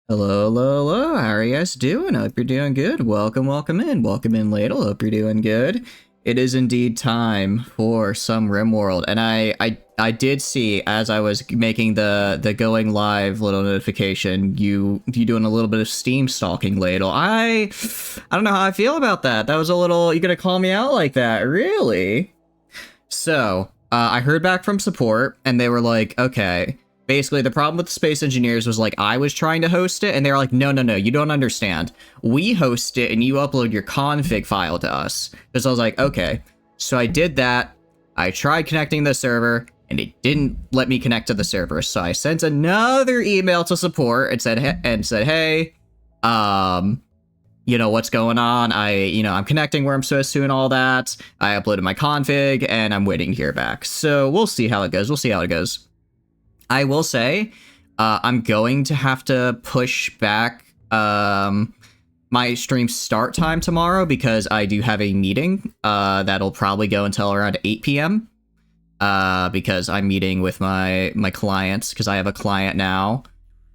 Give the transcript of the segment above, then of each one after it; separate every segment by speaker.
Speaker 1: Hello, hello, hello. How are you guys doing? Hope you're doing good. Welcome, welcome in. Welcome in, Ladle. Hope you're doing good. It is indeed time for some RimWorld, and I did see as I was making the going live little notification, you doing a little bit of Steam stalking, Ladle. I don't know how I feel about that. That was a little. You gonna call me out like that? Really? So I heard back from support, and they were like, okay. Basically, the problem with the Space Engineers was like I was trying to host it, and they were like, no, no, no, you don't understand. We host it, and you upload your config file to us. Because I was like, okay. So I did that. I tried connecting the server, and it didn't let me connect to the server. So I sent another email to support and said, hey, what's going on? I'm connecting where I'm supposed to and all that. I uploaded my config, and I'm waiting to hear back. So we'll see how it goes. We'll see how it goes. I will say, I'm going to have to push back my stream start time tomorrow because I do have a meeting that'll probably go until around 8 p.m. Because I'm meeting with my clients because I have a client now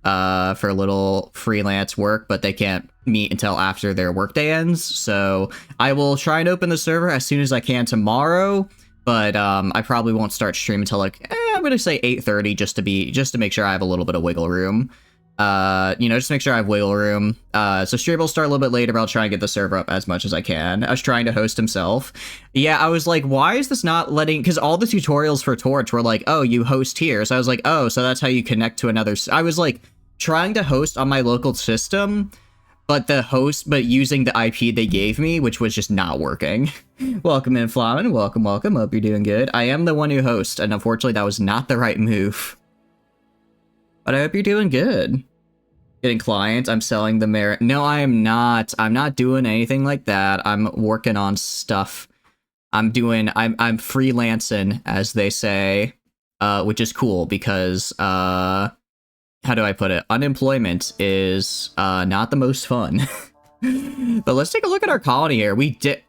Speaker 1: for a little freelance work, but they can't meet until after their workday ends. So I will try and open the server as soon as I can tomorrow. But I probably won't start streaming until like I'm gonna say 8:30 just to make sure I have a little bit of wiggle room. Just make sure I have wiggle room. So stream will start a little bit later, but I'll try and get the server up as much as I can. I was trying to host himself. Yeah, I was like, why is this not letting? Because all the tutorials for Torch were like, oh, you host here. So I was like, oh, so that's how you connect to another. I was like trying to host on my local system. But using the IP they gave me, which was just not working. Welcome in, Flamin. Welcome, welcome. Hope you're doing good. I am the one who hosts, and unfortunately that was not the right move. But I hope you're doing good. Getting clients, I'm selling the merit. No, I am not. I'm not doing anything like that. I'm working on stuff. I'm freelancing, as they say, which is cool because, how do I put it? Unemployment is not the most fun. But let's take a look at our colony here.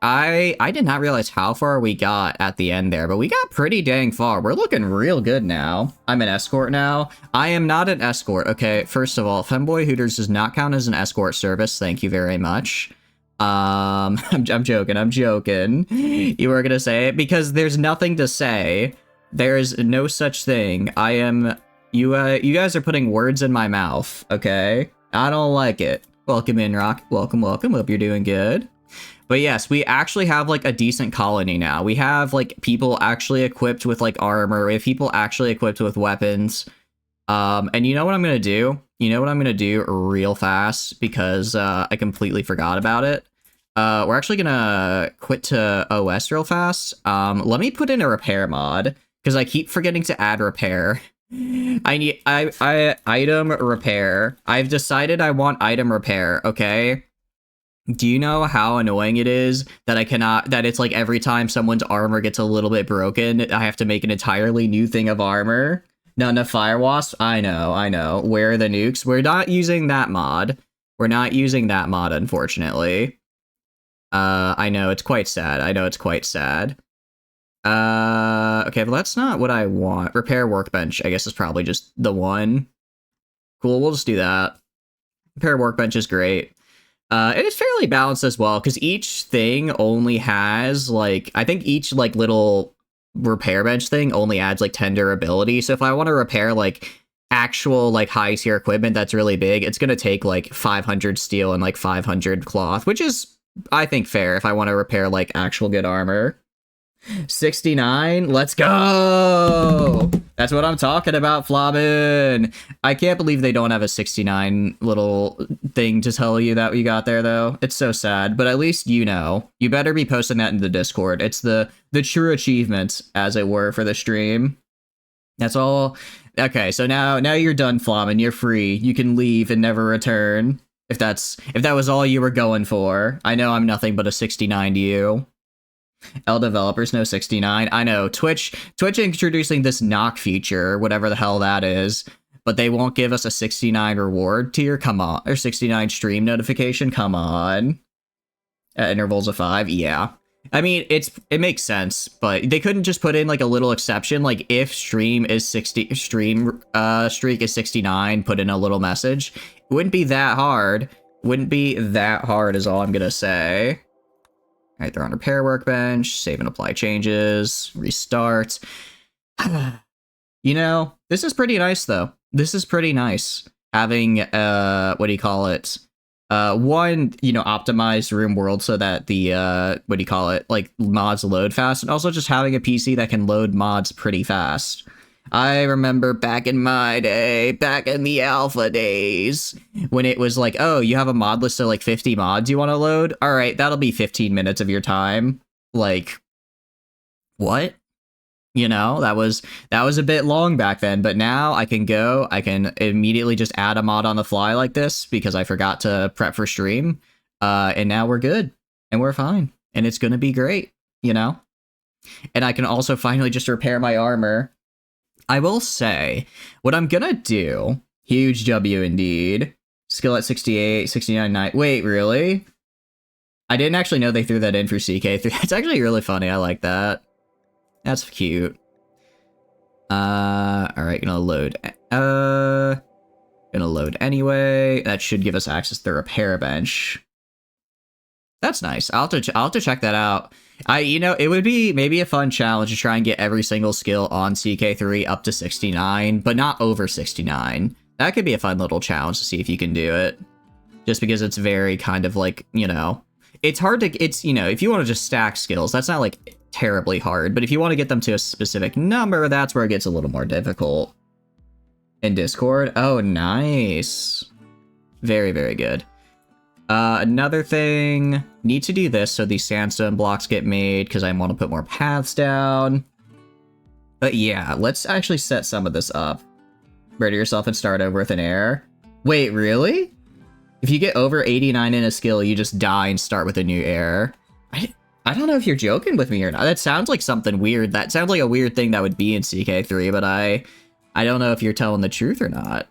Speaker 1: I did not realize how far we got at the end there, but we got pretty dang far. We're looking real good now. I'm an escort now. I am not an escort. Okay, first of all, Femboy Hooters does not count as an escort service. Thank you very much. I'm joking. I'm joking. You were gonna say it because there's nothing to say. There is no such thing. You guys are putting words in my mouth, okay? I don't like it. Welcome in, Rock. Welcome, welcome. Hope you're doing good. But yes, we actually have, like, a decent colony now. We have, like, people actually equipped with, like, armor. We have people actually equipped with weapons. And you know what I'm gonna do? You know what I'm gonna do real fast? Because, I completely forgot about it. We're actually gonna quit to OS real fast. Let me put in a repair mod. Because I keep forgetting to add repair. I item repair. I've decided I want item repair, okay? Do you know how annoying it is that that it's like every time someone's armor gets a little bit broken, I have to make an entirely new thing of armor? None of Fire Wasp? I know. Where are the nukes? We're not using that mod. We're not using that mod, unfortunately. I know, it's quite sad. Okay, but that's not what I want. Repair workbench, I guess, is probably just the one. Cool, we'll just do that. Repair workbench is great. It is fairly balanced as well, because each thing only has, like, I think each, like, little repair bench thing only adds, like, 10 durability. So if I want to repair, like, actual, like, high tier equipment that's really big, it's going to take, like, 500 steel and, like, 500 cloth, which is, I think, fair if I want to repair, like, actual good armor. 69, let's go! That's what I'm talking about, Flamin. I can't believe they don't have a 69 little thing to tell you that we got there, though. It's so sad, but at least you know. You better be posting that in the Discord. It's the true achievement, as it were, for the stream. That's all. Okay, so now you're done, Flamin. You're free. You can leave and never return. If that was all you were going for. I know I'm nothing but a 69 to you. L developers no 69. I know Twitch introducing this knock feature, whatever the hell that is, but they won't give us a 69 reward tier. Come on, or 69 stream notification. Come on. At intervals of 5, yeah. I mean, it makes sense, but they couldn't just put in like a little exception, like if stream is 60, streak is 69, put in a little message. It wouldn't be that hard. Wouldn't be that hard is all I'm gonna say. All right, they're on repair workbench, save and apply changes, restart. You know, this is pretty nice though. This is pretty nice. Having, what do you call it? One, you know, optimized room world so that the, what do you call it? Like mods load fast, and also just having a PC that can load mods pretty fast. I remember back in my day, back in the alpha days, when it was like, oh, you have a mod list of like 50 mods you want to load? All right, that'll be 15 minutes of your time. Like, what? You know, that was a bit long back then, but now I can immediately just add a mod on the fly like this because I forgot to prep for stream. And now we're good and we're fine and it's going to be great, you know? And I can also finally just repair my armor. I will say what I'm going to do. Huge W indeed. Skill at 68, 69, 9. Wait, really? I didn't actually know they threw that in for CK3. It's actually really funny. I like that. That's cute. Alright, gonna load. Gonna load anyway. That should give us access to the repair bench. That's nice. I'll have to check that out. You know, it would be maybe a fun challenge to try and get every single skill on CK3 up to 69, but not over 69. That could be a fun little challenge to see if you can do it. Just because it's very kind of like, you know, it's hard to, you know, if you want to just stack skills, that's not like terribly hard, but if you want to get them to a specific number, that's where it gets a little more difficult. In Discord? Oh, nice. Very, very good. Another thing, need to do this so these sandstone blocks get made because I want to put more paths down. But yeah, let's actually set some of this up. Ready yourself and start over with an error. Wait, really? If you get over 89 in a skill, you just die and start with a new error. I don't know if you're joking with me or not. That sounds like something weird. That sounds like a weird thing that would be in CK3, but I don't know if you're telling the truth or not.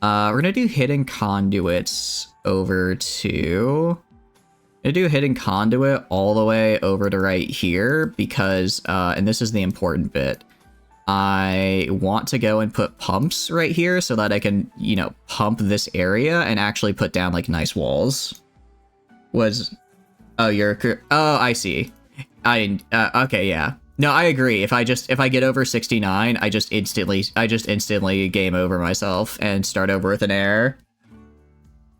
Speaker 1: We're gonna do hidden conduits over to... I'm gonna do hidden conduit all the way over to right here because, and this is the important bit, I want to go and put pumps right here so that I can, you know, pump this area and actually put down like nice walls. Oh, I see. Okay, yeah. No, I agree. If I get over 69, I just instantly game over myself and start over with an error.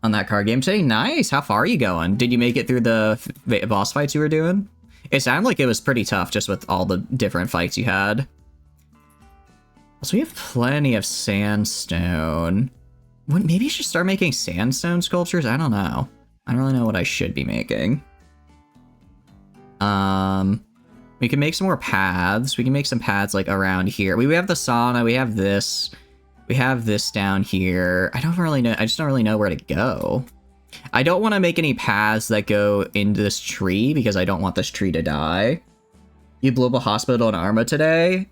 Speaker 1: On that card game today, nice. How far are you going? Did you make it through the boss fights you were doing? It sounded like it was pretty tough just with all the different fights you had. So we have plenty of sandstone. Maybe you should start making sandstone sculptures? I don't know. I don't really know what I should be making. We can make some more paths. We can make some paths like around here. We have the sauna. We have this. We have this down here. I don't really know. I just don't really know where to go. I don't want to make any paths that go into this tree because I don't want this tree to die. You blew up a hospital in Arma today?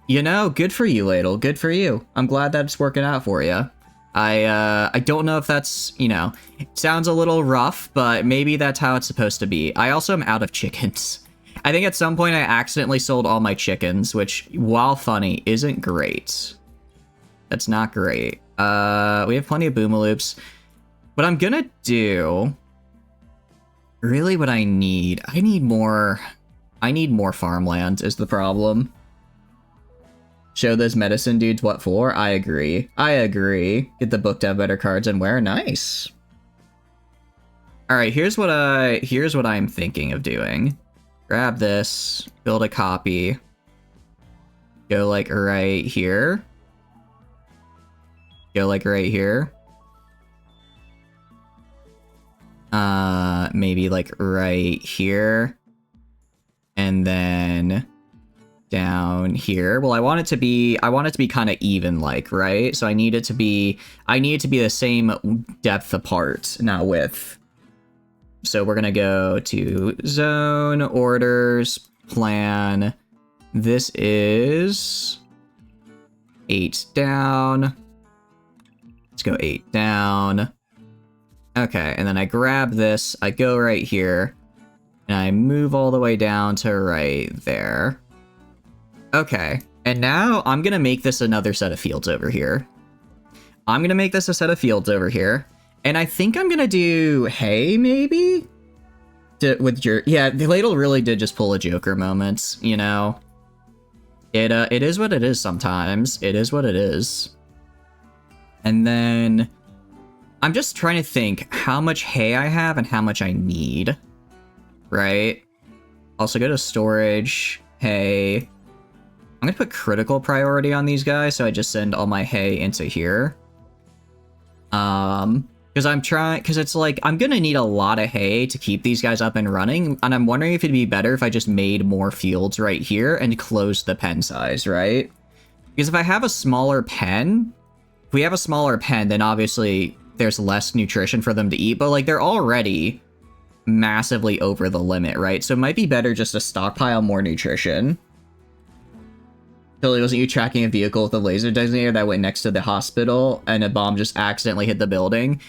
Speaker 1: You know, good for you, Ladle. Good for you. I'm glad that it's working out for you. I don't know if that's, you know, it sounds a little rough, but maybe that's how it's supposed to be. I also am out of chickens. I think at some point I accidentally sold all my chickens, which, while funny, isn't great. That's not great. We have plenty of boomaloops. What I'm gonna do... Really what I need more farmland is the problem. Show those medicine dudes what for? I agree. I agree. Get the book to have better cards and wear. Nice. All right, here's what I'm thinking of doing. Grab this, build a copy. Go like right here. Go like right here. Maybe like right here. And then down here. Well, I want it to be kind of even, like, right? So I need it to be the same depth apart, not width. So we're gonna go to zone, orders, plan. This is 8 down. Let's go 8 down. Okay, and then I grab this, I go right here, and I move all the way down to right there. Okay, and now I'm gonna make this another set of fields over here. I'm gonna make this a set of fields over here, and I think I'm gonna do hay, maybe? With your... Yeah, the ladle really did just pull a Joker moment, you know? It is what it is sometimes. It is what it is. And then... I'm just trying to think how much hay I have and how much I need. Right? Also go to storage, hay. I'm gonna put critical priority on these guys, so I just send all my hay into here. Because it's like, I'm gonna need a lot of hay to keep these guys up and running, and I'm wondering if it'd be better if I just made more fields right here and closed the pen size, right? Because if I have a smaller pen, if we have a smaller pen, then obviously there's less nutrition for them to eat, but like they're already massively over the limit, right? So it might be better just to stockpile more nutrition. Totally, wasn't you tracking a vehicle with a laser designator that went next to the hospital and a bomb just accidentally hit the building?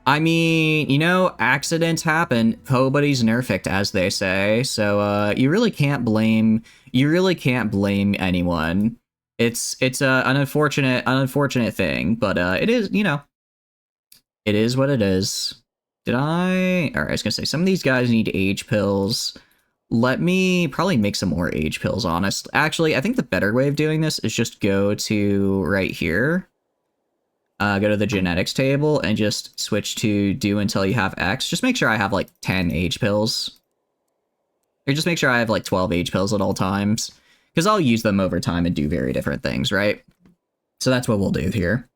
Speaker 1: I mean, you know, accidents happen. Nobody's perfect, as they say. So you really can't blame anyone. It's an unfortunate thing, but it is, you know, it is what it is. All right, I was gonna say some of these guys need age pills. Let me probably make some more age pills, honest. Actually, I think the better way of doing this is just go to right here. Go to the genetics table and just switch to do until you have X. Just make sure I have like 10 age pills. Or just make sure I have like 12 age pills at all times. Because I'll use them over time and do very different things, right? So that's what we'll do here.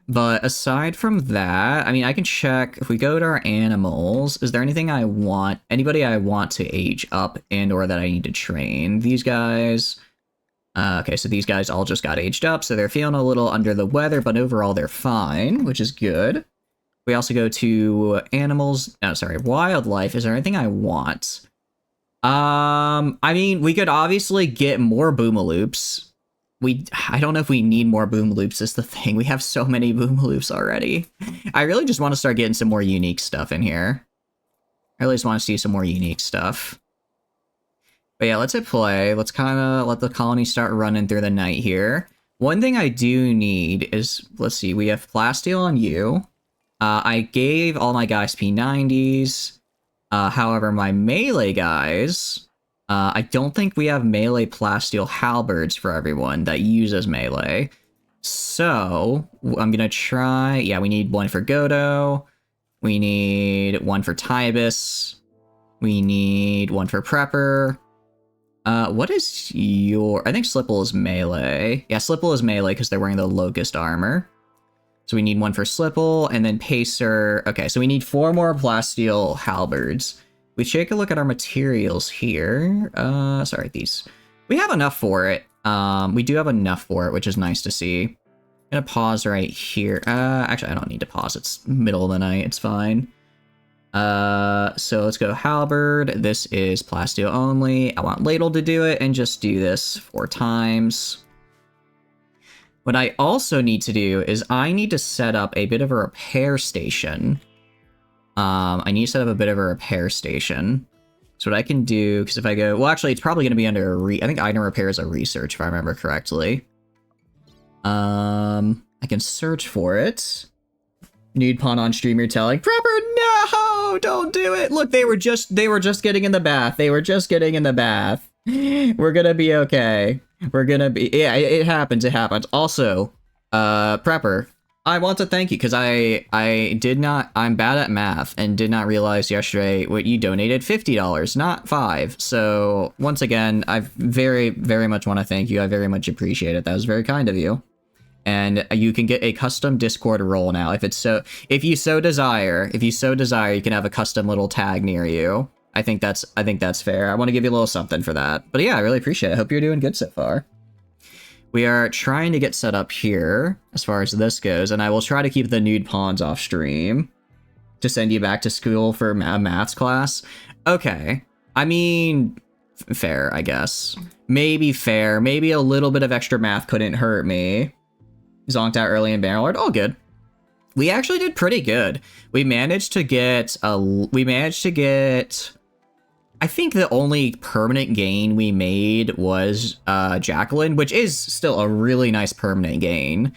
Speaker 1: But aside from that, I mean, I can check, if we go to our animals, is there anything anybody I want to age up and or that I need to train? These guys, okay, so these guys all just got aged up, so they're feeling a little under the weather, but overall they're fine, which is good. We also go to animals, wildlife. Is there anything I want? I mean, we could obviously get more boomaloops. I don't know if we need more boomaloops is the thing. We have so many boomaloops already. I really just want to start getting some more unique stuff in here. I really just want to see some more unique stuff. But yeah, let's hit play. Let's kind of let the colony start running through the night here. One thing I do need is, let's see, we have plasteel on you. I gave all my guys P90s. However, my melee guys... I don't think we have melee plasteel halberds for everyone that uses melee. So, I'm gonna try... Yeah, we need one for Godo. We need one for Tybus. We need one for Prepper. What is your... I think Slipple is melee. Yeah, Slipple is melee because they're wearing the Locust armor. So we need one for Slipple, and then Pacer... Okay, so we need 4 more plasteel halberds. We take a look at our materials here. Sorry, these. We have enough for it. We do have enough for it, which is nice to see. I'm gonna pause right here. Actually, I don't need to pause. It's middle of the night. It's fine. So let's go halberd. This is plasteel only. I want ladle to do it and just do this 4 times. What I also need to do is I need to set up a bit of a repair station. I need to set up a bit of a repair station. So what I can do, because if I go... Well, actually, it's probably going to be under I think item repair is a research, if I remember correctly. I can search for it. Nude pawn on stream, you're telling. Prepper, no! Don't do it! Look, they were just getting in the bath. They were just getting in the bath. We're gonna be okay. We're gonna be... Yeah, it happens, it happens. Also, Prepper... I want to thank you because I'm bad at math and did not realize yesterday what you donated $50, not $5. So once again, I very, very much want to thank you. I very much appreciate it. That was very kind of you. And you can get a custom Discord role now if you so desire, you can have a custom little tag near you. I think that's fair. I want to give you a little something for that. But yeah, I really appreciate it. I hope you're doing good so far. We are trying to get set up here, as far as this goes, and I will try to keep the nude pawns off stream to send you back to school for a maths class. Okay. I mean, fair, I guess. Maybe fair. Maybe a little bit of extra math couldn't hurt me. Zonked out early in Bannerlord. All good. We actually did pretty good. We managed to get I think the only permanent gain we made was Jacqueline, which is still a really nice permanent gain.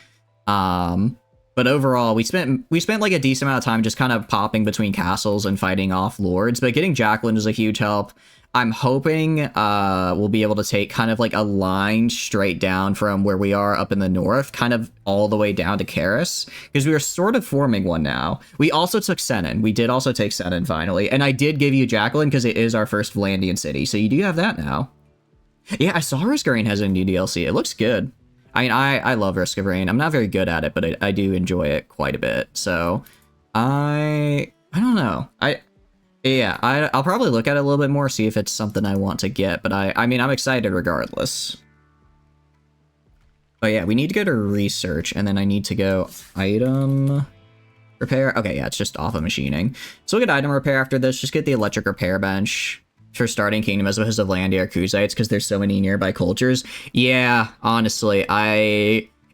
Speaker 1: But overall, we spent like a decent amount of time just kind of popping between castles and fighting off lords, but getting Jacqueline is a huge help. I'm hoping we'll be able to take kind of like a line straight down from where we are up in the north, kind of all the way down to Karis, because we are sort of forming one now. We also took Senon. We did also take Senon finally, and I did give you Jacqueline because it is our first Valandian city, so you do have that now. Yeah, I saw Risk of Rain has a new DLC. It looks good. I mean, I love Risk of Rain. I'm not very good at it, but I do enjoy it quite a bit. So I don't know. I'll probably look at it a little bit more, see if it's something I want to get, but I mean, I'm excited regardless. But yeah, we need to go to research, and then I need to go item repair. Okay, yeah, it's just off of machining. So we'll get item repair after this, just get the electric repair bench for starting Kingdom as opposed to Valandia or Kuzites, because there's so many nearby cultures. Yeah, honestly,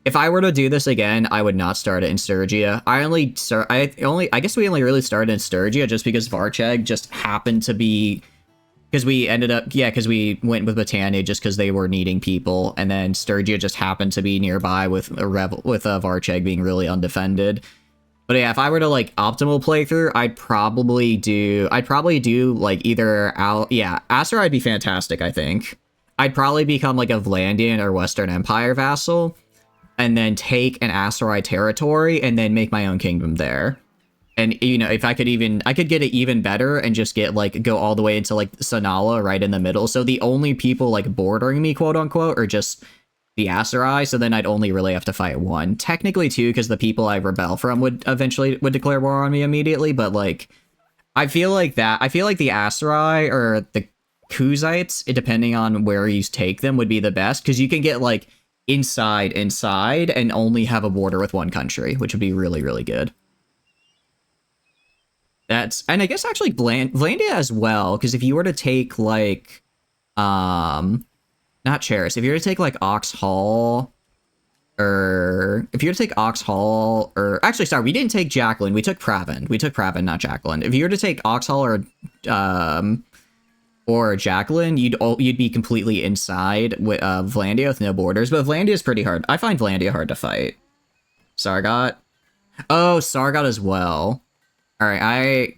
Speaker 1: if I were to do this again, I would not start it in Sturgia. I guess we only really started in Sturgia just because Varcheg just happened to be, because we went with Botania just because they were needing people, and then Sturgia just happened to be nearby with Varcheg being really undefended. But yeah, if I were to like optimal playthrough, I'd probably do like either Asteroid would be fantastic, I think. I'd probably become like a Valandian or Western Empire vassal, and then take an Asteroid territory and then make my own kingdom there. And you know, if I could get it even better and just get like go all the way into like Sanala right in the middle. So the only people like bordering me, quote unquote, are just the Aserai, so then I'd only really have to fight one. Technically two, because the people I rebel from would declare war on me immediately, but like I feel like the Aserai or the Kuzites, depending on where you take them, would be the best, because you can get like inside and only have a border with one country, which would be really, really good. And I guess actually Valandia as well, because if you were to take like not Cheris, if you were to take like Ox Hall, or if you were to take Ox Hall, or actually, sorry, we didn't take Jacqueline, we took Praven. We took Praven, not Jacqueline. If you were to take Ox Hall or Jacqueline, you'd be completely inside with Valandia with no borders. But Valandia is pretty hard. I find Valandia hard to fight. Sargot. Oh, Sargot as well. All right,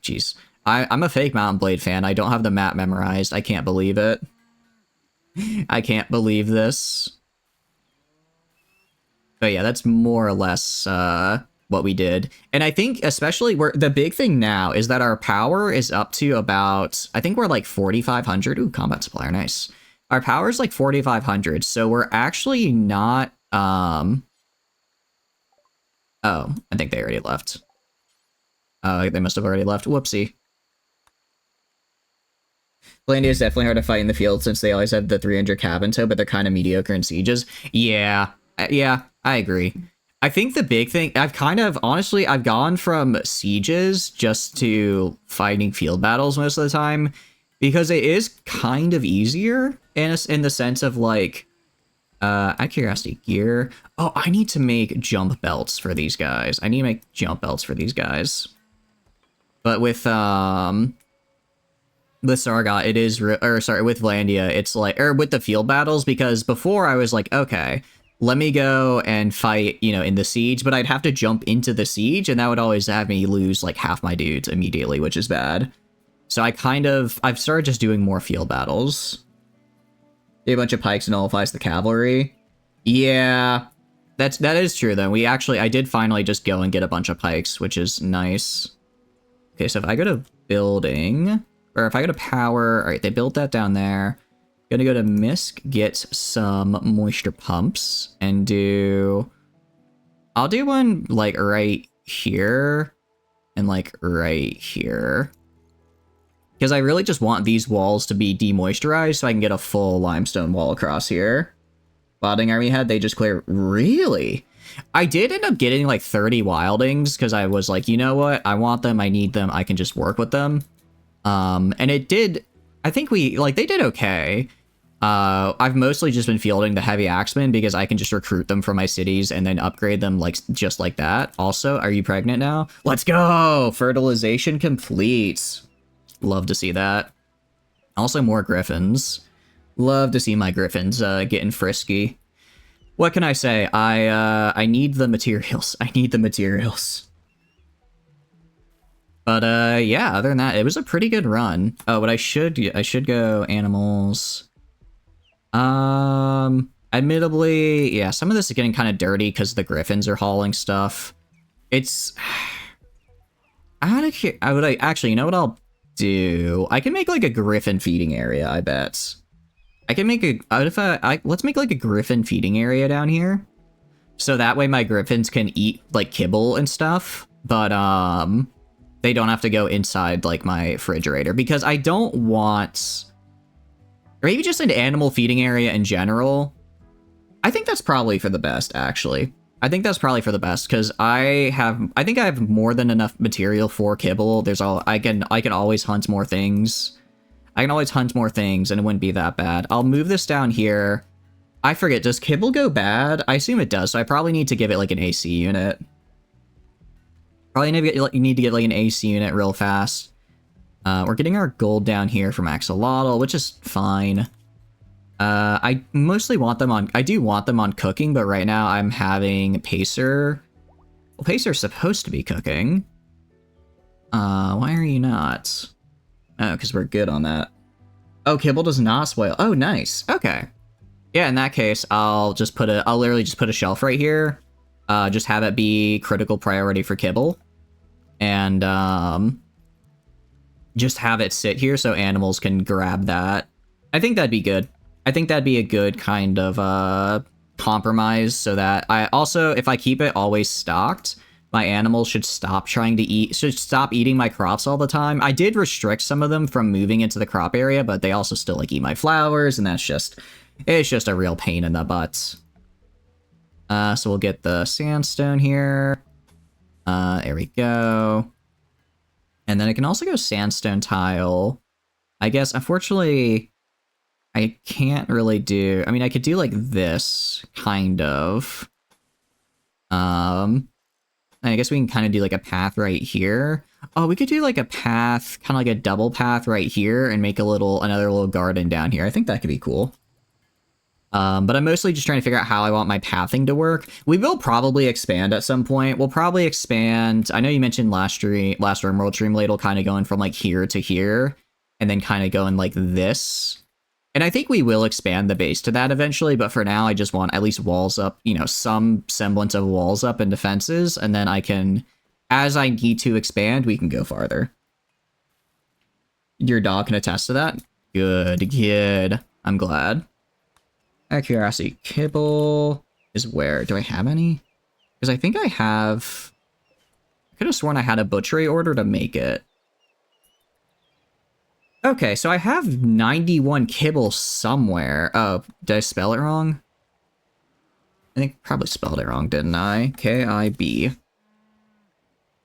Speaker 1: I'm a fake Mountain Blade fan. I don't have the map memorized. I can't believe it. I can't believe this. But yeah, that's more or less what we did. And I think especially the big thing now is that our power is up to about, I think we're like 4,500. Ooh, combat supplier, nice. Our power is like 4,500, so we're actually not, oh, I think they already left. They must have already left. Whoopsie. Valandia is definitely hard to fight in the field since they always have the 300 cabin toe, but they're kind of mediocre in sieges. Yeah, I agree. I think the big thing, I've gone from sieges just to fighting field battles most of the time, because it is kind of easier in the sense of like, out of curiosity, gear. Oh, I need to make jump belts for these guys. But with Sargot, it is, with Valandia, it's like, with the field battles, because before I was like, okay, let me go and fight, in the siege, but I'd have to jump into the siege, and that would always have me lose like half my dudes immediately, which is bad. So I've started just doing more field battles. A bunch of pikes nullifies the cavalry. Yeah, that is true though. I did finally just go and get a bunch of pikes, which is nice. Okay, so if I go to building, or if I go to power, all right, they built that down there. Gonna go to Misk, get some moisture pumps, and I'll do one like right here and like right here. Because I really just want these walls to be demoisturized so I can get a full limestone wall across here. Wilding Army Head, they just clear. Really? I did end up getting like 30 Wildings because I was like, you know what? I want them, I need them, I can just work with them. And it did, I think they did okay. I've mostly just been fielding the heavy axemen because I can just recruit them from my cities and then upgrade them like just like that. Also, are you pregnant now? Let's go! Fertilization complete. Love to see that. Also, more griffins. Love to see my griffins getting frisky. What can I say? I need the materials. I need the materials. But yeah, other than that, it was a pretty good run. Oh, but I should go animals. Admittedly, yeah, some of this is getting kind of dirty because the griffins are hauling stuff. It's I would actually, you know what I'll do? I can make like a griffin feeding area, I bet. I can make let's make like a griffin feeding area down here. So that way my griffins can eat like kibble and stuff, but they don't have to go inside like my refrigerator because I don't want, or maybe just an animal feeding area in general. I think that's probably for the best, actually. I think that's probably for the best because I think I have more than enough material for kibble. I can always hunt more things. I can always hunt more things and it wouldn't be that bad. I'll move this down here. I forget, does kibble go bad? I assume it does, so I probably need to give it like an AC unit. Probably need to get like an AC unit real fast. We're getting our gold down here from axolotl, which is fine. I mostly want them on, I do want them on cooking, but right now I'm having Pacer. Well, Pacer's supposed to be cooking. Why are you not? Oh, because we're good on that. Oh, kibble does not spoil. Oh, nice. Okay. Yeah, in that case, I'll literally just put a shelf right here. Just have it be critical priority for kibble. And, just have it sit here so animals can grab that. I think that'd be good. I think that'd be a good kind of, compromise so that if I keep it always stocked, my animals should stop eating my crops all the time. I did restrict some of them from moving into the crop area, but they also still like eat my flowers, and it's just a real pain in the butt. So we'll get the sandstone here. There we go. And then I can also go sandstone tile. I guess, unfortunately, I can't really do, I mean, I could do like this, kind of. I guess we can kind of do like a path right here. Oh, we could do like a path, kind of like a double path right here and make another little garden down here. I think that could be cool. But I'm mostly just trying to figure out how I want my pathing to work. We will probably expand at some point. We'll probably expand. I know you mentioned last World Stream Ladle kind of going from like here to here and then kind of going like this. And I think we will expand the base to that eventually, but for now I just want at least walls up, you know, some semblance of walls up and defenses, and then I can, as I need to expand, we can go farther. Your dog can attest to that? Good, good. I'm glad. Out of curiosity, kibble is where? Do I have any? Because I think I could have sworn I had a butchery order to make it. Okay, so I have 91 kibble somewhere. Oh, did I spell it wrong? I think I probably spelled it wrong, didn't I? K-I-B.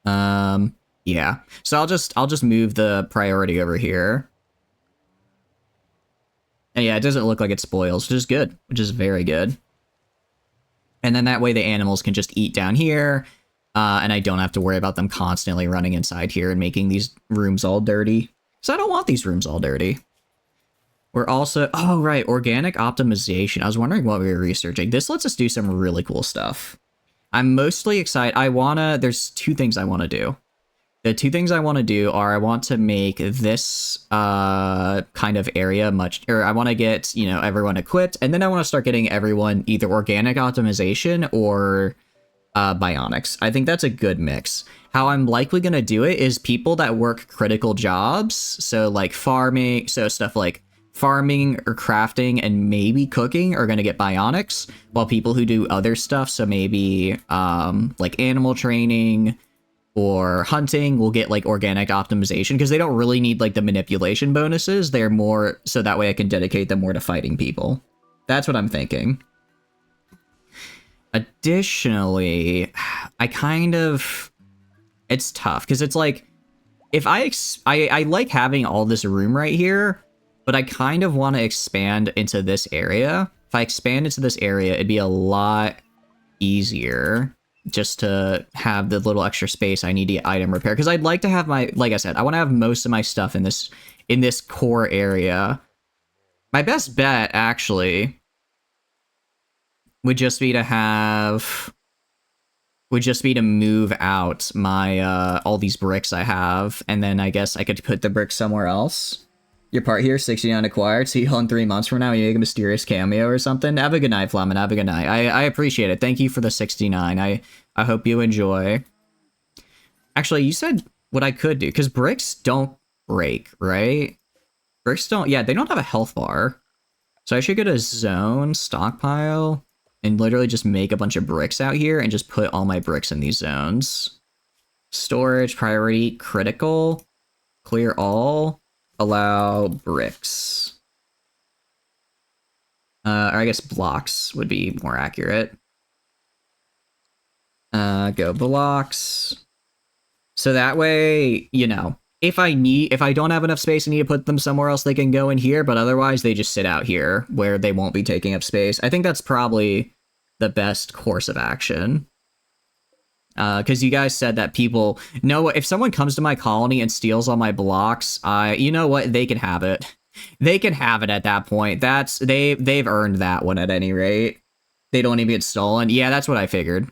Speaker 1: Yeah. So I'll just move the priority over here. And yeah, it doesn't look like it spoils, which is good, which is very good. And then that way the animals can just eat down here, and I don't have to worry about them constantly running inside here and making these rooms all dirty. So I don't want these rooms all dirty. We're also, oh right, organic optimization. I was wondering what we were researching. This lets us do some really cool stuff. I'm mostly excited. There's two things I want to do. The two things I want to do are I want to make this kind of area I want to get, you know, everyone equipped, and then I want to start getting everyone either organic optimization or bionics. I think that's a good mix. How I'm likely going to do it is people that work critical jobs, so like farming, so stuff like farming or crafting and maybe cooking are going to get bionics, while people who do other stuff, so maybe like animal training or hunting, will get like organic optimization because they don't really need like the manipulation bonuses. They're more so that way I can dedicate them more to fighting people. That's what I'm thinking. Additionally, it's tough because it's like, if I like having all this room right here, but I kind of want to expand into this area. If I expand into this area, it'd be a lot easier just to have the little extra space I need to get item repair. Because I'd like to have my, like I said, I want to have most of my stuff in this core area. My best bet, actually, would just be to move out my all these bricks I have, and then I guess I could put the bricks somewhere else. Your part here, 69 acquired. See you in 3 months from now. You make a mysterious cameo or something. Have a good night, Flamin. Have a good night. I appreciate it. Thank you for the 69. I hope you enjoy. Actually, you said what I could do, because bricks don't break, right? Bricks don't, yeah, they don't have a health bar. So I should get a zone stockpile and literally just make a bunch of bricks out here and just put all my bricks in these zones. Storage, priority, critical, clear all, allow bricks. Or I guess blocks would be more accurate. Go blocks. So that way, you know, if I don't have enough space and need to put them somewhere else, they can go in here, but otherwise they just sit out here where they won't be taking up space. I think that's probably the best course of action. Because you guys said that people know if someone comes to my colony and steals all my blocks, you know what, they can have it. They can have it at that point. They've earned that one at any rate. They don't even get stolen. Yeah, that's what I figured.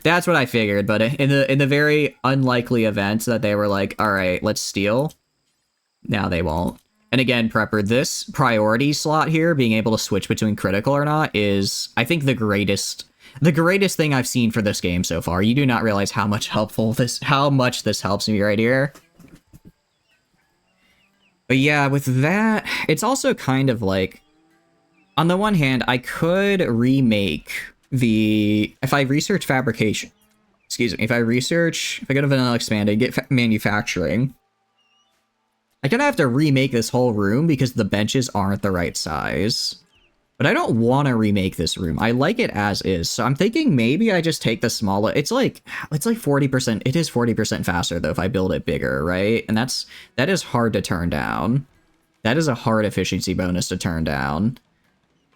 Speaker 1: That's what I figured. But in the very unlikely event that they were like, all right, let's steal. Now they won't. And again, Prepper, this priority slot here, being able to switch between critical or not, is, I think, the greatest thing I've seen for this game so far. You do not realize how much this helps me right here. But yeah, with that, it's also kind of like, on the one hand, I could remake if I research fabrication, if I go to vanilla expanded, get manufacturing, I kind of have to remake this whole room because the benches aren't the right size. But I don't want to remake this room. I like it as is. So I'm thinking maybe I just take the smaller. It's like 40%. It is 40% faster though if I build it bigger, right? And that is hard to turn down. That is a hard efficiency bonus to turn down.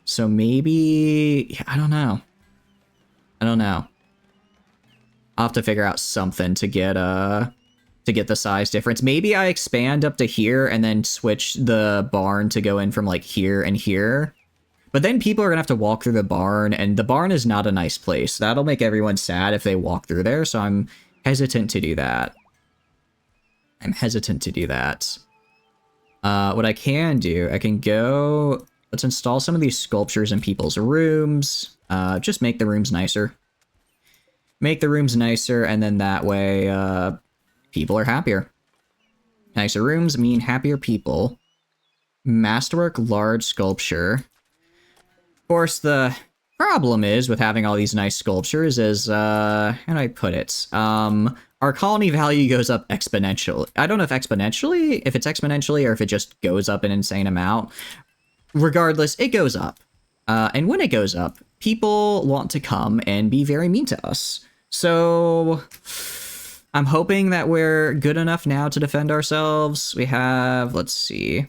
Speaker 1: So maybe, I don't know. I'll have to figure out something to get the size difference. Maybe I expand up to here and then switch the barn to go in from like here and here. But then people are gonna have to walk through the barn, and the barn is not a nice place. That'll make everyone sad if they walk through there, so I'm hesitant to do that. What I can do, I can go... Let's install some of these sculptures in people's rooms. Just make the rooms nicer. Make the rooms nicer, and then that way, people are happier. Nicer rooms mean happier people. Masterwork large sculpture. Of course, the problem is with having all these nice sculptures is, how do I put it? Our colony value goes up exponentially. I don't know if it's exponentially or if it just goes up an insane amount. Regardless, it goes up. And when it goes up, people want to come and be very mean to us. So I'm hoping that we're good enough now to defend ourselves. We have, let's see.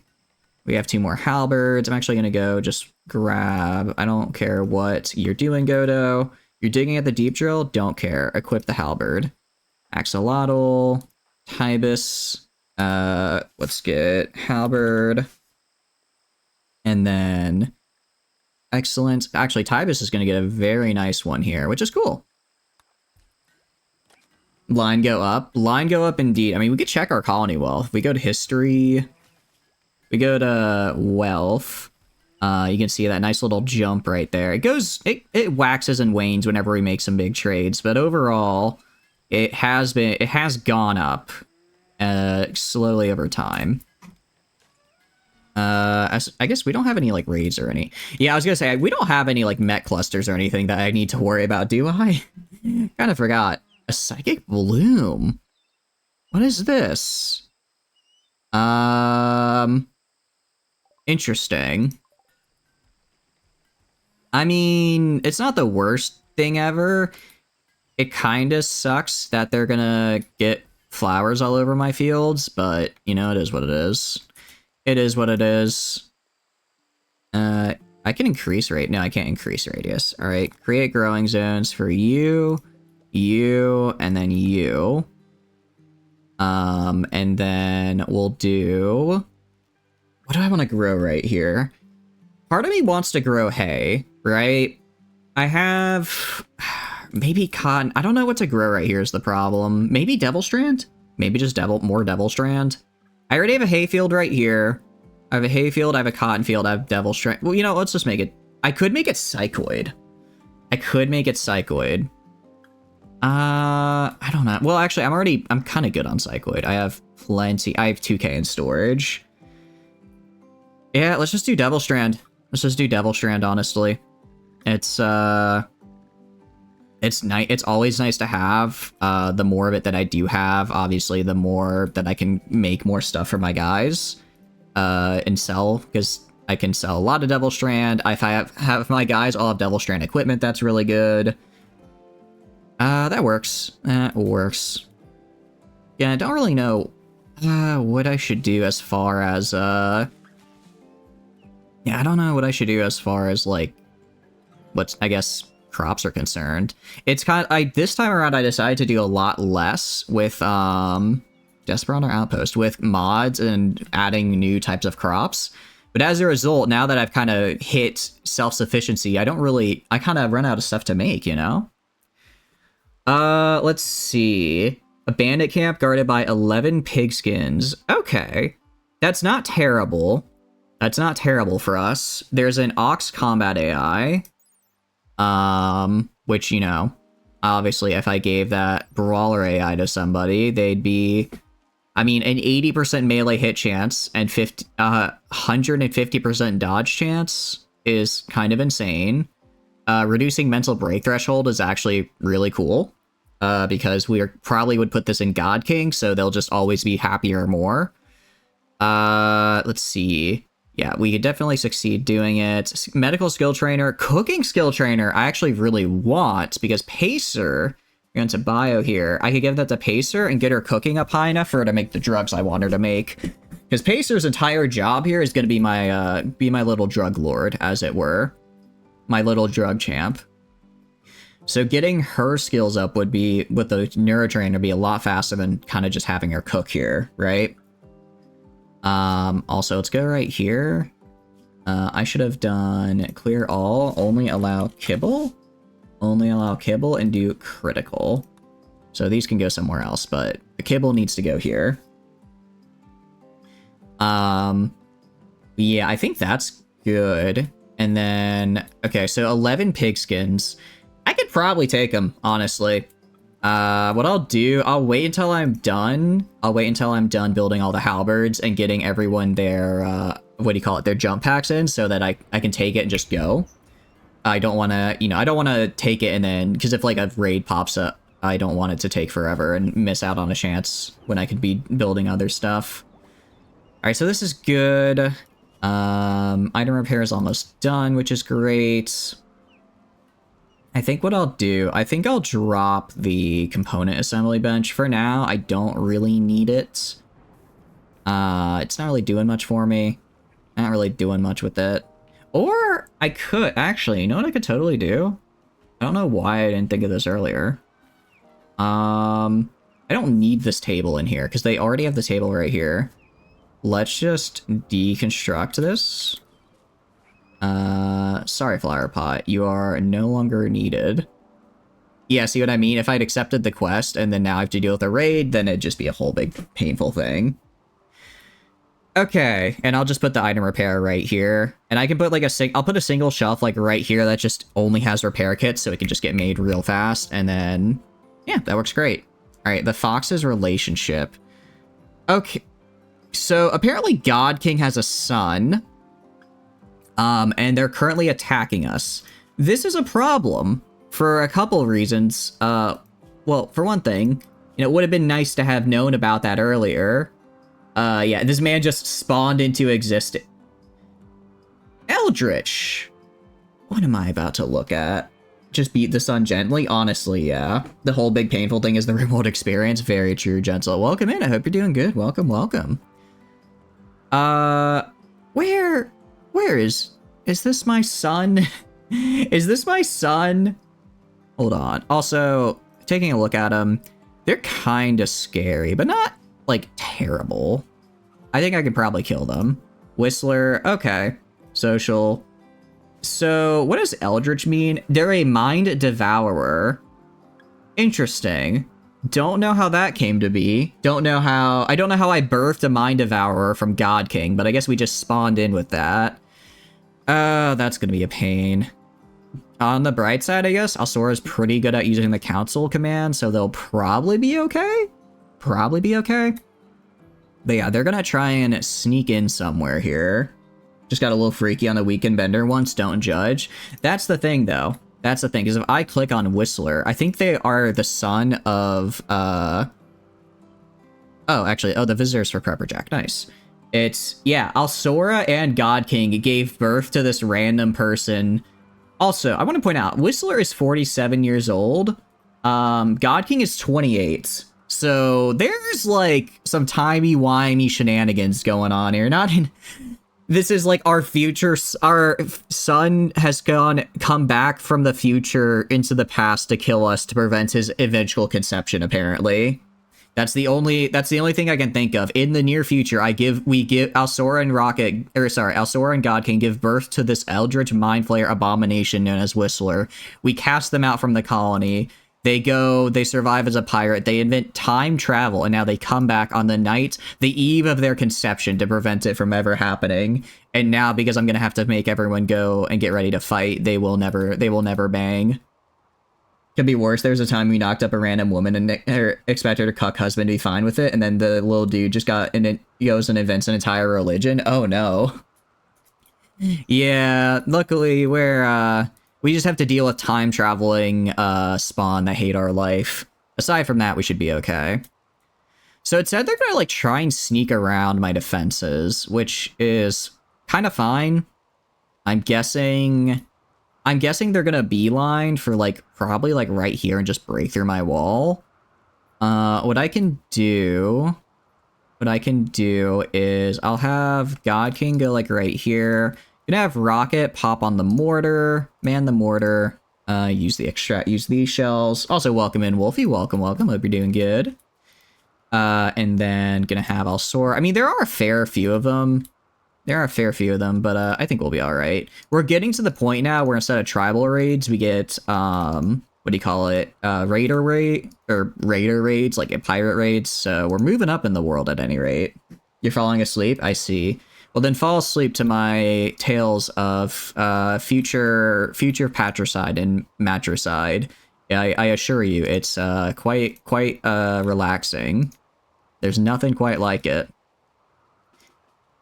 Speaker 1: We have 2 more halberds. I'm actually going to go just grab... I don't care what you're doing, Godo. You're digging at the deep drill? Don't care. Equip the halberd. Axolotl. Tibus. Let's get halberd. And then... Excellent. Actually, Tibus is going to get a very nice one here, which is cool. Line go up. Line go up indeed. I mean, we could check our colony wealth. We go to history... We go to wealth. You can see that nice little jump right there. It waxes and wanes whenever we make some big trades, but overall, it has gone up slowly over time. I guess we don't have any like raids or any. Yeah, I was gonna say we don't have any like met clusters or anything that I need to worry about, do I? Kind of forgot. A psychic bloom. What is this? Interesting. I mean, it's not the worst thing ever. It kind of sucks that they're gonna get flowers all over my fields, but, you know, it is what it is. It is what it is. I can increase rate. No, I can't increase radius. All right, create growing zones for you, and then you. And then we'll do... What do I want to grow right here? Part of me wants to grow hay, right? I have... Maybe cotton. I don't know what to grow right here is the problem. Maybe Devil Strand? Maybe just more Devil Strand. I already have a hayfield right here. I have a hayfield, I have a cotton field, I have Devil Strand. Well, you know, let's just make it... I could make it Psychoid. I don't know. Well, actually, I'm kind of good on Psychoid. I have plenty. I have 2k in storage. Yeah, let's just do Devil Strand. Let's just do Devil Strand, honestly. It's nice. It's always nice to have. The more of it that I do have, obviously, the more that I can make more stuff for my guys. And sell, because I can sell a lot of Devil Strand. If I have my guys all have Devil Strand equipment, that's really good. That works. That works. Yeah, I don't really know what I should do as far as, yeah, I don't know what I should do as far as, like, I guess, crops are concerned. It's kind of, this time around, I decided to do a lot less with, Desperado Outpost with mods and adding new types of crops. But as a result, now that I've kind of hit self-sufficiency, I kind of run out of stuff to make, you know? Let's see. A bandit camp guarded by 11 pigskins. Okay. That's not terrible. That's not terrible for us. There's an Ox combat AI. Which, you know, obviously if I gave that Brawler AI to somebody, they'd be... I mean, an 80% melee hit chance and 150% dodge chance is kind of insane. Reducing mental break threshold is actually really cool. Because we probably would put this in God King, so they'll just always be happier more. Let's see. Yeah, we could definitely succeed doing it. Medical skill trainer, cooking skill trainer, I actually really want, because Pacer... Into bio here. I could give that to Pacer and get her cooking up high enough for her to make the drugs I want her to make. Because Pacer's entire job here is going to be my little drug lord, as it were. My little drug champ. So getting her skills up would be, with the neurotrainer, be a lot faster than kind of just having her cook here, right? Also, let's go right here. I should have done clear all, only allow kibble. Only allow kibble and do critical. So these can go somewhere else, but the kibble needs to go here. Yeah, I think that's good. And then, okay, so 11 pigskins. I could probably take them, honestly. What I'll do, I'll wait until I'm done. I'll wait until I'm done building all the halberds and getting everyone their, what do you call it, their jump packs in, so that I can take it and just go. I don't want to, you know, I don't want to take it and then, because if like a raid pops up, I don't want it to take forever and miss out on a chance when I could be building other stuff. All right, so this is good. Item repair is almost done, which is great. I think what I'll do, I think I'll drop the component assembly bench for now. I don't really need it. It's not really doing much for me. Not really doing much with it. Or I could, actually, you know what I could totally do? I don't know why I didn't think of this earlier. I don't need this table in here, because they already have the table right here. Let's just deconstruct this. Sorry, Flower Pot, you are no longer needed. Yeah, see what I mean? If I'd accepted the quest, and then now I have to deal with a raid, then it'd just be a whole big painful thing. Okay, and I'll just put the item repair right here. And I can put like I'll put a single shelf like right here that just only has repair kits, so it can just get made real fast. And then, yeah, that works great. All right, the Fox's relationship. Okay, so apparently God King has a son. And they're currently attacking us. This is a problem for a couple of reasons. Well, for one thing, you know, it would have been nice to have known about that earlier. Yeah, this man just spawned into existence. Eldritch! What am I about to look at? Just beat the sun gently? Honestly, yeah. The whole big painful thing is the remote experience. Very true, Gentle. Welcome in. I hope you're doing good. Welcome, welcome. Uh, where is this my son? Is this my son? Hold on. Also, taking a look at them, they're kind of scary, but not, like, terrible. I think I could probably kill them. Whistler, okay. Social. So, what does Eldritch mean? They're a mind devourer. Interesting. Don't know how that came to be. I don't know how I birthed a mind devourer from God King, but I guess we just spawned in with that. That's gonna be a pain. On the bright side, I guess, Alsora's pretty good at using the council command, so they'll probably be okay. Probably be okay. But yeah, they're gonna try and sneak in somewhere here. Just got a little freaky on the weekend bender once, don't judge. That's the thing, though. That's the thing, because if I click on Whistler, I think they are the son of, oh, actually, the visitors for Prepper Jack, nice. It's, yeah, Alsora and God King gave birth to this random person. Also, I want to point out, Whistler is 47 years old. God King is 28. So there's like some timey-wimey shenanigans going on here. This is like our future, our son has come back from the future into the past to kill us to prevent his eventual conception, apparently. That's the only thing I can think of. In the near future, we give Alsora and God King give birth to this Eldritch Mind Flayer abomination known as Whistler. We cast them out from the colony. They survive as a pirate, they invent time travel, and now they come back on the eve of their conception to prevent it from ever happening. And now, because I'm gonna have to make everyone go and get ready to fight, they will never bang. Could be worse. There's a time we knocked up a random woman and expect her to cuck husband to be fine with it, and then the little dude just goes and invents an entire religion. Oh no. Yeah, luckily we just have to deal with time traveling spawn that hate our life. Aside from that, we should be okay. So it said they're gonna like try and sneak around my defenses, which is kind of fine. I'm guessing they're gonna beeline for like probably like right here and just break through my wall. What I can do is I'll have God King go like right here. Gonna have Rocket pop on the mortar, man the mortar, use these shells. Also, welcome in, Wolfie. Welcome. Hope you're doing good. And then gonna have Alsora. I mean, there are a fair few of them. But I think we'll be all right. We're getting to the point now where instead of tribal raids, we get what do you call it? Raider raids, like pirate raids. So we're moving up in the world at any rate. You're falling asleep? I see. Well, then fall asleep to my tales of future patricide and matricide. I assure you, it's quite relaxing. There's nothing quite like it.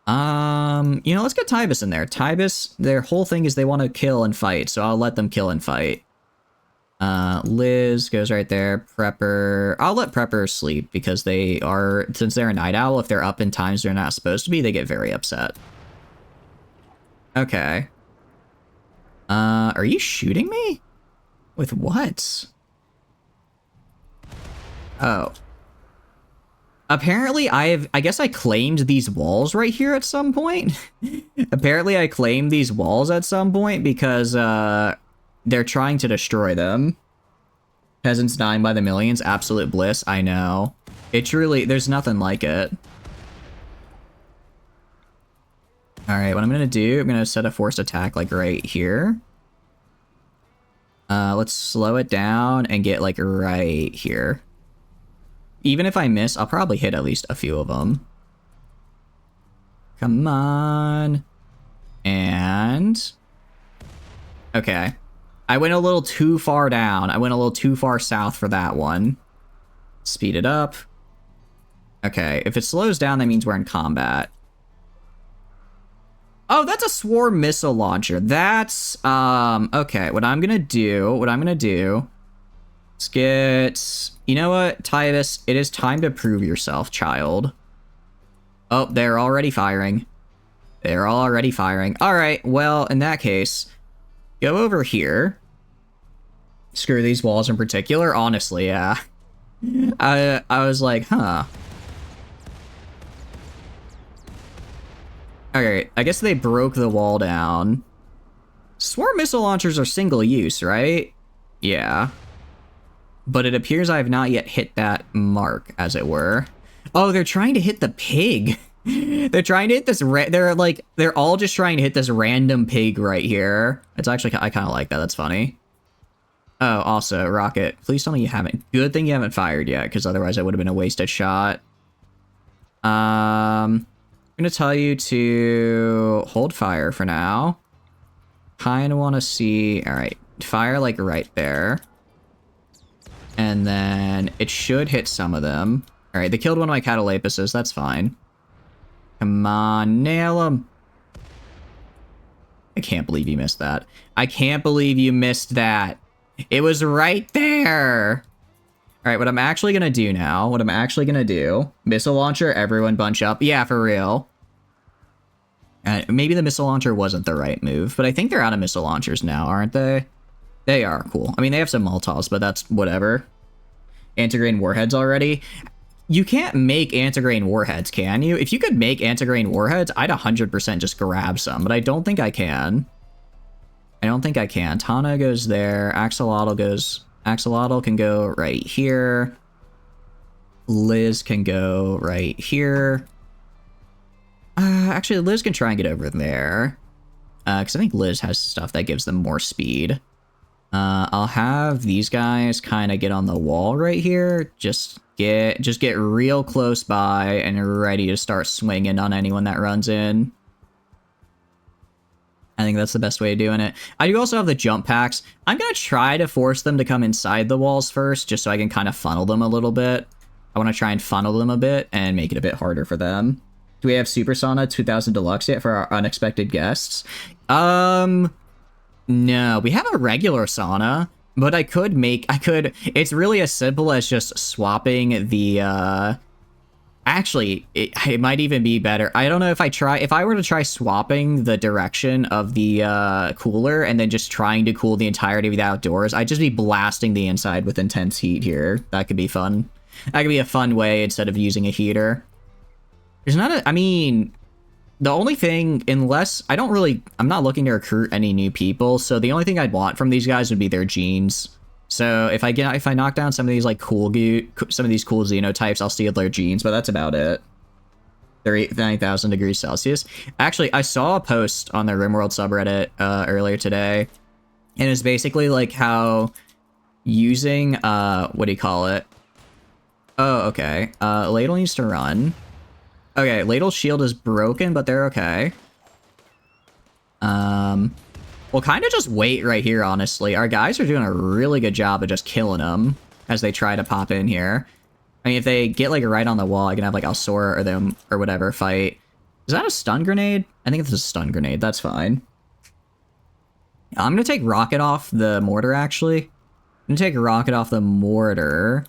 Speaker 1: Let's get Tybus in there. Tybus, their whole thing is they want to kill and fight, so I'll let them kill and fight. Liz goes right there. Prepper. I'll let Prepper sleep because since they're a night owl, if they're up in times they're not supposed to be, they get very upset. Okay. Are you shooting me? With what? Oh. Apparently I guess I claimed these walls right here at some point. Apparently I claimed these walls at some point because, they're trying to destroy them. Peasants dying by the millions. Absolute bliss. I know. It truly, there's nothing like it. Alright, what I'm gonna do, I'm gonna set a forced attack like right here. Let's slow it down and get like right here. Even if I miss, I'll probably hit at least a few of them. Come on. And... okay. I went a little too far down. I went a little too far south for that one. Speed it up. Okay, if it slows down, that means we're in combat. Oh, that's a swarm missile launcher. That's, okay, what I'm gonna do, let's get, you know what, Titus, it is time to prove yourself, child. Oh, they're already firing. All right, well, in that case, go over here. Screw these walls in particular. Honestly, yeah. I was like, huh. Okay, I guess they broke the wall down. Swarm missile launchers are single use, right? Yeah. But it appears I have not yet hit that mark, as it were. Oh, they're trying to hit the pig. They're trying to hit this. They're all just trying to hit this random pig right here. It's actually, I kind of like that. That's funny. Oh, also, Rocket, please tell me you haven't. Good thing you haven't fired yet, because otherwise it would have been a wasted shot. I'm gonna tell you to hold fire for now. Kind of want to see. All right, fire like right there. And then it should hit some of them. All right, they killed one of my catalapuses. That's fine. Come on, nail them. I can't believe you missed that. I can't believe you missed that. It was right there. All right, what I'm actually going to do now, missile launcher, everyone bunch up. Yeah, for real. Maybe the missile launcher wasn't the right move, but I think they're out of missile launchers now, aren't they? They are, cool. I mean, they have some Molotovs, but that's whatever. Antigrain warheads already. You can't make antigrain warheads, can you? If you could make antigrain warheads, I'd 100% just grab some, but I don't think I can. Tana goes there. Axolotl can go right here. Liz can go right here. Actually, Liz can try and get over there. Because I think Liz has stuff that gives them more speed. I'll have these guys kind of get on the wall right here. Just get real close by and ready to start swinging on anyone that runs in. I think that's the best way of doing it. I do also have the jump packs. I'm going to try to force them to come inside the walls first, just so I can kind of funnel them a little bit. I want to try and funnel them a bit and make it a bit harder for them. Do we have Super Sauna 2000 Deluxe yet for our unexpected guests? No, we have a regular sauna, but it's really as simple as just swapping the, actually, it might even be better. I don't know if I were to try swapping the direction of the cooler and then just trying to cool the entirety of the outdoors, I'd just be blasting the inside with intense heat here. That could be fun. That could be a fun way instead of using a heater. I mean, the only thing, I'm not looking to recruit any new people, so the only thing I'd want from these guys would be their genes. So if I knock down some of these some of these cool xenotypes, I'll steal their genes, but that's about it. They're 9,000 degrees Celsius. Actually, I saw a post on the RimWorld subreddit earlier today, and it's basically like how using what do you call it? Oh, okay. Ladle needs to run. Okay, Ladle's shield is broken, but they're okay. We'll kind of just wait right here, honestly. Our guys are doing a really good job of just killing them as they try to pop in here. I mean, if they get, like, right on the wall, I can have, like, Alsora or them or whatever fight. Is that a stun grenade? I think it's a stun grenade. That's fine. I'm going to take Rocket off the mortar, actually. I'm going to take Rocket off the mortar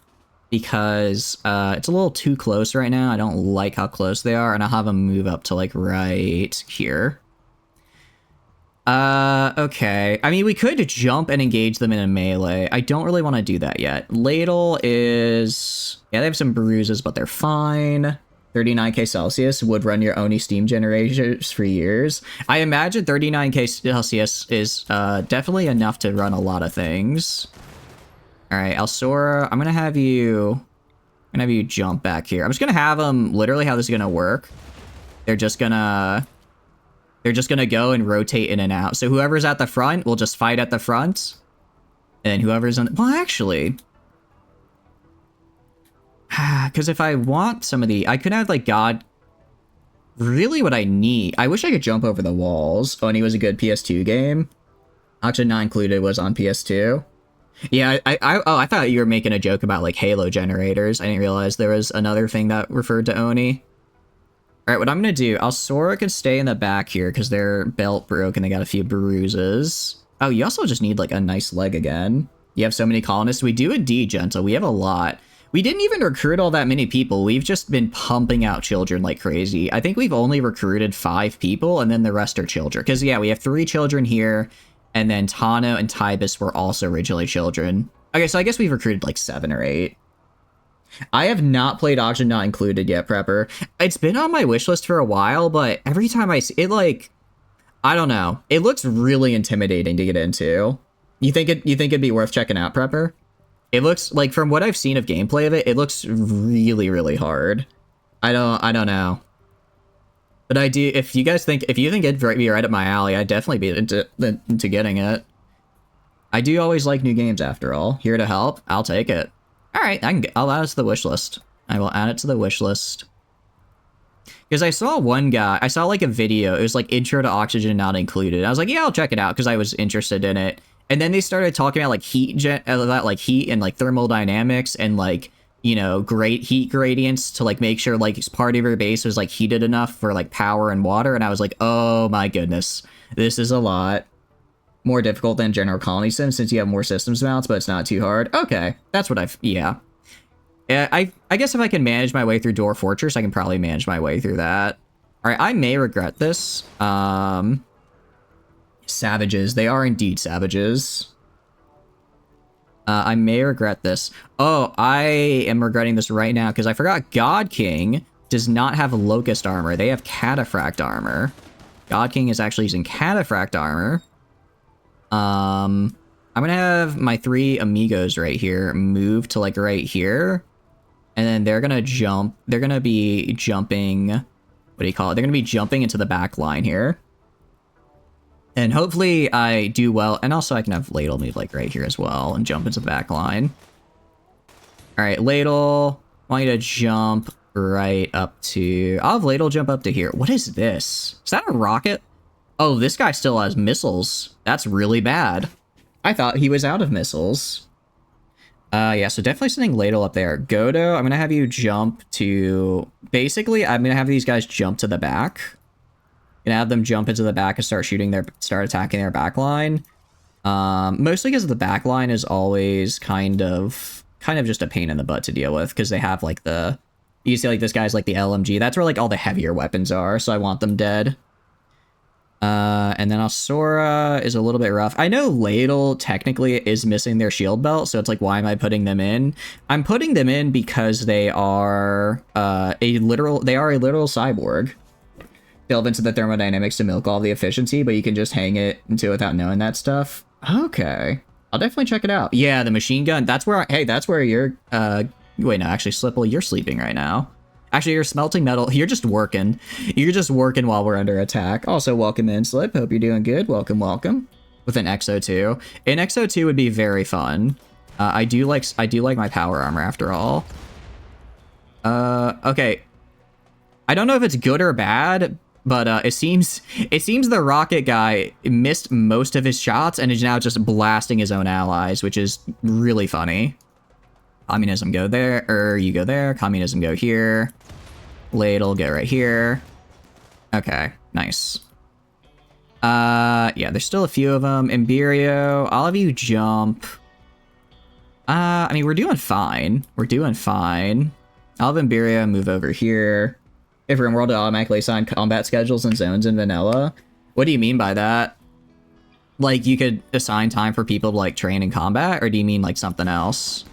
Speaker 1: because it's a little too close right now. I don't like how close they are, and I'll have them move up to, like, right here. Okay. I mean, we could jump and engage them in a melee. I don't really want to do that yet. Ladle is... yeah, they have some bruises, but they're fine. 39k Celsius would run your Oni steam generators for years. I imagine 39k Celsius is definitely enough to run a lot of things. All right, Alsora, I'm gonna have you jump back here. I'm just gonna have them, literally how this is gonna work. They're just gonna go and rotate in and out. So whoever's at the front will just fight at the front. And whoever's on... well, actually... because if I want some of the... I could have, like, God... really what I need... I wish I could jump over the walls. Oni was a good PS2 game. Actually, not included was on PS2. Yeah, I thought you were making a joke about, like, Halo generators. I didn't realize there was another thing that referred to Oni. Alright, what I'm gonna do... Alsora can stay in the back here, because their belt broke and they got a few bruises. Oh, you also just need, like, a nice leg again. You have so many colonists. We do indeed, Gentle. We have a lot. We didn't even recruit all that many people. We've just been pumping out children like crazy. I think we've only recruited 5 people, and then the rest are children. Because, yeah, we have 3 children here, and then Tano and Tybus were also originally children. Okay, so I guess we've recruited, like, 7 or 8. I have not played Oxygen Not Included yet, Prepper. It's been on my wish list for a while, but every time I see it, like, I don't know. It looks really intimidating to get into. You think it'd be worth checking out, Prepper? It looks like, from what I've seen of gameplay of it, it looks really, really hard. I don't know. But I do, if you think it'd be right up my alley, I'd definitely be into getting it. I do always like new games after all. Here to help, I'll take it. All right, I'll add it to the wish list. I will add it to the wish list. Because I saw one guy, I saw like a video, it was like Intro to Oxygen Not Included. I was like, yeah, I'll check it out because I was interested in it. And then they started talking about like heat and like thermodynamics and like, you know, great heat gradients to like make sure like part of your base was like heated enough for like power and water. And I was like, oh my goodness, this is a lot more difficult than general colony sim since you have more systems mounts, but it's not too hard. Okay, that's what yeah. I guess if I can manage my way through Door Fortress, I can probably manage my way through that. All right, I may regret this. Savages. They are indeed savages. I may regret this. Oh, I am regretting this right now because I forgot God King does not have Locust armor. They have Cataphract armor. God King is actually using Cataphract armor. I'm gonna have my 3 amigos right here move to like right here. And then they're gonna jump. They're gonna be jumping. What do you call it? They're gonna be jumping into the back line here. And hopefully I do well. And also I can have Ladle move like right here as well and jump into the back line. All right, Ladle, I want you to jump right up to... I'll have Ladle jump up to here. What is this? Is that a rocket? Oh, this guy still has missiles. That's really bad. I thought he was out of missiles. Yeah, so definitely sending Ladle up there. Godo, I'm going to have you jump to... Basically, I'm going to have these guys jump to the back. Gonna have them jump into the back and start attacking their back line. Mostly because the back line is always kind of just a pain in the butt to deal with because they have like you see like this guy's like the LMG. That's where like all the heavier weapons are, so I want them dead. And then Asura is a little bit rough. I know Ladle technically is missing their shield belt, so it's like, why am I putting them in? I'm putting them in because they are a literal cyborg. Delve into the thermodynamics to milk all the efficiency, but you can just hang it into without knowing that stuff. Okay. I'll definitely check it out. Yeah, the machine gun. That's where, hey, that's where you're, wait, no, actually, Slipple, you're sleeping right now. Actually, you're smelting metal. You're just working. You're just working while we're under attack. Also, welcome in, Slip. Hope you're doing good. Welcome, welcome. With an XO2. An XO2 would be very fun. I do like my power armor after all. Okay. I don't know if it's good or bad, but it seems the rocket guy missed most of his shots and is now just blasting his own allies, which is really funny. Communism go there, or you go there. Communism go here. Ladle go right here. Okay, nice. Yeah, there's still a few of them. Imberio, all of you jump. I mean, we're doing fine. We're doing fine. I'll have Imberio move over here. If RimWorld automatically assign combat schedules and zones in vanilla. What do you mean by that? Like, you could assign time for people to, like, train in combat? Or do you mean, like, something else?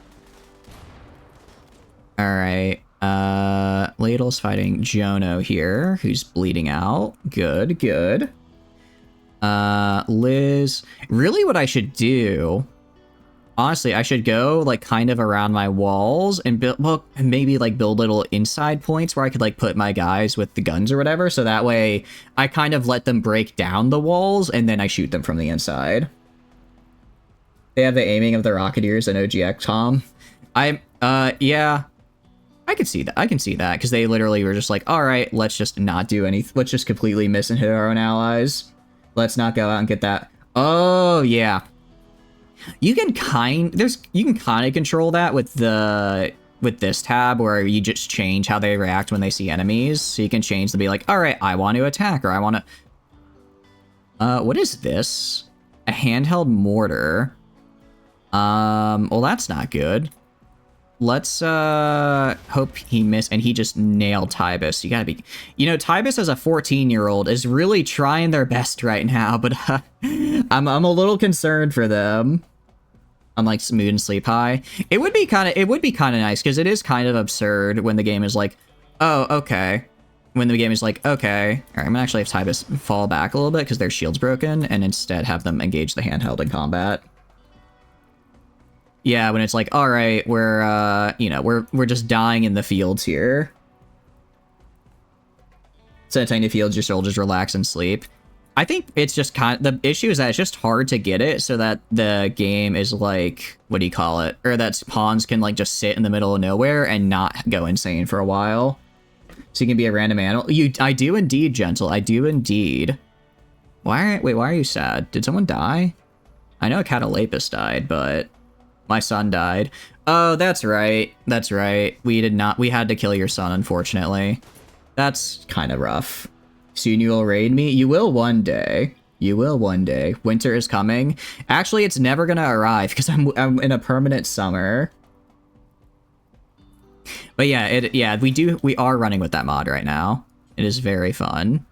Speaker 1: Alright. Ladle's fighting Jono here, who's bleeding out. Good, good. Liz. Really what I should do... Honestly, I should go, like, kind of around my walls and build, well, maybe, like, build little inside points where I could, like, put my guys with the guns or whatever, so that way I kind of let them break down the walls, and then I shoot them from the inside. They have the aiming of the Rocketeers and OGX, Tom. Yeah. I can see that. I can see that, because they literally were just like, alright, let's just not do anything. Let's just completely miss and hit our own allies. Let's not go out and get that. Oh, yeah. You can kind of control that with this tab where you just change how they react when they see enemies. So you can change to be like, all right, I want to attack, or I want to. What is this? A handheld mortar. Well, that's not good. Let's hope he missed, and he just nailed Tybus. You gotta be, you know, Tybus as a 14-year-old is really trying their best right now, but I'm a little concerned for them. unlike Mood and Sleep High. It would be kind of nice because it is kind of absurd when the game is like, oh, okay. When the game is like, okay, all right, I'm gonna actually have Tybus fall back a little bit because their shield's broken, and instead have them engage the handheld in combat. Yeah, when it's like, all right, we're you know, we're just dying in the fields here. Instead of tiny fields, your soldiers relax and sleep. I think it's just the issue is that it's just hard to get it so that the game is like, what do you call it? Or that pawns can like just sit in the middle of nowhere and not go insane for a while. So you can be a random animal. I do indeed, Gentle. I do indeed. Why are you sad? Did someone die? I know a Catalapis died, but my son died. Oh, that's right. That's right. We had to kill your son, unfortunately. That's kind of rough. Soon you will raid me? You will one day. You will one day. Winter is coming. Actually, it's never gonna arrive because I'm in a permanent summer. But yeah, we are running with that mod right now. It is very fun.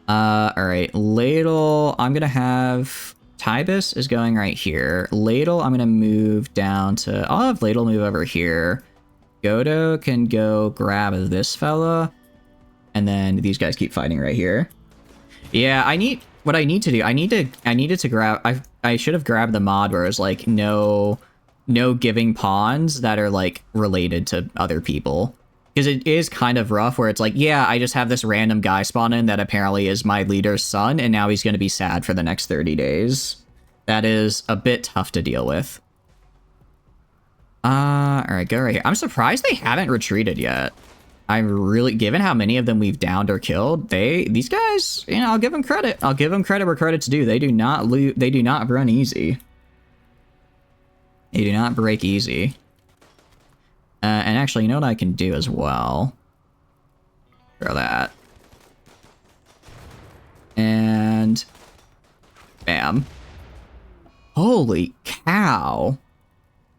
Speaker 1: All right, Ladle, I'm gonna have Tybus is going right here. Ladle, I'm gonna move down to. I'll have Ladle move over here. Godo can go grab this fella, and then these guys keep fighting right here. Yeah, what I need to do. I needed to grab. I should have grabbed the mod where it was like no giving pawns that are like related to other people, because it is kind of rough where it's like, yeah, I just have this random guy spawn in that apparently is my leader's son, and now he's going to be sad for the next 30 days. That is a bit tough to deal with. All right, go right here. I'm surprised they haven't retreated yet. I'm really, given how many of them we've downed or killed, these guys, you know, I'll give them credit. I'll give them credit where credit's due. They do not run easy. They do not break easy. And actually, you know what I can do as well? Throw that. And bam. Holy cow.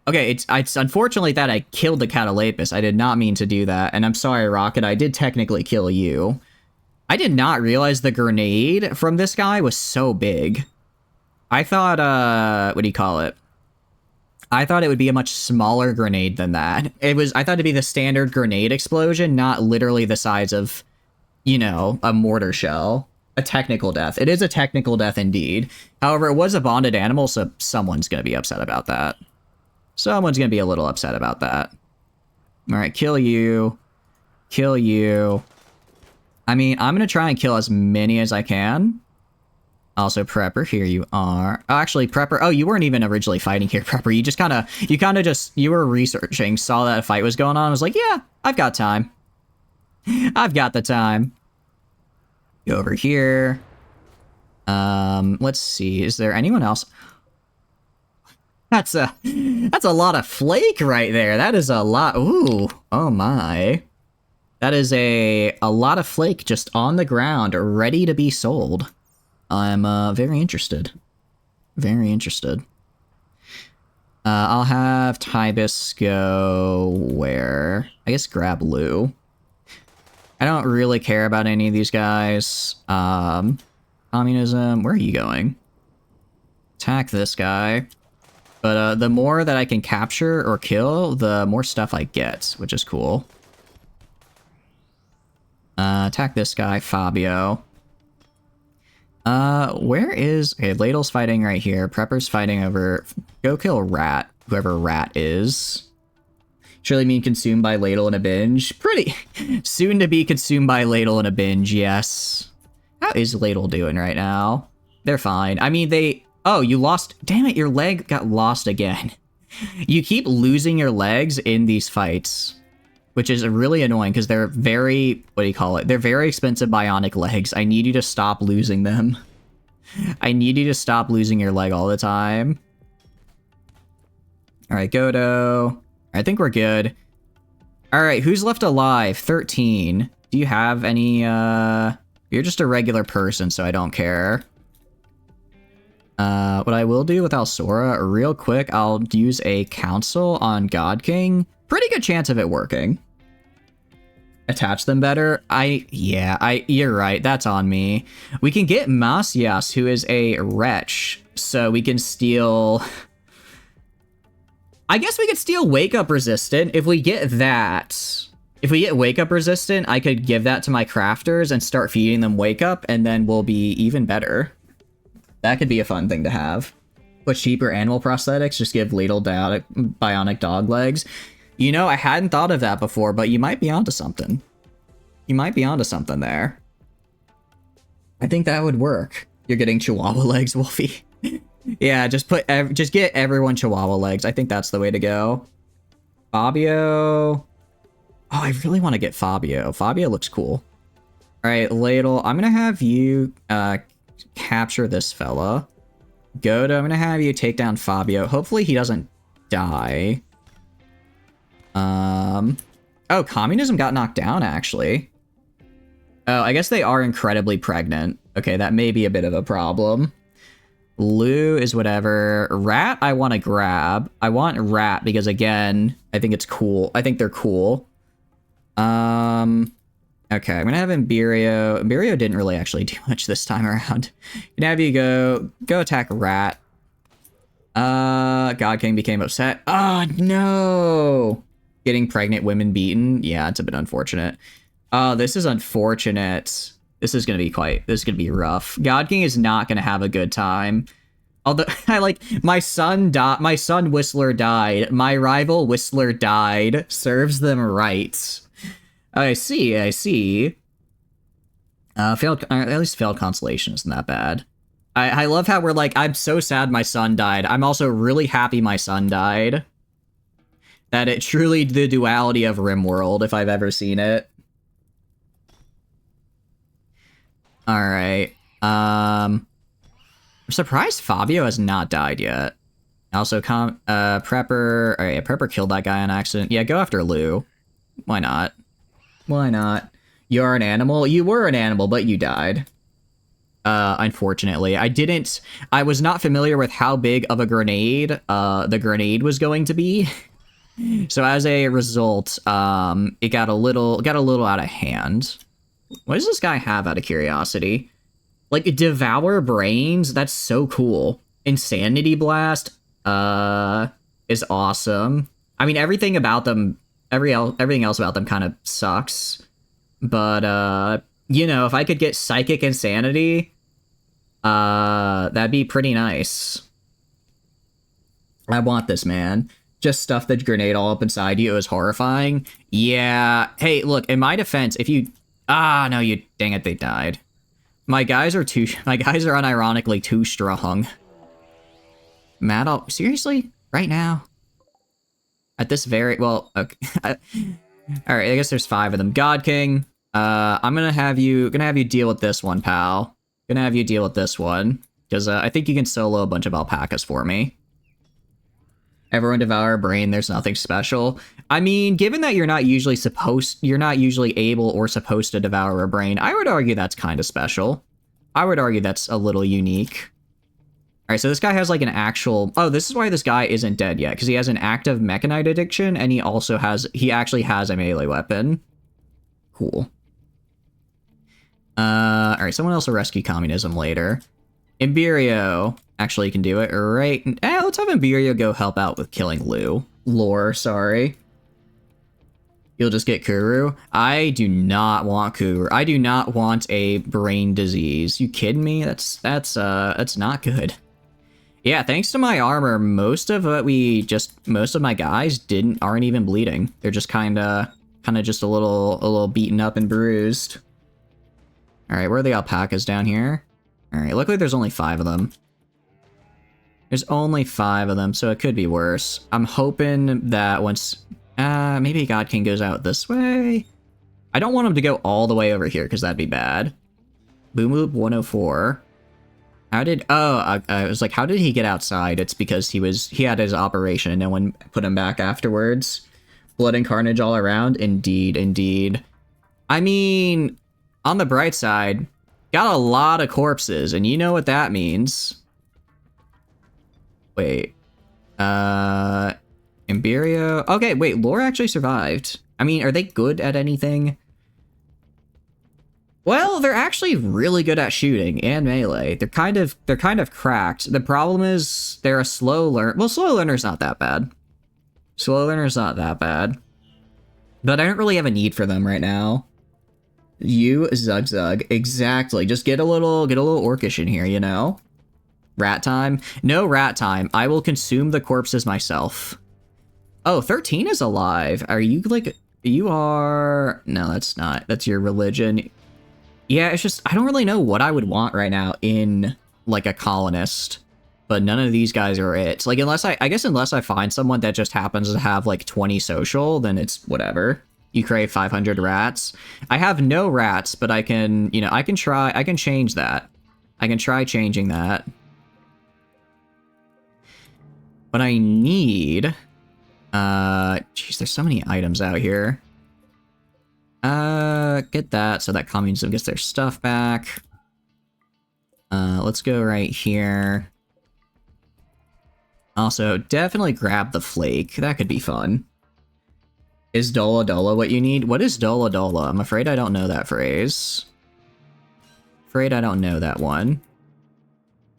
Speaker 1: Okay, it's unfortunately that I killed the Catalapis. I did not mean to do that, and I'm sorry, Rocket, I did technically kill you. I did not realize the grenade from this guy was so big. I thought, what do you call it? I thought it would be a much smaller grenade than that. I thought it'd be the standard grenade explosion, not literally the size of, you know, a mortar shell. A technical death. It is a technical death indeed. However, it was a bonded animal, so someone's going to be upset about that. Someone's going to be a little upset about that. All right, kill you. Kill you. I mean, I'm going to try and kill as many as I can. Also, Prepper, here you are. Oh, actually, Prepper, oh, you weren't even originally fighting here, Prepper. You were researching, saw that a fight was going on. I was like, yeah, I've got time. I've got the time. Go over here. Let's see. Is there anyone else? That's a lot of flake right there. That is a lot. Ooh, oh my. That is a lot of flake just on the ground, ready to be sold. I'm very interested. Very interested. I'll have Tybus go where? I guess grab Lou. I don't really care about any of these guys. Communism, where are you going? Attack this guy. But the more that I can capture or kill, the more stuff I get, which is cool. Attack this guy, Fabio. Where is... Okay, Ladle's fighting right here. Prepper's fighting over... Go kill Rat, whoever Rat is. Surely being consumed by Ladle in a binge. Pretty soon to be consumed by Ladle in a binge, yes. How is Ladle doing right now? They're fine. I mean, they... Oh, you lost... Damn it, your leg got lost again. You keep losing your legs in these fights, which is really annoying because they're very... What do you call it? They're very expensive bionic legs. I need you to stop losing them. I need you to stop losing your leg all the time. All right, Godo. I think we're good. All right, who's left alive? 13. Do you have any, You're just a regular person, so I don't care. What I will do with Alsora, real quick, I'll use a council on God King. Pretty good chance of it working. Attach them better. You're right, that's on me. We can get Masyas, who is a wretch, so we can steal... I guess we could steal Wake Up Resistant. If we get that, if we get Wake Up Resistant, I could give that to my crafters and start feeding them Wake Up, and then we'll be even better. That could be a fun thing to have. But cheaper animal prosthetics, just give lethal bionic dog legs. You know, I hadn't thought of that before, but you might be onto something. You might be onto something there. I think that would work. You're getting Chihuahua legs, Wolfie. Yeah, just get everyone Chihuahua legs. I think that's the way to go. Fabio. Oh, I really want to get Fabio. Fabio looks cool. All right, Ladle, I'm gonna have you capture this fella. Goda, I'm gonna have you take down Fabio. Hopefully he doesn't die. Oh, communism got knocked down, actually. Oh, I guess they are incredibly pregnant. Okay, that may be a bit of a problem. Lou is whatever. Rat, I want to grab. I want Rat because, again, I think it's cool. I think they're cool. Okay, I'm gonna have Imberio. Imberio didn't really actually do much this time around. Gonna have you go attack Rat. God King became upset. Oh, no! Getting pregnant women beaten. Yeah, it's a bit unfortunate. Oh, this is unfortunate. This is gonna be rough. God King is not gonna have a good time. Although my son Whistler died. My rival Whistler died. Serves them right. I see. At least failed consolation isn't that bad. I love how we're like, I'm so sad my son died. I'm also really happy my son died. That it truly the duality of RimWorld, if I've ever seen it. Alright. I'm surprised Fabio has not died yet. Also, Prepper... Alright, Prepper killed that guy on accident. Yeah, go after Lou. Why not? Why not? You're an animal? You were an animal, but you died. Unfortunately. I was not familiar with how big of a grenade, the grenade was going to be. So as a result, it got a little out of hand. What does this guy have out of curiosity? Like, Devour Brains? That's so cool. Insanity Blast, is awesome. I mean, everything about them, everything else about them kind of sucks. But, you know, if I could get Psychic Insanity, that'd be pretty nice. I want this, man. Just stuff the grenade all up inside you is horrifying. Yeah. Hey, look, in my defense, if you... Ah, no, you... Dang it, they died. My guys are unironically too strong. Seriously? Right now? At this very... Well, okay. Alright, I guess there's 5 of them. God King, I'm gonna have you deal with this one, pal. Gonna have you deal with this one. Because I think you can solo a bunch of alpacas for me. Everyone devour a brain, there's nothing special. I mean, given that you're not usually able or supposed to devour a brain, I would argue that's kind of special. I would argue that's a little unique. Alright, so this guy has like an actual... Oh, this is why this guy isn't dead yet, because he has an active mechanite addiction, and he actually has a melee weapon. Cool. Alright, someone else will rescue communism later. Imberio actually can do it, right? Let's have Imberio go help out with killing Lore, sorry. You'll just get Kuru. I do not want Kuru. I do not want a brain disease. You kidding me? That's not good. Yeah, thanks to my armor, most of my guys aren't even bleeding. They're just kinda just a little beaten up and bruised. Alright, where are the alpacas down here? Alright, luckily there's only 5 of them. There's only 5 of them, so it could be worse. I'm hoping that once... maybe God King goes out this way? I don't want him to go all the way over here, because that'd be bad. Boom Boop 104. I was like, how did he get outside? It's because he had his operation and no one put him back afterwards. Blood and carnage all around? Indeed, indeed. I mean, on the bright side, got a lot of corpses, and you know what that means. Wait. Imberio? Okay, wait, Lore actually survived. I mean, are they good at anything? Well, they're actually really good at shooting and melee. They're kind of cracked. The problem is they're a slow learner. Well, slow learner's not that bad. Slow learner's not that bad. But I don't really have a need for them right now. You, Zug Zug. Exactly. Just get a little orcish in here, you know? Rat time? No rat time. I will consume the corpses myself. Oh, 13 is alive. Are you like... You are... No, that's not. That's your religion. Yeah, it's just... I don't really know what I would want right now in, like, a colonist. But none of these guys are it. Like, unless I guess unless I find someone that just happens to have, like, 20 social, then it's whatever. You crave 500 rats. I have no rats, but I can, you know, I can change that. I can try changing that. But I need... Jeez, there's so many items out here. Get that, so that communism gets their stuff back. Let's go right here. Also, definitely grab the flake. That could be fun. Is Dola Dola what you need? What is Dola Dola? I'm afraid I don't know that phrase. Afraid I don't know that one.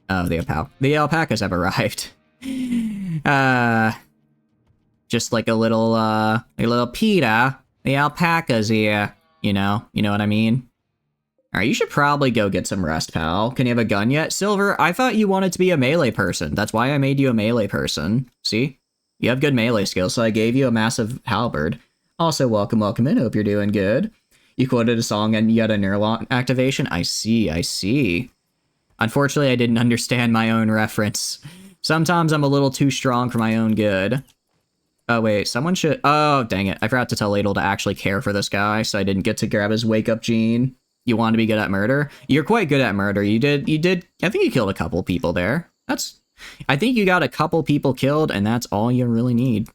Speaker 1: Oh, the alpacas have arrived. Just like a little PETA. The alpacas here. You know what I mean? Alright, you should probably go get some rest, pal. Can you have a gun yet? Silver, I thought you wanted to be a melee person. That's why I made you a melee person. See? You have good melee skills, so I gave you a massive halberd. Also, welcome in. Hope you're doing good. You quoted a song and you had a neural activation. I see. Unfortunately, I didn't understand my own reference. Sometimes I'm a little too strong for my own good. Oh, wait, someone should... Oh, dang it. I forgot to tell Adel to actually care for this guy, so I didn't get to grab his wake-up gene. You want to be good at murder? You're quite good at murder. You did... I think you killed a couple people there. I think you got a couple people killed, and that's all you really need.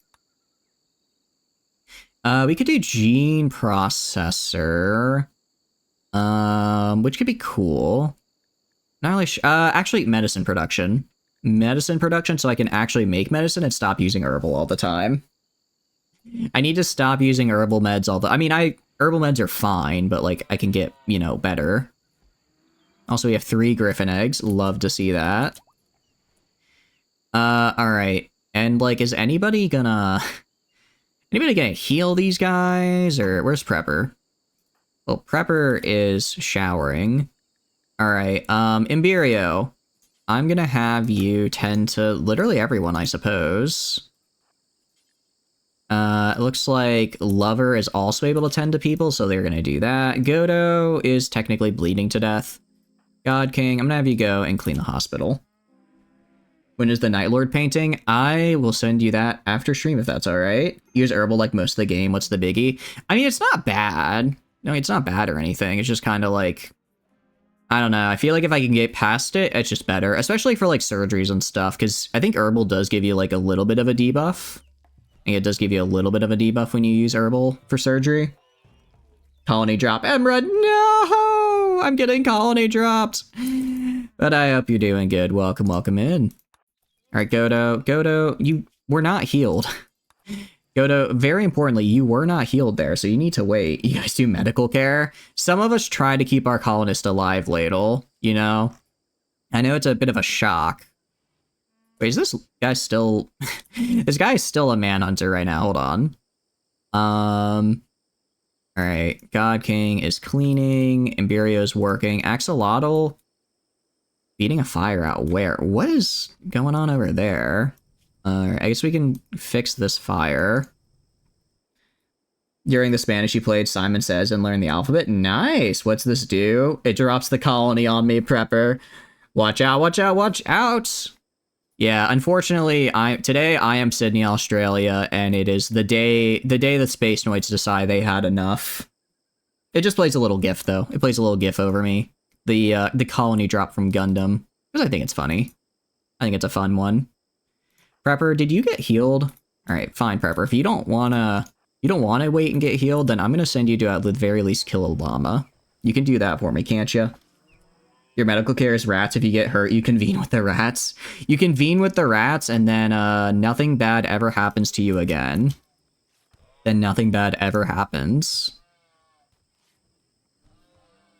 Speaker 1: We could do gene processor. Which could be cool. Not really actually, medicine production. Medicine production, so I can actually make medicine and stop using herbal all the time. I need to stop using herbal meds all the... I mean, herbal meds are fine, but, like, I can get, you know, better. Also, we have 3 griffin eggs. Love to see that. Alright. And, like, is anybody gonna heal these guys? Or, where's Prepper? Well, Prepper is showering. Alright, Imberio. I'm gonna have you tend to literally everyone, I suppose. It looks like Lover is also able to tend to people, so they're gonna do that. Godo is technically bleeding to death. God King, I'm gonna have you go and clean the hospital. When is the Night Lord painting? I will send you that after stream if that's alright. Use herbal like most of the game, what's the biggie? I mean, it's not bad. No, it's not bad or anything, it's just kind of like... I don't know, I feel like if I can get past it, it's just better. Especially for, like, surgeries and stuff, because I think herbal does give you, like, a little bit of a debuff. I think it does give you a little bit of a debuff when you use herbal for surgery. Colony drop. Emerald, no! I'm getting colony dropped! But I hope you're doing good. Welcome in. Alright, Godo, you were not healed. Godo, very importantly, you were not healed there, so you need to wait. You guys do medical care? Some of us try to keep our colonist alive, Ladle, you know? I know it's a bit of a shock. Wait, is this guy still... This guy is still a manhunter right now, hold on. Alright, God King is cleaning, Imberio's working, Axolotl beating a fire out where? What is going on over there? I guess we can fix this fire. During the Spanish you played Simon Says and learned the alphabet. Nice! What's this do? It drops the colony on me, Prepper. Watch out, watch out, watch out! Yeah, unfortunately, today I am Sydney, Australia, and it is the day that Space Noids decide they had enough. It just plays a little GIF, though. It plays a little GIF over me. The colony drop from Gundam. Because I think it's funny. I think it's a fun one. Prepper, did you get healed? Alright, fine, Prepper. If you don't wanna wait and get healed, then I'm gonna send you to at the very least kill a llama. You can do that for me, can't you? Your medical care is rats. If you get hurt, you convene with the rats. You convene with the rats, and then nothing bad ever happens to you again. Then nothing bad ever happens.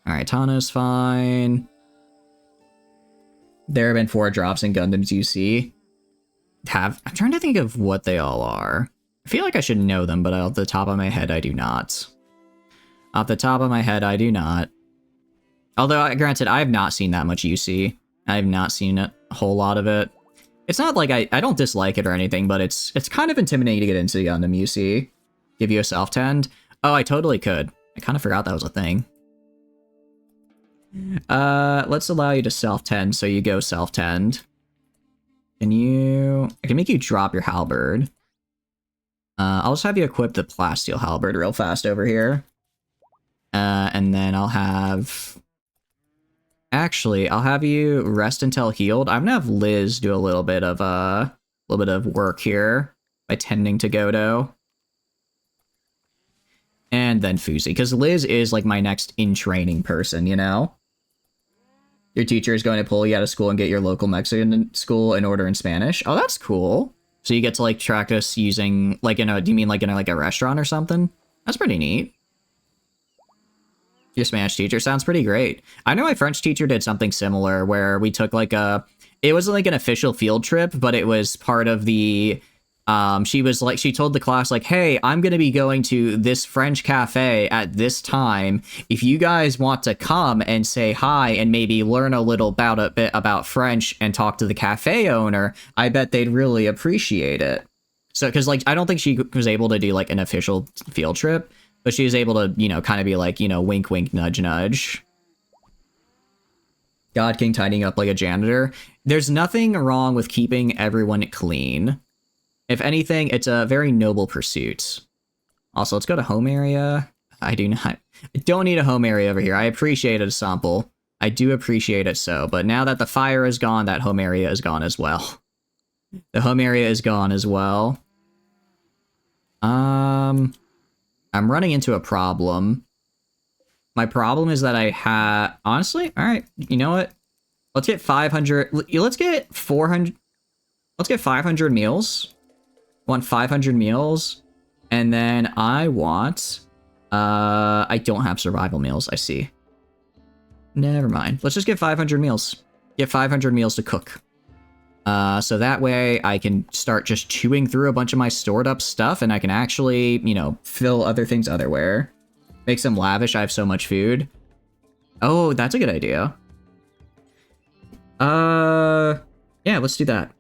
Speaker 1: Alright, Tano's fine. There have been 4 drops in Gundams you see. I'm trying to think of what they all are. I feel like I should know them, but off the top of my head, I do not. Off the top of my head, I do not. Although, granted, I have not seen that much UC. I have not seen a whole lot of it. It's not like I don't dislike it or anything, but it's kind of intimidating to get into the Gundam UC. Give you a self-tend. Oh, I totally could. I kind of forgot that was a thing. Let's allow you to self-tend, so you go self-tend. I can make you drop your halberd. I'll just have you equip the plasteel halberd real fast over here. And then I'll have... Actually, I'll have you rest until healed. I'm gonna have Liz do a little bit of work here by tending to Godo. And then Fuzi, because Liz is like my next in-training person, you know? Your teacher is going to pull you out of school and get your local Mexican school in order in Spanish. Oh, that's cool. So you get to like practice using like do you mean like in a restaurant or something? That's pretty neat. Your Spanish teacher sounds pretty great. I know my French teacher did something similar where we took like it wasn't like an official field trip, but it was part of the, she told the class like, hey, I'm going to be going to this French cafe at this time. If you guys want to come and say hi and maybe learn a bit about French and talk to the cafe owner, I bet they'd really appreciate it. So, cause like, I don't think she was able to do like an official field trip, but she was able to, kind of be like, wink, wink, nudge, nudge. God King tidying up like a janitor. There's nothing wrong with keeping everyone clean. If anything, it's a very noble pursuit. Also, let's go to home area. I don't need a home area over here. I appreciate a sample. I do appreciate it so, but now that the fire is gone, that home area is gone as well. The home area is gone as well. I'm running into a problem. My problem is that I have... Honestly? Alright, you know what? Let's get 500... Let's get 400... Let's get 500 meals. I want 500 meals. And then I want... I don't have survival meals, I see. Never mind. Let's just get 500 meals. Get 500 meals to cook. So that way I can start just chewing through a bunch of my stored up stuff and I can actually, fill other things otherwhere. Make some lavish. I have so much food. Oh, that's a good idea. Yeah, let's do that.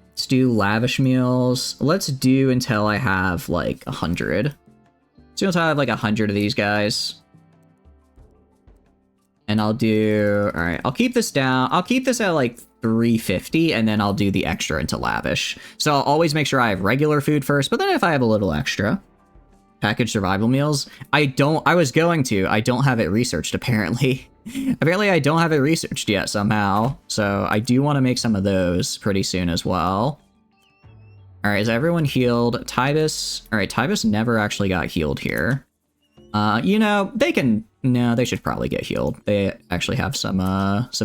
Speaker 1: Let's do lavish meals. Let's do until I have like 100. Let's do until I have like 100 of these guys. And I'll do... Alright, I'll keep this down. I'll keep this at like 350, and then I'll do the extra into lavish. So I'll always make sure I have regular food first, but then if I have a little extra... Packaged survival meals? I don't have it researched, apparently. Apparently I don't have it researched yet, somehow. So I do want to make some of those pretty soon as well. Alright, is everyone healed? Tybus... Alright, Tybus never actually got healed here. They can... No, they should probably get healed. They actually have some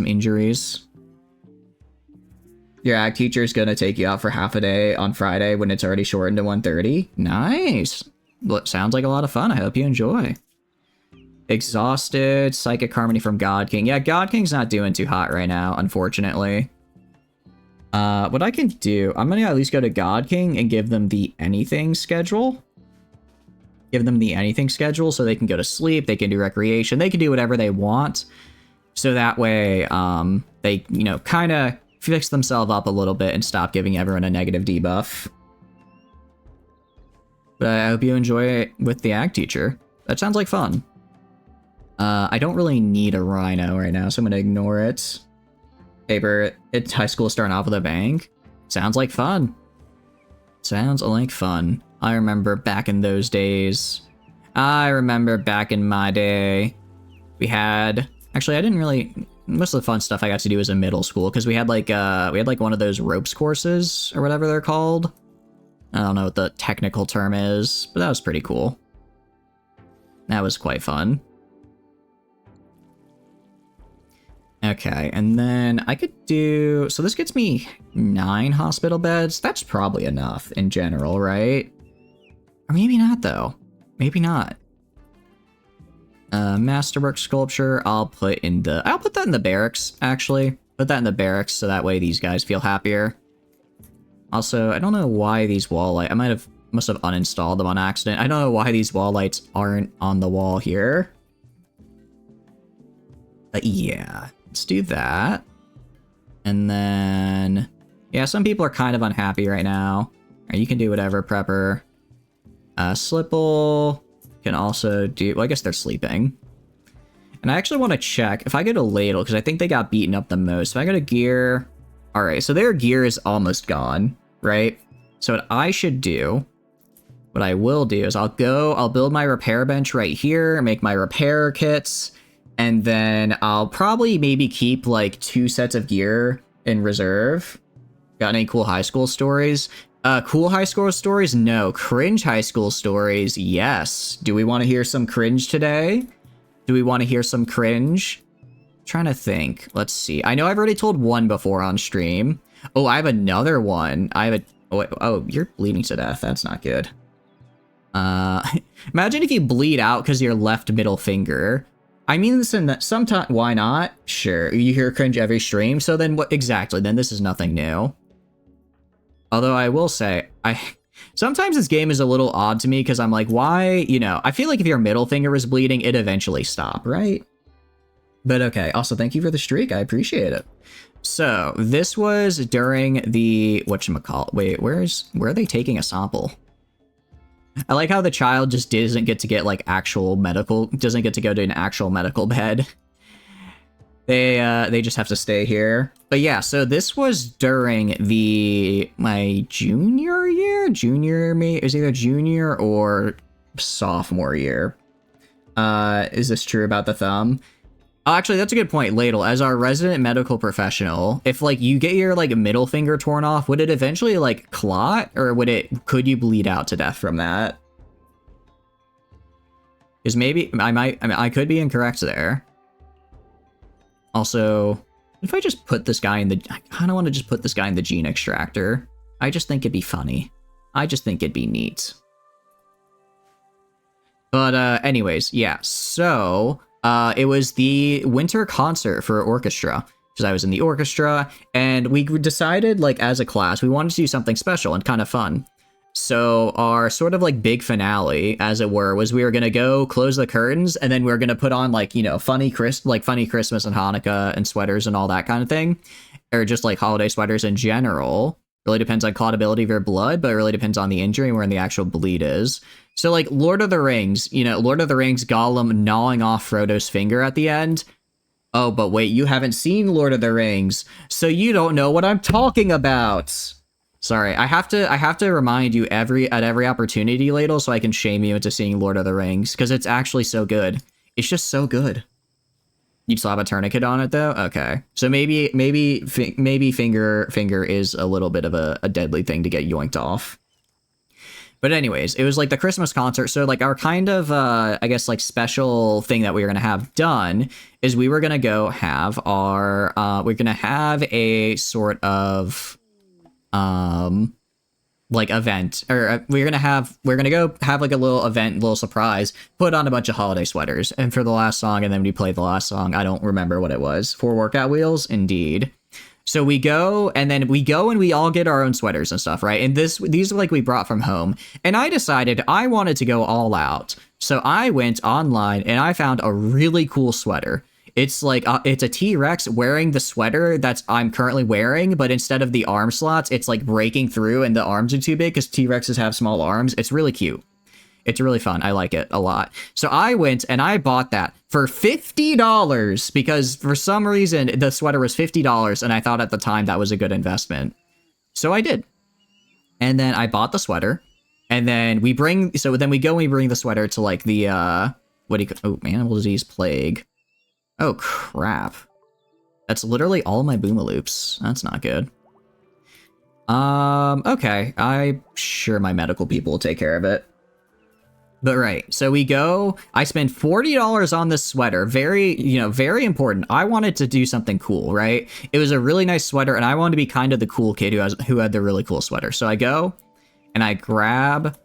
Speaker 1: injuries. Your ag teacher is gonna take you out for half a day on Friday when it's already shortened to 1:30. Nice! Well, sounds like a lot of fun. I hope you enjoy. Exhausted. Psychic Harmony from God King. Yeah, God King's not doing too hot right now, unfortunately. What I can do... I'm gonna at least go to God King and give them the anything schedule. Give them the anything schedule so they can go to sleep, they can do recreation, they can do whatever they want. So that way, they, kind of fix themselves up a little bit and stop giving everyone a negative debuff. But I hope you enjoy it with the ag teacher. That sounds like fun. I don't really need a rhino right now, so I'm going to ignore it. Paper, it's high school starting off with a bang. Sounds like fun. Sounds like fun. I remember back in those days. I remember back in my day. We had... Actually, I didn't really... Most of the fun stuff I got to do was in middle school, because we had like one of those ropes courses, or whatever they're called. I don't know what the technical term is, but that was pretty cool. That was quite fun. Okay, and then I could do... So this gets me 9 hospital beds. That's probably enough in general, right? Or maybe not, though. Maybe not. Masterwork sculpture, I'll put that in the barracks, actually. Put that in the barracks, so that way these guys feel happier. Also, I don't know why these wall lights... must have uninstalled them on accident. I don't know why these wall lights aren't on the wall here. But yeah, let's do that. And then... yeah, some people are kind of unhappy right now. Right, you can do whatever, Prepper. Slipple can also do... well, I guess they're sleeping. And I actually want to check if I go to Ladle, because I think they got beaten up the most. If I go to Gear... alright, so their gear is almost gone, right? So what I should do... what I will do is I'll build my repair bench right here, make my repair kits, and then I'll probably maybe keep like 2 sets of gear in reserve. Got any cool high school stories? Cool high school stories? No. Cringe high school stories? Yes. Do we want to hear some cringe today? Do we want to hear some cringe? I'm trying to think. Let's see. I know I've already told one before on stream. Oh, I have another one. Oh, you're bleeding to death. That's not good. Imagine if you bleed out because your left middle finger. I mean, listen, sometimes, why not? Sure, you hear cringe every stream, so then what exactly? Then this is nothing new. Although I will say, sometimes this game is a little odd to me because I'm like, why? You know, I feel like if your middle finger was bleeding, it'd eventually stop, right? But okay, also thank you for the streak, I appreciate it. So, this was during the, whatchamacallit, wait, where are they taking a sample? I like how the child just doesn't get to get like doesn't get to go to an actual medical bed. They just have to stay here. But yeah, so this was during my junior year? It was either junior or sophomore year. Is this true about the thumb? Oh, actually, that's a good point, Ladle. As our resident medical professional, if like you get your like middle finger torn off, would it eventually like clot, or could you bleed out to death from that? Because maybe I could be incorrect there. Also, if I just put this guy I kind of want to just put this guy in the gene extractor. I just think it'd be funny. I just think it'd be neat. But anyways, yeah. So. It was the winter concert for orchestra, because I was in the orchestra, and we decided, like, as a class, we wanted to do something special and kind of fun. So our sort of, like, big finale, as it were, was we were going to go close the curtains, and then we were going to put on, like, you know, funny Christmas and Hanukkah and sweaters and all that kind of thing, or just, like, holiday sweaters in general. Really depends on clotability of your blood, but it really depends on the injury and where the actual bleed is. So, like, Lord of the Rings, Gollum gnawing off Frodo's finger at the end. Oh, but wait, you haven't seen Lord of the Rings, so you don't know what I'm talking about. Sorry, I have to remind you at every opportunity, Ladle, so I can shame you into seeing Lord of the Rings, because it's actually so good. It's just so good. You still have a tourniquet on it, though? Okay. So maybe finger is a little bit of a deadly thing to get yoinked off. But anyways, it was like the Christmas concert. So like our kind of, I guess like special thing that we were going to have done is we were going to go have we're going to have a sort of, like event, or we're going to go have like a little event, little surprise, put on a bunch of holiday sweaters. And for the last song, and then we played the last song, I don't remember what it was. For Workout Wheels, indeed. So we go and we all get our own sweaters and stuff, right? And these are like we brought from home. And I decided I wanted to go all out. So I went online and I found a really cool sweater. It's like, it's a T-Rex wearing the sweater I'm currently wearing, but instead of the arm slots, it's like breaking through and the arms are too big because T-Rexes have small arms. It's really cute. It's really fun. I like it a lot. So I went and I bought that for $50 because for some reason the sweater was $50 and I thought at the time that was a good investment. So I did. And then I bought the sweater and then we bring the sweater to like the, animal disease plague. Oh crap. That's literally all my Boomaloops. That's not good. Okay. I'm sure my medical people will take care of it. But right, so we go, I spend $40 on this sweater, very important. I wanted to do something cool, right? It was a really nice sweater, and I wanted to be kind of the cool kid who had the really cool sweater. So I go, and I grab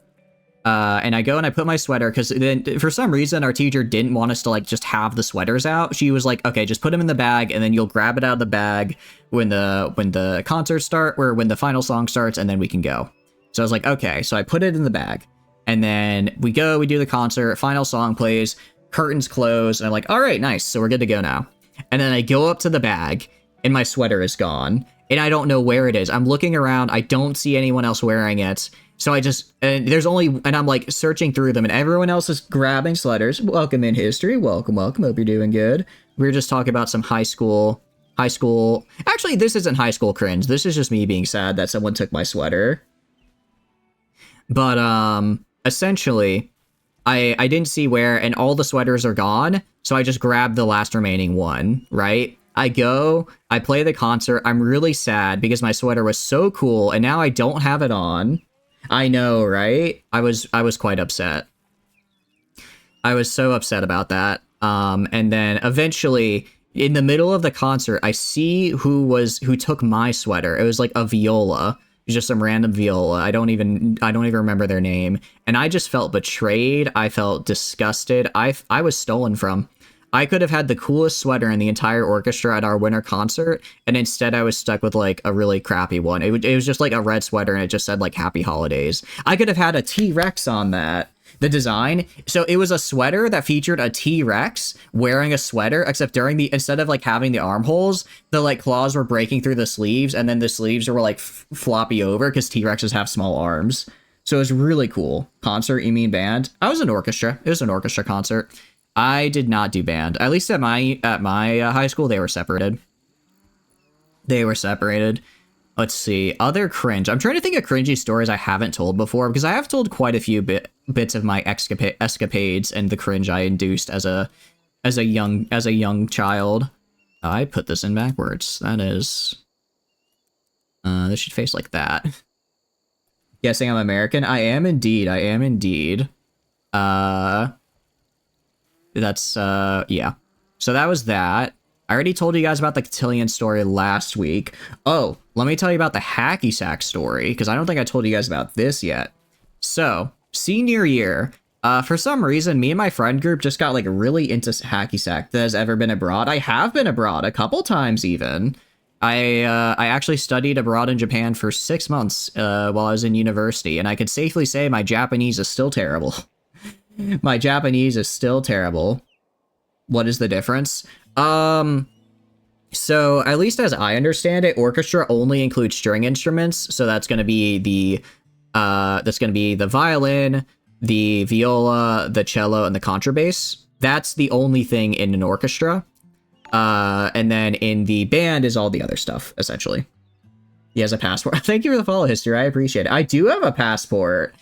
Speaker 1: And I go and I put my sweater, because then for some reason our teacher didn't want us to like just have the sweaters out. She was like, okay, just put them in the bag, and then you'll grab it out of the bag when the concerts start, or when the final song starts, and then we can go. So I was like, okay. So I put it in the bag, and then we do the concert, final song plays, curtains close, and I'm like, all right, nice. So we're good to go now. And then I go up to the bag, and my sweater is gone, and I don't know where it is. I'm looking around. I don't see anyone else wearing it. So and I'm like searching through them, and everyone else is grabbing sweaters. Welcome in history. Welcome. Hope you're doing good. We were just talking about some high school. Actually, this isn't high school cringe. This is just me being sad that someone took my sweater. But, essentially, I didn't see where, and all the sweaters are gone. So I just grabbed the last remaining one, right? I play the concert. I'm really sad because my sweater was so cool, and now I don't have it on. I know, right? I was quite upset. I was so upset about that. And then eventually, in the middle of the concert, I see who took my sweater. It was like a viola. It was just some random viola. I don't even remember their name. And I just felt betrayed. I felt disgusted. I was stolen from. I could have had the coolest sweater in the entire orchestra at our winter concert, and instead I was stuck with like a really crappy one. It was just like a red sweater, and it just said like Happy Holidays. I could have had a T-Rex on that. The design. So it was a sweater that featured a T-Rex wearing a sweater, except instead of like having the armholes, the like claws were breaking through the sleeves, and then the sleeves were like floppy over because T-Rexes have small arms. So it was really cool. Concert, you mean band? I was an orchestra. It was an orchestra concert. I did not do band. At least at my high school, they were separated. Let's see. Other cringe. I'm trying to think of cringy stories I haven't told before, because I have told quite a few bits of my escapades and the cringe I induced as a young child. I put this in backwards. That is. This should face like that. Guessing I'm American? I am indeed. That's, yeah. So that was that. I already told you guys about the cotillion story last week. Oh, let me tell you about the hacky sack story, because I don't think I told you guys about this yet. So, senior year, for some reason, me and my friend group just got like really into hacky sack. That has ever been abroad. I have been abroad a couple times even. I actually studied abroad in Japan for 6 months while I was in university, and I could safely say my Japanese is still terrible. My Japanese is still terrible. What is the difference? So at least as I understand it, orchestra only includes string instruments. So that's going to be the violin, the viola, the cello, and the contrabass. That's the only thing in an orchestra. And then in the band is all the other stuff, essentially. He has a passport. Thank you for the follow history. I appreciate it. I do have a passport.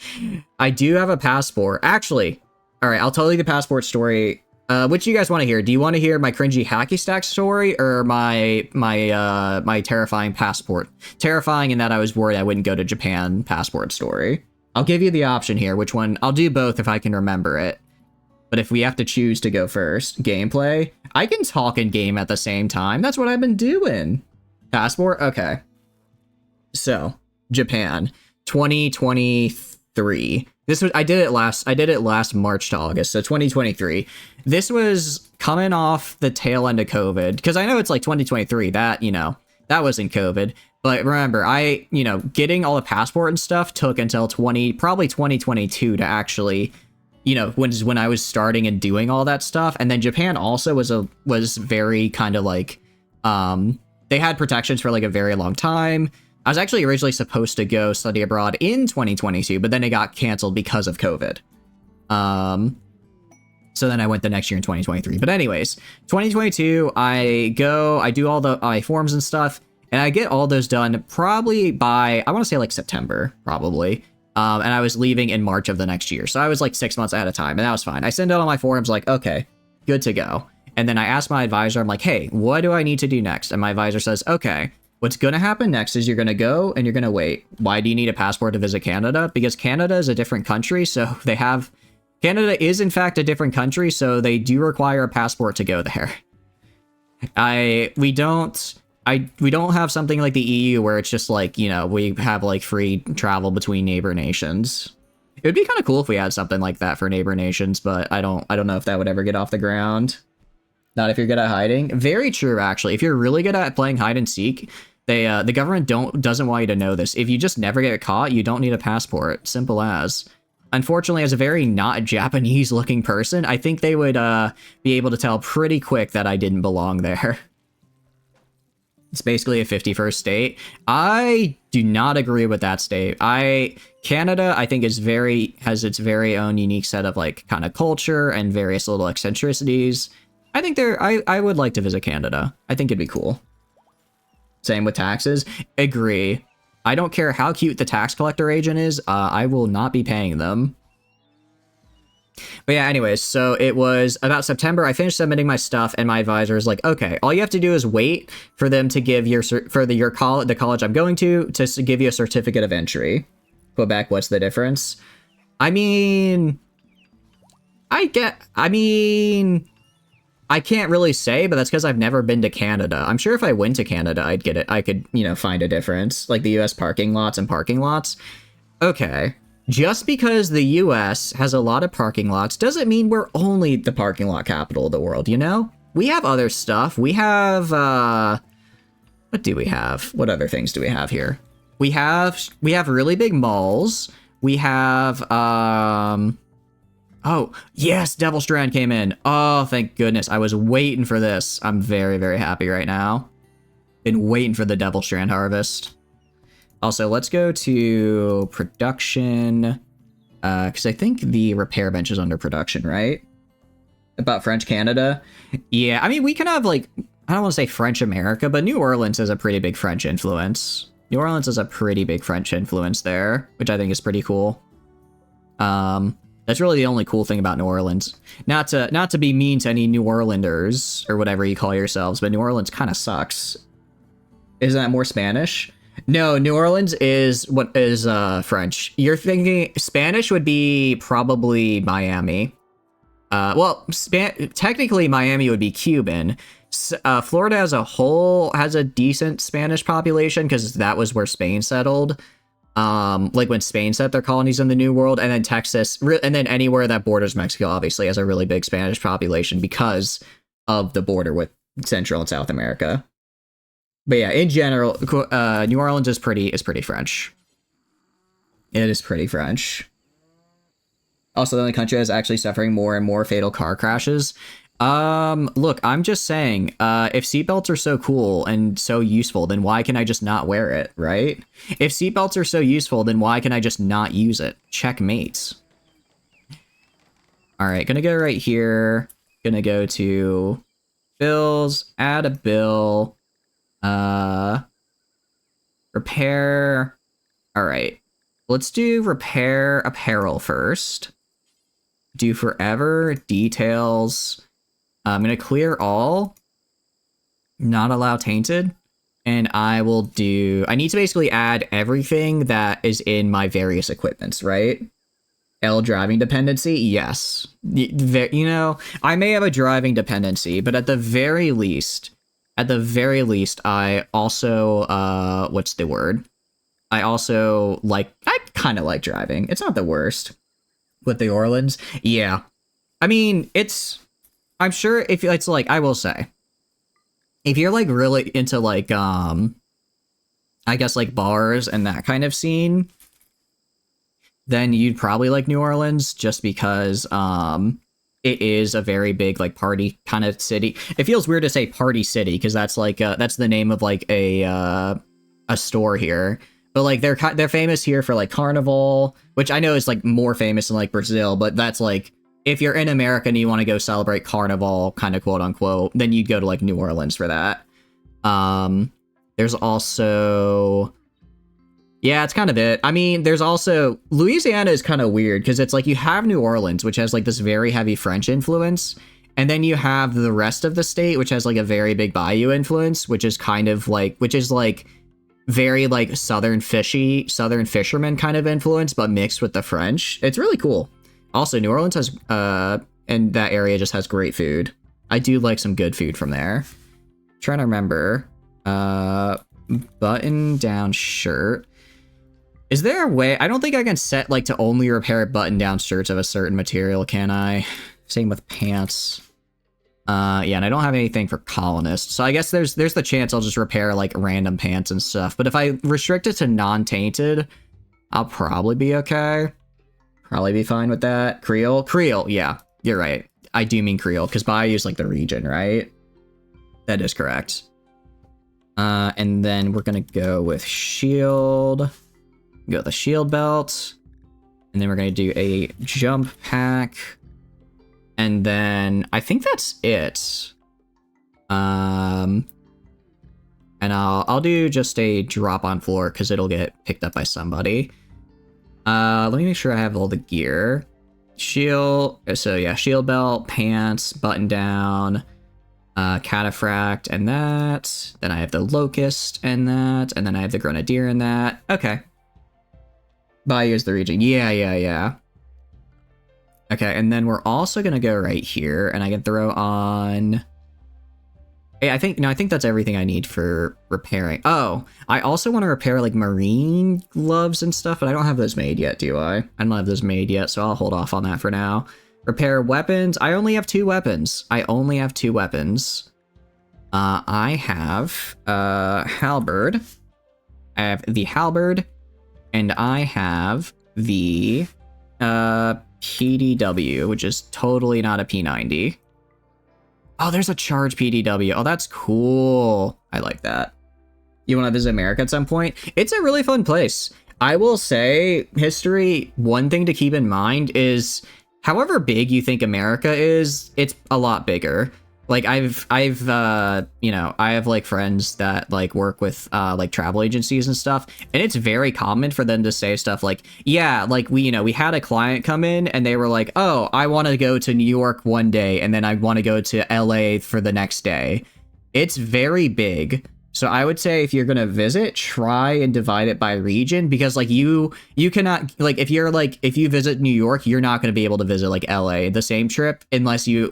Speaker 1: Actually, all right, I'll tell you the passport story. Which do you guys want to hear? Do you want to hear my cringy hacky stack story, or my terrifying passport? Terrifying in that I was worried I wouldn't go to Japan passport story. I'll give you the option here. Which one? I'll do both if I can remember it. But if we have to choose to go first, gameplay, I can talk and game at the same time. That's what I've been doing. Passport? Okay. So, Japan, 2023. I did it last March to August, so 2023. This was coming off the tail end of COVID, because I know it's like 2023, that wasn't COVID. But remember, getting all the passport and stuff took until probably 2022 to actually, when I was starting and doing all that stuff. And then Japan also was very kind of like, they had protections for like a very long time. I was actually originally supposed to go study abroad in 2022, but then it got canceled because of COVID. So then I went the next year in 2023. But anyways, 2022, I do all my forms and stuff, and I get all those done probably by, I want to say like September, probably. And I was leaving in March of the next year. So I was like 6 months ahead of time, and that was fine. I send out all my forms like, okay, good to go. And then I asked my advisor, I'm like, hey, what do I need to do next? And my advisor says, okay, what's going to happen next is you're going to go and you're going to wait. Why do you need a passport to visit Canada? Because Canada is a different country, so Canada is in fact a different country, so they do require a passport to go there. We don't have something like the EU where it's just like, we have like free travel between neighbor nations. would be kind of cool if we had something like that for neighbor nations, but I don't know if that would ever get off the ground. Not if you're good at hiding. Very true, actually. If you're really good at playing hide and seek, the government doesn't want you to know this. If you just never get caught, you don't need a passport. Simple as. Unfortunately, as a very not Japanese-looking person, I think they would be able to tell pretty quick that I didn't belong there. It's basically a 51st state. I do not agree with that state. Canada, I think, has its very own unique set of like kind of culture and various little eccentricities. I think I would like to visit Canada. I think it'd be cool. Same with taxes. Agree. I don't care how cute the tax collector agent is. I will not be paying them. But yeah, anyways, so it was about September. I finished submitting my stuff, and my advisor is like, "Okay, all you have to do is wait for them to give the college I'm going to give you a certificate of entry." Quebec, what's the difference? I mean, I can't really say, but that's because I've never been to Canada. I'm sure if I went to Canada, I'd get it. I could, find a difference, like the U.S. parking lots and parking lots. Okay. Just because the US has a lot of parking lots doesn't mean we're only the parking lot capital of the world, We have other stuff. We have, what do we have? What other things do we have here? We have really big malls. We have, oh, yes, Devil Strand came in. Oh, thank goodness. I was waiting for this. I'm very, very happy right now. Been waiting for the Devil Strand harvest. Also, let's go to production, because I think the repair bench is under production, right? About French Canada. Yeah, I mean, we can have, like, I don't want to say French America, but New Orleans has a pretty big French influence. New Orleans has a pretty big French influence there, which I think is pretty cool. That's really the only cool thing about New Orleans. Not to be mean to any New Orlanders, or whatever you call yourselves, but New Orleans kind of sucks. Isn't that more Spanish? No, New Orleans is French. You're thinking Spanish would be probably Miami. Technically Miami would be Cuban. Florida as a whole has a decent Spanish population because that was where Spain settled. Like when Spain set their colonies in the New World, and then Texas, and then anywhere that borders Mexico obviously has a really big Spanish population because of the border with Central and South America. But yeah, in general, New Orleans is pretty French. It is pretty French. Also, the only country that's actually suffering more and more fatal car crashes. Look, I'm just saying, if seatbelts are so cool and so useful, then why can I just not wear it, right? If seatbelts are so useful, then why can I just not use it? Checkmate. All right, gonna go right here. Gonna go to bills, add a bill. Repair. All right, let's do repair apparel first. Do forever, details. I'm gonna clear all, not allow tainted, and I need to basically add everything that is in my various equipments, right? L driving dependency, yes. I may have a driving dependency, but at the very least, I also, what's the word? I kind of like driving. It's not the worst. With the Orleans, yeah. I mean, I'm sure if it's like, I will say, if you're like really into like, I guess like bars and that kind of scene, then you'd probably like New Orleans just because, it is a very big like party kind of city. It feels weird to say party city because that's like that's the name of like a store here. But like they're famous here for like Carnival, which I know is like more famous in like Brazil, but that's like if you're in America and you want to go celebrate Carnival, kind of quote unquote, then you'd go to like New Orleans for that. There's also, yeah, it's kind of it. I mean, there's also, Louisiana is kind of weird because it's like you have New Orleans, which has like this very heavy French influence. And then you have the rest of the state, which has like a very big Bayou influence, which is very like southern fisherman kind of influence, but mixed with the French. It's really cool. Also, New Orleans has, and that area just has great food. I do like some good food from there. Trying to remember, button down shirt. Is there a way? I don't think I can set like to only repair button-down shirts of a certain material, can I? Same with pants. Yeah, and I don't have anything for colonists, so I guess there's the chance I'll just repair like random pants and stuff. But if I restrict it to non-tainted, I'll probably be okay. Probably be fine with that. Creole, yeah, you're right. I do mean Creole because Bayou is like the region, right? That is correct. And then we're gonna go with shield. Go with the shield belt, and then we're gonna do a jump pack. And then I think that's it. And I'll do just a drop on floor because it'll get picked up by somebody. Let me make sure I have all the gear. Shield, so yeah, shield belt, pants, button down, cataphract, and that. Then I have the locust and that, and then I have the grenadier and that. Okay. Bayou is the region. Yeah. Okay, and then we're also gonna go right here, and I can throw on... Hey, I think that's everything I need for repairing. Oh, I also want to repair, like, marine gloves and stuff, but I don't have those made yet, do I? I don't have those made yet, so I'll hold off on that for now. Repair weapons. I only have 2 weapons. I have, halberd. I have the halberd, and I have the, PDW, which is totally not a P90. Oh, there's a charge PDW. Oh, that's cool. I like that. You want to visit America at some point? It's a really fun place. I will say, history, one thing to keep in mind is, however big you think America is, it's a lot bigger. Like, I've you know, I have, like, friends that, like, work with, like, travel agencies and stuff, and it's very common for them to say stuff like, yeah, like, we had a client come in, and they were like, oh, I want to go to New York one day, and then I want to go to LA for the next day. It's very big. So I would say if you're going to visit, try and divide it by region, because like you cannot, like, if you visit New York, you're not going to be able to visit like LA the same trip unless you're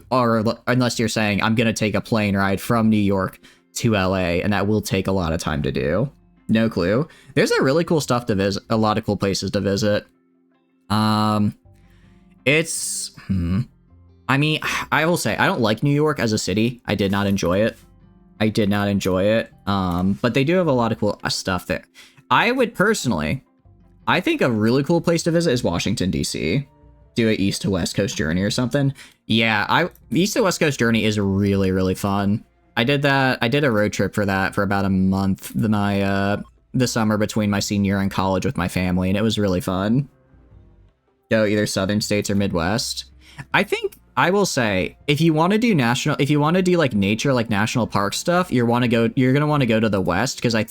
Speaker 1: saying I'm going to take a plane ride from New York to LA, and that will take a lot of time to do. No clue. There's a really cool stuff to visit, a lot of cool places to visit. I mean, I will say I don't like New York as a city. I did not enjoy it. But they do have a lot of cool stuff there. I would personally, I think a really cool place to visit is Washington, D.C. Do an east to west coast journey or something. Yeah, east to west coast journey is really, really fun. I did that. I did a road trip for that for about a month, the summer between my senior year in college with my family, and it was really fun. Go either southern states or Midwest. I think I will say, if you want to do like nature, like national park stuff, you're gonna want to go to the West, because I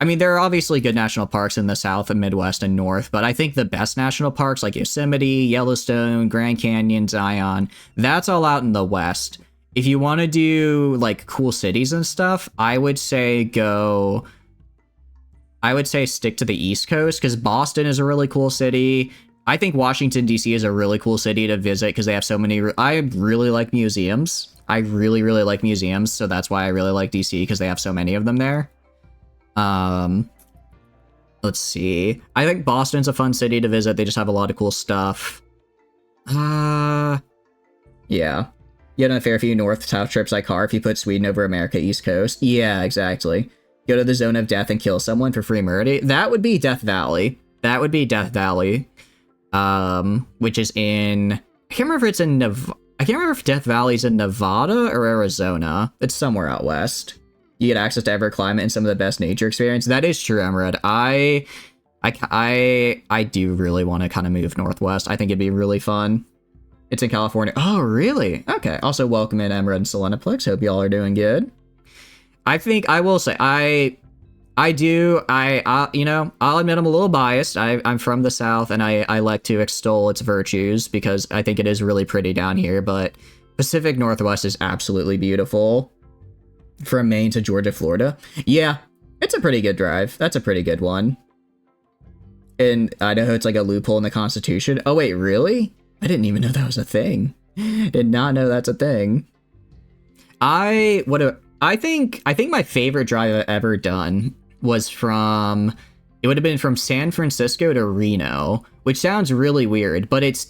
Speaker 1: mean, there are obviously good national parks in the South and Midwest and North, but I think the best national parks like Yosemite, Yellowstone, Grand Canyon, Zion, that's all out in the West. If you want to do like cool cities and stuff, I would say stick to the East Coast, because Boston is a really cool city. I think Washington, D.C. is a really cool city to visit because they have so many... I really like museums. I really, really like museums, so that's why I really like D.C., because they have so many of them there. Let's see. I think Boston's a fun city to visit. They just have a lot of cool stuff. Yeah. You had a fair few north-south trips like car if you put Sweden over America East Coast. Yeah, exactly. Go to the zone of death and kill someone for free murder. That would be Death Valley. Which is in... I can't remember if Death Valley's in Nevada or Arizona. It's somewhere out west. You get access to ever climate and some of the best nature experience. That is true, Emerald. I do really want to kind of move northwest. I think it'd be really fun. It's in California. Oh, really? Okay. Also, welcome in Emerald and Selenoplex. Hope y'all are doing good. I think I will say you know, I'll admit I'm a little biased. I'm from the South, and I like to extol its virtues because I think it is really pretty down here, but Pacific Northwest is absolutely beautiful. From Maine to Georgia, Florida. Yeah, it's a pretty good drive. That's a pretty good one. In Idaho, it's like a loophole in the Constitution. Oh, wait, really? I didn't even know that was a thing. Did not know that's a thing. I think my favorite drive I've ever done was from It would have been from San Francisco to Reno, which sounds really weird, but it's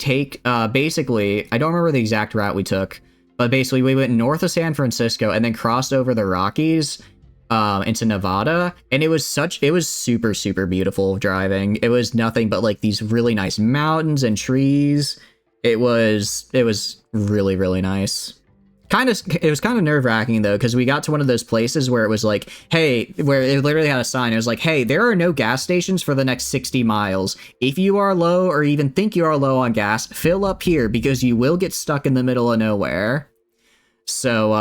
Speaker 1: basically, I don't remember the exact route we took, but basically we went north of San Francisco and then crossed over the Rockies into Nevada, and it was super, super beautiful driving. It was nothing but like these really nice mountains and trees. It was really, really nice. It was kind of nerve-wracking though, because we got to one of those places where it was like, hey, where it literally had a sign. It was like, hey, there are no gas stations for the next 60 miles. If you are low or even think you are low on gas, fill up here because you will get stuck in the middle of nowhere. So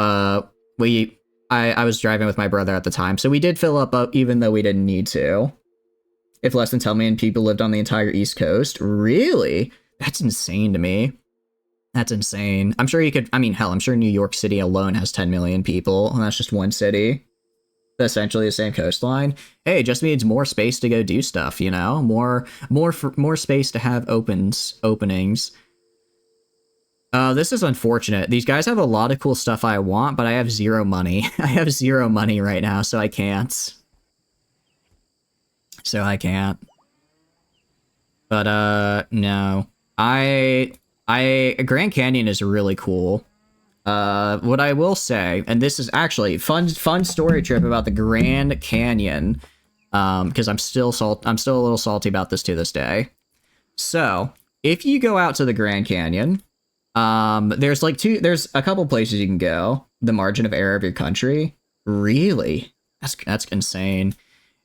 Speaker 1: I was driving with my brother at the time, so we did fill up even though we didn't need to. If less than 10 million people lived on the entire East Coast, really? That's insane to me. That's insane. I'm sure you could, I mean, hell, I'm sure New York City alone has 10 million people, and that's just one city. Essentially the same coastline. Hey, it just means more space to go do stuff, you know? More space to have openings. This is unfortunate. These guys have a lot of cool stuff I want, but I have zero money. I have zero money right now, so I can't. But, no. Grand Canyon is really cool. What I will say, and this is actually fun story trip about the Grand Canyon, because I'm still a little salty about this to this day. So, if you go out to the Grand Canyon, there's a couple places you can go. The margin of error of your country. Really? That's insane.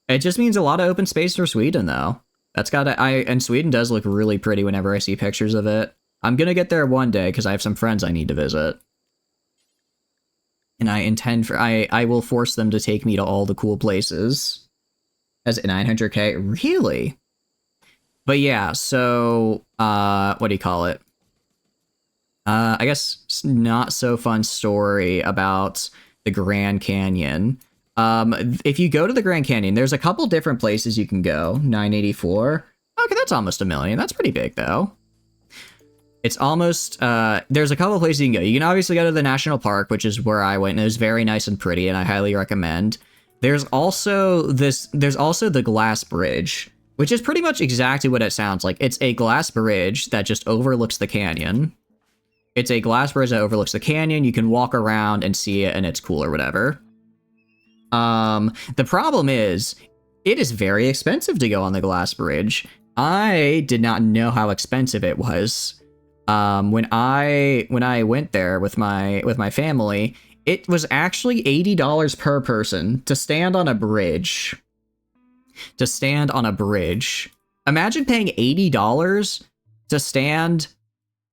Speaker 1: It just means a lot of open space for Sweden, though. And Sweden does look really pretty whenever I see pictures of it. I'm gonna get there one day because I have some friends I need to visit. And I will force them to take me to all the cool places. As 900k? Really? But yeah, so, what do you call it? I guess not so fun story about the Grand Canyon. If you go to the Grand Canyon, there's a couple different places you can go. 984. Okay, that's almost 1 million. That's pretty big, though. It's almost, there's a couple of places you can go. You can obviously go to the national park, which is where I went, and it was very nice and pretty, and I highly recommend. There's also the glass bridge, which is pretty much exactly what it sounds like. It's a glass bridge that just overlooks the canyon. It's a glass bridge that overlooks the canyon. You can walk around and see it, and it's cool or whatever. The problem is, it is very expensive to go on the glass bridge. I did not know how expensive it was. When I went there with my family, it was actually $80 per person to stand on a bridge. Imagine paying $80 to stand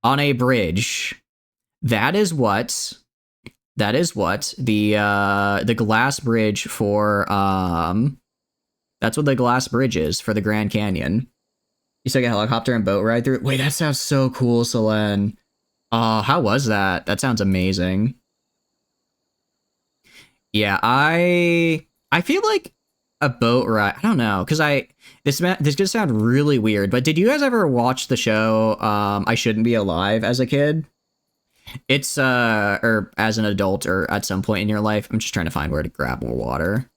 Speaker 1: on a bridge. That is what the glass bridge for that's what the glass bridge is for the Grand Canyon. You still get a helicopter and boat ride through it? Wait, that sounds so cool, Selene. How was that? That sounds amazing. Yeah, I feel like a boat ride. I don't know, because this could sound really weird, but did you guys ever watch the show I Shouldn't Be Alive as a kid? It's or as an adult or at some point in your life. I'm just trying to find where to grab more water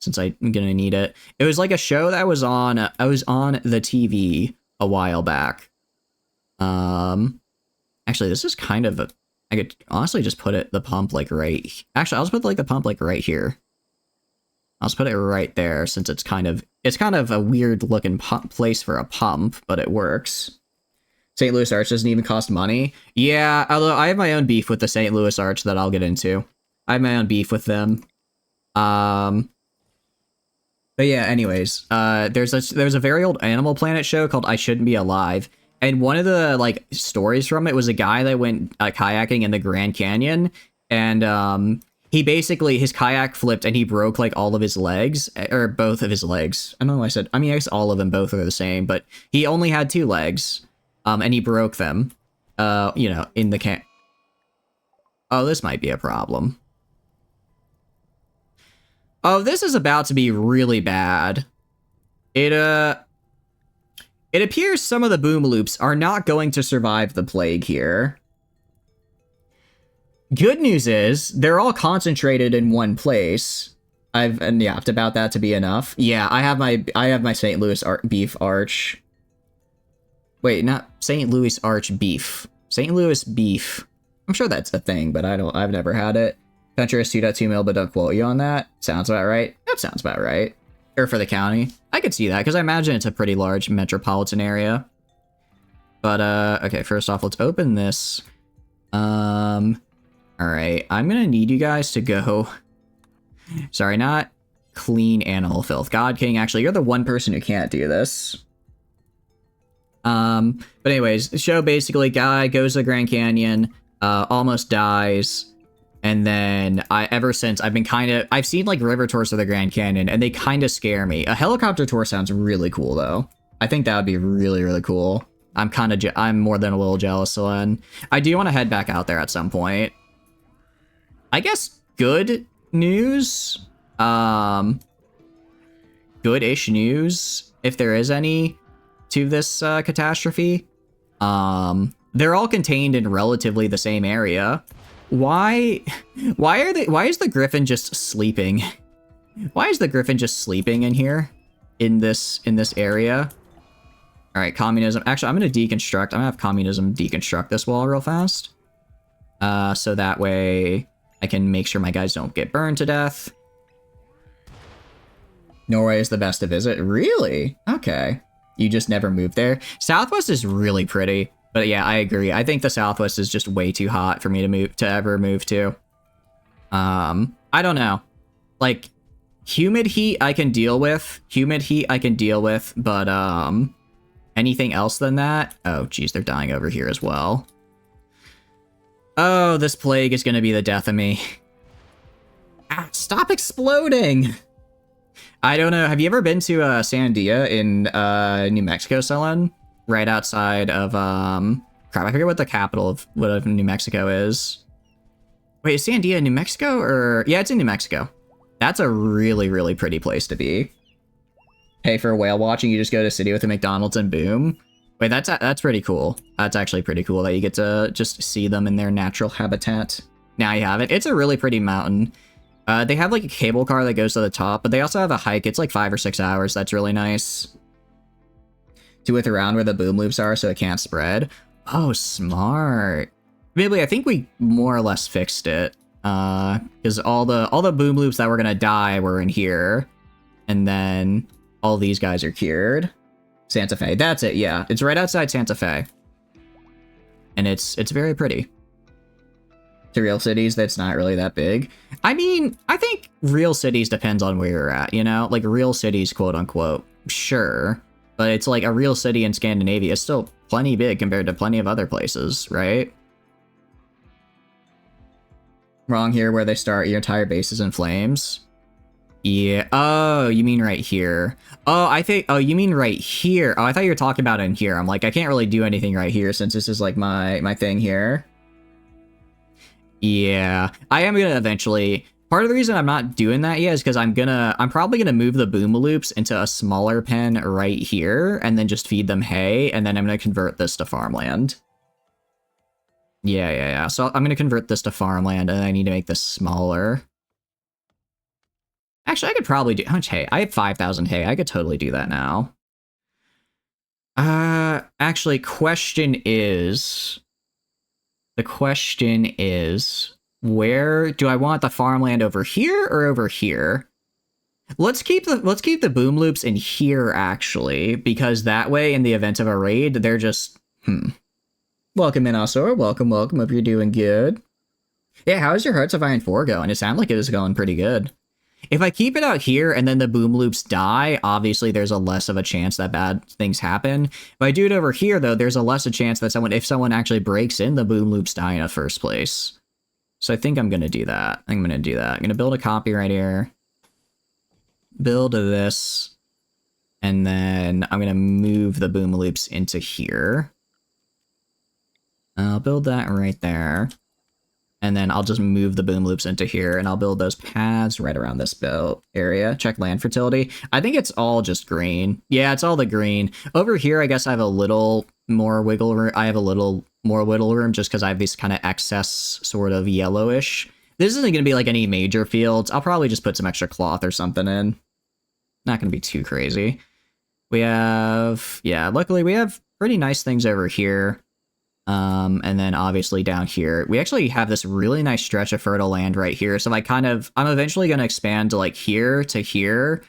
Speaker 1: since I'm gonna need it. It was like a show that was on I was on the TV a while back. Actually, this is kind of I could honestly just put the pump like right. Actually, I'll just put like the pump like right here. I'll just put it right there since it's kind of a weird looking place for a pump, but it works. St. Louis Arch doesn't even cost money. Yeah, although I have my own beef with the St. Louis Arch that I'll get into. I have my own beef with them. But yeah, anyways, there's a very old Animal Planet show called I Shouldn't Be Alive, and one of the like stories from it was a guy that went kayaking in the Grand Canyon, and he basically his kayak flipped and he broke like all of his legs or both of his legs. I don't know why I said. I mean, I guess all of them both are the same, but he only had 2 legs. And he broke them, you know, in the can. Oh, this might be a problem. Oh, this is about to be really bad. It appears some of the boom loops are not going to survive the plague here. Good news is, they're all concentrated in one place. I've yapped about that to be enough. Yeah, I have my St. Louis beef arch. Wait, not St. Louis arch beef. St. Louis beef. I'm sure that's a thing, but I've never had it. Country is 2.2 mil, but don't quote you on that. Sounds about right. That sounds about right. Or for the county. I could see that, because I imagine it's a pretty large metropolitan area. But, okay, first off, let's open this. Alright, I'm gonna need you guys to go... Sorry, not clean animal filth. God King, actually, you're the one person who can't do this. But anyways, the show basically, guy goes to the Grand Canyon, almost dies, and then ever since, I've seen, like, river tours of the Grand Canyon, and they kind of scare me. A helicopter tour sounds really cool, though. I think that would be really, really cool. I'm more than a little jealous, Solen. I do want to head back out there at some point. I guess good news? Good-ish news, if there is any, to this, catastrophe. They're all contained in relatively the same area. Why is the Griffin just sleeping? Why is the Griffin just sleeping in here? In this area? Alright, communism. Actually, I'm gonna deconstruct. I'm gonna have communism deconstruct this wall real fast. So that way I can make sure my guys don't get burned to death. Norway is the best to visit? Really? Okay. You just never moved there? Southwest is really pretty. But yeah, I agree. I think the Southwest is just way too hot for me to ever move to. I don't know. Like, humid heat I can deal with. But, anything else than that? Oh, geez, they're dying over here as well. Oh, this plague is gonna be the death of me. Ah, stop exploding! I don't know. Have you ever been to Sandia in New Mexico, Selen? Right outside of crap, I forget what the capital of New Mexico is. Wait, is Sandia in New Mexico, or yeah, it's in New Mexico. That's a really, really pretty place to be. Pay for whale watching, you just go to a city with a McDonald's and boom. Wait, that's pretty cool. That's actually pretty cool that you get to just see them in their natural habitat. Now you have it. It's a really pretty mountain. They have like a cable car that goes to the top, but they also have a hike. It's like 5 or 6 hours. That's really nice. To width around where the boom loops are so it can't spread. Oh, smart. Maybe I think we more or less fixed it. Because all the boom loops that were gonna die were in here. And then all these guys are cured. Santa Fe. That's it, yeah. It's right outside Santa Fe. And it's very pretty. To real cities, that's not really that big. I mean, I think real cities depends on where you're at, you know? Like, real cities, quote unquote. Sure. But it's like a real city in Scandinavia is still plenty big compared to plenty of other places, right? Wrong here where they start, your entire base is in flames. Yeah. Oh, you mean right here. Oh, you mean right here. Oh, I thought you were talking about in here. I'm like, I can't really do anything right here since this is like my thing here. Yeah. I am gonna eventually... Part of the reason I'm not doing that yet is because I'm probably gonna move the boomaloops into a smaller pen right here and then just feed them hay, and then I'm gonna convert this to farmland. Yeah. So I'm gonna convert this to farmland, and I need to make this smaller. Actually, I could probably do... How much hay? I have 5,000 hay. I could totally do that now. Actually, question is... The question is... Where do I want the farmland, over here or over here? Let's keep the boom loops in here, actually, because that way, in the event of a raid, they're just Welcome in, Osor. Welcome. Hope you're doing good. Yeah, how's your Hearts of Iron 4 going? It sounded like it was going pretty good. If I keep it out here and then the boom loops die, obviously there's a less of a chance that bad things happen. If I do it over here, though, there's a less a chance that if someone actually breaks in, the boom loops die in the first place. So I think I'm going to do that. I'm going to build a copy right here. Build this. And then I'm going to move the boom loops into here. I'll build that right there. And then I'll just move the boom loops into here, and I'll build those paths right around this build area. Check land fertility. I think it's all just green. Yeah, it's all the green. Over here, I guess I have a little more wiggle room. I have a little more wiggle room just because I have this kind of excess sort of yellowish. This isn't going to be like any major fields. I'll probably just put some extra cloth or something in. Not going to be too crazy. We have, yeah, luckily we have pretty nice things over here. And then obviously down here, we actually have this really nice stretch of fertile land right here. So I'm eventually going to expand to like here to here,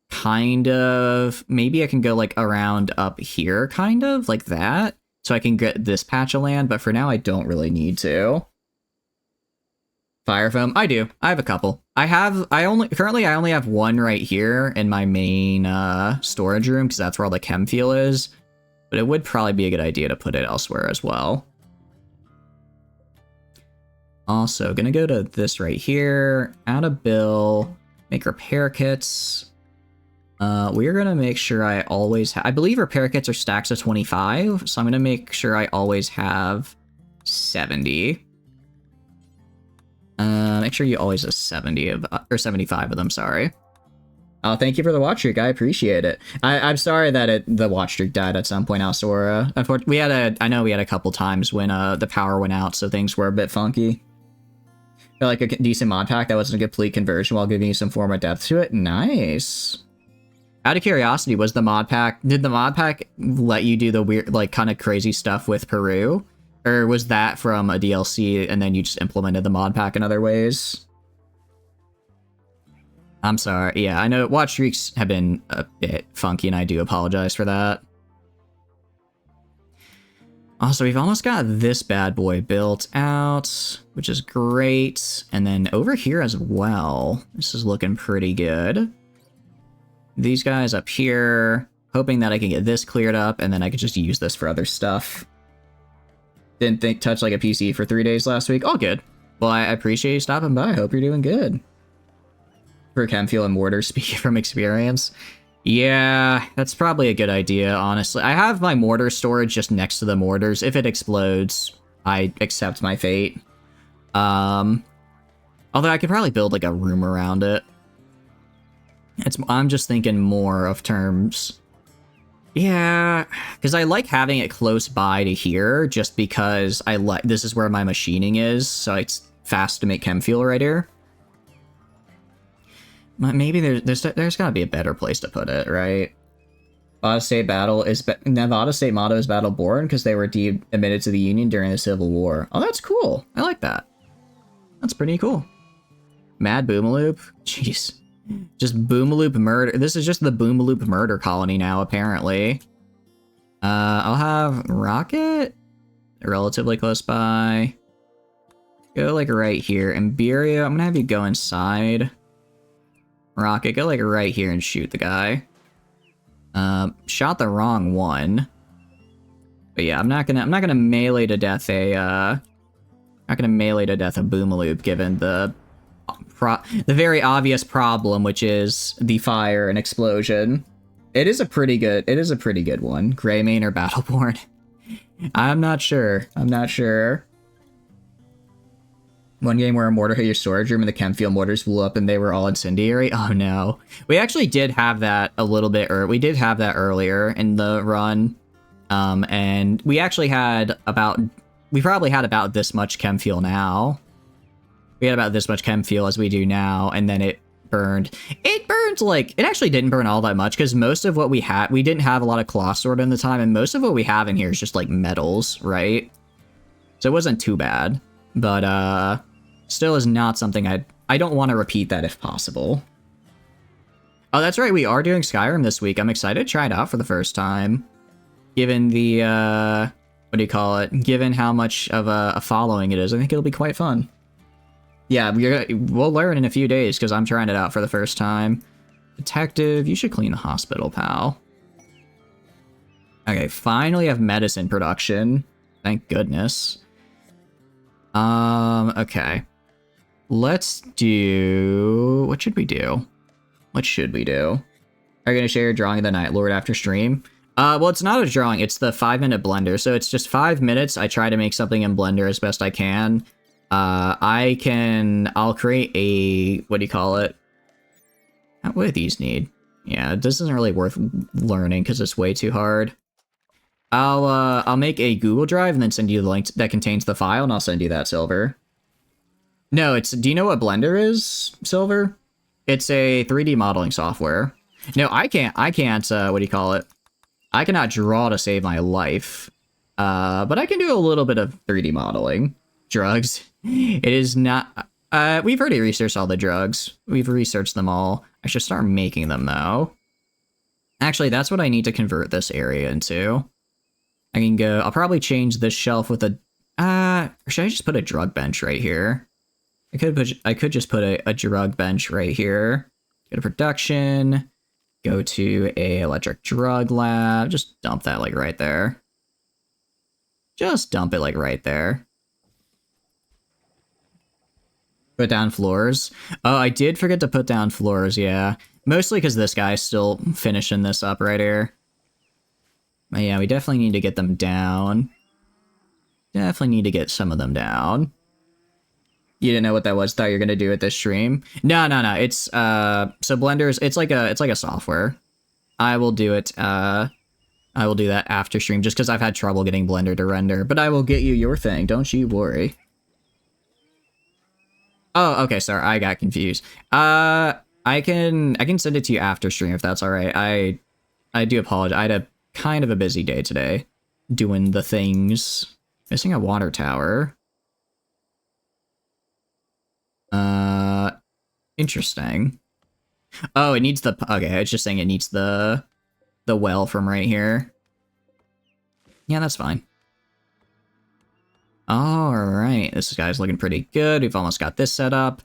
Speaker 1: kind of. Maybe I can go like around up here, kind of like that. So I can get this patch of land, but for now I don't really need to. Fire foam, I do. I have a couple. Currently I only have one right here in my main storage room because that's where all the chem fuel is. But it would probably be a good idea to put it elsewhere as well. Also, gonna go to this right here, add a bill, make repair kits. We're gonna make sure I always I believe repair kits are stacks of 25, so I'm gonna make sure I always have 70. Make sure you always have 70 of, or 75 of them, sorry. Oh, thank you for the watch streak. I appreciate it. I'm sorry that the watch streak died at some point, Alsora. Unfortunately, I know we had a couple times when the power went out, so things were a bit funky. Feel like a decent mod pack that wasn't a complete conversion while giving you some form of depth to it. Nice. Out of curiosity, did the mod pack let you do the weird, like, kind of crazy stuff with Peru? Or was that from a DLC and then you just implemented the mod pack in other ways? I'm sorry. Yeah, I know watch streaks have been a bit funky and I do apologize for that. Also, we've almost got this bad boy built out, which is great. And then over here as well, this is looking pretty good. These guys up here, hoping that I can get this cleared up and then I could just use this for other stuff. Didn't touch like a PC for 3 days last week. All good. Well, I appreciate you stopping by. I hope you're doing good. For chem fuel and mortar, speaking from experience. Yeah, that's probably a good idea, honestly. I have my mortar storage just next to the mortars. If it explodes, I accept my fate. Although I could probably build like a room around it. I'm just thinking more of terms. Yeah, because I like having it close by to here, just because this is where my machining is, so it's fast to make chem fuel right here. Maybe there's gotta be a better place to put it, right? Nevada State motto is Battle Born because they were admitted to the Union during the Civil War. Oh, that's cool. I like that. That's pretty cool. Mad Boomaloop? Jeez. Just Boomaloop murder. This is just the Boomaloop murder colony now, apparently. I'll have Rocket relatively close by. Go like right here. Imberia, I'm gonna have you go inside. Rocket, go like right here and shoot the guy. Shot the wrong one. But yeah, I'm not gonna melee to death a Boomaloop given the very obvious problem, which is the fire and explosion. It is a pretty good one. Greymane or Battleborn? I'm not sure. One game where a mortar hit your storage room and the chem fuel mortars blew up and they were all incendiary. Oh no. We actually did have that a little bit, or we did have that earlier in the run. And we actually we probably had about this much chem fuel now. We had about this much chem fuel as we do now, and then it burned. It burned like, it actually didn't burn all that much, because most of what we didn't have a lot of cloth sword in the time, and most of what we have in here is just like metals, right? So it wasn't too bad, but still is not something I don't want to repeat that if possible. Oh, that's right, we are doing Skyrim this week. I'm excited to try it out for the first time, given the, what do you call it? Given how much of a following it is, I think it'll be quite fun. Yeah, we'll learn in a few days, because I'm trying it out for the first time. Detective, you should clean the hospital, pal. Okay, finally have medicine production. Thank goodness. Okay. Let's do... What should we do? Are you gonna share your drawing of the Night Lord after stream? Well, it's not a drawing, it's the 5-minute blender, so it's just 5 minutes. I try to make something in Blender as best I can. I'll create a, what do you call it? What do these need? Yeah, this isn't really worth learning because it's way too hard. I'll make a Google Drive and then send you the link that contains the file, and I'll send you that, Silver. No, it's, do you know what Blender is, Silver? It's a 3D modeling software. No, I can't, what do you call it? I cannot draw to save my life. But I can do a little bit of 3D modeling. Drugs. It is not, we've already researched all the drugs. We've researched them all. I should start making them, though. Actually, that's what I need to convert this area into. I can go, I'll probably change this shelf with a, or should I just put a drug bench right here? I could just put a drug bench right here. Go to production, go to a electric drug lab, just dump that like right there. Just dump it like right there. Put down floors. Oh, I did forget to put down floors, yeah. Mostly because this guy's still finishing this up right here. But yeah, we definitely need to get them down. Definitely need to get some of them down. You didn't know what that was? Thought you were gonna do it this stream? No. It's so Blender's. It's like a software. I will do it. I will do that after stream, just because I've had trouble getting Blender to render. But I will get you your thing. Don't you worry. Oh, okay. Sorry, I got confused. I can send it to you after stream if that's all right. I do apologize. I had a kind of a busy day today, doing the things. Missing a water tower. Interesting. Oh, it needs the, okay, it's just saying it needs the well from right here. Yeah, that's fine. Alright, this guy's looking pretty good. We've almost got this set up.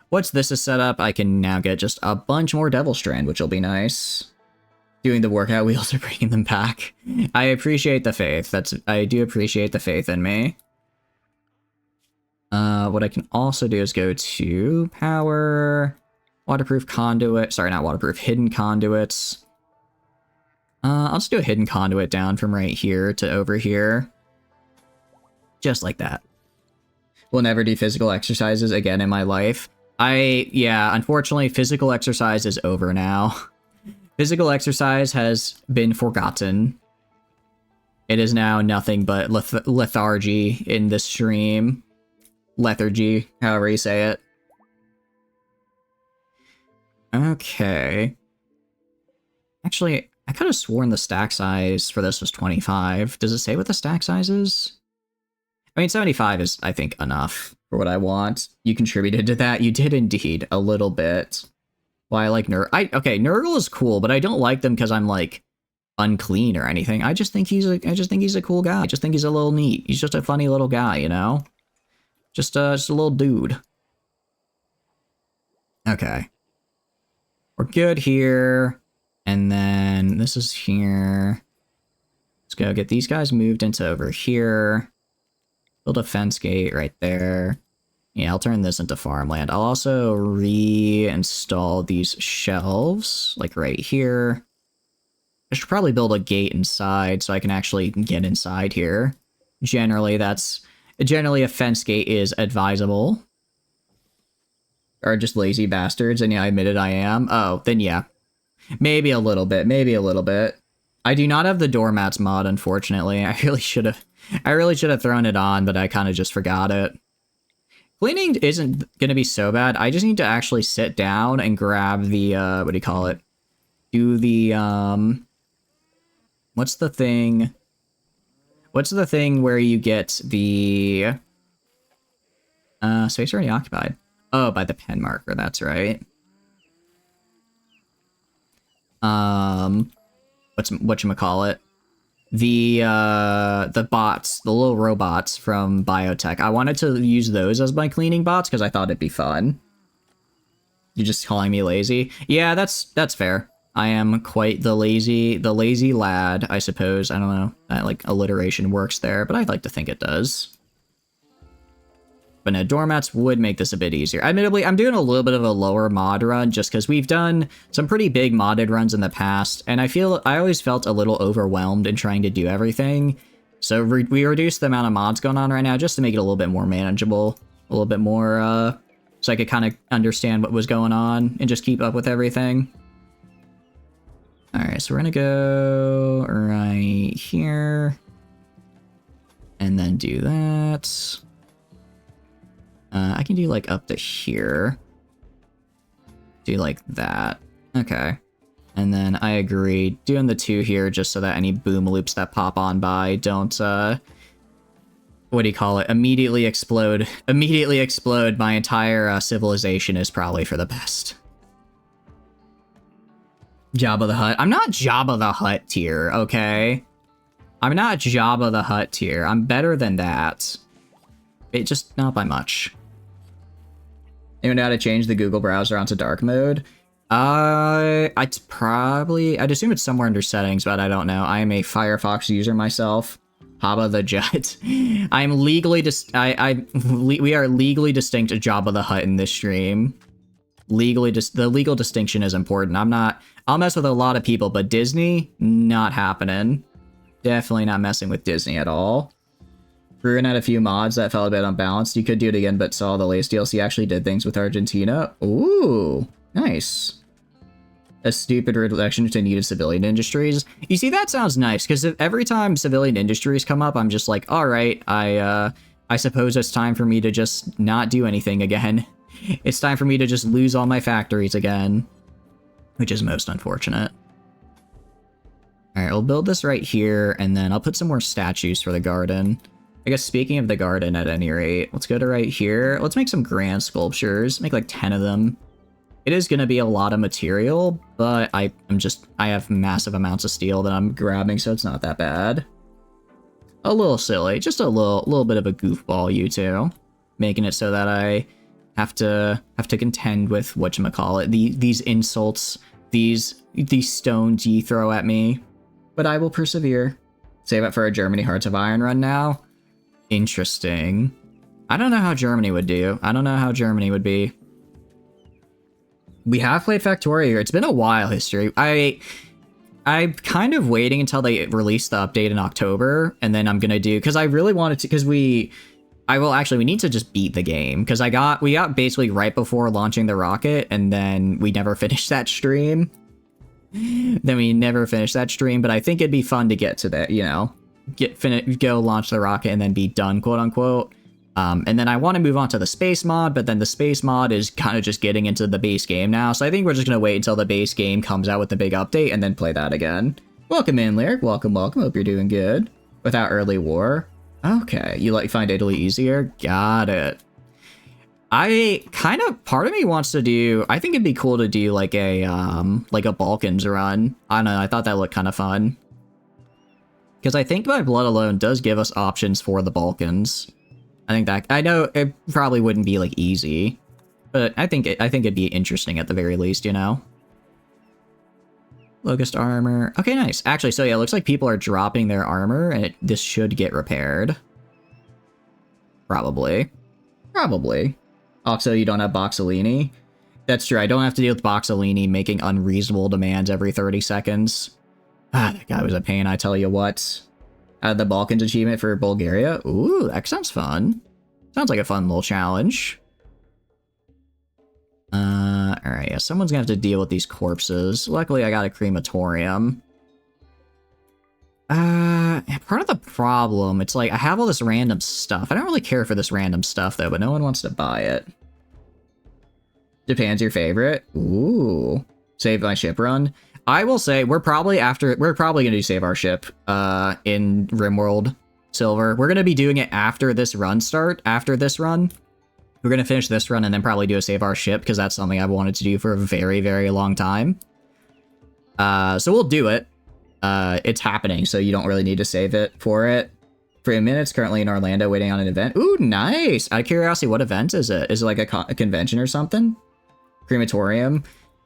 Speaker 1: Once this is set up, I can now get just a bunch more Devil Strand, which will be nice. Doing the workout wheels are bringing them back. I appreciate the faith. I do appreciate the faith in me. What I can also do is go to power, waterproof conduit. Sorry, not waterproof, hidden conduits. I'll just do a hidden conduit down from right here to over here. Just like that. Will never do physical exercises again in my life. Yeah, unfortunately, physical exercise is over now. Physical exercise has been forgotten. It is now nothing but lethargy in this stream. Lethargy, however you say it. Okay. Actually, I could have sworn the stack size for this was 25. Does it say what the stack size is? I mean, 75 is, I think, enough for what I want. You contributed to that. You did indeed, a little bit. Why I like okay, Nurgle is cool, but I don't like them because I'm like unclean or anything. I just think he's a cool guy. I just think he's a little neat. He's just a funny little guy, you know? Just a little dude. Okay. We're good here. And then this is here. Let's go get these guys moved into over here. Build a fence gate right there. Yeah, I'll turn this into farmland. I'll also reinstall these shelves, like right here. I should probably build a gate inside so I can actually get inside here. Generally, a fence gate is advisable. Or just lazy bastards, and yeah, I admitted I am. Oh, then yeah. Maybe a little bit, I do not have the doormats mod, unfortunately. I really should have thrown it on, but I kind of just forgot it. Cleaning isn't going to be so bad. I just need to actually sit down and grab the, what do you call it? Do the, what's the thing? What's the thing where you get the, space already occupied? Oh, by the pen marker, that's right. Whatchamacallit? The bots, the little robots from biotech. I wanted to use those as my cleaning bots because I thought it'd be fun. You're just calling me lazy? Yeah, that's fair. I am quite the lazy lad, I suppose. I don't know. That, like, alliteration works there, but I'd like to think it does. But no, doormats would make this a bit easier. Admittedly, I'm doing a little bit of a lower mod run just because we've done some pretty big modded runs in the past, and I always felt a little overwhelmed in trying to do everything. So we reduced the amount of mods going on right now just to make it a little bit more manageable, a little bit more, so I could kind of understand what was going on and just keep up with everything. Alright, so we're gonna go right here, and then do that. I can do like up to here. Do like that. Okay. And then I agree, doing the 2 here just so that any boom loops that pop on by don't, what do you call it? Immediately explode. Immediately explode. My entire civilization is probably for the best. Jabba the Hutt. I'm not Jabba the Hutt tier, okay? I'm not Jabba the Hutt tier. I'm better than that. It just not by much. Anyone know how to change the Google browser onto dark mode? I'd assume it's somewhere under settings, but I don't know. I am a Firefox user myself. Jabba the Jut. I'm legally we are legally distinct Jabba the Hutt in this stream. Legally, the legal distinction is important. I'll mess with a lot of people, but Disney, not happening. Definitely not messing with Disney at all. Ruin had a few mods that felt a bit unbalanced. You could do it again, but saw the latest DLC actually did things with Argentina. Ooh, nice. A stupid reduction to needed civilian industries. You see, that sounds nice, because every time civilian industries come up, I'm just like, all right, I suppose it's time for me to just not do anything again. It's time for me to just lose all my factories again, which is most unfortunate. All right, we'll build this right here, and then I'll put some more statues for the garden. I guess speaking of the garden at any rate, let's go to right here. Let's make some grand sculptures, make like 10 of them. It is going to be a lot of material, but I have massive amounts of steel that I'm grabbing, so it's not that bad. A little silly, just a little bit of a goofball, you two. Making it so that I have to contend with whatchamacallit, these insults, these stones ye throw at me. But I will persevere. Save it for a Germany Hearts of Iron run now. Interesting. I don't know how Germany would do. I don't know how Germany would be. We have played Factorio here. It's been a while history. I'm kind of waiting until they release the update in October, and then I'm gonna do, because I really wanted to, because we need to just beat the game, because we got basically right before launching the rocket, and then we never finished that stream. But I think it'd be fun to get to that, you know, go launch the rocket and then be done, quote unquote. And then I want to move on to the space mod, but then the space mod is kind of just getting into the base game now. So I think we're just going to wait until the base game comes out with the big update and then play that again. Welcome in, Lyric. Welcome. Hope you're doing good. Without early war. Okay. You find Italy easier? Got it. Part of me wants to do, I think it'd be cool to do like a Balkans run. I don't know. I thought that looked kind of fun. Because I think my blood alone does give us options for the Balkans. I know it probably wouldn't be like easy, but I think it'd be interesting at the very least, you know. Locust armor. Okay, nice. Actually, so yeah, it looks like people are dropping their armor, and this should get repaired. Probably. Also, you don't have Boxellini. That's true. I don't have to deal with Boxellini making unreasonable demands every 30 seconds. That guy was a pain, I tell you what. The Balkans achievement for Bulgaria. Ooh, that sounds fun. Sounds like a fun little challenge. Alright, yeah, someone's gonna have to deal with these corpses. Luckily, I got a crematorium. Part of the problem, it's like, I have all this random stuff. I don't really care for this random stuff, though, but no one wants to buy it. Japan's your favorite? Ooh. Save my ship run. I will say, we're probably gonna do Save Our Ship, in RimWorld Silver. We're gonna be doing it after this run after this run. We're gonna finish this run and then probably do a Save Our Ship, because that's something I've wanted to do for a very, very long time. So we'll do it. It's happening, so you don't really need to save it for it. For a minute, it's currently in Orlando waiting on an event. Ooh, nice! Out of curiosity, what event is it? Is it like a convention or something? Crematorium?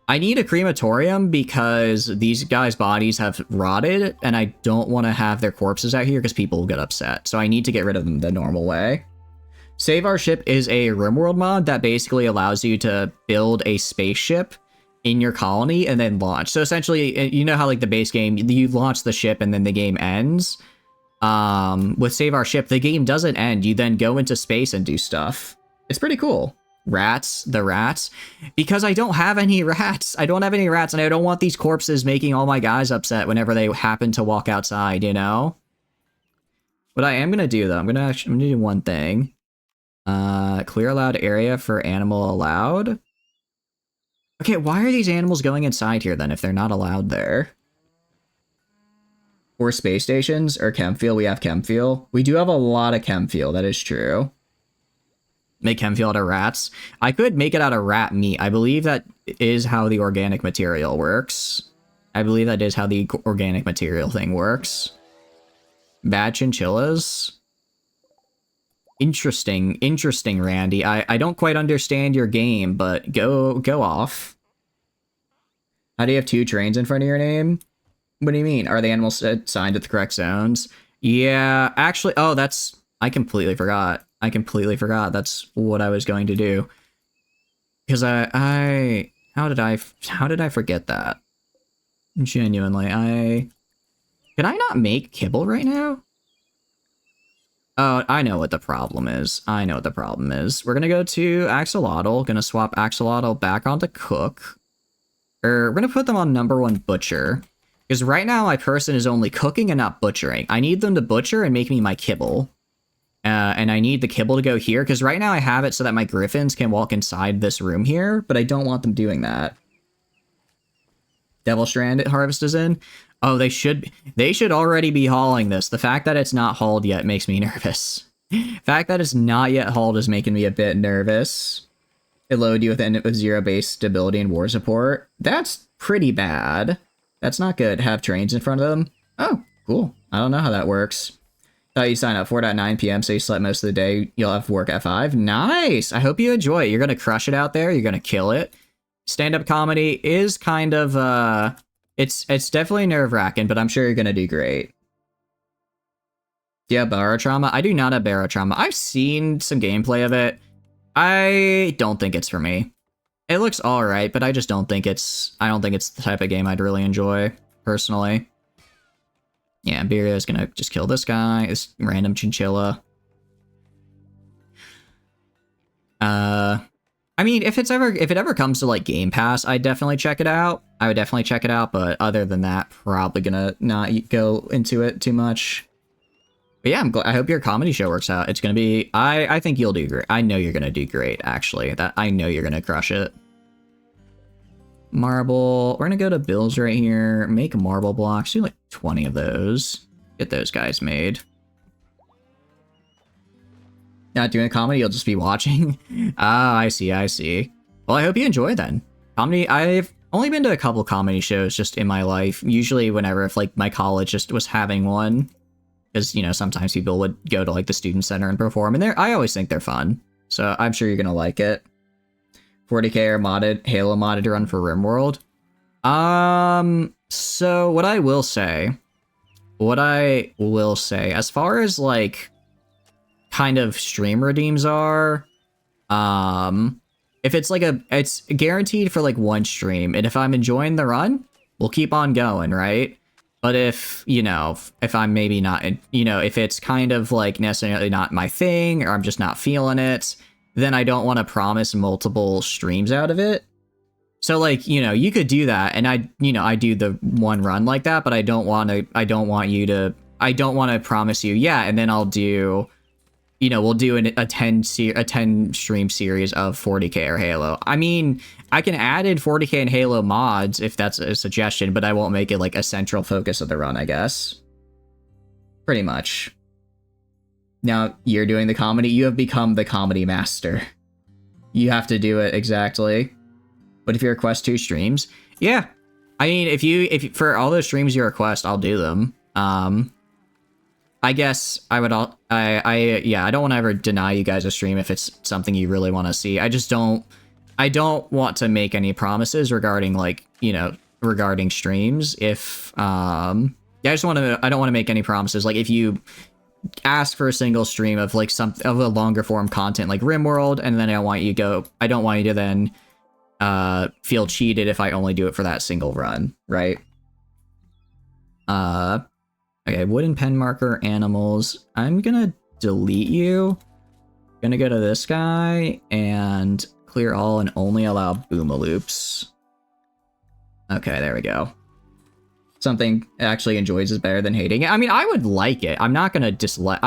Speaker 1: I need a crematorium because these guys' bodies have rotted, and I don't want to have their corpses out here because people will get upset. So I need to get rid of them the normal way. Save Our Ship is a RimWorld mod that basically allows you to build a spaceship in your colony and then launch. So essentially, you know how like the base game, you launch the ship and then the game ends? With Save Our Ship, the game doesn't end. You then go into space and do stuff. It's pretty cool. The rats. Because I don't have any rats. I don't have any rats, and I don't want these corpses making all my guys upset whenever they happen to walk outside, you know? What I am gonna do, though, I'm gonna do one thing. clear allowed area for animal allowed. Okay, why are these animals going inside here then if they're not allowed there? Or space stations or chem fuel? We have chem fuel. We do have a lot of chem fuel, that is true. Make chem fuel out of rats. I could make it out of rat meat. I believe that is how the organic material works. I believe that is how the organic material thing works. Bad chinchillas. Interesting, Randy. I don't quite understand your game, but go off. How do you have 2 trains in front of your name? What do you mean? Are the animals assigned to the correct zones? Yeah, actually, oh, I completely forgot. That's what I was going to do. Because how did I forget that? Genuinely, can I not make kibble right now? Oh, I know what the problem is. We're gonna go to axolotl, gonna swap axolotl back onto cook. We're gonna put them on #1 butcher. Because right now my person is only cooking and not butchering. I need them to butcher and make me my kibble. And I need the kibble to go here, because right now I have it so that my griffins can walk inside this room here, but I don't want them doing that. Devil Strand harvest is in. Oh, they should already be hauling this. The fact that it's not hauled yet makes me nervous. The fact that it's not yet hauled is making me a bit nervous. It loaded you with 0 base stability and war support. That's pretty bad. That's not good. Have trains in front of them. Oh, cool. I don't know how that works. Thought you signed up 4:09 p.m. so you slept most of the day. You'll have work at 5. Nice. I hope you enjoy it. You're gonna crush it out there. You're gonna kill it. Stand-up comedy is kind of it's definitely nerve-wracking, but I'm sure you're gonna do great. Do you have barotrauma? I do not have barotrauma. I've seen some gameplay of it. I don't think it's for me. It looks alright, but I just don't think it's the type of game I'd really enjoy, personally. Yeah, Beria is gonna just kill this guy, this random chinchilla. I mean, if it ever comes to like Game Pass, I'd definitely check it out. I would definitely check it out, but other than that, probably gonna not go into it too much. But yeah, I hope your comedy show works out. It's gonna be, I think you'll do great. I know you're gonna do great, actually. I know you're gonna crush it. Marble. We're gonna go to Bills right here. Make marble blocks. Do like 20 of those. Get those guys made. Not doing comedy, you'll just be watching. Ah, I see. Well, I hope you enjoy then. Comedy, I've only been to a couple comedy shows just in my life. Usually whenever, if like my college just was having one. Because, you know, sometimes people would go to like the student center and perform, and I always think they're fun. So I'm sure you're gonna like it. 40k or modded, Halo modded to run for RimWorld. So what I will say, as far as like kind of stream redeems are, if it's like it's guaranteed for like 1 stream, and if I'm enjoying the run, we'll keep on going, right? But if, you know, if I'm maybe not, you know, if it's kind of like necessarily not my thing, or I'm just not feeling it, then I don't want to promise multiple streams out of it. So like, you know, you could do that, and I do the 1 run like that, but I don't want to promise you, yeah, and then I'll do, you know, we'll do a 10 stream series of 40k or Halo. I mean, I can add in 40k and Halo mods if that's a suggestion, but I won't make it like a central focus of the run, I guess. Pretty much. Now you're doing the comedy. You have become the comedy master. You have to do it exactly. But if you request 2 streams, yeah. I mean, if for all those streams you request, I'll do them. I guess I would yeah, I don't want to ever deny you guys a stream if it's something you really want to see. I don't want to make any promises regarding like, you know, regarding streams. If yeah, I don't want to make any promises. Like if you ask for a single stream of like some of a longer form content like RimWorld, and then I don't want you to then feel cheated if I only do it for that single run, right? Okay, wooden pen marker, animals. I'm gonna delete you. Gonna go to this guy and clear all and only allow boomaloops. Okay, there we go. something actually enjoys is better than hating it. I mean, I would like it. I'm not gonna dislike.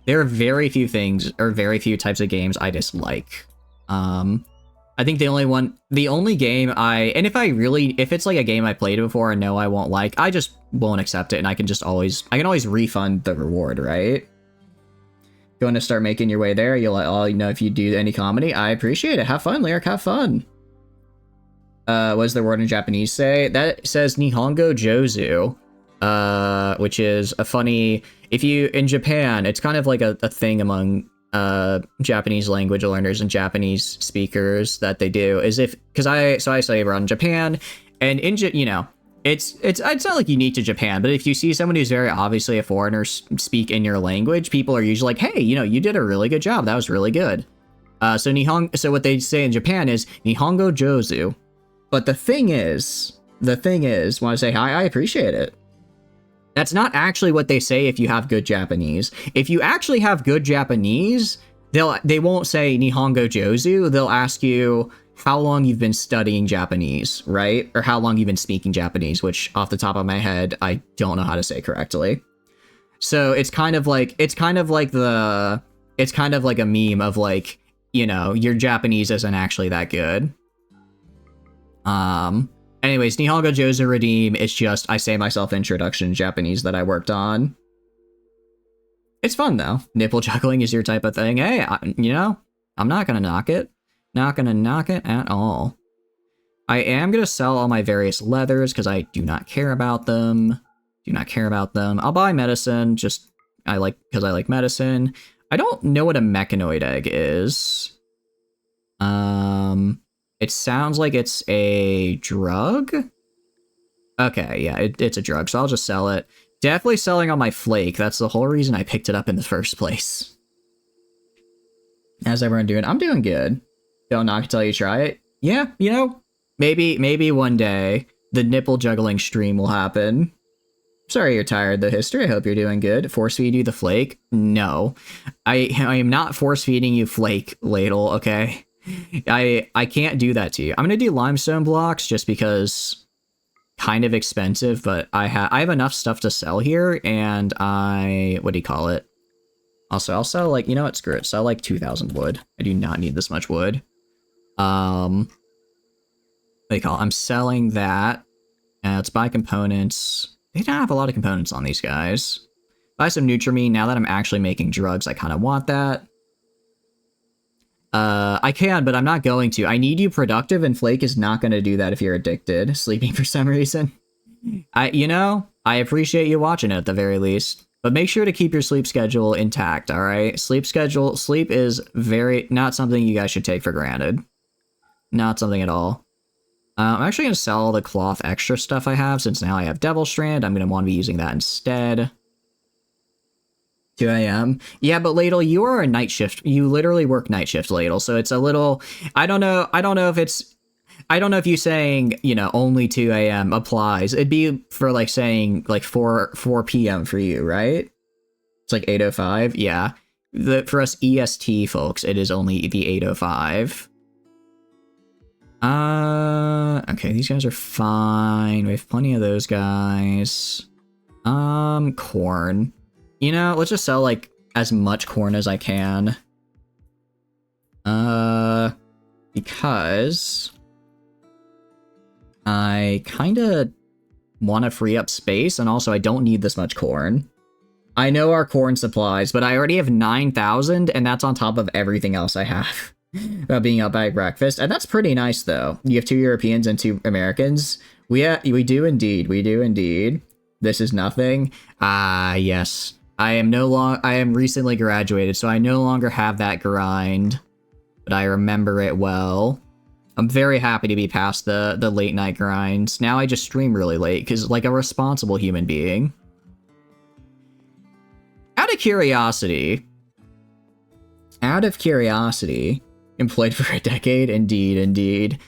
Speaker 1: There are very few things or very few types of games I dislike. I think the only game and if it's like a game I played before and know I won't like, I just won't accept it, and I can always refund the reward, right? Going to start making your way there. I'll know if you do any comedy. I appreciate it. Have fun, Lyric. Have fun. What does the word in Japanese say? That says Nihongo Jozu, which is a funny. In Japan, it's kind of like a thing among Japanese language learners and Japanese speakers that they do because I study around Japan, and it's not like unique to Japan, but if you see someone who's very obviously a foreigner speak in your language, people are usually like, hey, you did a really good job. That was really good. So what they say in Japan is Nihongo Jozu. But the thing is, when I say hi, I appreciate it. That's not actually what they say if you have good Japanese. If you actually have good Japanese, they won't say Nihongo Jozu. They'll ask you how long you've been studying Japanese, right? Or how long you've been speaking Japanese, which off the top of my head, I don't know how to say correctly. So it's kind of like a meme of like, your Japanese isn't actually that good. Anyways, Nihongo Jozu Redeem, it's just, I say myself introduction in Japanese that I worked on. It's fun though. Nipple juggling is your type of thing. Hey, I'm not gonna knock it. Not gonna knock it at all. I am gonna sell all my various leathers because I do not care about them. I'll buy medicine, because I like medicine. I don't know what a mechanoid egg is. It sounds like it's a drug. Okay, yeah, it's a drug, so I'll just sell it. Definitely selling on my flake. That's the whole reason I picked it up in the first place. How's everyone doing? I'm doing good. Don't knock until you try it. Yeah, maybe one day the nipple juggling stream will happen. Sorry you're tired, the history. I hope you're doing good. Force feed you the flake? No. I am not force feeding you flake, Ladle, okay? I can't do that to you. I'm gonna do limestone blocks just because kind of expensive, but I have enough stuff to sell here, and what do you call it? Also, I'll sell like, what, screw it. Sell like 2,000 wood. I do not need this much wood. What do you call it? I'm selling that. Let's buy components. They don't have a lot of components on these guys. Buy some Nutrimine. Now that I'm actually making drugs, I kind of want that. I can, but I'm not going to. I need you productive, and Flake is not going to do that if you're addicted. Sleeping for some reason. I appreciate you watching it at the very least. But make sure to keep your sleep schedule intact, alright? Sleep is not something you guys should take for granted. Not something at all. I'm actually going to sell all the cloth extra stuff I have, since now I have Devil Strand. I'm going to want to be using that instead. 2 a.m. Yeah, but Ladle, you are a night shift. You literally work night shift, Ladle. So it's a little. I don't know if you saying, only 2 a.m. applies. It'd be for like saying like 4 p.m. for you, right? It's like 8:05. Yeah. For us EST folks, it is only the 8:05. Okay, these guys are fine. We have plenty of those guys. Corn. Let's just sell, like, as much corn as I can. Because I kind of want to free up space, and also I don't need this much corn. I know our corn supplies, but I already have 9,000, and that's on top of everything else I have about being up by breakfast. And that's pretty nice, though. You have 2 Europeans and 2 Americans. We do indeed. This is nothing. Yes. I am recently graduated, so I no longer have that grind, but I remember it well. I'm very happy to be past the late night grinds. Now I just stream really late, because like a responsible human being. Out of curiosity, employed for a decade, indeed.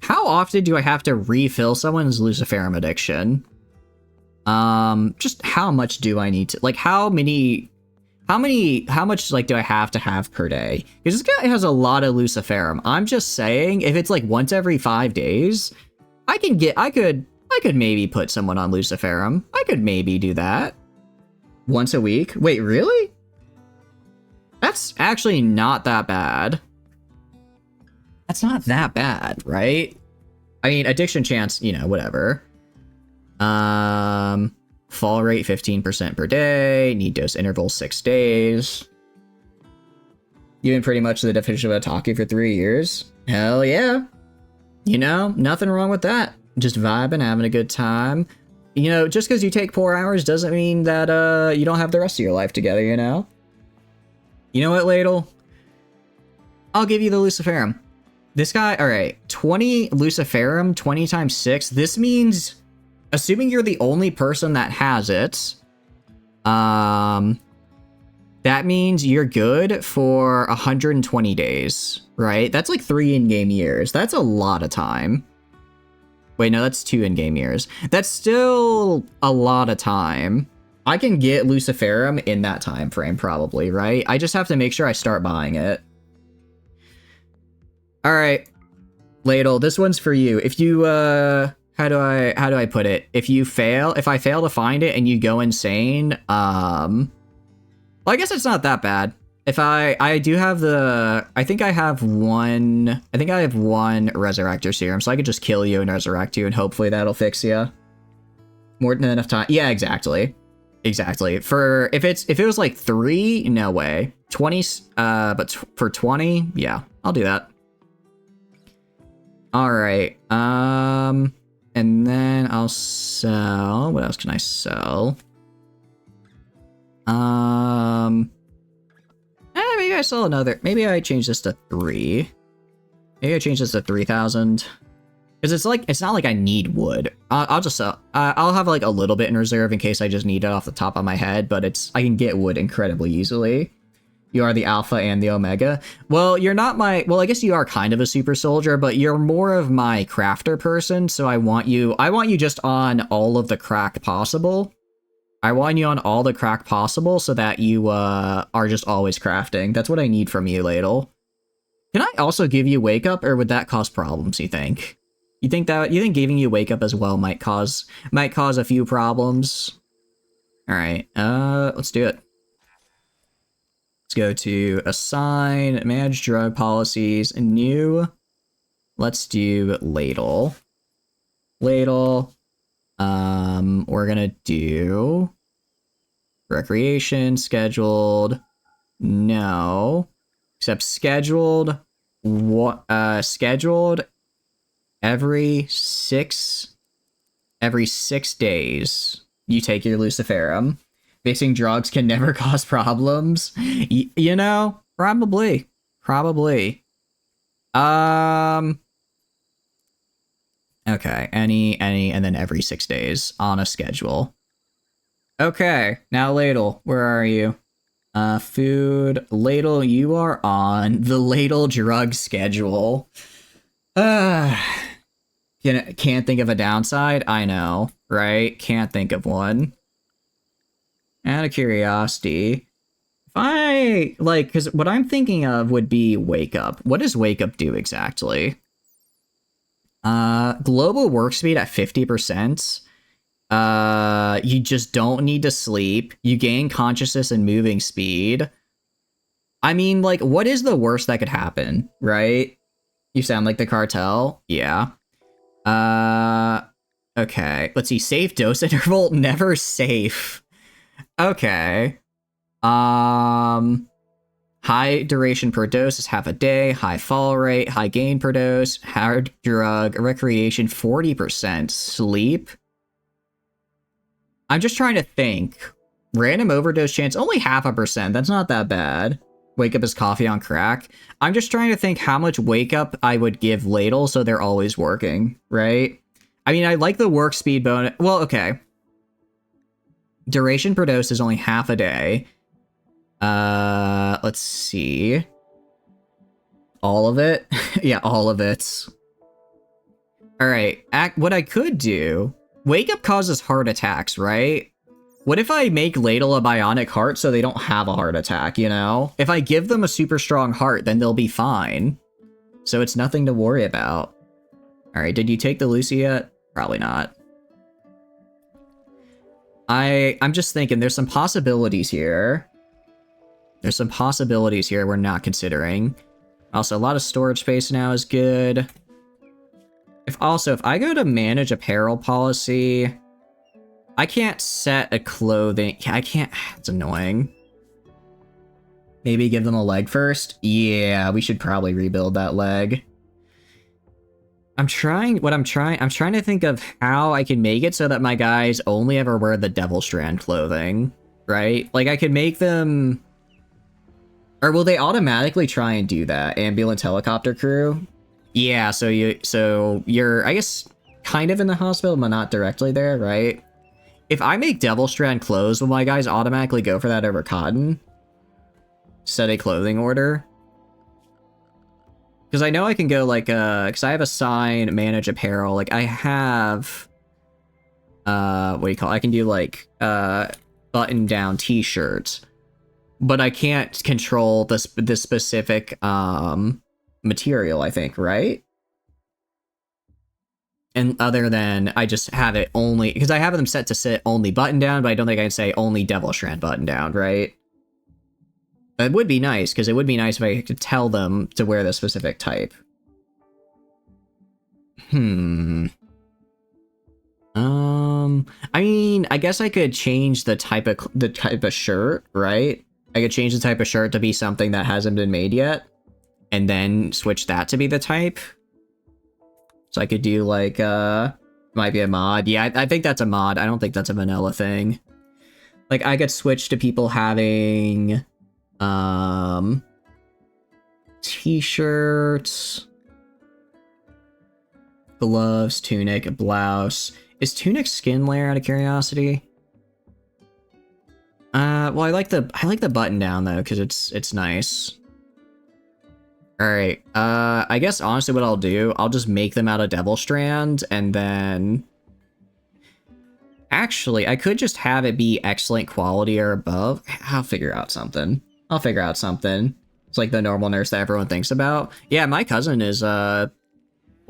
Speaker 1: How often do I have to refill someone's Luciferum addiction? Just how much do I need to, like, how much, like, do I have to have per day? Because this guy has a lot of Luciferum. I'm just saying, if it's, like, once every 5 days, I could I could maybe put someone on Luciferum. I could maybe do that. Once a week? Wait, really? That's actually not that bad. That's not that bad, right? I mean, addiction chance, you know, whatever. Fall rate 15% per day. Need dose interval 6 days. You've been pretty much the definition of otaku for 3 years. Hell yeah. You know, nothing wrong with that. Just vibing, having a good time. You know, just because you take 4 hours doesn't mean that you don't have the rest of your life together, you know? You know what, Ladle? I'll give you the Luciferum. This guy, alright, 20 Luciferum, 20 times 6. This means, assuming you're the only person that has it, that means you're good for 120 days, right? That's like 3 in-game years. That's a lot of time. Wait, no, that's 2 in-game years. That's still a lot of time. I can get Luciferum in that time frame, probably, right? I just have to make sure I start buying it. Alright, Ladle, this one's for you. If you, how do I put it? If I fail to find it and you go insane, well, I guess it's not that bad. If I do have I think I have one Resurrector Serum, so I could just kill you and resurrect you, and hopefully that'll fix you. More than enough time. Yeah, exactly. Exactly. If it was like 3, no way. 20, but for 20, yeah, I'll do that. Alright, and then I'll sell, what else can I sell? Maybe I sell another, maybe I change this to 3. Maybe I change this to 3,000. Because it's not like I need wood. I'll just sell, I'll have like a little bit in reserve in case I just need it off the top of my head, but I can get wood incredibly easily. You are the alpha and the omega. Well, you're not my... Well, I guess you are kind of a super soldier, but you're more of my crafter person, so I want you just on all of the crack possible. I want you on all the crack possible so that you are just always crafting. That's what I need from you, Ladle. Can I also give you wake up, or would that cause problems, you think? You think giving you wake up as well might cause a few problems? Alright, let's do it. Let's go to assign, manage drug policies, new. Let's do Ladle. Ladle. We're gonna do recreation, scheduled, no. Except scheduled, scheduled every 6 days. You take your Luciferum. Mixing drugs can never cause problems. You know, probably. Okay, any, and then every 6 days on a schedule. Okay, now Ladle, where are you? Food, Ladle, you are on the Ladle drug schedule. Can't think of a downside? I know, right? Can't think of one. Out of curiosity, if because what I'm thinking of would be wake up. What does wake up do exactly? Global work speed at 50%. You just don't need to sleep. You gain consciousness and moving speed. I mean, like, what is the worst that could happen, right? You sound like the cartel. Yeah. Okay. Let's see. Safe dose interval. Never safe. Okay. High duration per dose is half a day. High fall rate. High gain per dose. Hard drug. Recreation 40%. Sleep. I'm just trying to think. Random overdose chance, only 0.5%. That's not that bad. Wake up is coffee on crack. I'm just trying to think how much wake up I would give Ladle so they're always working, right? I mean, I like the work speed bonus. Well, okay. Duration per dose is only half a day. Let's see. All of it? Yeah, all of it. Alright, what I could do... Wake up causes heart attacks, right? What if I make Ladle a bionic heart so they don't have a heart attack, you know? If I give them a super strong heart, then they'll be fine. So it's nothing to worry about. Alright, did you take the Lucy yet? Probably not. I'm just thinking there's some possibilities here. There's some possibilities here we're not considering. Also, a lot of storage space now is good. If I go to manage apparel policy, I can't set a clothing. I can't. It's annoying. Maybe give them a leg first. Yeah, we should probably rebuild that leg. I'm trying to think of how I can make it so that my guys only ever wear the Devil Strand clothing, right? Like I could make them, or will they automatically try and do that? Ambulance helicopter crew? Yeah, so you're, I guess, kind of in the hospital, but not directly there, right? If I make Devil Strand clothes, will my guys automatically go for that over cotton? Set a clothing order? Because I know I can go like, because I have assign, manage apparel. Like I have, what do you call it? I can do like, button down t-shirts, but I can't control this specific, material, I think, right? And other than I just have it only, because I have them set to sit only button down, but I don't think I can say only Devil Strand button down, right? It would be nice, because it would be nice if I could tell them to wear the specific type. I mean, I guess I could change the type of shirt, right? I could change the type of shirt to be something that hasn't been made yet, and then switch that to be the type. So I could do like, might be a mod. Yeah, I think that's a mod. I don't think that's a vanilla thing. Like I could switch to people having, t-shirts, gloves, tunic, blouse. Is tunic skin layer out of curiosity? Well, I like the button down though, because it's nice. Alright, I guess honestly what I'll do, I'll just make them out of Devil Strand, and then... Actually, I could just have it be excellent quality or above. I'll figure out something. It's like the normal nurse that everyone thinks about. Yeah, my cousin is, well,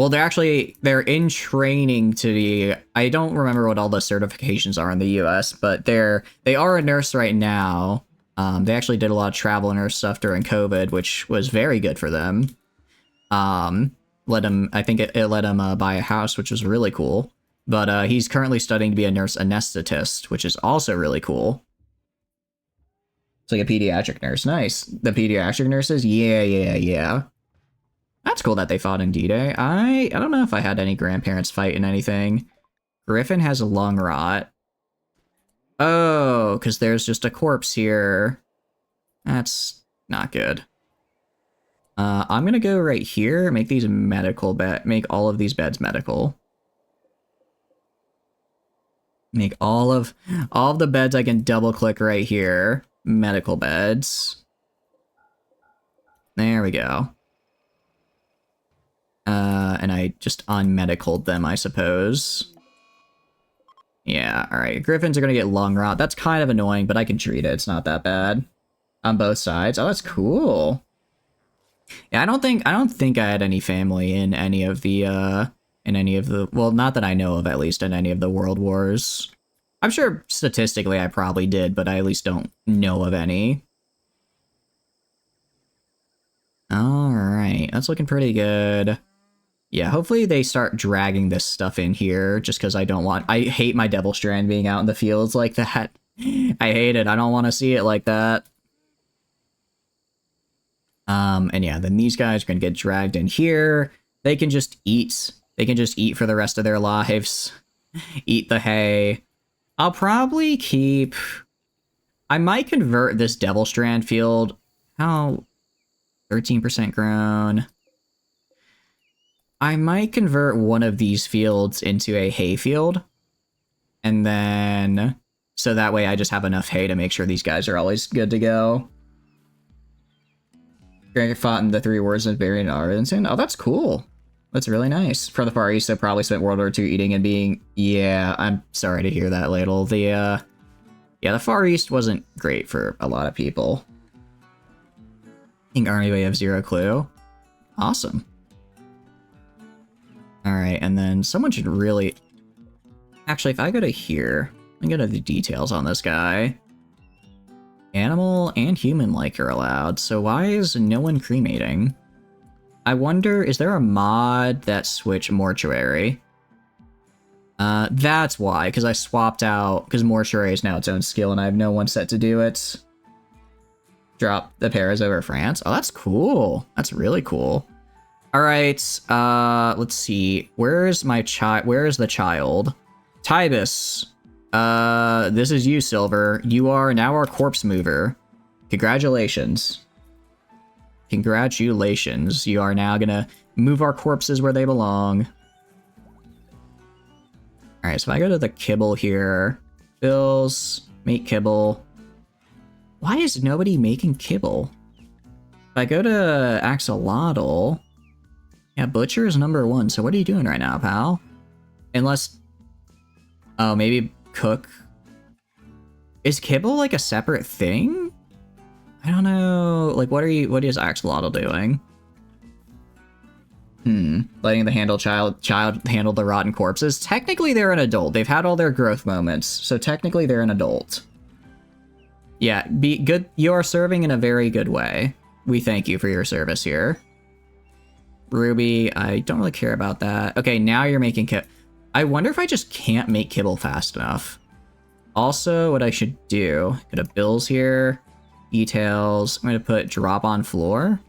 Speaker 1: they're in training to be, I don't remember what all the certifications are in the US, but they are a nurse right now. They actually did a lot of travel nurse stuff during COVID, which was very good for them. I think it let him buy a house, which was really cool. But he's currently studying to be a nurse anesthetist, which is also really cool. It's like a pediatric nurse. Nice. The pediatric nurses? Yeah. That's cool that they fought in D-Day. I don't know if I had any grandparents fight in anything. Griffin has a lung rot. Oh, because there's just a corpse here. That's not good. I'm gonna go right here, make these make all of these beds medical. Make all of the beds I can double click right here. Medical beds. There we go. And I just unmedicaled them, I suppose. Yeah, alright. Griffins are gonna get lung rot. That's kind of annoying, but I can treat it. It's not that bad. On both sides. Oh, that's cool. Yeah, I don't think I had any family in any of the, well, not that I know of, at least, in any of the World Wars. I'm sure statistically I probably did, but I at least don't know of any. Alright, that's looking pretty good. Yeah, hopefully they start dragging this stuff in here, just because I hate my Devil Strand being out in the fields like that. I hate it, I don't want to see it like that. And yeah, then these guys are gonna get dragged in here. They can just eat. They can just eat for the rest of their lives. Eat the hay. I'll probably keep... I might convert this Devil Strand field. How... 13% grown. I might convert one of these fields into a hay field. And then... So that way I just have enough hay to make sure these guys are always good to go. Greg fought in the 3 wars of Barry and Arvidsson. Oh, that's cool. That's really nice. For the Far East, I probably spent World War II eating and being... Yeah, I'm sorry to hear that, Ladle. Yeah, the Far East wasn't great for a lot of people. I think Army may have 0 clue. Awesome. Alright, and then someone should really... Actually, if I go to here... Let me go to the details on this guy. Animal and human-like are allowed, so why is no one cremating? I wonder, is there a mod that switch mortuary? That's why, because I swapped out, because mortuary is now its own skill and I have no one set to do it. Drop the Paris over France. Oh, that's cool. That's really cool. All right, let's see. Where's my child? Where is the child? Tibus. This is you, Silver. You are now our corpse mover. Congratulations. Congratulations. You are now gonna move our corpses where they belong. Alright, so if I go to the kibble here, Bills, make kibble. Why is nobody making kibble? If I go to axolotl, yeah, butcher is number 1, so what are you doing right now, pal? Unless, oh, maybe cook. Is kibble like a separate thing? I don't know, like what is axolotl doing? Letting the child handle the rotten corpses. Technically, they're an adult. They've had all their growth moments, so technically they're an adult. Yeah, be good. You are serving in a very good way. We thank you for your service here. Ruby, I don't really care about that. Okay, now you're making kibble. I wonder if I just can't make kibble fast enough. Also, what I should do, go to bills here, details. I'm gonna put drop on floor.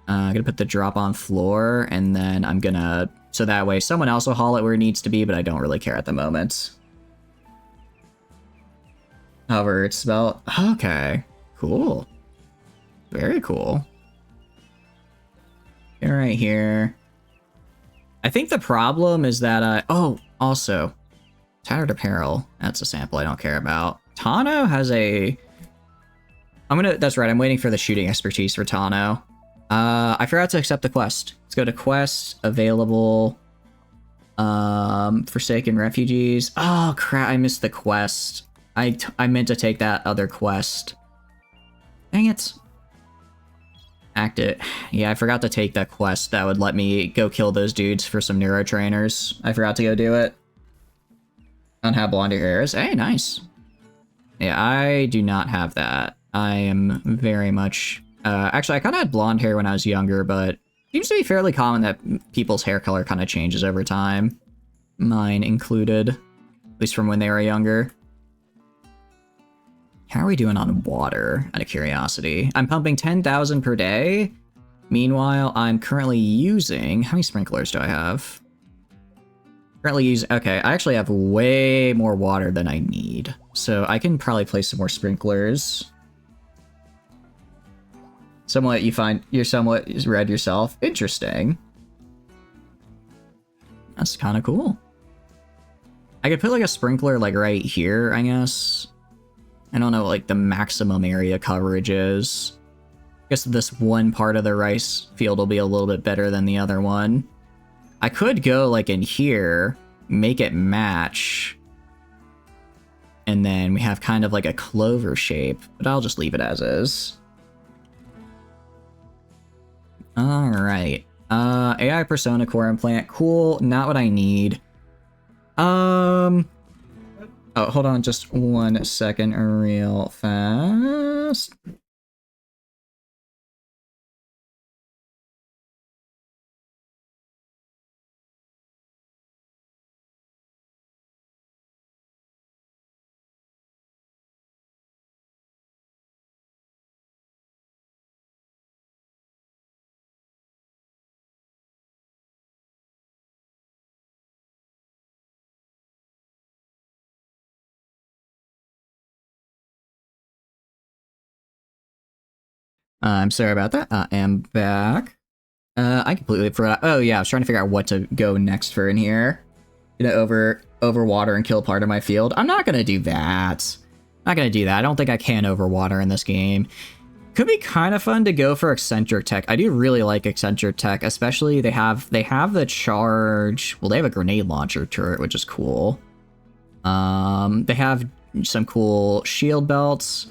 Speaker 1: I'm gonna put the drop on floor, and then I'm gonna, so that way someone else will haul it where it needs to be, but I don't really care at the moment. However, it's about, okay, cool. Very cool. Get right here. I think the problem is that, oh, also, tattered apparel. That's a sample I don't care about. Tano has a, that's right, I'm waiting for the shooting expertise for Tano. I forgot to accept the quest. Let's go to quest, available, Forsaken Refugees. Oh, crap, I missed the quest. I meant to take that other quest. Dang it. Act it. Yeah, I forgot to take that quest that would let me go kill those dudes for some neurotrainers. I forgot to go do it. Don't have blonde hairs. Hey, nice. Yeah, I do not have that. I am very much... actually, I kind of had blonde hair when I was younger, but it seems to be fairly common that people's hair color kind of changes over time. Mine included. At least from when they were younger. How are we doing on water, out of curiosity? I'm pumping 10,000 per day. Meanwhile, I'm currently using... How many sprinklers do I have? Currently use... Okay, I actually have way more water than I need. So I can probably place some more sprinklers. Somewhat you find... You're somewhat read yourself. Interesting. That's kind of cool. I could put like a sprinkler like right here, I guess. I don't know what like the maximum area coverage is. I guess this one part of the rice field will be a little bit better than the other one. I could go like in here, make it match. And then we have kind of like a clover shape, but I'll just leave it as is. All right. AI persona core implant. Cool. Not what I need. Oh, hold on just 1 second real fast. I'm sorry about that. I am back. I completely forgot. Oh yeah, I was trying to figure out what to go next for in here. Overwater and kill part of my field. I'm not gonna do that. Not gonna do that. I don't think I can overwater in this game. Could be kind of fun to go for eccentric tech. I do really like eccentric tech, especially they have the charge. Well, they have a grenade launcher turret, which is cool. They have some cool shield belts.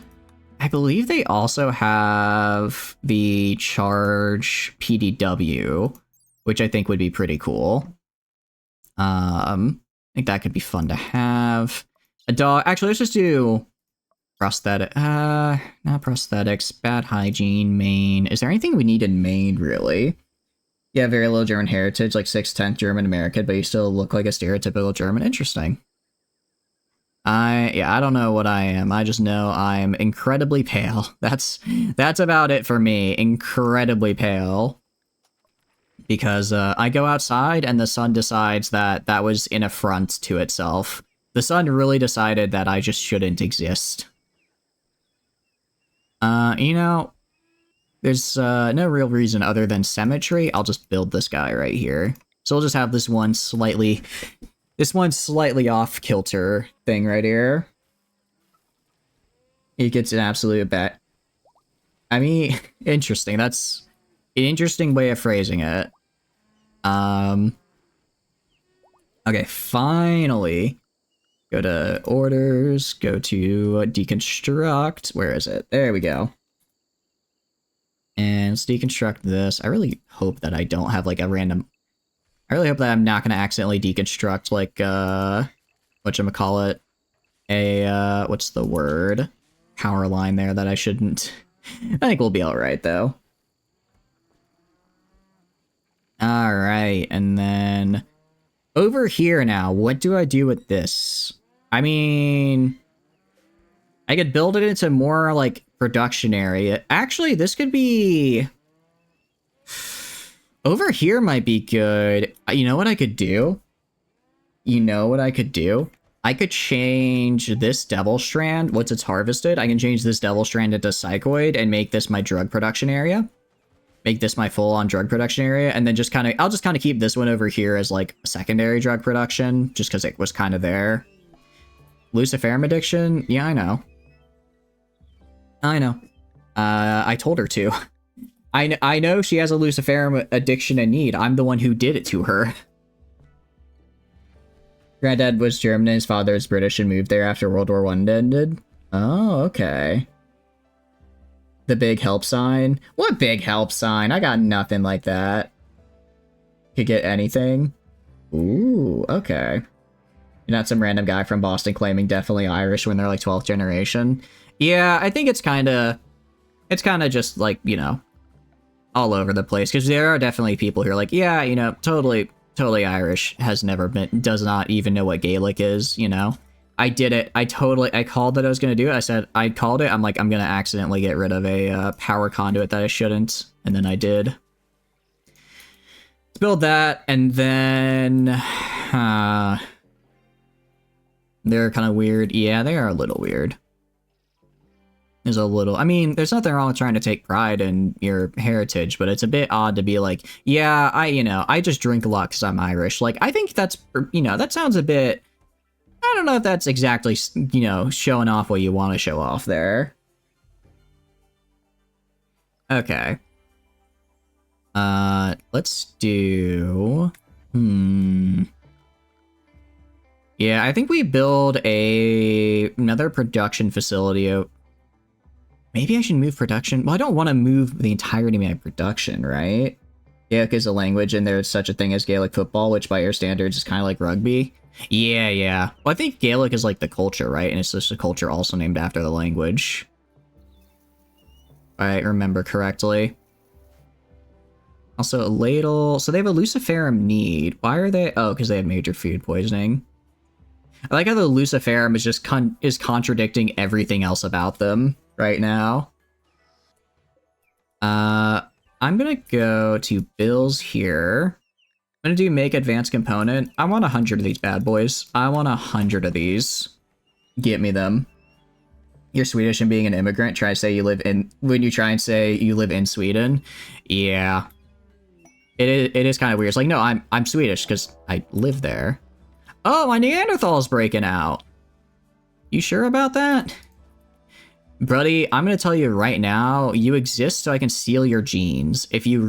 Speaker 1: I believe they also have the charge PDW, which I think would be pretty cool. think that could be fun to have. A dog. Actually, let's just do prosthetic. Not prosthetics. Bad hygiene. Maine. Is there anything we need in Maine, really? Yeah, very little German heritage, like 6/10 German American, but you still look like a stereotypical German. Interesting. I don't know what I am. I just know I'm incredibly pale. That's about it for me. Incredibly pale. Because I go outside and the sun decides that that was an affront to itself. The sun really decided that I just shouldn't exist. You know, there's no real reason other than symmetry. I'll just build this guy right here. So we'll just have this one slightly off kilter thing right here. He gets an absolute bet. I mean, interesting. That's an interesting way of phrasing it. Okay, finally. Go to orders, go to deconstruct. Where is it? There we go. And let's deconstruct this. I really hope that I don't have like a random... I really hope that I'm not going to accidentally deconstruct like, whatchamacallit, what's the word? Power line there that I shouldn't. I think we'll be alright though. Alright, and then over here now, what do I do with this? I mean, I could build it into more like production area. Actually, this could be... Over here might be good. You know what I could do? I could change this devil strand. Once it's harvested, I can change this devil strand into psychoid and make this my drug production area. Make this my full-on drug production area, and then I'll just kind of keep this one over here as like secondary drug production, just because it was kind of there. Luciferum addiction? Yeah, I know. I told her to. I know she has a Luciferum addiction and need. I'm the one who did it to her. Granddad was German and his father is British and moved there after World War I ended. Oh, okay. The big help sign? What big help sign? I got nothing like that. Could get anything? Ooh, okay. You're not some random guy from Boston claiming definitely Irish when they're like 12th generation. Yeah, I think it's kind of just like, you know, all over the place, because there are definitely people who are like, yeah, you know, totally Irish, does not even know what Gaelic is, you know. I did it. I called that I was going to do it. I called it. I'm like, I'm going to accidentally get rid of a power conduit that I shouldn't. And then I did. Let's build that. And then, they're kind of weird. Yeah, they are a little weird. I mean, there's nothing wrong with trying to take pride in your heritage, but it's a bit odd to be like, yeah, I just drink a lot because I'm Irish. Like, I think that's, that sounds a bit, I don't know if that's exactly, showing off what you want to show off there. Okay. Let's do, yeah, I think we build another production facility. Maybe I should move production. Well, I don't want to move the entirety of my production, right? Gaelic is a language, and there's such a thing as Gaelic football, which by your standards is kind of like rugby. Yeah. Well, I think Gaelic is like the culture, right? And it's just a culture also named after the language. If I remember correctly. Also, a ladle. So they have a Luciferum need. Why are they? Oh, because they have major food poisoning. I like how the Luciferum is just contradicting everything else about them right now. I'm gonna go to Bill's here. I'm gonna do make advanced component. I want 100 of these bad boys. I want 100 of these. Get me them. You're Swedish and being an immigrant. When you try and say you live in Sweden. Yeah. It is kind of weird. It's like, no, I'm Swedish because I live there. Oh, my Neanderthal's breaking out. You sure about that? Buddy, I'm going to tell you right now, you exist so I can steal your genes. If you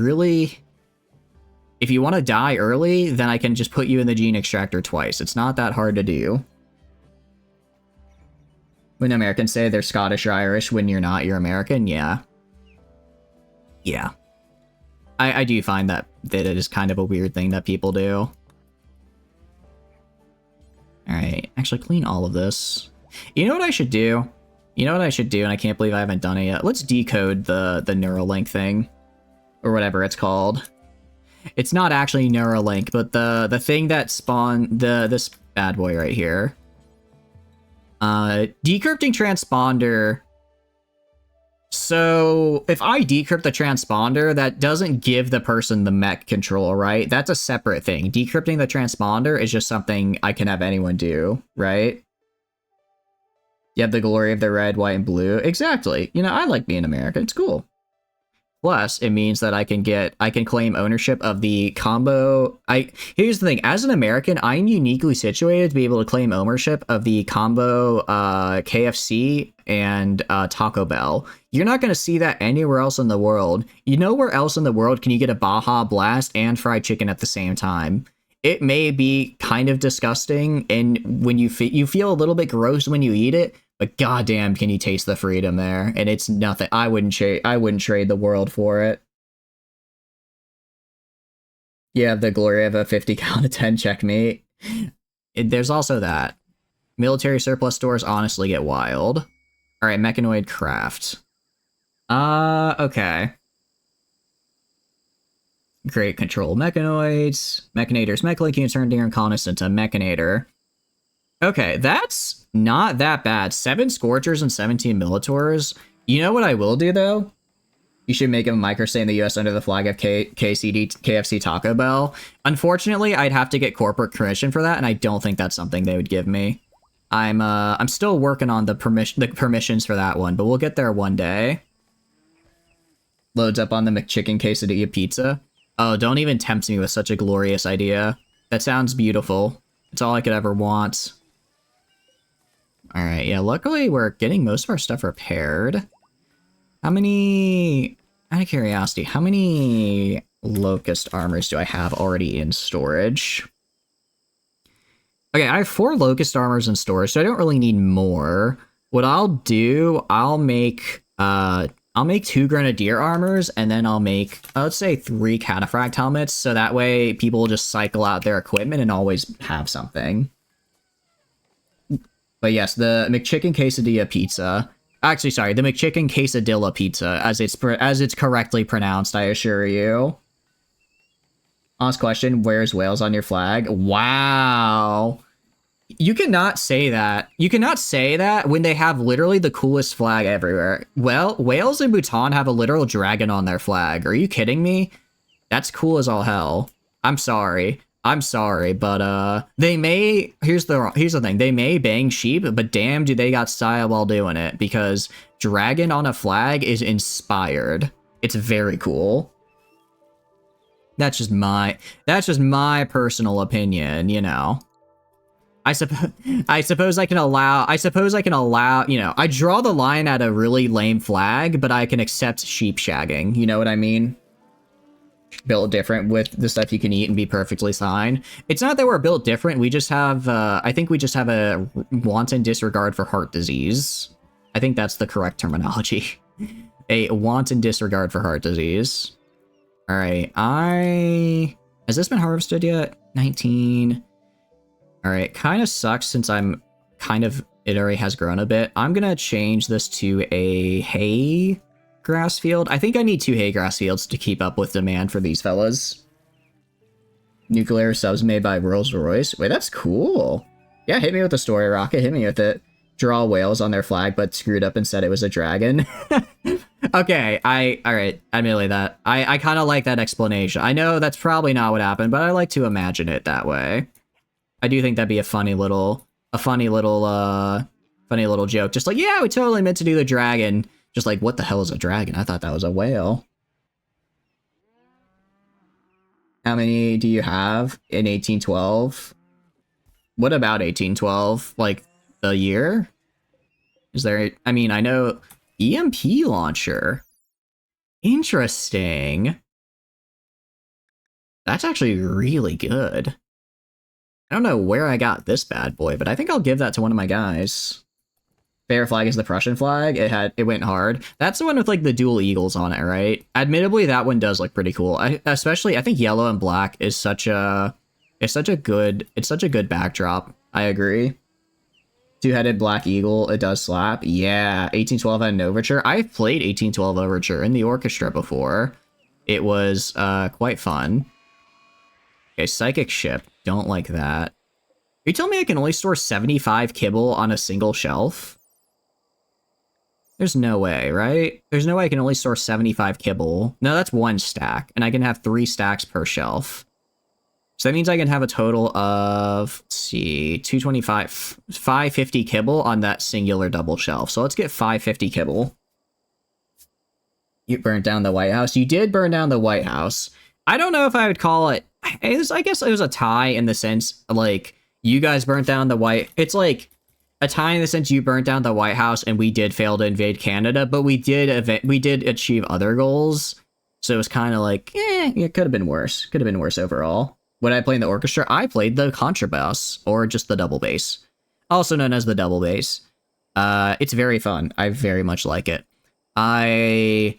Speaker 1: want to die early, then I can just put you in the gene extractor twice. It's not that hard to do. When Americans say they're Scottish or Irish, when you're not, you're American, yeah. Yeah. I do find that it is kind of a weird thing that people do. Actually, clean all of this. You know what I should do? You know what I should do, and I can't believe I haven't done it yet. Let's decode the Neuralink thing. Or whatever it's called. It's not actually Neuralink, but the thing that spawned this bad boy right here. Decrypting transponder. So if I decrypt the transponder, that doesn't give the person the mech control, right? That's a separate thing. Decrypting the transponder is just something I can have anyone do, right? You have the glory of the red, white, and blue. Exactly. You know, I like being American. It's cool. Plus, it means that I can claim ownership of the combo. Here's the thing, as an American, I'm uniquely situated to be able to claim ownership of the combo KFC and Taco Bell. You're not going to see that anywhere else in the world. You know where else in the world can you get a Baja Blast and fried chicken at the same time? It may be kind of disgusting, and when you feel a little bit gross when you eat it, but goddamn, can you taste the freedom there? And it's nothing. I wouldn't trade the world for it. You have the glory of a 50 count of 10 checkmate. There's also that. Military surplus stores honestly get wild. All right, mechanoid craft. Okay. Great control mechanoids. Mechanators mech-link can turn Darren colonist into mechanator. Okay, that's not that bad. 7 Scorchers and 17 Militaurs. You know what I will do, though? You should make a microstay in the US under the flag of KFC Taco Bell. Unfortunately, I'd have to get corporate permission for that, and I don't think that's something they would give me. I'm still working on the permissions for that one, but we'll get there one day. Loads up on the McChicken quesadilla pizza. Oh, don't even tempt me with such a glorious idea. That sounds beautiful. It's all I could ever want. Alright, yeah, luckily we're getting most of our stuff repaired. How many... Out of curiosity, how many Locust armors do I have already in storage? Okay, I have 4 Locust armors in storage, so I don't really need more. What I'll do, I'll make 2 Grenadier armors, and then I'll make, let's say, 3 Cataphract helmets, so that way people will just cycle out their equipment and always have something. But yes, the McChicken quesadilla pizza. Actually, sorry, the McChicken quesadilla pizza, as it's correctly pronounced, I assure you. Honest question, where's Wales on your flag? Wow. You cannot say that. You cannot say that when they have literally the coolest flag everywhere. Well, Wales and Bhutan have a literal dragon on their flag. Are you kidding me? That's cool as all hell. I'm sorry, but they may. Here's the thing. They may bang sheep, but damn, do they got style while doing it? Because dragon on a flag is inspired. It's very cool. That's just my personal opinion, you know. I suppose I can allow, you know, I draw the line at a really lame flag, but I can accept sheep shagging, you know what I mean? Built different with the stuff you can eat and be perfectly fine. It's not that we're built different, we just have, I think we just have a wanton disregard for heart disease. I think that's the correct terminology. A wanton disregard for heart disease. Alright, has this been harvested yet? 19... Alright, kind of sucks since it already has grown a bit. I'm gonna change this to a hay grass field. I think I need 2 hay grass fields to keep up with demand for these fellas. Nuclear subs made by Rolls-Royce. Wait, that's cool. Yeah, hit me with the story, Rocket. Hit me with it. Draw whales on their flag, but screwed up and said it was a dragon. Okay, alright, admittedly that. I kind of like that explanation. I know that's probably not what happened, but I like to imagine it that way. I do think that'd be a funny little joke. Just like, yeah, we totally meant to do the dragon. Just like, what the hell is a dragon? I thought that was a whale. How many do you have in 1812? What about 1812? Like, the year? Is there... I mean, I know... EMP launcher. Interesting. That's actually really good. I don't know where I got this bad boy, but I think I'll give that to one of my guys. Favorite flag is the Prussian flag. It went hard. That's the one with like the dual eagles on it, right? Admittedly, that one does look pretty cool. Especially, I think yellow and black is such a good backdrop. I agree. Two-headed Black Eagle, it does slap. Yeah, 1812 had an overture. I've played 1812 overture in the orchestra before. It was quite fun. Okay, Psychic Ship. Don't like that. Are you telling me I can only store 75 kibble on a single shelf? There's no way, right? There's no way I can only store 75 kibble. No, that's one stack, and I can have 3 stacks per shelf. So that means I can have a total of, let's see, 225, 550 kibble on that singular double shelf. So let's get 550 kibble. You burnt down the White House. You did burn down the White House. I don't know if I would call it, I guess it was a tie in the sense, like, you guys burnt down the White, it's like a tie in the sense you burnt down the White House and we did fail to invade Canada, but we did achieve other goals. So it was kind of like, it could have been worse. Could have been worse overall. When I played in the orchestra, I played the contrabass, or just the double bass, also known as the double bass. It's very fun. I very much like it. I'm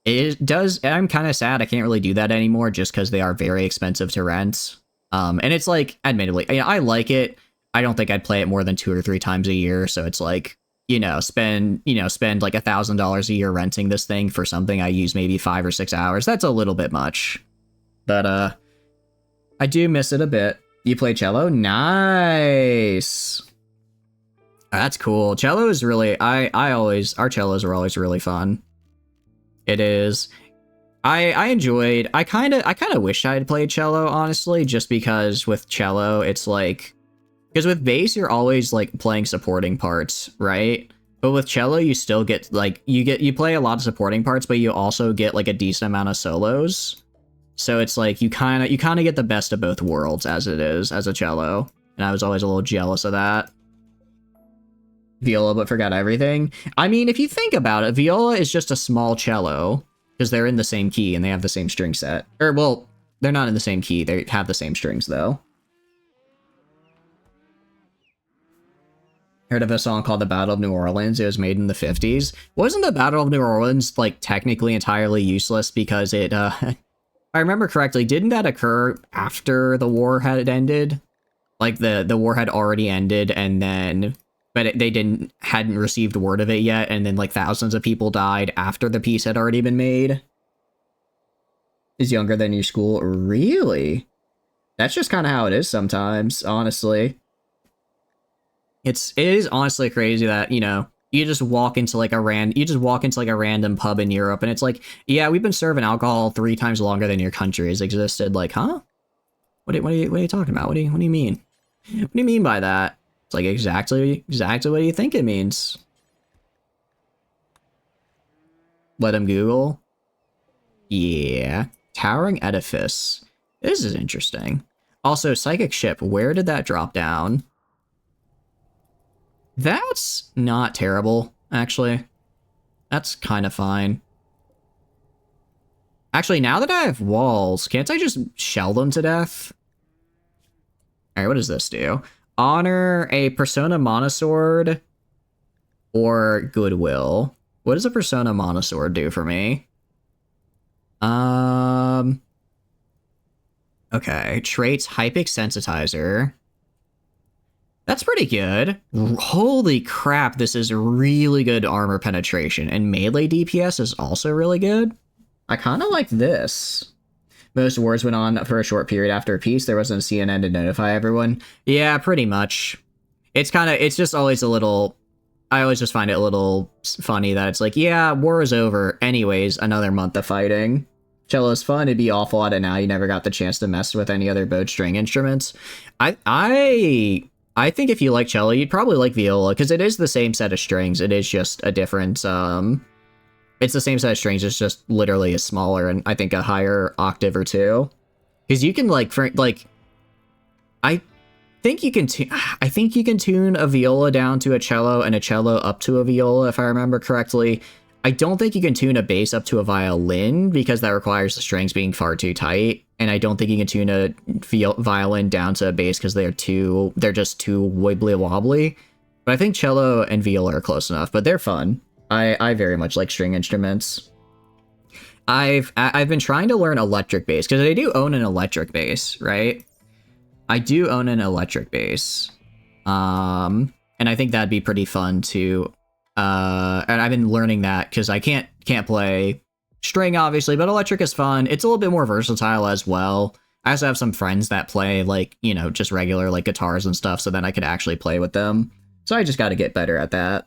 Speaker 1: kind of sad I can't really do that anymore just because they are very expensive to rent. And it's like, admittedly, I like it. I don't think I'd play it more than 2 or 3 times a year. So it's like, spend like $1,000 a year renting this thing for something I use maybe 5 or 6 hours. That's a little bit much, but I do miss it a bit. You play cello? Nice. That's cool. Cello is really, our cellos are always really fun. It is. I enjoyed, I kind of wish I had played cello, honestly, just because with cello, it's like, because with bass, you're always like playing supporting parts, right? But with cello, you still get like, you play a lot of supporting parts, but you also get like a decent amount of solos. So it's like, you kind of get the best of both worlds as it is, as a cello. And I was always a little jealous of that. Viola, but forgot everything. I mean, if you think about it, viola is just a small cello, because they're in the same key and they have the same string set. Or, well, they're not in the same key, they have the same strings, though. Heard of a song called The Battle of New Orleans. It was made in the 50s. Wasn't the Battle of New Orleans, like, technically entirely useless because it, if I remember correctly, didn't that occur after the war had ended? Like, the war had already ended, and then, but they hadn't received word of it yet, and then, like, thousands of people died after the peace had already been made. Is younger than your school? Really? That's just kind of how it is sometimes, honestly. It is honestly crazy that, you just walk into like a random pub in Europe and it's like, yeah, we've been serving alcohol 3 times longer than your country has existed. Like, huh? What are you talking about? What do you mean? What do you mean by that? It's like exactly what do you think it means? Let him Google. Yeah. Towering Edifice. This is interesting. Also, Psychic Ship, where did that drop down? That's not terrible, actually. That's kind of fine. Actually, now that I have walls, can't I just shell them to death? Alright, what does this do? Honor a Persona Monosword or Goodwill. What does a Persona Monosword do for me? Okay, traits, Hypic Sensitizer. That's pretty good. Holy crap, this is really good armor penetration, and melee DPS is also really good. I kind of like this. Most wars went on for a short period after peace. There wasn't a CNN to notify everyone. Yeah, pretty much. It's just always a little, I always just find it a little funny that it's like, yeah, war is over. Anyways, another month of fighting. Cello's fun, it'd be awful at it now. You never got the chance to mess with any other bowed string instruments. I think if you like cello, you'd probably like viola, because it is the same set of strings. It is just a different, it's the same set of strings, it's just literally a smaller and I think a higher octave or 2. Because you can I think you can tune a viola down to a cello and a cello up to a viola, if I remember correctly. I don't think you can tune a bass up to a violin because that requires the strings being far too tight. And I don't think you can tune a violin down to a bass because they're just too wibbly wobbly. But I think cello and viola are close enough, but they're fun. I very much like string instruments. I've been trying to learn electric bass because I do own an electric bass, right? I do own an electric bass. And I think that'd be pretty fun to, and I've been learning that because I can't play string, obviously, but electric is fun. It's a little bit more versatile as well. I also have some friends that play, like, you know, just regular, like, guitars and stuff, so then I could actually play with them. So I just got to get better at that.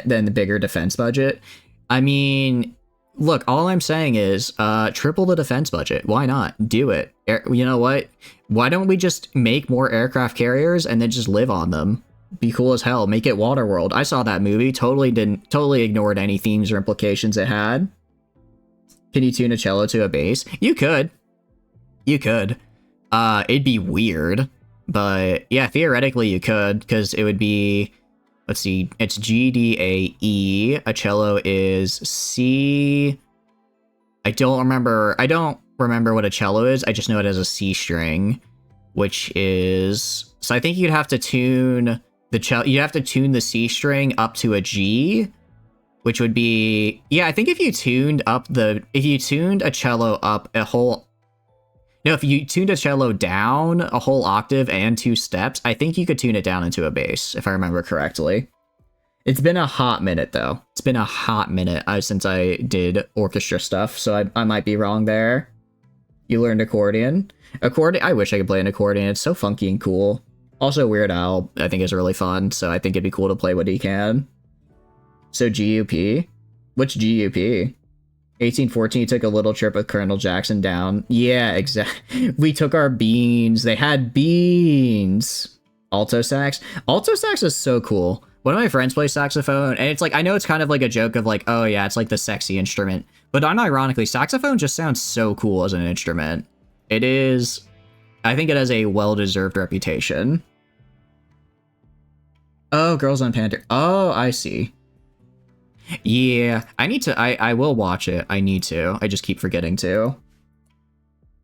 Speaker 1: Then the bigger defense budget. I mean, look, all I'm saying is, triple the defense budget. Why not? Do it. You know what? Why don't we just make more aircraft carriers and then just live on them? Be cool as hell. Make it Waterworld. I saw that movie. Totally ignored any themes or implications it had. Can you tune a cello to a bass? You could. You could. It'd be weird. But yeah, theoretically you could, because it would be, let's see, it's G, D, A, E. A cello is C. I don't remember what a cello is. I just know it as a C string, which is, so I think you'd have to tune the cello, you'd have to tune the C string up to a G, which would be, yeah, I think if you tuned a cello up a whole, no, if you tuned a cello down a whole octave and 2 steps, I think you could tune it down into a bass, if I remember correctly. It's been a hot minute, though. It's been a hot minute since I did orchestra stuff, so I might be wrong there. You learned accordion. I wish I could play an accordion. It's so funky and cool. Also, Weird Al, I think, is really fun, so I think it'd be cool to play what he can. So, GUP? Which GUP? 1814 took a little trip with Colonel Jackson down. Yeah, exactly. We took our beans. They had beans. Alto sax. Alto sax is so cool. One of my friends plays saxophone, and it's like, I know it's kind of like a joke of like, oh yeah, it's like the sexy instrument. But unironically, saxophone just sounds so cool as an instrument. It is, I think it has a well-deserved reputation. Oh, Girls on Panther. Oh, I see. Yeah, I need to, I will watch it. I need to. I just keep forgetting to.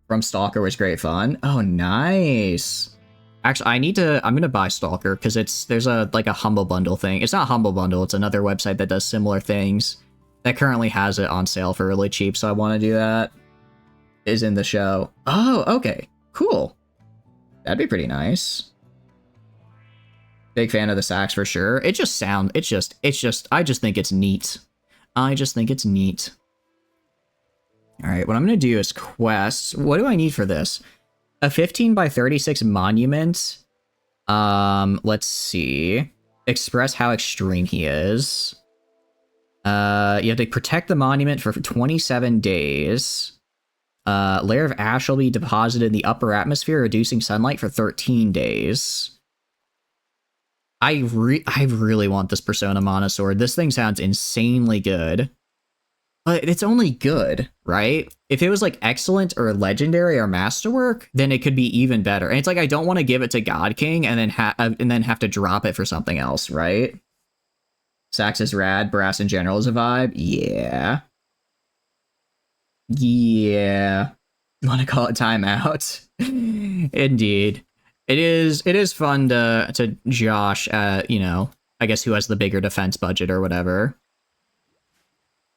Speaker 1: From Stalker was great fun. Oh, nice. Actually, I'm gonna buy Stalker because there's like a Humble Bundle thing. It's not Humble Bundle, it's another website that does similar things that currently has it on sale for really cheap, so I want to do that. Is in the show. Oh, okay. Cool. That'd be pretty nice. Big fan of the sax for sure. I just think it's neat. I just think it's neat. All right, what I'm going to do is quests. What do I need for this? A 15 by 36 monument. Let's see. Express how extreme he is. You have to protect the monument for 27 days. Layer of ash will be deposited in the upper atmosphere, reducing sunlight for 13 days. I really want this Persona Monosword. This thing sounds insanely good. But it's only good, right? If it was like excellent or legendary or masterwork, then it could be even better. And it's like, I don't want to give it to God King and then have to drop it for something else, right? Sax is rad, brass in general is a vibe. Yeah. Yeah. Want to call it timeout? Indeed. It is fun to josh at, you know, I guess who has the bigger defense budget or whatever.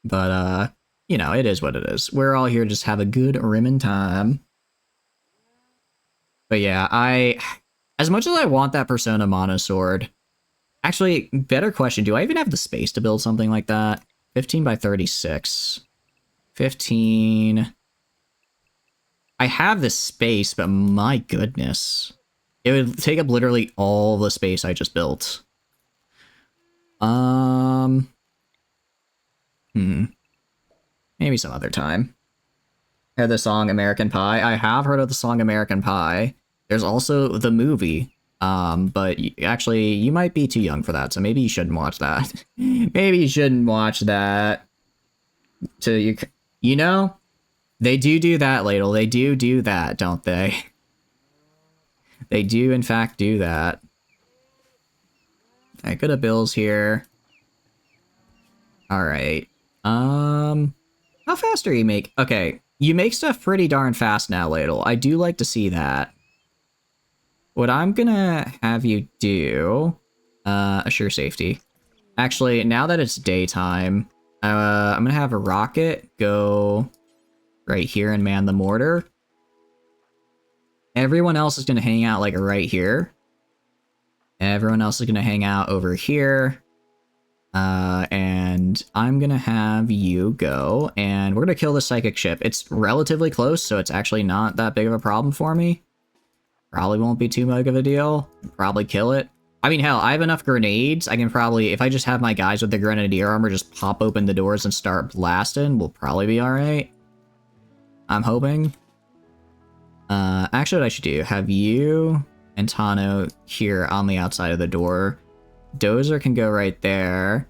Speaker 1: But, you know, it is what it is. We're all here to just have a good rimmin' time. But yeah, as much as I want that Persona Monosword, actually, better question, do I even have the space to build something like that? 15 by 36. 15. I have the space, but my goodness. It would take up literally all the space I just built. Maybe some other time. Heard the song American Pie? I have heard of the song American Pie. There's also the movie. But actually, you might be too young for that, so maybe you shouldn't watch that. Maybe you shouldn't watch that. You know, they do that, Ladle. They do that, don't they? They do, in fact, do that. Alright, go to Bills here. Alright. How fast are you make? Okay, you make stuff pretty darn fast now, Ladle. I do like to see that. What I'm gonna have you do, assure safety. Actually, now that it's daytime, I'm gonna have a rocket go right here and man the mortar. Everyone else is gonna hang out like right here. Everyone else is going to hang out over here. And I'm going to have you go, and we're going to kill the psychic ship. It's relatively close, so it's actually not that big of a problem for me. Probably won't be too big of a deal. Probably kill it. I mean, hell, I have enough grenades. I can probably, if I just have my guys with the grenadier armor just pop open the doors and start blasting, we'll probably be alright. I'm hoping. Actually, what I should do, have you and Tano here on the outside of the door. Dozer can go right there,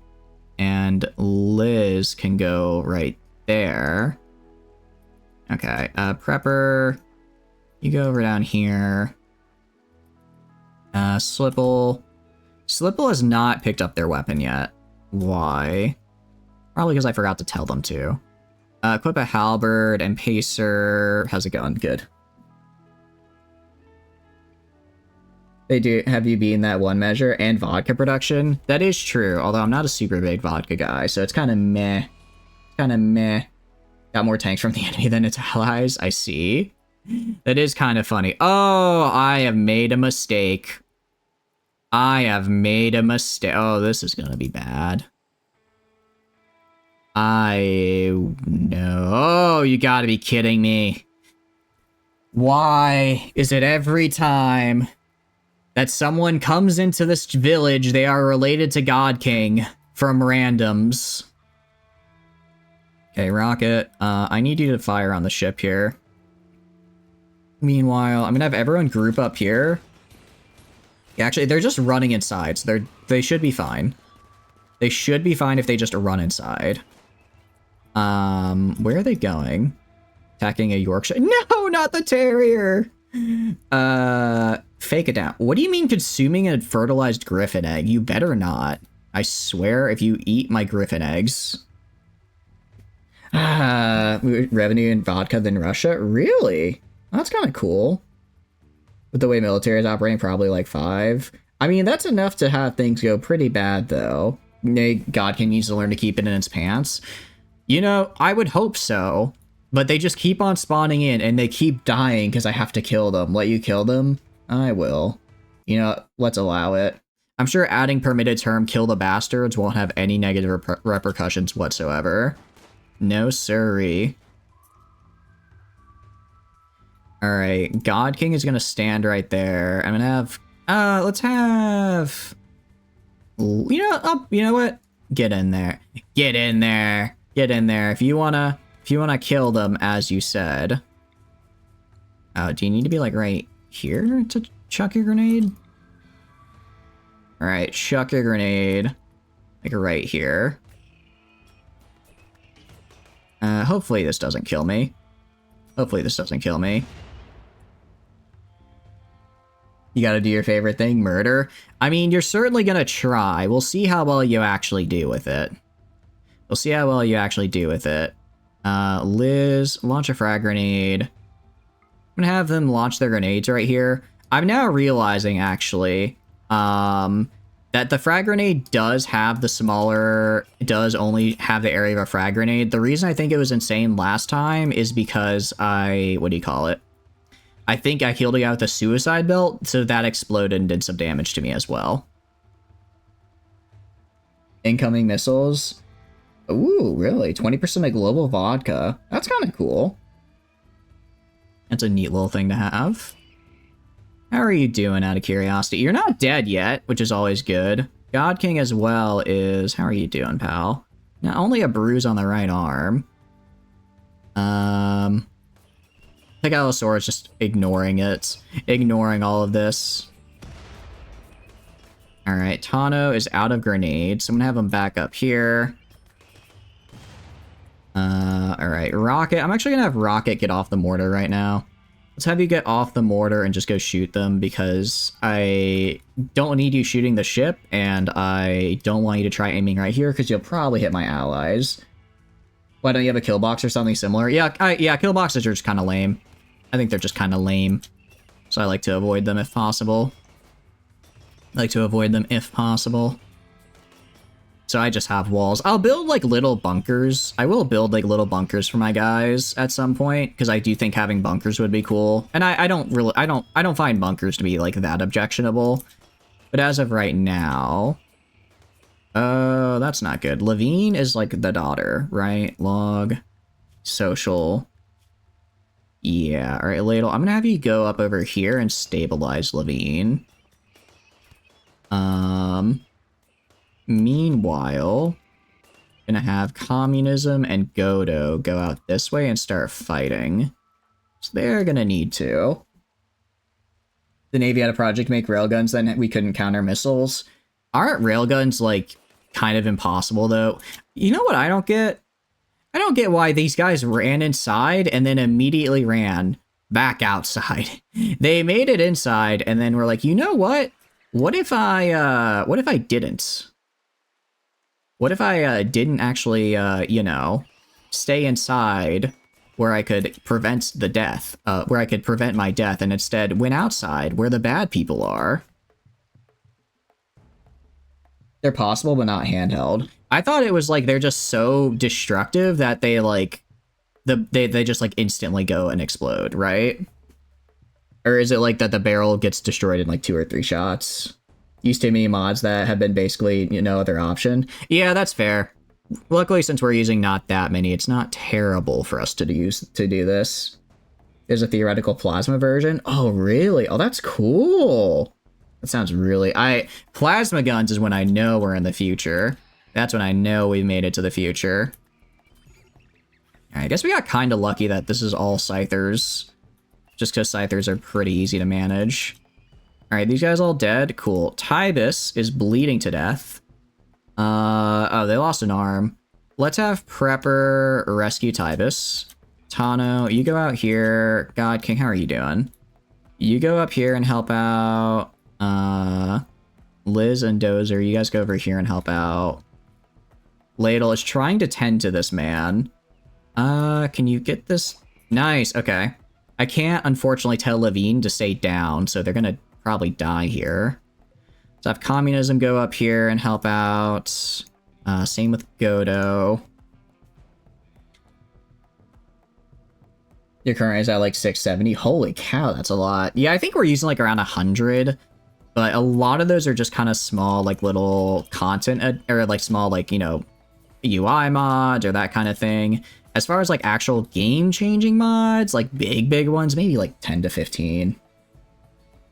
Speaker 1: and Liz can go right there. Okay, Prepper, you go over down here. Slipple has not picked up their weapon yet. Why? Probably because I forgot to tell them to. Equip a halberd, and Pacer, how's it going? Good. They do have you be in that one measure and vodka production. That is true, although I'm not a super big vodka guy, so it's kind of meh. Kind of meh. Got more tanks from the enemy than its allies. I see. That is kind of funny. Oh, I have made a mistake. I have made a mistake. Oh, this is gonna be bad. No. Oh, you gotta be kidding me. Why is it every time that someone comes into this village, they are related to God King from randoms? Okay, Rocket, I need you to fire on the ship here. Meanwhile, I'm gonna have everyone group up here. Actually, they're just running inside, so they should be fine. They should be fine if they just run inside. Where are they going? Attacking a Yorkshire? No, not the Terrier! Fake it down. What do you mean consuming a fertilized griffin egg? You better not. I swear if you eat my griffin eggs. Revenue in vodka than Russia? Really? That's kind of cool. With the way military is operating, probably like 5. I mean, that's enough to have things go pretty bad, though. God King needs to learn to keep it in its pants. You know, I would hope so. But they just keep on spawning in, and they keep dying because I have to kill them. Let you kill them? I will. You know, let's allow it. I'm sure adding permitted term kill the bastards won't have any negative repercussions whatsoever. No siree. Alright, God King is gonna stand right there. I'm gonna have... let's have... You know what? Get in there. Get in there. Get in there. If you wanna kill them, as you said. Do you need to be, like, right here to chuck your grenade? Alright, chuck your grenade. Like, right here. Hopefully this doesn't kill me. Hopefully this doesn't kill me. You gotta do your favorite thing, murder. I mean, you're certainly gonna try. We'll see how well you actually do with it. We'll see how well you actually do with it. Liz, launch a frag grenade. I'm gonna have them launch their grenades right here. I'm now realizing, actually, that the frag grenade does have the smaller, does only have the area of a frag grenade. The reason I think it was insane last time is because what do you call it? I think I killed a guy with a suicide belt, so that exploded and did some damage to me as well. Incoming missiles. Ooh, really? 20% of global vodka. That's kind of cool. That's a neat little thing to have. How are you doing, out of curiosity? You're not dead yet, which is always good. God King as well is... How are you doing, pal? Now, only a bruise on the right arm. Megalosaurus is just ignoring it. Ignoring all of this. Alright, Tano is out of grenades, so I'm gonna have him back up here. Alright, Rocket. I'm actually gonna have Rocket get off the mortar right now. Let's have you get off the mortar and just go shoot them, because I don't need you shooting the ship, and I don't want you to try aiming right here, because you'll probably hit my allies. Why don't you have a kill box or something similar? Yeah, kill boxes are just kind of lame. I think they're just kind of lame. So I like to avoid them if possible. So I just have walls. I'll build, like, little bunkers. I will build, like, little bunkers for my guys at some point, because I do think having bunkers would be cool. And I don't find bunkers to be, like, that objectionable. But as of right now... Oh, that's not good. Levine is like the daughter, right? Log. Social. Yeah, alright, Ladle. I'm gonna have you go up over here and stabilize Levine. Meanwhile... gonna have Communism and Godo go out this way and start fighting. So they're gonna need to. The Navy had a project to make railguns, then we couldn't counter missiles. Aren't railguns, like, kind of impossible, though? You know what I don't get? I don't get why these guys ran inside and then immediately ran back outside. They made it inside and then were like, you know what? What if I didn't? What if I didn't actually, you know, stay inside where I could prevent the death, where I could prevent my death, and instead went outside where the bad people are? They're possible, but not handheld. I thought it was like they're just so destructive that they like, they just like instantly go and explode, right? Or is it like that the barrel gets destroyed in like 2 or 3 shots? Use too many mods that have been basically, you know, other option. Yeah, that's fair. Luckily, since we're using not that many, it's not terrible for us to do this. There's a theoretical plasma version. Oh, really? Oh, that's cool. That sounds really... Plasma guns is when I know we're in the future. That's when I know we've made it to the future. I guess we got kind of lucky that this is all Scythers. Just because Scythers are pretty easy to manage. Alright, these guys all dead. Cool. Tybus is bleeding to death. Oh, they lost an arm. Let's have Prepper rescue Tybus. Tano, you go out here. God King, how are you doing? You go up here and help out. Liz and Dozer, you guys go over here and help out. Ladle is trying to tend to this man. Can you get this? Nice, okay. I can't, unfortunately, tell Levine to stay down, so they're gonna probably die here. So have Communism go up here and help out. Same with Godo. Your current is at like 670. Holy cow, that's a lot. Yeah, I think we're using like around 100. But a lot of those are just kind of small, like little content, or like small, like, you know, UI mods or that kind of thing. As far as like actual game-changing mods, like big ones, maybe like 10 to 15.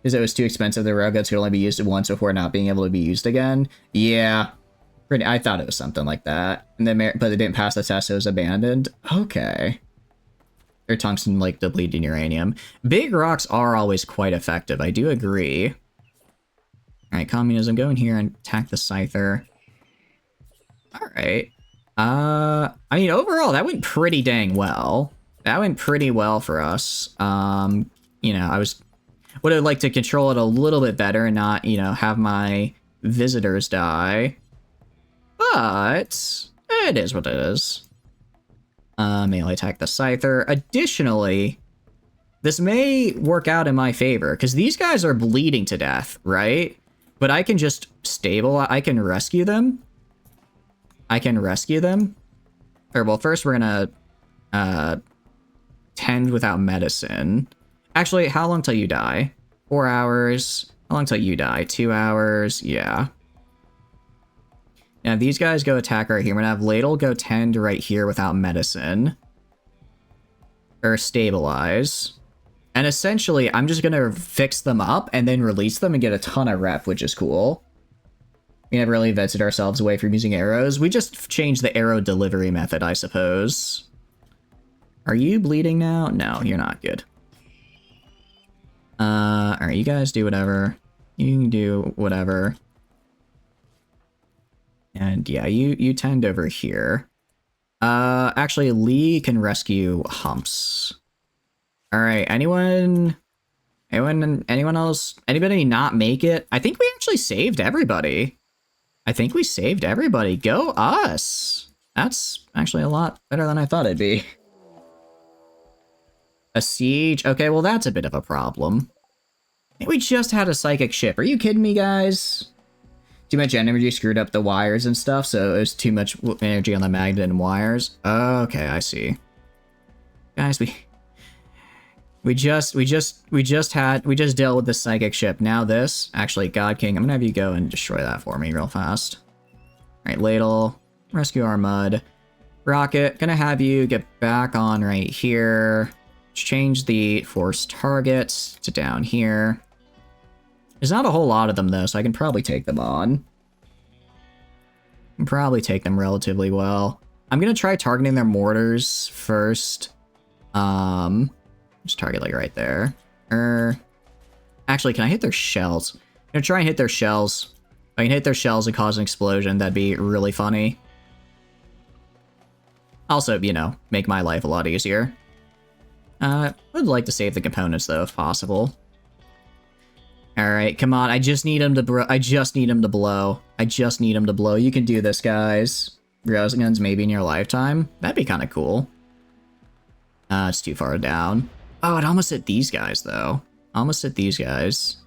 Speaker 1: Because it was too expensive, the railguns could only be used once before not being able to be used again. Yeah, I thought it was something like that. And then, but they didn't pass the test, so it was abandoned. Okay. Or tungsten, like, depleted uranium. Big rocks are always quite effective, I do agree. Alright, Communism, go in here and attack the Scyther. Alright. I mean, overall, that went pretty dang well. That went pretty well for us. You know, would have liked to control it a little bit better and not, you know, have my visitors die. But it is what it is. Melee attack the Scyther. Additionally, this may work out in my favor, because these guys are bleeding to death, right? But I can just I can rescue them. Or, well, first we're gonna tend without medicine. Actually, how long till you die? 4 hours. How long till you die? 2 hours. Yeah. Now, these guys go attack right here. I'm gonna have Ladle go tend right here without medicine. Or stabilize. And essentially, I'm just gonna fix them up and then release them and get a ton of rep, which is cool. We never really vented ourselves away from using arrows. We just changed the arrow delivery method, I suppose. Are you bleeding now? No, you're not. Good. Alright, you guys do whatever. You can do whatever. And yeah, you tend over here. Actually, Lee can rescue Humps. Alright, anyone else? Anybody not make it? I think we actually saved everybody. Go us! That's actually a lot better than I thought it'd be. A siege? Okay, well that's a bit of a problem. I think we just had a psychic ship. Are you kidding me, guys? Too much energy screwed up the wires and stuff, so it was too much energy on the magnet and wires. Okay, I see. Guys, We just dealt with the psychic ship. Now this, actually, God King, I'm gonna have you go and destroy that for me real fast. Alright, Ladle, rescue our mud. Rocket, gonna have you get back on right here. Change the force targets to down here. There's not a whole lot of them though, so I can probably take them on. I can probably take them relatively well. I'm gonna try targeting their mortars first. Just target like right there. Actually, can I hit their shells? I'm gonna try and hit their shells. If I can hit their shells and cause an explosion, that'd be really funny. Also, you know, make my life a lot easier. I would like to save the components though, if possible. Alright, come on, I just need him to I just need him to blow. I just need him to blow. You can do this, guys. Rousing guns maybe in your lifetime? That'd be kind of cool. It's too far down. Oh, it almost hit these guys, though. Almost hit these guys.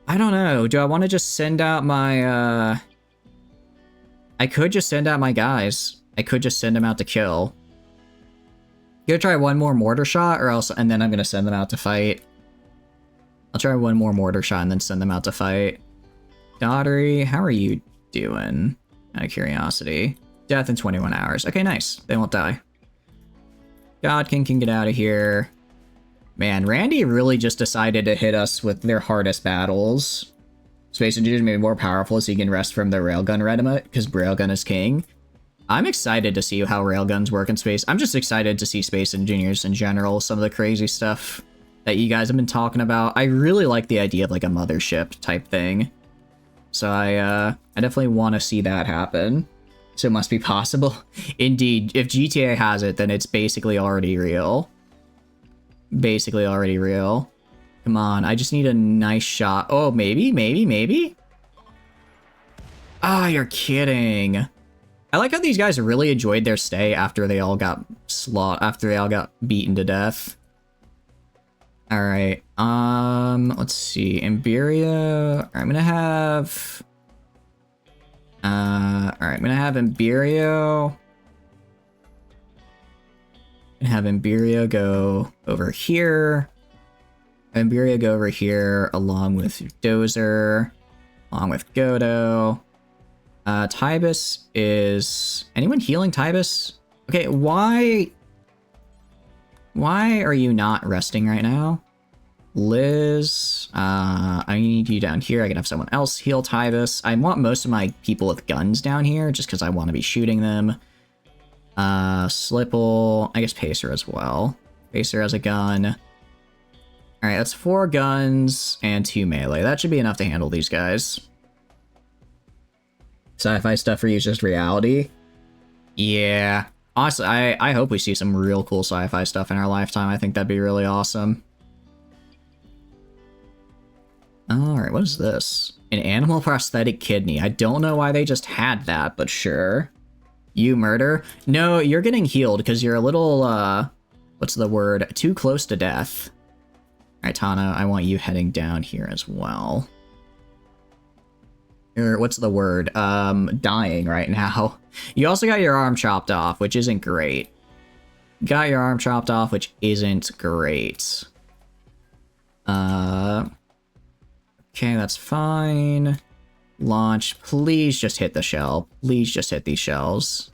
Speaker 1: I don't know. Do I want to just send out my, I could just send out my guys. I could just send them out to kill. Gonna try one more mortar shot, or else, and then I'm gonna send them out to fight. I'll try one more mortar shot and then send them out to fight. Daughtery, how are you doing? Out of curiosity. Death in 21 hours. Okay, nice. They won't die. God King can get out of here. Man, Randy really just decided to hit us with their hardest battles. Space Engineers may be more powerful so you can rest from the Railgun Regiment, because Railgun is king. I'm excited to see how Railguns work in space. I'm just excited to see Space Engineers in general, some of the crazy stuff that you guys have been talking about. I really like the idea of like a mothership type thing. So I definitely want to see that happen. So it must be possible. Indeed, if GTA has it, then it's basically already real. Basically already real. Come on, I just need a nice shot. Oh, maybe? Ah, you're kidding. I like how these guys really enjoyed their stay after they all got beaten to death. Alright, let's see. Imberia. I'm gonna have... alright, I'm gonna have Imberio. And have Imberio go over here. Imberio go over here along with Dozer. Along with Godo. Tybus is... Anyone healing Tybus? Okay, why are you not resting right now? Liz, I need you down here. I can have someone else heal Tybus. I want most of my people with guns down here, just because I want to be shooting them. Slipple, I guess Pacer as well. Pacer has a gun. Alright, that's 4 guns and 2 melee. That should be enough to handle these guys. Sci-fi stuff for you is just reality? Yeah. Honestly, I hope we see some real cool sci-fi stuff in our lifetime. I think that'd be really awesome. Alright, what is this? An animal prosthetic kidney. I don't know why they just had that, but sure. You murder? No, you're getting healed because you're a little, what's the word? Too close to death. Alright, Tana, I want you heading down here as well. Or what's the word? Dying right now. You also got your arm chopped off, which isn't great. Got your arm chopped off, which isn't great. Okay, that's fine. Launch. Please just hit the shell. Please just hit these shells.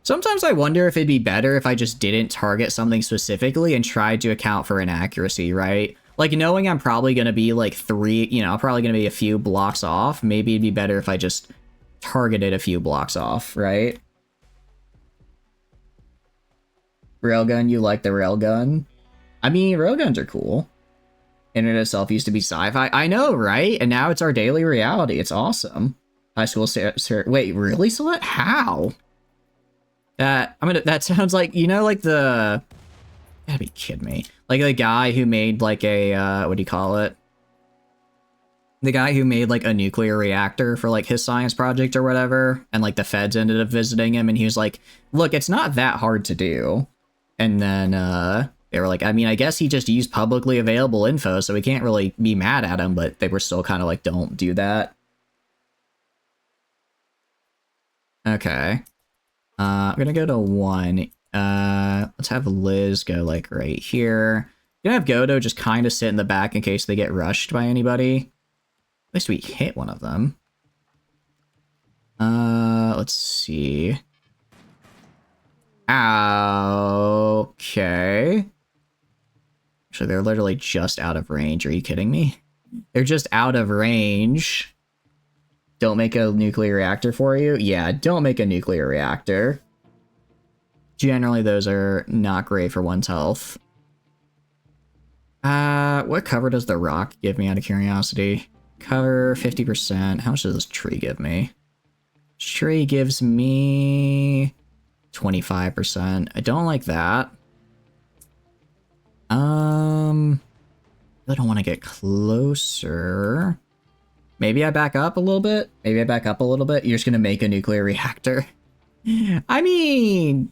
Speaker 1: Sometimes I wonder if it'd be better if I just didn't target something specifically and tried to account for inaccuracy, right? Like, knowing I'm probably going to be, like, I'm probably going to be a few blocks off, maybe it'd be better if I just targeted a few blocks off, right? Railgun, you like the railgun? I mean, railguns are cool. Internet itself used to be sci-fi. I know, right? And now it's our daily reality. It's awesome. High school wait, really, Celeste? How? That sounds like, you know, like the... You gotta be kidding me. Like the guy who made like a, what do you call it? The guy who made like a nuclear reactor for like his science project or whatever. And like the feds ended up visiting him and he was like, look, it's not that hard to do. And then they were like, I mean, I guess he just used publicly available info, so we can't really be mad at him, but they were still kind of like, don't do that. Okay. I'm gonna go to 1. Let's have Liz go like right here. Gonna have Godo just kind of sit in the back in case they get rushed by anybody. At least we hit one of them. Let's see. Okay. Actually, they're literally just out of range. Are you kidding me? They're just out of range. Don't make a nuclear reactor for you? Yeah, don't make a nuclear reactor. Generally, those are not great for one's health. What cover does the rock give me out of curiosity? Cover 50%. How much does this tree give me? Tree gives me 25%. I don't like that. I don't want to get closer. Maybe I back up a little bit. Maybe I back up a little bit. You're just gonna make a nuclear reactor. I mean, you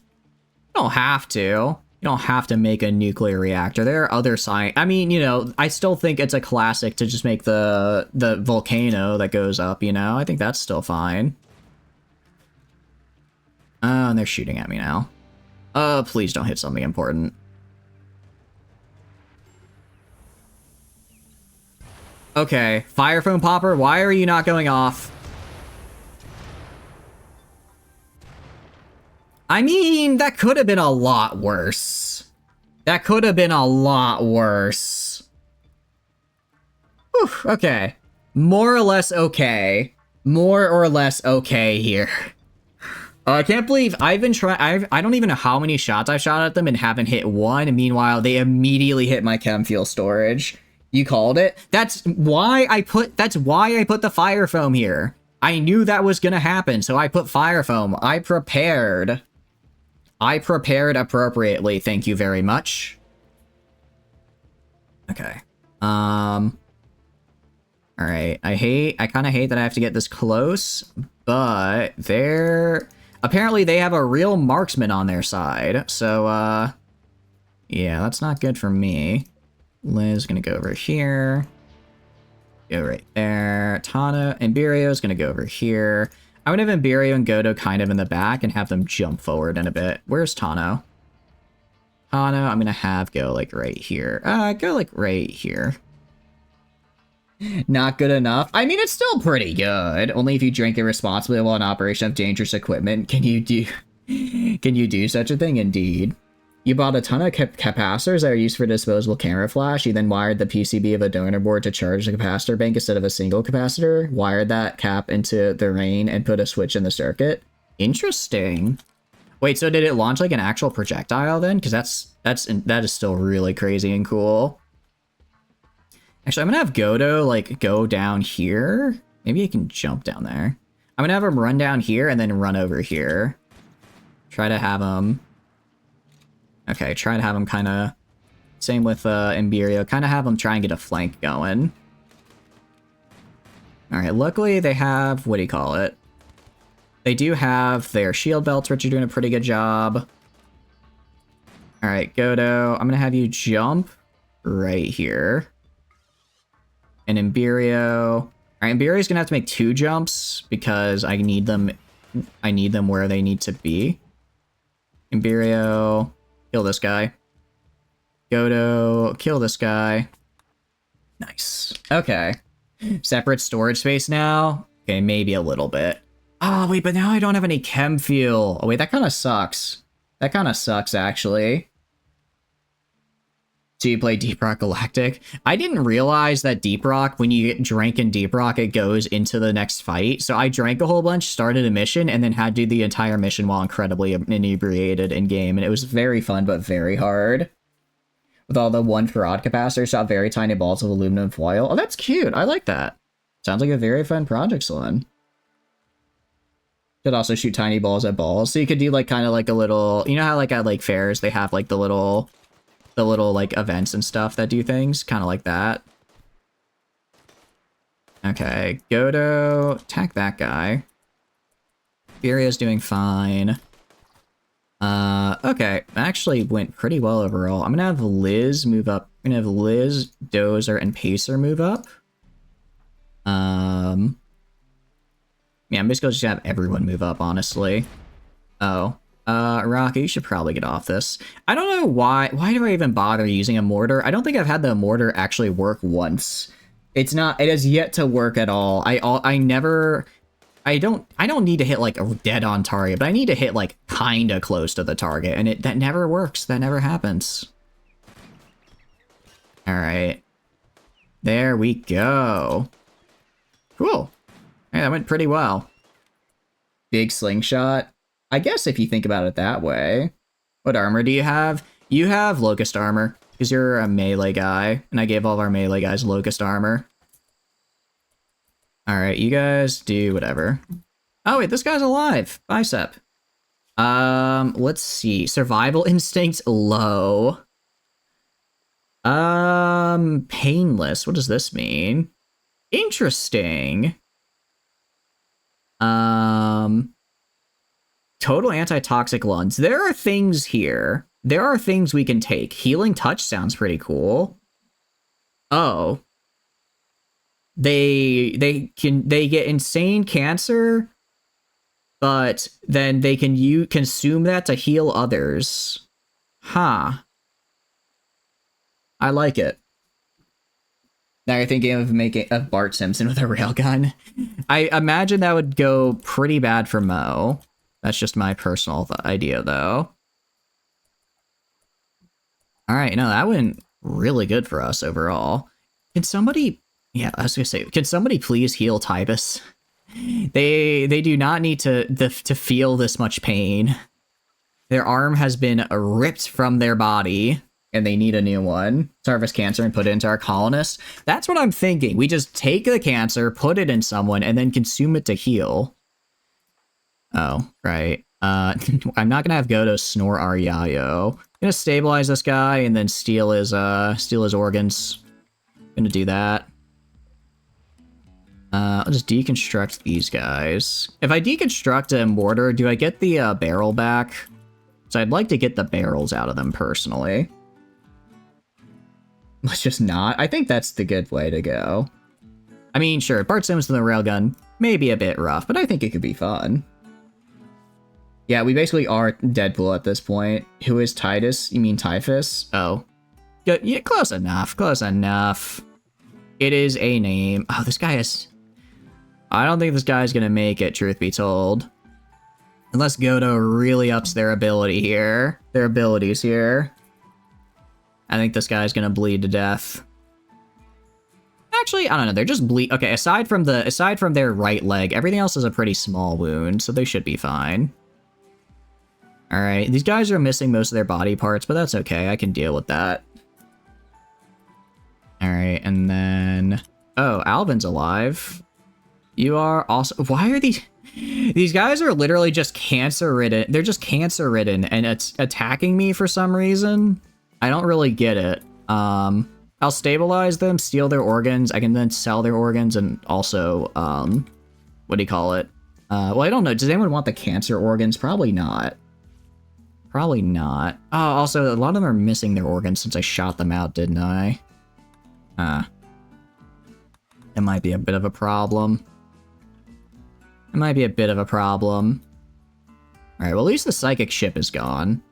Speaker 1: don't have to. You don't have to make a nuclear reactor. There are other science. I mean, you know, I still think it's a classic to just make the volcano that goes up. You know, I think that's still fine. Oh, and they're shooting at me now. Please don't hit something important. Okay, Fire Foam Popper, why are you not going off? I mean, that could have been a lot worse. That could have been a lot worse. Whew, okay. More or less okay. More or less okay here. I can't believe I've been trying. I don't even know how many shots I've shot at them and haven't hit one. And meanwhile, they immediately hit my chem fuel storage. You called it. That's why I put the fire foam here. I knew that was gonna happen, so I put fire foam. I prepared appropriately. Thank you very much. Okay. All right. I kind of hate that I have to get this close, but apparently they have a real marksman on their side. So yeah, that's not good for me. Liz is gonna go over here. Go right there. Tana, Imberio is gonna go over here. I'm gonna have Imberio and Godo kind of in the back and have them jump forward in a bit. Where's Tano? Tano, I'm gonna have go like right here. Go like right here. Not good enough. I mean, it's still pretty good. Only if you drink irresponsibly while in operation of dangerous equipment can you do such a thing. Indeed. You bought a ton of capacitors that are used for disposable camera flash. You then wired the PCB of a donor board to charge the capacitor bank instead of a single capacitor. Wired that cap into the rain and put a switch in the circuit. Interesting. Wait, so did it launch like an actual projectile then? Because that is still really crazy and cool. Actually, I'm gonna have Godo like go down here. Maybe I can jump down there. I'm gonna have him run down here and then run over here. Try to have him. Okay, try to have him kind of... Same with Imberio. Kind of have him try and get a flank going. Alright, luckily they have... What do you call it? They do have their shield belts, which are doing a pretty good job. Alright, Godo. I'm going to have you jump right here. And Imberio... Alright, Imberio's going to have to make 2 jumps because I need them where they need to be. Imberio... Kill this guy. Godo, kill this guy. Nice. Okay. Separate storage space now? Okay, maybe a little bit. Oh, wait, but now I don't have any chem fuel. Oh, wait, that kind of sucks. That kind of sucks, actually. So you play Deep Rock Galactic? I didn't realize that Deep Rock, when you drink in Deep Rock, it goes into the next fight. So I drank a whole bunch, started a mission, and then had to do the entire mission while incredibly inebriated in-game. And it was very fun, but very hard. With all the 1 farad capacitors, shot very tiny balls of aluminum foil. Oh, that's cute. I like that. Sounds like a very fun project, Sloan. Could also shoot tiny balls at balls. So you could do like kind of like a little... You know how like at like fairs, they have like the little like events and stuff that do things, kind of like that. Okay, Godo, attack that guy. Furia's doing fine. Okay, actually went pretty well overall. I'm gonna have Liz move up. I'm gonna have Liz, Dozer, and Pacer move up. Yeah, I'm basically just gonna have everyone move up, honestly. Oh, Rocky, you should probably get off this. I don't know why do I even bother using a mortar? I don't think I've had the mortar actually work once. It has yet to work at all. I don't need to hit like a dead on target, but I need to hit like kinda close to the target, and that never works. That never happens. All right. There we go. Cool. Yeah, that went pretty well. Big slingshot. I guess if you think about it that way. What armor do you have? You have locust armor, because you're a melee guy, and I gave all of our melee guys locust armor. Alright, you guys do whatever. Oh wait, this guy's alive. Bicep. Let's see. Survival instinct low. Painless. What does this mean? Interesting. Total antitoxic lungs. There are things here. There are things we can take. Healing touch sounds pretty cool. Oh. They get insane cancer, but then they can consume that to heal others. Huh. I like it. Now you're thinking of making a Bart Simpson with a railgun. I imagine that would go pretty bad for Mo. That's just my personal idea, though. All right, no, that went really good for us overall. Can somebody... Yeah, I was gonna say, can somebody please heal Tybus? They do not need to feel this much pain. Their arm has been ripped from their body, and they need a new one. Harvest cancer and put it into our colonists. That's what I'm thinking. We just take the cancer, put it in someone, and then consume it to heal. Oh, right. I'm not gonna have Godo snore our Yayo. I'm gonna stabilize this guy and then steal his organs. Gonna do that. I'll just deconstruct these guys. If I deconstruct a mortar, do I get the barrel back? So I'd like to get the barrels out of them personally. Let's just not. I think that's the good way to go. I mean, sure, Bart Simpson with the railgun may be a bit rough, but I think it could be fun. Yeah, we basically are Deadpool at this point. Who is Titus? You mean Typhus? Oh. Yeah, close enough, close enough. It is a name. Oh, this guy is... I don't think this guy's gonna make it, truth be told. Unless Godo really ups their ability here. Their abilities here. I think this guy's gonna bleed to death. Actually, I don't know, they're just bleed... Okay, aside from their right leg, everything else is a pretty small wound, so they should be fine. Alright, these guys are missing most of their body parts, but that's okay, I can deal with that. Alright, and then... Oh, Alvin's alive. You are also... Why are these... These guys are literally just cancer-ridden. They're just cancer-ridden, and it's attacking me for some reason. I don't really get it. I'll stabilize them, steal their organs. I can then sell their organs, and also, what do you call it? Well, I don't know. Does anyone want the cancer organs? Probably not. Probably not. Oh, also, a lot of them are missing their organs since I shot them out, didn't I? It might be a bit of a problem. It might be a bit of a problem. Alright, well, at least the psychic ship is gone.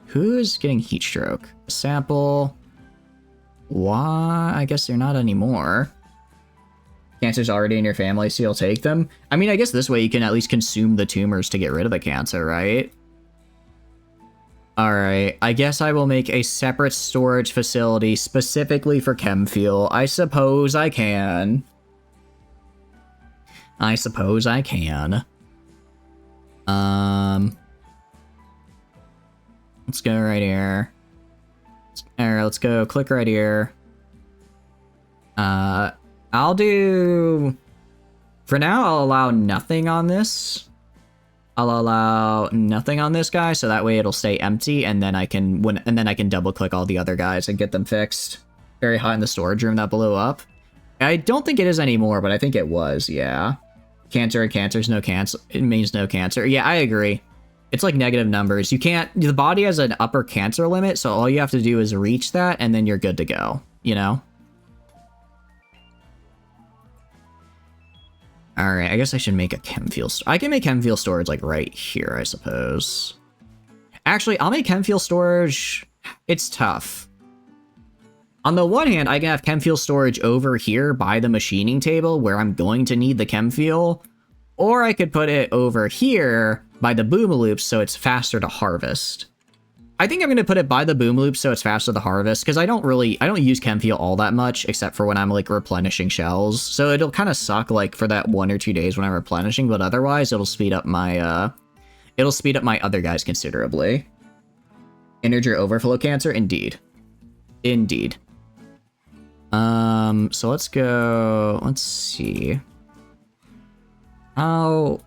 Speaker 1: Who's getting heat stroke? Sample. Why? I guess they're not anymore. Cancer's already in your family, so you'll take them? I mean, I guess this way you can at least consume the tumors to get rid of the cancer, right? Alright, I guess I will make a separate storage facility specifically for chem fuel. I suppose I can. I suppose I can. Let's go right here. Alright, let's go click right here. I'll do... For now, I'll allow nothing on this. I'll allow nothing on this guy, so that way it'll stay empty, and then I can double click all the other guys and get them fixed. Very hot in the storage room that blew up. I don't think it is anymore, but I think it was, yeah. Cancer and cancer's no cancer. It means no cancer. Yeah, I agree. It's like negative numbers. You can't... The body has an upper cancer limit, so all you have to do is reach that, and then you're good to go. You know? Alright, I guess I should make a chem fuel... I can make chem fuel storage, like, right here, I suppose. Actually, I'll make chem fuel storage. It's tough. On the one hand, I can have chem fuel storage over here by the machining table where I'm going to need the chem fuel, or I could put it over here by the boom loops so it's faster to harvest. I think I'm going to put it by the boom loop so it's faster to harvest, because I don't use chem fuel all that much, except for when I'm like replenishing shells. So it'll kind of suck like for that 1 or 2 days when I'm replenishing, but otherwise it'll speed up my other guys considerably. Integer overflow cancer, indeed. Indeed. So let's see. How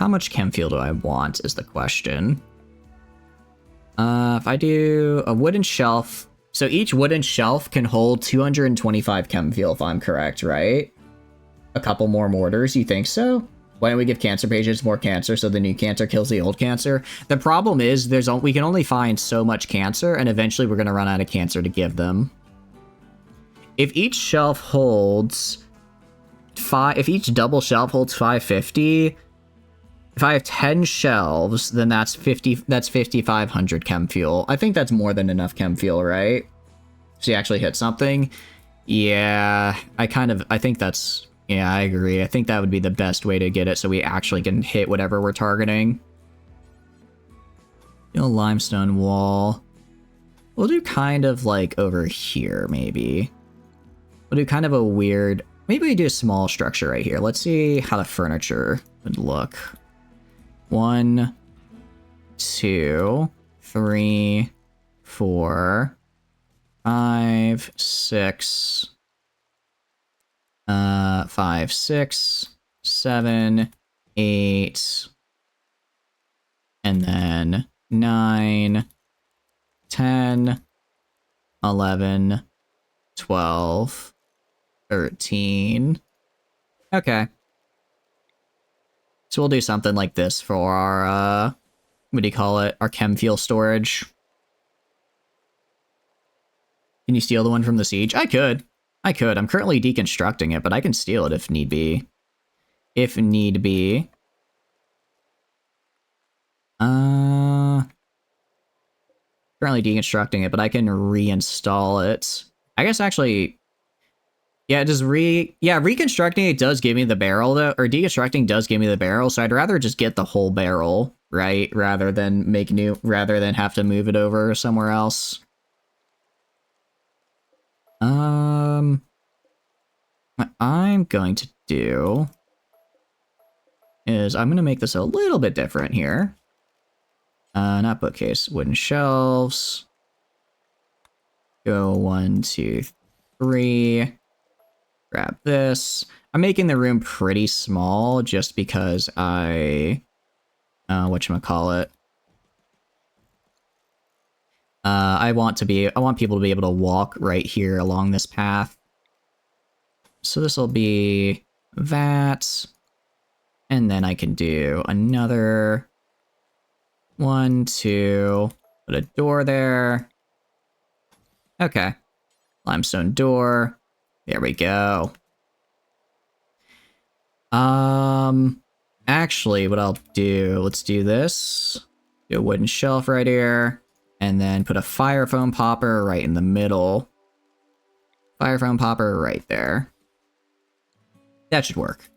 Speaker 1: much chem fuel do I want is the question. If I do a wooden shelf, so each wooden shelf can hold 225 chem fuel if I'm correct, right? A couple more mortars, you think so? Why don't we give cancer patients more cancer so the new cancer kills the old cancer? The problem is we can only find so much cancer, and eventually we're going to run out of cancer to give them. If each shelf holds if each double shelf holds 550, if I have 10 shelves, then that's 5,500 chem fuel. I think that's more than enough chem fuel, right? So you actually hit something? Yeah, I think that's, yeah, I agree. I think that would be the best way to get it so we actually can hit whatever we're targeting. Limestone wall. We'll do kind of like over here, maybe. We'll do kind of a weird, maybe we do a small structure right here. Let's see how the furniture would look. 1, 2, 3, 4, 5, 6, 5, 6, 7, 8, and then 9, 10, 11, 12, 13. Okay. So we'll do something like this for our, what do you call it? Our chem fuel storage. Can you steal the one from the siege? I could. I'm currently deconstructing it, but I can steal it if need be. Currently deconstructing it, but I can reinstall it. I guess actually... Yeah, reconstructing it does give me the barrel, though, or deconstructing does give me the barrel, so I'd rather just get the whole barrel, right? Rather than have to move it over somewhere else. What I'm going to do is I'm going to make this a little bit different here. Not bookcase, wooden shelves. Go 1, 2, 3. Grab this. I'm making the room pretty small just because I whatchamacallit. I want people to be able to walk right here along this path. So this will be that. And then I can do another 1, 2, put a door there. Okay. Limestone door. There we go. Actually, what I'll do, let's do this. Do a wooden shelf right here, and then put a fire foam popper right in the middle. Fire foam popper right there. That should work.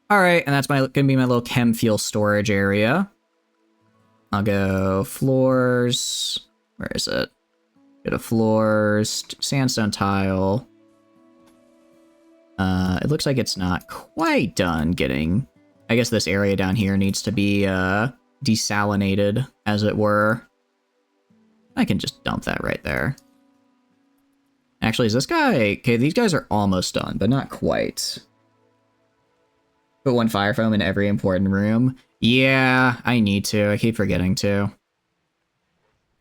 Speaker 1: All right, and that's gonna be my little chem fuel storage area. I'll go floors. Where is it? Go to floors, sandstone tile. It looks like it's not quite done getting... I guess this area down here needs to be, desalinated, as it were. I can just dump that right there. Actually, is this guy... Okay, these guys are almost done, but not quite. Put 1 fire foam in every important room. Yeah, I need to. I keep forgetting to.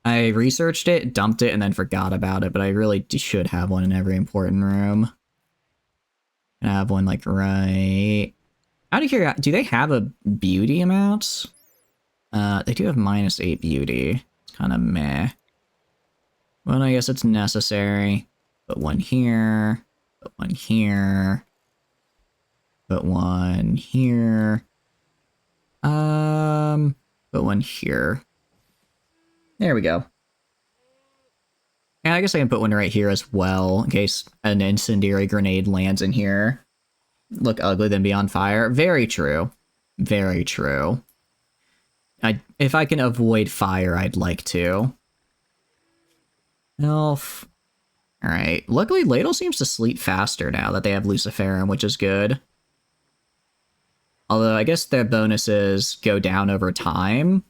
Speaker 1: I researched it, dumped it, and then forgot about it, but I really should have one in every important room. I have one, like, right... Out of curiosity, do they have a beauty amount? They do have -8 beauty. It's kind of meh. Well, I guess it's necessary. Put one here. Put one here. Put one here. Put one here. There we go. And I guess I can put one right here as well, in case an incendiary grenade lands in here. Look ugly, then be on fire. Very true. Very true. If I can avoid fire, I'd like to. Elf. Alright. Luckily, Ladle seems to sleep faster now that they have Luciferum, which is good. Although, I guess their bonuses go down over time.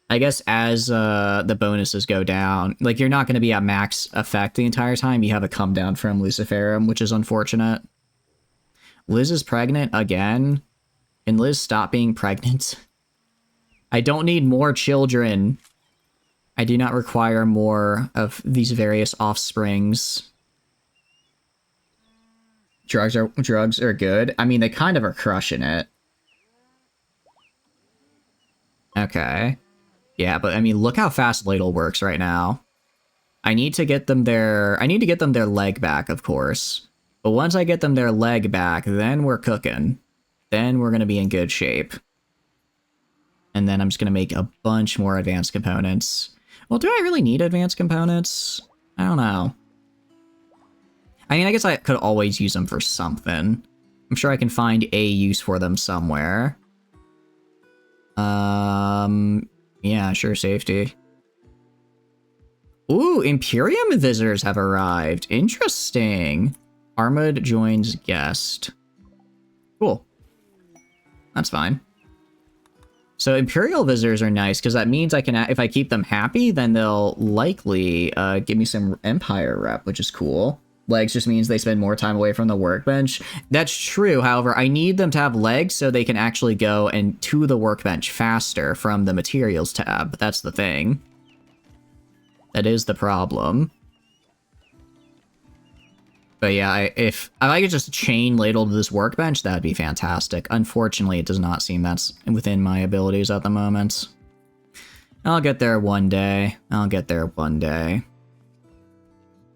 Speaker 1: I guess as the bonuses go down, like, you're not going to be at max effect the entire time. You have a come down from Luciferum, which is unfortunate. Liz is pregnant again. Can Liz stop being pregnant? I don't need more children. I do not require more of these various offsprings. Drugs are good. I mean, they kind of are crushing it. Okay. Yeah, but I mean, look how fast Ladle works right now. I need to get them their leg back, of course. But once I get them their leg back, then we're cooking. Then we're gonna be in good shape. And then I'm just gonna make a bunch more advanced components. Well, do I really need advanced components? I don't know. I mean, I guess I could always use them for something. I'm sure I can find a use for them somewhere. Yeah, sure, safety. Ooh, Imperium visitors have arrived. Interesting. Armad joins guest. Cool. That's fine. So Imperial visitors are nice, because that means I can, if I keep them happy, then they'll likely give me some Empire rep, which is cool. Legs just means they spend more time away from the workbench. That's true, however, I need them to have legs so they can actually go and to the workbench faster from the materials tab. That's the thing. That is the problem. But yeah, if I could just chain Ladle to this workbench, that'd be fantastic. Unfortunately, it does not seem that's within my abilities at the moment. I'll get there one day. I'll get there one day.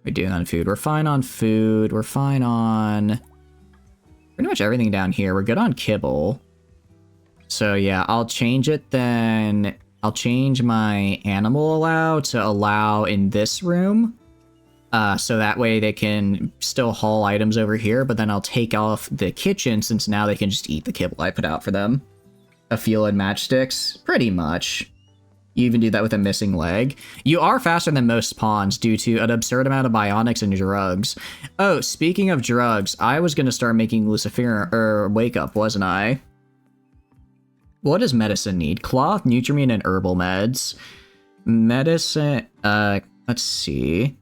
Speaker 1: We're doing on food. We're fine on food. We're fine on pretty much everything down here. We're good on kibble. So yeah, I'll change it then. I'll change my animal allow to allow in this room. So that way they can still haul items over here, but then I'll take off the kitchen since now they can just eat the kibble I put out for them. A fuel and matchsticks? Pretty much. You even do that with a missing leg. You are faster than most pawns due to an absurd amount of bionics and drugs. Oh, speaking of drugs, I was going to start making Lucifer, Wake Up, wasn't I? What does medicine need? Cloth, Nutrimine, and herbal meds. Medicine, let's see.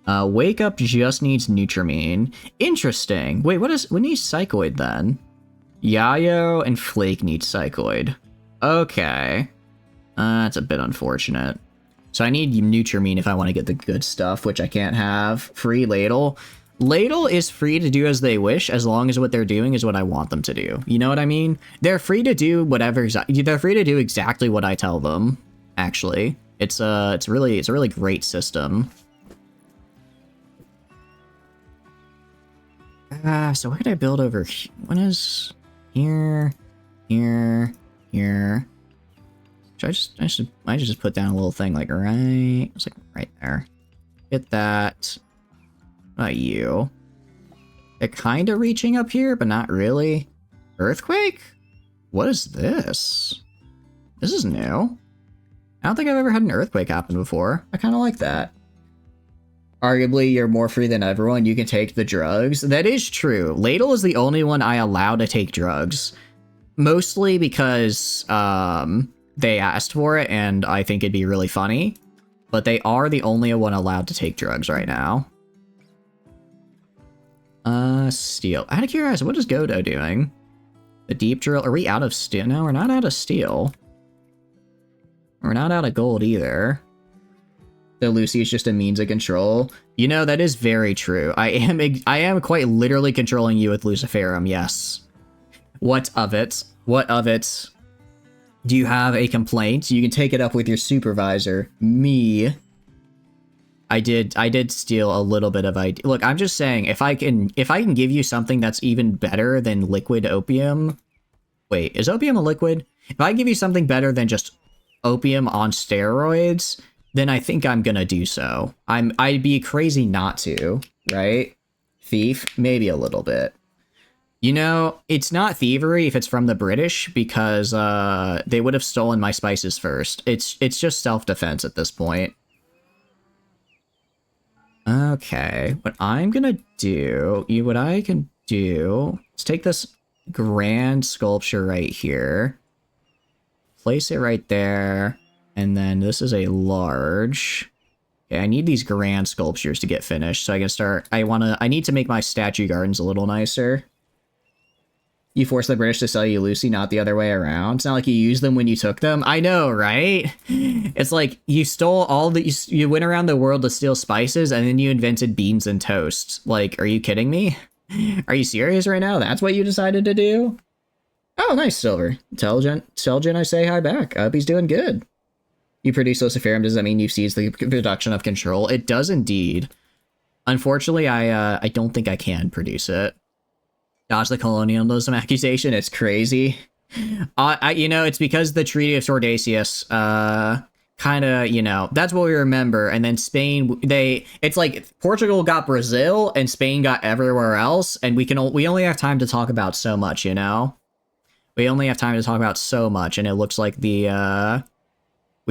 Speaker 1: Wake Up just needs Nutrimine. Interesting. Wait, what needs Psychoid then? Yayo and Flake need Psychoid. Okay. That's a bit unfortunate. So I need Nutrimine if I want to get the good stuff, which I can't have. Free Ladle. Ladle is free to do as they wish, as long as what they're doing is what I want them to do. You know what I mean? They're free to do whatever. They're free to do exactly what I tell them. Actually, it's a really great system. So what could I build over here? What is here, here, here? I should just put down a little thing like it's like right there. Get that. What about you? They're kind of reaching up here, but not really. Earthquake? What is this? This is new. I don't think I've ever had an earthquake happen before. I kind of like that. Arguably, you're more free than everyone. You can take the drugs. That is true. Ladle is the only one I allow to take drugs. Mostly because they asked for it, and I think it'd be really funny. But they are the only one allowed to take drugs right now. Steel. Out of curiosity, what is Godo doing? The deep drill. Are we out of steel? No, we're not out of steel. We're not out of gold either. So Lucy is just a means of control. You know, that is very true. I am quite literally controlling you with Luciferum, yes. What of it? What of it? Do you have a complaint? You can take it up with your supervisor. Me. I did steal a little bit of idea. Look, I'm just saying, if I can give you something that's even better than liquid opium. Wait, is opium a liquid? If I give you something better than just opium on steroids, then I think I'm gonna do so. I'd be crazy not to, right? Thief, maybe a little bit. You know, it's not thievery if it's from the British because they would have stolen my spices first. It's just self-defense at this point. Okay, what I'm gonna do, what I can do, let's take this grand sculpture right here, place it right there, and then this is a large. Okay, I need these grand sculptures to get finished, so I can start. I need to make my statue gardens a little nicer. You forced the British to sell you Lucy, not the other way around. It's not like you used them when you took them. I know, right? It's like you stole all the... You went around the world to steal spices, and then you invented beans and toast. Like, are you kidding me? Are you serious right now? That's what you decided to do? Oh, nice, Silver. Intelligent, I say hi back. I hope he's doing good. You produce Luciferum, does that mean you've seized the production of control? It does indeed. Unfortunately, I don't think I can produce it. Dodge the colonialism accusation. It's crazy. You know, it's because the Treaty of Tordesillas, kind of, you know, that's what we remember. And then Spain, it's like Portugal got Brazil and Spain got everywhere else. And we only have time to talk about so much, you know? We only have time to talk about so much. And it looks like we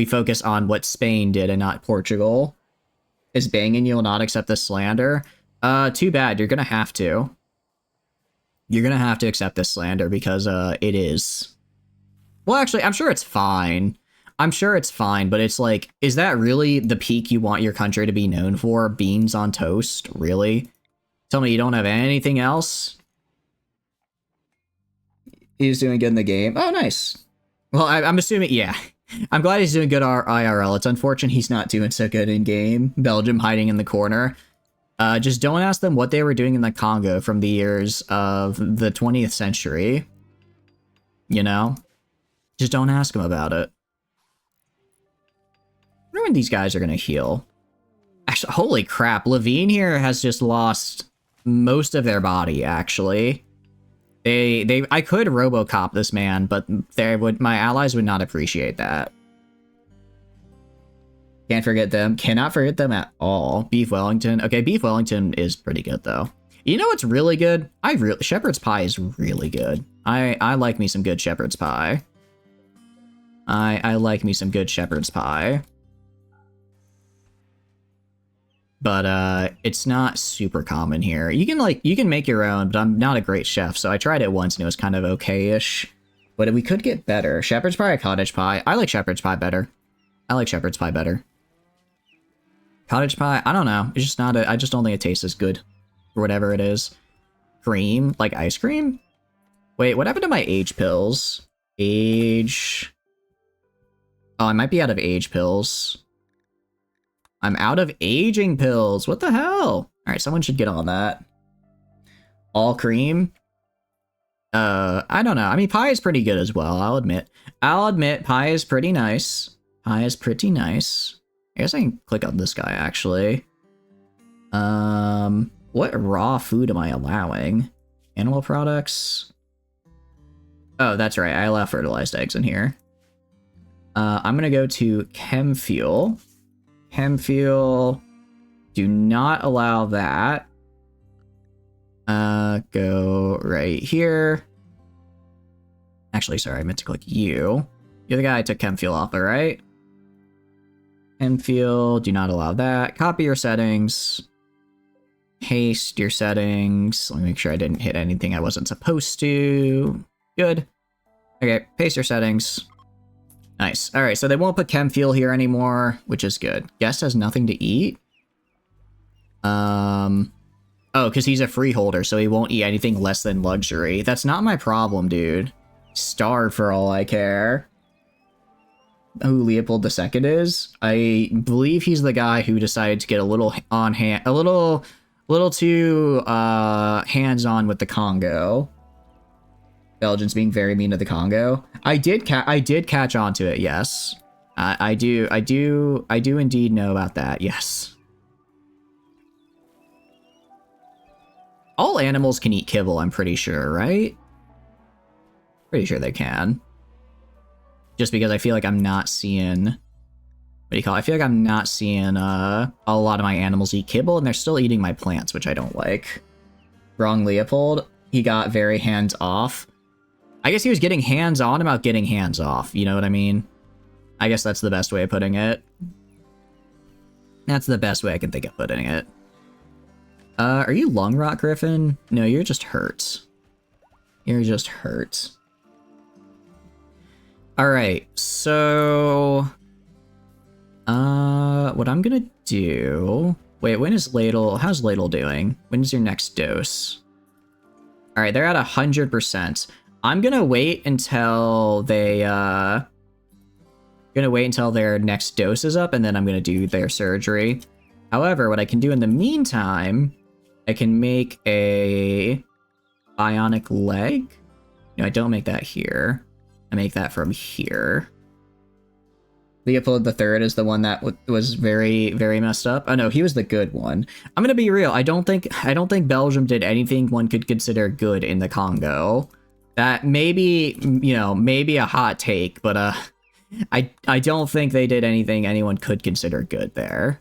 Speaker 1: focus on what Spain did and not Portugal. Is banging you will not accept this slander? Too bad. You're gonna have to. You're gonna have to accept this slander because it is. Well, actually, I'm sure it's fine. I'm sure it's fine, but it's like, is that really the peak you want your country to be known for? Beans on toast? Really? Tell me you don't have anything else? He's doing good in the game. Oh, nice. Well, I'm assuming, yeah. I'm glad he's doing good IRL. It's unfortunate he's not doing so good in game. Belgium hiding in the corner. Just don't ask them what they were doing in the Congo from the years of the 20th century. You know? Just don't ask them about it. I wonder when these guys are gonna heal. Actually, holy crap, Levine here has just lost most of their body, actually. I could Robocop this man, but my allies would not appreciate that. Can't forget them. Cannot forget them at all. Beef Wellington. Okay, Beef Wellington is pretty good, though. You know what's really good? Shepherd's pie is really good. I like me some good shepherd's pie. I like me some good shepherd's pie. But it's not super common here. You can make your own, but I'm not a great chef, so I tried it once and it was kind of okay-ish. But we could get better. Shepherd's pie or cottage pie? I like shepherd's pie better. I like shepherd's pie better. Cottage pie, I don't know. It's just not I just don't think it tastes as good. Or whatever it is. Cream? Like ice cream? Wait, what happened to my age pills? Age... Oh, I might be out of age pills. I'm out of aging pills. What the hell? Alright, someone should get on that. All cream? I don't know. I mean, pie is pretty good as well, I'll admit. Pie is pretty nice. Pie is pretty nice. I guess I can click on this guy, actually. What raw food am I allowing? Animal products? Oh, that's right. I allow fertilized eggs in here. I'm gonna go to chem fuel. Chem fuel. Do not allow that. Go right here. Actually, sorry, I meant to click you. You're the guy I took chem fuel off, alright? Chem fuel, do not allow that. Copy your settings. Paste your settings. Let me make sure I didn't hit anything I wasn't supposed to. Good. Okay, paste your settings. Nice. Alright, so they won't put chem fuel here anymore, which is good. Guest has nothing to eat? Oh, because he's a freeholder, so he won't eat anything less than luxury. That's not my problem, dude. Starve for all I care. Who Leopold II is? I believe he's the guy who decided to get a little too hands-on with the Congo. Belgians being very mean to the Congo. I did catch on to it, yes. I do indeed know about that, yes. All animals can eat kibble, I'm pretty sure, right? Pretty sure they can. just because I feel like I'm not seeing, what do you call it? I feel like I'm not seeing a lot of my animals eat kibble, and they're still eating my plants, which I don't like. Wrong Leopold. He got very hands off. I guess he was getting hands on about getting hands off. You know what I mean? I guess that's the best way of putting it. That's the best way I can think of putting it. Are you lung rot, Griffin? No, you're just hurt. You're just hurt. Alright, so... what I'm gonna do... Wait, when is Ladle... How's Ladle doing? When's your next dose? Alright, they're at 100%. I'm gonna wait until they, gonna wait until their next dose is up, and then I'm gonna do their surgery. However, what I can do in the meantime, I can make a bionic leg. No, I don't make that here. I make that from here. Leopold III is the one that was very, very messed up. Oh no, he was the good one. I'm gonna be real. I don't think Belgium did anything one could consider good in the Congo. That maybe, you know, maybe a hot take, but I don't think they did anything anyone could consider good there.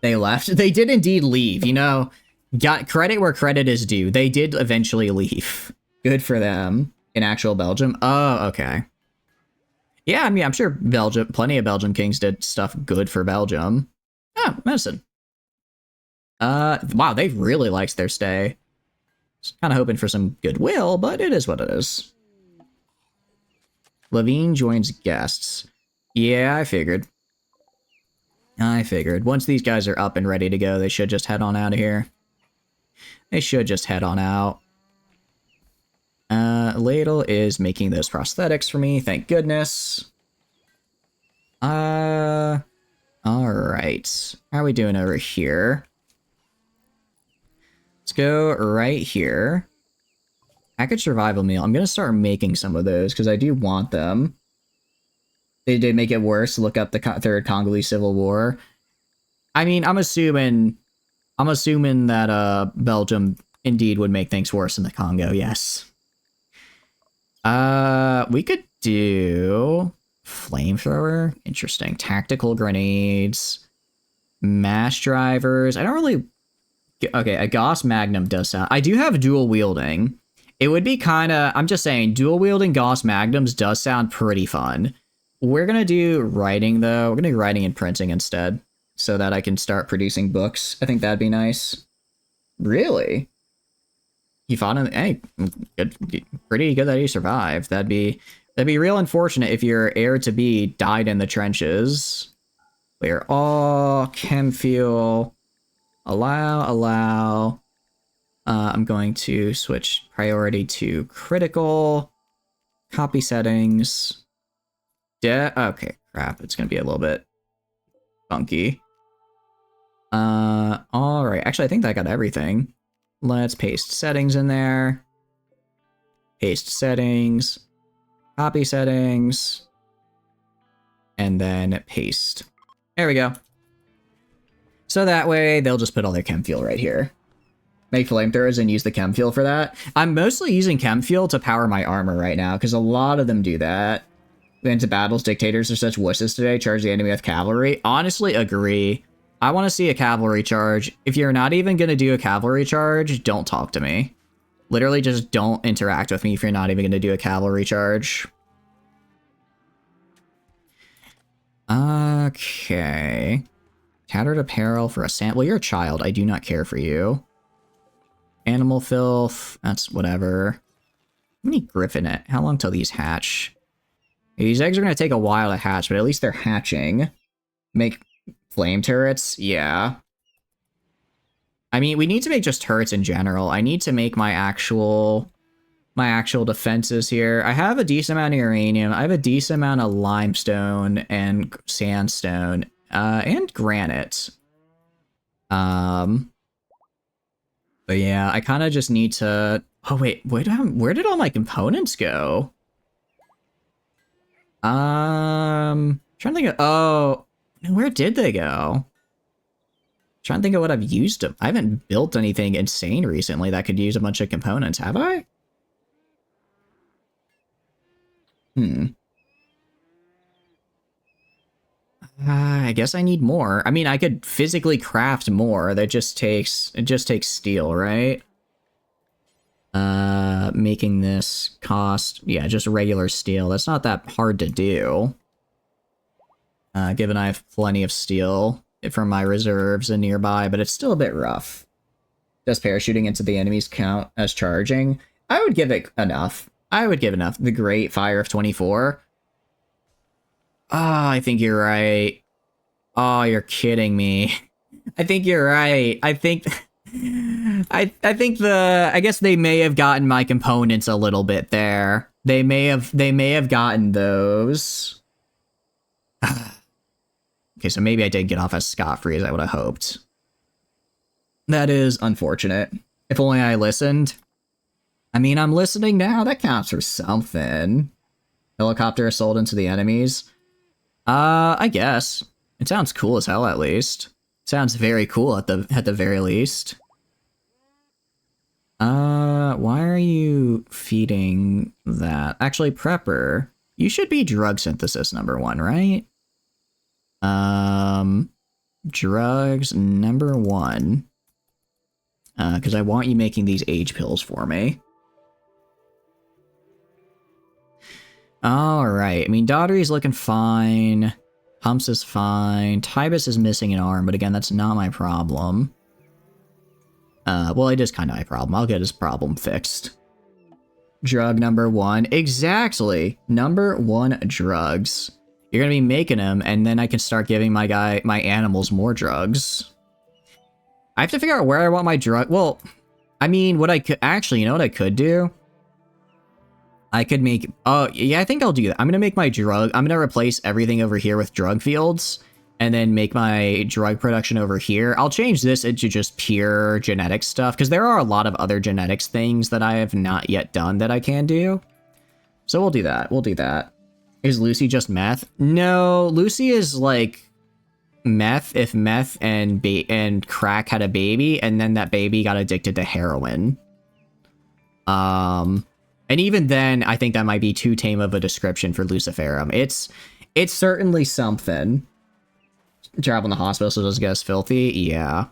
Speaker 1: They left. They did indeed leave, you know. Got credit where credit is due. They did eventually leave. Good for them. In actual Belgium. Oh, okay. Yeah, I mean, I'm sure Belgium, plenty of Belgian kings did stuff good for Belgium. Oh, medicine. Wow, they really liked their stay. Just kind of hoping for some goodwill, but it is what it is. Levine joins guests. Yeah, I figured. Once these guys are up and ready to go, they should just head on out of here. They should just head on out. Ladle is making those prosthetics for me, thank goodness. Alright. How are we doing over here? Let's go right here. Package survival meal. I'm gonna start making some of those, because I do want them. They did make it worse. Look up the Third Congolese Civil War. I mean, I'm assuming that Belgium indeed would make things worse in the Congo. Yes. We could do flamethrower. Interesting. Tactical grenades, mass drivers. I don't really. Okay, a Gauss Magnum does sound. I do have dual wielding. It would be kind of. I'm just saying, dual wielding Gauss Magnums does sound pretty fun. We're gonna do writing though. We're gonna do writing and printing instead, so that I can start producing books. I think that'd be nice. Really? He fought in. Hey, good, pretty good that he survived. That'd be real unfortunate if your heir to be died in the trenches. We're all chem fuel. Allow. I'm going to switch priority to critical. Copy settings. Okay, crap. It's gonna be a little bit funky. All right. Actually, I think that got everything. Let's paste settings in there. Paste settings. Copy settings. And then paste. There we go. So that way, they'll just put all their chem fuel right here. Make flamethrowers and use the chem fuel for that. I'm mostly using chem fuel to power my armor right now, because a lot of them do that. Into battles, dictators are such wusses today. Charge the enemy with cavalry. Honestly, agree. I want to see a cavalry charge. If you're not even going to do a cavalry charge, don't talk to me. Literally just don't interact with me if you're not even going to do a cavalry charge. Okay. Tattered apparel for a sample. Well, you're a child. I do not care for you. Animal filth. That's whatever. How many griffin it? How long till these hatch? These eggs are going to take a while to hatch, but at least they're hatching. Make flame turrets? Yeah. I mean, we need to make just turrets in general. I need to make my actual defenses here. I have a decent amount of uranium. I have a decent amount of limestone and sandstone, and granite. But yeah, I kind of just need to... Oh wait, where did all my components go? Trying to think of... Oh, where did they go? Trying to think of what I've used them. I haven't built anything insane recently that could use a bunch of components, have I? Hmm. I guess I need more. I mean, I could physically craft more. It just takes steel, right? Making this cost, yeah, just regular steel. That's not that hard to do. Given I have plenty of steel from my reserves and nearby, but it's still a bit rough. Just parachuting into the enemies count as charging. I would give it enough. I would give enough. The Great Fire of 24. Ah, I think you're right. Oh, you're kidding me. I think you're right. I think I think I guess they may have gotten my components a little bit there. They may have gotten those. Okay, so maybe I didn't get off as scot-free as I would have hoped. That is unfortunate. If only I listened. I mean, I'm listening now. That counts for something. Helicopter assault into the enemies. I guess. It sounds cool as hell, at least. Sounds very cool at the very least. Why are you feeding that? Actually, Prepper, you should be drug synthesis #1, right? Drugs #1. Because I want you making these age pills for me. Alright, I mean, Daughtery's looking fine. Humps is fine. Tybus is missing an arm, but again, that's not my problem. Well, it is kind of my problem. I'll get his problem fixed. Drug #1. Exactly. #1 drugs. You're gonna be making them, and then I can start giving my animals more drugs. I have to figure out where I want my drug. Well, I mean, what I could actually, you know what I could do? I could make. Oh, yeah, I think I'll do that. I'm gonna make my drug. I'm gonna replace everything over here with drug fields, and then make my drug production over here. I'll change this into just pure genetic stuff, because there are a lot of other genetics things that I have not yet done that I can do. So we'll do that. We'll do that. Is Lucy just meth? No, Lucy is like meth if meth and crack had a baby, and then that baby got addicted to heroin. And even then, I think that might be too tame of a description for Luciferum. It's certainly something. Travel in the hospital so it doesn't get us filthy? Yeah.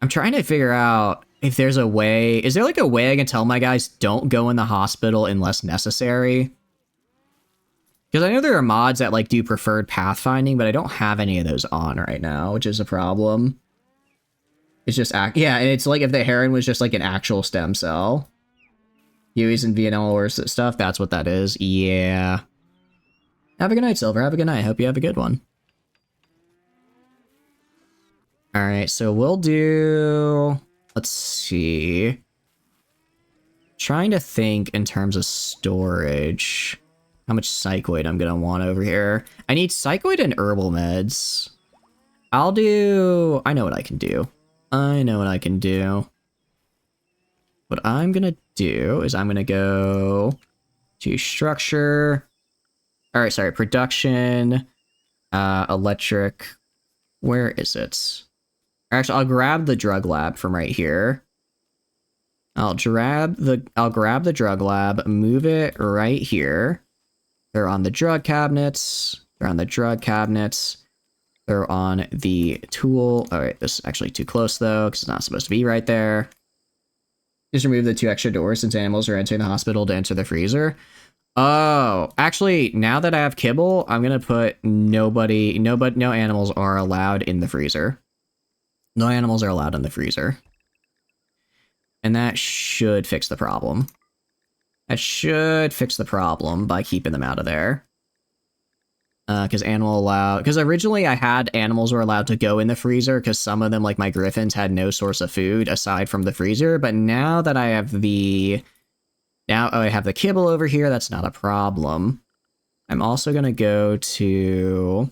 Speaker 1: I'm trying to figure out if there's a way. Is there like a way I can tell my guys don't go in the hospital unless necessary? Because I know there are mods that like do preferred pathfinding, but I don't have any of those on right now, which is a problem. It's just yeah, and it's like if the heroin was just like an actual stem cell. Huey's and VNL or stuff, that's what that is. Yeah. Have a good night, Silver. Have a good night. Hope you have a good one. Alright, so we'll do... Let's see. Trying to think in terms of storage. How much psychoid I'm gonna want over here. I need psychoid and herbal meds. I'll do... I know what I can do. I know what I can do. What I'm gonna do is I'm gonna go to structure. Alright, sorry, production. Electric. Where is it? Actually, I'll grab the drug lab from right here. I'll grab the drug lab, move it right here. They're on the drug cabinets. They're on the drug cabinets. They're on the tool. Alright, this is actually too close though, because it's not supposed to be right there. Just remove the 2 extra doors since animals are entering the hospital to enter the freezer. Oh, actually, now that I have kibble, I'm gonna put no animals are allowed in the freezer. No animals are allowed in the freezer. And that should fix the problem. That should fix the problem by keeping them out of there. Because originally I had animals were allowed to go in the freezer because some of them, like my Griffins, had no source of food aside from the freezer. But now that I have the kibble over here, that's not a problem. I'm also gonna go to...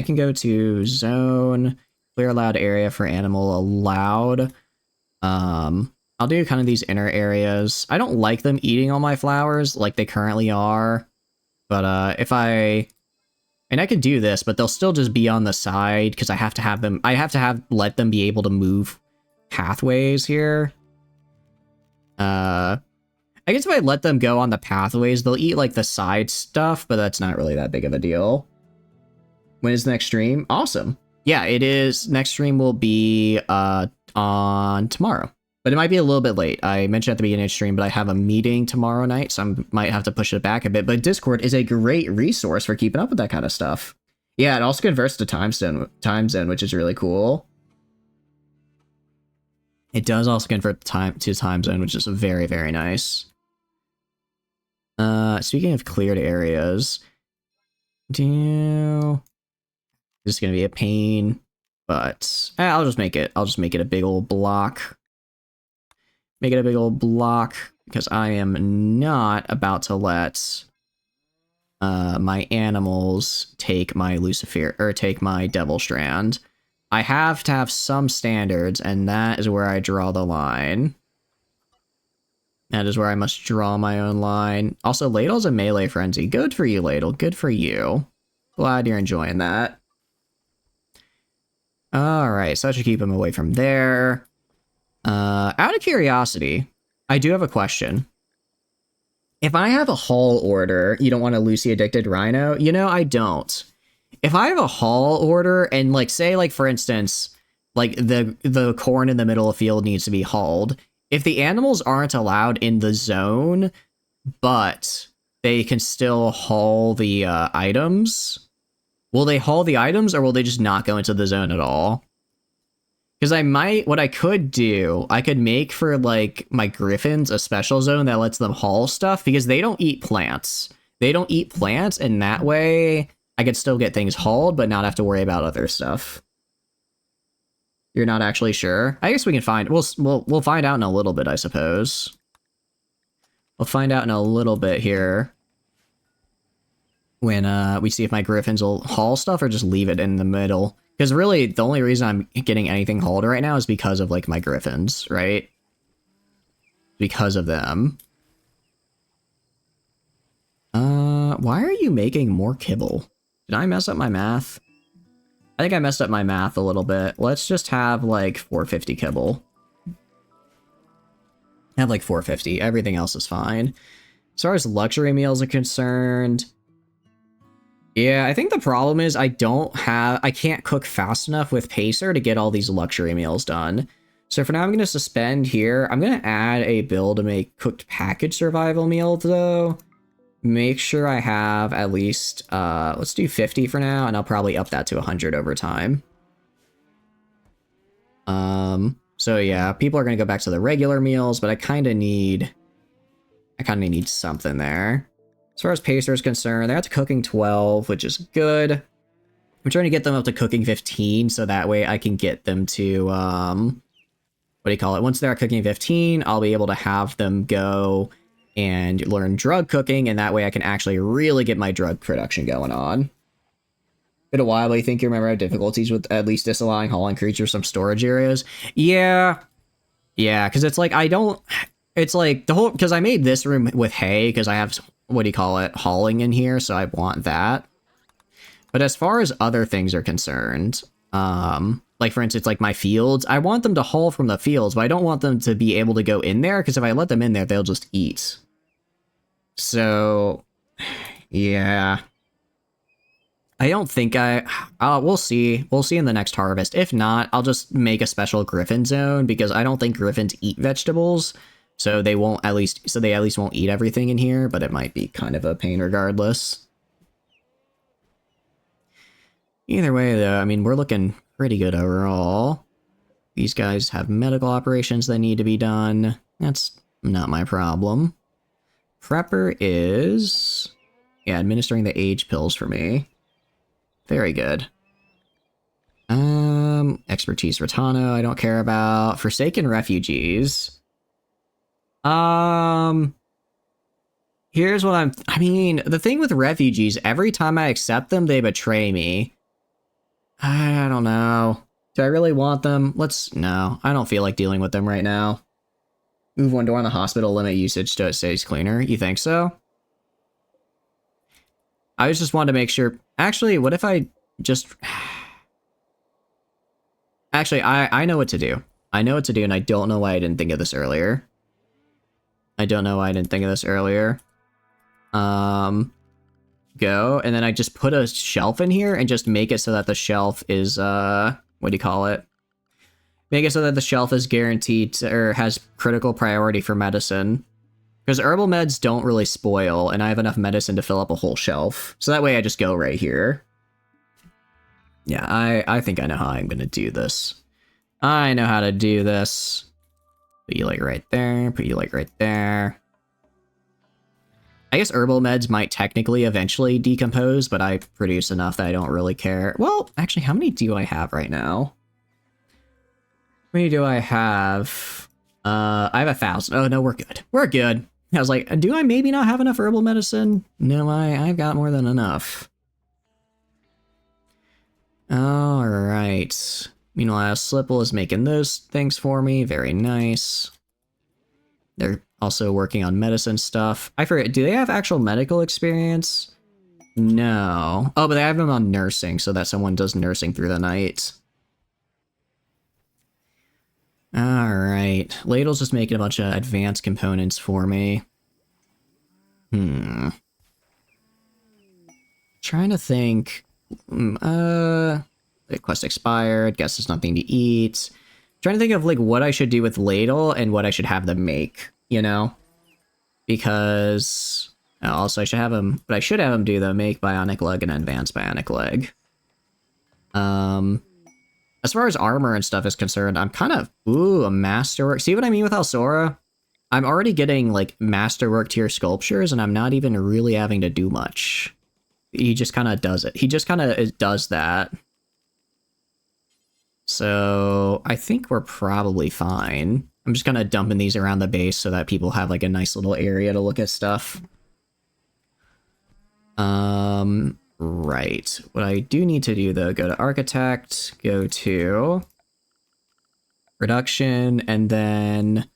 Speaker 1: I can go to zone, clear allowed area for animal allowed. I'll do kind of these inner areas. I don't like them eating all my flowers like they currently are. But and I could do this, but they'll still just be on the side because I have to have them. Let them be able to move pathways here. I guess if I let them go on the pathways, they'll eat like the side stuff, but that's not really that big of a deal. When is the next stream? Awesome. Yeah, it is. Next stream will be on tomorrow, but it might be a little bit late. I mentioned at the beginning of the stream, but I have a meeting tomorrow night, so I might have to push it back a bit. But Discord is a great resource for keeping up with that kind of stuff. Yeah, it also converts to time zone, which is really cool. It does also convert to time zone, which is very, very nice. Speaking of cleared areas, this is gonna be a pain, but I'll just make it a big old block. Make it a big old block because I am not about to let my animals take my Lucifer or take my Devil Strand. I have to have some standards, and that is where I draw the line. That is where I must draw my own line. Also, Ladle's a melee frenzy. Good for you, Ladle. Good for you. Glad you're enjoying that. Alright, so I should keep him away from there. Out of curiosity, I do have a question. If I have a haul order, you don't want a Lucy Addicted Rhino? You know, I don't. If I have a haul order and, like, say, like, for instance, like, the corn in the middle of the field needs to be hauled, if the animals aren't allowed in the zone, but they can still haul the items, will they haul the items or will they just not go into the zone at all? Because what I could do, I could make for, like, my Griffins a special zone that lets them haul stuff, because they don't eat plants. They don't eat plants, and that way I could still get things hauled, but not have to worry about other stuff. You're not actually sure? I guess we can find... We'll find out in a little bit, I suppose. We'll find out in a little bit here. When we see if my Griffins will haul stuff or just leave it in the middle. Because really, the only reason I'm getting anything hauled right now is because of, like, my Griffins, right? Because of them. Why are you making more kibble? Did I mess up my math? I think I messed up my math a little bit. Let's just have, like, 450 kibble. Have, like, 450. Everything else is fine. As far as luxury meals are concerned... Yeah, I think the problem is I can't cook fast enough with Pacer to get all these luxury meals done. So for now, I'm going to suspend here. I'm going to add a bill to make cooked package survival meal, though. Make sure I have at least, let's do 50 for now, and I'll probably up that to 100 over time. So yeah, people are going to go back to the regular meals, but I kind of need something there. As far as Pacer is concerned, they're up to cooking 12, which is good. I'm trying to get them up to cooking 15, so that way I can get them to, what do you call it? Once they're cooking 15, I'll be able to have them go and learn drug cooking, and that way I can actually really get my drug production going on. Been a while, but you think you remember difficulties with at least disallowing hauling creatures from storage areas? Yeah, because it's like, it's like, because I made this room with hay, because I have... what do you call it, hauling in here, so I want that. But as far as other things are concerned, like for instance, like my fields, I want them to haul from the fields, but I don't want them to be able to go in there, because if I let them in there, they'll just eat. So, yeah. I don't think we'll see. We'll see in the next harvest. If not, I'll just make a special Griffin zone, because I don't think Griffins eat vegetables. So they at least won't eat everything in here, but it might be kind of a pain regardless. Either way, though, I mean, we're looking pretty good overall. These guys have medical operations that need to be done. That's not my problem. Prepper is... yeah, administering the age pills for me. Very good. Expertise Ratano, I don't care about. Forsaken Refugees... here's what I mean, the thing with refugees, every time I accept them, they betray me. I don't know. Do I really want them? No, I don't feel like dealing with them right now. Move one door in the hospital, limit usage so it stays cleaner. You think so? I just wanted to make sure. Actually, what if I just... Actually, I know what to do. I know what to do, and I don't know why I didn't think of this earlier. I don't know why I didn't think of this earlier. Go, and then I just put a shelf in here and just make it so that the shelf is, what do you call it? Make it so that the shelf is guaranteed to, or has critical priority for medicine. Because herbal meds don't really spoil, and I have enough medicine to fill up a whole shelf. So that way I just go right here. Yeah, I think I know how I'm gonna do this. I know how to do this. Put you like right there, put you like right there. I guess herbal meds might technically eventually decompose, but I produce enough that I don't really care. Well, actually, how many do I have right now? How many do I have? I have 1,000. Oh, no, we're good. We're good. I was like, do I maybe not have enough herbal medicine? No, I've got more than enough. Alright. Meanwhile, Slipple is making those things for me. Very nice. They're also working on medicine stuff. I forget, do they have actual medical experience? No. Oh, but they have them on nursing, so that someone does nursing through the night. Alright. Ladle's just making a bunch of advanced components for me. Trying to think. The quest expired. Guess there's nothing to eat. Trying to think of like what I should do with Ladle and what I should have them make, you know? Because also I should have them, but I should have them do the make bionic leg and advanced bionic leg. As far as armor and stuff is concerned, I'm kind of, a masterwork. See what I mean with Alsora? I'm already getting like masterwork tier sculptures and I'm not even really having to do much. He just kind of does it. He just kind of does that. So I think we're probably fine. I'm just kind of dumping these around the base so that people have like a nice little area to look at stuff. Right. What I do need to do though, go to architect, go to production, and then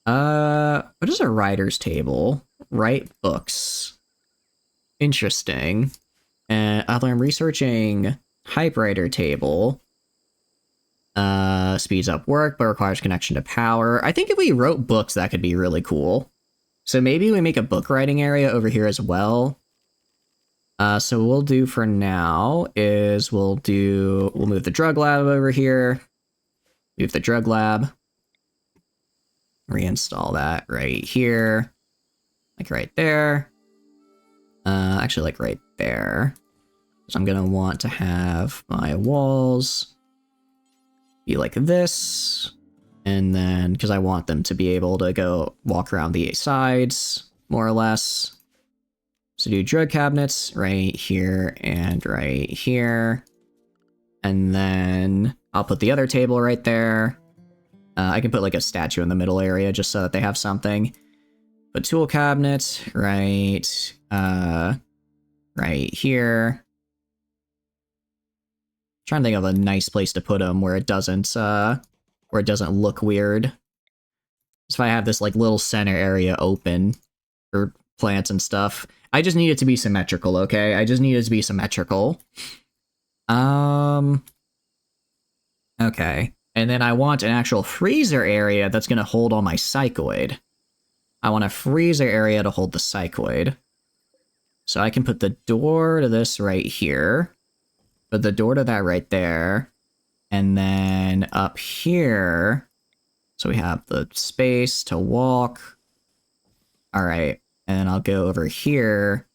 Speaker 1: what is a writer's table? Write books. Interesting. Although I'm researching typewriter table. Speeds up work, but requires connection to power. I think if we wrote books, that could be really cool. So maybe we make a book writing area over here as well. So what we'll do for now is we'll move the drug lab over here. Move the drug lab. Reinstall that right here. Like right there. Actually like right there. So I'm gonna want to have my walls be like this. And then, because I want them to be able to go walk around the sides, more or less. So do drug cabinets right here and right here. And then I'll put the other table right there. I can put like a statue in the middle area just so that they have something. But tool cabinets right here. Trying to think of a nice place to put them where it doesn't look weird. So if I have this like little center area open for plants and stuff, I just need it to be symmetrical, okay? I just need it to be symmetrical. Okay. And then I want an actual freezer area that's gonna hold all my psychoid. I want a freezer area to hold the psychoid. So I can put the door to this right here. Put the door to that right there. And then up here, so we have the space to walk. All right, and then I'll go over here,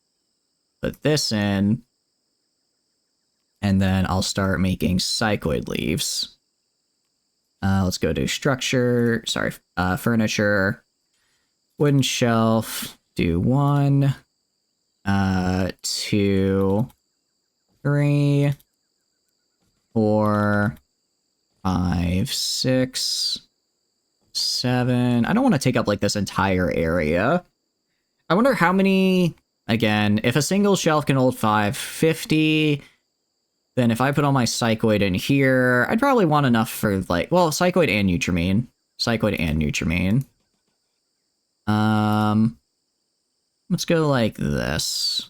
Speaker 1: put this in, and then I'll start making psychoid leaves. Let's go to structure, furniture, wooden shelf, do 1, 2, 3, 4, 5, 6, 7. I don't want to take up like this entire area. I wonder how many, again, if a single shelf can hold 550, then if I put all my psychoid in here, I'd probably want enough for like, well, psychoid and nutrimine. Psychoid and nutrimine. Let's go like this.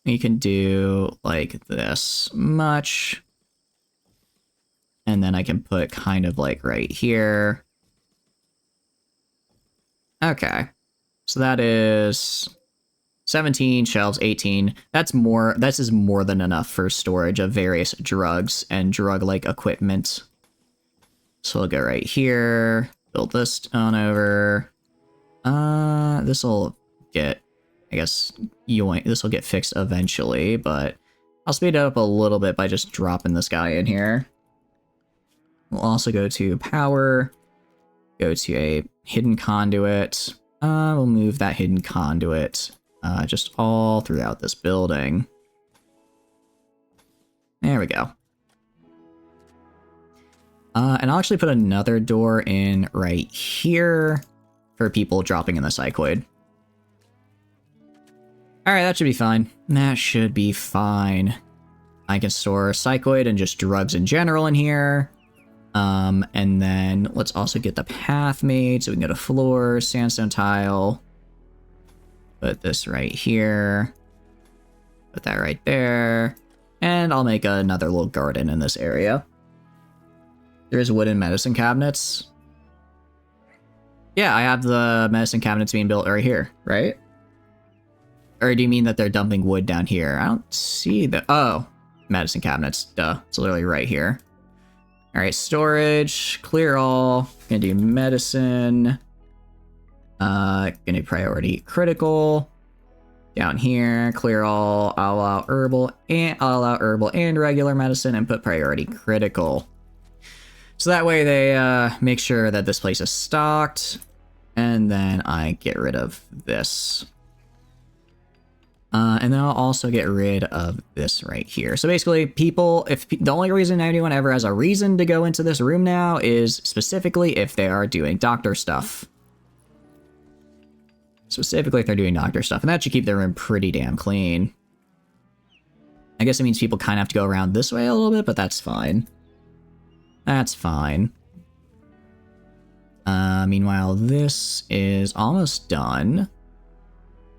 Speaker 1: We can do like this much. And then I can put kind of like right here. Okay. So that is 17 shelves, 18. That's more. This is more than enough for storage of various drugs and drug-like equipment. So we'll go right here. Build this on over. This will get, I guess, this will get fixed eventually, but I'll speed it up a little bit by just dropping this guy in here. We'll also go to power, go to a hidden conduit. We'll move that hidden conduit just all throughout this building. There we go. And I'll actually put another door in right here for people dropping in the cycloid. Alright, that should be fine. That should be fine. I can store cycloid and just drugs in general in here. And then let's also get the path made so we can go to floor, sandstone tile. Put this right here. Put that right there. And I'll make another little garden in this area. There's wooden medicine cabinets. Yeah, I have the medicine cabinets being built right here, right? Or do you mean that they're dumping wood down here? I don't see the... Oh, medicine cabinets. Duh. It's literally right here. Alright, storage. Clear all. Gonna do medicine. Gonna do priority critical. Down here. Clear all. I'll allow herbal and regular medicine and put priority critical. So that way they make sure that this place is stocked. And then I get rid of this. And then I'll also get rid of this right here. So basically, people, the only reason anyone ever has a reason to go into this room now is specifically if they are doing doctor stuff. Specifically if they're doing doctor stuff. And that should keep their room pretty damn clean. I guess it means people kind of have to go around this way a little bit, but that's fine. That's fine. Meanwhile, this is almost done.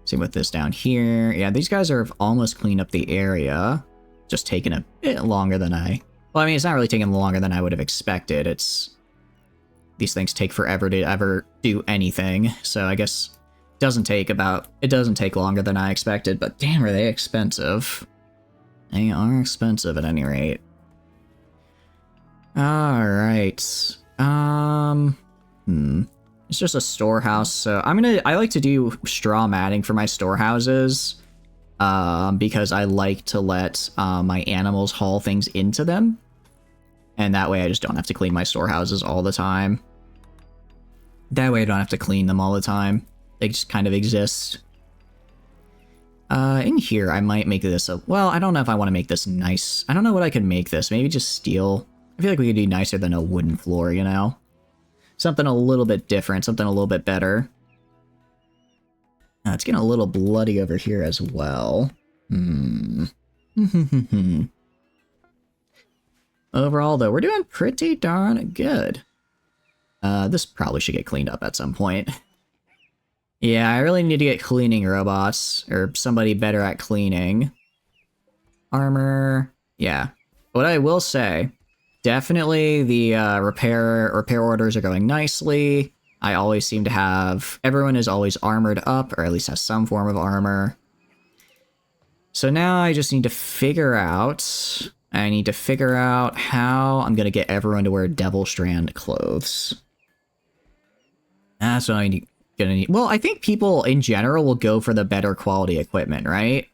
Speaker 1: Same with this down here. Yeah, these guys are almost cleaned up the area. Just taking a bit longer than well, I mean, it's not really taking longer than I would have expected. These things take forever to ever do anything. So I guess it doesn't take longer than I expected, but damn, are they expensive. They are expensive at any rate. Alright. It's just a storehouse, so I like to do straw matting for my storehouses, because I like to let my animals haul things into them, and that way I just don't have to clean my storehouses all the time. That way I don't have to clean them all the time. They just kind of exist. In here I might make this well, I don't know if I want to make this nice. I don't know what I could make this. Maybe just steel. I feel like we could do nicer than a wooden floor, you know? Something a little bit different, something a little bit better. It's getting a little bloody over here as well. Overall, though, we're doing pretty darn good. This probably should get cleaned up at some point. Yeah, I really need to get cleaning robots, or somebody better at cleaning. Armor, yeah. What I will say, definitely the repair orders are going nicely. I always seem to have... Everyone is always armored up, or at least has some form of armor. So now I just need to figure out... I need to figure out how I'm going to get everyone to wear Devil Strand clothes. That's what I'm going to need. Well, I think people in general will go for the better quality equipment, right?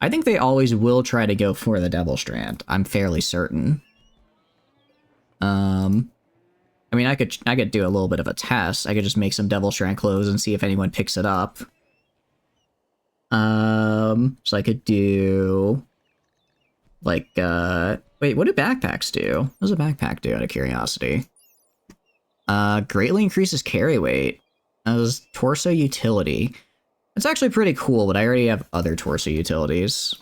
Speaker 1: I think they always will try to go for the Devil Strand. I'm fairly certain. I mean, I could do a little bit of a test. I could just make some Devil Strand clothes and see if anyone picks it up. So I could do... Like, wait, what do backpacks do? What does a backpack do, out of curiosity? Greatly increases carry weight. As torso utility. It's actually pretty cool, but I already have other torso utilities.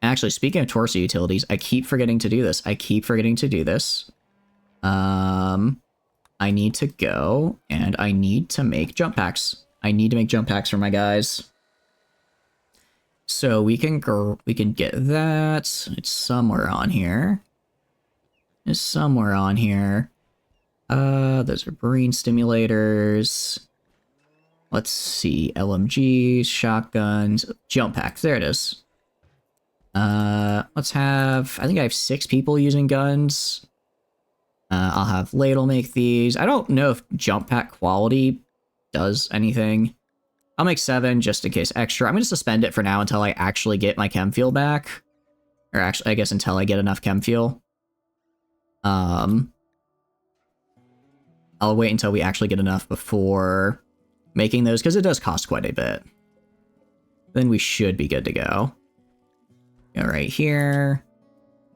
Speaker 1: Actually, speaking of torso utilities, I keep forgetting to do this. I need to go, and I need to make jump packs. I need to make jump packs for my guys. So we can get that. It's somewhere on here. Those are brain stimulators. Let's see. LMGs, shotguns, jump packs. There it is. Let's have... I think I have 6 people using guns. I'll have Ladle make these. I don't know if jump pack quality does anything. I'll make 7 just in case extra. I'm going to suspend it for now until I actually get my chem fuel back. Or actually, I guess until I get enough chem fuel. I'll wait until we actually get enough before making those, because it does cost quite a bit. Then we should be good to go. Go right here.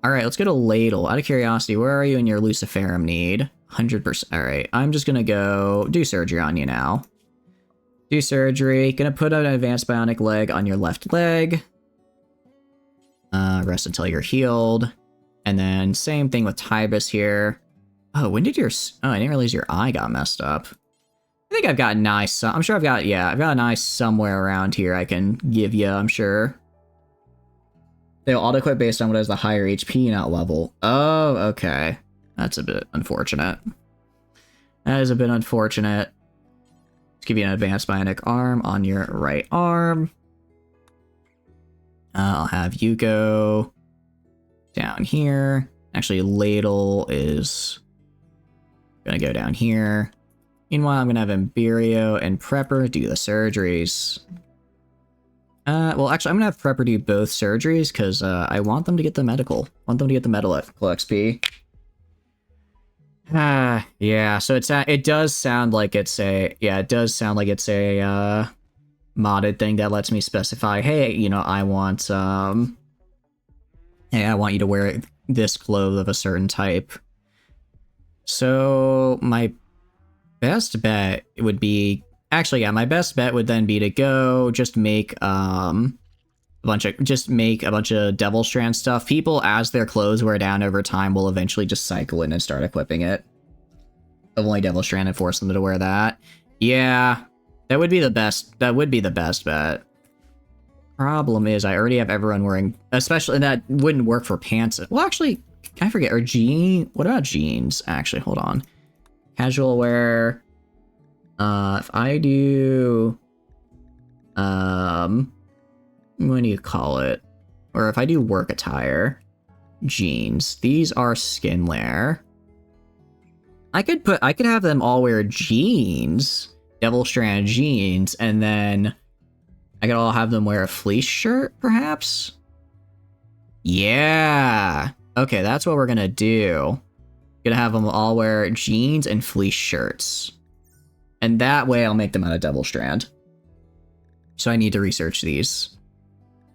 Speaker 1: Alright, let's go to Ladle. Out of curiosity, where are you in your Luciferum need? 100%. Alright, I'm just gonna go do surgery on you now. Do surgery. Gonna put an advanced bionic leg on your left leg. Rest until you're healed. And then same thing with Tybus here. Oh, when did your... Oh, I didn't realize your eye got messed up. I think I've got an eye... I'm sure I've got... Yeah, I've got an eye somewhere around here I can give you, I'm sure. They'll auto-quit based on what is the higher HP, not level. Oh, okay. That's a bit unfortunate. That is a bit unfortunate. Let's give you an advanced bionic arm on your right arm. I'll have you go down here. Actually, Ladle is gonna go down here. Meanwhile, I'm gonna have Imperio and Prepper do the surgeries. Well, actually, I'm gonna have Prepper do both surgeries because I want them to get the medical. I want them to get the medical XP. Yeah. So it does sound like it's a modded thing that lets me specify, hey, you know, I want hey, I want you to wear this clothes of a certain type. So my best bet would be, actually, yeah, my best bet would then be to go just make a bunch of Devil Strand stuff. People, as their clothes wear down over time, will eventually just cycle in and start equipping it. Only Devil Strand and force them to wear that. Yeah, that would be the best. That would be the best bet. Problem is, I already have everyone wearing, especially, and that wouldn't work for pants. Well, actually, I forget. Or what about jeans? Actually, hold on. Casual wear. If I do, what do you call it? Or if I do work attire, jeans. These are skin layer. I could have them all wear jeans, Devil Strand jeans, and then I could all have them wear a fleece shirt, perhaps? Yeah. Okay, that's what we're gonna do. Gonna have them all wear jeans and fleece shirts. And that way I'll make them out of Devil Strand. So I need to research these.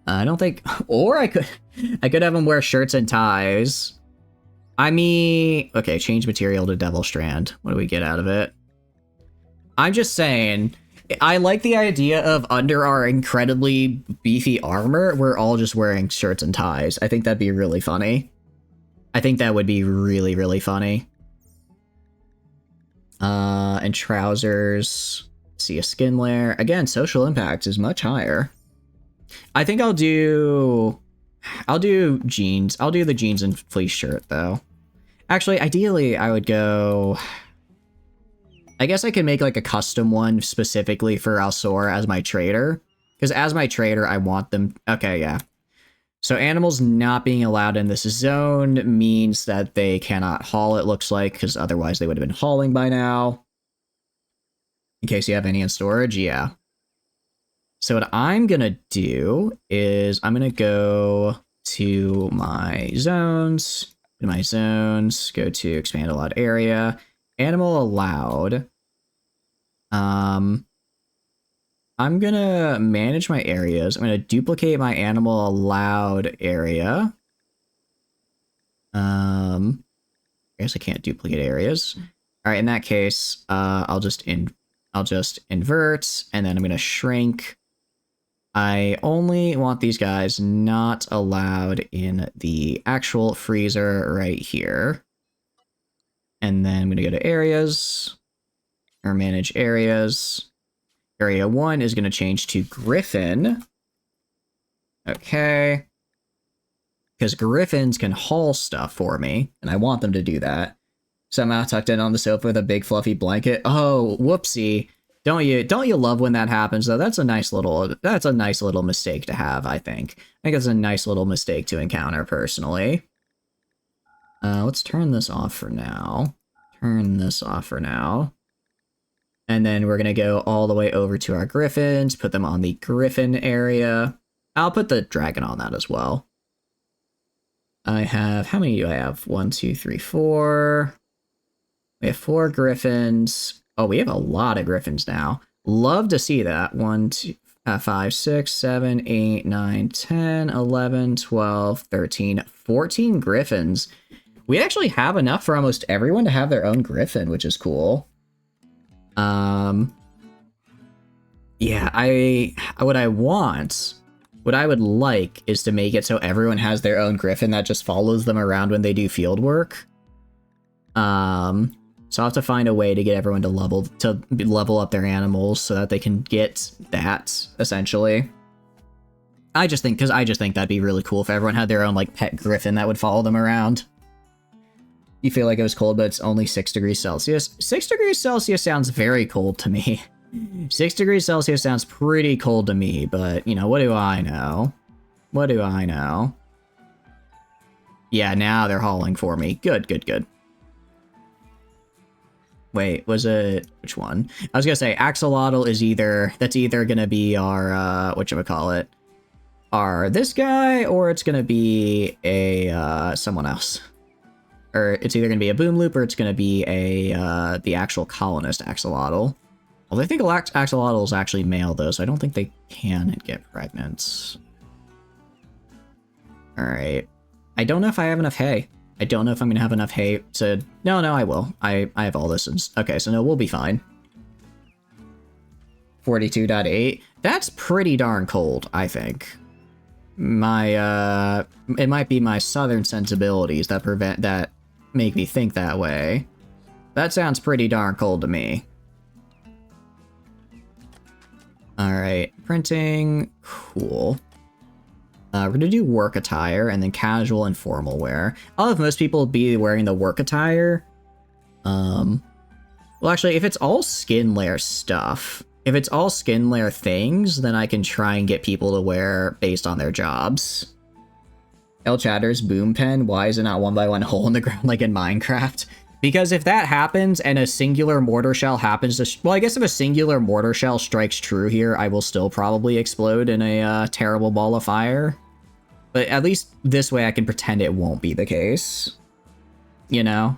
Speaker 1: I don't think... Or I could have them wear shirts and ties. I mean... Okay, change material to Devil Strand. What do we get out of it? I'm just saying... I like the idea of under our incredibly beefy armor, we're all just wearing shirts and ties. I think that'd be really funny. I think that would be really, really funny. And trousers. See a skin layer. Again, social impact is much higher. I think I'll do jeans. I'll do the jeans and fleece shirt, though. Actually, ideally, I would go... I guess I can make like a custom one specifically for Alsor as my trader. Because as my trader, I want them... Okay, yeah. So animals not being allowed in this zone means that they cannot haul, it looks like, because otherwise they would have been hauling by now. In case you have any in storage, yeah. So what I'm gonna do is I'm gonna go to my zones, go to expand allowed area, animal allowed. I'm gonna manage my areas. I'm gonna duplicate my animal allowed area. I guess I can't duplicate areas. All right, in that case, I'll just invert, and then I'm gonna shrink. I only want these guys not allowed in the actual freezer right here. And then I'm gonna go to areas, or manage areas. Area 1 is going to change to Griffin. Okay. Because Griffins can haul stuff for me, and I want them to do that. Somehow tucked in on the sofa with a big fluffy blanket. Oh, whoopsie. Don't you love when that happens though? That's a nice little mistake to have, I think. I think it's a nice little mistake to encounter personally. Let's turn this off for now. Turn this off for now. And then we're gonna go all the way over to our Griffins, put them on the Griffin area. I'll put the dragon on that as well. I have, how many do I have? 1, 2, 3, 4. We have 4 Griffins. Oh, we have a lot of Griffins now. Love to see that. 1, 2, 5, 6, 7, 8, 9, 10, 11, 12, 13, 14 Griffins. We actually have enough for almost everyone to have their own Griffin, which is cool. Yeah, what I would like is to make it so everyone has their own Griffin that just follows them around when they do field work. So I'll have to find a way to get everyone to level up their animals so that they can get that, essentially. I just think that'd be really cool if everyone had their own, like, pet Griffin that would follow them around. You feel like it was cold, but it's only 6 degrees Celsius. 6 degrees Celsius sounds very cold to me. 6 degrees Celsius sounds pretty cold to me, but, you know, what do I know? What do I know? Yeah, now they're hauling for me. Good, good, good. Wait, was it... which one? I was gonna say, Axolotl is either... that's either gonna be our, whatchamacallit? Our this guy, or it's gonna be a, someone else. Or it's either gonna be a boom loop, or it's gonna be a, the actual colonist Axolotl. Well, I think Axolotl is actually male, though, so I don't think they can get pregnant. Alright. I don't know if I have enough hay. I don't know if I'm gonna have enough hay to... No, I will. I have all this. Okay, so no, we'll be fine. 42.8. That's pretty darn cold, I think. My, it might be my southern sensibilities that make me think that way. That sounds pretty darn cold to me. Alright, printing, cool. We're gonna do work attire and then casual and formal wear. I'll have most people be wearing the work attire. Well, actually, if it's all skin layer stuff, if it's all skin layer things, then I can try and get people to wear based on their jobs. El Chatter's boom pen, why is it not 1x1 hole in the ground like in Minecraft? Because if that happens and a singular mortar shell happens to... well, I guess if a singular mortar shell strikes true here, I will still probably explode in a terrible ball of fire. But at least this way I can pretend it won't be the case. You know?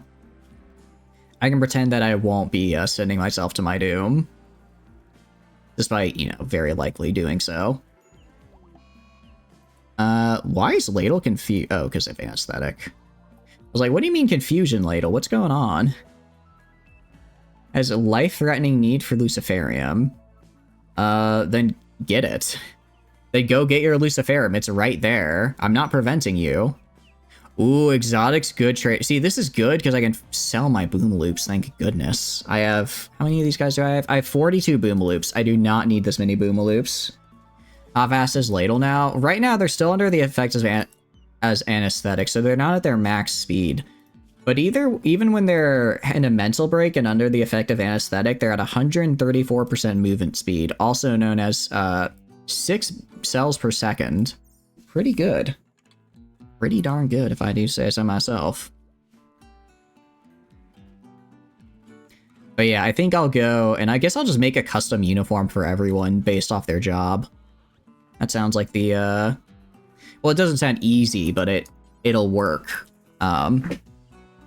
Speaker 1: I can pretend that I won't be sending myself to my doom. Despite, you know, very likely doing so. Why is Ladle confused? Oh, because of aesthetic. I was like, what do you mean confusion, Ladle? What's going on? Has a life-threatening need for Luciferium. Then get it. Then go get your Luciferium. It's right there. I'm not preventing you. Ooh, exotic's good trade. See, this is good because I can sell my boom loops. Thank goodness. I have... how many of these guys do I have? I have 42 boom loops. I do not need this many boom loops. How fast is Ladle now? Right now, they're still under the effects of as anesthetic, so they're not at their max speed. But even when they're in a mental break and under the effect of anesthetic, they're at 134% movement speed, also known as 6 cells per second. Pretty good. Pretty darn good, if I do say so myself. But yeah, I think I'll go, and I guess I'll just make a custom uniform for everyone based off their job. That sounds like the, well, it doesn't sound easy, but it'll work.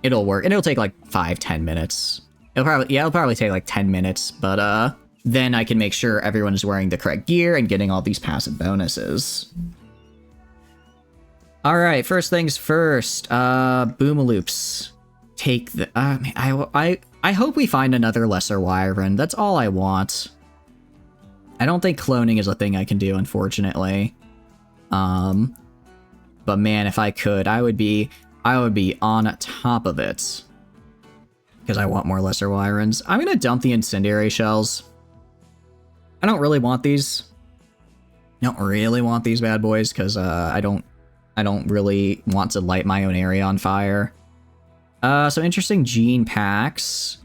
Speaker 1: It'll work, and it'll take like 5-10 minutes. It'll probably take like 10 minutes, but then I can make sure everyone is wearing the correct gear and getting all these passive bonuses. All right, first things first. Boomaloops. Take the. I hope we find another lesser Wyvern. That's all I want. I don't think cloning is a thing I can do, unfortunately. But man, if I could, I would be on top of it. Because I want more lesser Wyverns. I'm gonna dump the incendiary shells. I don't really want these. I don't really want these bad boys, because I don't really want to light my own area on fire. Some interesting gene packs.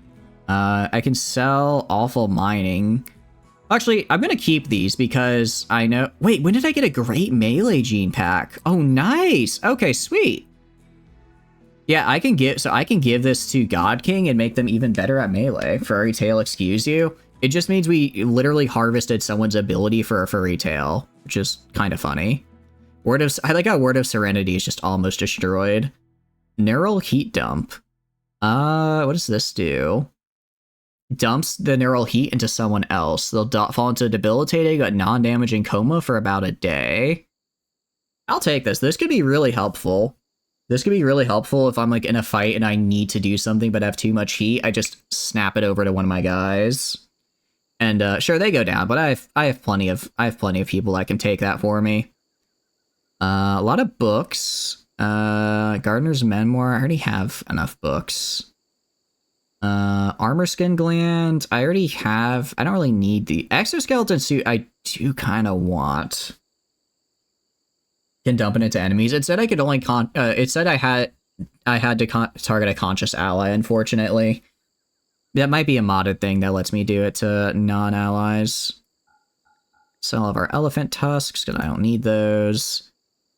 Speaker 1: I can sell awful mining. Actually, I'm gonna keep these because I know... Wait, when did I get a great melee gene pack? Oh, nice! Okay, sweet. Yeah, I can give this to God King and make them even better at melee. Furry tail, excuse you. It just means we literally harvested someone's ability for a furry tail, which is kind of funny. I like how Word of Serenity is just almost destroyed. Neural heat dump. What does this do? Dumps the neural heat into someone else. They'll fall into debilitating but non-damaging coma for about a day. I'll take this. This could be really helpful. This could be really helpful if I'm like in a fight and I need to do something but have too much heat. I just snap it over to one of my guys. And sure, they go down, but I have plenty of people that can take that for me. A lot of books. Gardener's Memoir. I already have enough books. Armor skin gland. I already have. I don't really need the exoskeleton suit. I do kind of want. Can dump it into enemies. It said I could only it said I had to target a conscious ally. Unfortunately, that might be a modded thing that lets me do it to non-allies. Sell all of our elephant tusks because I don't need those.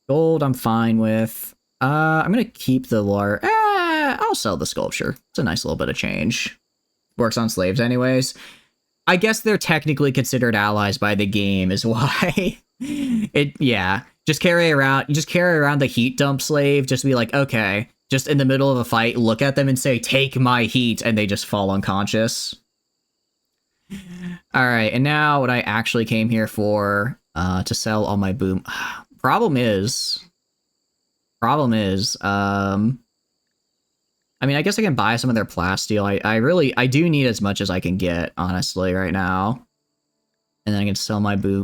Speaker 1: Gold, I'm fine with. I'm gonna keep the lore. I'll sell the sculpture. It's a nice little bit of change. Works on slaves anyways. I guess they're technically considered allies by the game is why. Yeah. Just carry around the heat dump slave. Just be like, okay, just in the middle of a fight, look at them and say, take my heat, and they just fall unconscious. All right, and now what I actually came here for, to sell all my boom. Problem is, I mean, I guess I can buy some of their plasteel. I do need as much as I can get, honestly, right now. And then I can sell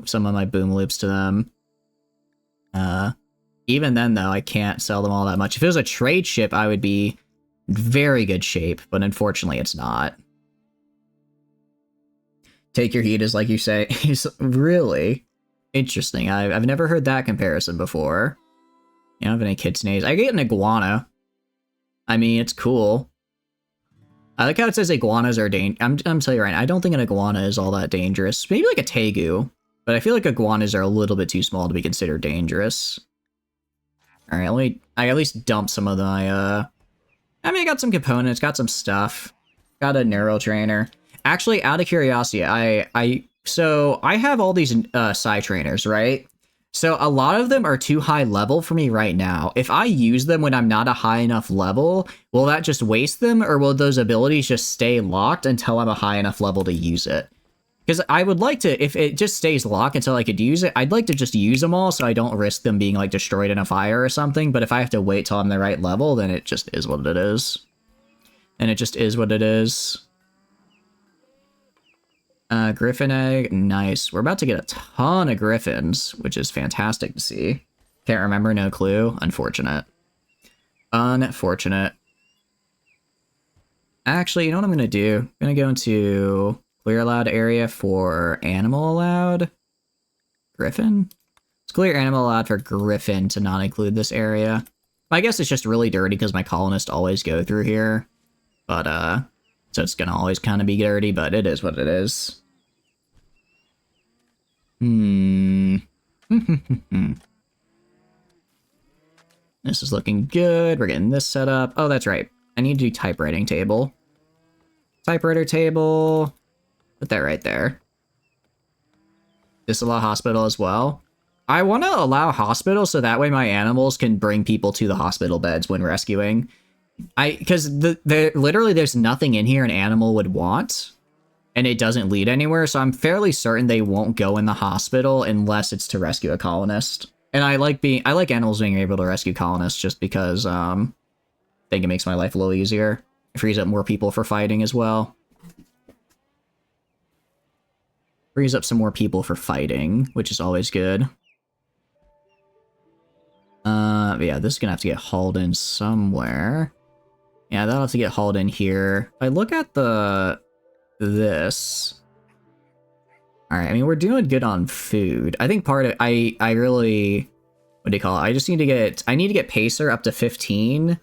Speaker 1: some of my boom loops to them. Even then, though, I can't sell them all that much. If it was a trade ship, I would be in very good shape, but unfortunately, it's not. Take your heat is like you say. Is really interesting. I've never heard that comparison before. You don't have any kitsnes. I get an iguana. I mean, it's cool. I like how it says iguanas are dangerous. I'm telling you right now, I don't think an iguana is all that dangerous. Maybe like a tegu, but I feel like iguanas are a little bit too small to be considered dangerous. All right, I at least dump some of my, I mean, I got some components, got some stuff, got a neuro trainer. Actually, out of curiosity, so I have all these psi trainers, right? So a lot of them are too high level for me right now. If I use them when I'm not a high enough level, will that just waste them, or will those abilities just stay locked until I'm a high enough level to use it? Because I would like to, if it just stays locked until I could use it, I'd like to just use them all so I don't risk them being like destroyed in a fire or something. But if I have to wait till I'm the right level, then it just is what it is. And it just is what it is. Griffin egg, nice. We're about to get a ton of griffins, which is fantastic to see. Can't remember, no clue. Unfortunate. Unfortunate. Actually, you know what I'm gonna do? I'm gonna go into clear allowed area for animal allowed. Griffin? Let's clear animal allowed for griffin to not include this area. I guess it's just really dirty because my colonists always go through here. But, so it's gonna always kind of be dirty, but it is what it is. This is looking good. We're getting this set up. Oh, that's right. I need to do typewriting table. Typewriter table. Put that right there. Disallow hospital as well. I want to allow hospital so that way my animals can bring people to the hospital beds when rescuing. Because literally there's nothing in here an animal would want, and it doesn't lead anywhere, so I'm fairly certain they won't go in the hospital unless it's to rescue a colonist. And I like animals being able to rescue colonists just because I think it makes my life a little easier. It frees up more people for fighting as well. Frees up some more people for fighting, which is always good. But yeah, this is gonna have to get hauled in somewhere. Yeah, that'll have to get hauled in here. If I look at this. Alright, I mean, we're doing good on food. I think part of I really, what do you call it? I need to get Pacer up to 15.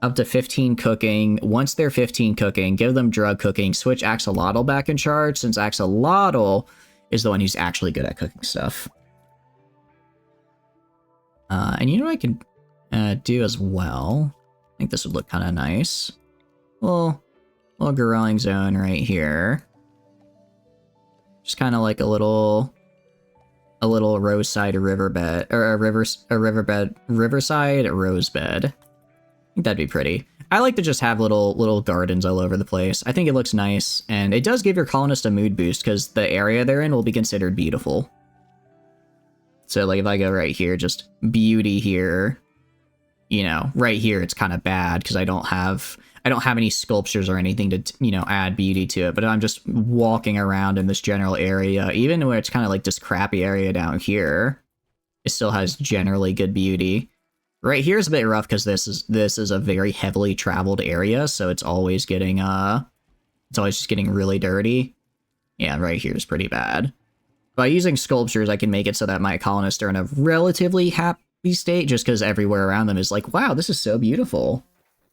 Speaker 1: up to 15 cooking. Once they're 15 cooking, give them drug cooking. Switch Axolotl back in charge, since Axolotl is the one who's actually good at cooking stuff. And you know what I can do as well? I think this would look kind of nice. Little growing zone right here. Just kind of like a little roadside riverbed, or riverside rose bed. I think that'd be pretty. I like to just have little gardens all over the place. I think it looks nice, and it does give your colonist a mood boost because the area they're in will be considered beautiful. So like if I go right here, just beauty here, you know, right here it's kind of bad because I don't have any sculptures or anything to, you know, add beauty to it, but I'm just walking around in this general area, even where it's kind of like this crappy area down here, it still has generally good beauty. Right here is a bit rough because this is a very heavily traveled area, so it's always getting just getting really dirty. Yeah, right here is pretty bad. By using sculptures, I can make it so that my colonists are in a relatively happy state, just because everywhere around them is like, wow, this is so beautiful.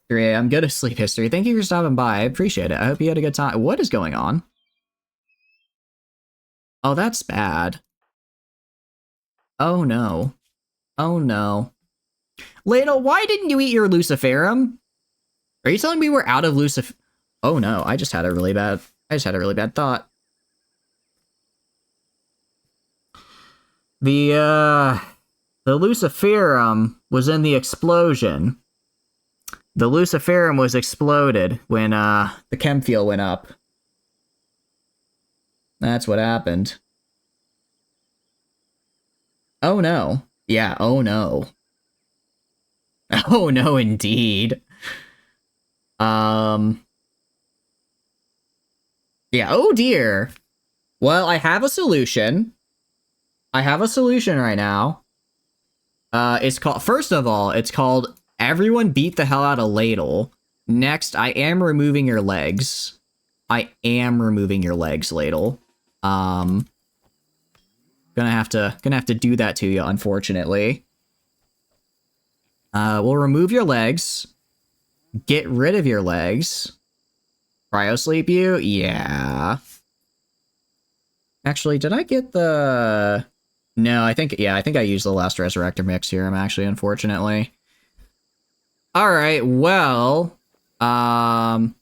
Speaker 1: Great, I'm good at sleep history. Thank you for stopping by. I appreciate it. I hope you had a good time. What is going on? Oh, that's bad. Oh no. Oh no. Ladle, why didn't you eat your Luciferum? Are you telling me we're out of Lucif? Oh no, I just had a really bad thought. The Luciferum was in the explosion. The Luciferum was exploded when the chem fuel went up. That's what happened. Oh no. Yeah, oh no. Oh no, indeed. Yeah, oh dear. Well, I have a solution. I have a solution right now. It's called, first of all, it's called Everyone Beat the Hell Out of Ladle. Next, I am removing your legs. I am removing your legs, Ladle. Gonna have to do that to you, unfortunately. We'll remove your legs. Get rid of your legs. Cryosleep you? Yeah. Actually, did I get the... No, I think I used the last Resurrector Mix serum, actually, unfortunately. Alright, well... my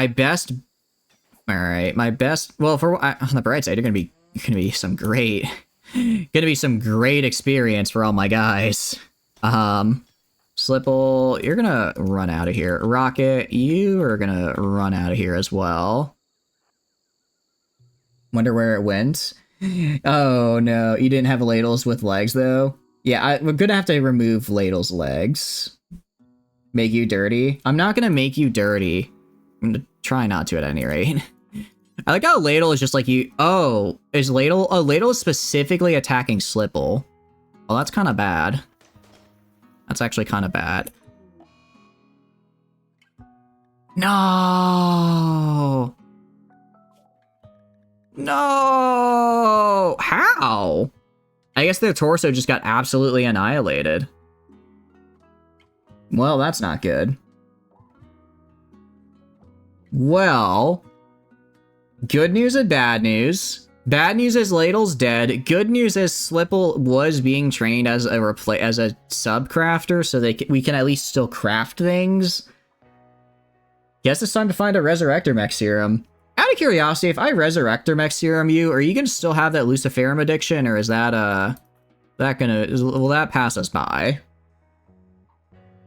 Speaker 1: best... Alright, my best... Well, on the bright side, you're gonna be some great... gonna be some great experience for all my guys. Slipple, you're gonna run out of here. Rocket, you are gonna run out of here as well. Wonder where it went. Oh no, you didn't have ladles with legs though? Yeah, we're gonna have to remove ladle's legs. Make you dirty? I'm not gonna make you dirty. I'm gonna try not to at any rate. I like how ladle is just like you. Oh, is ladle? Oh, ladle is specifically attacking Slipple. Well, that's kind of bad. That's actually kind of bad. No! No! How? I guess their torso just got absolutely annihilated. Well, that's not good. Well, good news and bad news. Bad news is Ladle's dead. Good news is Slipple was being trained as a sub crafter, so we can at least still craft things. Guess it's time to find a Resurrector Mech serum. Out of curiosity, if I Resurrector Mech serum you, are you gonna still have that Luciferum addiction, or is that will that pass us by?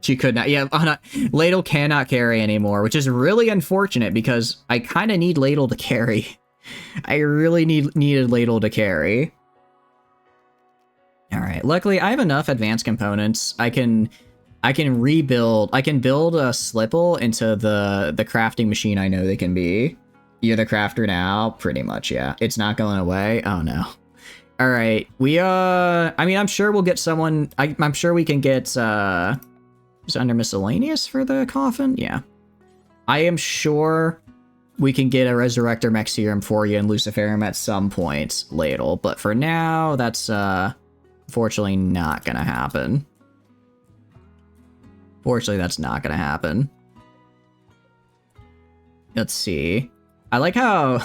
Speaker 1: She could not. Yeah, Ladle cannot carry anymore, which is really unfortunate because I kind of need Ladle to carry. I really needed Ladle to carry. Alright, luckily I have enough advanced components. I can build a Slipple into the crafting machine I know they can be. You're the crafter now? Pretty much, yeah. It's not going away? Oh no. Alright, I mean, I'm sure we'll get someone, I'm sure we can get, is under miscellaneous for the coffin? Yeah. I am sure we can get a Resurrector Mech serum for you in Luciferum at some point, Ladle. But for now, that's, unfortunately not gonna happen. Fortunately, that's not gonna happen. Let's see. I like how...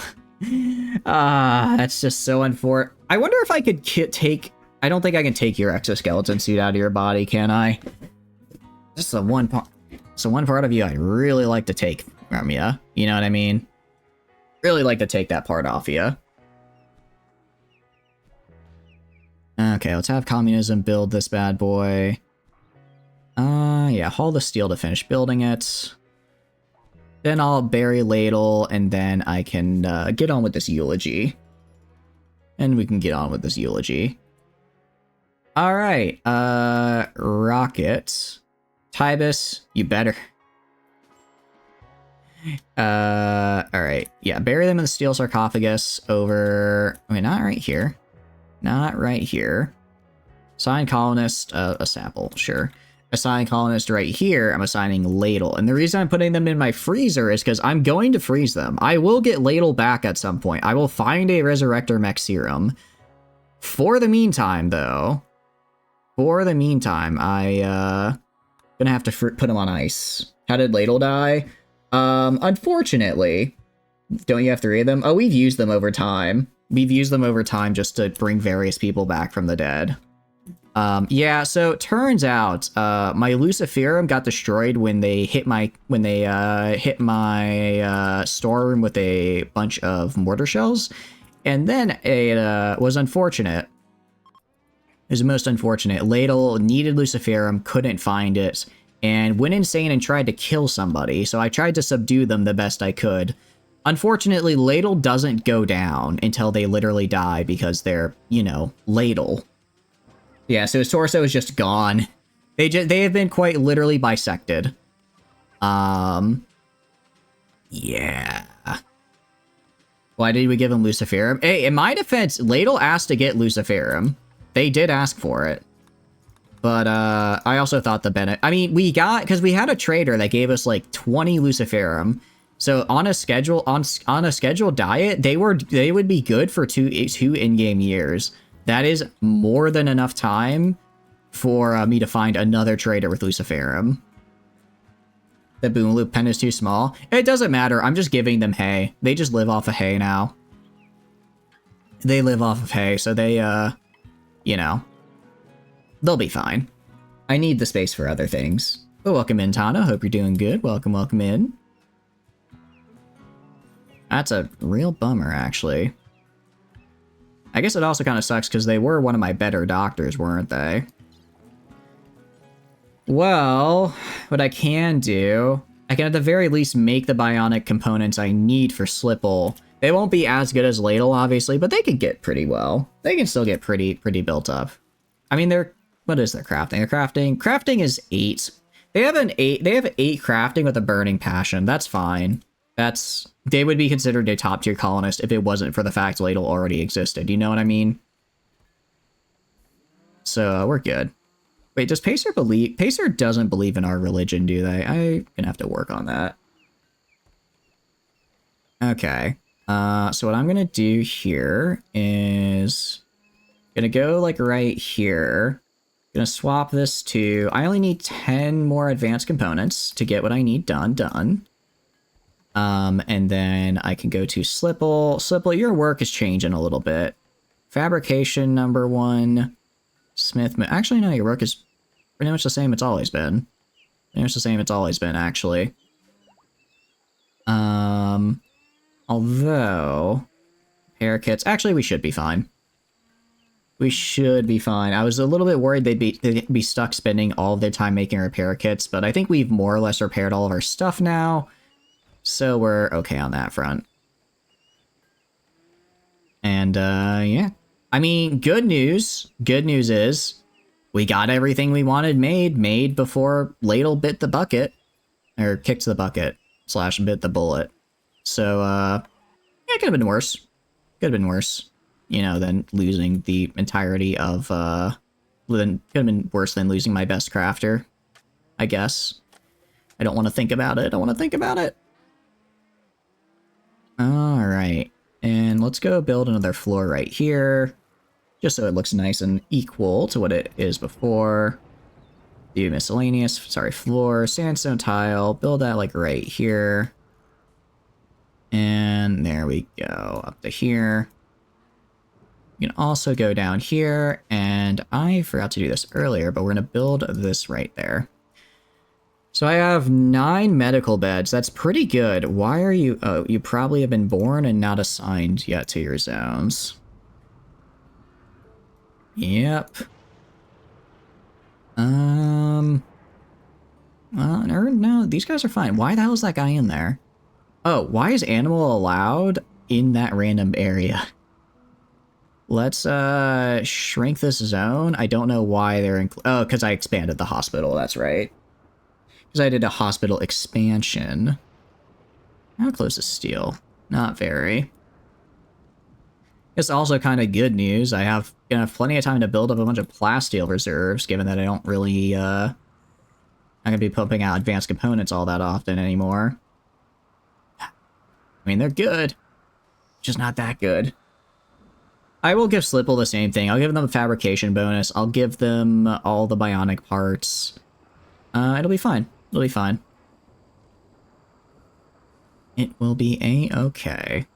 Speaker 1: that's just so unfortunate. I wonder if I could take... I don't think I can take your exoskeleton suit out of your body, can I? This is the one part... It's the one part of you I really like to take from you. You know what I mean? Really like to take that part off you. Okay, let's have communism build this bad boy. Yeah, haul the steel to finish building it. Then I'll bury ladle, and then I can get on with this eulogy. And we can get on with this eulogy. Alright, Rocket. Tybus, you better. Alright, yeah, bury them in the steel sarcophagus over... I mean, not right here. Not right here. Assign colonist, a sample, sure. Assign colonist right here, I'm assigning ladle. And the reason I'm putting them in my freezer is because I'm going to freeze them. I will get ladle back at some point. I will find a resurrector mech serum. For the meantime, though, I, gonna have to put them on ice. How did ladle die? Unfortunately, don't you have 3 of them? Oh, we've used them over time. We've used them over time just to bring various people back from the dead. Yeah, so it turns out, my Luciferum got destroyed when they hit my, storeroom with a bunch of mortar shells. And then it, was unfortunate. It was most unfortunate. Ladle needed Luciferum, couldn't find it, and went insane and tried to kill somebody, so I tried to subdue them the best I could. Unfortunately, Ladle doesn't go down until they literally die because they're, you know, Ladle. Yeah, so his torso is just gone. They have been quite literally bisected. Yeah. Why did we give him Luciferum? Hey, in my defense, Ladle asked to get Luciferum. They did ask for it. But, I also thought the Bennett... I mean, we got... Because we had a trader that gave us, like, 20 Luciferum. So, on a schedule... On a scheduled diet, they would be good for two in-game years. That is more than enough time for me to find another trader with Luciferum. The Boom Loop pen is too small. It doesn't matter. I'm just giving them hay. They just live off of hay now. They live off of hay, so they, you know, they'll be fine. I need the space for other things. But welcome in, Tana. Hope you're doing good. Welcome, welcome in. That's a real bummer, actually. I guess it also kind of sucks because they were one of my better doctors, weren't they? Well, what I can do, I can at the very least make the bionic components I need for Slipple. They won't be as good as Ladle, obviously, but they can get pretty well. They can still get pretty built up. I mean, what is their crafting? Their crafting is 8. They have 8 crafting with a burning passion. That's fine. They would be considered a top tier colonist if it wasn't for the fact Ladle already existed. You know what I mean? So we're good. Wait, does Pacer believe? Pacer doesn't believe in our religion, do they? I'm gonna have to work on that. Okay. So what I'm gonna do here is gonna go like right here. Gonna swap this to. I only need 10 more advanced components to get what I need done. And then I can go to Slipple. Slipple, your work is changing a little bit. Fabrication number 1. Smith. Actually, no, your work is pretty much the same it's always been. Pretty much the same it's always been, actually. Although... Repair kits. Actually, we should be fine. We should be fine. I was a little bit worried they'd be stuck spending all of their time making repair kits, but I think we've more or less repaired all of our stuff now. So we're okay on that front. And, yeah. I mean, good news. Good news is we got everything we wanted made before Ladle bit the bucket. Or kicked the bucket / bit the bullet. So, yeah, it could have been worse. Could have been worse. You know, than losing the entirety of, could have been worse than losing my best crafter. I guess. I don't want to think about it. I don't want to think about it. Alright, and let's go build another floor right here, just so it looks nice and equal to what it is before. Do miscellaneous, sorry, floor, sandstone tile, build that like right here. And there we go, up to here. You can also go down here, and I forgot to do this earlier, but we're gonna build this right there. So I have 9 medical beds. That's pretty good. Why are you... Oh, you probably have been born and not assigned yet to your zones. Yep. Well, no, these guys are fine. Why the hell is that guy in there? Oh, why is animal allowed in that random area? Let's, shrink this zone. I don't know why they're in... Oh, because I expanded the hospital, that's right. Because I did a hospital expansion. How close is steel? Not very. It's also kind of good news. I have plenty of time to build up a bunch of plasteel reserves, given that I don't really, I'm gonna be pumping out advanced components all that often anymore. I mean, they're good. Just not that good. I will give Slipple the same thing. I'll give them a fabrication bonus. I'll give them all the bionic parts. It'll be fine. It'll be fine. It will be a-okay.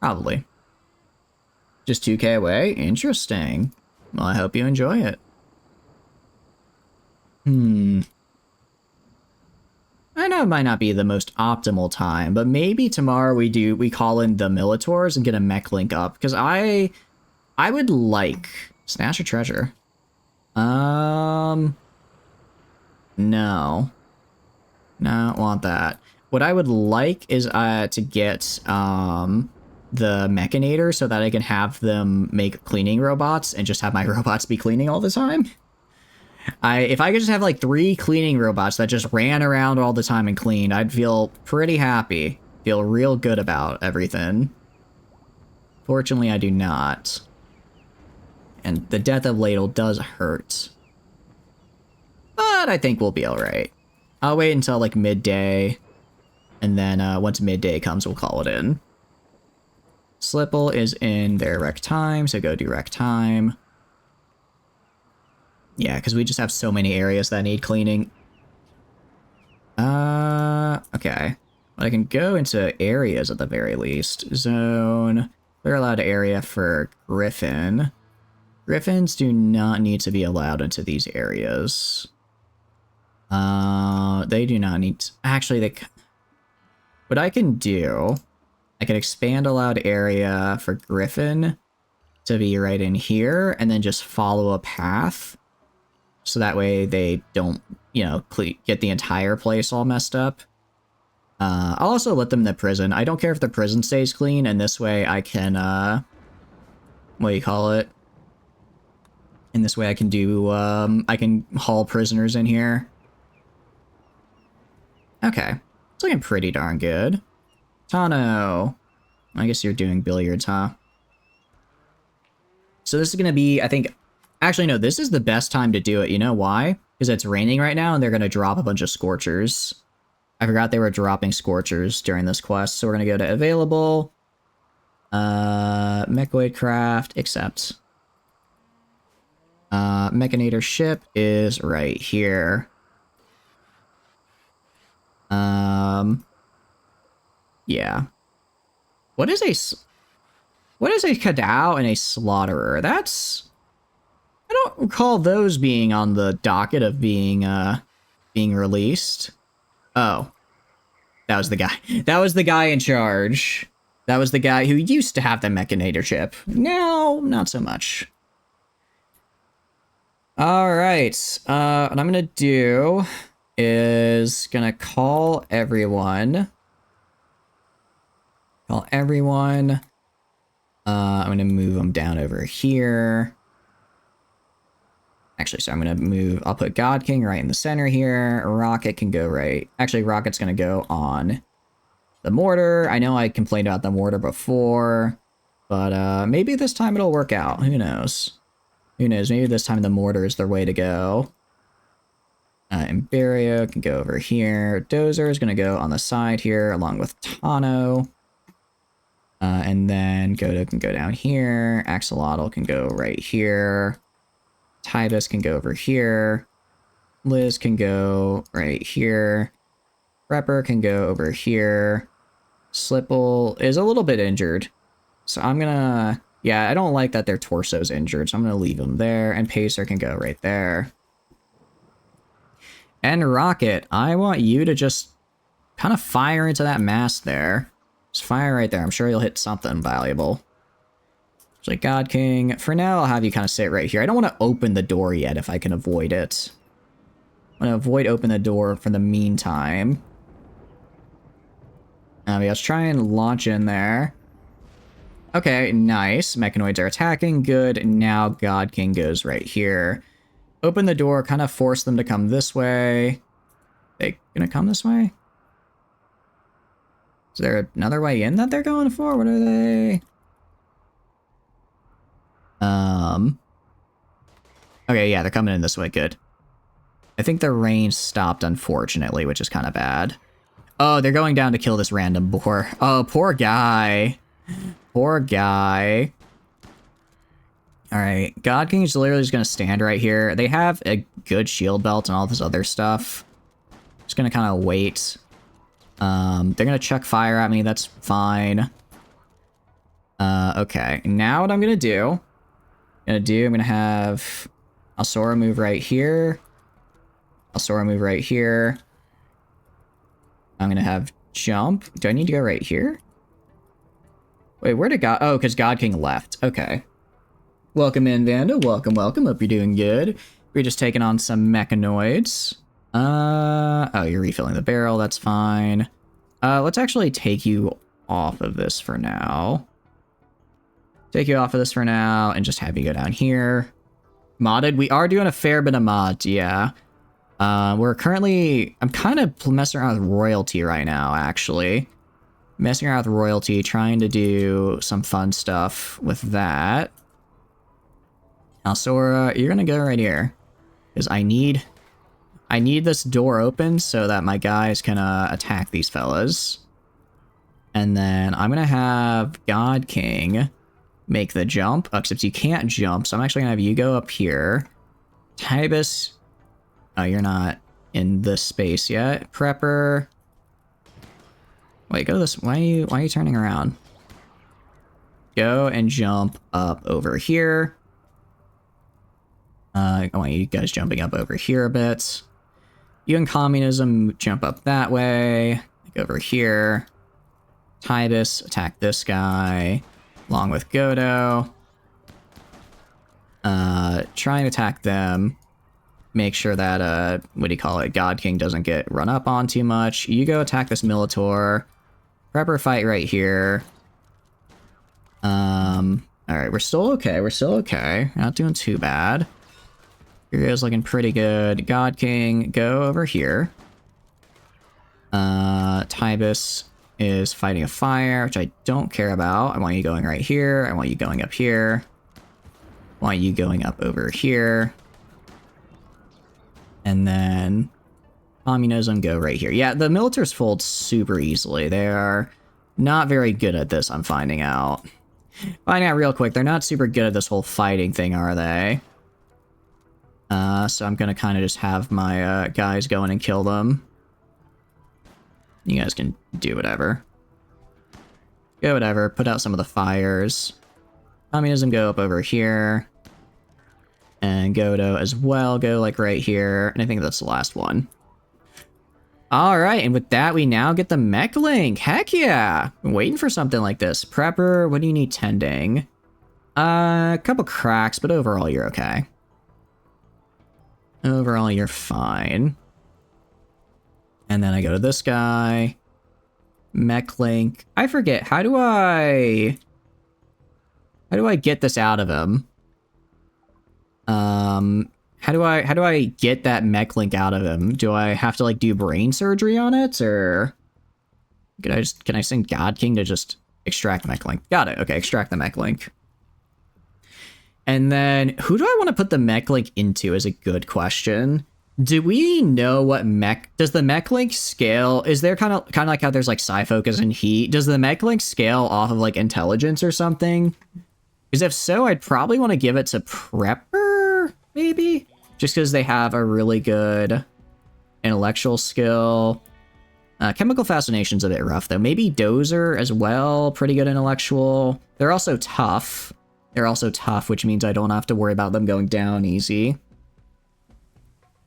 Speaker 1: Probably. Just 2K away? Interesting. Well, I hope you enjoy it. I know it might not be the most optimal time, but maybe tomorrow we call in the Militors and get a mech link up, because I would like... Snatch a treasure. No. No, I don't want that. What I would like is to get the Mechanator so that I can have them make cleaning robots and just have my robots be cleaning all the time. If I could just have like 3 cleaning robots that just ran around all the time and cleaned, I'd feel pretty happy. Feel real good about everything. Fortunately, I do not. And the death of Ladle does hurt. But I think we'll be alright. I'll wait until like midday. And then once midday comes, we'll call it in. Slipple is in their rec time, so go do rec time. Yeah, because we just have so many areas that need cleaning. Okay. Well, I can go into areas at the very least. Zone. They're allowed area for Griffin. Griffins do not need to be allowed into these areas. They do not need to... Actually, what I can do... I can expand allowed area for Griffin to be right in here, and then just follow a path. So that way they don't, you know, get the entire place all messed up. I'll also let them in the prison. I don't care if the prison stays clean, and this way I can, what do you call it? And this way I can do, I can haul prisoners in here. Okay. It's looking pretty darn good. Tano. I guess you're doing billiards, huh? So this is gonna be, I think... Actually, no, this is the best time to do it. You know why? Because it's raining right now, and they're gonna drop a bunch of Scorchers. I forgot they were dropping Scorchers during this quest, so we're gonna go to available. Mechoid craft, accept. Mechanator ship is right here. Yeah. What is a Kadao and a Slaughterer? That's... I don't recall those being on the docket of being released. Oh. That was the guy. That was the guy in charge. That was the guy who used to have the Mechanator chip. Now, not so much. Alright. What I'm gonna do is gonna call everyone. I'm gonna move them down over here. Actually, so I'm gonna move, I'll put God King right in the center here. Rocket can go right. Actually, Rocket's gonna go on the mortar. I know I complained about the mortar before, but maybe this time it'll work out. Who knows? Who knows? Maybe this time the mortar is their way to go. Imperio can go over here. Dozer is gonna go on the side here along with Tano. And then Godo can go down here. Axolotl can go right here. Tibus can go over here. Liz can go right here. Prepper can go over here. Slipple is a little bit injured. So I'm gonna... Yeah, I don't like that their torso's injured, so I'm gonna leave them there. And Pacer can go right there. And Rocket, I want you to just kind of fire into that mast there. Just fire right there. I'm sure you'll hit something valuable. It's like God King. For now, I'll have you kind of sit right here. I don't want to open the door yet if I can avoid it. I'm going to avoid open the door for the meantime. Let's try and launch in there. Okay, nice. Mechanoids are attacking. Good. Now God King goes right here. Open the door, kind of force them to come this way. They gonna come this way? Is there another way in that they're going for? What are they? Okay, yeah, they're coming in this way. Good. I think the rain stopped, unfortunately, which is kind of bad. Oh, they're going down to kill this random boar. Oh, poor guy. Poor guy. Alright, God King is literally just going to stand right here. They have a good shield belt and all this other stuff. Just going to kind of wait. They're going to chuck fire at me. That's fine. Okay. Now what I'm going to do... I'm going to have Alsora move right here. Alsora move right here. I'm going to have jump. Do I need to go right here? Wait, where did God... Oh, because God King left. Okay. Welcome in, Vanda. Welcome, welcome. Hope you're doing good. We're just taking on some mechanoids. Oh, you're refilling the barrel. That's fine. Let's actually take you off of this for now. Take you off of this for now and just have you go down here. Modded. We are doing a fair bit of mods, yeah. We're currently... I'm kind of messing around with royalty right now, actually. Messing around with royalty, trying to do some fun stuff with that. Alsora, you're gonna go right here. Because I need this door open so that my guys can attack these fellas. And then I'm gonna have God King make the jump, except you can't jump, so I'm actually gonna have you go up here. Tibus, oh, you're not in this space yet. Prepper, wait, go this, why are you turning around? Go and jump up over here. I want you guys jumping up over here a bit. You and Communism jump up that way. Go over here. Tibus, attack this guy. Along with Godo. Try and attack them. Make sure that, what do you call it? God King doesn't get run up on too much. You go attack this Militor. Prepper fight right here. Alright, we're still okay. We're still okay. Not doing too bad. Hero's looking pretty good. God King, go over here. Tibus is fighting a fire, which I don't care about. I want you going right here. I want you going up here. I want you going up over here. And then Communism, go right here. Yeah, the Militars fold super easily. They are not very good at this, I'm finding out. Finding out real quick, they're not super good at this whole fighting thing, are they? So I'm gonna kind of just have my guys go in and kill them. You guys can do whatever. Go whatever, put out some of the fires. Communism, go up over here. And Godo as well, go like right here. And I think that's the last one. Alright, and with that we now get the mech link. Heck yeah! I'm waiting for something like this. Prepper, what do you need tending? A couple cracks, but overall you're okay. Overall, you're fine. And then I go to this guy. Mech link. I forget. How do I get this out of him? How do I get that mech link out of him? Do I have to like do brain surgery on it, or can I send God King to just extract the mech link? Got it. Okay, extract the mech link. And then, who do I want to put the mech link into is a good question. Do we know what mech... Does the mech link scale... Is there kind of like how there's like psi focus and heat? Does the mech link scale off of like intelligence or something? Because if so, I'd probably want to give it to Prepper, maybe? just because they have a really good intellectual skill. Chemical Fascination's a bit rough, though. Maybe Dozer as well, pretty good intellectual. They're also tough. Which means I don't have to worry about them going down easy.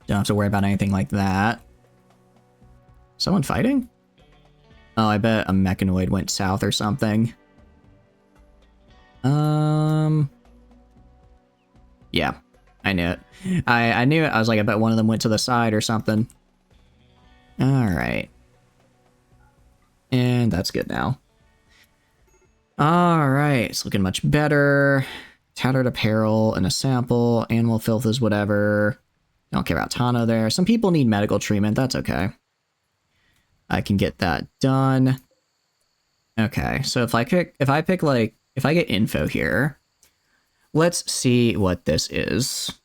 Speaker 1: Don't have to worry about anything like that. Someone fighting? Oh, I bet a mechanoid went south or something. Yeah, I knew it. I knew it. I was like, I bet one of them went to the side or something. Alright. And that's good now. Alright, it's looking much better. Tattered apparel and a sample. Animal filth is whatever. Don't care about Tano there. Some people need medical treatment. That's okay. I can get that done. Okay, so if I get info here, let's see what this is.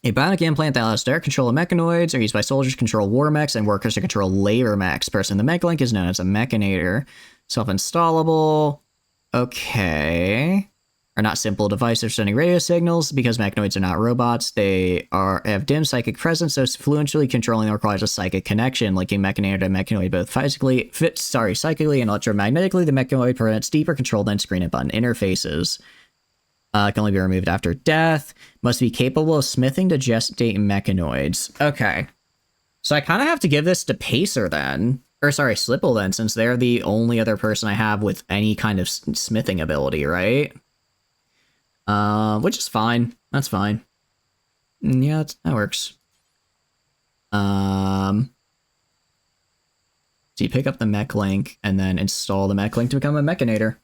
Speaker 1: A bionic implant that allows direct control of mechanoids are used by soldiers to control war mechs and workers to control labor mechs. Person in the mech link is known as a mechanator. Self-installable. Okay. Are not simple devices sending radio signals because mechanoids are not robots. They have dim psychic presence, so fluently controlling them requires a psychic connection, linking mechanator to mechanoid both psychically and electromagnetically. The mechanoid prevents deeper control than screen and button interfaces. Can only be removed after death. Must be capable of smithing to gestate mechanoids. Okay. So I kind of have to give this to Pacer then. Or sorry, Slipple then, since they're the only other person I have with any kind of smithing ability, right? Which is fine. That's fine. Yeah, that works. So you pick up the mech link and then install the mech link to become a mechanator.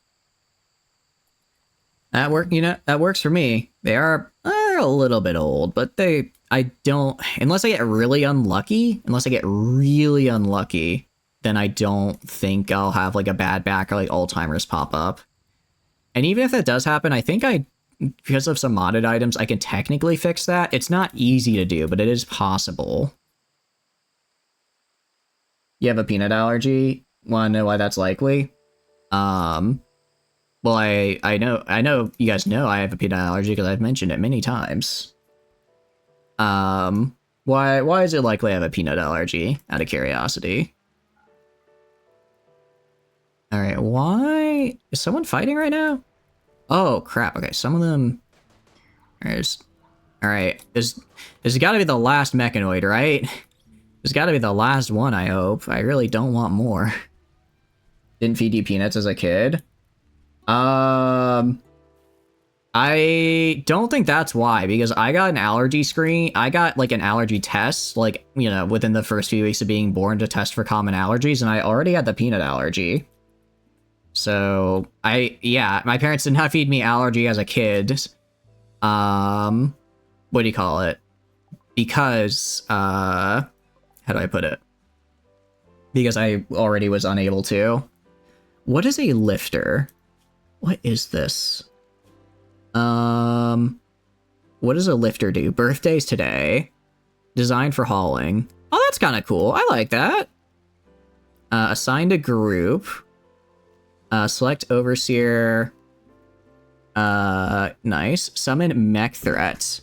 Speaker 1: That works for me. They are a little bit old, but unless I get really unlucky, then I don't think I'll have like a bad back or like Alzheimer's pop up. And even if that does happen, I think because of some modded items, I can technically fix that. It's not easy to do, but it is possible. You have a peanut allergy? Want to know why that's likely? Well, I know you guys know I have a peanut allergy because I've mentioned it many times. Why is it likely I have a peanut allergy? Out of curiosity. Alright, why? Is someone fighting right now? Oh, crap. Okay, some of them... Alright, this has got to be the last mechanoid, right? There's got to be the last one, I hope. I really don't want more. Didn't feed you peanuts as a kid? I don't think that's why, because I got an allergy screen. I got, like, an allergy test, like, you know, within the first few weeks of being born to test for common allergies, and I already had the peanut allergy. So, my parents did not feed me allergy as a kid. What do you call it? Because, how do I put it? Because I already was unable to. What is a lifter? What is this? What does a lifter do? Birthdays today. Designed for hauling. Oh, that's kind of cool. I like that. Assigned a group. Select overseer. Nice. Summon mech threats.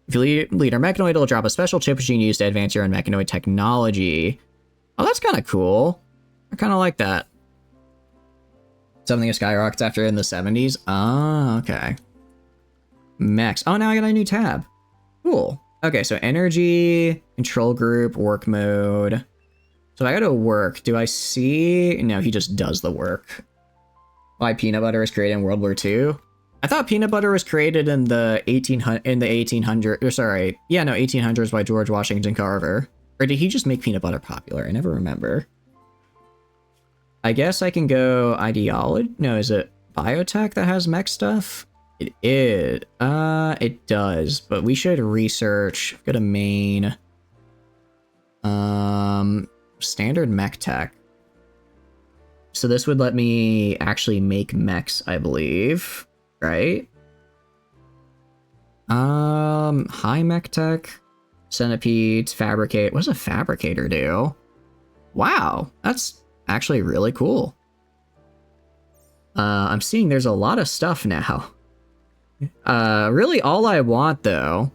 Speaker 1: If you lead our mechanoid, it'll drop a special chip machine used to advance your own mechanoid technology. Oh, that's kind of cool. I kind of like that. Something that skyrockets after in the 70s. Ah, okay. Mechs. Oh, now I got a new tab. Cool. Okay, so energy, control group, work mode. So I go to work. Do I see? No, he just does the work. Why peanut butter was created in World War II? I thought peanut butter was created in the 1800s. Or sorry, yeah, no, 1800s by George Washington Carver. Or did he just make peanut butter popular? I never remember. I guess I can go ideology. No, is it biotech that has mech stuff? It is. It does, but we should research. Go to main. Standard mech tech. So this would let me actually make mechs, I believe. Right? High mech tech. Centipedes, fabricate. What does a fabricator do? Wow, that's actually really cool. I'm seeing there's a lot of stuff now. Really all I want, though,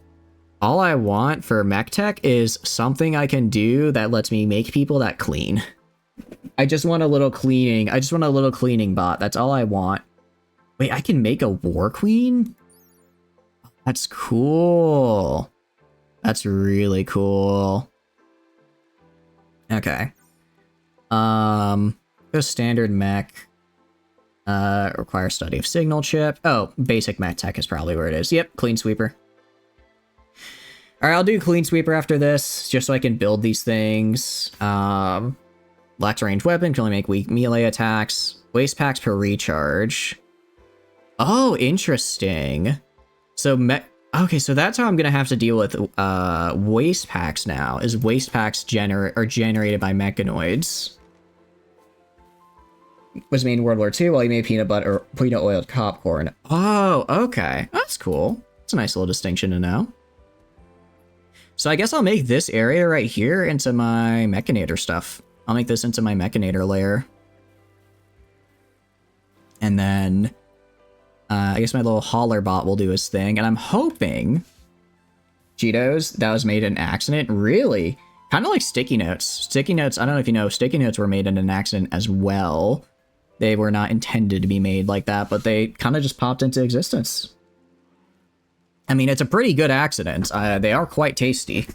Speaker 1: all I want for mech tech is something I can do that lets me make people that clean. I just want a little cleaning. I just want a little cleaning bot. That's all I want. Wait, I can make a war queen? That's cool. That's really cool. Okay. Go standard mech. Require study of signal chip. Oh, basic mech tech is probably where it is. Yep, clean sweeper. Alright, I'll do clean sweeper after this, just so I can build these things. Lacks range weapon, can only make weak melee attacks. Waste packs per recharge. Oh, interesting. So, okay, so that's how I'm gonna have to deal with waste packs now, is waste packs are generated by mechanoids. Was made in World War II while he made peanut oiled popcorn. Oh, okay. That's cool. It's a nice little distinction to know. So I guess I'll make this area right here into my Mechanator stuff. I'll make this into my Mechanator layer. And then I guess my little hauler bot will do his thing. And I'm hoping Cheetos, that was made in an accident. Really? Kind of like sticky notes. Sticky notes, I don't know if you know, sticky notes were made in an accident as well. They were not intended to be made like that, but they kind of just popped into existence. I mean, it's a pretty good accident. They are quite tasty.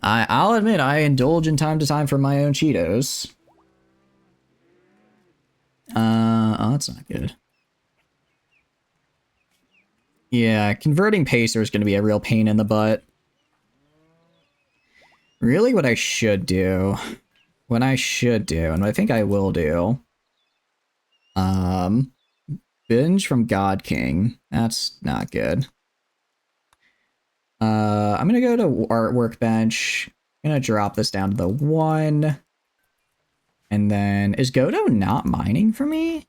Speaker 1: I'll admit, I indulge in time to time for my own Cheetos. Oh, that's not good. Yeah, converting Pacer is going to be a real pain in the butt. Really, what I should do, and I think I will do, binge from God King. That's not good. I'm gonna go to art workbench. I'm gonna drop this down to the 1. And then, is Godo not mining for me?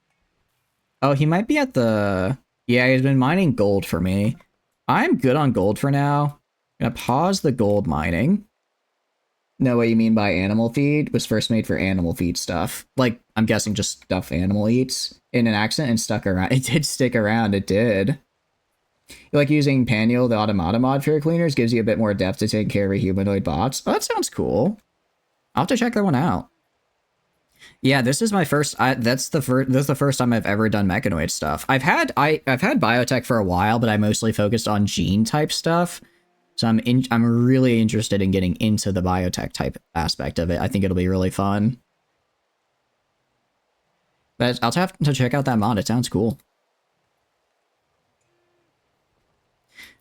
Speaker 1: Oh, he might be at the... Yeah, he's been mining gold for me. I'm good on gold for now. I'm gonna pause the gold mining. Know what you mean by animal feed? Was first made for animal feed stuff. Like, I'm guessing just stuff animal eats. In an accident and stuck around. It did stick around, it did. Like using Paniel, the automata mod for your cleaners, gives you a bit more depth to take care of humanoid bots. Oh, that sounds cool. I'll have to check that one out. Yeah, this is my first. This is the first time I've ever done mechanoid stuff. I've had biotech for a while, but I mostly focused on gene type stuff. So I'm really interested in getting into the biotech type aspect of it. I think it'll be really fun. But I'll have to check out that mod. It sounds cool.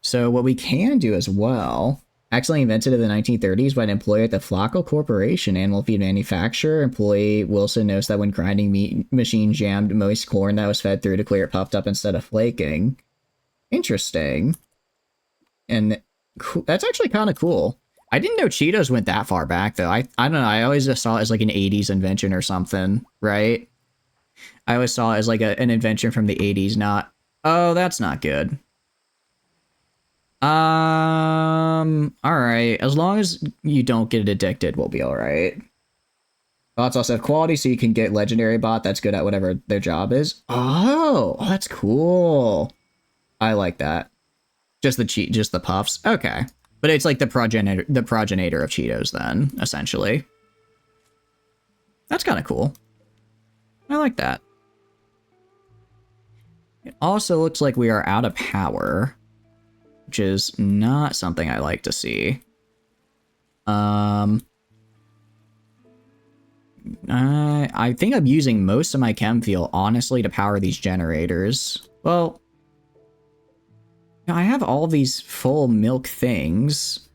Speaker 1: So what we can do as well, accidentally invented in the 1930s by an employee at the Flacco Corporation, animal feed manufacturer. Employee Wilson noticed that when grinding meat, machine jammed moist corn that was fed through to clear it puffed up instead of flaking. Interesting. And that's actually kind of cool. I didn't know Cheetos went that far back, though. I don't know. I always just saw it as like an 80s invention or something, right? I always saw it as like an invention from the 80s, not... Oh, that's not good. Alright. As long as you don't get addicted, we'll be alright. Bots also have quality, so you can get legendary bot that's good at whatever their job is. Oh, that's cool. I like that. Just the puffs. Okay. But it's like the progenitor of Cheetos then, essentially. That's kind of cool. I like that. It also looks like we are out of power, which is not something I like to see. I think I'm using most of my chem fuel, honestly, to power these generators. Well, I have all these full milk things.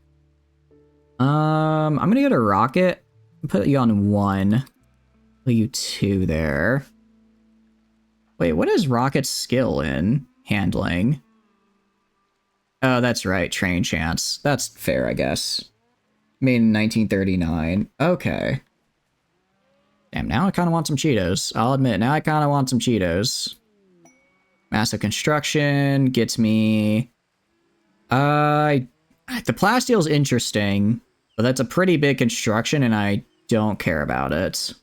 Speaker 1: I'm gonna go to rocket, put you on 1, put you 2 there. Wait, what is rocket's skill in? Handling. Oh, that's right, train chance. That's fair, I guess. Made in 1939. Okay. Damn, now I kind of want some Cheetos. I'll admit, now I kind of want some Cheetos. Massive construction gets me... the plastile's interesting, but that's a pretty big construction, and I don't care about it.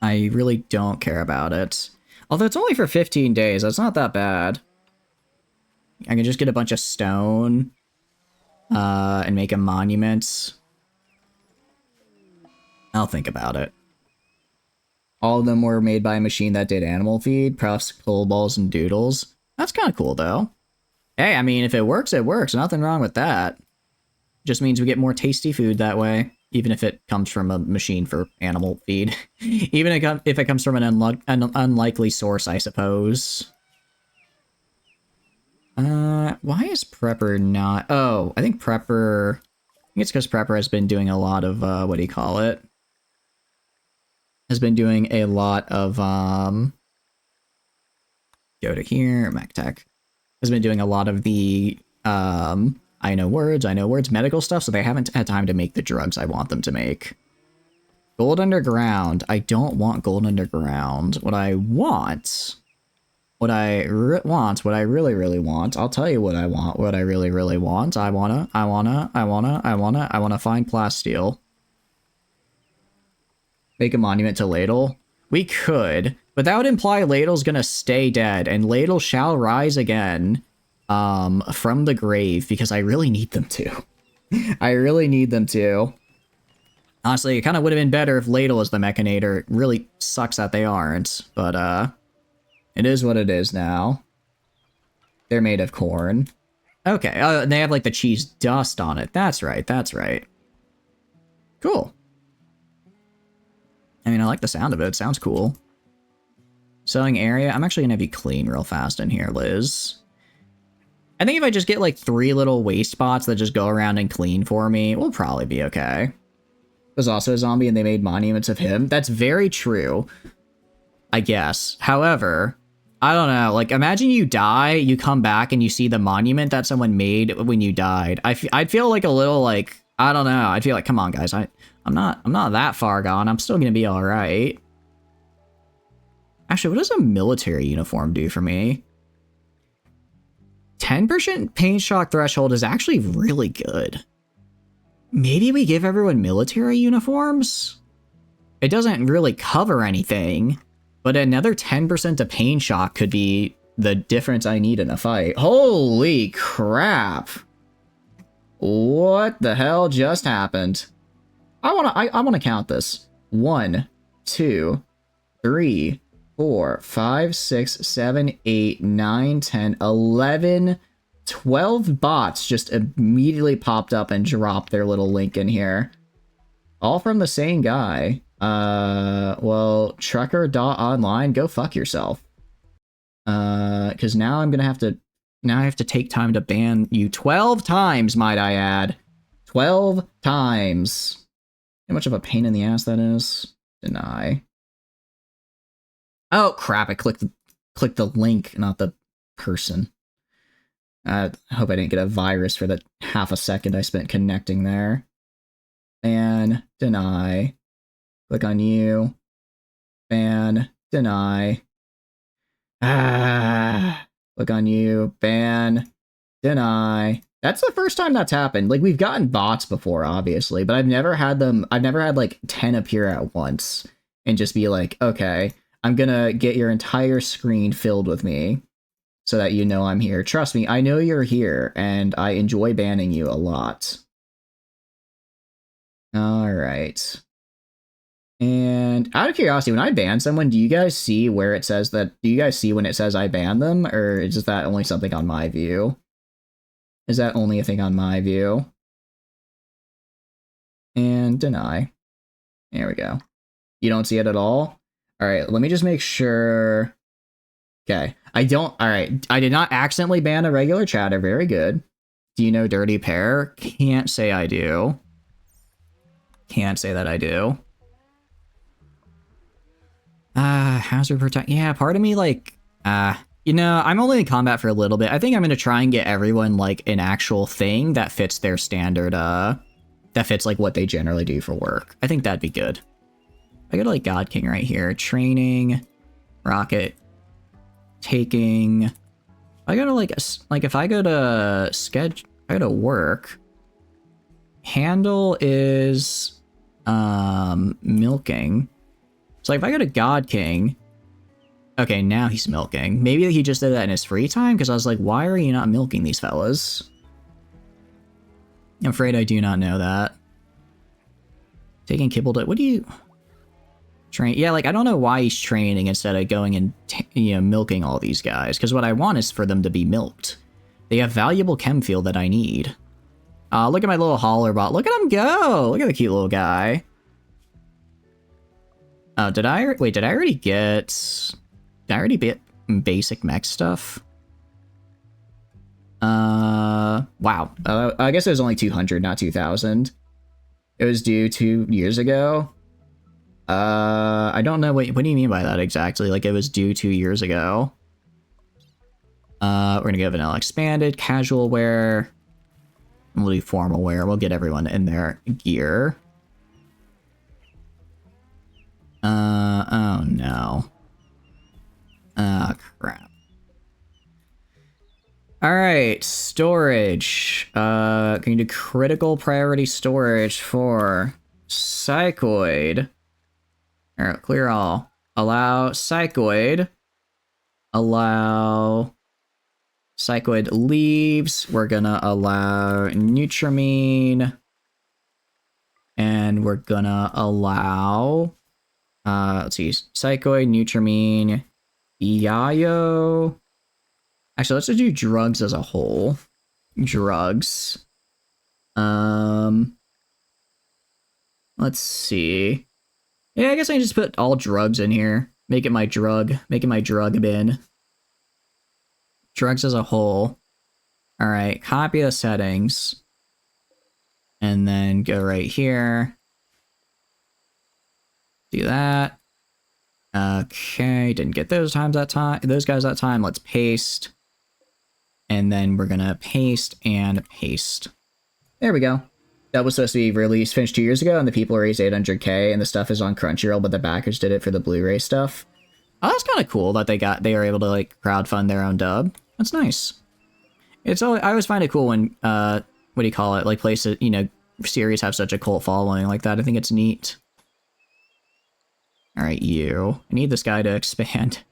Speaker 1: I really don't care about it. Although it's only for 15 days, that's not that bad. I can just get a bunch of stone. and make a monument. I'll think about it. All of them were made by a machine that did animal feed, puffs, pull balls, and doodles. That's kind of cool, though. Hey, I mean, if it works, it works. Nothing wrong with that. Just means we get more tasty food that way, even if it comes from a machine for animal feed. Even if it comes from an unlikely source, I suppose. Why is Prepper not... Oh, I think Prepper... I think it's because Prepper has been doing a lot of, what do you call it? Has been doing a lot of, go to here, MacTech. Has been doing a lot of the, I know words, medical stuff, so they haven't had time to make the drugs I want them to make. Gold Underground. I don't want Gold Underground. What I want... What I really, really want, I'll tell you what I want, what I really, really want. I wanna find plasteel. Make a monument to Ladle? We could, but that would imply Ladle's gonna stay dead, and Ladle shall rise again, from the grave, because I really need them to. I really need them to. Honestly, it kind of would have been better if Ladle was the Mechanator. It really sucks that they aren't, but, it is what it is now. They're made of corn. Okay, they have, like, the cheese dust on it. That's right, that's right. Cool. I mean, I like the sound of it. It sounds cool. Selling area. I'm actually gonna have you clean real fast in here, Liz. I think if I just get, like, 3 little waste spots that just go around and clean for me, we'll probably be okay. There's also a zombie and they made monuments of him. That's very true, I guess. However... I don't know, like, imagine you die, you come back, and you see the monument that someone made when you died. I'd feel like a little, like, I don't know, I'd feel like, come on, guys, I'm not that far gone, I'm still gonna be alright. Actually, what does a military uniform do for me? 10% pain shock threshold is actually really good. Maybe we give everyone military uniforms? It doesn't really cover anything. But another 10% to pain shock could be the difference I need in a fight. Holy crap! What the hell just happened? I wanna count this. 1, 2, 3, 4, 5, 6, 7, 8, 9, 10, 11, 12 bots just immediately popped up and dropped their little link in here. All from the same guy. Well, Trucker.online, go fuck yourself. Because now I'm gonna have to, I have to take time to ban you 12 times, might I add. 12 times. How much of a pain in the ass that is? Deny. Oh, crap, I clicked the link, not the person. I hope I didn't get a virus for the half a second I spent connecting there. Ban, deny. Click on you. Ban. Deny. Click on you. Ban. Deny. That's the first time that's happened. Like, we've gotten bots before, obviously, but I've never had like 10 appear at once and just be like, okay, I'm gonna get your entire screen filled with me so that you know I'm here. Trust me, I know you're here, and I enjoy banning you a lot. Alright. And out of curiosity, when I ban someone, do you guys see where it says that? Do you guys see when it says I ban them, or is that only something on my view? Is that only a thing on my view? And deny. There we go. You don't see it at all? Alright, let me just make sure. Okay. Alright, I did not accidentally ban a regular chatter. Very good. Do you know Dirty Pear? Can't say I do. Can't say that I do. Hazard protect. Yeah, part of me, like, you know, I'm only in combat for a little bit. I think I'm gonna try and get everyone, like, an actual thing that fits their standard, that fits, like, what they generally do for work. I think that'd be good. I go to, like, God King right here. Training. Rocket. Taking. I go to, like, if I go to schedule, I go to work. Handle is, milking. So, like, if I go to God King... Okay, now he's milking. Maybe he just did that in his free time? Because I was like, why are you not milking these fellas? I'm afraid I do not know that. Taking kibble to... What do you... Train... Yeah, like, I don't know why he's training instead of going and, milking all these guys. Because what I want is for them to be milked. They have valuable chem fuel that I need. Look at my little hauler bot. Look at him go! Look at the cute little guy. Oh, did I... Wait, did I already get... Did I already get basic mech stuff? Wow. I guess it was only 200, not 2,000. It was due 2 years ago. I don't know what do you mean by that exactly? Like, it was due 2 years ago. We're gonna go vanilla expanded, casual wear. We'll do formal wear. We'll get everyone in their gear. Oh no. Ah, crap. Alright, storage. Can you do critical priority storage for Psychoid? Alright, clear all. Allow Psychoid. Allow Psychoid leaves. We're gonna allow Nutramine. And we're gonna allow... let's see. Psychoid, Nutramine, Yayo. Actually, let's just do drugs as a whole. Drugs. Let's see. Yeah, I guess I can just put all drugs in here. Make it my drug bin. Drugs as a whole. Alright, copy the settings. And then go right here. Do that. Okay, didn't get those guys that time. Let's paste. And then we're gonna paste and paste. There we go. That was supposed to be released, finished 2 years ago, and the people raised 800k, and the stuff is on Crunchyroll, but the backers did it for the Blu-ray stuff. Oh, that's kind of cool that they were able to like crowdfund their own dub. That's nice. I always find it cool when what do you call it? Like places, series have such a cult following like that. I think it's neat. All right, you. I need this guy to expand.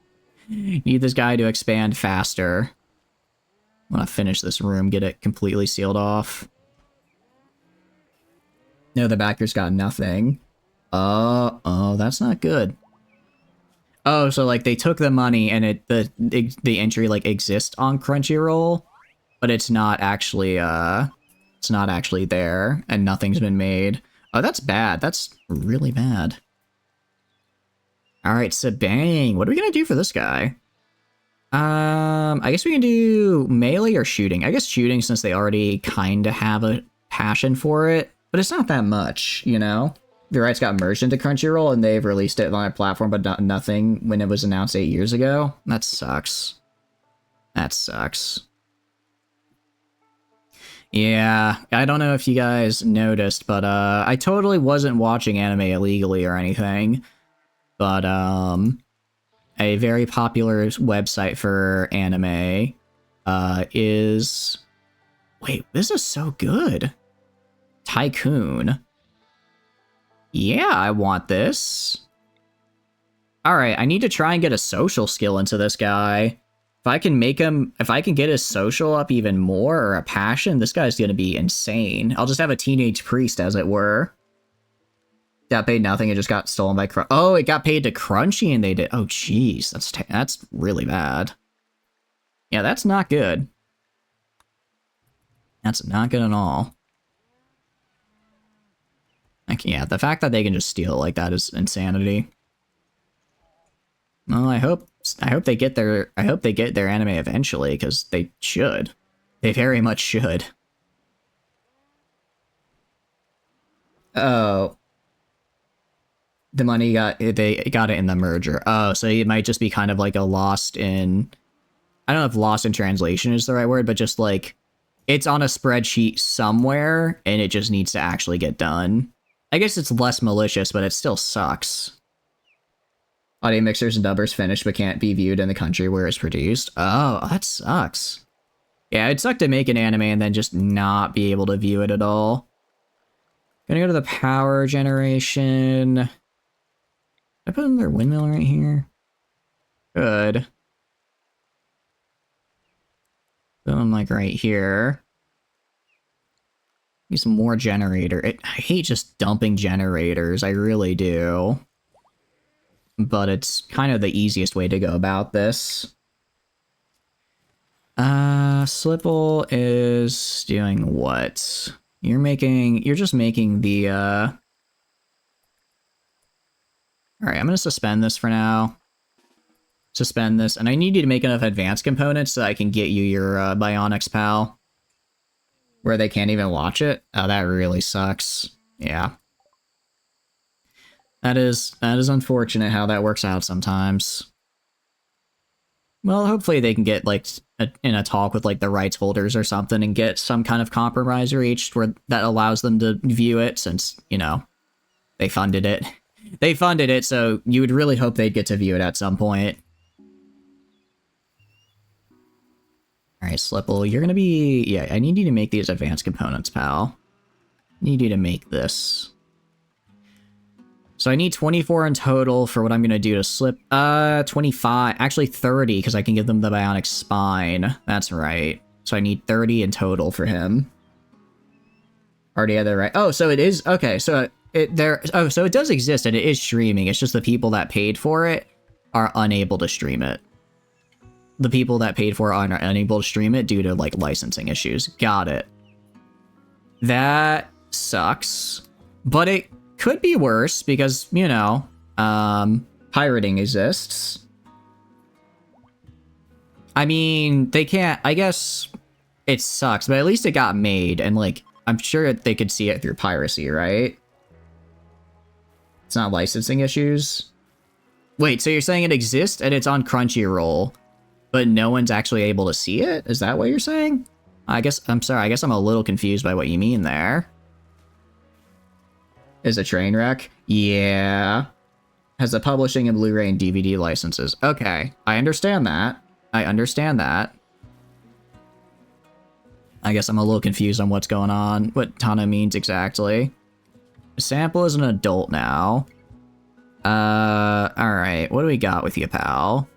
Speaker 1: Need this guy to expand faster. I want to finish this room, get it completely sealed off. No, the backers got nothing. Oh, that's not good. Oh, so like they took the money and the entry like exists on Crunchyroll, but it's not actually there and nothing's been made. Oh, that's bad. That's really bad. All right, Sabang. What are we gonna do for this guy? I guess we can do melee or shooting. I guess shooting since they already kind of have a passion for it, but it's not that much, The rights got merged into Crunchyroll and they've released it on a platform, but nothing when it was announced 8 years ago. That sucks. That sucks. Yeah, I don't know if you guys noticed, but I totally wasn't watching anime illegally or anything. But a very popular website for anime is... Wait, this is so good. Tycoon. Yeah, I want this. Alright, I need to try and get a social skill into this guy. If I can get his social up even more, or a passion, this guy's gonna be insane. I'll just have a teenage priest, as it were. Got paid nothing, it just got stolen by Oh, it got paid to Crunchy and they did. Oh, jeez, that's really bad. Yeah, that's not good. That's not good at all. Yeah, the fact that they can just steal it like that is insanity. Well, I hope they get their anime eventually, because they should. They very much should. Oh. The money they got it in the merger. Oh, so it might just be kind of like a lost in... I don't know if lost in translation is the right word, but just like, it's on a spreadsheet somewhere, and it just needs to actually get done. I guess it's less malicious, but it still sucks. Audio mixers and dubbers finished, but can't be viewed in the country where it's produced. Oh, that sucks. Yeah, it'd suck to make an anime and then just not be able to view it at all. Gonna go to the power generation. I put another windmill right here. Good. Put them like right here. Need some more generator. I hate just dumping generators. I really do. But it's kind of the easiest way to go about this. Slipple is doing what? You're just making the, Alright, I'm gonna suspend this for now. Suspend this, and I need you to make enough advanced components so I can get you your, Bionics, pal. Where they can't even watch it? Oh, that really sucks. Yeah. That is unfortunate how that works out sometimes. Well, hopefully they can get, like, in a talk with, like, the rights holders or something and get some kind of compromise reached where that allows them to view it since, you know, they funded it. They funded it, so you would really hope they'd get to view it at some point. Alright, Slipple, you're gonna be... Yeah, I need you to make these advanced components, pal. I need you to make this. So I need 24 in total for what I'm gonna do to Slip... 25. Actually, 30, because I can give them the bionic spine. That's right. So I need 30 in total for him. Already had that right. Oh, so it is... Okay, so so it does exist, and it is streaming. It's just the people that paid for it are unable to stream it. The people that paid for it are unable to stream it due to, like, licensing issues. Got it. That sucks. But it could be worse because, you know, pirating exists. I mean, they can't... I guess it sucks, but at least it got made, and, like, I'm sure they could see it through piracy, right? It's not licensing issues? Wait, so you're saying it exists and it's on Crunchyroll, but no one's actually able to see it? Is that what you're saying? I'm sorry, I guess I'm a little confused by what you mean there. Is a train wreck? Yeah. Has the publishing and Blu-ray and DVD licenses. Okay, I understand that. I understand that. I guess I'm a little confused on what's going on, what Tana means exactly. Sample is an adult now. Alright, what do we got with you, pal?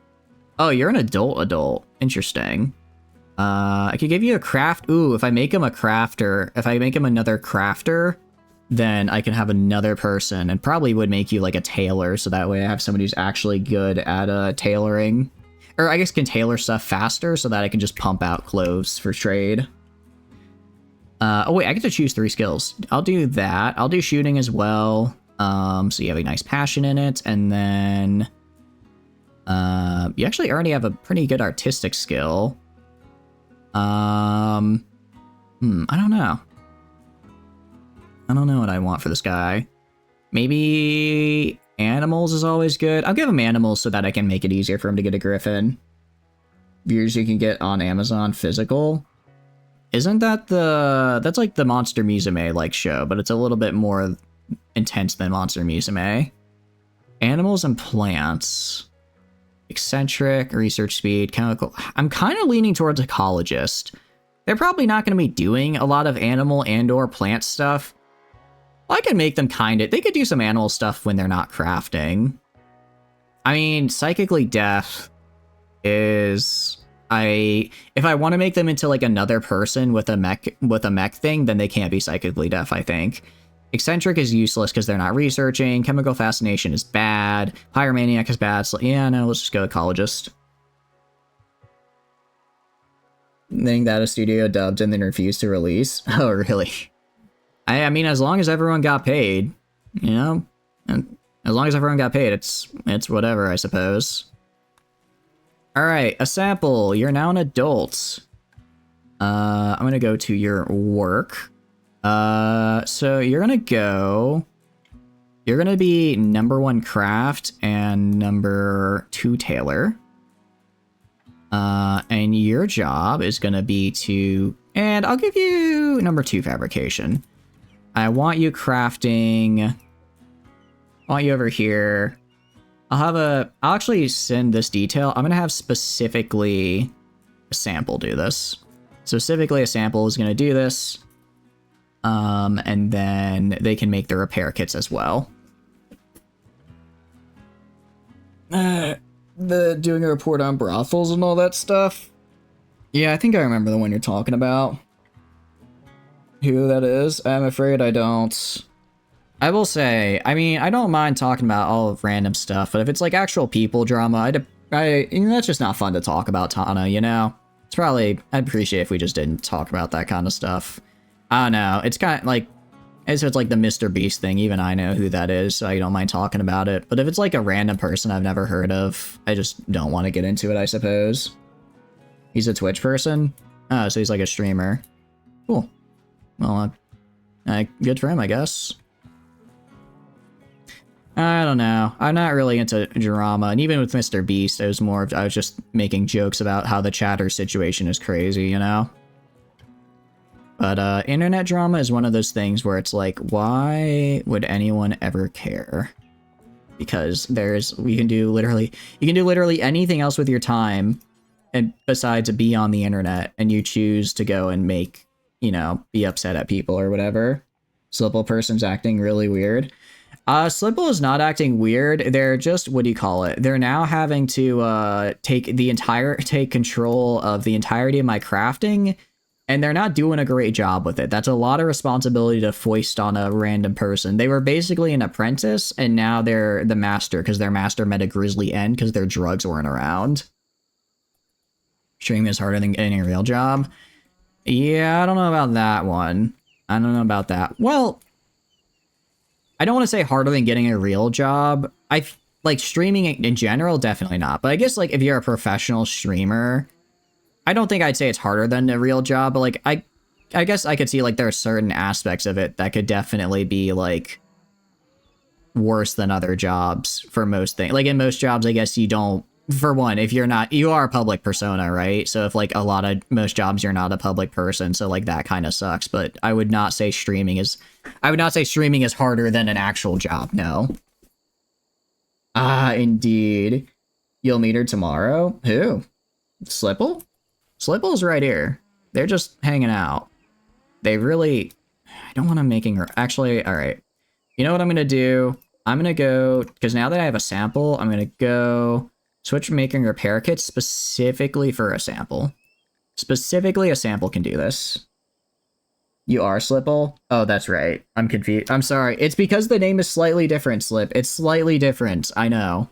Speaker 1: Oh, you're an adult. Interesting. I could give you a craft. Ooh, if I make him a crafter, if I make him another crafter, then I can have another person, and probably would make you like a tailor, so that way I have somebody who's actually good at tailoring. Or I guess can tailor stuff faster, so that I can just pump out clothes for trade. Oh wait, I get to choose 3 skills. I'll do that. I'll do shooting as well. So you have a nice passion in it, and then... you actually already have a pretty good artistic skill. I don't know. I don't know what I want for this guy. Maybe animals is always good. I'll give him animals so that I can make it easier for him to get a griffin. Viewers you can get on Amazon physical. Isn't that that's like the Monster Musume like show, but it's a little bit more intense than Monster Musume. Animals and plants. Eccentric, research speed, chemical. I'm kind of leaning towards ecologist. They're probably not going to be doing a lot of animal and or plant stuff. I could make them they could do some animal stuff when they're not crafting. I mean, psychically deaf is... if I want to make them into like another person with a mech thing, then they can't be psychically deaf, I think. Eccentric is useless because they're not researching. Chemical fascination is bad. Pyromaniac is bad. So yeah, no, let's just go ecologist. Think that a studio dubbed and then refused to release? Oh, really? I mean, as long as everyone got paid, you know? And as long as everyone got paid, it's whatever, I suppose. Alright, a sample. You're now an adult. I'm gonna go to your work. So you're gonna be number 1 craft and number 2 tailor. And your job is gonna be and I'll give you number 2 fabrication. I want you crafting, I want you over here. I'll actually send this detail. I'm gonna have specifically a sample do this. Specifically a sample is gonna do this. And then they can make the repair kits as well. The doing a report on brothels and all that stuff. Yeah, I think I remember the one you're talking about. who that is. I'm afraid I don't. I will say, I mean, I don't mind talking about all of random stuff, but if it's like actual people drama, that's just not fun to talk about, Tana, you know? It's probably, I'd appreciate if we just didn't talk about that kind of stuff. I don't know, it's kind of like, as if it's like the Mr. Beast thing, even I know who that is, so I don't mind talking about it. But if it's like a random person I've never heard of, I just don't want to get into it, I suppose. He's a Twitch person? Oh, so he's like a streamer. Cool. Well, good for him, I guess. I don't know. I'm not really into drama, and even with Mr. Beast, I was just making jokes about how the chatter situation is crazy, you know? But internet drama is one of those things where it's like, why would anyone ever care? Because you can do literally anything else with your time, and besides be on the internet, and you choose to go and make, you know, be upset at people or whatever. Slipple person's acting really weird. Slipple is not acting weird. They're just, what do you call it? They're now having to take control of the entirety of my crafting, and they're not doing a great job with it. That's a lot of responsibility to foist on a random person. They were basically an apprentice, and now they're the master, because their master met a grisly end because their drugs weren't around. Streaming is harder than getting a real job. Yeah, I don't know about that one. I don't know about that. Well, I don't want to say harder than getting a real job. Like streaming in general, definitely not. But I guess like if you're a professional streamer, I don't think I'd say it's harder than a real job. But like I guess I could see like there are certain aspects of it that could definitely be like worse than other jobs for most things. Like in most jobs, I guess you don't. For one, if you are a public persona, right? So if like most jobs you're not a public person, so like that kind of sucks. But I would not say streaming is harder than an actual job, no. Ah, indeed. You'll meet her tomorrow? Who? Slipple? Slipple's right here. They're just hanging out. I don't want to making her, actually, alright. You know what I'm gonna do? I'm gonna go, because now that I have a sample, I'm gonna go switch from making repair kits specifically for a sample. Specifically, a sample can do this. You are Slipple? Oh, that's right. I'm confused. I'm sorry. It's because the name is slightly different, Slip. It's slightly different. I know.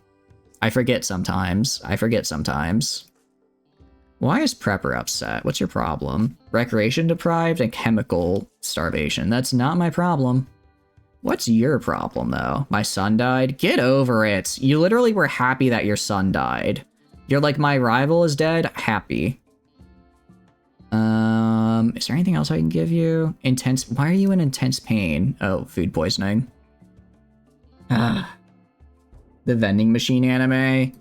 Speaker 1: I forget sometimes. Why is Prepper upset? What's your problem? Recreation deprived and chemical starvation. That's not my problem. What's your problem, though? My son died? Get over it. You literally were happy that your son died. You're like, my rival is dead? Happy. Is there anything else I can give you? Why are you in intense pain? Oh, food poisoning. The vending machine anime.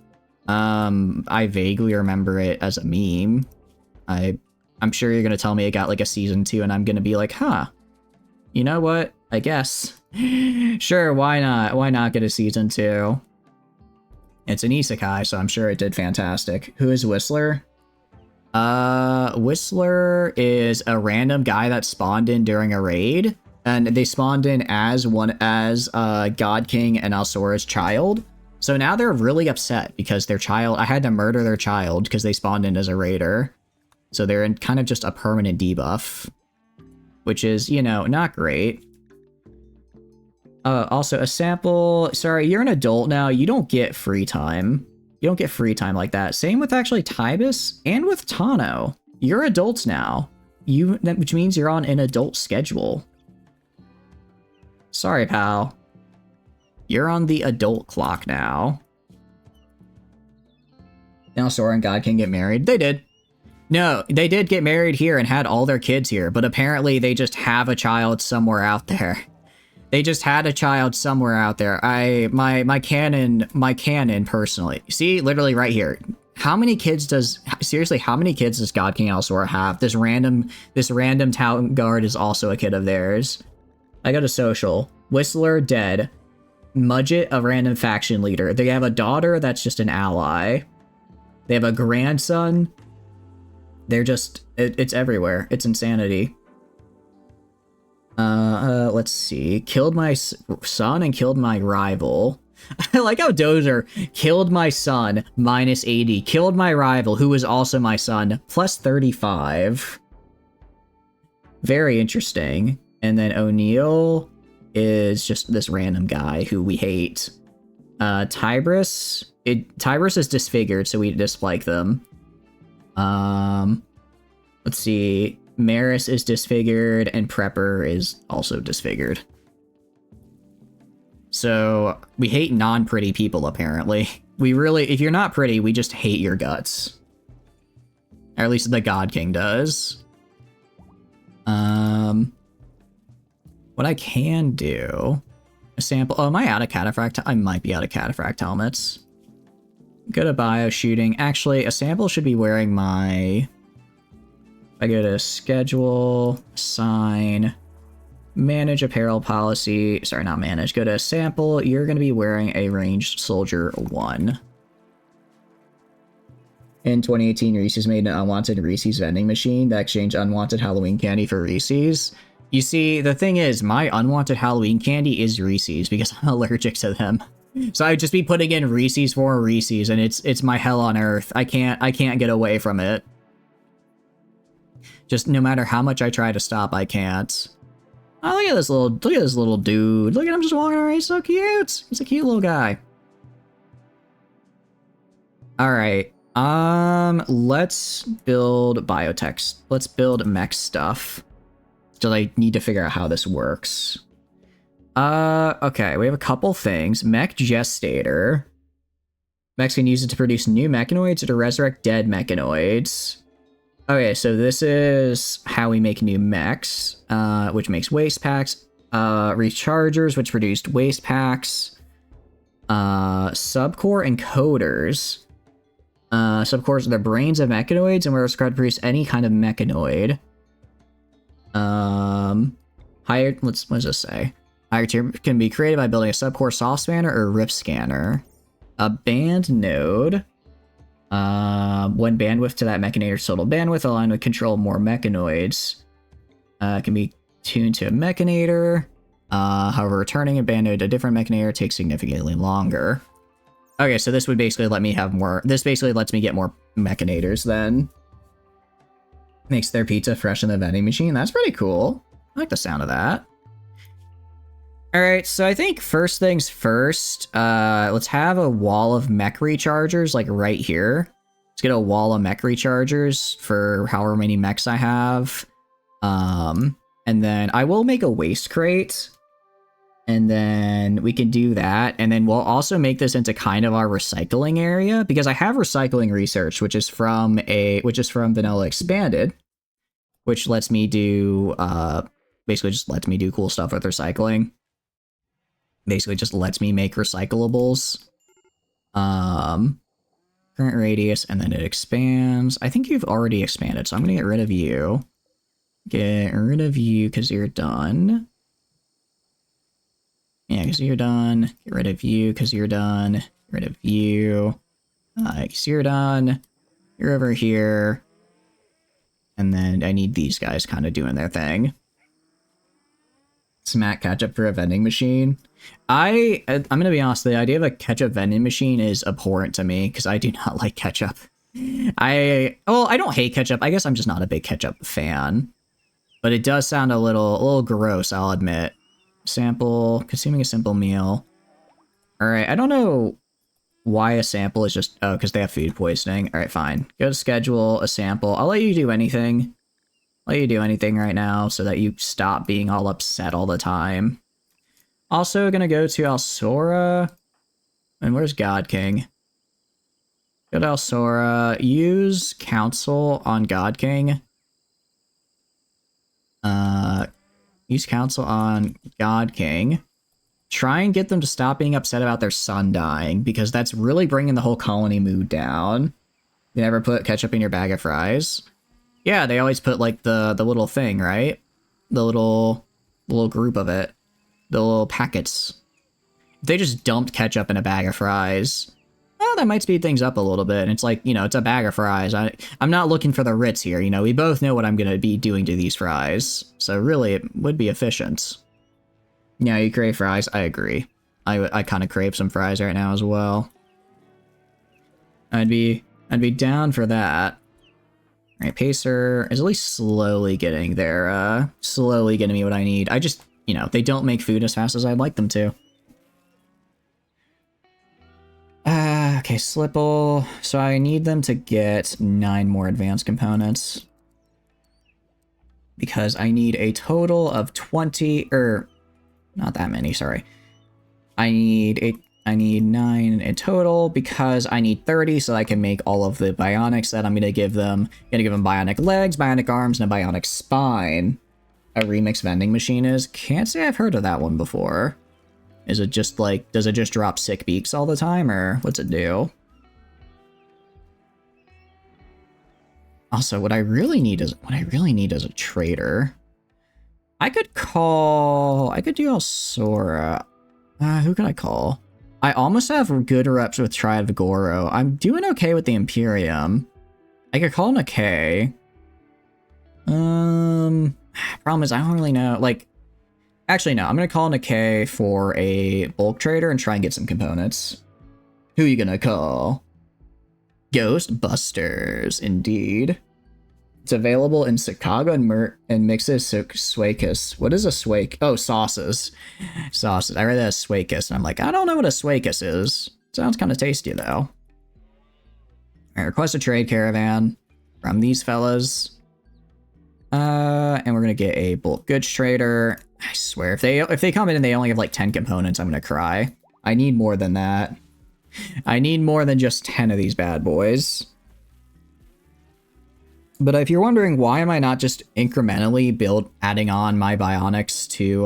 Speaker 1: I vaguely remember it as a meme. I'm sure you're gonna tell me it got like a season 2 and I'm gonna be like, huh. You know what? I guess. Sure, why not? Why not get a season 2? It's an isekai, so I'm sure it did fantastic. Who is Whistler? Whistler is a random guy that spawned in during a raid, and they spawned in as God King and Alsora's child. So now they're really upset because I had to murder their child because they spawned in as a raider. So they're in kind of just a permanent debuff, which is, you know, not great. Also a sample. Sorry, you're an adult now. You don't get free time. You don't get free time like that. Same with actually Tybus and with Tano. You're adults now. Which means you're on an adult schedule. Sorry, pal. You're on the adult clock now. Now Sora and God can get married. They did. No, they did get married here and had all their kids here, but apparently they just have a child somewhere out there. They just had a child somewhere out there. My canon personally. See, literally right here. How many kids does God King Alsora have? This random town guard is also a kid of theirs. I got a social. Whistler dead. Mudget, a random faction leader. They have a daughter that's just an ally. They have a grandson. They're just, it's everywhere. It's insanity. Let's see. Killed my son and killed my rival. I like how Dozer killed my son, minus 80. Killed my rival, who was also my son, plus 35. Very interesting. And then O'Neill is just this random guy who we hate. Tybris is disfigured, so we dislike them. Let's see. Maris is disfigured, and Prepper is also disfigured. So we hate non-pretty people, apparently. We really, if you're not pretty, we just hate your guts. Or at least the God King does. What I can do, a sample. Oh, am I out of cataphract? I might be out of cataphract helmets. Go to bio shooting. Actually, a sample should be wearing my. I go to schedule, assign, manage apparel policy. Sorry, not manage. Go to sample. You're going to be wearing a ranged soldier 1. In 2018, Reese's made an unwanted Reese's vending machine that exchanged unwanted Halloween candy for Reese's. You see, the thing is, my unwanted Halloween candy is Reese's because I'm allergic to them. So I'd just be putting in Reese's for Reese's, and it's my hell on earth. I can't get away from it. Just no matter how much I try to stop, I can't. Oh, look at this little dude. Look at him just walking around. He's so cute. He's a cute little guy. All right. Let's build biotech. Let's build mech stuff. So I need to figure out how this works. Okay, we have a couple things. Mech gestator. Mechs can use it to produce new mechanoids or to resurrect dead mechanoids. Okay, so this is how we make new mechs, which makes waste packs. Rechargers, which produced waste packs. Subcore encoders. Subcores are the brains of mechanoids and we're required to produce any kind of mechanoid. Hired, what does this say? Hired tier can be created by building a subcore soft spanner or rift scanner. A band node. When bandwidth to that mechanator's total bandwidth aligned with control more mechanoids. Can be tuned to a mechanator. However, returning a band node to a different mechanator takes significantly longer. Okay, so this would basically let me have more. This basically lets me get more mechanators then. Makes their pizza fresh in the vending machine. That's pretty cool. I like the sound of that. Alright, so I think first things first, let's have a wall of mech rechargers, like right here. Let's get a wall of mech rechargers for however many mechs I have. And then I will make a waste crate. And then we can do that. And then we'll also make this into kind of our recycling area, because I have recycling research, which is from Vanilla Expanded, which lets me do, basically just lets me do cool stuff with recycling. Basically just lets me make recyclables. Current radius, and then it expands. I think you've already expanded, so I'm gonna get rid of you. Get rid of you because you're done. Yeah, because you're done. Get rid of you because you're done. Get rid of you. Because you're done. You're over here. And then I need these guys kind of doing their thing. Smack ketchup for a vending machine. I'm going to be honest, the idea of a ketchup vending machine is abhorrent to me because I do not like ketchup. I don't hate ketchup. I guess I'm just not a big ketchup fan. But it does sound a little gross, I'll admit. Sample, consuming a simple meal. Alright, I don't know why a sample is just... Oh, because they have food poisoning. Alright, fine. Go to schedule a sample. I'll let you do anything. Let you do anything right now so that you stop being all upset all the time. Also gonna go to Alsora. And where's God King? Go to Alsora. Use council on God King. Use council on God King. Try and get them to stop being upset about their son dying, because that's really bringing the whole colony mood down. You never put ketchup in your bag of fries? Yeah, they always put, like, the little thing, right? The little group of it. The little packets. If they just dumped ketchup in a bag of fries, well, that might speed things up a little bit. And it's like, you know, it's a bag of fries. I'm not looking for the Ritz here, you know? We both know what I'm going to be doing to these fries. So really, it would be efficient. Yeah, you crave fries? I agree. I kind of crave some fries right now as well. I'd be down for that. Alright, Pacer is at least slowly getting there, slowly getting me what I need. I just, you know, they don't make food as fast as I'd like them to. Okay, Slipple. So I need them to get 9 more advanced components. Because I need a total of 20, not that many, sorry. I need 9 in total because I need 30 so I can make all of the bionics that I'm gonna give them. I'm gonna give them bionic legs, bionic arms, and a bionic spine. A remix vending machine is. Can't say I've heard of that one before. Is it just like, does it just drop sick beaks all the time, or what's it do? Also, what I really need is a trader. I could do Alsora. Who can I call? I almost have good reps with Triad Goro. I'm doing okay with the Imperium. I could call Nikkei. Problem is I don't really know. Like, actually no, I'm gonna call Nikkei for a bulk trader and try and get some components. Who are you gonna call? Ghostbusters, indeed. It's available in Chicago and mixes Swakis. What is a Swake? Oh, sauces. Sauces. I read that as Swakis, and I'm like, I don't know what a Swakis is. Sounds kind of tasty, though. Alright, request a trade caravan from these fellas. And we're gonna get a bulk goods trader. I swear, if they come in and they only have like 10 components, I'm gonna cry. I need more than that. I need more than just 10 of these bad boys. But if you're wondering why am I not just incrementally adding on my bionics to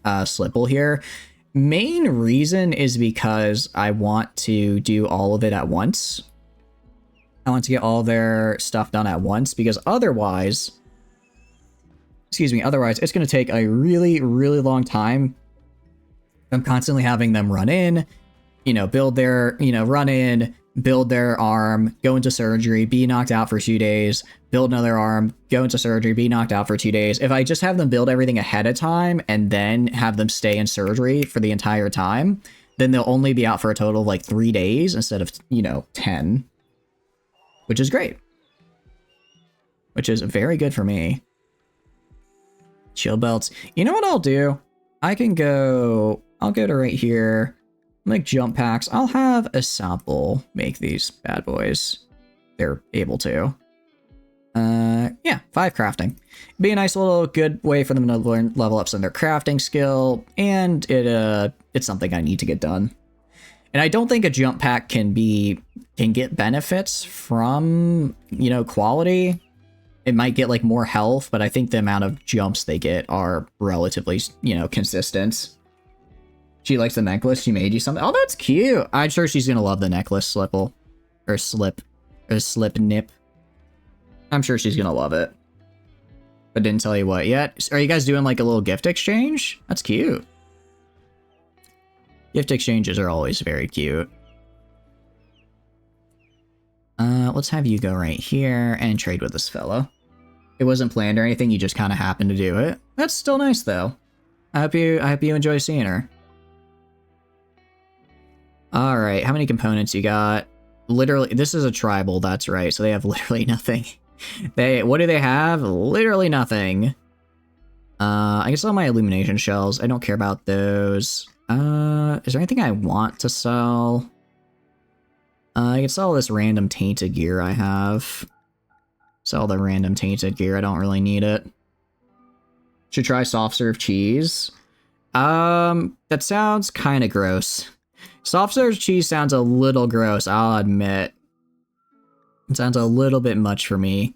Speaker 1: Slipple here, main reason is because I want to do all of it at once. I want to get all their stuff done at once because otherwise it's going to take a really, really long time. I'm constantly having them run in, build their, run in, build their arm, go into surgery, be knocked out for 2 days, build another arm, go into surgery, be knocked out for 2 days. If I just have them build everything ahead of time and then have them stay in surgery for the entire time, then they'll only be out for a total of like 3 days instead of, 10. Which is great. Which is very good for me. Shield belts. You know what I'll do? I'll go to right here. Make jump packs. I'll have a sample make these bad boys. They're able to. Yeah, 5 crafting. Be a nice little good way for them to level up some of their crafting skill, and it's something I need to get done. And I don't think a jump pack can get benefits from, quality. It might get like more health, but I think the amount of jumps they get are relatively, consistent. She likes the necklace. She made you something. Oh, that's cute. I'm sure she's gonna love the necklace, Slipple. Or Slip Nip. I'm sure she's gonna love it. But didn't tell you what yet. Are you guys doing like a little gift exchange? That's cute. Gift exchanges are always very cute. Let's have you go right here and trade with this fellow. It wasn't planned or anything, you just kind of happened to do it. That's still nice though. I hope you enjoy seeing her. Alright, how many components you got? Literally, this is a tribal, that's right, so they have literally nothing. What do they have? Literally nothing. I can sell my illumination shells. I don't care about those. Is there anything I want to sell? I can sell this random tainted gear I have. Sell the random tainted gear, I don't really need it. Should try soft serve cheese. That sounds kind of gross. Soft serve cheese sounds a little gross, I'll admit. It sounds a little bit much for me.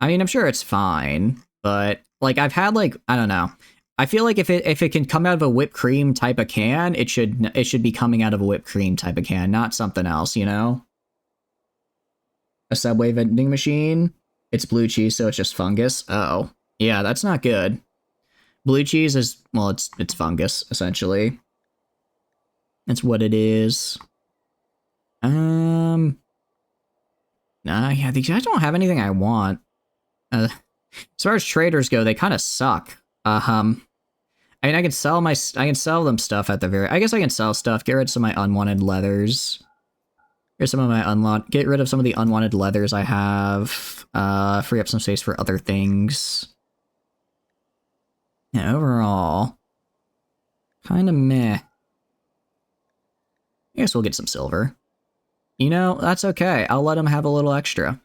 Speaker 1: I mean, I'm sure it's fine, but like I've had like, I don't know. I feel like if it can come out of a whipped cream type of can, it should be coming out of a whipped cream type of can, not something else, A Subway vending machine. It's blue cheese, so it's just fungus. Oh, yeah, that's not good. Blue cheese is, well, it's fungus essentially. That's what it is. Nah, yeah, these guys don't have anything I want. As far as traders go, they kind of suck. I mean, I can sell them stuff at the very. I guess I can sell stuff. Get rid of some of my unwanted leathers. Here's some of my get rid of some of the unwanted leathers I have. Free up some space for other things. Yeah, overall, kind of meh. I guess we'll get some silver. You know, that's okay. I'll let him have a little extra.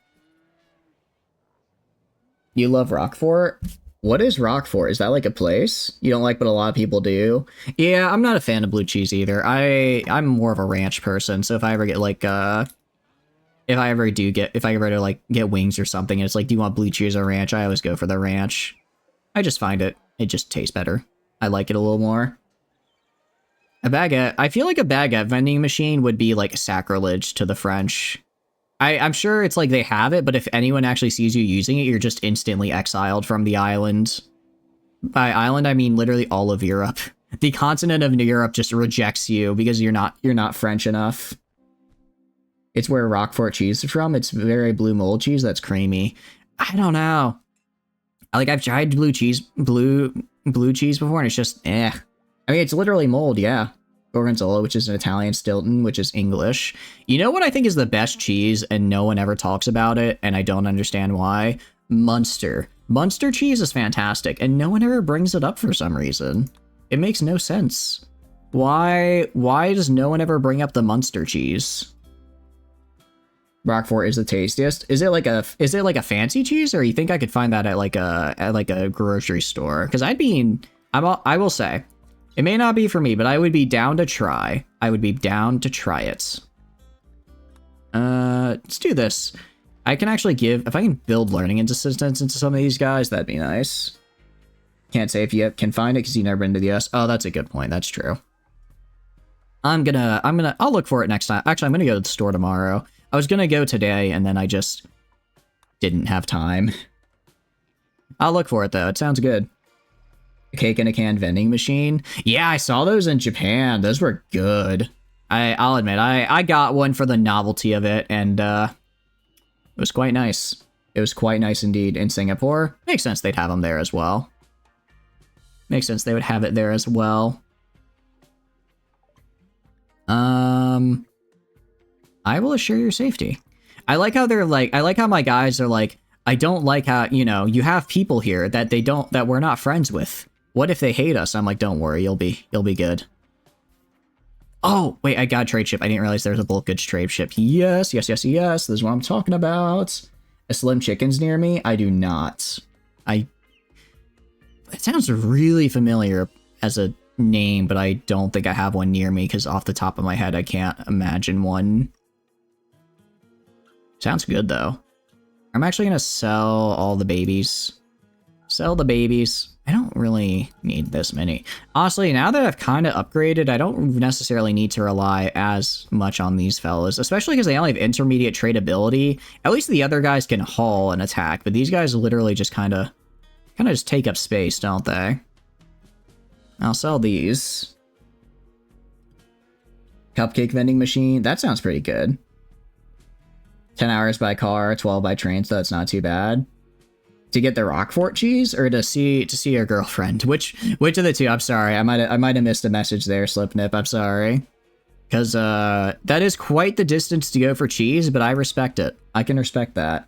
Speaker 1: You love Rockfort? What is Rockfort? Is that like a place? You don't like what a lot of people do? Yeah, I'm not a fan of blue cheese either. I'm more of a ranch person, so if I ever get like if I ever to like get wings or something and it's like, do you want blue cheese or ranch? I always go for the ranch. I just find it just tastes better. I like it a little more. A baguette. I feel like a baguette vending machine would be like sacrilege to the French. I'm sure it's like they have it, but if anyone actually sees you using it, you're just instantly exiled from the island. By island, I mean literally all of Europe. The continent of Europe just rejects you because you're not French enough. It's where Roquefort cheese is from. It's very blue mold cheese that's creamy. I don't know. I've tried blue cheese before, and it's just eh. I mean, it's literally mold, yeah. Gorgonzola, which is an Italian, Stilton, which is English. You know what I think is the best cheese, and no one ever talks about it, and I don't understand why? Munster. Munster cheese is fantastic, and no one ever brings it up for some reason. It makes no sense. Why does no one ever bring up the Munster cheese? Roquefort is the tastiest. Is it like a fancy cheese, or you think I could find that at like a grocery store? Because I will say, it may not be for me, but I would be down to try. I would be down to try it. Let's do this. I can actually if I can build learning assistance into some of these guys, that'd be nice. Can't say if you can find it because you've never been to the US. Oh, that's a good point. That's true. I'll look for it next time. Actually, I'm gonna go to the store tomorrow. I was gonna go today, and then I just didn't have time. I'll look for it, though. It sounds good. A cake in a can vending machine. Yeah, I saw those in Japan. Those were good. I'll admit, I got one for the novelty of it, and it was quite nice. It was quite nice indeed. In Singapore, makes sense they'd have them there as well. Makes sense they would have it there as well. I will assure your safety. I like how they're like, I like how my guys are like, I don't like how, you know, you have people here that we're not friends with. What if they hate us? I'm like, don't worry, you'll be good. Oh, wait, I got a trade ship. I didn't realize there was a bulk goods trade ship. Yes. This is what I'm talking about. A Slim Chicken's near me? I do not. It sounds really familiar as a name, but I don't think I have one near me because off the top of my head, I can't imagine one. Sounds good, though. I'm actually going to sell all the babies. Sell the babies. I don't really need this many. Honestly, now that I've kind of upgraded, I don't necessarily need to rely as much on these fellas, especially because they only have intermediate tradability. At least the other guys can haul and attack, but these guys literally just kind of just take up space, don't they? I'll sell these. Cupcake vending machine. That sounds pretty good. 10 hours by car, 12 by train, so that's not too bad. To get the Roquefort cheese or to see your girlfriend? Which of the two? I'm sorry. I might have missed a message there, Slipnip. I'm sorry. Cuz that is quite the distance to go for cheese, but I respect it. I can respect that.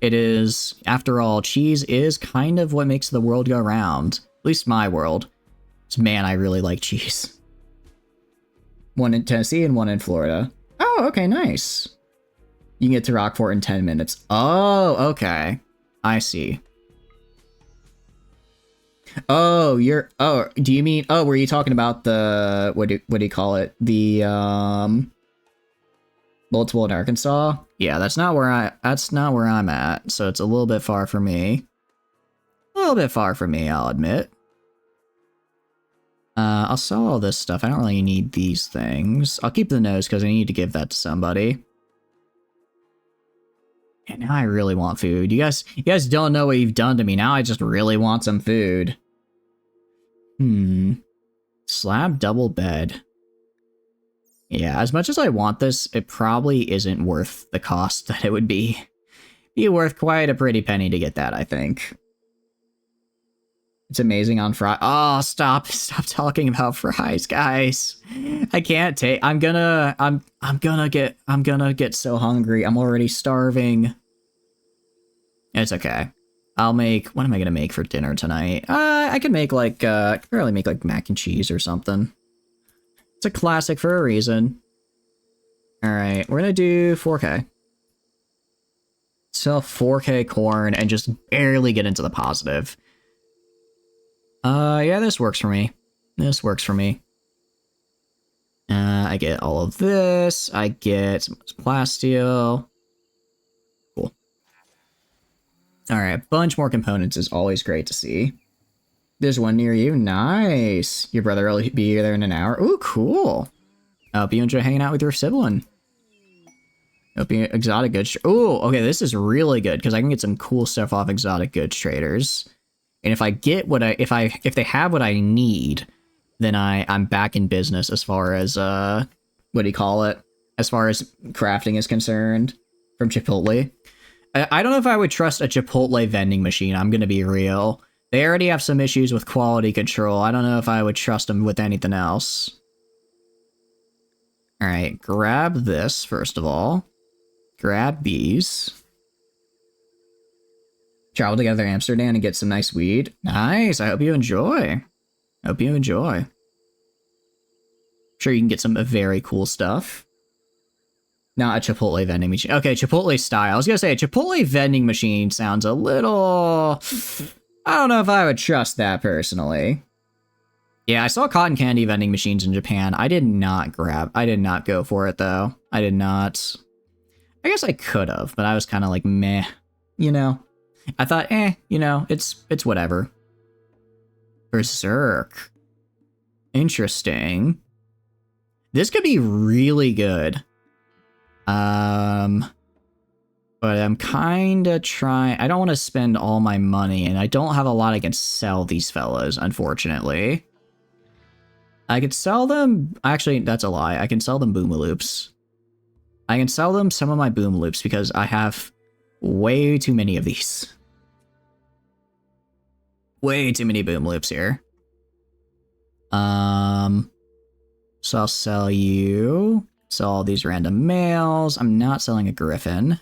Speaker 1: It is, after all, cheese is kind of what makes the world go round. At least my world. So, man, I really like cheese. One in Tennessee and one in Florida. Oh, okay, nice. You can get to Roquefort in 10 minutes. Oh, okay. I see. Oh, do you mean, were you talking about the, what do you call it? The, multiple in Arkansas? Yeah, that's not where I'm at, so it's a little bit far for me. A little bit far for me, I'll admit. I'll sell all this stuff. I don't really need these things. I'll keep the nose because I need to give that to somebody. And now I really want food. You guys don't know what you've done to me. Now I just really want some food. Slab double bed. Yeah, as much as I want this, it probably isn't worth the cost that it would be. Be worth quite a pretty penny to get that, I think. It's amazing on fries. Oh, stop talking about fries, guys. I can't take. I'm gonna get so hungry. I'm already starving. It's okay. I'll make. What am I gonna make for dinner tonight? I can make like. I could probably make like mac and cheese or something. It's a classic for a reason. All right, we're gonna do 4K. Sell 4K corn and just barely get into the positive. Yeah, this works for me. This works for me. I get all of this. I get some plasteel. Cool. Alright, a bunch more components is always great to see. There's one near you. Nice. Your brother will be there in an hour. Ooh, cool. I hope you enjoy hanging out with your sibling. Hope you exotic goods. Ooh, okay, this is really good because I can get some cool stuff off exotic goods traders. And if I get what if they have what I need, then I'm back in business as far as what do you call it? As far as crafting is concerned from Chipotle. I don't know if I would trust a Chipotle vending machine. I'm gonna be real. They already have some issues with quality control. I don't know if I would trust them with anything else. All right, grab this first of all. Grab these. Travel together to Amsterdam and get some nice weed. Nice. I hope you enjoy. Hope you enjoy. Sure, you can get some very cool stuff. Not a Chipotle vending machine. Okay, Chipotle style. I was gonna say a Chipotle vending machine sounds a little. I don't know if I would trust that personally. Yeah, I saw cotton candy vending machines in Japan. I did not go for it though. I did not. I guess I could have, but I was kind of like meh, you know. I thought, you know, it's whatever. Berserk. Interesting. This could be really good. But I'm kind of trying. I don't want to spend all my money, and I don't have a lot I can sell these fellas, unfortunately. I could sell them. Actually, that's a lie. I can sell them boomaloops. I can sell them some of my boomaloops because I have way too many of these. Way too many boom loops here. So I'll sell you. Sell all these random males. I'm not selling a griffin.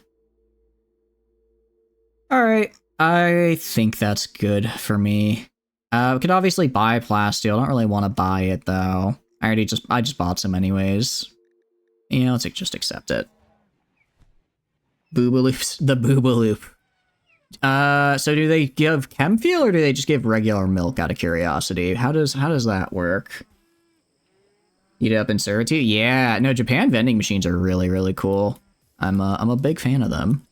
Speaker 1: Alright. I think that's good for me. We could obviously buy plasteel. I don't really want to buy it though. I just bought some anyways. Yeah, let's just accept it. Boobaloops. The boobaloop. So do they give chem fuel or do they just give regular milk out of curiosity? How does that work? Eat it up in servitude? Yeah, no, Japan vending machines are really, really cool. I'm a big fan of them.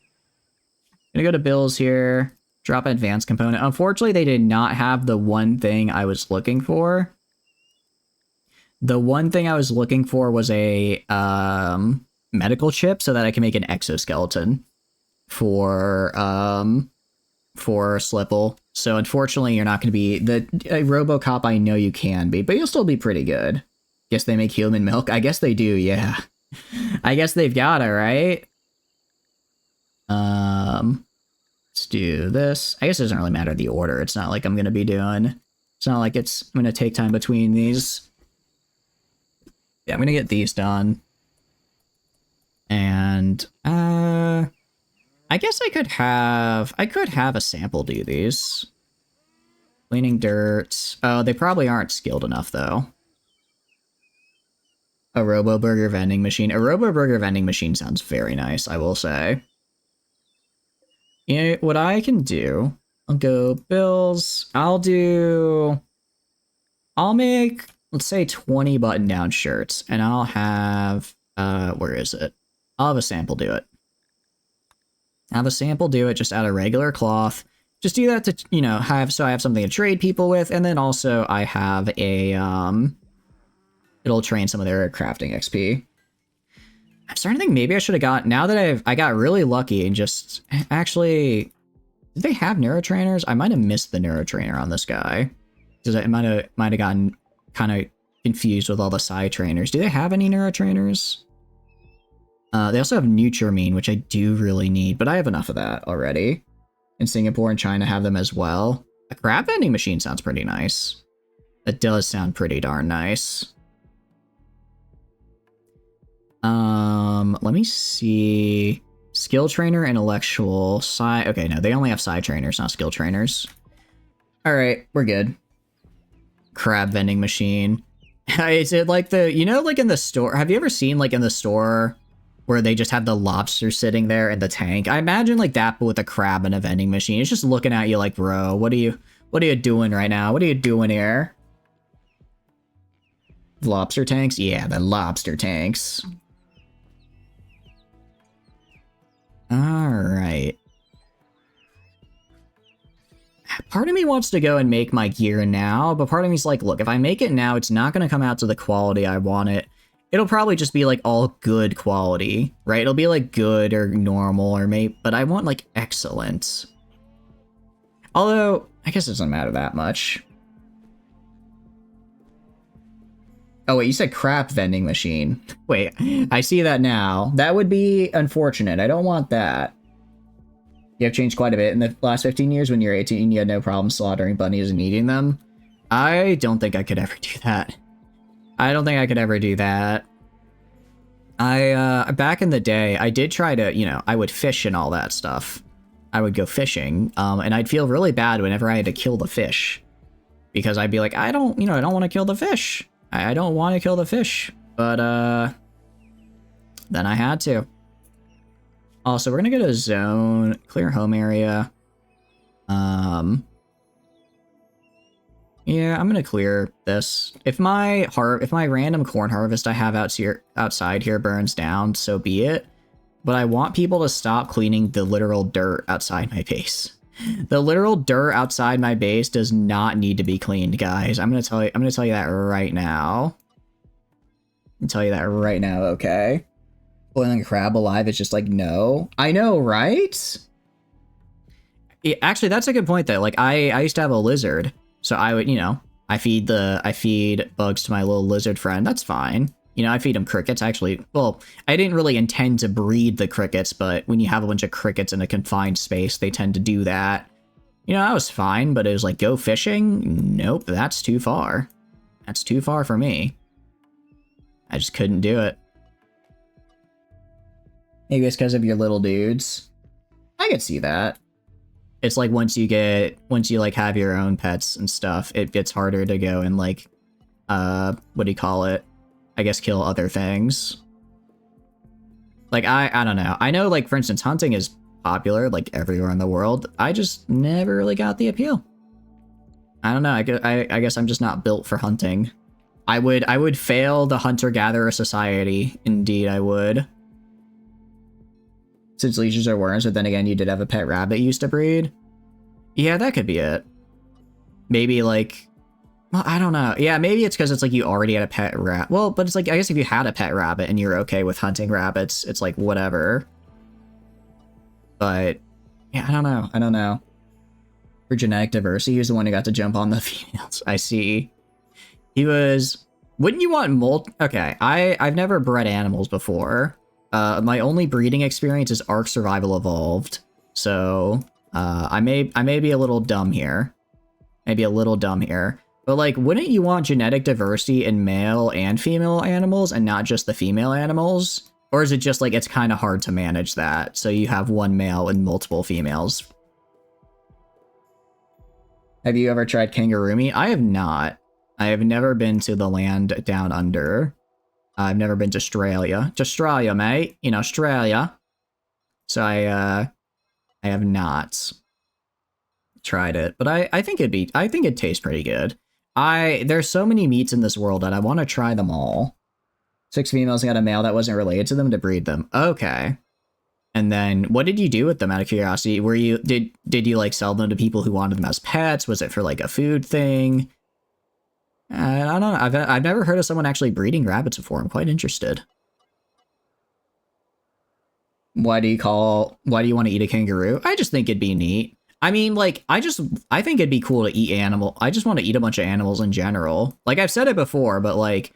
Speaker 1: Gonna go to bills here. Drop advanced component. Unfortunately, they did not have the one thing I was looking for. The one thing I was looking for was a medical chip so that I can make an exoskeleton for Slipple. So unfortunately, you're not going to be a RoboCop. I know you can be, but you'll still be pretty good. Guess they make human milk. I guess they do. Yeah, I guess they've got it right. Let's do this. I guess it doesn't really matter the order. It's not like I'm going to be doing. It's not like I'm going to take time between these. Yeah, I'm going to get these done. And I guess I could have a sample do these. Cleaning dirt. Oh, they probably aren't skilled enough though. A Robo Burger vending machine. A Robo Burger vending machine sounds very nice, I will say. You know what I can do? I'll go bills. I'll make, let's say 20 button-down shirts, and I'll have where is it? I'll have a sample do it. Have a sample do it just out of regular cloth. Just do that to, you know, I have something to trade people with, and then also I have a it'll train some of their crafting XP. I'm starting to think maybe I should have got, now that I got really lucky and just actually, did they have neurotrainers? I might have missed the neurotrainer on this guy because I might have gotten kind of confused with all the side trainers. Do they have any neurotrainers? They also have Nutramine, which I do really need, but I have enough of that already. And Singapore and China have them as well. A crab vending machine sounds pretty nice. That does sound pretty darn nice. Let me see. Skill trainer, intellectual, side. Okay, no, they only have side trainers, not skill trainers. All right, we're good. Crab vending machine. Is it like the, you know, like in the store? Have you ever seen like in the store where they just have the lobster sitting there in the tank? I imagine like that, but with a crab and a vending machine. It's just looking at you like, bro, what are you doing right now? What are you doing here? Lobster tanks? Yeah, the lobster tanks. All right. Part of me wants to go and make my gear now, but part of me's like, look, if I make it now, it's not going to come out to the quality I want it. It'll probably just be like all good quality, right? It'll be like good or normal or maybe, but I want like excellent. Although, I guess it doesn't matter that much. Oh wait, you said crap vending machine. Wait, I see that now. That would be unfortunate. I don't want that. You have changed quite a bit in the last 15 years. When you were 18, you had no problem slaughtering bunnies and eating them. I don't think I could ever do that. I don't think I could ever do that. Back in the day, I did try to, you know, I would fish and all that stuff. I would go fishing, and I'd feel really bad whenever I had to kill the fish. Because I'd be like, I don't want to kill the fish. I don't want to kill the fish. But, then I had to. Also, we're gonna go to zone, clear home area. Yeah, I'm gonna clear this. If my random corn harvest I have outside here burns down, so be it. But I want people to stop cleaning the literal dirt outside my base. The literal dirt outside my base does not need to be cleaned, guys. I'm gonna tell you that right now. Okay? Boiling a crab alive is just like, no. I know, right? Yeah, actually, that's a good point though. Like I used to have a lizard, so I would, you know, I feed bugs to my little lizard friend. That's fine. You know, I feed them crickets. Actually, well, I didn't really intend to breed the crickets, but when you have a bunch of crickets in a confined space, they tend to do that. You know, that was fine, but it was like, go fishing? Nope, that's too far. That's too far for me. I just couldn't do it. Maybe it's because of your little dudes. I could see that. It's like once you like have your own pets and stuff, it gets harder to go and like, what do you call it? I guess kill other things. Like, I don't know. I know, like, for instance, hunting is popular, like, everywhere in the world. I just never really got the appeal. I don't know. I guess I'm just not built for hunting. I would fail the hunter-gatherer society. Indeed, I would. Since leeches are worms, but then again, you did have a pet rabbit you used to breed. Yeah, that could be it. Maybe, like... Well, I don't know. Yeah, maybe it's because it's like you already had a pet rat. Well, but it's like, I guess if you had a pet rabbit and you're okay with hunting rabbits, it's like, whatever. But, yeah, I don't know. For genetic diversity, he was the one who got to jump on the females. I see. He was... Wouldn't you want Okay, I've never bred animals before. My only breeding experience is Ark Survival Evolved. So, I may be a little dumb here. But, like, wouldn't you want genetic diversity in male and female animals and not just the female animals? Or is it just, like, it's kind of hard to manage that, so you have one male and multiple females? Have you ever tried kangaroo meat? I have not. I have never been to the land down under. I've never been to Australia. To Australia, mate. You know, Australia. So I have not tried it. But I think it'd taste pretty good. There's so many meats in this world that I want to try them all. 6 females got a male that wasn't related to them to breed them. Okay. And then what did you do with them out of curiosity? Did you like sell them to people who wanted them as pets? Was it for like a food thing? I don't know. I've never heard of someone actually breeding rabbits before. I'm quite interested. Why do you want to eat a kangaroo? I just think it'd be neat. I mean, like, I think it'd be cool to eat animal. I just want to eat a bunch of animals in general. Like, I've said it before, but like,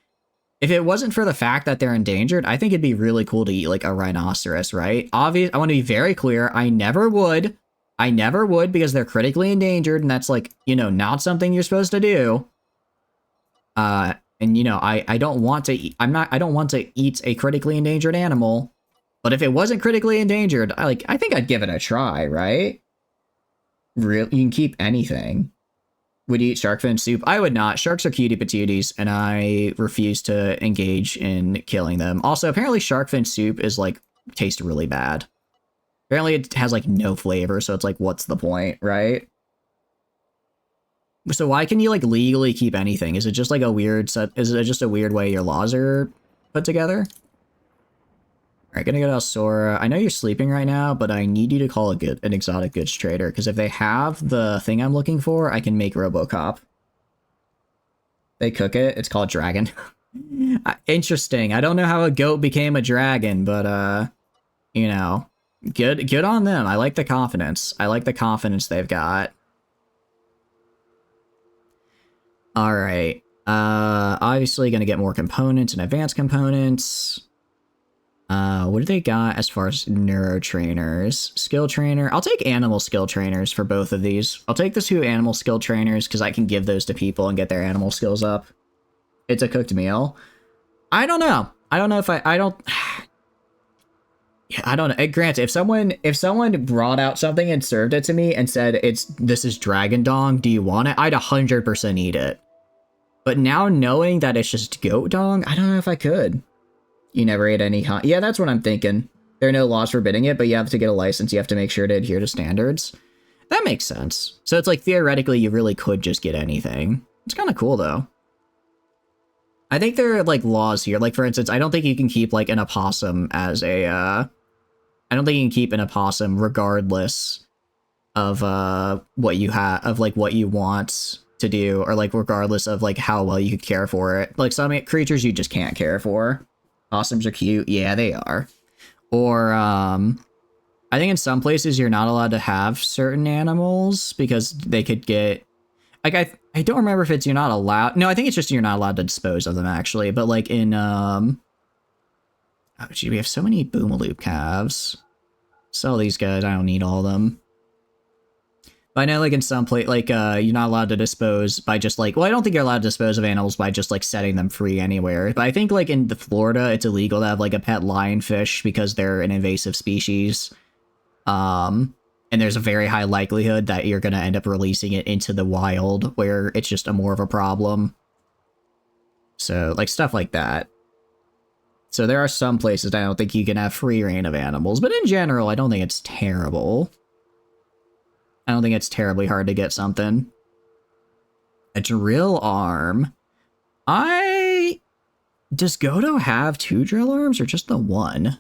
Speaker 1: if it wasn't for the fact that they're endangered, I think it'd be really cool to eat like a rhinoceros, right? I want to be very clear. I never would. I never would because they're critically endangered, and that's like, you know, not something you're supposed to do. And you know, I don't want to eat, I don't want to eat a critically endangered animal. But if it wasn't critically endangered, I think I'd give it a try, right? Really, you can keep anything. Would you eat shark fin soup? I would not. Sharks are cutie patooties, and I refuse to engage in killing them. Also, apparently shark fin soup is like, tastes really bad. Apparently it has like no flavor, so it's like, what's the point, right? So why can you like legally keep anything? Is it just like a weird set? Is it just a weird way your laws are put together? Alright, gonna go to Sora. I know you're sleeping right now, but I need you to call an exotic goods trader, because if they have the thing I'm looking for, I can make RoboCop. They cook it. It's called Dragon. Interesting. I don't know how a goat became a dragon, but you know, good on them. I like the confidence. I like the confidence they've got. Alright. Obviously gonna get more components and advanced components. What do they got as far as neurotrainers? Skill trainer. I'll take animal skill trainers for both of these. I'll take the 2 animal skill trainers because I can give those to people and get their animal skills up. It's a cooked meal. I don't know. I don't know if I don't... Yeah, I don't know. Granted, if someone brought out something and served it to me and said, this is Dragon Dong, do you want it? I'd 100% eat it. But now knowing that it's just Goat Dong, I don't know if I could. You never ate any yeah, that's what I'm thinking. There are no laws forbidding it, but you have to get a license. You have to make sure to adhere to standards. That makes sense. So it's like, theoretically, you really could just get anything. It's kind of cool, though. I think there are, like, laws here. Like, for instance, I don't think you can keep, like, an opossum as a, I don't think you can keep an opossum regardless of, what you have, of, like, what you want to do, or, like, regardless of, like, how well you could care for it. Like, some creatures you just can't care for. Possums are cute. Yeah, they are. Or, I think in some places you're not allowed to have certain animals because they could get... Like, I don't remember if it's you're not allowed... No, I think it's just you're not allowed to dispose of them, actually. But, like, in, Oh, gee, we have so many Boomaloop calves. Sell these guys. I don't need all of them. But I know, like, in some place, like, you're not allowed to dispose by just, like... Well, I don't think you're allowed to dispose of animals by just, like, setting them free anywhere. But I think, like, in Florida, it's illegal to have, like, a pet lionfish because they're an invasive species. And there's a very high likelihood that you're gonna end up releasing it into the wild, where it's just more of a problem. So, like, stuff like that. So there are some places I don't think you can have free reign of animals, but in general, I don't think it's terrible. I don't think it's terribly hard to get something. A drill arm. Does Godo have 2 drill arms or just the 1?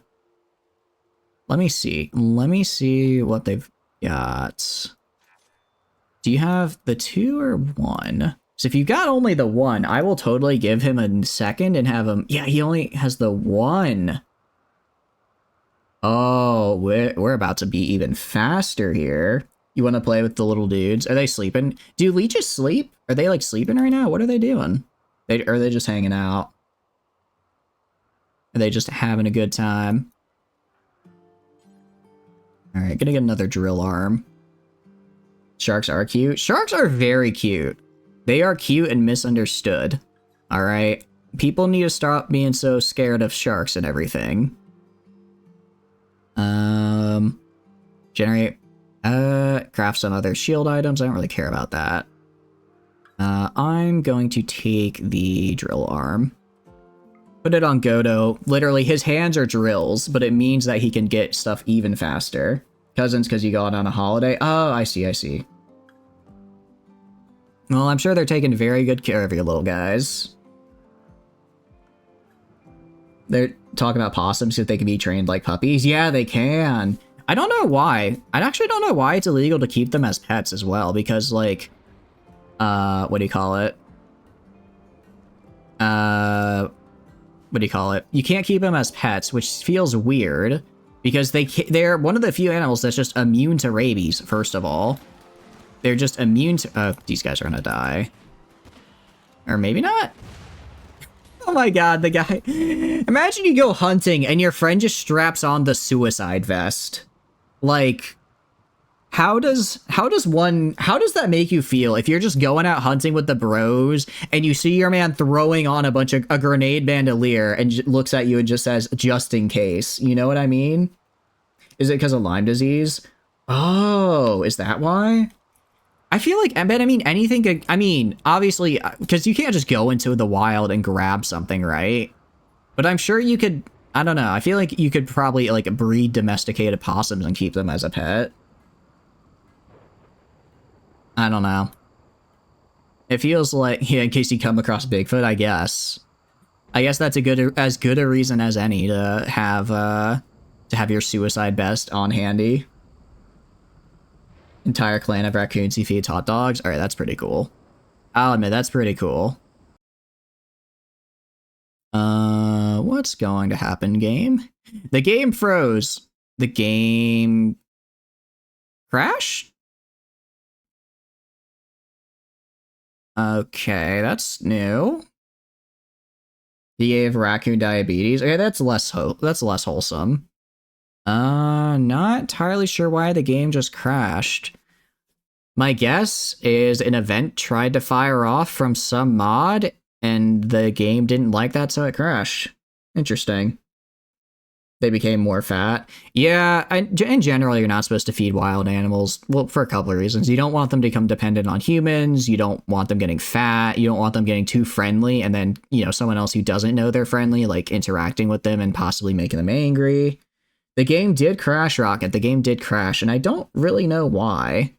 Speaker 1: Let me see. Let me see what they've got. Do you have the 2 or 1? So if you got only the 1, I will totally give him a second and have him... Yeah, he only has the 1. Oh, we're about to be even faster here. You want to play with the little dudes? Are they sleeping? Do leeches sleep? Are they, like, sleeping right now? What are they doing? Are they just hanging out? Are they just having a good time? Alright, gonna get another drill arm. Sharks are cute. Sharks are very cute. They are cute and misunderstood. Alright? People need to stop being so scared of sharks and everything. Generate... craft some other shield items. I don't really care about that. I'm going to take the drill arm. Put it on Godo. Literally, his hands are drills, but it means that he can get stuff even faster. Cousins, because you got on a holiday. Oh, I see, I see. Well, I'm sure they're taking very good care of you little guys. They're talking about possums if they can be trained like puppies. Yeah, they can. I don't know why. I actually don't know why it's illegal to keep them as pets as well, because, like, what do you call it? What do you call it? You can't keep them as pets, which feels weird, because they're one of the few animals that's just immune to rabies, first of all. They're just immune to... these guys are gonna die. Or maybe not? Oh my god, the guy... Imagine you go hunting and your friend just straps on the suicide vest. Like... How does that make you feel if you're just going out hunting with the bros and you see your man throwing on a grenade bandolier and looks at you and just says, just in case? You know what I mean? Is it because of Lyme disease? Oh, is that why? I feel like, but I mean, anything, I mean, obviously, because you can't just go into the wild and grab something, right? But I'm sure you could, I don't know, I feel like you could probably, like, breed domesticated possums and keep them as a pet. I don't know. It feels like, yeah, in case you come across Bigfoot, I guess. I guess that's as good a reason as any to have your suicide vest on handy. Entire clan of raccoons he feeds hot dogs. All right, that's pretty cool. I'll admit, that's pretty cool. What's going to happen, game? The game froze. The game crashed? Okay, that's new. He gave raccoon diabetes. Okay, that's less wholesome. Not entirely sure why the game just crashed. My guess is an event tried to fire off from some mod, and the game didn't like that, so it crashed. Interesting. They became more fat. Yeah, in general, you're not supposed to feed wild animals. Well, for a couple of reasons. You don't want them to become dependent on humans. You don't want them getting fat. You don't want them getting too friendly, and then, you know, someone else who doesn't know they're friendly, like, interacting with them and possibly making them angry. The game did crash, Rocket. The game did crash, and I don't really know why.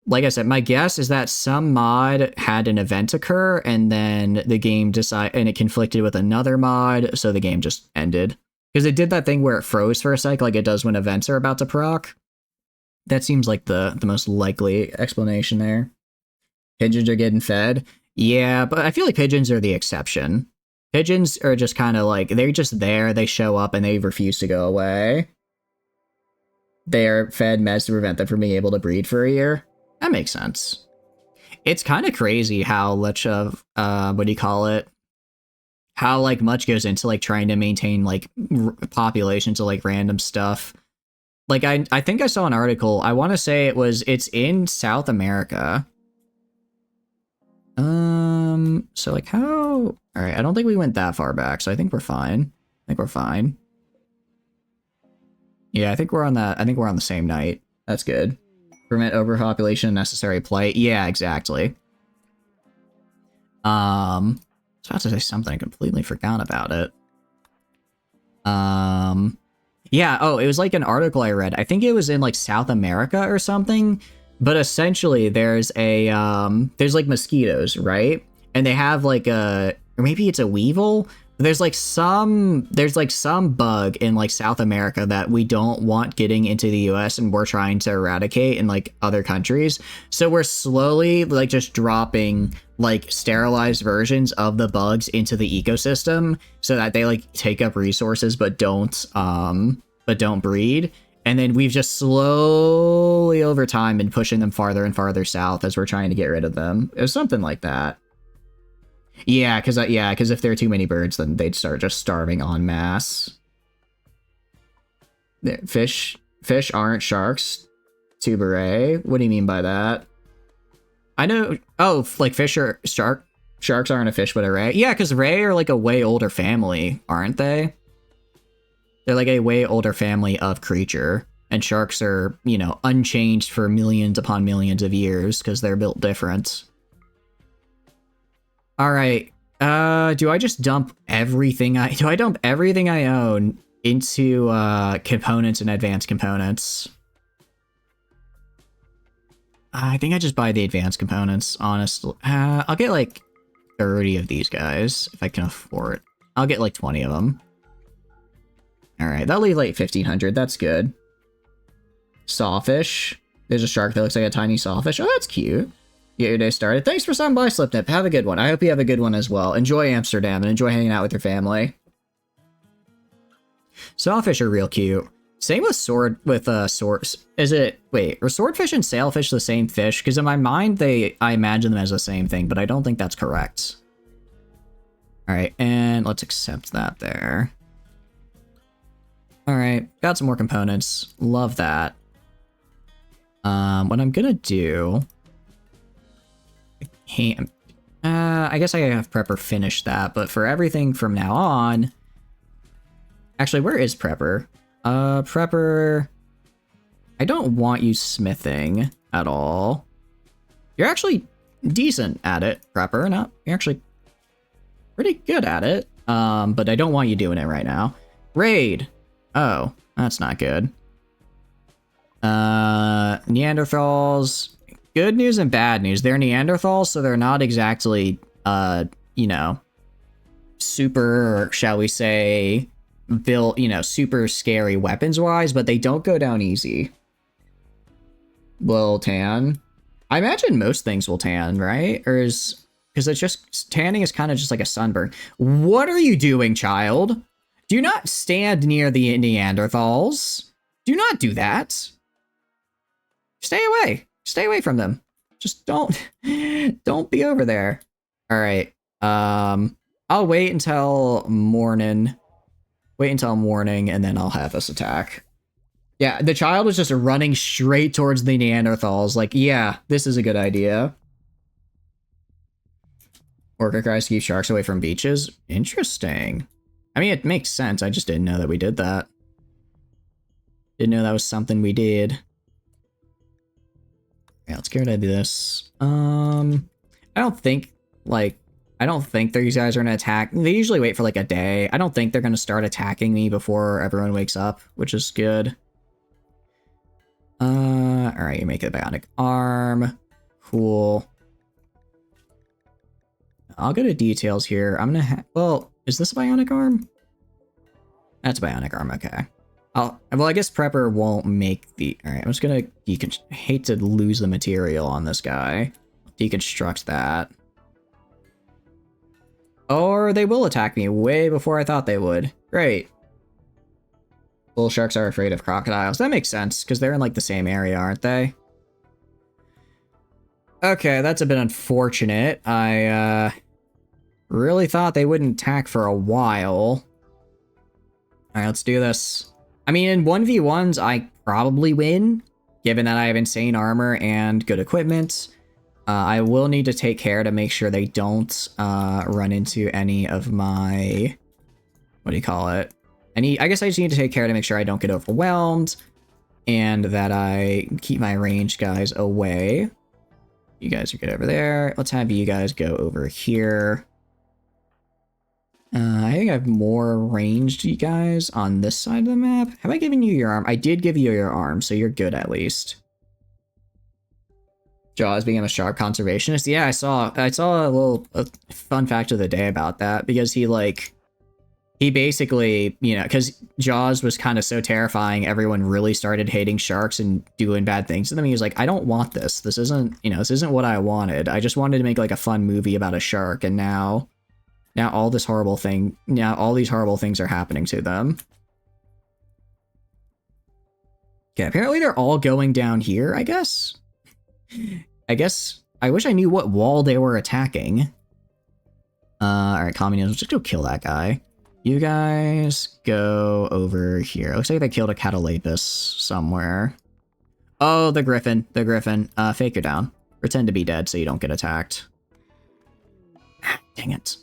Speaker 1: Like I said, my guess is that some mod had an event occur, and then the game and it conflicted with another mod, so the game just ended. Because it did that thing where it froze for a sec, like it does when events are about to proc. That seems like the most likely explanation there. Pigeons are getting fed. Yeah, but I feel like pigeons are the exception. Pigeons are just kind of like, they're just there, they show up, and they refuse to go away. They are fed meds to prevent them from being able to breed for a year. That makes sense. It's kind of crazy how much of, what do you call it? How, like, much goes into, like, trying to maintain, like, populations of, like, random stuff. Like, I think I saw an article, I want to say it's in South America. So, like, how... Alright, I don't think we went that far back, so I think we're fine. Yeah, I think we're on the same night. That's good. Prevent overpopulation and necessary plight. Yeah, exactly. I was about to say something, I completely forgot about it. Yeah, oh, it was like an article I read. I think it was in like South America or something. But essentially there's like mosquitoes, right? And they have like or maybe it's a weevil. There's like some bug in like South America that we don't want getting into the US and we're trying to eradicate in like other countries. So we're slowly like just dropping like sterilized versions of the bugs into the ecosystem so that they like take up resources but don't breed. And then we've just slowly over time been pushing them farther and farther south as we're trying to get rid of them. It was something like that. Yeah, because if there are too many birds, then they'd start just starving en masse. Fish aren't sharks. Tuberay. What do you mean by that? I know. Oh, like fish are sharks aren't a fish, but a ray. Yeah, because ray are like a way older family, aren't they? They're like a way older family of creature, and sharks are, you know, unchanged for millions upon millions of years because they're built different. All right. Do I just dump everything I own into components and advanced components? I think I just buy the advanced components, honestly. I'll get like 30 of these guys if I can afford. I'll get like 20 of them. All right, that'll leave like 1,500. That's good. Sawfish. There's a shark that looks like a tiny sawfish. Oh, that's cute. Get your day started. Thanks for stopping by, Slipnip. Have a good one. I hope you have a good one as well. Enjoy Amsterdam and enjoy hanging out with your family. Sawfish are real cute. Same with swords. Are swordfish and sailfish the same fish? Because in my mind, I imagine them as the same thing, but I don't think that's correct. All right, and let's accept that there. All right, got some more components. Love that. What I'm gonna do... I guess I have Prepper finish that, but for everything from now on... Actually, where is Prepper? Prepper... I don't want you smithing at all. You're actually decent at it, Prepper. No, you're actually pretty good at it. But I don't want you doing it right now. Raid. Oh, that's not good. Neanderthals. Good news and bad news. They're Neanderthals, so they're not exactly, you know, super, shall we say, built, you know, super scary weapons-wise, but they don't go down easy. Will tan. I imagine most things will tan, right? Or is... Because it's just... Tanning is kind of just like a sunburn. What are you doing, child? Do not stand near the Neanderthals. Do not do that. Stay away. Stay away from them. Just don't... Don't be over there. Alright. I'll wait until morning. Wait until morning, and then I'll have us attack. Yeah, the child was just running straight towards the Neanderthals. Like, yeah, this is a good idea. Orca cries to keep sharks away from beaches. Interesting. I mean, it makes sense. I just didn't know that we did that. Didn't know that was something we did. Yeah, let's get rid of this. I don't think these guys are gonna attack. They usually wait for like a day. I don't think they're gonna start attacking me before everyone wakes up, which is good. Alright, you make a bionic arm. Cool. I'll go to details here. I'm gonna well, is this a bionic arm? That's a bionic arm, okay. Well, I guess Prepper won't make the... Alright, I'm just gonna I hate to lose the material on this guy. Deconstruct that. Or they will attack me way before I thought they would. Great. Bull sharks are afraid of crocodiles. That makes sense, because they're in, like, the same area, aren't they? Okay, that's a bit unfortunate. I, really thought they wouldn't attack for a while. Alright, let's do this. I mean, in 1v1s, I probably win, given that I have insane armor and good equipment. I will need to take care to make sure they don't, run into any of my... What do you call it? I guess I just need to take care to make sure I don't get overwhelmed, and that I keep my ranged guys away. You guys are good over there. Let's have you guys go over here. I think I have more ranged you guys on this side of the map. Have I given you your arm? I did give you your arm, so you're good at least. Jaws being a shark conservationist. Yeah, I saw a fun fact of the day about that, because he basically, you know, because Jaws was kind of so terrifying, everyone really started hating sharks and doing bad things to them. He was like, I don't want this. This isn't, you know, this isn't what I wanted. I just wanted to make like a fun movie about a shark, and now all these horrible things are happening to them. Okay, apparently they're all going down here, I guess. I wish I knew what wall they were attacking. Alright, communism, just go kill that guy. You guys go over here. Looks like they killed a Catalapis somewhere. Oh, the Griffin. Fake her down. Pretend to be dead so you don't get attacked. Dang it.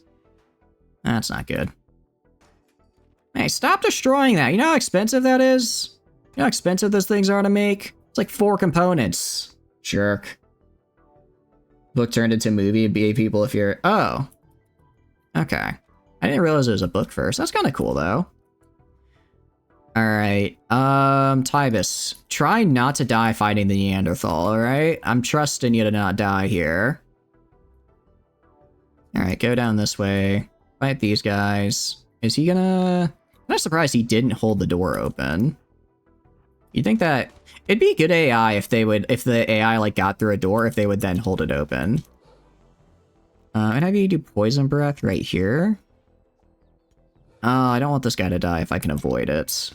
Speaker 1: That's not good. Hey, stop destroying that. You know how expensive that is? You know how expensive those things are to make? It's like 4 components. Jerk. Book turned into movie. Be people if you're... Oh. Okay. I didn't realize it was a book first. That's kind of cool, though. Alright. Tybus. Try not to die fighting the Neanderthal, alright? I'm trusting you to not die here. Alright, go down this way. Fight these guys. Is he gonna... I'm not surprised he didn't hold the door open. You'd think that... It'd be good AI if they would... If the AI, like, got through a door, if they would then hold it open. I'd have you do poison breath right here. I don't want this guy to die if I can avoid it.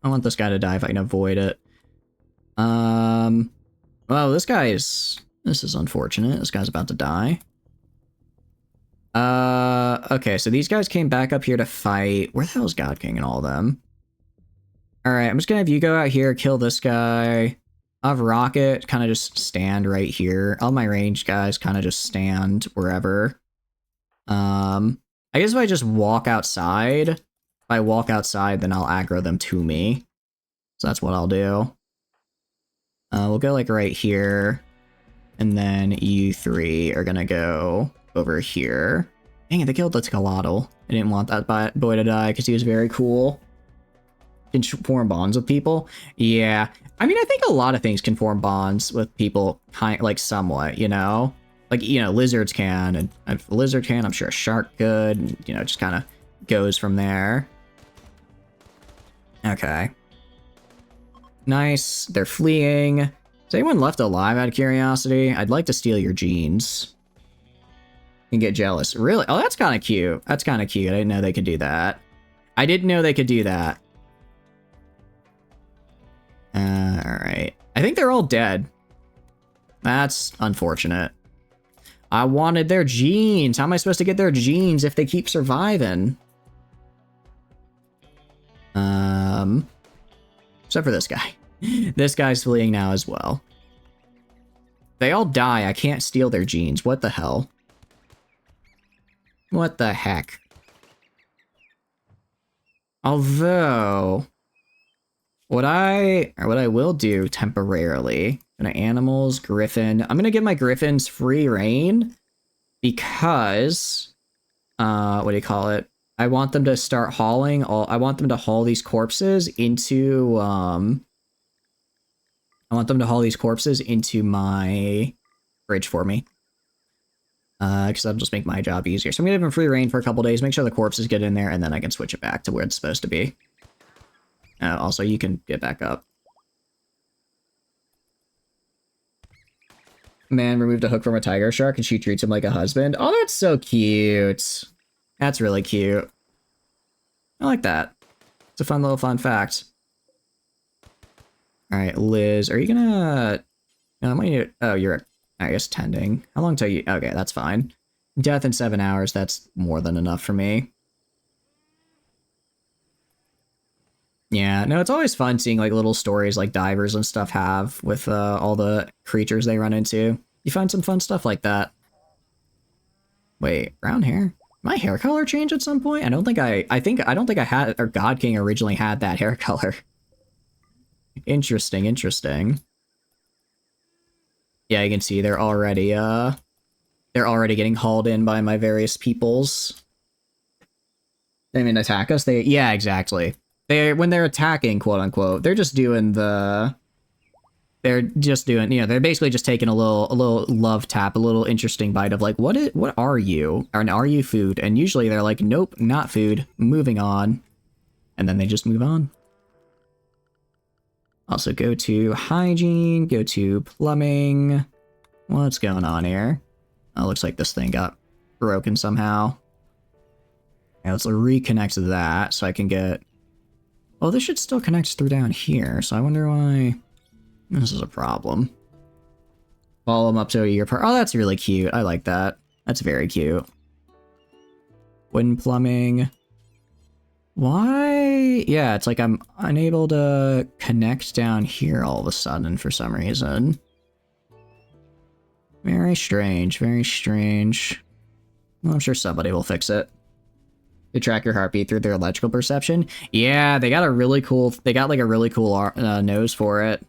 Speaker 1: I want this guy to die if I can avoid it. Well, this is unfortunate. This guy's about to die. Okay, so these guys came back up here to fight. Where the hell is God King and all of them? Alright, I'm just gonna have you go out here, kill this guy. I'll have Rocket kind of just stand right here. All my range guys kind of just stand wherever. I guess if I just walk outside, if I walk outside, then I'll aggro them to me. So that's what I'll do. We'll go like right here. And then you three are gonna go over here. Dang it, they killed the Scalotl. I didn't want that boy to die because he was very cool. Can form bonds with people. Yeah. I mean, I think a lot of things can form bonds with people, like somewhat, you know? Like, you know, lizards can, and if a lizard can, I'm sure a shark could, and, you know, just kind of goes from there. Okay. Nice. They're fleeing. Is anyone left alive out of curiosity? I'd like to steal your genes. And get jealous. Really? Oh, that's kind of cute. That's kind of cute. I didn't know they could do that. I didn't know they could do that. Alright. I think they're all dead. That's unfortunate. I wanted their genes. How am I supposed to get their genes if they keep surviving? Except for this guy. This guy's fleeing now as well. They all die. I can't steal their genes. What the hell? What the heck? Although, what I will do temporarily, animals, Griffin. I'm gonna give my Griffins free reign because, what do you call it? I want them to start hauling I want them to haul these corpses into, I want them to haul these corpses into my fridge for me. Because that'll just make my job easier. So I'm gonna give them free reign for a couple days, make sure the corpses get in there, and then I can switch it back to where it's supposed to be. Also, you can get back up. Man removed a hook from a tiger shark and she treats him like a husband. Oh, that's so cute. That's really cute. I like that. It's a fun little fun fact. Alright, Liz, are you gonna... No, I might need... Oh, you're, I guess, tending. How long till you... Okay, that's fine. Death in 7 hours, that's more than enough for me. Yeah, no, it's always fun seeing, like, little stories like divers and stuff have with all the creatures they run into. You find some fun stuff like that. Wait, brown hair? My hair color changed at some point? I don't think I had, or God King originally had that hair color. Interesting, interesting. Yeah, you can see they're already getting hauled in by my various peoples. They mean attack us? Yeah, exactly. When they're attacking, quote unquote, they're just doing, you know, they're basically just taking a little love tap, a little interesting bite of like, what are you? Or are you food? And usually they're like, nope, not food, moving on. And then they just move on. Also go to hygiene, go to plumbing. What's going on here? Oh, looks like this thing got broken somehow. Yeah, let's reconnect that so I can get... Well, this should still connect through down here, so I wonder why this is a problem. Follow them up to a year part. Oh, that's really cute. I like that. That's very cute. Wind plumbing. Why? Yeah, it's like I'm unable to connect down here all of a sudden for some reason. Very strange, very strange. Well, I'm sure somebody will fix it. They track your heartbeat through their electrical perception. Yeah, they got like a really cool nose for it.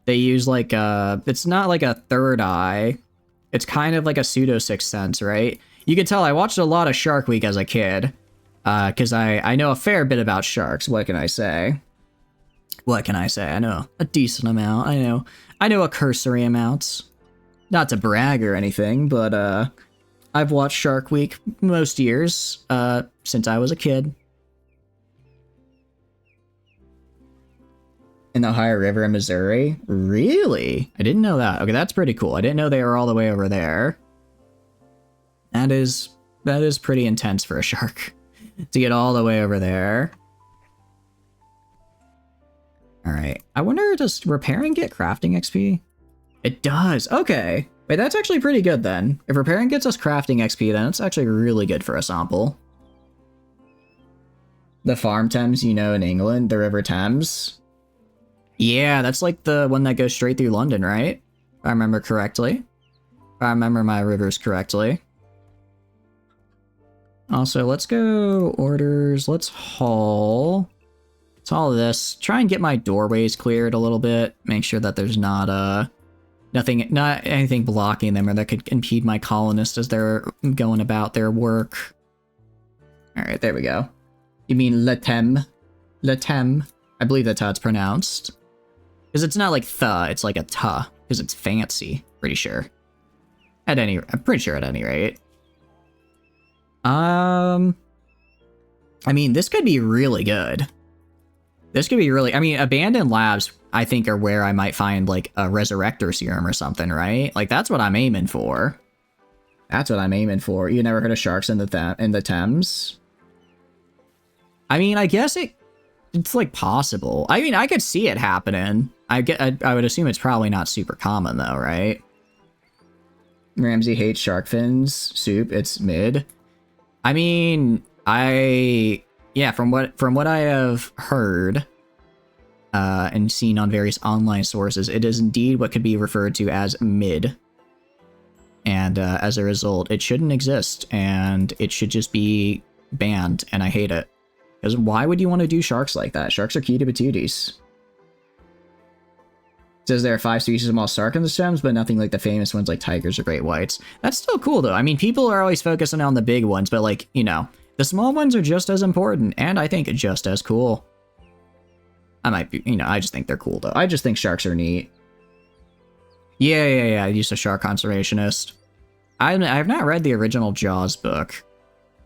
Speaker 1: They use like it's not like a third eye. It's kind of like a pseudo sixth sense, right? You can tell I watched a lot of Shark Week as a kid. Because I know a fair bit about sharks. What can I say? What can I say? I know a decent amount. I know a cursory amount. Not to brag or anything, but I've watched Shark Week most years since I was a kid. In the Ohio River in Missouri? Really? I didn't know that. Okay, that's pretty cool. I didn't know they were all the way over there. That is pretty intense for a shark. To get all the way over there. Alright. I wonder, does repairing get crafting XP? It does. Okay. Wait, that's actually pretty good then. If repairing gets us crafting XP, then it's actually really good for a sample. The farm Thames, you know, in England, the River Thames. Yeah, that's like the one that goes straight through London, right? If I remember correctly. If I remember my rivers correctly. Also, let's go orders. Let's haul. Let's haul this. Try and get my doorways cleared a little bit. Make sure that there's not not anything blocking them or that could impede my colonists as they're going about their work. All right, there we go. You mean Le Thème? Le Thème. I believe that's how it's pronounced. Because it's not like th, it's like a tuh, because it's fancy, pretty sure. I'm pretty sure at any rate. I mean, this could be really good. This could be really, I mean, abandoned labs, I think, are where I might find, like, a resurrector serum or something, right? Like, that's what I'm aiming for. That's what I'm aiming for. You never heard of sharks in the Thames? I mean, I guess it's like possible. I mean, I could see it happening. I would assume it's probably not super common though, right? Ramsey hates shark fins soup. It's mid. I mean, yeah, from what I have heard and seen on various online sources, it is indeed what could be referred to as mid. And as a result, it shouldn't exist and it should just be banned, and I hate it. Because why would you want to do sharks like that? Sharks are cutie patooties. It says there are 5 species of most shark in the Thames, but nothing like the famous ones like tigers or great whites. That's still cool though. I mean, people are always focusing on the big ones, but like, you know, the small ones are just as important, and I think just as cool. I might be, you know, I just think they're cool though. I just think sharks are neat. Yeah, I'm just a shark conservationist. I have not read the original Jaws book.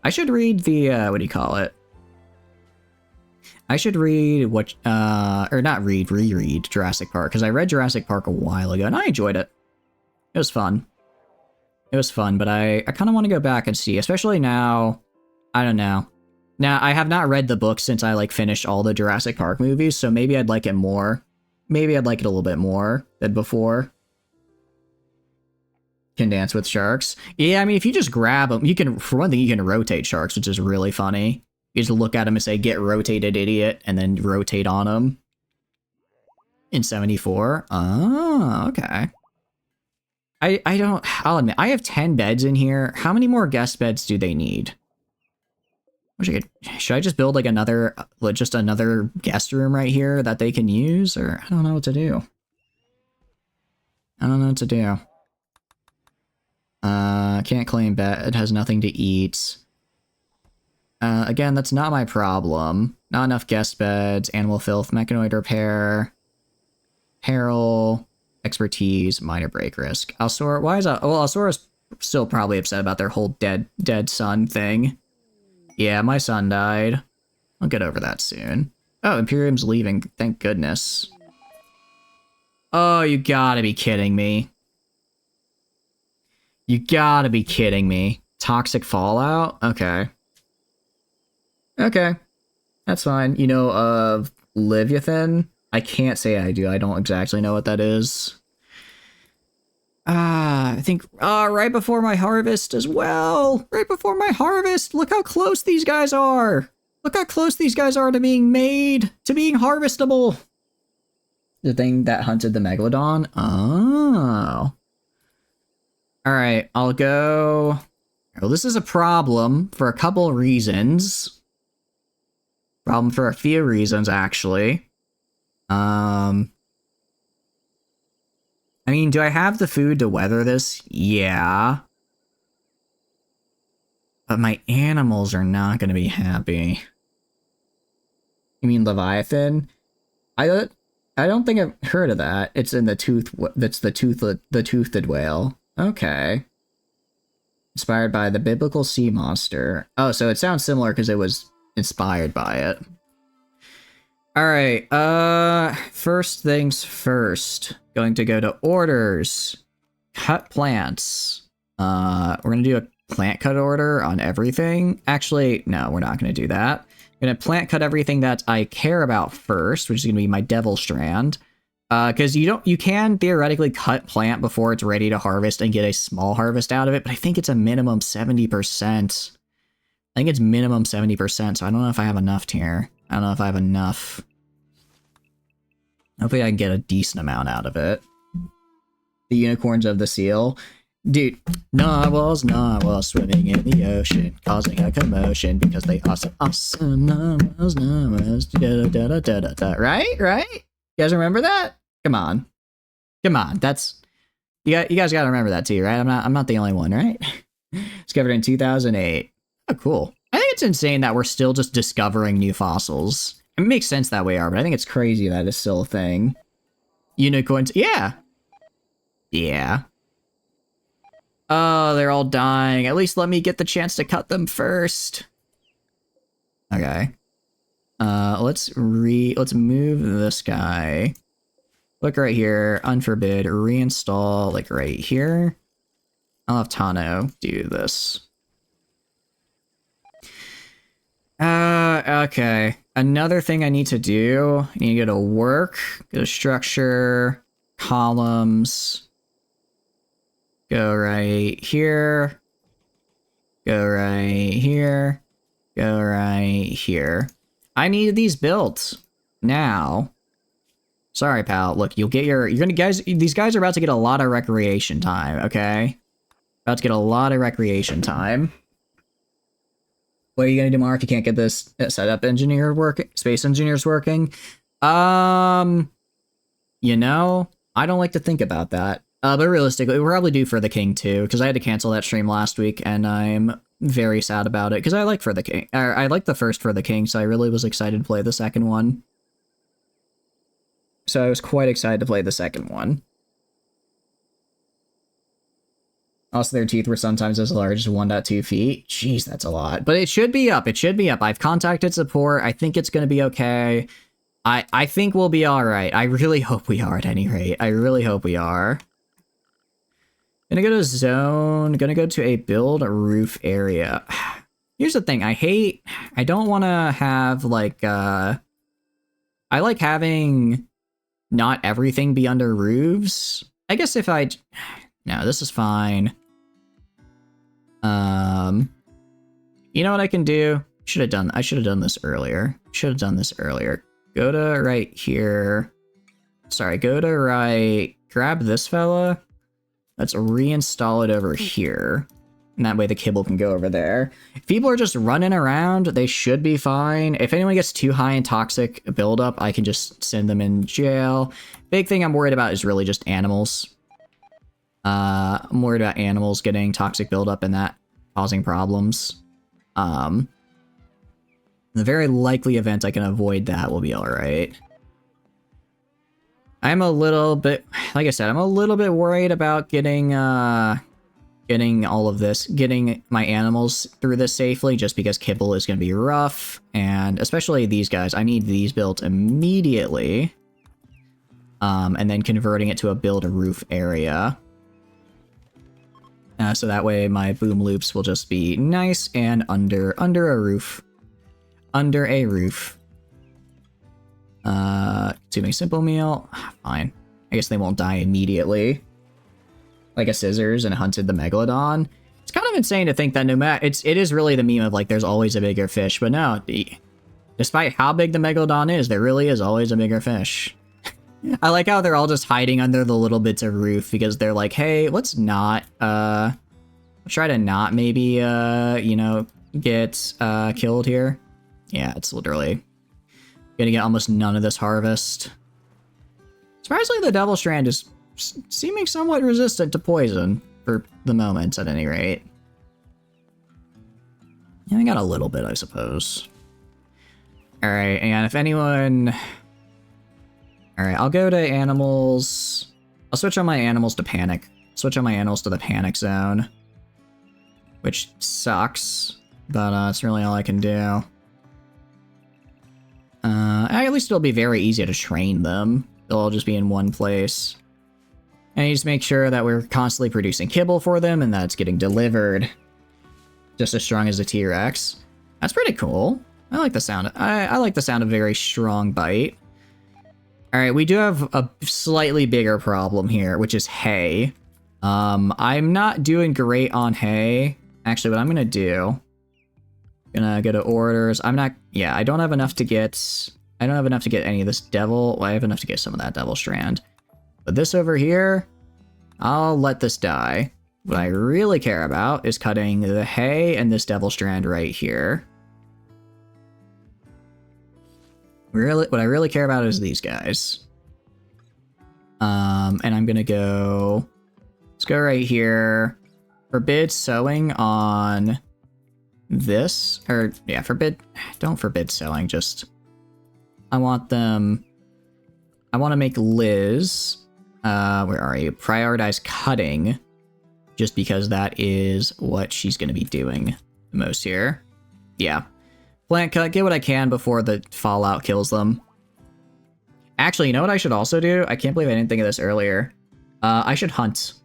Speaker 1: I should read the, what do you call it? I should read what, or not read, reread Jurassic Park, because I read Jurassic Park a while ago, and I enjoyed it. It was fun. It was fun, but I kind of want to go back and see, especially now, I don't know. Now, I have not read the book since I, like, finished all the Jurassic Park movies, so maybe I'd like it more. Maybe I'd like it a little bit more than before. Can dance with sharks. Yeah, I mean, if you just grab them, you can, for one thing, you can rotate sharks, which is really funny. You just look at them and say, get rotated, idiot, and then rotate on them. In 74? Oh, okay. I'll admit, I have 10 beds in here. How many more guest beds do they need? Should I just build like another guest room right here that they can use? Or I don't know what to do. I don't know what to do. Can't claim bed. It has nothing to eat. Again, that's not my problem. Not enough guest beds, animal filth, mechanoid repair, peril, expertise, minor break risk. Alsora, why is that? Well, Alsora's still probably upset about their whole dead son thing. Yeah, my son died. I'll get over that soon. Oh, Imperium's leaving, thank goodness. Oh, you gotta be kidding me. You gotta be kidding me. Toxic fallout? Okay. Okay. That's fine. You know, Leviathan? I can't say I do. I don't exactly know what that is. I think, right before my harvest as well. Right before my harvest. Look how close these guys are. Look how close these guys are to being made, to being harvestable. The thing that hunted the Megalodon? Oh. Alright, I'll go... Well, this is a problem for a couple reasons. Problem for a few reasons, actually. I mean, do I have the food to weather this? Yeah. But my animals are not going to be happy. You mean Leviathan? I don't think I've heard of that. It's in the toothed whale. Okay. Inspired by the biblical sea monster. Oh, so it sounds similar because it was inspired by it. Alright, first things first. Going to go to orders. Cut plants. We're gonna do a plant cut order on everything. Actually, no, we're not gonna do that. I'm gonna plant cut everything that I care about first, which is gonna be my devil strand. Because you can theoretically cut plant before it's ready to harvest and get a small harvest out of it, but I think it's a minimum 70%. I think it's minimum 70%, so I don't know if I have enough here. I don't know if I have enough. Hopefully I can get a decent amount out of it. The unicorns of the seal. Dude, narwhals swimming in the ocean, causing a commotion because they are so awesome. Narwhals, right? You guys remember that? Come on. That's you guys gotta remember that too, right? I'm not the only one, right? Discovered in 2008. Oh, cool. I think it's insane that we're still just discovering new fossils. It makes sense that we are, but I think it's crazy that it's still a thing. Unicorns, yeah. Oh, they're all dying. At least let me get the chance to cut them first. Okay. Let's move this guy. Look right here. Unforbid. Reinstall, like right here. I'll have Tano do this. Okay. Another thing I need to do. I need to go to work. Go to structure. Columns. Go right here. Go right here. Go right here. I need these built now. Sorry, pal. Look, you'll get your. These guys are about to get a lot of recreation time. Okay, about to get a lot of recreation time. What are you gonna do, Mark? You can't get this setup engineer working, space engineers working. You know, I don't like to think about that. But realistically, we're probably due for the King too, because I had to cancel that stream last week, and I'm very sad about it because I like for the King. I like the first for the King, so I really was excited to play the second one. So I was quite excited to play the second one. Also, their teeth were sometimes as large as 1.2 feet. Jeez, that's a lot. But it should be up. It should be up. I've contacted support. I think it's going to be okay. I think we'll be all right. I really hope we are at any rate. I really hope we are. Gonna go to zone. Gonna go to a build roof area. Here's the thing. I don't want to have, like, I like having not everything be under roofs. I guess if I... No, this is fine. You know what I can do? I should have done this earlier. Go to right here. Sorry, go to right. Grab this fella. Let's reinstall it over here. And that way the kibble can go over there. If people are just running around, they should be fine. If anyone gets too high in toxic buildup, I can just send them in jail. Big thing I'm worried about is really just animals. I'm worried about animals getting toxic buildup and that causing problems. The very likely event I can avoid that will be alright. I'm a little bit, like I said, I'm a little bit worried about getting all of this, getting my animals through this safely, just because kibble is going to be rough, and especially these guys. I need these built immediately, and then converting it to a build a roof area. So that way my boom loops will just be nice and under a roof. Under a roof. Consuming simple meal. Fine. I guess they won't die immediately. Like a scissors and hunted the megalodon. It's kind of insane to think that no matter... It is really the meme of, like, there's always a bigger fish, but no. Despite how big the megalodon is, there really is always a bigger fish. I like how they're all just hiding under the little bits of roof because they're like, hey, let's not, try to not maybe, you know, get, killed here. Yeah, it's literally gonna get almost none of this harvest. Surprisingly, the Devil Strand is seeming somewhat resistant to poison, for the moment, at any rate. Yeah, I got a little bit, I suppose. Alright, and if anyone... Alright, I'll go to animals. I'll switch on my animals to panic. Switch on my animals to the panic zone. Which sucks, but it's really all I can do. At least it'll be very easy to train them. They'll all just be in one place. And you just make sure that we're constantly producing kibble for them and that it's getting delivered. Just as strong as a T-Rex. That's pretty cool. I like the sound. I like the sound of very strong bite. Alright, we do have a slightly bigger problem here, which is hay. I'm not doing great on hay. Actually, what I'm gonna do Gonna go to orders. I'm not, yeah, I don't have enough to get, any of this devil. Well, I have enough to get some of that devil strand. But this over here, I'll let this die. What I really care about is cutting the hay and this devil strand right here. Really, what I really care about is these guys. And I'm gonna go, let's go right here. Forbid sowing on this, or yeah, don't forbid sowing, just, I want to make Liz, where are you? Prioritize cutting, just because that is what she's going to be doing the most here. Yeah. Plant cut, get what I can before the fallout kills them. Actually, you know what I should also do? I can't believe I didn't think of this earlier. I should hunt.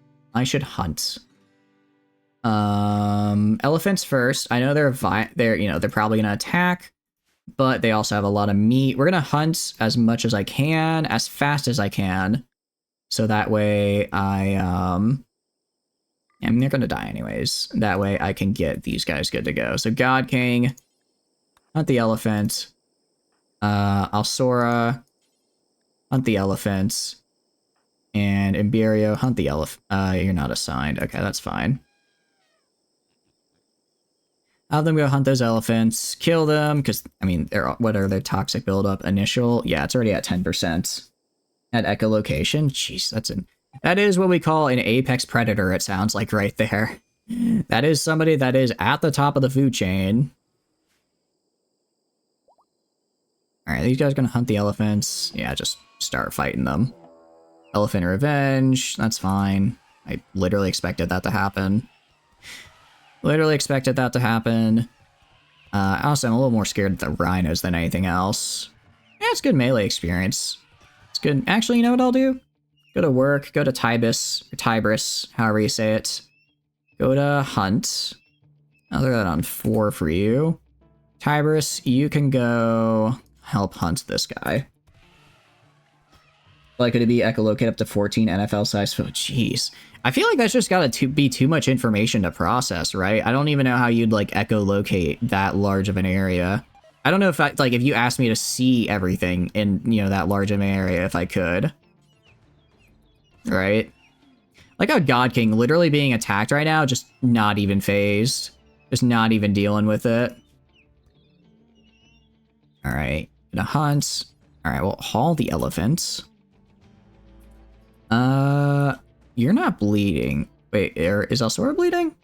Speaker 1: Elephants first. I know they're probably gonna attack, but they also have a lot of meat. We're gonna hunt as much as I can, as fast as I can, so that way I mean, they're gonna die anyways. That way I can get these guys good to go. So God King, hunt the elephant. Alsora, hunt the elephant. And Imberio, hunt the elephant. You're not assigned. Okay, that's fine. Have them go hunt those elephants, kill them, because, I mean, what are their toxic buildup? Initial? Yeah, it's already at 10%. At echolocation? Jeez, that is what we call an apex predator, it sounds like right there. That is somebody that is at the top of the food chain. Alright, these guys are gonna hunt the elephants. Yeah, just start fighting them. Elephant revenge, that's fine. I literally expected that to happen. Also, I'm a little more scared of the rhinos than anything else. Yeah, it's good melee experience. It's good. Actually, you know what I'll do? Go to work, go to Tibus, or Tibris, however you say it. Go to hunt. I'll throw that on 4 for you. Tibris, you can go help hunt this guy. Like, could it be echolocate up to 14 NFL size? Oh, jeez. I feel like that's just gotta be too much information to process, right? I don't even know how you'd, like, echolocate that large of an area. I don't know if if you asked me to see everything in, that large of an area, if I could. Right? Like how God King literally being attacked right now, just not even phased. Just not even dealing with it. Alright. Gonna hunt. Alright, well, haul the elephants. You're not bleeding. Wait, is Alsora bleeding?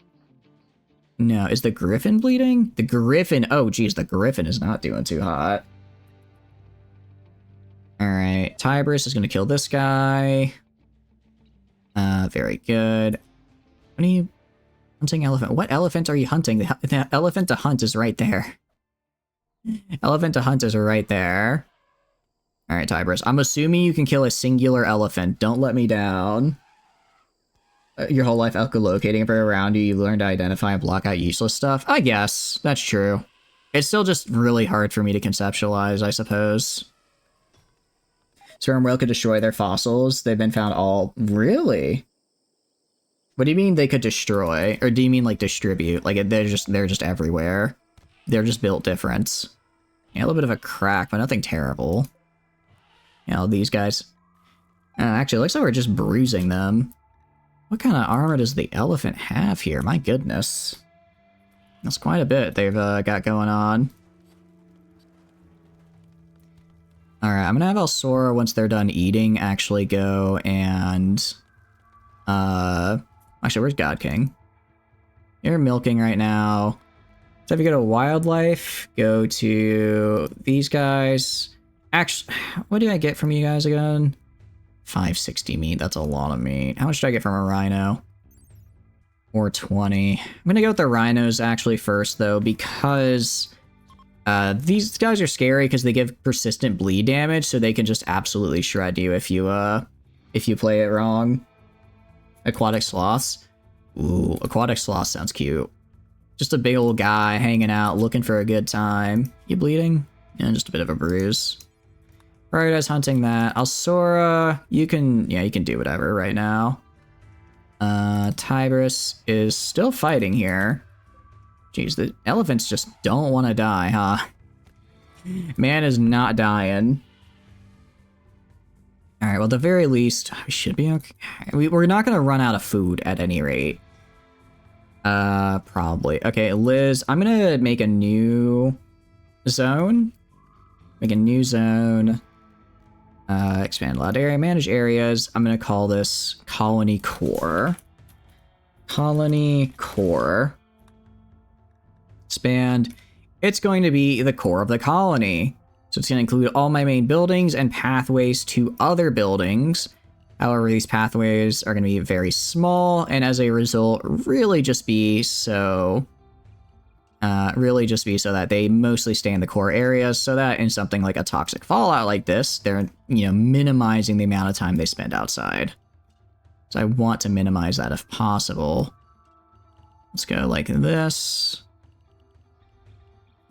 Speaker 1: No, is the Griffin bleeding? The Griffin, oh geez, the Griffin is not doing too hot. Alright, Tibris is gonna kill this guy. Very good. What are you hunting elephant? What elephant are you hunting? The elephant to hunt is right there. Elephant to hunt is right there. Alright, Tibris. I'm assuming you can kill a singular elephant. Don't let me down. Your whole life echolocating for around you, you've learned to identify and block out useless stuff? I guess. That's true. It's still just really hard for me to conceptualize, I suppose. Sperm whale could destroy their fossils. They've been found all... Really? What do you mean they could destroy? Or do you mean, like, distribute? Like, they're just everywhere. They're just built different. Yeah, a little bit of a crack, but nothing terrible. These guys. Actually, it looks like we're just bruising them. What kind of armor does the elephant have here? My goodness. That's quite a bit they've got going on. Alright, I'm gonna have Alsora, once they're done eating, actually go and... Actually, where's God King? You're milking right now. So if you go to wildlife, go to these guys. Actually, what do I get from you guys again? 560 meat, that's a lot of meat. How much do I get from a rhino? 420. I'm gonna go with the rhinos actually first though, because these guys are scary because they give persistent bleed damage, so they can just absolutely shred you if you play it wrong. Aquatic sloths. Ooh, aquatic sloth sounds cute. Just a big old guy hanging out, looking for a good time. You bleeding? Yeah, just a bit of a bruise. Prioritize hunting that. Alsora, you can do whatever right now. Tibris is still fighting here. Jeez, the elephants just don't want to die, huh? Man is not dying. Alright, well, at the very least, we should be okay. We're not going to run out of food at any rate. Probably. Okay, Liz, I'm going to make a new zone. Make a new zone. Expand allowed area, manage areas. I'm going to call this Colony Core. Colony Core. Expand. It's going to be the core of the colony. So it's going to include all my main buildings and pathways to other buildings. However, these pathways are going to be very small, and as a result, really just be so that they mostly stay in the core areas, so that in something like a toxic fallout like this, they're, you know, minimizing the amount of time they spend outside. So I want to minimize that if possible. Let's go like this.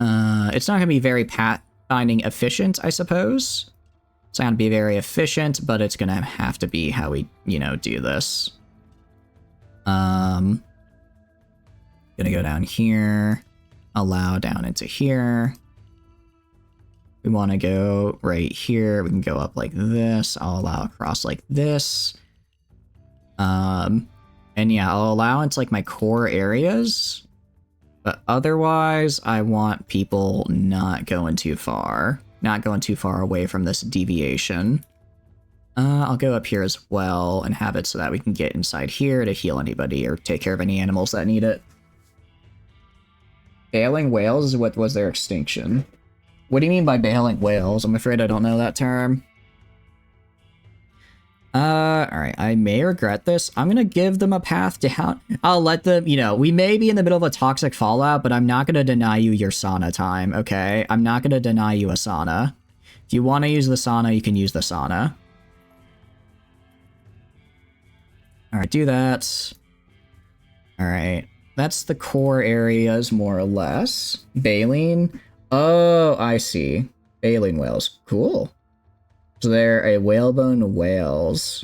Speaker 1: It's not going to be very pathfinding efficient, I suppose. It's not going to be very efficient, but it's going to have to be how we, you know, do this. Gonna go down here. Allow down into here. We want to go right here. We can go up like this. I'll allow across like this. And yeah, I'll allow into like my core areas. But otherwise, I want people not going too far. Not going too far away from this deviation. I'll go up here as well and have it so that we can get inside here to heal anybody or take care of any animals that need it. Bailing whales is what was their extinction. What do you mean by bailing whales? I'm afraid I don't know that term. Alright, I may regret this. I'm gonna give them a path down. I'll let them, you know, we may be in the middle of a toxic fallout, but I'm not gonna deny you your sauna time, okay? I'm not gonna deny you a sauna. If you want to use the sauna, you can use the sauna. Alright, do that. Alright, that's the core areas, more or less. Baleen. Oh, I see. Baleen whales. Cool. So they're a whalebone whales.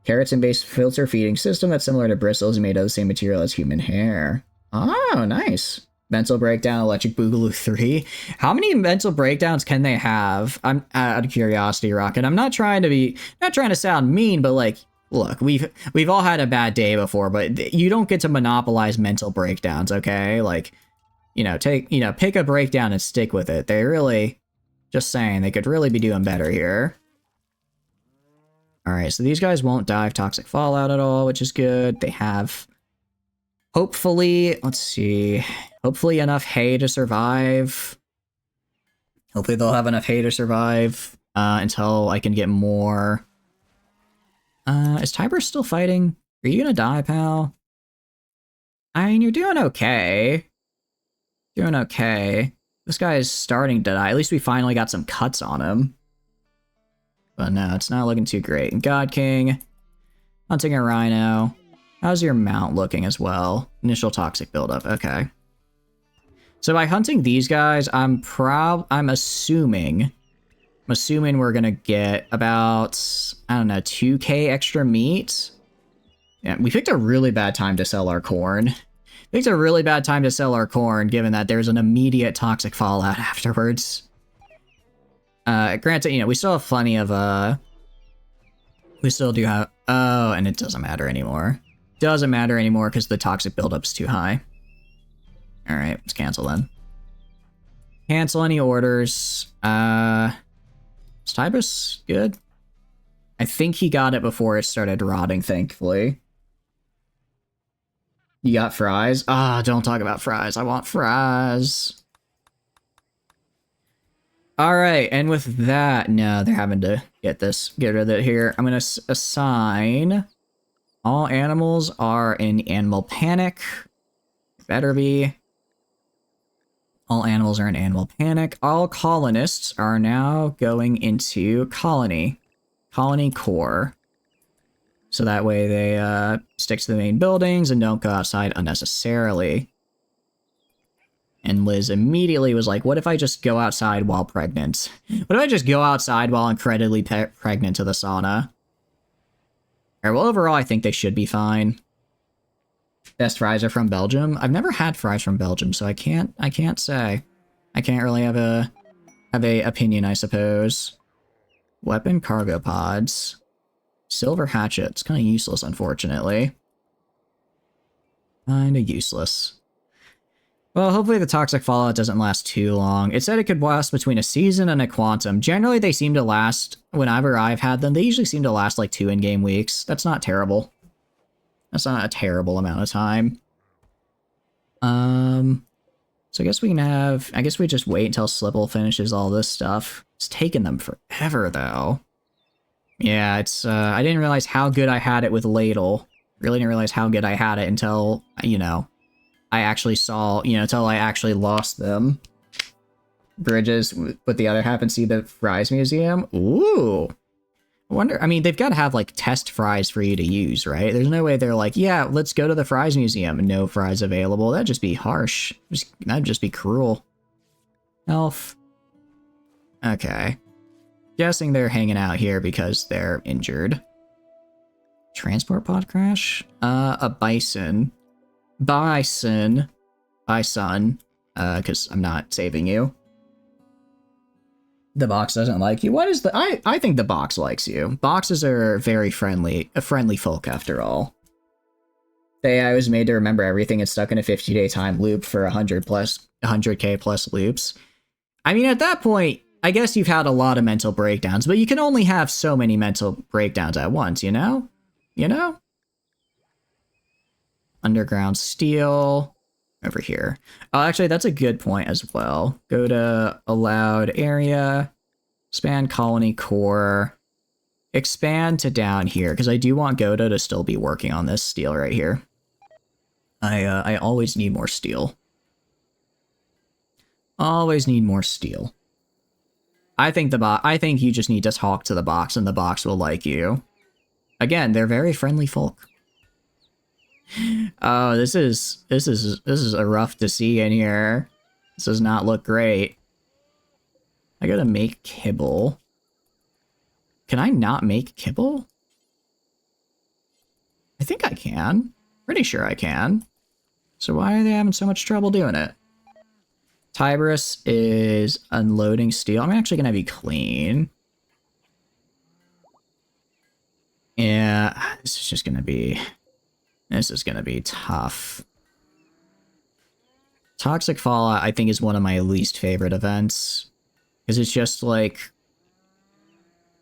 Speaker 1: Keratin-based filter feeding system that's similar to bristles and made of the same material as human hair. Oh, nice. Mental breakdown, electric boogaloo 3. How many mental breakdowns can they have? I'm out of curiosity, Rocket. I'm not trying to sound mean, but like, look, we've all had a bad day before, but you don't get to monopolize mental breakdowns, okay? Like, pick a breakdown and stick with it. They really, just saying, they could really be doing better here. Alright, so these guys won't die of toxic fallout at all, which is good. They have, hopefully, let's see, hopefully enough hay to survive. Hopefully they'll have enough hay to survive until I can get more. Is Tiber still fighting? Are you gonna die, pal? I mean, you're doing okay. Doing okay. This guy is starting to die. At least we finally got some cuts on him. But no, it's not looking too great. And God King, hunting a rhino. How's your mount looking as well? Initial toxic buildup. Okay. So by hunting these guys, I'm assuming we're gonna get about, I don't know, 2k extra meat. Yeah, we picked a really bad time to sell our corn. Picked a really bad time to sell our corn, given that there's an immediate toxic fallout afterwards. Granted, you know, we still have plenty of, we still do have, oh, and it doesn't matter anymore. Doesn't matter anymore because the toxic buildup's too high. Alright, let's cancel then. Cancel any orders. Is Tibus good? I think he got it before it started rotting, thankfully. You got fries? Ah, don't talk about fries. I want fries. Alright, and with that, no, they're having to get rid of it here. I'm going to assign all animals are in animal panic. Better be. All animals are in animal panic. All colonists are now going into colony core. So that way they stick to the main buildings and don't go outside unnecessarily. And Liz immediately was like, what if I just go outside while pregnant? What if I just go outside while incredibly pregnant to the sauna? Alright, well, overall, I think they should be fine. Best fries are from Belgium. I've never had fries from Belgium, so I can't say. I can't really have a opinion, I suppose. Weapon cargo pods. Silver hatchets. Kind of useless, unfortunately. Kind of useless. Well, hopefully the toxic fallout doesn't last too long. It said it could last between a season and a quantum. Generally, they seem to last, whenever I've had them, they usually seem to last like 2 in-game weeks. That's not terrible. That's not a terrible amount of time. So I guess we can have, I guess we just wait until Slipple finishes all this stuff. It's taken them forever, though. Yeah, it's, I didn't realize how good I had it with Ladle. Really didn't realize how good I had it until, you know, I actually saw, you know, until I actually lost them. Bridges with the other half and see the Fries Museum. Ooh. I wonder, I mean, they've got to have, like, test fries for you to use, right? There's no way they're like, yeah, let's go to the Fries Museum. No fries available. That'd just be harsh. That'd just be cruel. Elf. Okay. Guessing they're hanging out here because they're injured. Transport pod crash? A bison. Bison. Because I'm not saving you. The box doesn't like you. What is the... I think the box likes you. Boxes are very friendly. A friendly folk, after all. I was made to remember everything and stuck in a 50-day time loop for 100k plus loops. I mean, at that point, I guess you've had a lot of mental breakdowns, but you can only have so many mental breakdowns at once, you know? You know? Underground steel. Over here. Oh, actually, that's a good point as well. Go to allowed area. Expand colony core. Expand to down here, because I do want Godo to still be working on this steel right here. I always need more steel. Always need more steel. I think you just need to talk to the box and the box will like you. Again, they're very friendly folk. Oh, this is a rough to see in here. This does not look great. I gotta make kibble. Can I not make kibble? I think I can. Pretty sure I can. So why are they having so much trouble doing it? Tiberius is unloading steel. I'm actually gonna be clean. Yeah, this is gonna be tough. Toxic Fallout, I think, is one of my least favorite events. Because it's just like...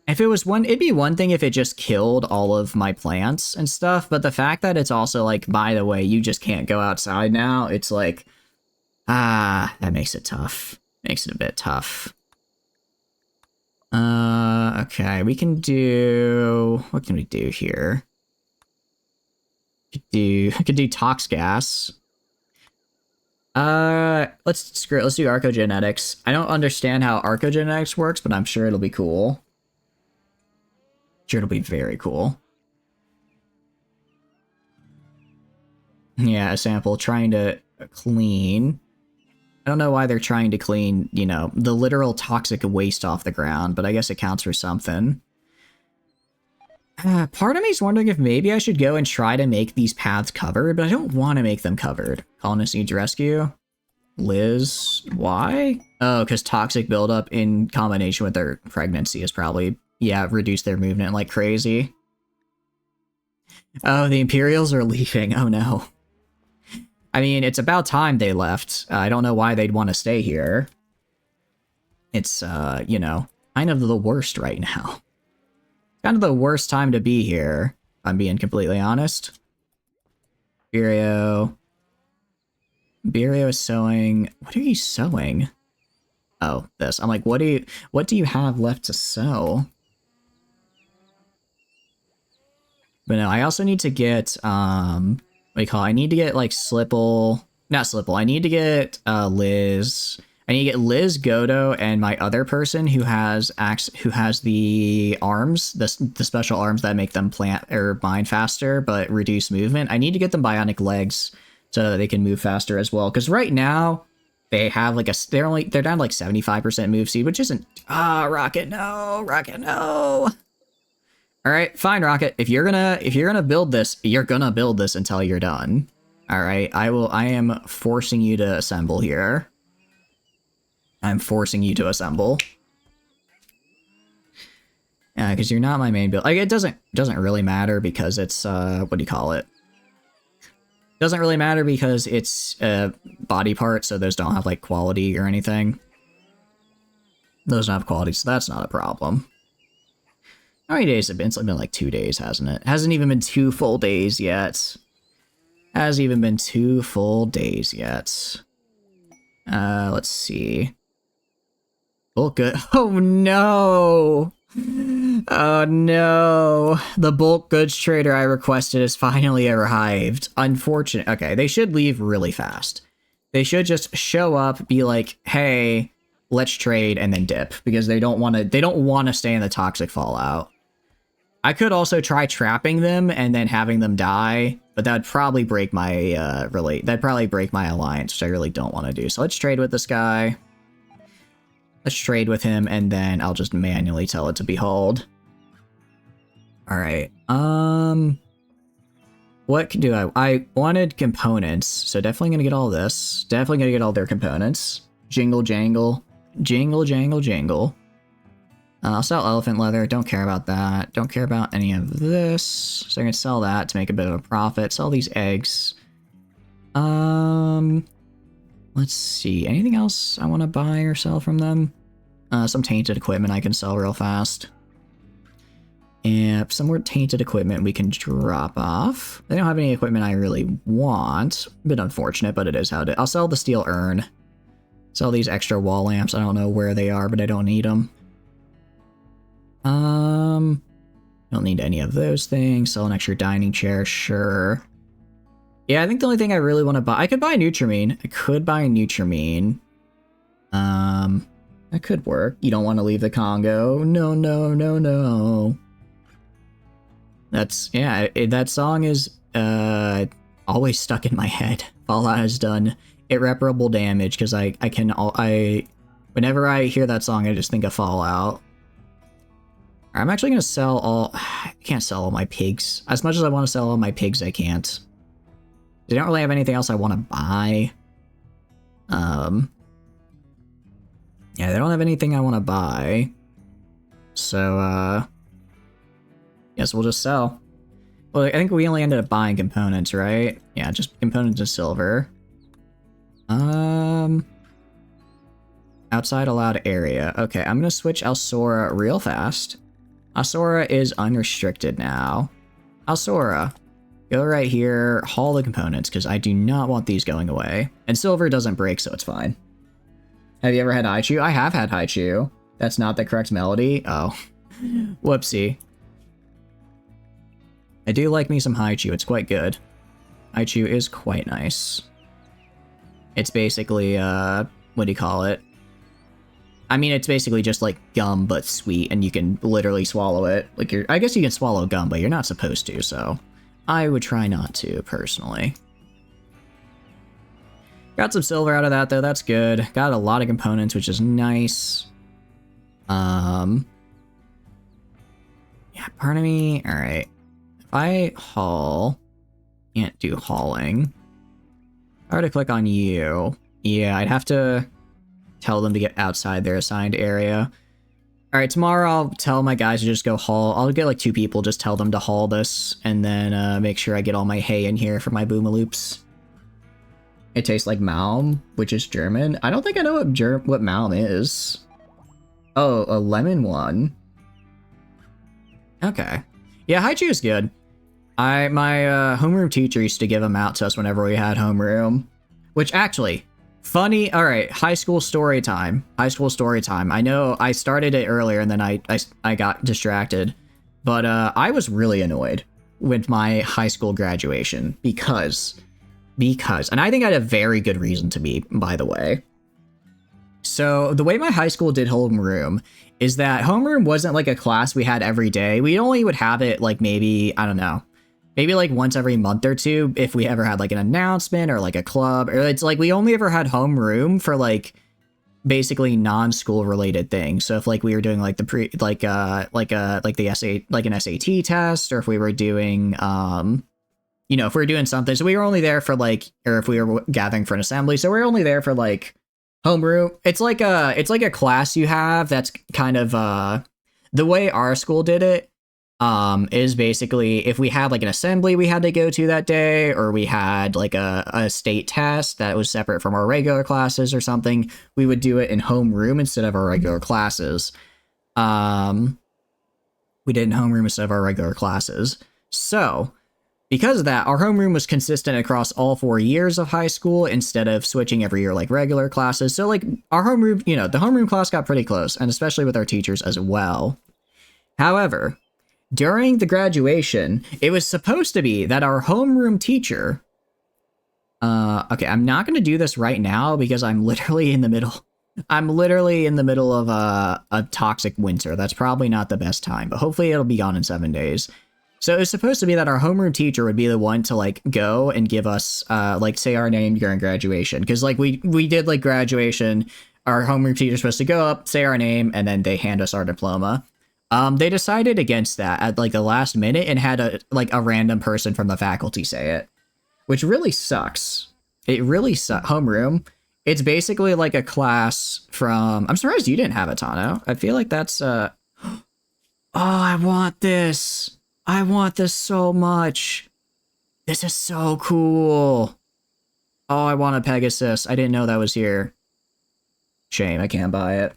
Speaker 1: If it was one... It'd be one thing if it just killed all of my plants and stuff, but the fact that it's also like, by the way, you just can't go outside now, it's like... that makes it tough. Makes it a bit tough. Okay, we can do... What can we do here? I could do tox gas. Let's do arcogenetics. I don't understand how arcogenetics works, but I'm sure it'll be cool. Sure, it'll be very cool. Yeah, a sample trying to clean. I don't know why they're trying to clean, you know, the literal toxic waste off the ground, but I guess it counts for something. Part of me is wondering if maybe I should go and try to make these paths covered, but I don't want to make them covered. Colonist needs rescue. Liz, why? Oh, because toxic buildup in combination with their pregnancy is probably, yeah, reduced their movement like crazy. Oh, the Imperials are leaving. Oh no. I mean, it's about time they left. I don't know why they'd want to stay here. It's, you know, kind of the worst right now. Kind of the worst time to be here, if I'm being completely honest. Birio is sewing. What are you sewing? Oh, this. I'm like, what do you have left to sew? But no, I also need to get, what do you call it? I need to get, like, not Slipple, I need to get, Liz. I need to get Liz, Godo, and my other person who has the arms, the special arms that make them plant or mine faster, but reduce movement. I need to get them bionic legs so that they can move faster as well. Because right now, they have, like, they're down to, like, 75% move speed, which isn't, Rocket, no! Alright, fine, Rocket. If you're gonna build this, you're gonna build this until you're done. All right, I am forcing you to assemble here. I'm forcing you to assemble. Yeah, because you're not my main build. Like, it doesn't really matter because it's what do you call it? Doesn't really matter because it's body parts, so those don't have like quality or anything. Those don't have quality, so that's not a problem. How many days have been? It's been like 2 days, hasn't it? Hasn't even been 2 full days yet. Hasn't even been 2 full days yet. Let's see. Bulk good. Oh no! Oh no! The bulk goods trader I requested has finally arrived. Unfortunate. Okay, they should leave really fast. They should just show up, be like, "Hey, let's trade," and then dip because they don't want to. They don't want to stay in the toxic fallout. I could also try trapping them and then having them die, but that'd probably break my that'd probably break my alliance, which I really don't want to do. So let's trade with this guy. Let's trade with him, and then I'll just manually tell it to behold. All right. What do I wanted components, so definitely gonna get all this. Definitely gonna get all their components. Jingle jangle, jingle jangle jingle. I'll sell elephant leather. Don't care about that. Don't care about any of this. So I'm gonna sell that to make a bit of a profit. Sell these eggs. Let's see. Anything else I want to buy or sell from them? Some tainted equipment I can sell real fast. And some more tainted equipment we can drop off. They don't have any equipment I really want. A bit unfortunate, but it is how it is. I'll sell the steel urn. Sell these extra wall lamps. I don't know where they are, but I don't need them. Don't need any of those things. Sell an extra dining chair, sure. Yeah, I think the only thing I really want to buy... I could buy Nutrimine. I could buy Nutrimine. That could work. You don't want to leave the Congo. No, no, no, no. That's... Yeah, that song is always stuck in my head. Fallout has done irreparable damage because whenever I hear that song, I just think of Fallout. I'm actually going to sell all... I can't sell all my pigs. As much as I want to sell all my pigs, I can't. They don't really have anything else I want to buy. Yeah, they don't have anything I want to buy. So, yes, we'll just sell. Well, I think we only ended up buying components, right? Yeah, just components of silver. Outside allowed area. Okay, I'm going to switch Alsora real fast. Alsora is unrestricted now. Alsora, go right here, haul the components, because I do not want these going away. And silver doesn't break, so it's fine. Have you ever had Haichu? I have had Haichu. That's not the correct melody. Oh. Whoopsie. I do like me some Haichu. It's quite good. Haichu is quite nice. It's basically, what do you call it? I mean, it's basically just like gum, but sweet, and you can literally swallow it. Like, I guess you can swallow gum, but you're not supposed to, so I would try not to, personally. Got some silver out of that, though. That's good. Got a lot of components, which is nice. Yeah, pardon me. All right. If I haul, can't do hauling. If I were to click on you, yeah, I'd have to tell them to get outside their assigned area. All right, tomorrow I'll tell my guys to just go haul. I'll get like 2 people, just tell them to haul this, and then make sure I get all my hay in here for my boomaloops. It tastes like Malm, which is German. I don't think I know what Malm is. Oh, a lemon one. Okay. Yeah, Haichu is good. My homeroom teacher used to give them out to us whenever we had homeroom. Which actually, funny. All right, high school story time. High school story time. I know I started it earlier and then I got distracted. But I was really annoyed with my high school graduation because, and I think I had a very good reason to be, by the way. So the way my high school did homeroom is that homeroom wasn't like a class we had every day. We only would have it like maybe, I don't know, maybe like once every month or two if we ever had like an announcement or like a club, or it's like we only ever had homeroom for like basically non-school related things. So if like we were doing like the the SA, like an SAT test, or if we were doing you know, if we were doing something, so we were only there for like, or if we were gathering for an assembly, so we were only there for like homeroom. It's like a class you have that's kind of the way our school did it is basically if we had like an assembly we had to go to that day, or we had like a state test that was separate from our regular classes or something, we would do it in homeroom instead of our regular classes. We did in homeroom instead of our regular classes. So because of that, our homeroom was consistent across all 4 years of high school instead of switching every year like regular classes. So like our homeroom, you know, the homeroom class got pretty close, and especially with our teachers as well. However, during the graduation, it was supposed to be that our homeroom teacher, okay, I'm not going to do this right now because I'm literally in the middle of a toxic winter. That's probably not the best time, but hopefully it'll be gone in 7 days. So it was supposed to be that our homeroom teacher would be the one to like go and give us like say our name during graduation, because like we did like graduation, our homeroom teacher's supposed to go up, say our name, and then they hand us our diploma. They decided against that at like the last minute and had a random person from the faculty say it, which really sucks. It really sucks. Homeroom, it's basically like a class from, I'm surprised you didn't have it, Tano. I feel like that's oh, I want this. I want this so much. This is so cool. Oh, I want a Pegasus. I didn't know that was here. Shame, I can't buy it.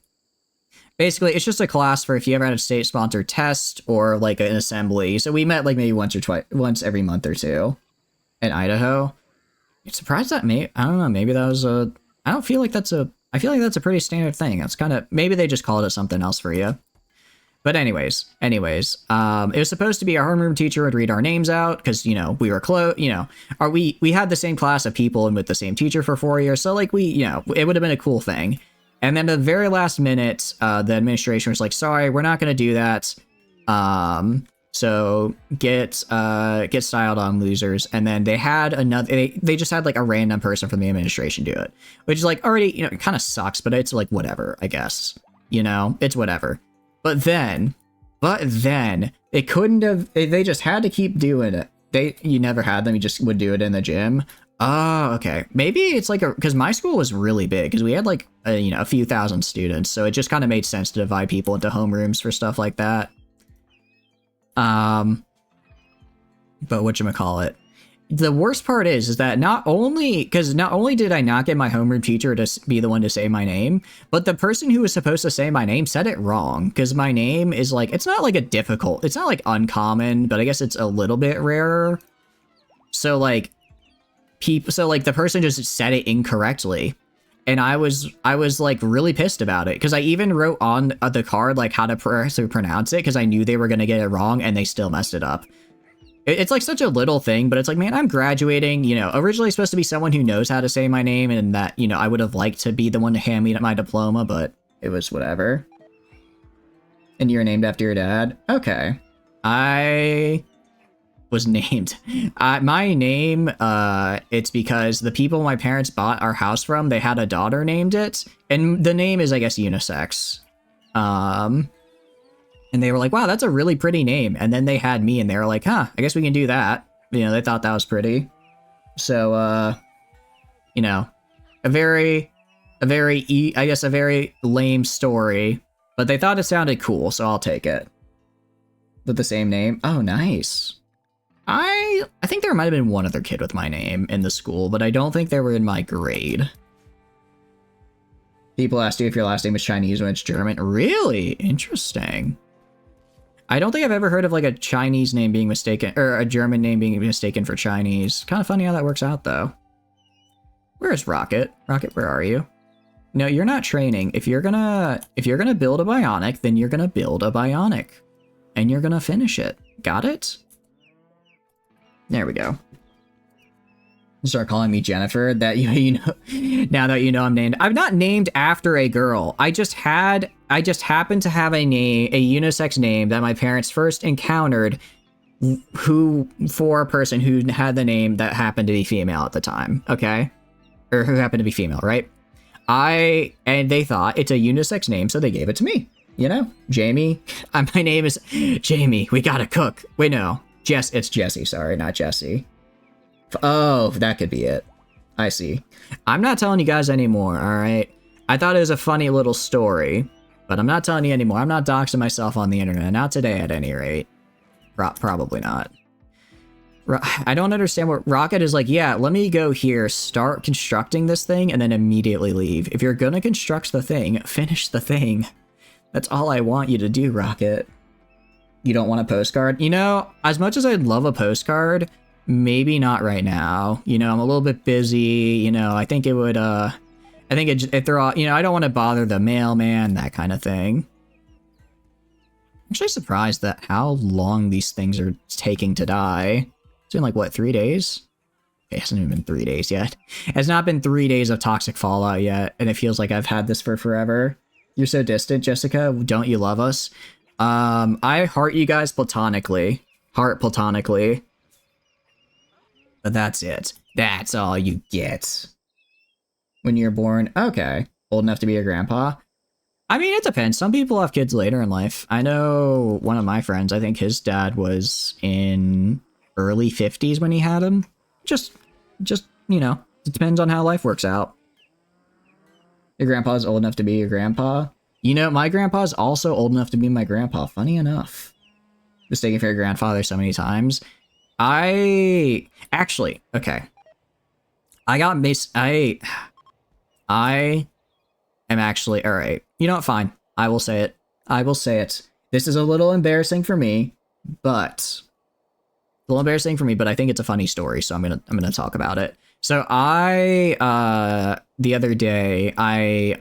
Speaker 1: Basically, it's just a class for if you ever had a state-sponsored test or like an assembly. So we met like maybe once every month or two in Idaho. I'm surprised that I don't know, maybe that was I feel like that's a pretty standard thing. That's kind of, maybe they just called it something else for you. But anyways, it was supposed to be our homeroom teacher would read our names out because, you know, we were close, you know, we had the same class of people and with the same teacher for 4 years. So like you know, it would have been a cool thing. And then at the very last minute, the administration was like, sorry, we're not going to do that. So get styled on, losers. And then they had they just had like a random person from the administration do it, which is like already, you know, it kind of sucks, but it's like whatever, I guess, you know, it's whatever. But then they couldn't have, they just had to keep doing it. You never had them, you just would do it in the gym. Oh, okay. Maybe it's like because my school was really big because we had like you know, a few thousand students, so it just kind of made sense to divide people into homerooms for stuff like that. But whatchamacallit, the worst part is that not only did I not get my homeroom teacher to be the one to say my name, but the person who was supposed to say my name said it wrong, because my name is like, it's not like uncommon, but I guess it's a little bit rarer. So like the person just said it incorrectly, and I was like really pissed about it, because I even wrote on the card like how to pronounce it, because I knew they were gonna get it wrong, and they still messed it up. It's like such a little thing, but it's like, man, I'm graduating, you know, originally supposed to be someone who knows how to say my name, and that, you know, I would have liked to be the one to hand me my diploma, but it was whatever. And you're named after your dad? Okay. I was named. My name, it's because the people my parents bought our house from, they had a daughter named it, and the name is, I guess, unisex. And they were like, wow, that's a really pretty name. And then they had me, and they were like, huh, I guess we can do that. You know, they thought that was pretty. So, you know, a very lame story, but they thought it sounded cool, so I'll take it. With the same name? Oh, nice. I think there might have been one other kid with my name in the school, but I don't think they were in my grade. People asked you if your last name was Chinese when it's German. Really? Interesting. I don't think I've ever heard of like a Chinese name being mistaken, or a German name being mistaken for Chinese. Kind of funny how that works out, though. Where is Rocket? Rocket, where are you? No, you're not training. If you're gonna build a bionic, then you're gonna build a bionic, and you're gonna finish it. Got it? There we go. Start calling me Jennifer. That you know, now that you know I'm named. I'm not named after a girl. I just happened to have a unisex name that my parents first encountered, for a person who had the name that happened to be female at the time. Okay, or who happened to be female, right? And they thought it's a unisex name, so they gave it to me. You know, Jamie. My name is Jamie. We gotta cook. Wait, no, it's Jesse. Sorry, not Jesse. Oh, that could be it. I see. I'm not telling you guys anymore, alright? I thought it was a funny little story, but I'm not telling you anymore. I'm not doxing myself on the internet. Not today, at any rate. Probably not. I don't understand what Rocket is like. Yeah, let me go here, start constructing this thing, and then immediately leave. If you're gonna construct the thing, finish the thing. That's all I want you to do, Rocket. You don't want a postcard? You know, as much as I'd love a postcard, maybe not right now. You know, I'm a little bit busy. You know, I think it would, I think if they're all, you know, I don't want to bother the mailman, that kind of thing. I'm actually surprised at how long these things are taking to die. It's been like, what, 3 days? It hasn't even been 3 days yet. It's not been 3 days of toxic fallout yet, and it feels like I've had this for forever. You're so distant, Jessica. Don't you love us? I heart you guys platonically. Heart platonically. But that's it. That's all you get. When you're born, okay. Old enough to be a grandpa? I mean, it depends. Some people have kids later in life. I know one of my friends, I think his dad was in early 50s when he had him. Just, you know, it depends on how life works out. Your grandpa's old enough to be your grandpa? You know, my grandpa's also old enough to be my grandpa, funny enough. Mistaken for your grandfather so many times. Actually, okay. I am actually, alright. You know what, fine. I will say it. I will say it. This is a little embarrassing for me, but... A little embarrassing for me, but I think it's a funny story, so I'm gonna talk about it. So the other day, I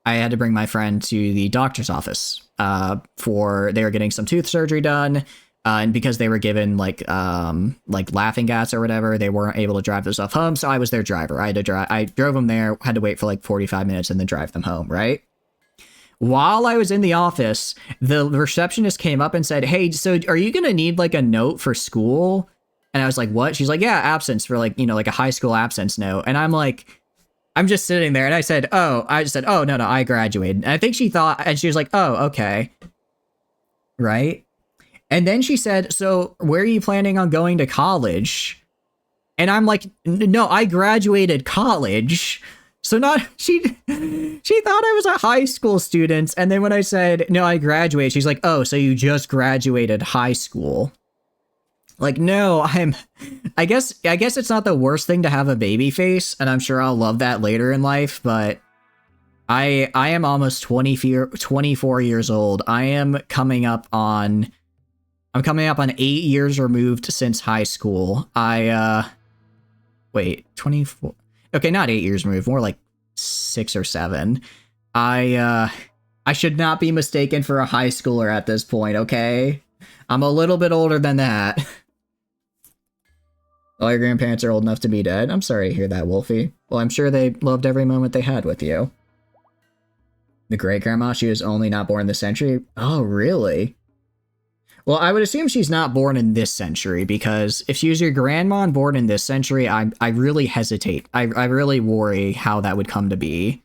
Speaker 1: had to bring my friend to the doctor's office, they were getting some tooth surgery done, and because they were given like laughing gas or whatever, they weren't able to drive themselves home, so I was their driver. I drove them there, had to wait for like 45 minutes and then drive them home, right? While I was in the office, the receptionist came up and said, hey, so are you going to need like a note for school? And I was like, what? She's like, yeah, absence for like, you know, like a high school absence note. And I'm like, I'm just sitting there and I just said, oh, no, I graduated. And I think she thought, and she was like, oh, okay. Right. And then she said, so where are you planning on going to college? And I'm like, no, I graduated college. So she thought I was a high school student, and then when I said, no, I graduated, she's like, oh, so you just graduated high school. Like, no, I guess it's not the worst thing to have a baby face, and I'm sure I'll love that later in life, but I am almost 24 years old. I'm coming up on 8 years removed since high school. Wait, 24... Okay, not 8 years removed, more like 6 or 7. I should not be mistaken for a high schooler at this point, okay? I'm a little bit older than that. All your grandparents are old enough to be dead? I'm sorry to hear that, Wolfie. Well, I'm sure they loved every moment they had with you. The great-grandma, she was only not born this century? Oh, really? Well, I would assume she's not born in this century, because if she was your grandma and born in this century, I really hesitate. I really worry how that would come to be.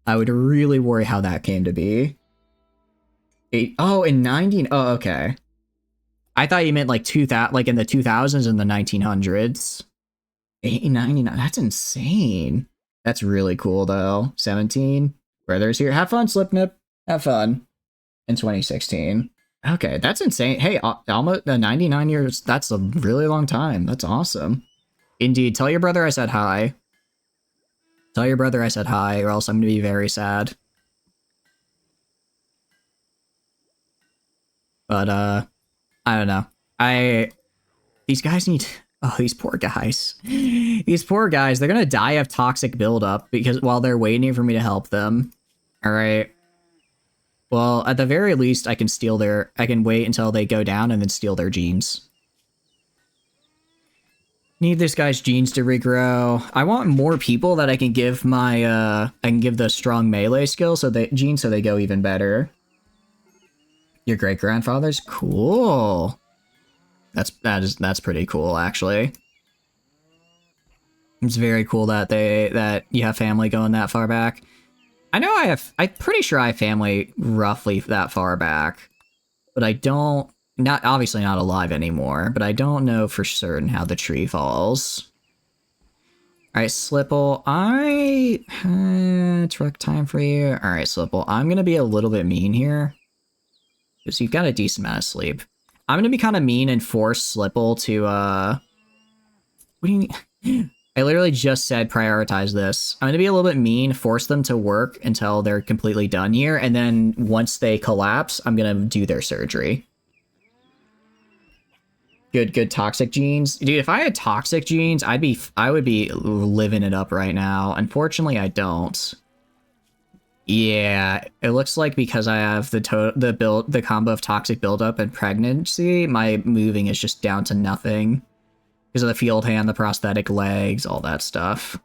Speaker 1: I would really worry how that came to be. In 19... Oh, okay. I thought you meant like 2000, like in the 2000s and the 1900s. 1899, that's insane. That's really cool, though. 17. Brothers here. Have fun, Slipnip. Have fun. In 2016. Okay, that's insane. Hey, almost 99 years, that's a really long time. That's awesome. Indeed, tell your brother I said hi. Tell your brother I said hi, or else I'm gonna be very sad. But, I don't know. These guys need... Oh, these poor guys. These poor guys, they're gonna die of toxic buildup because while they're waiting for me to help them. Alright. Well, at the very least, I can wait until they go down and then steal their genes. Need this guy's genes to regrow. I want more people that I can give I can give the strong melee skill so they go even better. Your great-grandfather's? Cool. That's pretty cool, actually. It's very cool that you have family going that far back. I'm pretty sure I have family roughly that far back, but I don't Not obviously not alive anymore, but I don't know for certain how the tree falls. Alright, Slipple, it's rec time for you. Alright, Slipple, I'm gonna be a little bit mean here. Because you've got a decent amount of sleep. I'm gonna be kind of mean and force Slipple to, what do you mean? I literally just said prioritize this. I'm gonna be a little bit mean, force them to work until they're completely done here, and then once they collapse, I'm gonna do their surgery. Good toxic genes. Dude, if I had toxic genes, I would be living it up right now. Unfortunately, I don't. Yeah, it looks like because I have the combo of toxic buildup and pregnancy, my moving is just down to nothing. Because of the field hand, the prosthetic legs, all that stuff.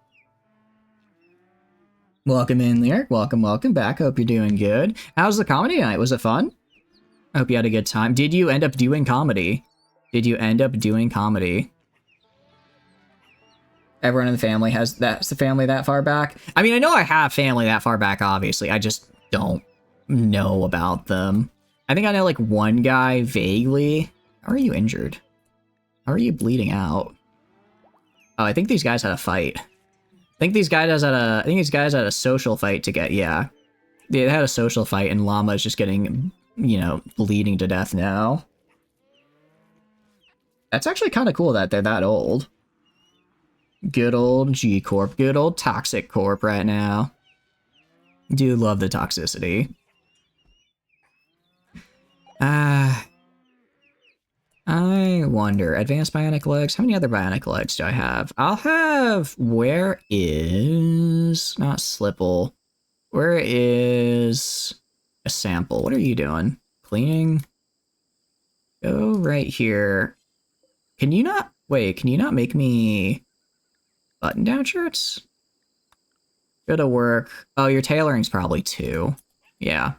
Speaker 1: Welcome in, Lyric. Welcome back. Hope you're doing good. How's the comedy night? Was it fun? I hope you had a good time. Did you end up doing comedy? Everyone in the family has that's the family that far back? I mean, I know I have family that far back, obviously. I just don't know about them. I think I know like one guy vaguely. How are you injured? How are you bleeding out? Oh, I think these guys had a fight. I think these guys had a social fight to get, yeah. They had a social fight and Llama is just getting, you know, bleeding to death now. That's actually kind of cool that they're that old. Good old G-Corp. Good old Toxic Corp right now. Do love the toxicity. I wonder. Advanced bionic legs? How many other bionic legs do I have? I'll have... Where is... Not Slipple. Where is... A sample? What are you doing? Cleaning? Go right here. Can you not... Wait, can you not make me... button-down shirts? Go to work. Oh, your tailoring's probably 2. Yeah.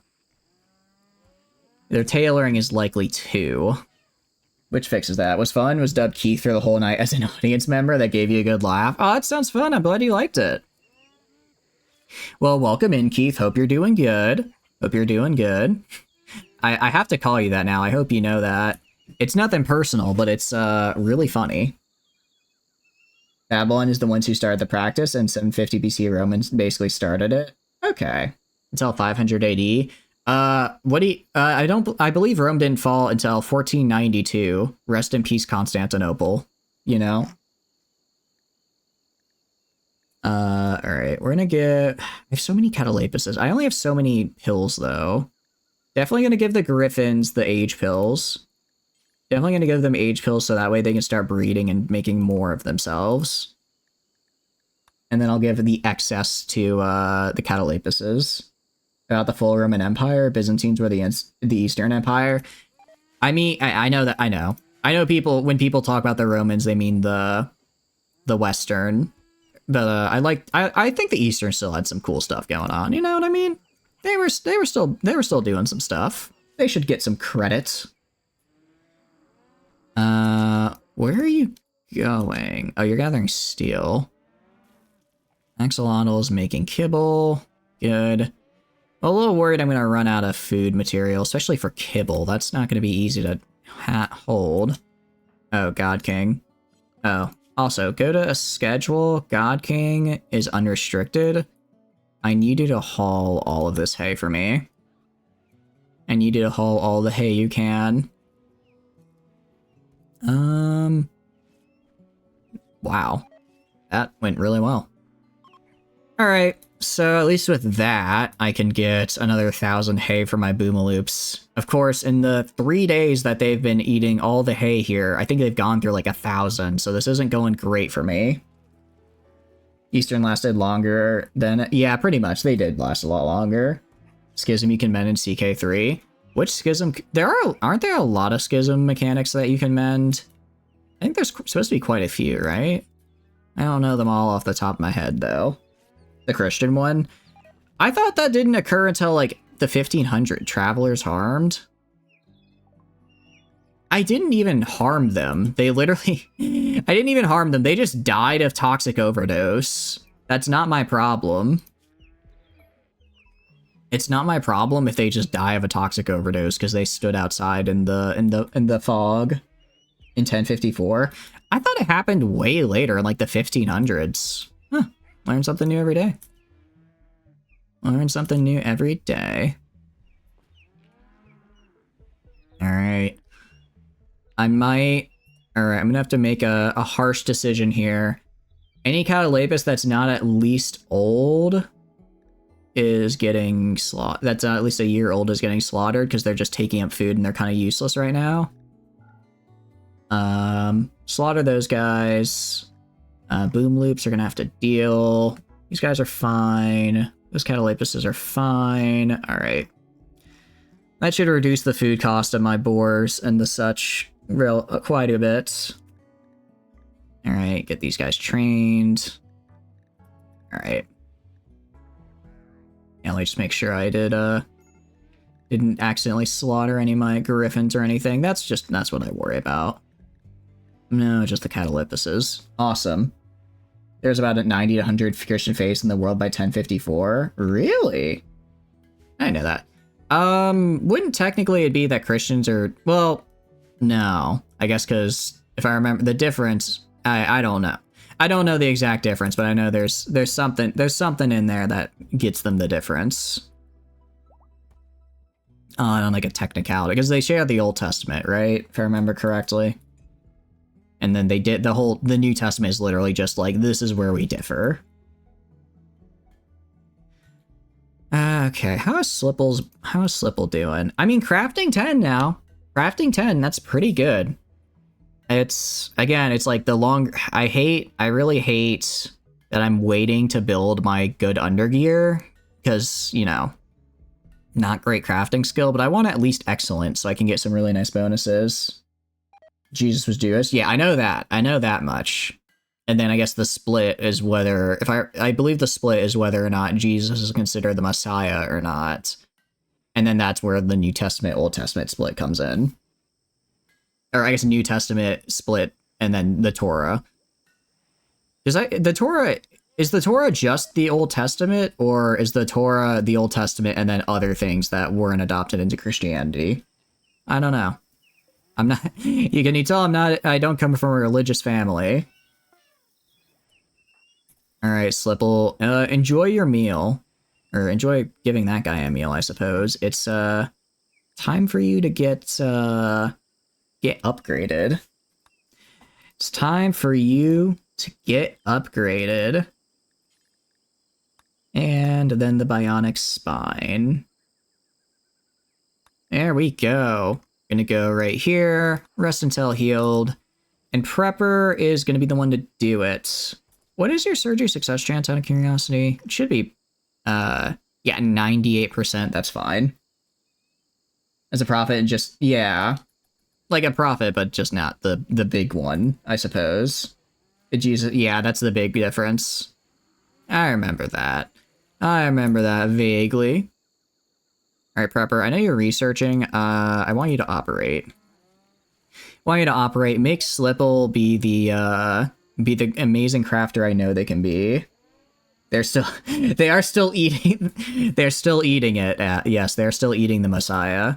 Speaker 1: Their tailoring is likely 2. Which fixes that. Was fun? Was dubbed Keith for the whole night as an audience member that gave you a good laugh? Oh, that sounds fun. I'm glad you liked it. Well, welcome in, Keith. Hope you're doing good. I have to call you that now. I hope you know that. It's nothing personal, but it's really funny. Babylon is the ones who started the practice, and 750 BC Romans basically started it. Okay. Until 500 AD. I believe Rome didn't fall until 1492. Rest in peace, Constantinople. You know? Alright, we're gonna give... I have so many catalapuses. I only have so many pills, though. Definitely gonna give the Griffins the age pills. Definitely gonna give them age pills so that way they can start breeding and making more of themselves. And then I'll give the excess to the catalapuses. About the full Roman Empire, Byzantines were the Eastern Empire. I mean, I know that, I know people, when people talk about the Romans, they mean the Western. I think the Eastern still had some cool stuff going on. You know what I mean? They were still doing some stuff. They should get some credit. Where are you going? Oh, you're gathering steel. Axolotl is making kibble. Good. I'm a little worried I'm gonna run out of food material, especially for kibble. That's not gonna be easy to hold. Oh, God King. Oh. Also, go to a schedule. God King is unrestricted. I need you to haul all of this hay for me. I need you to haul all the hay you can. Wow. That went really well. Alright, so at least with that, I can get another 1,000 hay for my boomaloops. Of course, in the 3 days that they've been eating all the hay here, I think they've gone through like 1,000, so this isn't going great for me. Eastern lasted longer than... Yeah, pretty much. They did last a lot longer. Schism you can mend in CK3. Which schism... Aren't there a lot of schism mechanics that you can mend? I think there's supposed to be quite a few, right? I don't know them all off the top of my head, though. The Christian one. I thought that didn't occur until, like, the 1500. Travelers harmed? I didn't even harm them. They literally... I didn't even harm them. They just died of toxic overdose. That's not my problem. It's not my problem if they just die of a toxic overdose because they stood outside in the fog in 1054. I thought it happened way later, in like the 1500s. Huh. Learn something new every day. Learn something new every day. Alright. Alright, I'm gonna have to make a harsh decision here. Any Catalapis that's not at least old is getting slaughtered. That's at least a year old is getting slaughtered because they're just taking up food and they're kind of useless right now. Slaughter those guys. Boom loops are gonna have to deal. These guys are fine. Those Catalapises are fine. Alright. That should reduce the food cost of my boars and the such quite a bit. Alright, get these guys trained. Alright. Yeah, let me just make sure I didn't accidentally slaughter any of my Griffins or anything. That's what I worry about. No, just the Catalapises. Awesome. There's about a 90 to 100 Christian faiths in the world by 1054. Really? I know that. Wouldn't technically it be that Christians are, well, no. I guess because if I remember the difference, I don't know. I don't know the exact difference, but I know there's something in there that gets them the difference. On like a technicality, because they share the Old Testament, right? If I remember correctly. And then they did the New Testament is literally just like, this is where we differ. Okay, how is Slipple doing? I mean, crafting 10 now. Crafting 10, that's pretty good. It's like I really hate that I'm waiting to build my good undergear because, you know, not great crafting skill, but I want at least excellent so I can get some really nice bonuses. Jesus was Jewish. Yeah, I know that much. And then I guess the split is whether, I believe the split is whether or not Jesus is considered the Messiah or not. And then that's where the New Testament, Old Testament split comes in. Or I guess New Testament split and then the Torah. Is the Torah just the Old Testament, or is the Torah the Old Testament and then other things that weren't adopted into Christianity? I don't know. I'm not, can you tell I don't come from a religious family. Alright, Slipple, enjoy your meal. Or enjoy giving that guy a meal, I suppose. It's, time for you to get upgraded. It's time for you to get upgraded. And then the bionic spine. There we go. Gonna go right here, rest until healed, and Prepper is gonna be the one to do it. What is your surgery success chance out of curiosity? It should be, yeah, 98%, that's fine. As a prophet, just, yeah. Like a prophet, but just not the big one, I suppose. Jesus, yeah, that's the big difference. I remember that. I remember that vaguely. Alright, Prepper, I know you're researching. I want you to operate. Make Slipple be the amazing crafter I know they can be. They are still eating it. Yes, they're still eating the Messiah.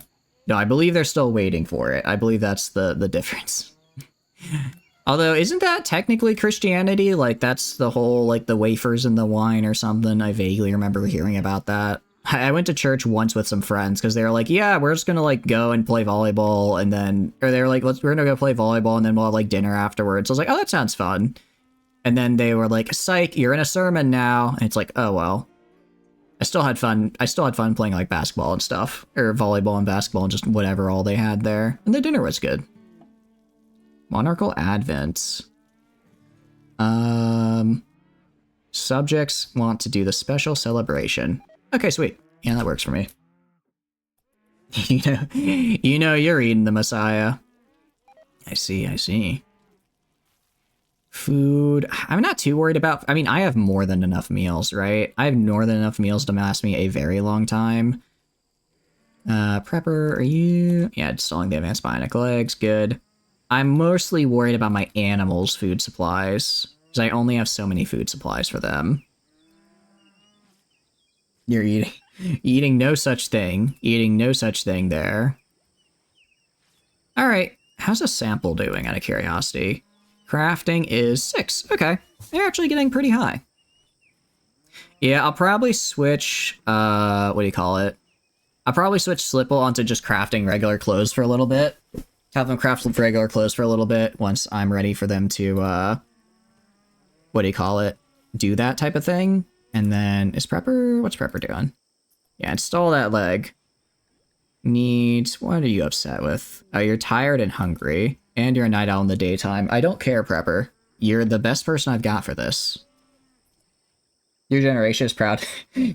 Speaker 1: No, I believe they're still waiting for it. I believe that's the difference. Although, isn't that technically Christianity? Like, that's the whole, like, the wafers and the wine or something. I vaguely remember hearing about that. I went to church once with some friends because they were like, yeah, we're just gonna like go and play volleyball, and then, or they were like, we're gonna go play volleyball and then we'll have like dinner afterwards. I was like, oh, that sounds fun. And then they were like, psych, you're in a sermon now. And it's like, oh, well, I still had fun playing like basketball and stuff, or volleyball and basketball and just whatever all they had there. And the dinner was good. Monarchical Advent. Subjects want to do the special celebration. Okay, sweet. Yeah, that works for me. You know you're eating the Messiah. I see. Food. I'm not too worried about, I mean, I have more than enough meals, right? I have more than enough meals to last me a very long time. Prepper, are you? Yeah, installing the advanced bionic legs, good. I'm mostly worried about my animals' food supplies, because I only have so many food supplies for them. You're eating. Eating no such thing. Eating no such thing there. Alright, how's a sample doing out of curiosity? Crafting is 6. Okay, they're actually getting pretty high. Yeah, I'll probably switch, what do you call it? I'll probably switch Slipple onto just crafting regular clothes for a little bit. Have them craft regular clothes for a little bit once I'm ready for them to, what do you call it? Do that type of thing. And then, is Prepper, what's Prepper doing? Yeah, install that leg. Needs, what are you upset with? Oh, you're tired and hungry, and you're a night owl in the daytime. I don't care, Prepper. You're the best person I've got for this. Your generation is proud.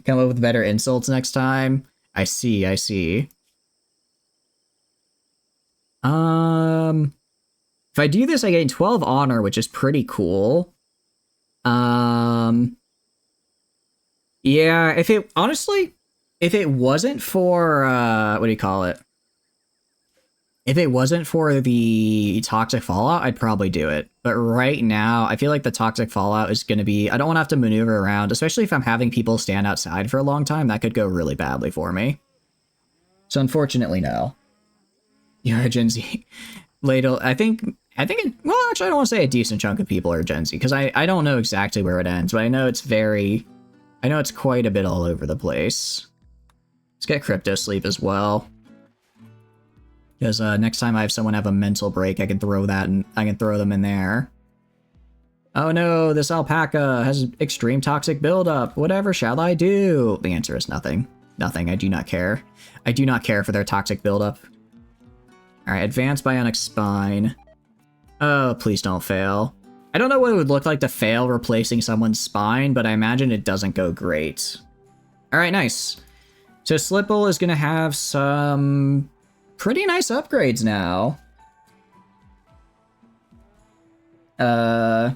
Speaker 1: Come up with better insults next time. I see, I see. If I do this, I gain 12 honor, which is pretty cool. Yeah, if it, honestly, if it wasn't for, what do you call it? If it wasn't for the Toxic Fallout, I'd probably do it. But right now, I feel like the Toxic Fallout is going to be... I don't want to have to maneuver around, especially if I'm having people stand outside for a long time. That could go really badly for me. So unfortunately, no. You're a Gen Z. Later, I think well, actually, I don't want to say a decent chunk of people are Gen Z, because I don't know exactly where it ends, but I know it's quite a bit all over the place. Let's get Crypto Sleep as well. Because next time I have someone have a mental break, I can throw that and I can throw them in there. Oh no, this alpaca has extreme toxic buildup. Whatever shall I do? The answer is nothing. Nothing. I do not care. I do not care for their toxic buildup. Alright, advanced bionic spine. Oh, please don't fail. I don't know what it would look like to fail replacing someone's spine, but I imagine it doesn't go great. Alright, nice. So Slipple is gonna have some pretty nice upgrades now. Oh,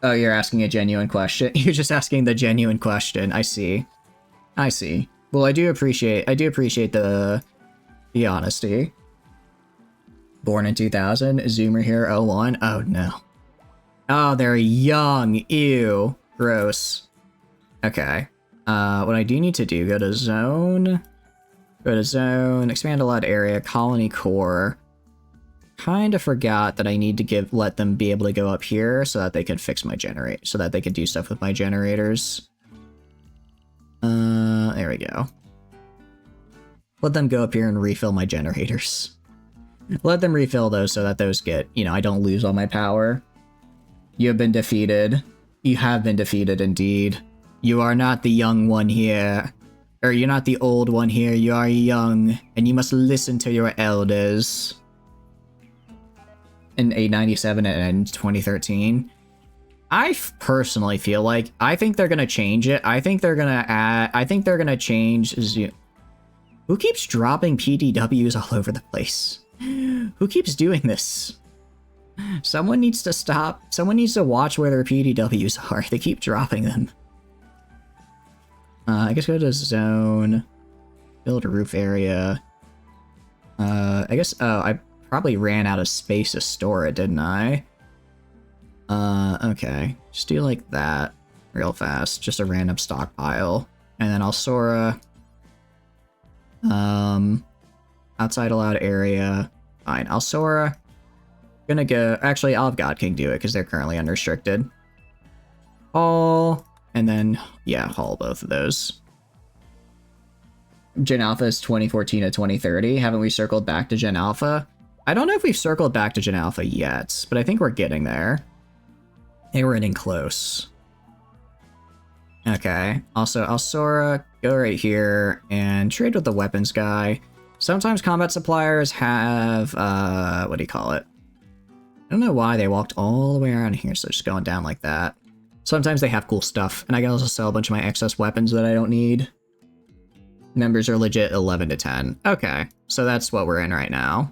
Speaker 1: you're asking a genuine question. You're just asking the genuine question. I see. I see. Well, I do appreciate the honesty. Born in 2000, Zoomer here 01. Oh no. Oh, they're young. Ew. Gross. Okay. What I do need to do, go to zone, expand a lot area, colony core. Kinda forgot that I need to let them be able to go up here so that they can fix my so that they can do stuff with my generators. There we go. Let them go up here and refill my generators. Let them refill those so that those get, I don't lose all my power. You have been defeated. You have been defeated indeed. You are not the young one here. Or you're not the old one here, you are young, and you must listen to your elders. In 897 and 2013. I personally feel like, I think they're gonna change it. I think they're gonna change... Who keeps dropping PDWs all over the place? Who keeps doing this? Someone needs to stop. Someone needs to watch where their PDWs are. They keep dropping them. I guess go to zone. Build a roof area. I guess... Oh, I probably ran out of space to store it, didn't I? Okay. Just do like that real fast. Just a random stockpile. And then I'll Sora. Outside allowed area. Fine. I'll Sora. Gonna go... Actually, I'll have God King do it because they're currently unrestricted. Haul. And then, yeah, haul both of those. Gen Alpha is 2014 to 2030. Haven't we circled back to Gen Alpha? I don't know if we've circled back to Gen Alpha yet, but I think we're getting there. Hey, we're getting close. Okay. Also, I'll Sora, go right here, and trade with the weapons guy. Sometimes combat suppliers have, what do you call it? I don't know why they walked all the way around here, so just going down like that. Sometimes they have cool stuff, and I can also sell a bunch of my excess weapons that I don't need. Numbers are legit 11 to 10. Okay, so that's what we're in right now.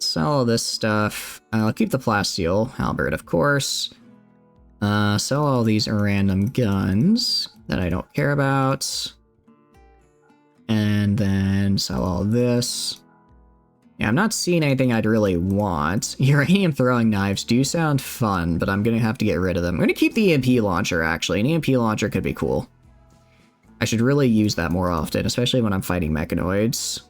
Speaker 1: Sell all this stuff. I'll keep the plasteel halberd, of course. Sell all these random guns that I don't care about. And then sell all this. Yeah, I'm not seeing anything I'd really want. Uranium throwing knives do sound fun, but I'm gonna have to get rid of them. I'm gonna keep the EMP launcher, actually. An EMP launcher could be cool. I should really use that more often, especially when I'm fighting mechanoids.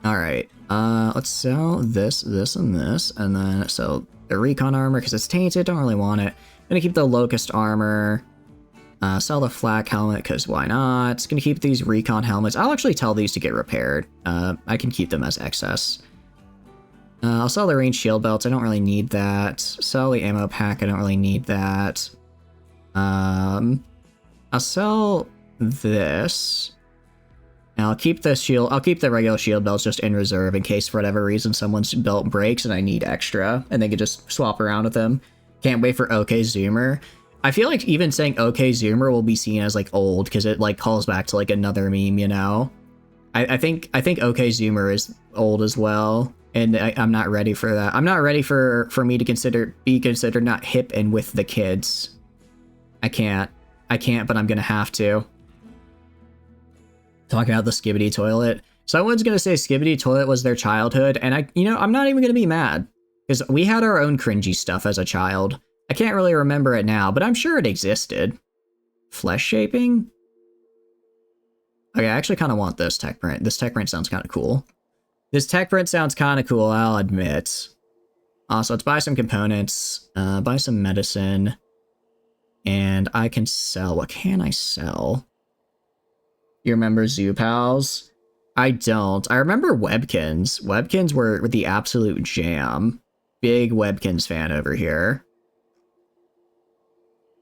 Speaker 1: Alright, let's sell this, this, and this, and then sell the recon armor because it's tainted, don't really want it. I'm gonna keep the locust armor, sell the flak helmet because why not? Gonna keep these recon helmets. I'll actually tell these to get repaired. I can keep them as excess. I'll sell the range shield belts, I don't really need that. Sell the ammo pack, I don't really need that. I'll sell this. And I'll keep the shield, I'll keep the regular shield belts just in reserve in case for whatever reason someone's belt breaks and I need extra, and they can just swap around with them. Can't wait for OK Zoomer. I feel like even saying OK Zoomer will be seen as like old because it like calls back to like another meme, you know? I think OK Zoomer is old as well, and I'm not ready for that. I'm not ready for me to be considered not hip and with the kids. I can't, but I'm gonna have to. Talking about the Skibidi toilet. Someone's gonna say Skibidi toilet was their childhood, and I'm not even gonna be mad. Because we had our own cringy stuff as a child. I can't really remember it now, but I'm sure it existed. Flesh shaping? Okay, I actually kind of want this tech print. This tech print sounds kind of cool. This tech print sounds kind of cool, I'll admit. So let's buy some components, buy some medicine, and I can sell. What can I sell? You remember Zoo Pals? I don't. I remember Webkins. Webkins were the absolute jam. Big Webkins fan over here.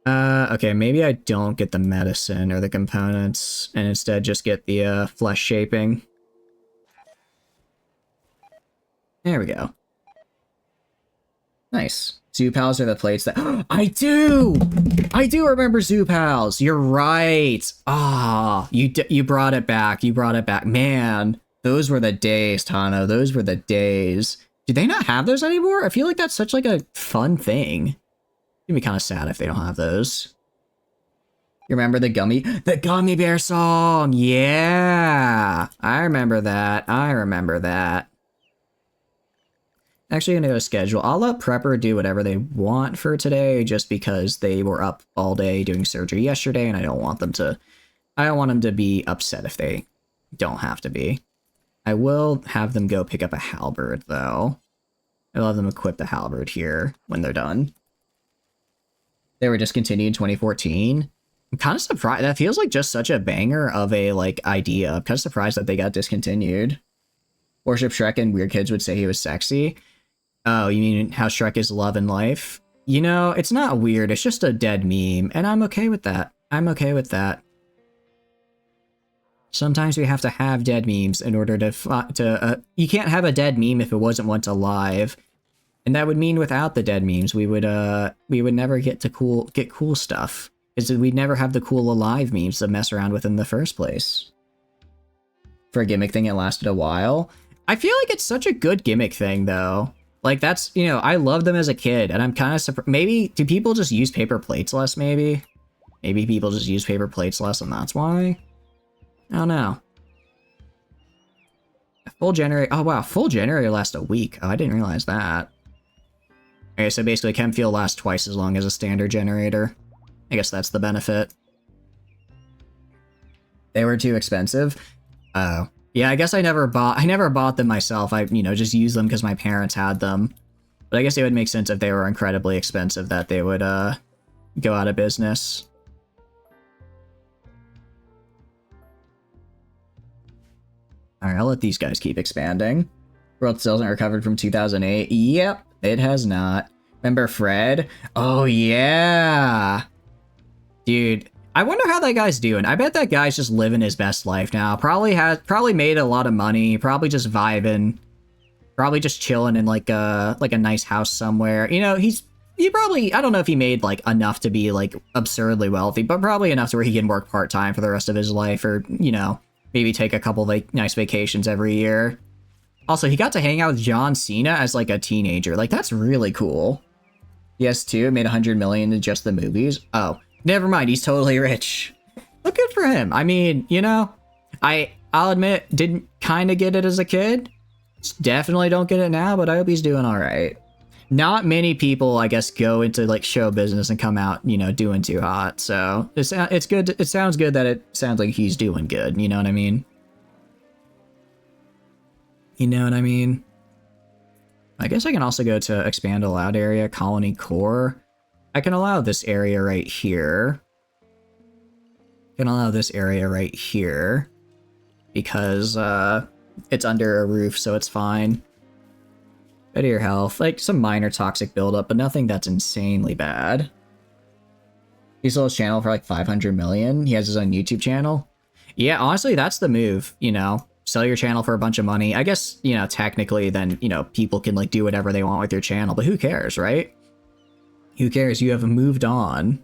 Speaker 1: Okay, maybe I don't get the medicine or the components, and instead just get the flesh shaping. There we go. Nice. Zoo Pals are the plates that I do remember Zoo Pals. You're right. Ah, you brought it back. You brought it back. Man, those were the days, Tano. Those were the days. Do they not have those anymore? I feel like that's such like a fun thing. It'd be kind of sad if they don't have those. You remember the gummy bear song? Yeah, I remember that. I remember that. Actually, gonna go to schedule. I'll let Prepper do whatever they want for today, just because they were up all day doing surgery yesterday, and I don't want them to be upset if they don't have to be. I will have them go pick up a halberd, though. I'll have them equip the halberd here when they're done. They were discontinued in 2014. I'm kind of surprised. That feels like just such a banger of a like idea. I'm kind of surprised that they got discontinued. Worship Shrek and weird kids would say he was sexy. Oh, you mean how Shrek is love and life? You know, it's not weird, it's just a dead meme, and I'm okay with that. I'm okay with that. Sometimes we have to have dead memes in order to you can't have a dead meme if it wasn't once alive. And that would mean without the dead memes, we would never get cool stuff. Because we'd never have the cool alive memes to mess around with in the first place. For a gimmick thing, it lasted a while. I feel like it's such a good gimmick thing, though. Like, that's, you know, I loved them as a kid, and I'm kind of surprised. Maybe, do people just use paper plates less, maybe? Maybe people just use paper plates less, and that's why? I don't know. A full generator, oh wow, full generator lasts a week. Oh, I didn't realize that. Okay, so basically Chem Fuel lasts twice as long as a standard generator. I guess that's the benefit. They were too expensive? Oh. Yeah, I guess I never bought them myself. I, you know, just used them because my parents had them. But I guess it would make sense if they were incredibly expensive that they would, go out of business. Alright, I'll let these guys keep expanding. World still hasn't recovered from 2008. Yep, it has not. Remember Fred? Oh, yeah! Dude, I wonder how that guy's doing. I bet that guy's just living his best life now. Probably made a lot of money. Probably just vibing. Probably just chilling in like a nice house somewhere. You know, he probably, I don't know if he made like enough to be like absurdly wealthy, but probably enough to where he can work part-time for the rest of his life, or, you know, maybe take a couple like nice vacations every year. Also, he got to hang out with John Cena as like a teenager. Like, that's really cool. PS2 made 100 million in just the movies. Oh, never mind. He's totally rich. Well, good for him. I mean, you know, I'll admit, didn't kind of get it as a kid. Definitely don't get it now, but I hope he's doing all right. not many people, I guess, go into like show business and come out, you know, doing too hot. So it's good. It sounds good that it sounds like he's doing good. You know what I mean? You know what I mean? I guess I can also go to expand allowed area, colony core. I can allow this area right here. I can allow this area right here because it's under a roof, so it's fine. Better your health, like some minor toxic buildup, but nothing that's insanely bad. He sold his channel for like 500 million. He has his own YouTube channel. Yeah, honestly, that's the move, you know. Sell your channel for a bunch of money. I guess, you know, technically then, you know, people can like do whatever they want with your channel, but who cares, right? Who cares? You have moved on.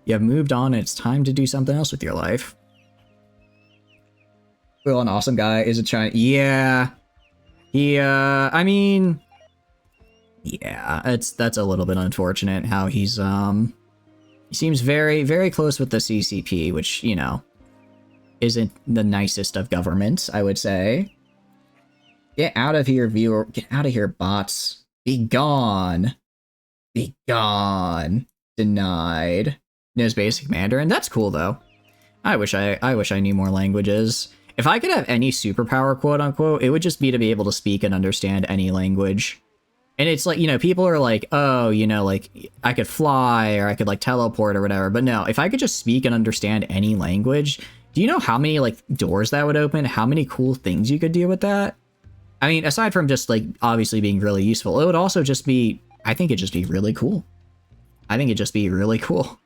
Speaker 1: You have moved on and it's time to do something else with your life. Will, an awesome guy is a China. Yeah. He, I mean, yeah, that's a little bit unfortunate how he's, he seems very, very close with the CCP, which, you know, isn't the nicest of governments, I would say. Get out of here, viewer. Get out of here, bots. Be gone. Be gone. Denied. Knows basic Mandarin. That's cool, though. I wish I knew more languages. If I could have any superpower, quote unquote, it would just be to be able to speak and understand any language. And it's like, you know, people are like, oh, you know, like, I could fly or I could, like, teleport or whatever. But no, if I could just speak and understand any language, do you know how many, like, doors that would open? How many cool things you could do with that? I mean, aside from just, like, obviously being really useful, it would also just be, I think it'd just be really cool. I think it'd just be really cool.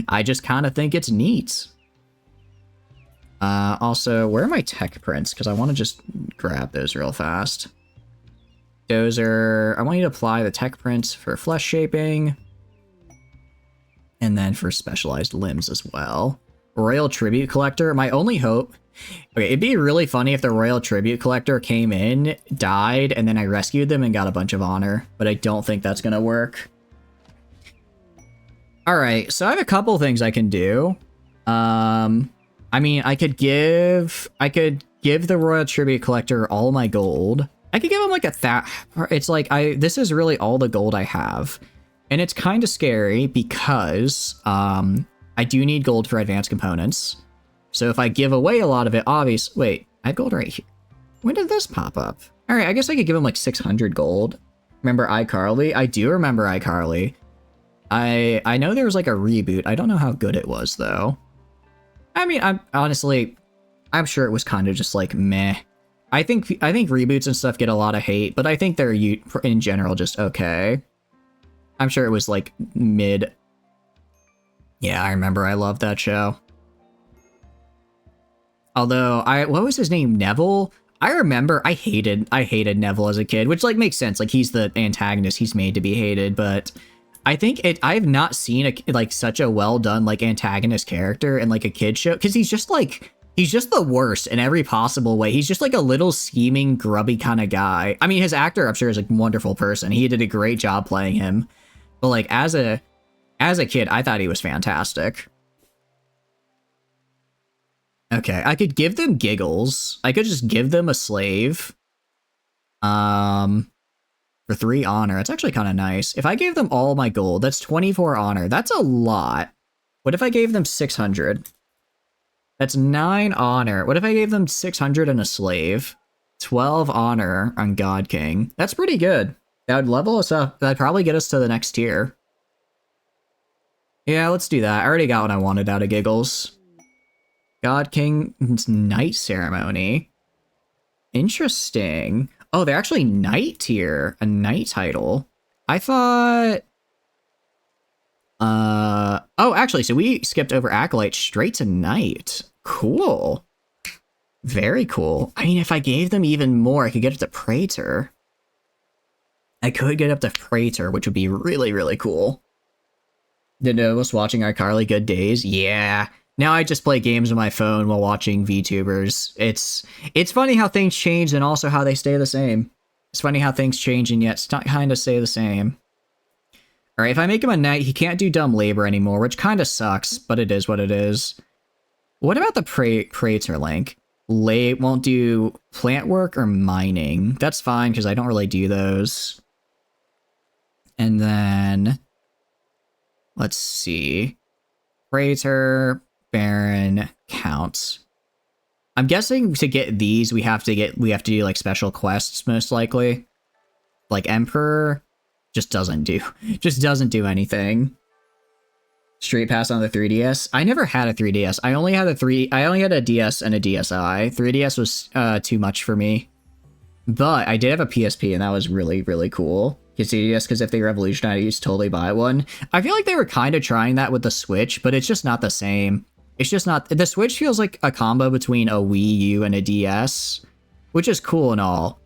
Speaker 1: I just kind of think it's neat. Also, where are my tech prints? Because I want to just grab those real fast. Those are... I want you to apply the tech prints for flesh shaping. And then for specialized limbs as well. Royal Tribute Collector. My only hope... Okay, it'd be really funny if the Royal Tribute Collector came in, died, and then I rescued them and got a bunch of honor. But I don't think that's going to work. Alright, so I have a couple things I can do. I mean, I could give the Royal Tribute Collector all my gold. I could give him like it's like, this is really all the gold I have. And it's kind of scary because, I do need gold for advanced components. So if I give away a lot of it, wait, I have gold right here. When did this pop up? All right, I guess I could give him like 600 gold. Remember iCarly? I do remember iCarly. I know there was like a reboot. I don't know how good it was though. I mean, I'm sure it was kind of just like meh. I think reboots and stuff get a lot of hate, but I think they're in general just okay. I'm sure it was like mid. Yeah, I remember. I loved that show. Although what was his name? Neville? I remember I hated Neville as a kid, which like makes sense. Like he's the antagonist. He's made to be hated, but I think I've not seen like such a well done like antagonist character in like a kid show, because he's just the worst in every possible way. He's just like a little scheming, grubby kind of guy. I mean, his actor, I'm sure, is a wonderful person. He did a great job playing him. But like as a kid, I thought he was fantastic. Okay, I could give them giggles. I could just give them a slave. For 3 honor. That's actually kind of nice. If I gave them all my gold, that's 24 honor. That's a lot. What if I gave them 600? That's 9 honor. What if I gave them 600 and a slave? 12 honor on God King. That's pretty good. That would level us up. That'd probably get us to the next tier. Yeah, let's do that. I already got what I wanted out of giggles. God King's Knight Ceremony. Interesting. Oh, they're actually Knight tier. A Knight title. I thought... Oh, actually, so we skipped over Acolyte straight to Knight. Cool. Very cool. I mean, if I gave them even more, I could get up to Praetor. I could get up to Praetor, which would be really, really cool. Did was watching iCarly Good Days? Yeah. Now I just play games on my phone while watching VTubers. It's funny how things change and also how they stay the same. It's funny how things change and yet kind of stay the same. Alright, if I make him a knight, he can't do dumb labor anymore, which kind of sucks, but it is what it is. What about the Praetor link? Won't do plant work or mining. That's fine, because I don't really do those. And then, let's see. Praetor, Baron, Count. I'm guessing to get these, we have to do like special quests, most likely. Like Emperor just doesn't do anything. Street Pass on the 3DS. I never had a 3DS. I only had a DS and a DSi. 3DS was too much for me. But I did have a PSP, and that was really, really cool. Because if they revolutionized, you should totally buy one. I feel like they were kind of trying that with the Switch, but it's just not the same. It's just not... The Switch feels like a combo between a Wii U and a DS, which is cool and all.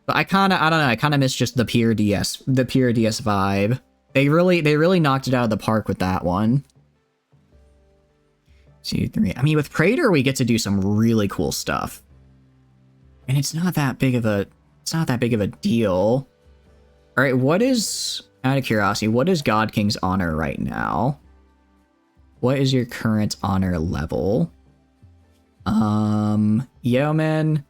Speaker 1: But I don't know, I kind of miss just the pure DS vibe. They really knocked it out of the park with that one. 2, 3. I mean, with Praetor, we get to do some really cool stuff. And it's not that big of a deal. All right, what is, out of curiosity, what is God King's honor right now? What is your current honor level? Yeoman.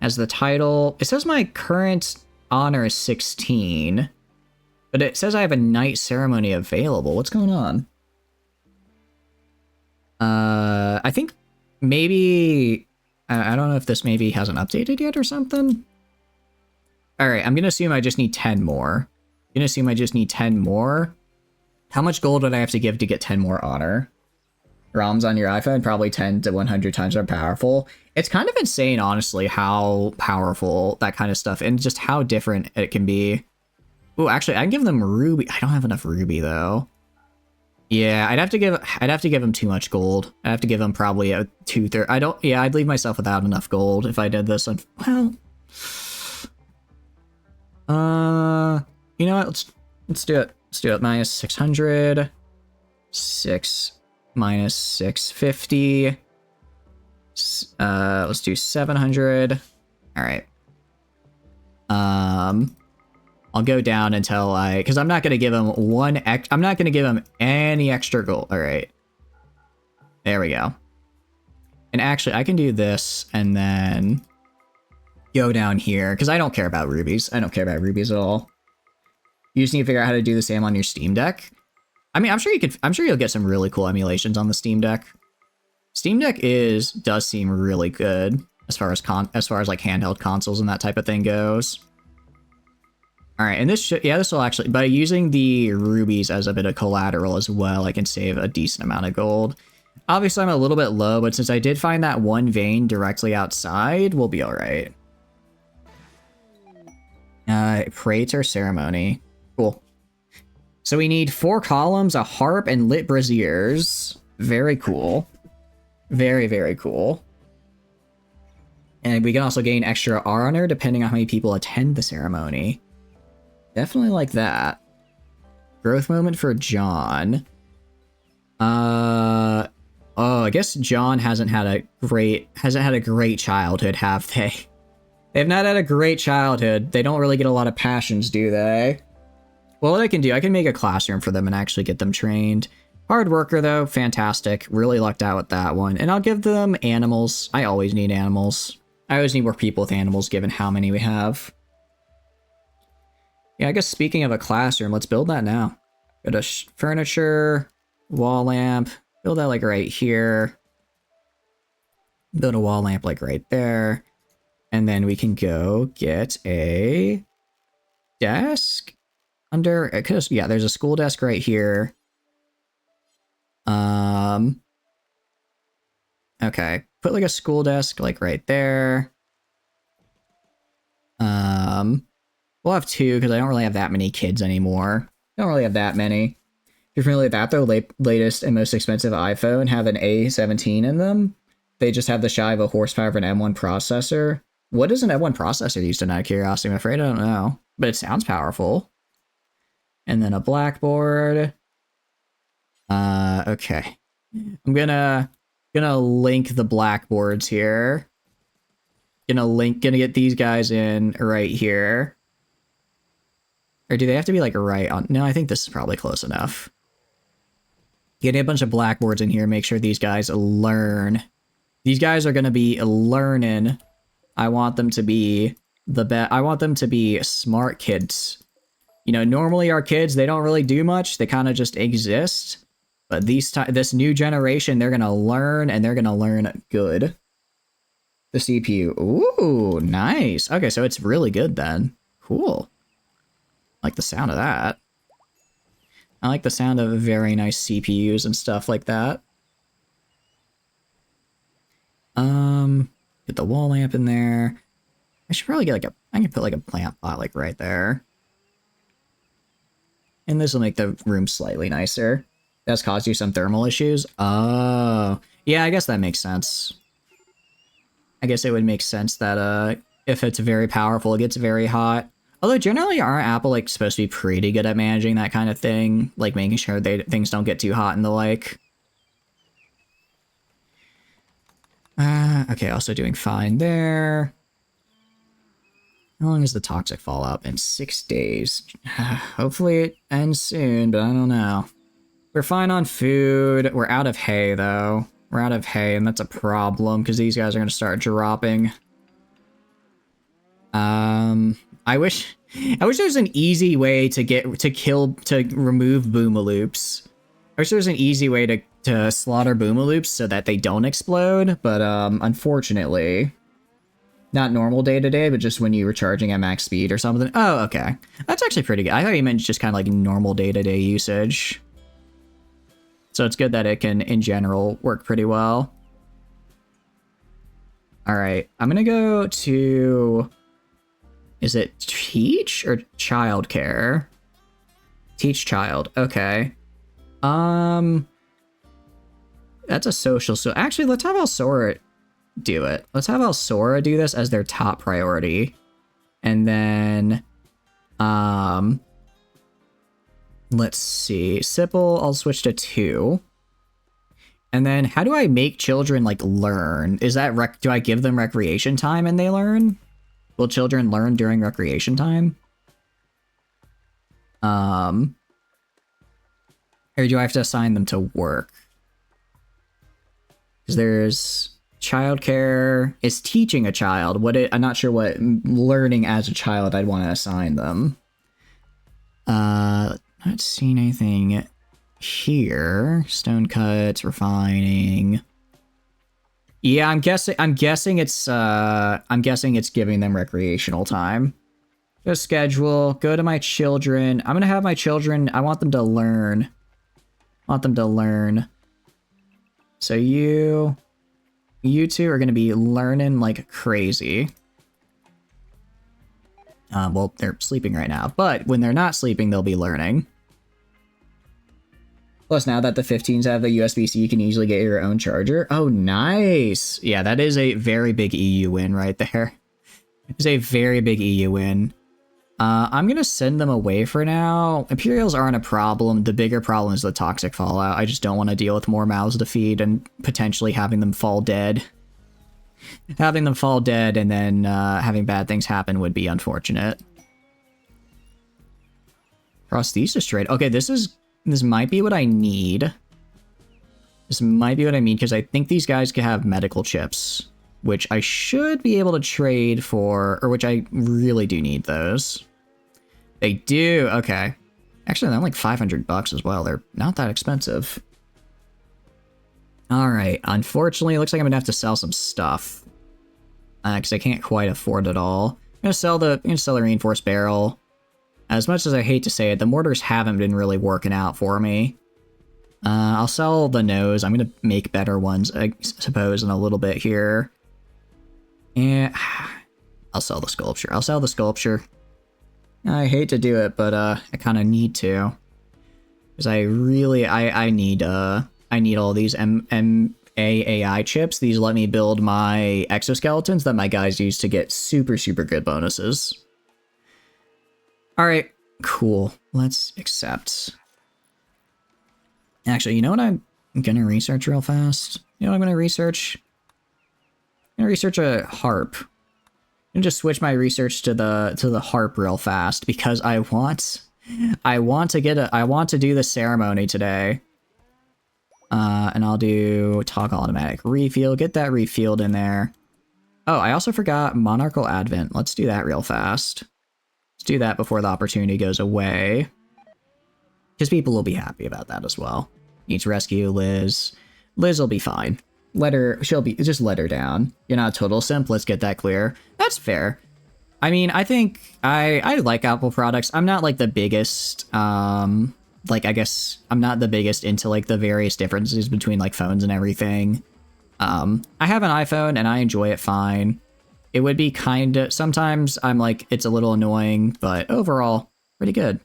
Speaker 1: As the title, it says my current honor is 16, but it says I have a night ceremony available. What's going on? I think maybe, I don't know if this maybe hasn't updated yet or something. All right, I'm gonna assume I just need 10 more. How much gold would I have to give to get 10 more honor? ROMs on your iPhone, probably 10 to 100 times more powerful. It's kind of insane, honestly, how powerful that kind of stuff and just how different it can be. Ooh, actually, I can give them ruby. I don't have enough ruby though. Yeah, I'd have to give them too much gold. I'd have to give them probably a 2/3. I'd leave myself without enough gold if I did this. Well, you know what? Let's do it. Let's do it. Minus 600. 6 minus 650. Let's do 700. All right. I'll go down until because I'm not gonna give him I'm not gonna give him any extra gold. All right. There we go. And actually, I can do this and then go down here because I don't care about rubies. I don't care about rubies at all. You just need to figure out how to do the same on your Steam Deck. I mean, I'm sure you'll get some really cool emulations on the Steam Deck. Steam Deck does seem really good as far as like handheld consoles and that type of thing goes. All right, and this will actually, by using the rubies as a bit of collateral as well, I can save a decent amount of gold. Obviously, I'm a little bit low, but since I did find that one vein directly outside, we'll be all right. Praetor ceremony. Cool. So we need 4 columns, a harp, and lit braziers. Very cool. Very, very cool. And we can also gain extra honor depending on how many people attend the ceremony. Definitely like that. Growth moment for John. Oh, I guess John hasn't had a great childhood, have they? They've not had a great childhood. They don't really get a lot of passions, do they? Well, what I can do, I can make a classroom for them and actually get them trained. Hard worker, though. Fantastic. Really lucked out with that one. And I'll give them animals. I always need animals. I always need more people with animals, given how many we have. Yeah, I guess speaking of a classroom, let's build that now. Go to furniture, wall lamp. Build that like right here. Build a wall lamp like right there. And then we can go get a desk under, yeah, there's a school desk right here. Okay, put like a school desk like right there. We'll have 2 because I don't really have that many kids anymore. Don't really have that many. If you're familiar with that though, latest and most expensive iPhone have an A17 in them. They just have the shy of a horsepower of an M1 processor. What does an M1 processor use, out of curiosity? I'm afraid I don't know, but it sounds powerful. And then a blackboard. Okay. I'm gonna link the blackboards here. Gonna get these guys in right here. Or do they have to be like right on? No, I think this is probably close enough. Get a bunch of blackboards in here, make sure these guys learn. These guys are gonna be learning I want them to be the best. I want them to be smart kids. You know, normally our kids, they don't really do much. They kind of just exist. But this new generation, they're going to learn, and they're going to learn good. The CPU. Ooh, nice. Okay, so it's really good then. Cool. I like the sound of that. I like the sound of very nice CPUs and stuff like that. Get the wall lamp in there. I should probably get I can put like a plant pot like right there. And this will make the room slightly nicer. That's caused you some thermal issues? Oh. Yeah, I guess that makes sense. I guess it would make sense that if it's very powerful, it gets very hot. Although generally aren't Apple like supposed to be pretty good at managing that kind of thing? Like making sure things don't get too hot and the like. Okay, also doing fine there. How long is the toxic fallout? In 6 days. Hopefully it ends soon, but I don't know. We're fine on food. We're out of hay, though. We're out of hay, and that's a problem, because these guys are going to start dropping. I wish there was an easy way to remove boomaloops. I wish there was an easy way to slaughter boomaloops so that they don't explode, but unfortunately, not normal day-to-day, but just when you were charging at max speed or something. Oh, okay. That's actually pretty good. I thought you meant just kind of like normal day-to-day usage. So it's good that it can, in general, work pretty well. Alright, I'm gonna go to... Is it teach or childcare? Teach child, okay. That's a social, so actually let's have Alsora do it. Let's have Alsora do this as their top priority. And then, let's see, Sipple, I'll switch to 2. And then how do I make children like learn? Is that do I give them recreation time and they learn? Will children learn during recreation time? Or do I have to assign them to work? Because there's childcare is teaching a child. I'm not sure what learning as a child I'd want to assign them. Not seeing anything here. Stone cuts, refining. Yeah, I'm guessing it's giving them recreational time. Just schedule, go to my children. I'm gonna have my children, I want them to learn. So you two are gonna be learning like crazy. Well, they're sleeping right now, but when they're not sleeping, they'll be learning. Plus, now that the 15s have the USB-C, you can easily get your own charger. Oh, nice. Yeah, that is a very big EU win right there. It's a very big EU win. I'm going to send them away for now. Imperials aren't a problem. The bigger problem is the toxic fallout. I just don't want to deal with more mouths to feed and potentially having them fall dead. Having them fall dead and then having bad things happen would be unfortunate. Prosthesis trade. Okay, this might be what I need. This might be what I need, because I think these guys could have medical chips, which I should be able to trade for, or which I really do need those. They do, okay. Actually, they're like $500 as well. They're not that expensive. Alright, unfortunately, it looks like I'm gonna have to sell some stuff. Because I can't quite afford it all. I'm gonna sell the reinforced barrel. As much as I hate to say it, the mortars haven't been really working out for me. I'll sell the nose. I'm going to make better ones, I suppose, in a little bit here. And I'll sell the sculpture. I hate to do it, but I kind of need to. Because I really, I need all these AI chips. These let me build my exoskeletons that my guys use to get super, super good bonuses. Alright, cool. Let's accept. Actually, you know what I'm gonna research real fast? You know what I'm gonna research? I'm gonna research a harp. I'm gonna just switch my research to the harp real fast because I want to do the ceremony today. And I'll do toggle automatic refuel. Get that refilled in there. Oh, I also forgot Monarchical Advent. Let's do that real fast. Let's do that before the opportunity goes away. Because people will be happy about that as well. Needs rescue Liz. Liz will be fine. Just let her down. You're not a total simp, let's get that clear. That's fair. I mean, I think I like Apple products. I'm not like the biggest, like, I guess I'm not the biggest into like the various differences between like phones and everything. I have an iPhone and I enjoy it fine. It would be sometimes I'm like, it's a little annoying, but overall, pretty good.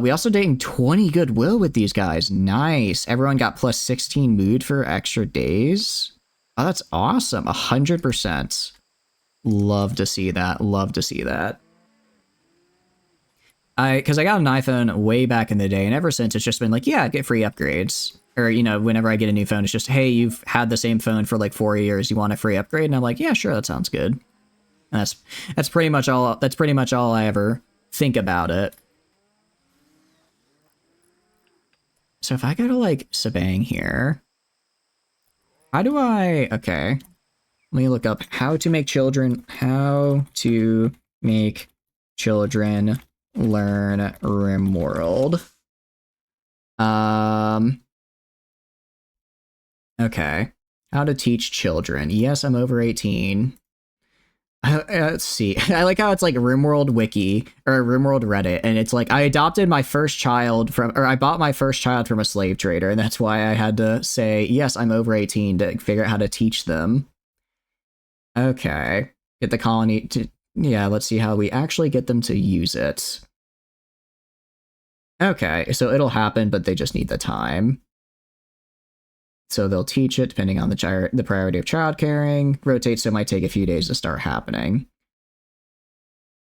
Speaker 1: We also gained 20 goodwill with these guys. Nice. Everyone got plus 16 mood for extra days. Oh, that's awesome. 100%. Love to see that. Love to see that. Because I got an iPhone way back in the day, and ever since it's just been like, yeah, get free upgrades. Or, you know, whenever I get a new phone, it's just, hey, you've had the same phone for like 4 years. You want a free upgrade? And I'm like, yeah, sure, that sounds good. And that's pretty much all. That's pretty much all I ever think about it. So if I go to like Sabang here, how do I? Okay, let me look up how to make children learn RimWorld. Okay. How to teach children. Yes, I'm over 18. Let's see. I like how it's like RimWorld Wiki or RimWorld Reddit, and it's like I adopted my first child I bought my first child from a slave trader, and that's why I had to say yes, I'm over 18 to figure out how to teach them. Okay. Get the colony to let's see how we actually get them to use it. Okay, so it'll happen, but they just need the time. So they'll teach it depending on the priority of child caring. Rotate, so it might take a few days to start happening.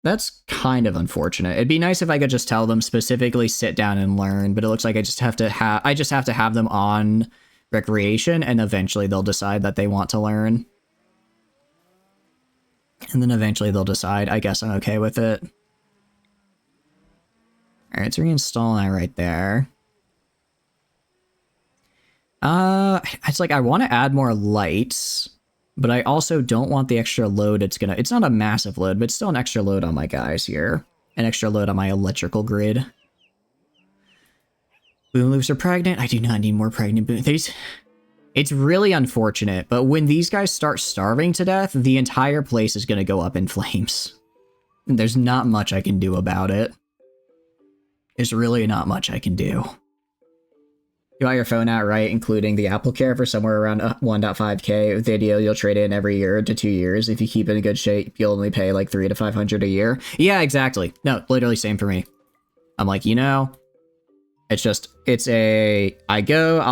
Speaker 1: That's kind of unfortunate. It'd be nice if I could just tell them specifically sit down and learn, but it looks like I just have to have them on recreation, and eventually they'll decide that they want to learn. And then eventually they'll decide, I guess I'm okay with it. Alright, let's reinstall that right there. It's like I want to add more lights, but I also don't want the extra load it's not a massive load, but it's still an extra load on my guys here. An extra load on my electrical grid. Boom loops are pregnant. I do not need more pregnant boom. It's really unfortunate, but when these guys start starving to death, the entire place is going to go up in flames. And there's not much I can do about it. There's really not much I can do. You want your phone outright, including the Apple Care, for somewhere around 1.5K. With the deal, you'll trade it in every year to 2 years. If you keep it in good shape, you'll only pay like $300 to $500 a year. Yeah, exactly. No, literally same for me. I'm like, you know, I'll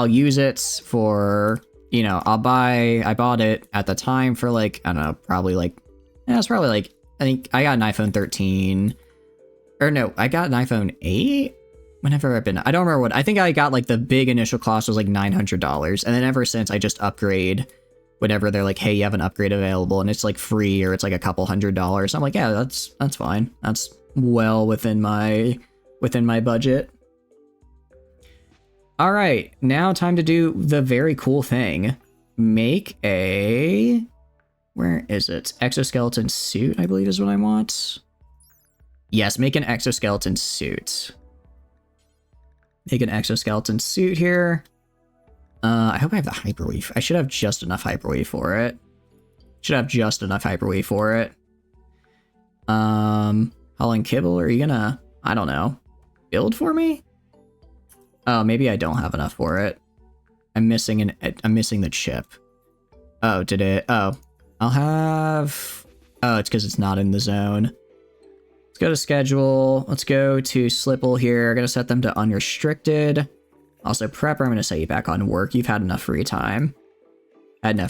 Speaker 1: use it for, you know, I bought it at the time for like, I don't know, probably like, it's probably like, I think I got an iPhone 13, or no, I got an iPhone 8. Whenever I've been, I don't remember what, I think I got like the big initial cost was like $900. And then ever since I just upgrade whenever they're like, hey, you have an upgrade available and it's like free or it's like a couple $100. I'm like, yeah, that's fine. That's well within my budget. All right, now time to do the very cool thing. Make a, where is it? Exoskeleton suit, I believe is what I want. Yes, make an exoskeleton suit. Make an exoskeleton suit here. I hope I have the hyperweave. I should have just enough hyperweave for it. Holland Kibble, are you gonna, I don't know, build for me? Oh, maybe I don't have enough for it. I'm missing the chip. Oh, did it? Oh, I'll have, oh, it's because it's not in the zone. Let's go to schedule. Let's go to Slipple here. I'm going to set them to unrestricted. Also, Prepper, I'm going to set you back on work. You've had enough free time. Go to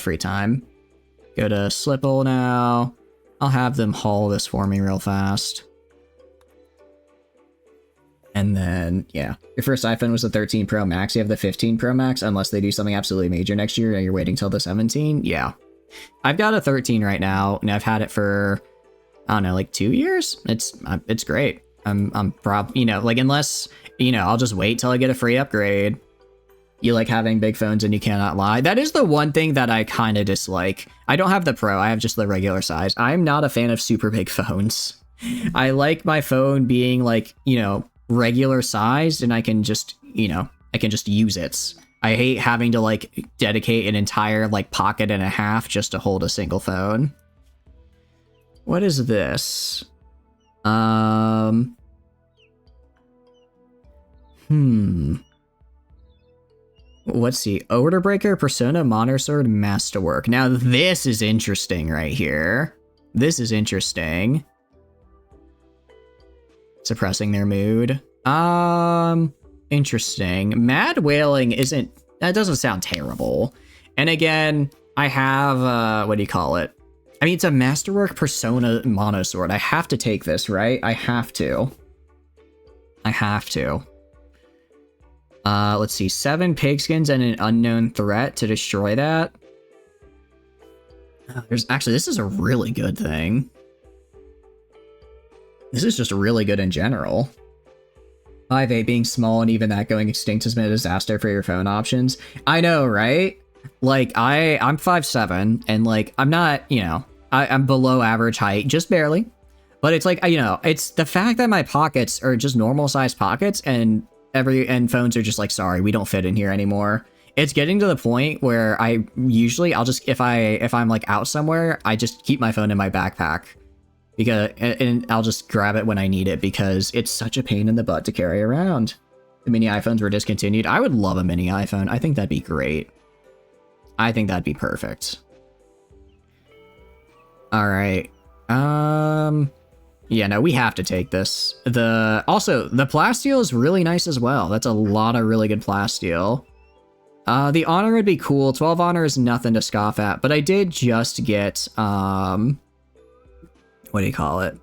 Speaker 1: Slipple now. I'll have them haul this for me real fast. And then, yeah. Your first iPhone was the 13 Pro Max. You have the 15 Pro Max, unless they do something absolutely major next year and you're waiting till the 17. Yeah. I've got a 13 right now, and I've had it for, I don't know, like 2 years. It's great. I'm you know, like, unless, you know, I'll just wait till I get a free upgrade. You like having big phones and you cannot lie. That is the one thing that I kind of dislike. I don't have the Pro, I have just the regular size. I'm not a fan of super big phones. I like my phone being like, you know, regular sized and I can just, you know, I can just use it. I hate having to like dedicate an entire like pocket and a half just to hold a single phone. What is this? Let's see. Order Breaker, Persona, Monitor Sword, Masterwork. Now this is interesting right here. This is interesting. Suppressing their mood. Interesting. Mad Wailing isn't... That doesn't sound terrible. And again, I have... what do you call it? I mean, it's a Masterwork Persona Monosword. I have to take this, right? I have to. Let's see. 7 pigskins and an unknown threat to destroy that. There's actually... This is a really good thing. This is just really good in general. 5'8" being small and even that going extinct has been a disaster for your phone options. I know, right? Like, I'm 5'7", and like, I'm not, you know, I'm below average height, just barely. But it's like, you know, it's the fact that my pockets are just normal sized pockets and phones are just like, sorry, we don't fit in here anymore. It's getting to the point where I'll just, if I'm like out somewhere, I just keep my phone in my backpack. And I'll just grab it when I need it because it's such a pain in the butt to carry around. The mini iPhones were discontinued. I would love a mini iPhone. I think that'd be great. I think that'd be perfect. All right. Yeah, no, we have to take this. Also, the plasteel is really nice as well. That's a lot of really good plasteel. The honor would be cool. 12 honor is nothing to scoff at, but I did just get, what do you call it?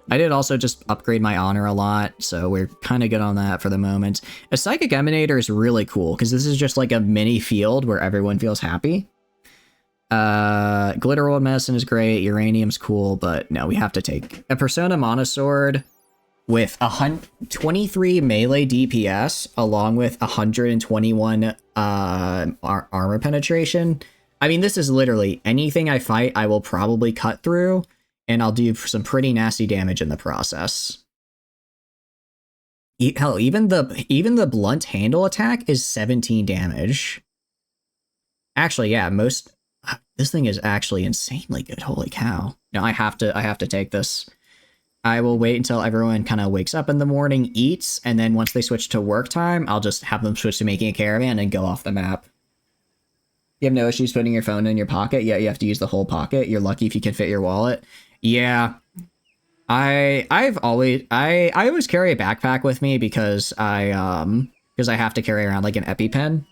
Speaker 1: I did also just upgrade my honor a lot, so we're kind of good on that for the moment. A Psychic Emanator is really cool, because this is just like a mini field where everyone feels happy. Glitter World Medicine is great, Uranium's cool, but no, we have to take a Persona Monosword with 23 melee DPS, along with 121 armor penetration. I mean, this is literally anything I fight, I will probably cut through. And I'll do some pretty nasty damage in the process. Hell, even the blunt handle attack is 17 damage. Actually, yeah, this thing is actually insanely good. Holy cow! No, I have to take this. I will wait until everyone kind of wakes up in the morning, eats, and then once they switch to work time, I'll just have them switch to making a caravan and go off the map. You have no issues putting your phone in your pocket. Yeah, you have to use the whole pocket. You're lucky if you can fit your wallet. Yeah, I always carry a backpack with me because I have to carry around like an EpiPen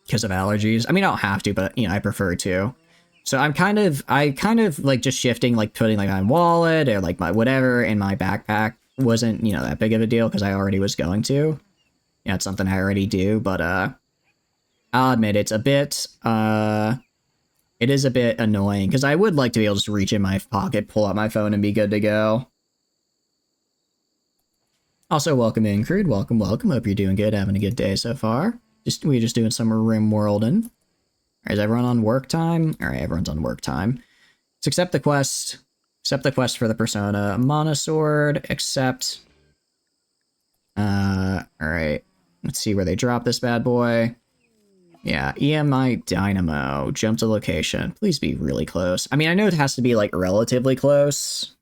Speaker 1: because of allergies. I mean, I don't have to, but you know, I prefer to. So I kind of like just shifting, like putting like my wallet or like my whatever in my backpack wasn't, you know, that big of a deal because I already was going to. Yeah, it's something I already do, but I'll admit it's a bit it is a bit annoying, because I would like to be able to just reach in my pocket, pull out my phone, and be good to go. Also, welcome in, Crude. Welcome, welcome. Hope you're doing good, having a good day so far. We're just doing some rim worlding. Alright, is everyone on work time? Alright, everyone's on work time. Let's accept the quest. Accept the quest for the Persona Monosword. Accept. Alright. Let's see where they drop this bad boy. Yeah, EMI Dynamo. Jump to location. Please be really close. I mean, I know it has to be, like, relatively close.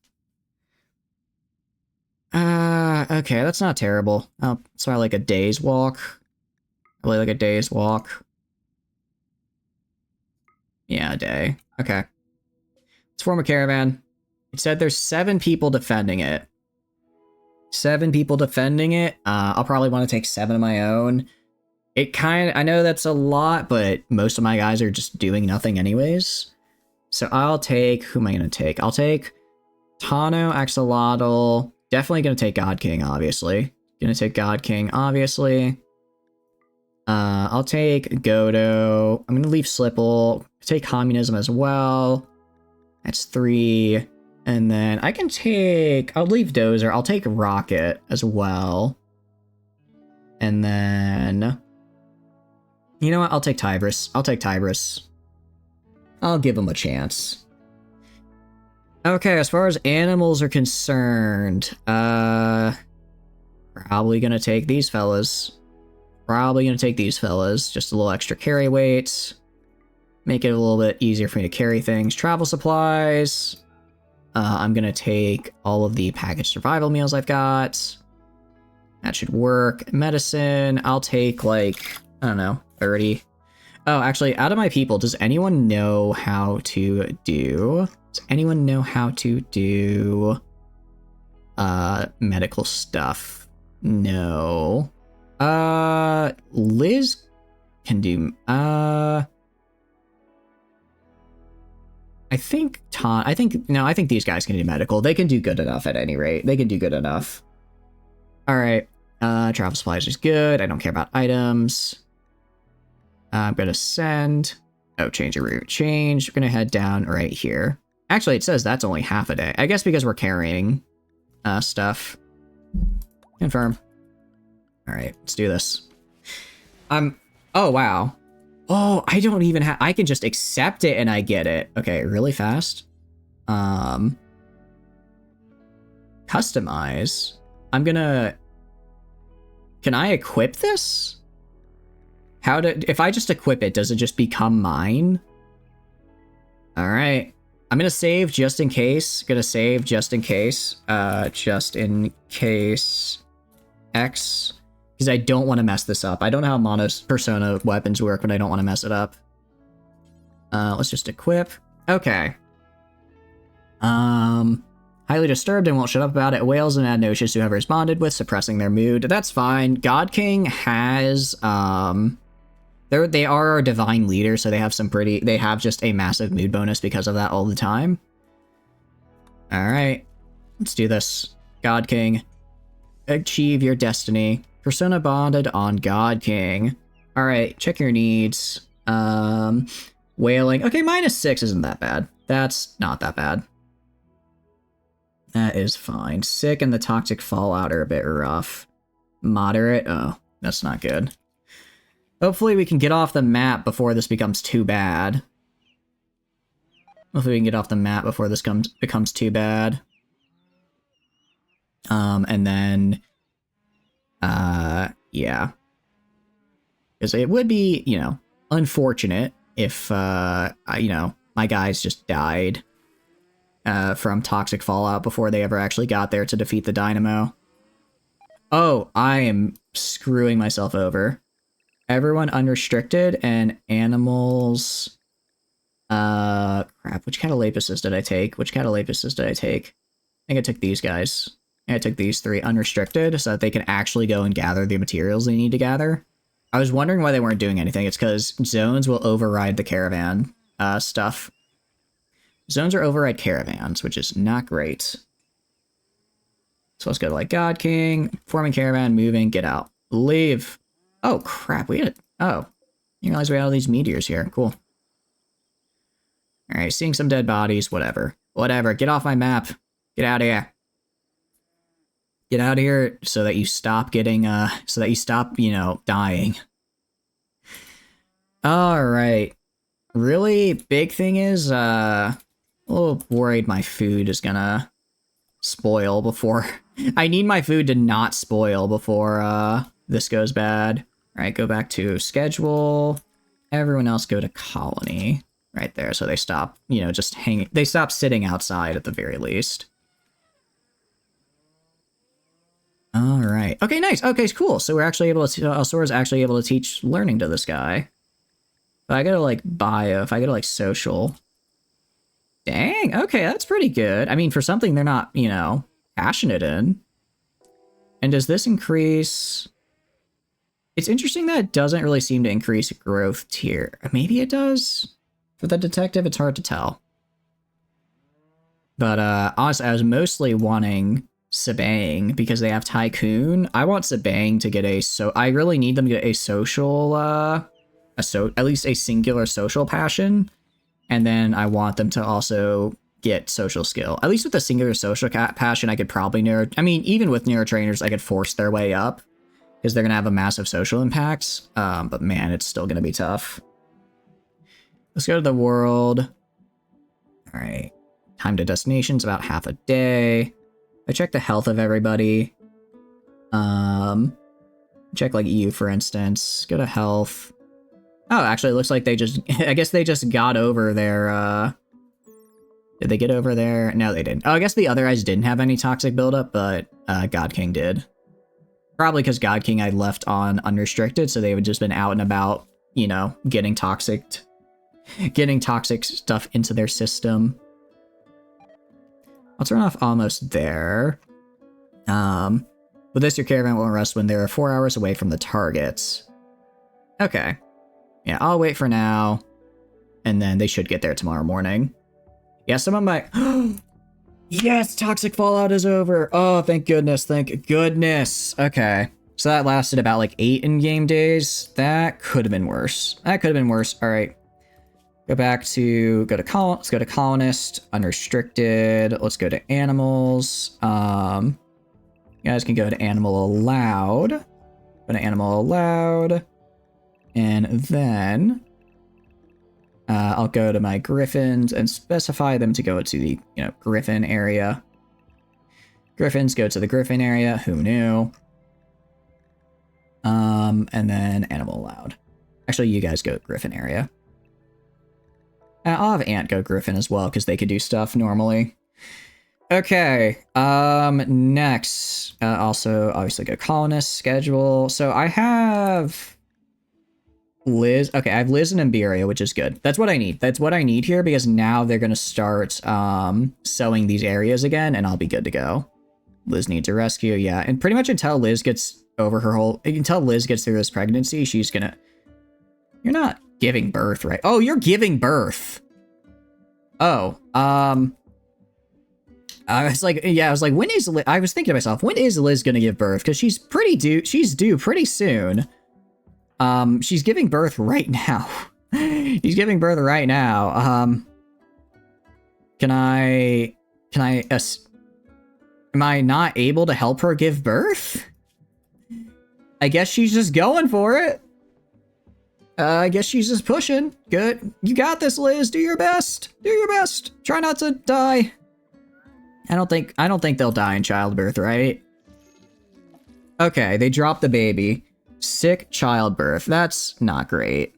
Speaker 1: Okay, that's not terrible. Oh, it's probably like a day's walk. Probably like a day's walk. Yeah, a day. Okay. Let's form a caravan. It said there's 7 people defending it. 7 people defending it. I'll probably want to take 7 of my own. I know that's a lot, but most of my guys are just doing nothing anyways. So I'll take, who am I going to take? I'll take Tano, Axolotl. Definitely going to take God King, obviously. Going to take God King, obviously. I'll take Godo. I'm going to leave Slipple. Take Communism as well. That's 3. And then I can take, I'll leave Dozer. I'll take Rocket as well. And then You know what? I'll take Tybris. I'll take Tybris. I'll give him a chance. Okay, as far as animals are concerned, probably gonna take these fellas. Probably gonna take these fellas. Just a little extra carry weight. Make it a little bit easier for me to carry things. Travel supplies. I'm gonna take all of the packaged survival meals I've got. That should work. Medicine, I'll take like, I don't know, 30. Oh, actually, out of my people, does anyone know how to do... Does anyone know how to do... medical stuff? No. Liz can do... I think I think these guys can do medical. They can do good enough at any rate. They can do good enough. Alright. Travel supplies is good. I don't care about items. I'm gonna send... Oh, change your route. Change. We're gonna head down right here. Actually, it says that's only half a day. I guess because we're carrying stuff. Confirm. Alright, let's do this. Oh, wow. Oh, I don't even have... I can just accept it and I get it. Okay, really fast. Customize. I'm gonna... Can I equip this? If I just equip it, does it just become mine? Alright. I'm gonna save just in case. Just in case X. Because I don't want to mess this up. I don't know how Mono's Persona weapons work, but I don't want to mess it up. Let's just equip. Okay. Highly disturbed and won't shut up about it. Wails and add notions to whoever is bonded with, suppressing their mood. That's fine. God King has, they are our divine leader, so they have they have just a massive mood bonus because of that all the time. Alright. Let's do this. God King. Achieve your destiny. Persona bonded on God King. Alright, check your needs. Wailing. Okay, -6 isn't that bad. That's not that bad. That is fine. Sick and the toxic fallout are a bit rough. Moderate. Oh, that's not good. Hopefully we can get off the map before this becomes too bad. Hopefully we can get off the map before this becomes too bad. And then... yeah. Because it would be, you know, unfortunate if, you know, my guys just died. From toxic fallout before they ever actually got there to defeat the dynamo. Oh, I am screwing myself over. Everyone unrestricted and animals... crap, which catalapuses did I take? I think I took these guys. I took these 3 unrestricted so that they can actually go and gather the materials they need to gather. I was wondering why they weren't doing anything. It's because zones will override the caravan stuff. Zones are override caravans, which is not great. So let's go to, like, God King, forming caravan, moving, get out. Leave. Oh, crap, we had it. Oh, you realize we had all these meteors here. Cool. Alright, seeing some dead bodies, whatever. Whatever, get off my map. Get out of here. Get out of here so that you stop getting, you know, dying. Alright. Really big thing is, a little worried my food is gonna spoil before... I need my food to not spoil before, this goes bad. Alright, go back to schedule. Everyone else go to colony. Right there, so they stop, you know, just hanging... They stop sitting outside at the very least. Alright. Okay, nice. Okay, cool. So we're actually able to... Sora's actually able to teach learning to this guy. If I go to, like, bio, if I go to, like, social... Dang, okay, that's pretty good. I mean, for something they're not, you know, passionate in. And does this increase... It's interesting that it doesn't really seem to increase growth tier. Maybe it does? For the detective, it's hard to tell. But, honestly, I was mostly wanting Sabang because they have Tycoon. I want Sabang to get I really need them to get a social, at least a singular social passion. And then I want them to also get social skill. At least with a singular social passion, I could probably I mean, even with neurotrainers, I could force their way up. because they're going to have a massive social impact. But man, it's still going to be tough. Let's go to the world. All right. Time to destinations, about half a day. I check the health of everybody. Check like EU, for instance. Go to health. Oh, actually, it looks like they just... I guess they just got over their... Did they get over there? No, they didn't. Oh, I guess the other guys didn't have any toxic buildup, but God King did. Probably because God King I left on unrestricted, so they would just been out and about, you know, getting toxic stuff into their system. I'll turn off almost there. With this, your caravan will rest when they're 4 hours away from the targets. Okay. Yeah, I'll wait for now. And then they should get there tomorrow morning. Yeah, some of my... Yes, toxic fallout is over. Oh, thank goodness, thank goodness. Okay. So that lasted about like 8 in-game days. That could have been worse. That could have been worse. All right. Let's go to colonist, unrestricted. Let's go to animals. You guys can go to animal allowed. Go to animal allowed. And then I'll go to my griffins and specify them to go to the, you know, griffin area. Griffins go to the griffin area. Who knew? And then animal allowed. Actually, you guys go to griffin area. I'll have Ant go Griffin as well, because they could do stuff normally. Okay, next, also, obviously go Colonist, schedule. So I have Liz. Okay, I have Liz and Imberia, which is good. That's what I need. That's what I need here, because now they're going to start sowing these areas again, and I'll be good to go. Liz needs a rescue, yeah. And pretty much until Liz gets over her whole... Until Liz gets through this pregnancy, she's gonna... You're not... giving birth, right? Oh, you're giving birth. Oh, I was like, yeah, I was like, when is Liz? I was thinking to myself, when is Liz gonna give birth? Because she's due pretty soon. She's giving birth right now. She's giving birth right now. Am I not able to help her give birth? I guess she's just going for it. I guess she's just pushing. Good. You got this, Liz. Do your best. Do your best. Try not to die. I don't think they'll die in childbirth, right? Okay, they dropped the baby. Sick childbirth. That's not great.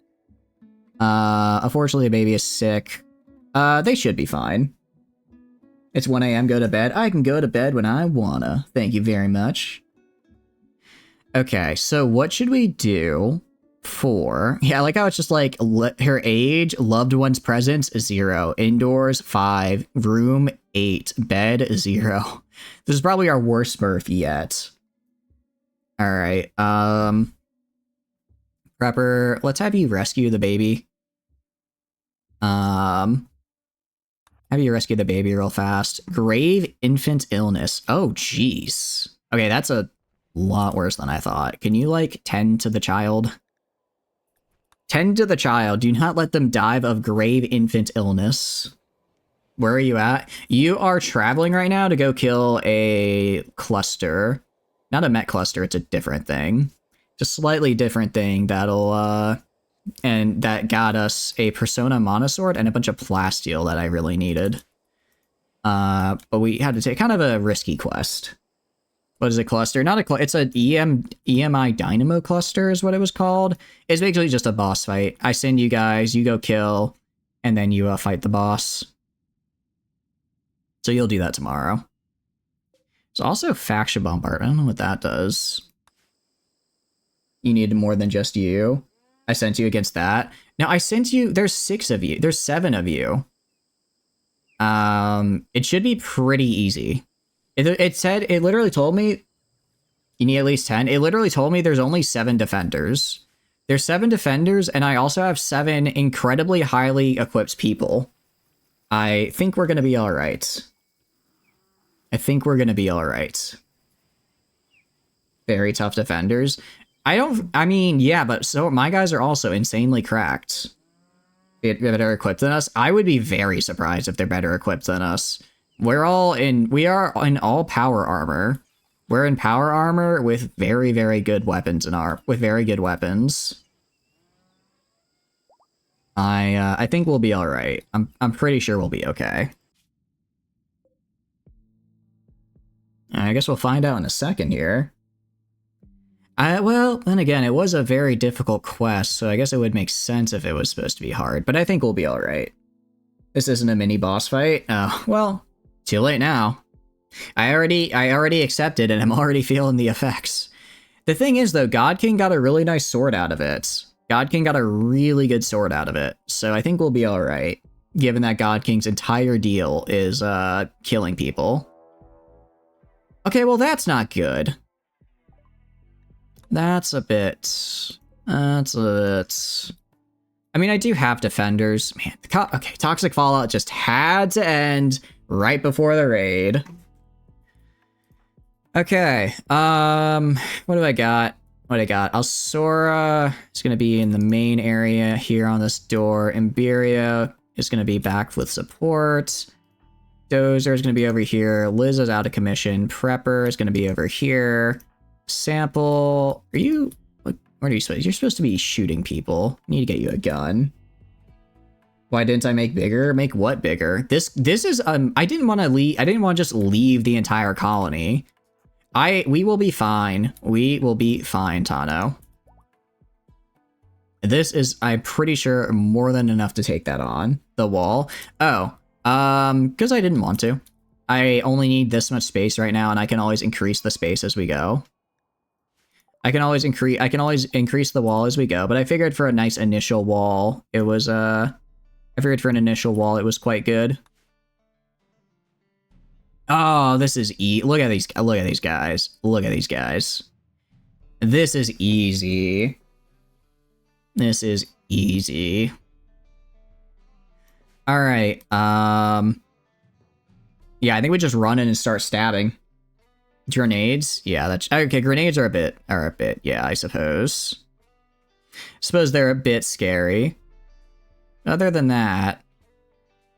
Speaker 1: Unfortunately, the baby is sick. They should be fine. It's 1 a.m. Go to bed. I can go to bed when I wanna. Thank you very much. Okay, so what should we do? 4. Yeah, I like how it's just like her age, loved one's presence 0, indoors 5, room 8, bed 0. This is probably our worst birth yet. All right, Prepper, let's have you rescue the baby. Have you rescue the baby real fast. Grave infant illness. Oh, jeez. Okay, that's a lot worse than I thought. Can you like tend to the child? Tend to the child. Do not let them die of grave infant illness. Where are you at? You are traveling right now to go kill a cluster. Not a Met cluster, it's a different thing. Just slightly different thing that'll, and that got us a Persona Monosword and a bunch of Plasteel that I really needed. But we had to take kind of a risky quest. What is a cluster? Not a cluster. It's a EMI Dynamo cluster is what it was called. It's basically just a boss fight. I send you guys, you go kill, and then you fight the boss. So you'll do that tomorrow. There's also faction bombardment. I don't know what that does. You need more than just you. I sent you against that. Now I sent you, there's 6 of you. There's 7 of you. It should be pretty easy. It literally told me you need at least 10. It literally told me there's only 7 defenders. There's 7 defenders, and I also have 7 incredibly highly equipped people. I think we're going to be all right. Very tough defenders. I mean, yeah, but so my guys are also insanely cracked. They're better equipped than us. I would be very surprised if they're better equipped than us. We are in all power armor. We're in power armor with very, very good weapons with very good weapons. I think we'll be all right. I'm pretty sure we'll be okay. I guess we'll find out in a second here. Well, then again, it was a very difficult quest, so I guess it would make sense if it was supposed to be hard, but I think we'll be all right. This isn't a mini boss fight. Oh, well, too late now. I already accepted, and I'm already feeling the effects. The thing is, though, God King got a really nice sword out of it. God King got a really good sword out of it, so I think we'll be all right, given that God King's entire deal is killing people. Okay, well, that's not good. That's a bit. I mean, I do have defenders. Man, okay, Toxic Fallout just had to end right before the raid. Okay, what do I got? Alsora is going to be in the main area here on this door. Imberia is going to be back with support. Dozer is going to be over here. Liz is out of commission. Prepper is going to be over here. Sample, are you... What are you supposed... You're supposed to be shooting people. I need to get you a gun. Why didn't I make bigger? Make what bigger? This is... I didn't want to leave... I didn't want to just leave the entire colony. We will be fine. We will be fine, Tano. This is, I'm pretty sure, more than enough to take that on. The wall. Oh. Because I didn't want to. I only need this much space right now, and I can always increase the space as we go. I can always increase the wall as we go, but I figured for a nice initial wall, it was, I figured for an initial wall, it was quite good. Oh, this is look at these guys. Look at these guys. This is easy. This is easy. All right. Yeah, I think we just run in and start stabbing. Grenades? Yeah, that's okay. Grenades are a bit, yeah, I suppose. Suppose they're a bit scary. Other than that,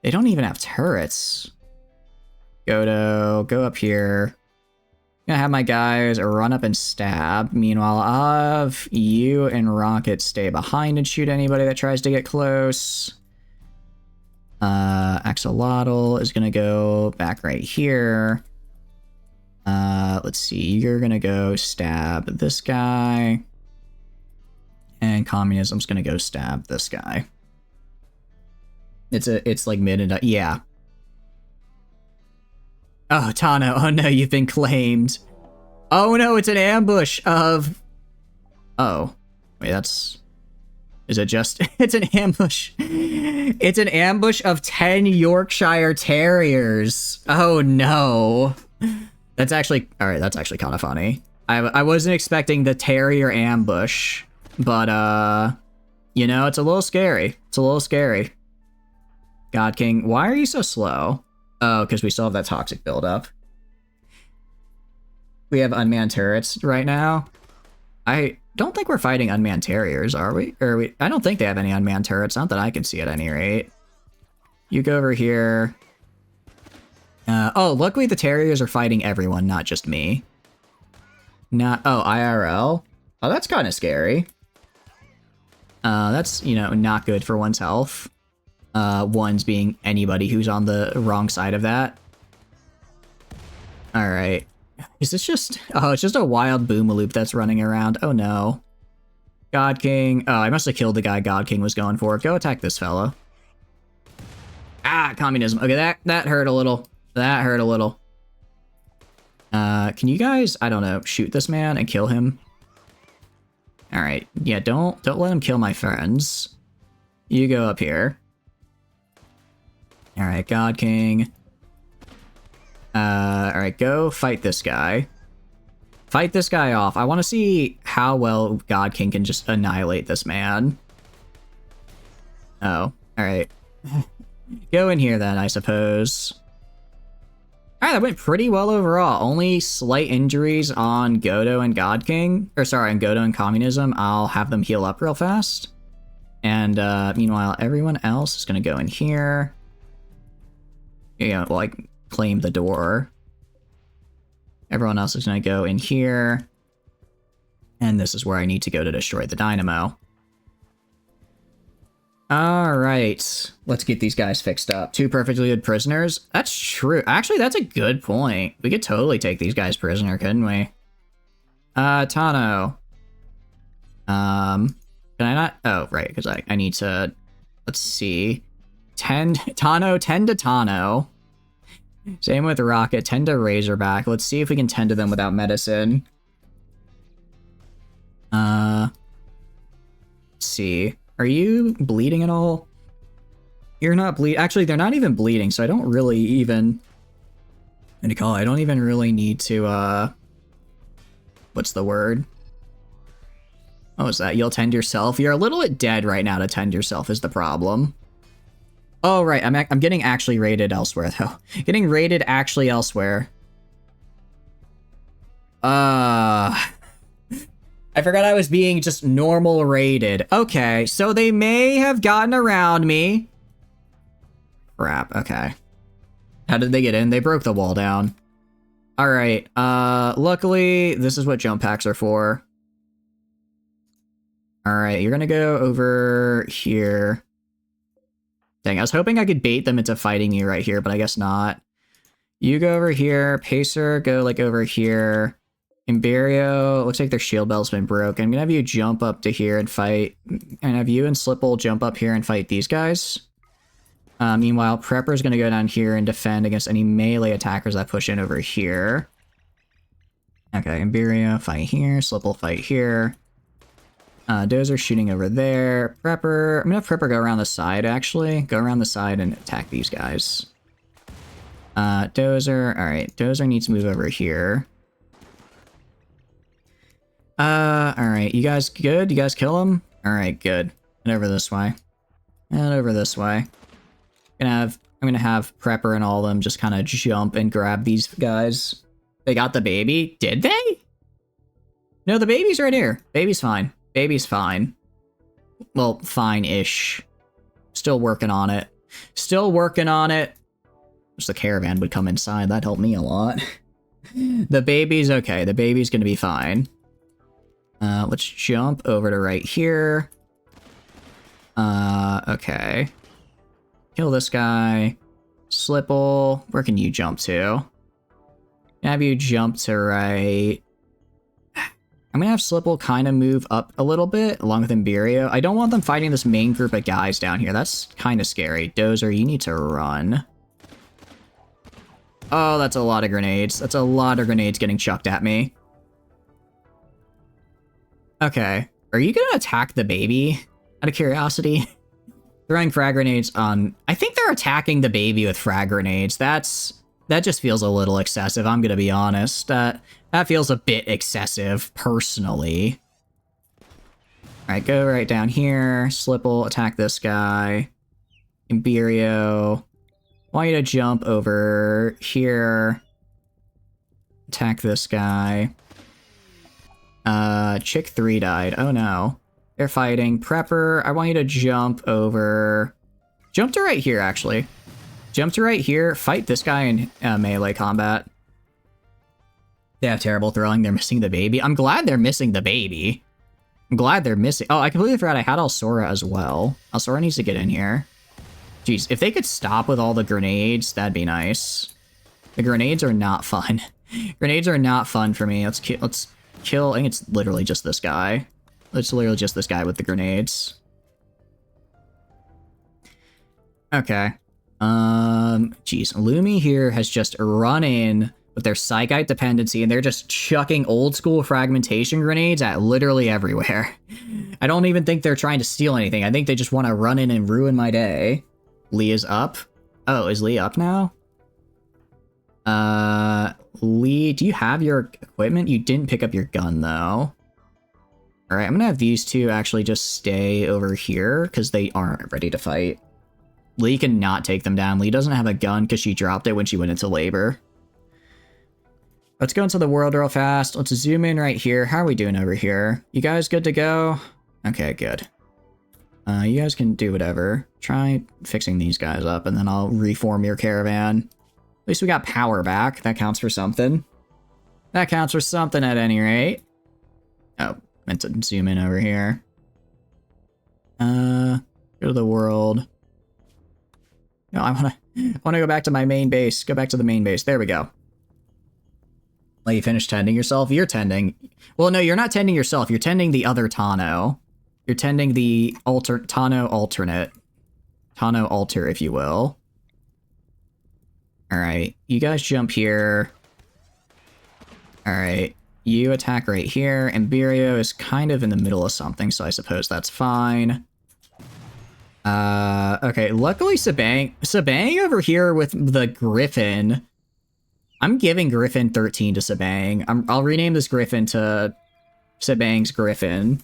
Speaker 1: they don't even have turrets. Go up here. Gonna have my guys run up and stab. Meanwhile, I'll have you and Rocket stay behind and shoot anybody that tries to get close. Axolotl is gonna go back right here. Let's see, you're gonna go stab this guy. And Communism's gonna go stab this guy. It's like mid and yeah. Oh, Tano, oh no, you've been claimed. Oh no, it's an ambush of... Oh. Wait, that's... Is it just... It's an ambush. It's an ambush of 10 Yorkshire Terriers. Oh no. That's actually... Alright, that's actually kind of funny. I wasn't expecting the Terrier ambush. But, you know, it's a little scary. It's a little scary. God King, why are you so slow? Oh, because we still have that toxic buildup. We have unmanned turrets right now. I don't think we're fighting unmanned terriers, are we? I don't think they have any unmanned turrets, not that I can see at any rate. You go over here. Oh, luckily the terriers are fighting everyone, not just me. Oh, IRL? Oh, that's kind of scary. That's, you know, not good for one's health. One's being anybody who's on the wrong side of that. Alright. Is this just... Oh, it's just a wild boomaloop that's running around. Oh no. God King. Oh, I must have killed the guy God King was going for. Go attack this fella. Ah, communism. Okay, that hurt a little. That hurt a little. Can you guys, I don't know, shoot this man and kill him? Alright. Yeah, don't let him kill my friends. You go up here. Alright, God King. Alright, go fight this guy. Fight this guy off. I want to see how well God King can just annihilate this man. Oh, alright. Go in here then, I suppose. Alright, that went pretty well overall. Only slight injuries on Godo and God King. Or sorry, on Godo and Communism. I'll have them heal up real fast. And meanwhile, everyone else is going to go in here. Yeah, like, claim the door. Everyone else is going to go in here. And this is where I need to go to destroy the dynamo. Alright, let's get these guys fixed up. 2 perfectly good prisoners? That's true. Actually, that's a good point. We could totally take these guys prisoner, couldn't we? Tano. Can I not? Oh, right, because I need to... Let's see. Tend to Tano. Same with Rocket. Tend to Razorback. Let's see if we can tend to them without medicine. Let's see. Are you bleeding at all? You're not bleed. Actually, they're not even bleeding, so I don't really even... What do you call it? I don't even really need to, what's the word? What was that? You'll tend yourself? You're a little bit dead right now to tend yourself is the problem. Oh, right. I'm getting actually rated elsewhere, though. Getting rated actually elsewhere. I forgot I was being just normal rated. Okay, so they may have gotten around me. Crap, okay. How did they get in? They broke the wall down. Alright, luckily, this is what jump packs are for. Alright, you're gonna go over here. Dang, I was hoping I could bait them into fighting me right here, but I guess not. You go over here. Pacer, go, like, over here. Imperio, looks like their shield bell's been broken. I'm gonna have you jump up to here and fight. And have you and Slipple jump up here and fight these guys. Meanwhile, Prepper's gonna go down here and defend against any melee attackers that push in over here. Okay, Imperio, fight here. Slipple, fight here. Dozer shooting over there. Prepper, I'm gonna have Prepper go around the side, actually. Go around the side and attack these guys. Dozer, alright. Dozer needs to move over here. Alright, you guys good? You guys kill him? Alright, good. And over this way. And over this way. I'm gonna have Prepper and all of them just kind of jump and grab these guys. They got the baby? Did they? No, the baby's right here. Baby's fine. Baby's fine. Well, fine-ish. Still working on it. Still working on it. Wish the caravan would come inside. That helped me a lot. The baby's okay. The baby's gonna be fine. Let's jump over to right here. Okay. Kill this guy. Slipple. Where can you jump to? Have you jump to right. I'm gonna have Slipple kind of move up a little bit, along with Imperio. I don't want them fighting this main group of guys down here. That's kind of scary. Dozer, you need to run. Oh, that's a lot of grenades. That's a lot of grenades getting chucked at me. Okay. Are you gonna attack the baby? Out of curiosity? Throwing frag grenades on... I think they're attacking the baby with frag grenades. That just feels a little excessive, I'm gonna be honest. That feels a bit excessive, personally. Alright, go right down here. Slipple, attack this guy. Imperio. Want you to jump over here. Attack this guy. Chick 3 died. Oh no. They're fighting. Prepper, I want you to jump over... Jump to right here, actually. Jump to right here. Fight this guy in melee combat. They have terrible throwing. They're missing the baby. I'm glad they're missing the baby. I'm glad they're missing... Oh, I completely forgot I had Alsora as well. Alsora needs to get in here. Jeez, if they could stop with all the grenades, that'd be nice. The grenades are not fun. Grenades are not fun for me. Let's kill... I think it's literally just this guy. It's literally just this guy with the grenades. Okay. Jeez. Lumi here has just run in with their Psychite dependency, and they're just chucking old school fragmentation grenades at literally everywhere. I don't even think they're trying to steal anything. I think they just want to run in and ruin my day. Lee is up. Oh, is Lee up now? Lee, do you have your equipment? You didn't pick up your gun, though. Alright, I'm gonna have these two actually just stay over here, because they aren't ready to fight. Lee can not take them down. Lee doesn't have a gun because she dropped it when she went into labor. Let's go into the world real fast. Let's zoom in right here. How are we doing over here? You guys good to go? Okay, good. You guys can do whatever. Try fixing these guys up, and then I'll reform your caravan. At least we got power back. That counts for something. That counts for something at any rate. Oh, meant to zoom in over here. Go to the world. No, I wanna go back to my main base. Go back to the main base. There we go. Let you finish tending yourself. You're tending. Well, no, you're not tending yourself. You're tending the other Tano. You're tending the Tano alternate. Tano alter, if you will. Alright, you guys jump here. Alright, you attack right here. Imberio is kind of in the middle of something, so I suppose that's fine. Okay, luckily Sabang over here with the Griffin. I'm giving Griffin 13 to Sabang. I'll rename this Griffin to Sabang's Griffin.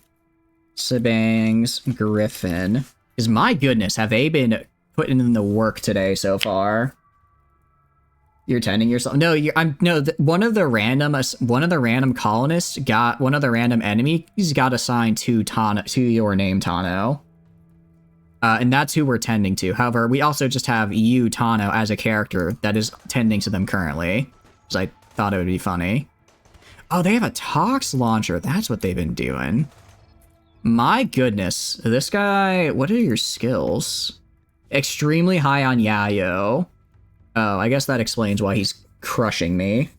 Speaker 1: Sabang's Griffin. Because my goodness, have they been putting in the work today so far? You're tending yourself. No, one of the random colonists got one of the random enemies got assigned to your name, Tano. And that's who we're tending to. However, we also just have you, Tano, as a character that is tending to them currently. Because I thought it would be funny. Oh, they have a Tox launcher. That's what they've been doing. My goodness. This guy, what are your skills? Extremely high on Yayo. Oh, I guess that explains why he's crushing me.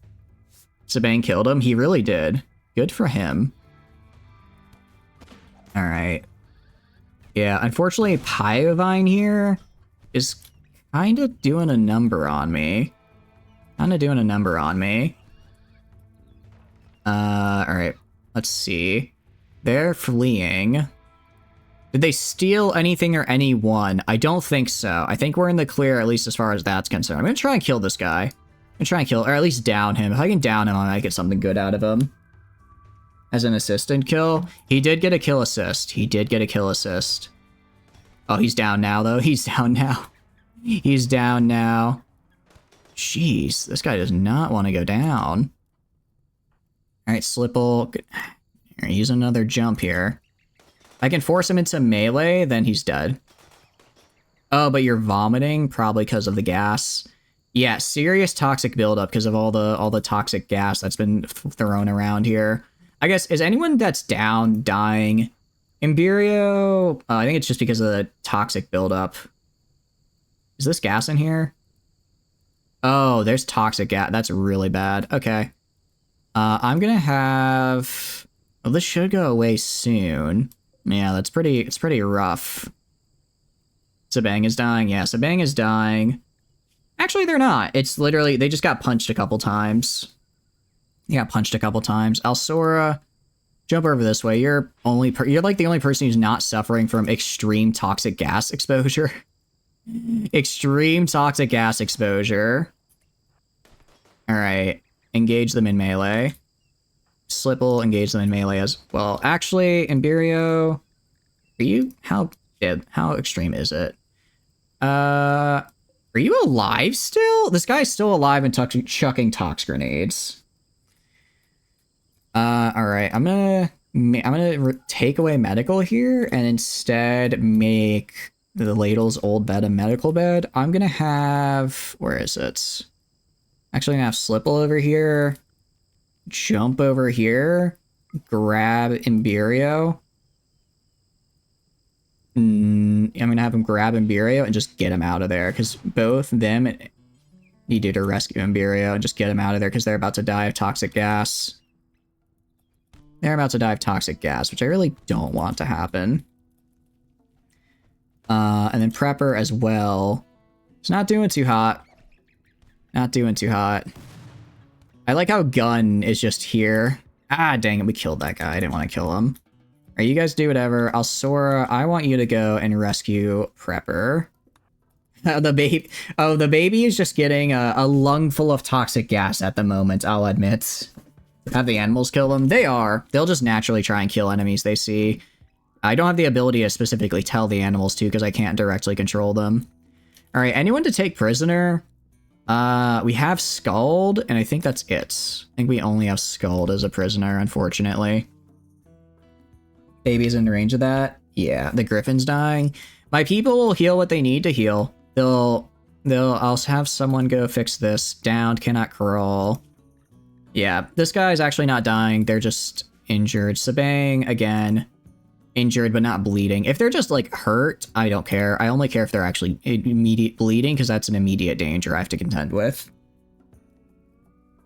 Speaker 1: Sabang killed him. He really did. Good for him. Alright. Yeah, unfortunately, Pyovine here is kind of doing a number on me. Alright. Let's see. They're fleeing. Did they steal anything or anyone? I don't think so. I think we're in the clear, at least as far as that's concerned. I'm gonna try and kill this guy. I'm gonna try and kill, or at least down him. If I can down him, I might get something good out of him. As an assistant kill. He did get a kill assist. Oh, he's down now, though. He's down now. Jeez, this guy does not want to go down. Alright, Slipple. Use another jump here. I can force him into melee, then he's dead. Oh, but you're vomiting? Probably because of the gas. Yeah, serious toxic buildup because of all the toxic gas that's been thrown around here. I guess, is anyone that's down dying? Imberio? I think it's just because of the toxic buildup. Is this gas in here? Oh, there's toxic gas. That's really bad. Okay. I'm gonna have... Well, this should go away soon. Yeah, it's pretty rough. Sabang is dying. Yeah, Sabang is dying. Actually, they're not. It's literally, they just got punched a couple times. Alsora, jump over this way. You're like the only person who's not suffering from extreme toxic gas exposure. Extreme toxic gas exposure. Alright. Engage them in melee. Slipple, engage them in melee as well. Actually, Imberio, are you... How extreme is it? Are you alive still? This guy's still alive and chucking tox grenades. Alright, I'm gonna take away medical here and instead make the Ladle's old bed a medical bed. I'm gonna have... Where is it? Actually, I'm gonna have Slipple over here. Jump over here. Grab Imberio. I'm gonna have him grab Imberio and just get him out of there. Because both them needed to rescue Imberio and just get him out of there because they're about to die of toxic gas. Which I really don't want to happen. And then Prepper as well. It's not doing too hot. I like how Gun is just here. Ah, dang it, we killed that guy. I didn't want to kill him. Alright, you guys do whatever. Alsora, I want you to go and rescue Prepper. The baby is just getting a lung full of toxic gas at the moment, I'll admit. Have the animals kill them? They are. They'll just naturally try and kill enemies they see. I don't have the ability to specifically tell the animals to because I can't directly control them. Alright, anyone to take prisoner? We have Scald, and I think that's it. I think we only have Scald as a prisoner, unfortunately. Baby's in range of that? Yeah, the Griffin's dying. My people will heal what they need to heal. I'll have someone go fix this. Downed, cannot crawl. Yeah, this guy's actually not dying. They're just injured. Sabang, again, injured but not bleeding. If they're just, like, hurt, I don't care. I only care if they're actually immediate bleeding, because that's an immediate danger I have to contend with.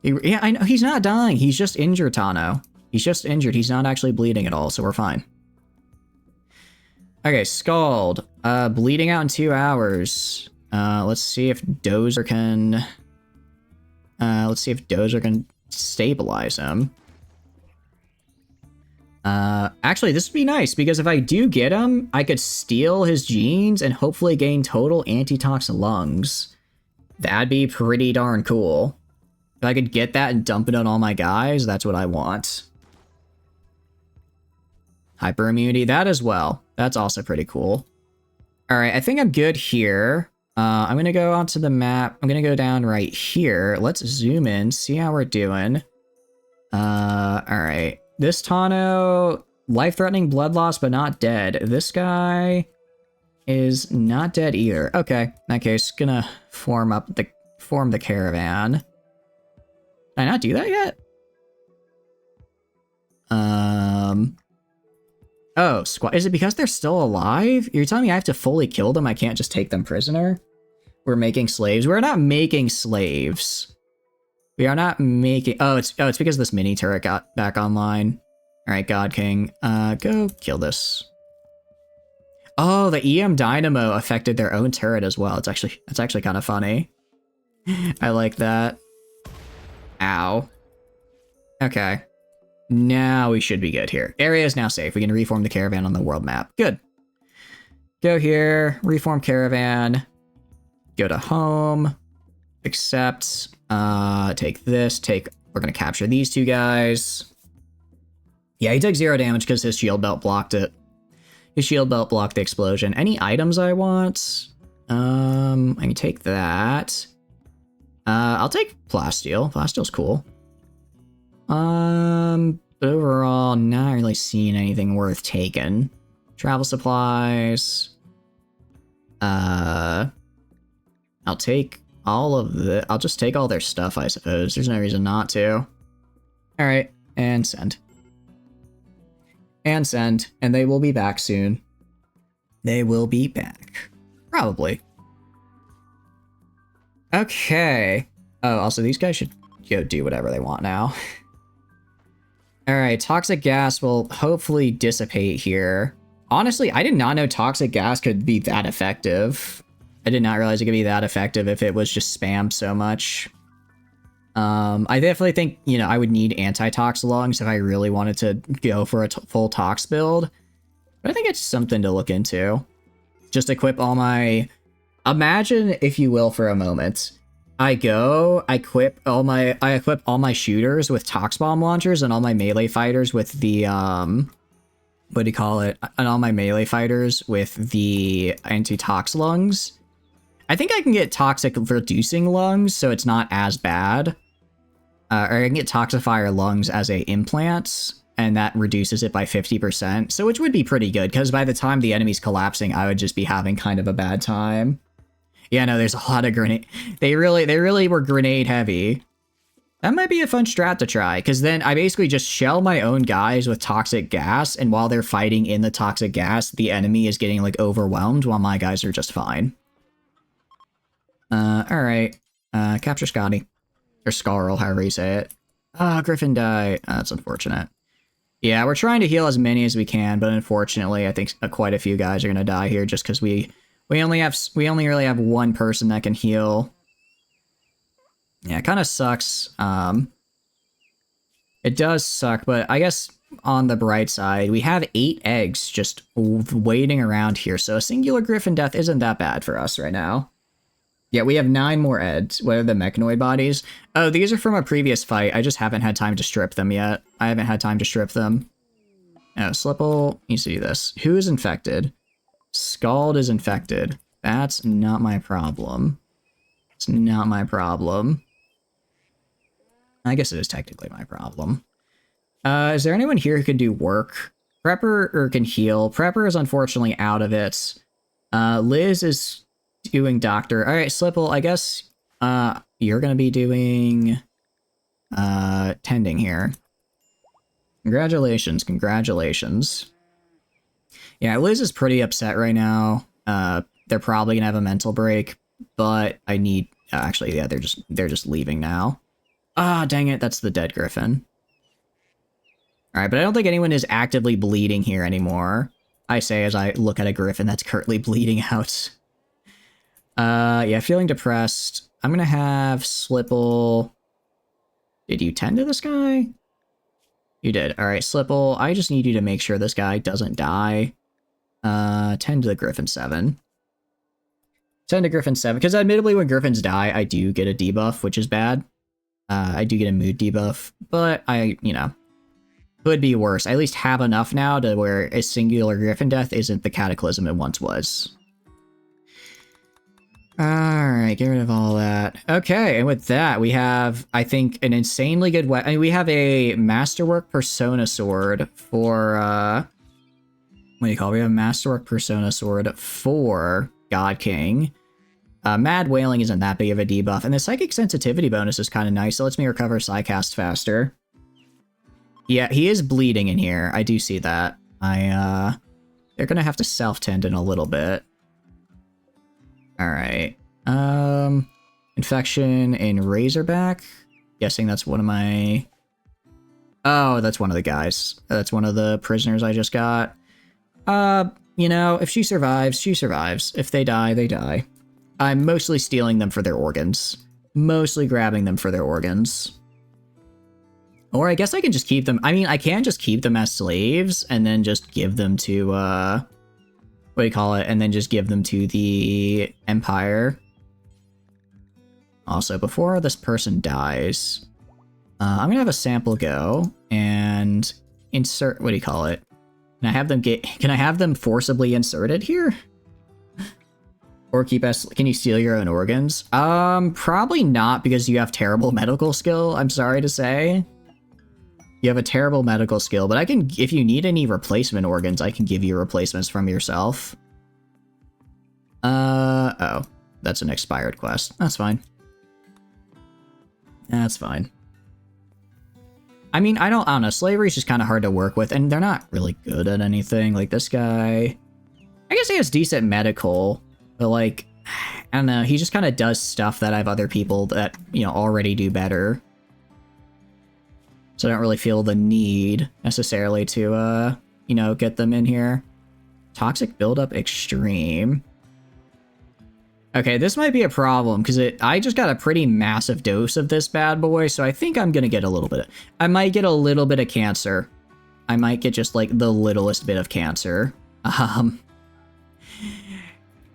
Speaker 1: Yeah, I know. He's not dying. He's just injured, Tano. He's just injured. He's not actually bleeding at all, so we're fine. Okay, Scald. Bleeding out in 2 hours. Let's see if Dozer can... stabilize him. Actually, this would be nice, because if I do get him, I could steal his genes and hopefully gain total antitoxin lungs. That'd be pretty darn cool. If I could get that and dump it on all my guys, that's what I want. Hyperimmunity, that as well. That's also pretty cool. Alright, I think I'm good here. I'm gonna go onto the map. I'm gonna go down right here. Let's zoom in, see how we're doing. Alright. This Tano, life-threatening blood loss, but not dead. This guy is not dead either. Okay, in that case, gonna form the caravan. Did I not do that yet? Oh, squad. Is it because they're still alive? You're telling me I have to fully kill them? I can't just take them prisoner? We're making slaves. We're not making slaves. We are not making... Oh, it's because this mini turret got back online. Alright, God King. Go kill this. Oh, the EM Dynamo affected their own turret as well. It's actually kind of funny. I like that. Ow. Okay. Now we should be good here. Area is now safe. We can reform the caravan on the world map. Good. Go here. Reform caravan. Go to home. Accept. Take this. We're going to capture these 2 guys. Yeah, he took 0 damage because his shield belt blocked it. His shield belt blocked the explosion. Any items I want? I can take that. I'll take plasteel. Plasteel's cool. But overall, not really seeing anything worth taking. Travel supplies. I'll take all of the... I'll just take all their stuff, I suppose. There's no reason not to. Alright, and send. And send, and they will be back soon. They will be back. Probably. Okay. Oh, also, these guys should go do whatever they want now. Alright, toxic gas will hopefully dissipate here. Honestly, I did not know toxic gas could be that effective. I did not realize it could be that effective if it was just spammed so much. I definitely think, you know, I would need anti-tox lungs if I really wanted to go for a full tox build. But I think it's something to look into. Just equip all my... Imagine, if you will, for a moment. I equip all my shooters with tox bomb launchers and all my melee fighters with the, what do you call it? And all my melee fighters with the anti-tox lungs. I think I can get toxic reducing lungs, so it's not as bad. Or I can get toxifier lungs as a implant, and that reduces it by 50%, so which would be pretty good, because by the time the enemy's collapsing, I would just be having kind of a bad time. Yeah, no, there's a lot of grenade. They really were grenade heavy. That might be a fun strat to try, because then I basically just shell my own guys with toxic gas, and while they're fighting in the toxic gas, the enemy is getting, like, overwhelmed, while my guys are just fine. Alright. Capture Scotty. Or Scarl, however you say it. Griffin died. That's unfortunate. Yeah, we're trying to heal as many as we can, but unfortunately, I think quite a few guys are gonna die here just because we only really have one person that can heal. Yeah, it kind of sucks. It does suck, but I guess on the bright side, we have 8 eggs just waiting around here, so a singular Griffin death isn't that bad for us right now. Yeah, we have 9 more eggs. What are the mechanoid bodies? Oh, these are from a previous fight. I just haven't had time to strip them yet. I haven't had time to strip them. Oh, Slipple needs to do this. Who is infected? Scald is infected. That's not my problem. It's not my problem. I guess it is technically my problem. Is there anyone here who can do work? Prepper or can heal? Prepper is unfortunately out of it. Liz is doing doctor. All right, Slipple, I guess you're going to be doing tending here. Congratulations, congratulations. Yeah, Liz is pretty upset right now. They're probably gonna have a mental break, but I need... actually, yeah, they're just leaving now. Ah, dang it, that's the dead Griffin. Alright, but I don't think anyone is actively bleeding here anymore. I say as I look at a Griffin that's currently bleeding out. Yeah, feeling depressed. I'm gonna have Slipple... Did you tend to this guy? You did. Alright, Slipple, I just need you to make sure this guy doesn't die. Tend to the Griffin 7. Tend to Griffin 7, because admittedly when Griffins die, I do get a debuff, which is bad. I do get a mood debuff, but you know, could be worse. I at least have enough now to where a singular Griffin death isn't the cataclysm it once was. Alright, get rid of all that. Okay, and with that, we have, I think, an insanely good weapon. I mean, we have a Masterwork Persona Sword for, what do you call it? We have a Masterwork Persona Sword for God King. Mad Wailing isn't that big of a debuff, and the Psychic Sensitivity bonus is kind of nice. It lets me recover Psycast faster. Yeah, he is bleeding in here. I do see that. They're gonna have to self-tend in a little bit. Alright. Infection in Razorback. Guessing that's one of my... Oh, that's one of the guys. That's one of the prisoners I just got. You know, if she survives, she survives. If they die, they die. I'm mostly stealing them for their organs. Mostly grabbing them for their organs. Or I guess I can just keep them... I mean, I can just keep them as slaves and then just give them to, what do you call it? And then just give them to the Empire. Also, before this person dies, I'm gonna have a sample go and insert... What do you call it? Can I have them Can I have them forcibly inserted here? Or keep us... Can you steal your own organs? Probably not, because you have terrible medical skill, I'm sorry to say. You have a terrible medical skill, but I can... If you need any replacement organs, I can give you replacements from yourself. Oh. That's an expired quest. That's fine. That's fine. I mean, I don't know. Slavery is just kind of hard to work with, and they're not really good at anything. Like, this guy... I guess he has decent medical, but, like, I don't know. He just kind of does stuff that I have other people that, you know, already do better. So I don't really feel the need, necessarily, to, you know, get them in here. Toxic buildup extreme. Okay, this might be a problem, because I just got a pretty massive dose of this bad boy, so I think I'm gonna get a little bit of... I might get a little bit of cancer. I might get just, like, the littlest bit of cancer.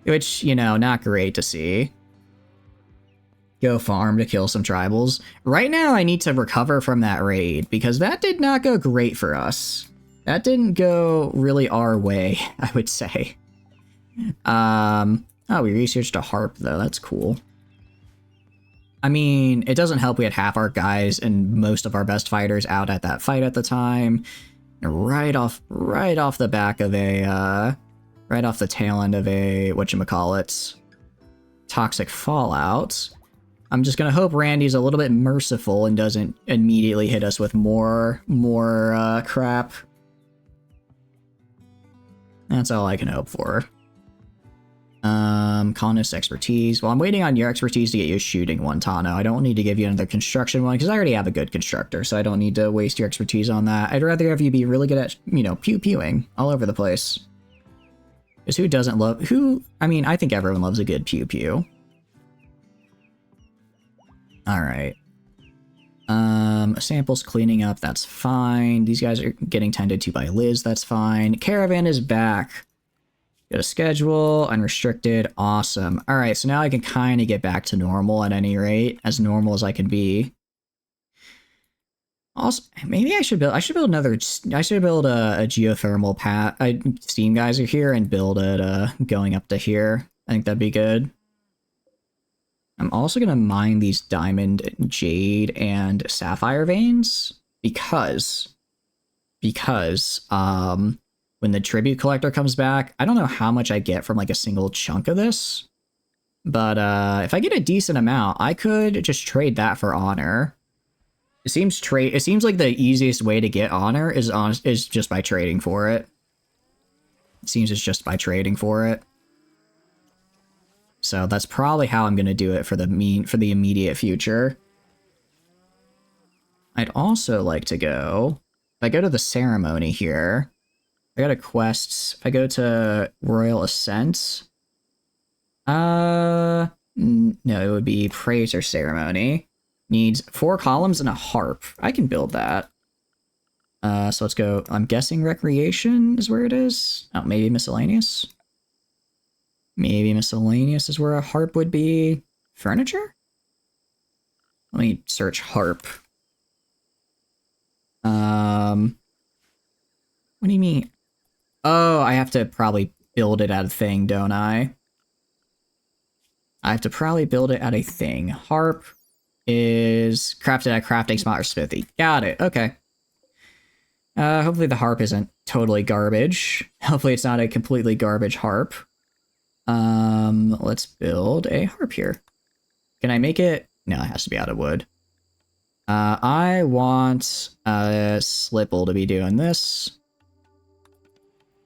Speaker 1: Which, you know, not great to see. Go farm to kill some tribals. Right now, I need to recover from that raid, because that did not go great for us. That didn't go really our way, I would say. Oh, we researched a harp, though. That's cool. I mean, it doesn't help we had half our guys and most of our best fighters out at that fight at the time. Right off the back of a, right off the tail end of a, whatchamacallits, toxic fallout. I'm just gonna hope Randy's a little bit merciful and doesn't immediately hit us with more crap. That's all I can hope for. Colonist expertise. Well, I'm waiting on your expertise to get you a shooting one, Tano. I don't need to give you another construction one, because I already have a good constructor, so I don't need to waste your expertise on that. I'd rather have you be really good at, you know, pew-pewing all over the place. Because who doesn't love... I mean, I think everyone loves a good pew-pew. Alright. Samples cleaning up, that's fine. These guys are getting tended to by Liz, that's fine. Caravan is back. Get a schedule, unrestricted, awesome. Alright, so now I can kind of get back to normal at any rate, as normal as I can be. Also, maybe I should build a geothermal path. Steam guys are here and build it going up to here. I think that'd be good. I'm also gonna mine these diamond, jade, and sapphire veins because when the tribute collector comes back, I don't know how much I get from like a single chunk of this, but if I get a decent amount, I could just trade that for honor. It seems like the easiest way to get honor is just by trading for it. It seems it's just by trading for it. So that's probably how I'm gonna do it for the immediate future. I'd also like to go. If I go to the ceremony here, I got a quest. If I go to Royal Ascent, no, it would be praise or ceremony. Needs 4 columns and a harp. I can build that. So let's go. I'm guessing recreation is where it is. Oh, maybe miscellaneous. Maybe miscellaneous is where a harp would be. Furniture? Let me search harp. What do you mean? Oh, I have to probably build it at a thing, don't I? I have to probably build it at a thing. Harp is crafted at crafting spot or smithy. Got it. Okay. Hopefully the harp isn't totally garbage. Hopefully it's not a completely garbage harp. Let's build a harp here. Can I make it? No, it has to be out of wood. I want Slipple to be doing this.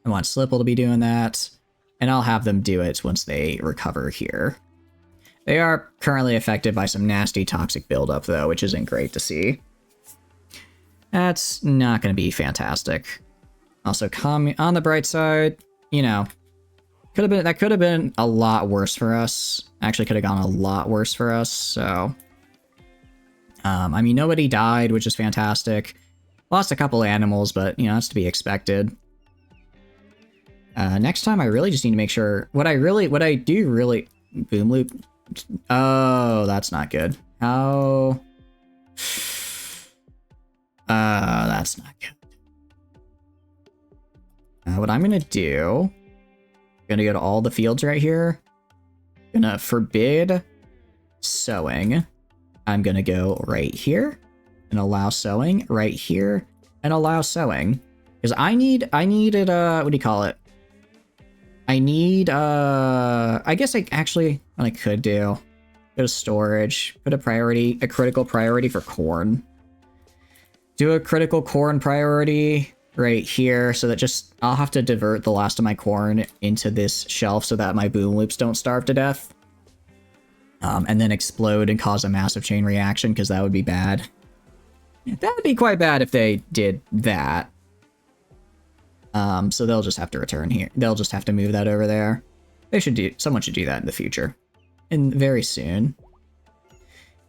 Speaker 1: I want Slipple to be doing that. And I'll have them do it once they recover here. They are currently affected by some nasty toxic buildup, though, which isn't great to see. That's not going to be fantastic. Also, on the bright side, you know, that could have been a lot worse for us. Actually, could have gone a lot worse for us. So, I mean, nobody died, which is fantastic. Lost a couple animals, but you know, that's to be expected. Next time, I really just need to make sure what I do really boom loop. Oh, that's not good. How? That's not good. What I'm gonna do, I'm gonna go to all the fields right here. Gonna forbid sowing. I'm gonna go right here and allow sowing right here and allow sowing because I need it. What do you call it? I need I guess what I could do, go to storage, put a critical priority for corn. Do a critical corn priority right here so that I'll have to divert the last of my corn into this shelf so that my boom loops don't starve to death. And then explode and cause a massive chain reaction because that would be bad. That would be quite bad if they did that. So they'll just have to return here. They'll just have to move that over there. Someone should do that in the future. And very soon.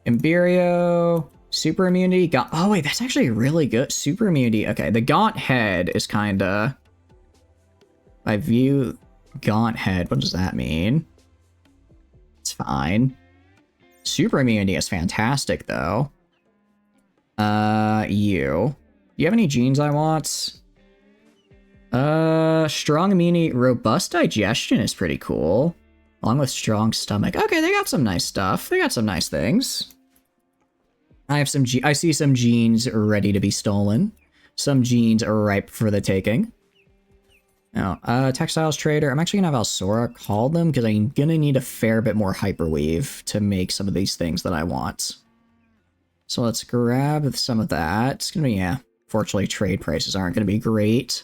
Speaker 1: Imberio, super immunity, oh wait, that's actually really good. Super immunity, okay, the gaunt head is kinda... I view gaunt head, what does that mean? It's fine. Super immunity is fantastic though. Do you have any genes I want? Strong immunity, robust digestion is pretty cool. Along with strong stomach. Okay, they got some nice stuff. They got some nice things. I see some genes ready to be stolen. Some genes are ripe for the taking. Now, textiles trader. I'm actually gonna have Alsora call them because I'm gonna need a fair bit more hyperweave to make some of these things that I want. So let's grab some of that. It's gonna be, yeah. Fortunately, trade prices aren't gonna be great.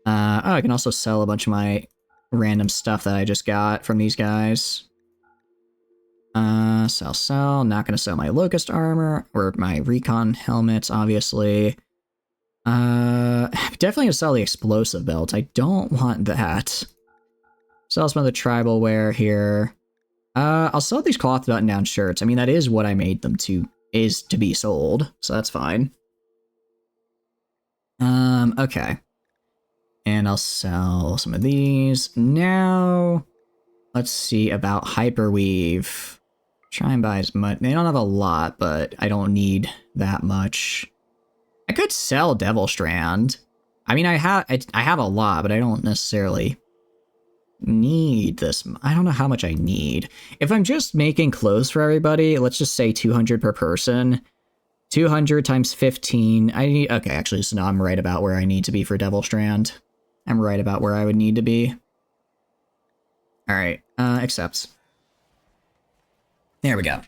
Speaker 1: I can also sell a bunch of my random stuff that I just got from these guys. Sell. Not gonna sell my Locust armor or my Recon helmets, obviously. Definitely gonna sell the explosive belt. I don't want that. Sell some of the tribal wear here. I'll sell these cloth button-down shirts. I mean, that is what I made them to be sold, so that's fine. Okay. And I'll sell some of these. Now, let's see about hyperweave. Try and buy as much. They don't have a lot, but I don't need that much. I could sell Devil Strand. I mean, I have a lot, but I don't necessarily need this. I don't know how much I need. If I'm just making clothes for everybody, let's just say 200 per person. 200 times 15. Okay, actually, so now I'm right about where I need to be for Devil Strand. I'm right about where I would need to be. Alright, accept. There we go.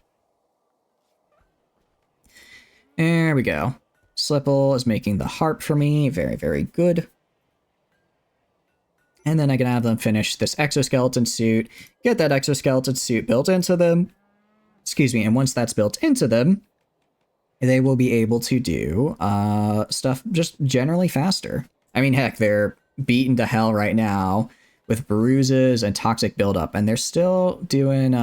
Speaker 1: There we go. Slipple is making the harp for me. Very, very good. And then I can have them finish this exoskeleton suit, get that exoskeleton suit built into them. Excuse me, and once that's built into them, they will be able to do stuff just generally faster. I mean, heck, they're beaten to hell right now with bruises and toxic buildup, and they're still doing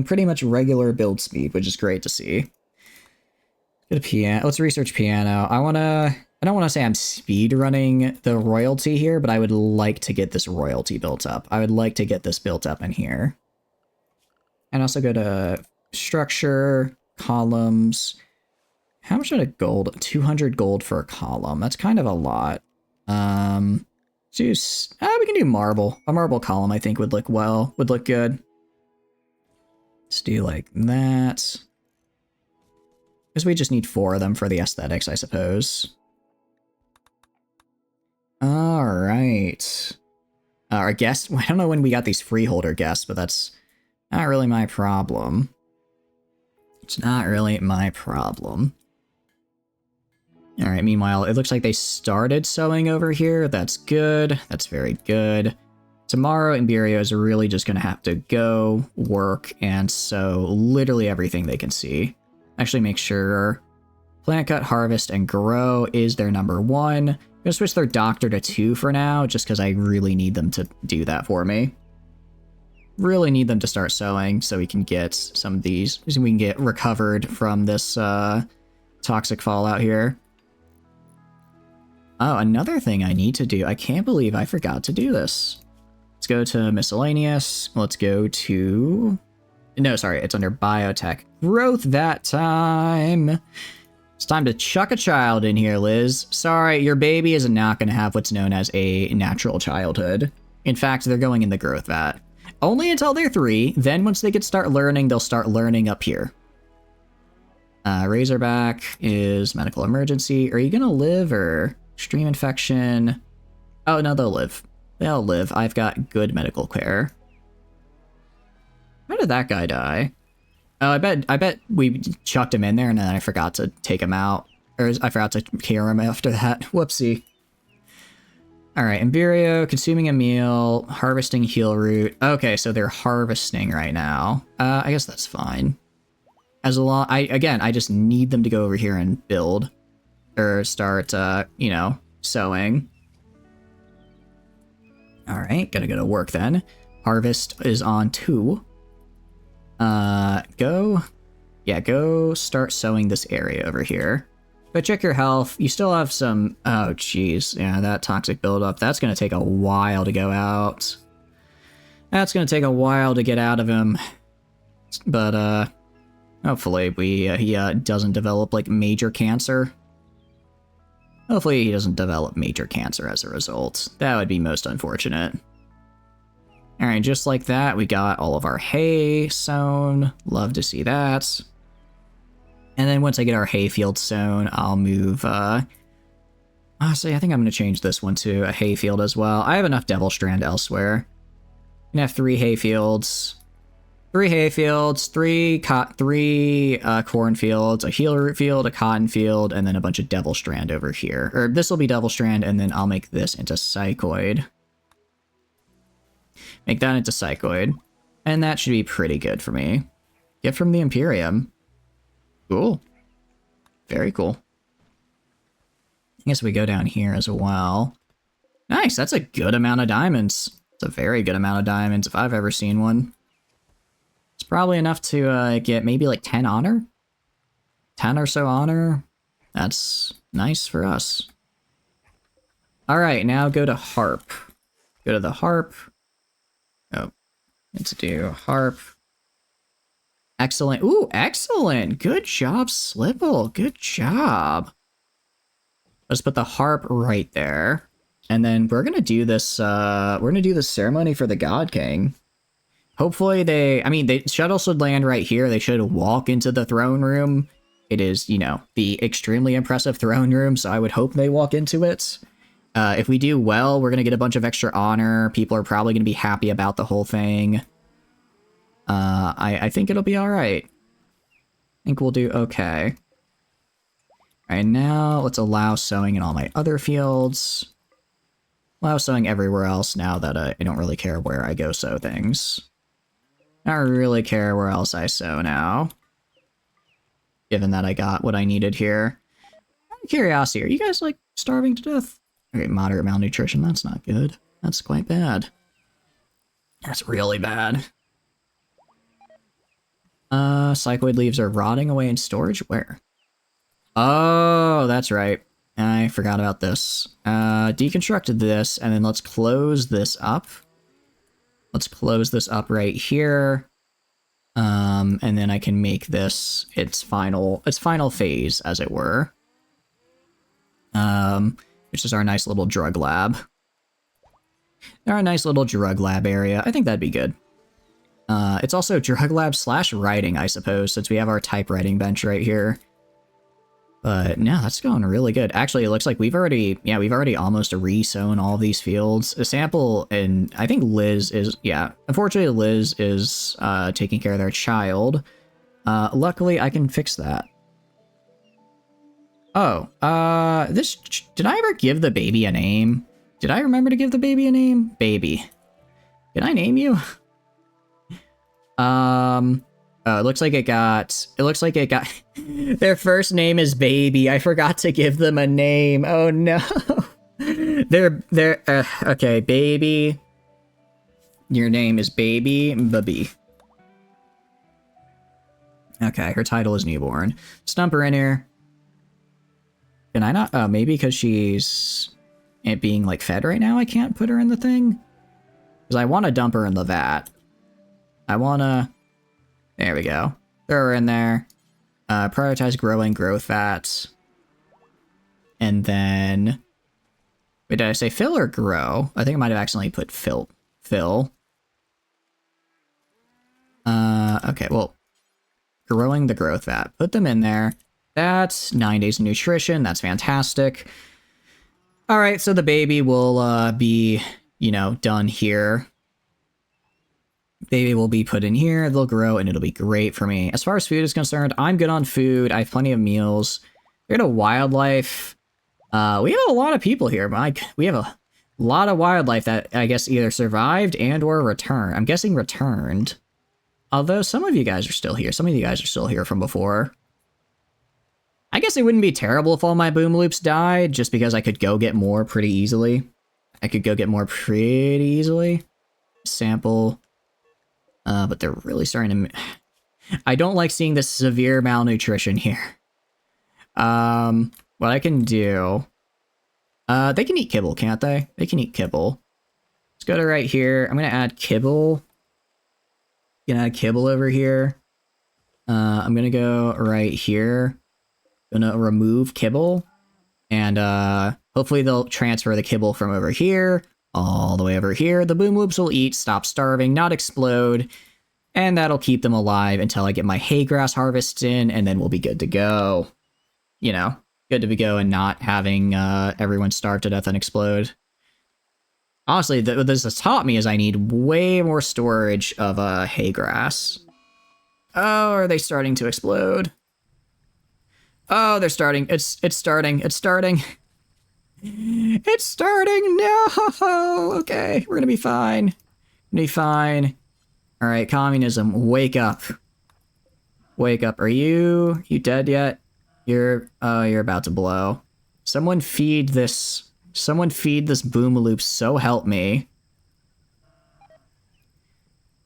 Speaker 1: pretty much regular build speed, which is great to see. Get a piano. Let's research piano. I don't want to say I'm speed running the royalty here, but I would like to get this royalty built up. I would like to get this built up in here. And also go to structure, columns. How much of a gold? 200 gold for a column. That's kind of a lot. Juice. We can do marble. A marble column I think would look good. Let's do like that. Because we just need 4 of them for the aesthetics, I suppose. Alright. Our guest, I don't know when we got these freeholder guests, but that's not really my problem. It's not really my problem. Alright, meanwhile, it looks like they started sewing over here. That's good. That's very good. Tomorrow, Imperio is really just going to have to go, work, and sew literally everything they can see. Actually, make sure plant cut, harvest, and grow is their number 1. I'm going to switch their doctor to 2 for now, just because I really need them to do that for me. Really need them to start sewing so we can get some of these, so we can get recovered from this toxic fallout here. Oh, another thing I need to do. I can't believe I forgot to do this. Let's go to miscellaneous. Let's go to... No, sorry, it's under biotech. Growth that time. It's time to chuck a child in here, Liz. Sorry, your baby is not going to have what's known as a natural childhood. In fact, they're going in the growth vat. Only until they're 3. Then once they start learning, they'll start learning up here. Razorback is medical emergency. Are you going to live or extreme infection? Oh, no, they'll live. They'll live. I've got good medical care. How did that guy die? Oh, I bet we chucked him in there and then I forgot to take him out. Or I forgot to care him after that. Whoopsie. Alright, Imperio, consuming a meal, harvesting heal root. Okay, so they're harvesting right now. I guess that's fine. As long, I just need them to go over here and build. Or start, you know, sewing. Alright, gotta go to work then. Harvest is on 2. Go start sewing this area over here. But check your health. You still have some... Oh, jeez. Yeah, that toxic buildup. That's going to take a while to go out. That's going to take a while to get out of him. But, hopefully he doesn't develop, like, major cancer. Hopefully he doesn't develop major cancer as a result. That would be most unfortunate. Alright, just like that, we got all of our hay sown. Love to see that. And then once I get our hay field sown, I'll move, honestly, I think I'm going to change this one to a hay field as well. I have enough Devil Strand elsewhere. I'm going to have 3 hay fields. 3 hay fields, 3 cornfields, a heal root field, a cotton field, and then a bunch of Devil Strand over here. Or this will be Devil Strand, and then I'll make this into Psychoid. Make that into Psychoid. And that should be pretty good for me. Get from the Imperium. Cool. Very cool. I guess we go down here as well. Nice, that's a good amount of diamonds. It's a very good amount of diamonds if I've ever seen one. It's probably enough to get maybe like 10 honor? 10 or so honor? That's nice for us. Alright, now go to harp. Go to the harp. Oh, let's do harp. Excellent. Ooh, excellent. Good job, Slipple. Good job. Let's put the harp right there. And then we're gonna do this ceremony for the God King. Hopefully they shuttle should land right here. They should walk into the throne room. It is, you know, the extremely impressive throne room, so I would hope they walk into it. If we do well, we're gonna get a bunch of extra honor. People are probably gonna be happy about the whole thing. I think it'll be alright. I think we'll do okay. All right, now let's allow sowing in all my other fields. Allow sowing everywhere else now that I don't really care where I go sow things. I don't really care where else I sow now. Given that I got what I needed here. Out of curiosity, are you guys like starving to death? Okay, moderate malnutrition, that's not good. That's quite bad. That's really bad. Cycloid leaves are rotting away in storage? Where? Oh, that's right. I forgot about this. Deconstructed this, and then let's close this up. Let's close this up right here. And then I can make this its final phase, as it were. Which is our nice little drug lab. Our nice little drug lab area. I think that'd be good. It's also drug lab / writing, I suppose, since we have our typewriting bench right here. But no, that's going really good. Actually, it looks like we've already almost re-sown all these fields. A sample, and I think Liz is, yeah. Unfortunately, Liz is taking care of their child. Luckily, I can fix that. Oh, did I ever give the baby a name? Did I remember to give the baby a name? Baby. Can I name you? It looks like it got, their first name is Baby. I forgot to give them a name. Oh no. Okay, Baby. Your name is Baby. Okay, her title is Newborn. Stump her in here. Can I not? Oh, maybe because she's being like fed right now, I can't put her in the thing? Because I want to dump her in the vat. There we go. Throw her in there. Prioritize growing growth vats. And then... Wait, did I say fill or grow? I think I might have accidentally put fill. Okay, well... Growing the growth vat. Put them in there. That's 9 days of nutrition. That's fantastic. Alright, so the baby will be, you know, done here. Baby will be put in here, they'll grow, and it'll be great for me. As far as food is concerned, I'm good on food. I have plenty of meals. We're at a wildlife. We have a lot of people here, Mike. We have a lot of wildlife that I guess either survived and or returned. I'm guessing returned. Although some of you guys are still here. Some of you guys are still here from before. I guess it wouldn't be terrible if all my boom loops died, just because I could go get more pretty easily. Sample. But they're really starting to... I don't like seeing this severe malnutrition here. What I can do... they can eat kibble, can't they? They can eat kibble. Let's go to right here. I'm gonna add kibble. Gonna add kibble over here. I'm gonna go right here. Gonna remove kibble. And hopefully they'll transfer the kibble from over here all the way over here. The boom loops will eat, stop starving, not explode, and that'll keep them alive until I get my hay grass harvests in, and then we'll be good to go. You know, good to go and not having everyone starve to death and explode. Honestly, what this has taught me is I need way more storage of hay grass. Oh, are they starting to explode? Oh, they're starting. It's starting. It's starting. It's starting. No. Okay, we're gonna be fine. All right, communism, wake up. Wake up. Are you dead yet? You're about to blow. Someone feed this boomaloop, so help me.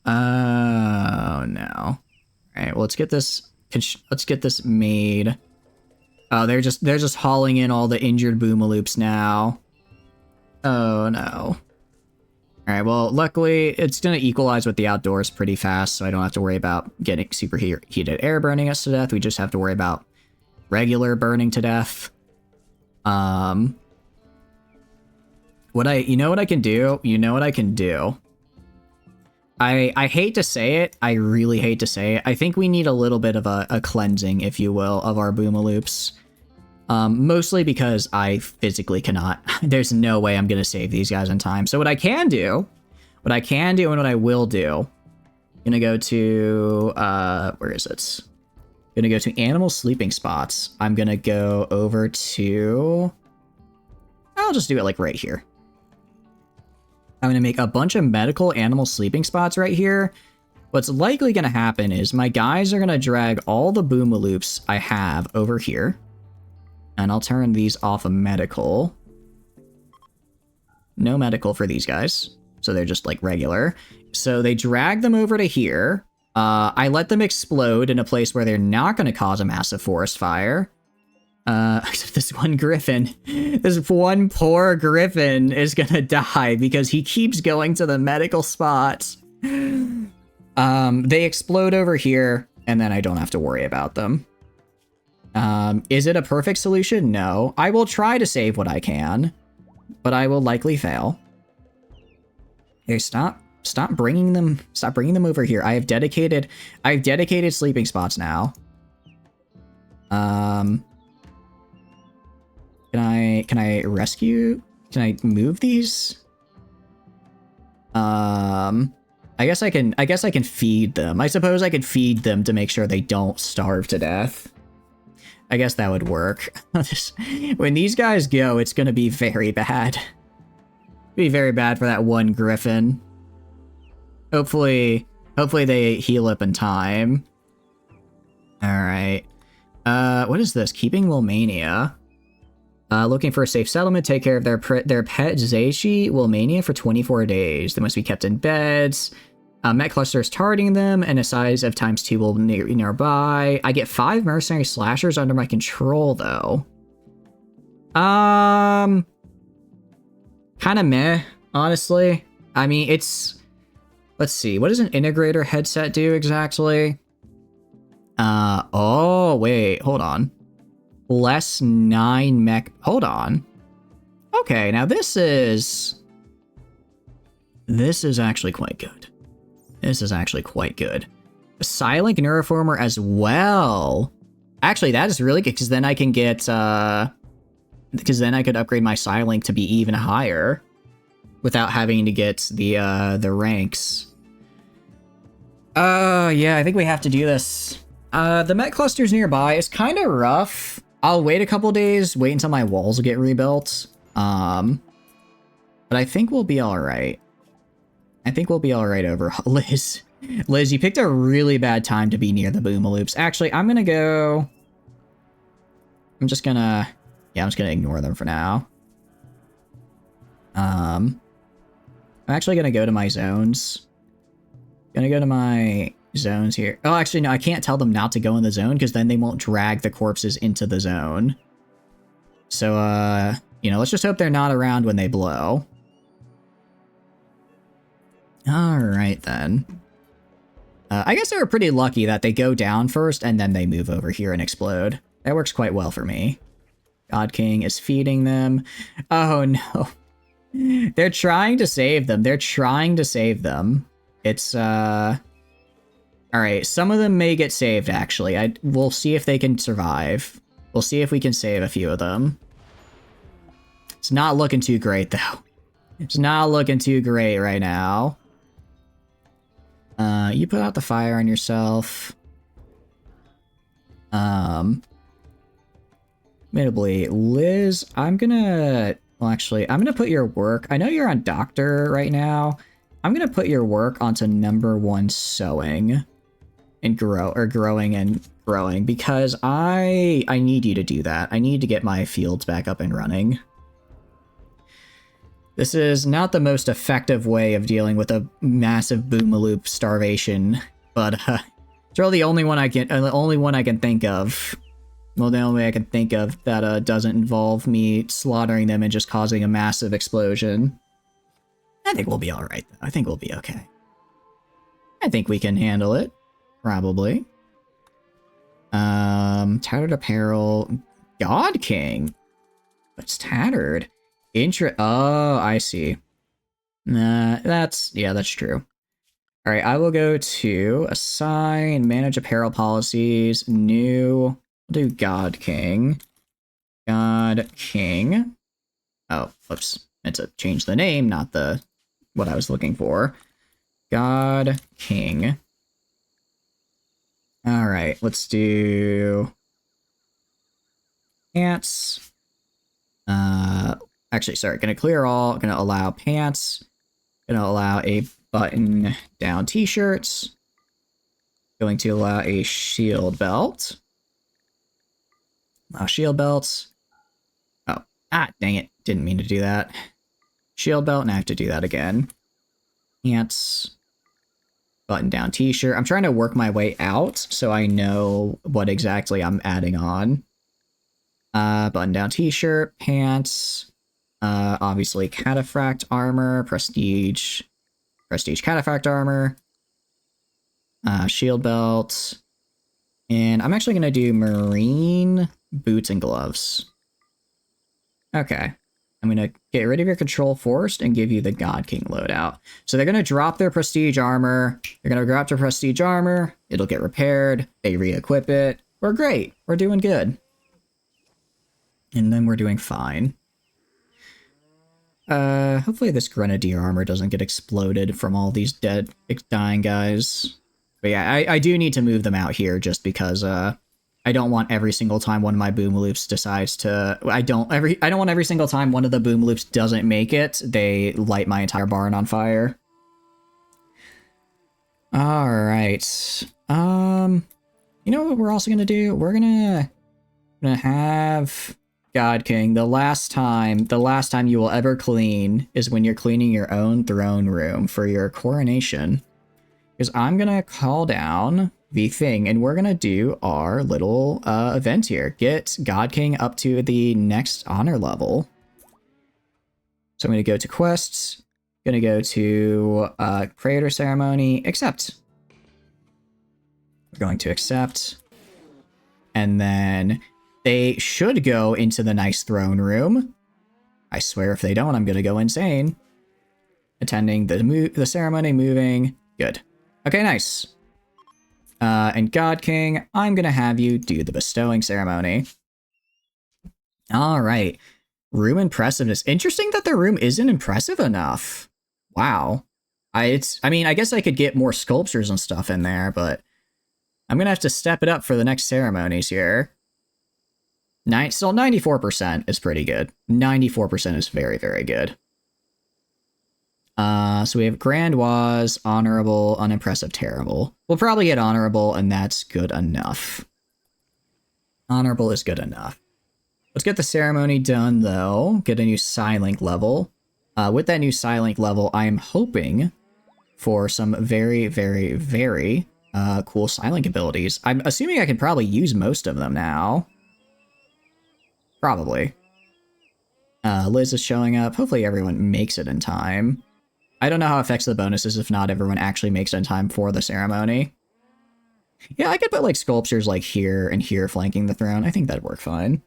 Speaker 1: Oh no. All right, well, let's get this made. Oh, they're just hauling in all the injured boomaloops now. Oh no. Alright, well, luckily, it's gonna equalize with the outdoors pretty fast, so I don't have to worry about getting superheated air burning us to death. We just have to worry about regular burning to death. You know what I can do? I hate to say it. I really hate to say it. I think we need a little bit of a cleansing, if you will, of our boomaloops. Mostly because I physically cannot. There's no way I'm gonna save these guys in time. So what I can do and what I will do, I'm gonna go to, where is it? Gonna go to animal sleeping spots. I'm gonna go over to... I'll just do it like right here. I'm gonna make a bunch of medical animal sleeping spots right here. What's likely gonna happen is my guys are gonna drag all the boomaloops I have over here. And I'll turn these off of medical. No medical for these guys. So they're just like regular. So they drag them over to here. I let them explode in a place where they're not going to cause a massive forest fire. Except this one griffin. This one poor griffin is going to die because he keeps going to the medical spots. They explode over here, and then I don't have to worry about them. Is it a perfect solution? No. I will try to save what I can, but I will likely fail. Hey, stop bringing them over here. I have dedicated sleeping spots now. Can I rescue? Can I move these? I guess I can feed them. I suppose I could feed them to make sure they don't starve to death. I guess that would work. When these guys go, it's gonna be very bad. Be very bad for that one griffin. Hopefully they heal up in time. Alright. What is this? Keeping Wilmania. Looking for a safe settlement. Take care of their pet Zeishi Wilmania for 24 days. They must be kept in beds. Met clusters targeting them, and a size of ×2 will nearby. I get 5 mercenary slashers under my control, though. Kind of meh, honestly. I mean, it's... Let's see, what does an integrator headset do exactly? Oh, wait, hold on. Less 9 mech... Hold on. Okay, now this is actually quite good. This is actually quite good. A Silent Neuroformer as well. Actually, that is really good, because then I can get, because then I could upgrade my Silent to be even higher without having to get the ranks. Yeah, I think we have to do this. The Met clusters nearby is kind of rough. I'll wait a couple days, wait until my walls get rebuilt. But I think we'll be alright. I think we'll be alright over Liz. Liz, you picked a really bad time to be near the Boomaloops. Actually, I'm gonna go... I'm just gonna ignore them for now. I'm actually gonna go to my zones. Gonna go to my zones here. Oh, actually, no, I can't tell them not to go in the zone because then they won't drag the corpses into the zone. So, let's just hope they're not around when they blow. Alright, then. I guess they were pretty lucky that they go down first and then they move over here and explode. That works quite well for me. God King is feeding them. Oh, no. They're trying to save them. They're trying to save them. It's, Alright, some of them may get saved, actually. We'll see if they can survive. We'll see if we can save a few of them. It's not looking too great, though. It's not looking too great right now. You put out the fire on yourself. Admittedly, Liz, I'm gonna put your work. I know you're on doctor right now. I'm gonna put your work onto #1 sewing and growing and growing because I need you to do that. I need to get my fields back up and running. This is not the most effective way of dealing with a massive Boomaloop starvation, but it's really the only one I can think of. Well, the only way I can think of that doesn't involve me slaughtering them and just causing a massive explosion. I think we'll be alright, though. I think we'll be okay. I think we can handle it. Probably. Tattered apparel. God King. What's tattered? Oh, I see. That's true. Alright, I will go to assign, manage apparel policies, new, we'll do God King. God King. Oh, whoops. Meant to change the name, not what I was looking for. God King. All right, let's do pants. Actually, sorry, gonna clear all, gonna allow pants, gonna allow a button down t-shirts, going to allow a shield belt. Allow shield belts. Oh, dang it, didn't mean to do that. Shield belt, and I have to do that again. Pants, button down t-shirt. I'm trying to work my way out so I know what exactly I'm adding on. Button down t-shirt, pants, obviously cataphract armor, prestige cataphract armor, shield belt, and I'm actually gonna do marine boots and gloves. Okay. I'm gonna get rid of your control force and give you the God King loadout. So they're gonna drop their prestige armor. They're gonna drop their prestige armor. It'll get repaired. They re-equip it. We're great. We're doing good. And then we're doing fine. Hopefully this grenadier armor doesn't get exploded from all these dying guys. But yeah, I do need to move them out here just because, I don't want every single time one of my boom loops decides to... I don't want every single time one of the boom loops doesn't make it, they light my entire barn on fire. Alright. You know what we're also gonna do? We're gonna have God King. The last time you will ever clean is when you're cleaning your own throne room for your coronation. Because I'm gonna call down the thing, and we're gonna do our little event here. Get God King up to the next honor level. So I'm gonna go to quests, gonna go to creator ceremony, accept. We're going to accept. And then they should go into the nice throne room. I swear if they don't, I'm gonna go insane. Attending the ceremony, moving, good. Okay, nice. And God King, I'm gonna have you do the bestowing ceremony. All right. Room impressiveness. Interesting that their room isn't impressive enough. Wow. I mean, I guess I could get more sculptures and stuff in there, but I'm gonna have to step it up for the next ceremonies here. Still 94% is pretty good. 94% is very, very good. So we have Grand Was, Honorable, Unimpressive, Terrible. We'll probably get Honorable, and that's good enough. Honorable is good enough. Let's get the ceremony done, though. Get a new Psylink level. With that new Psylink level, I am hoping for some very, very, very cool Psylink abilities. I'm assuming I can probably use most of them now. Probably. Liz is showing up. Hopefully everyone makes it in time. I don't know how it affects the bonuses if not everyone actually makes it in time for the ceremony. Yeah, I could put like sculptures like here and here flanking the throne. I think that'd work fine.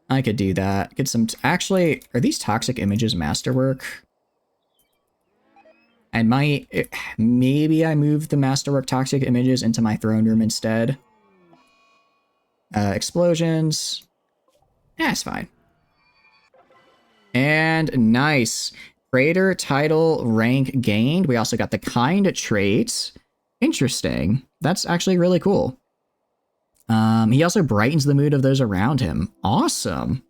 Speaker 1: I could do that. Get some... Actually, are these toxic images masterwork? I might... Maybe I move the masterwork toxic images into my throne room instead. Explosions. Yeah, it's fine. And nice. Creator title rank gained. We also got the kind traits. Interesting. That's actually really cool. He also brightens the mood of those around him. Awesome.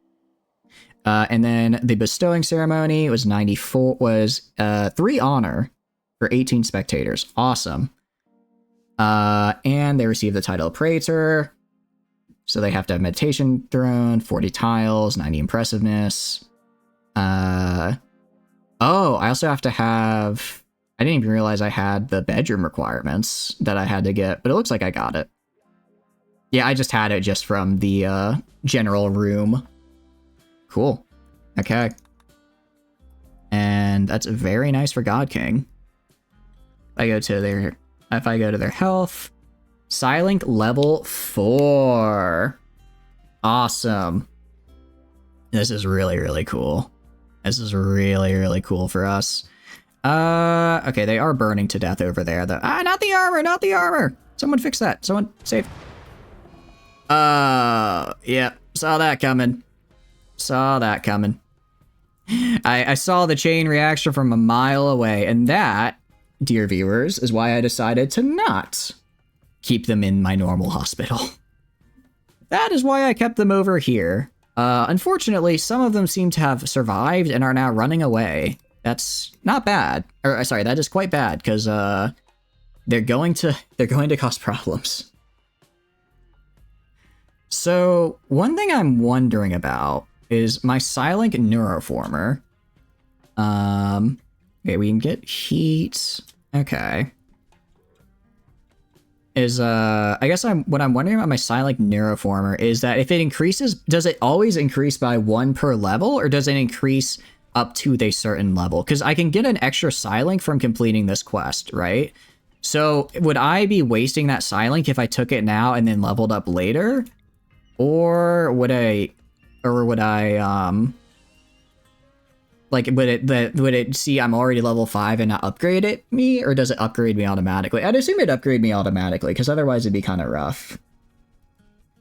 Speaker 1: And then the bestowing ceremony was 3 honor for 18 spectators. Awesome. And they receive the title of Praetor. So they have to have meditation throne, 40 tiles, 90 impressiveness. Oh, I also have to have... I didn't even realize I had the bedroom requirements that I had to get, but it looks like I got it. Yeah, I just had it just from the general room. Cool. Okay. And that's very nice for God King. If I go to their health, Psylink level 4. Awesome. This is really, really cool. This is really, really cool for us. Okay, they are burning to death over there, though. Not the armor, not the armor! Someone fix that. Someone save. Yeah, saw that coming. Saw that coming. I saw the chain reaction from a mile away, and that, dear viewers, is why I decided to not keep them in my normal hospital. That is why I kept them over here. Unfortunately, some of them seem to have survived and are now running away. That's not bad. Or sorry, that is quite bad because they're going to cause problems. So one thing I'm wondering about is my silent neuroformer. Okay, we can get heat. Okay. I guess what I'm wondering about my silent neuroformer is that if it increases, does it always increase by 1 per level, or does it increase up to a certain level? Because I can get an extra silent from completing this quest, right? So would I be wasting that silent if I took it now and then leveled up later? Or would I like, would it see I'm already level 5 and not upgrade me, or does it upgrade me automatically? I'd assume it'd upgrade me automatically, because otherwise it'd be kind of rough.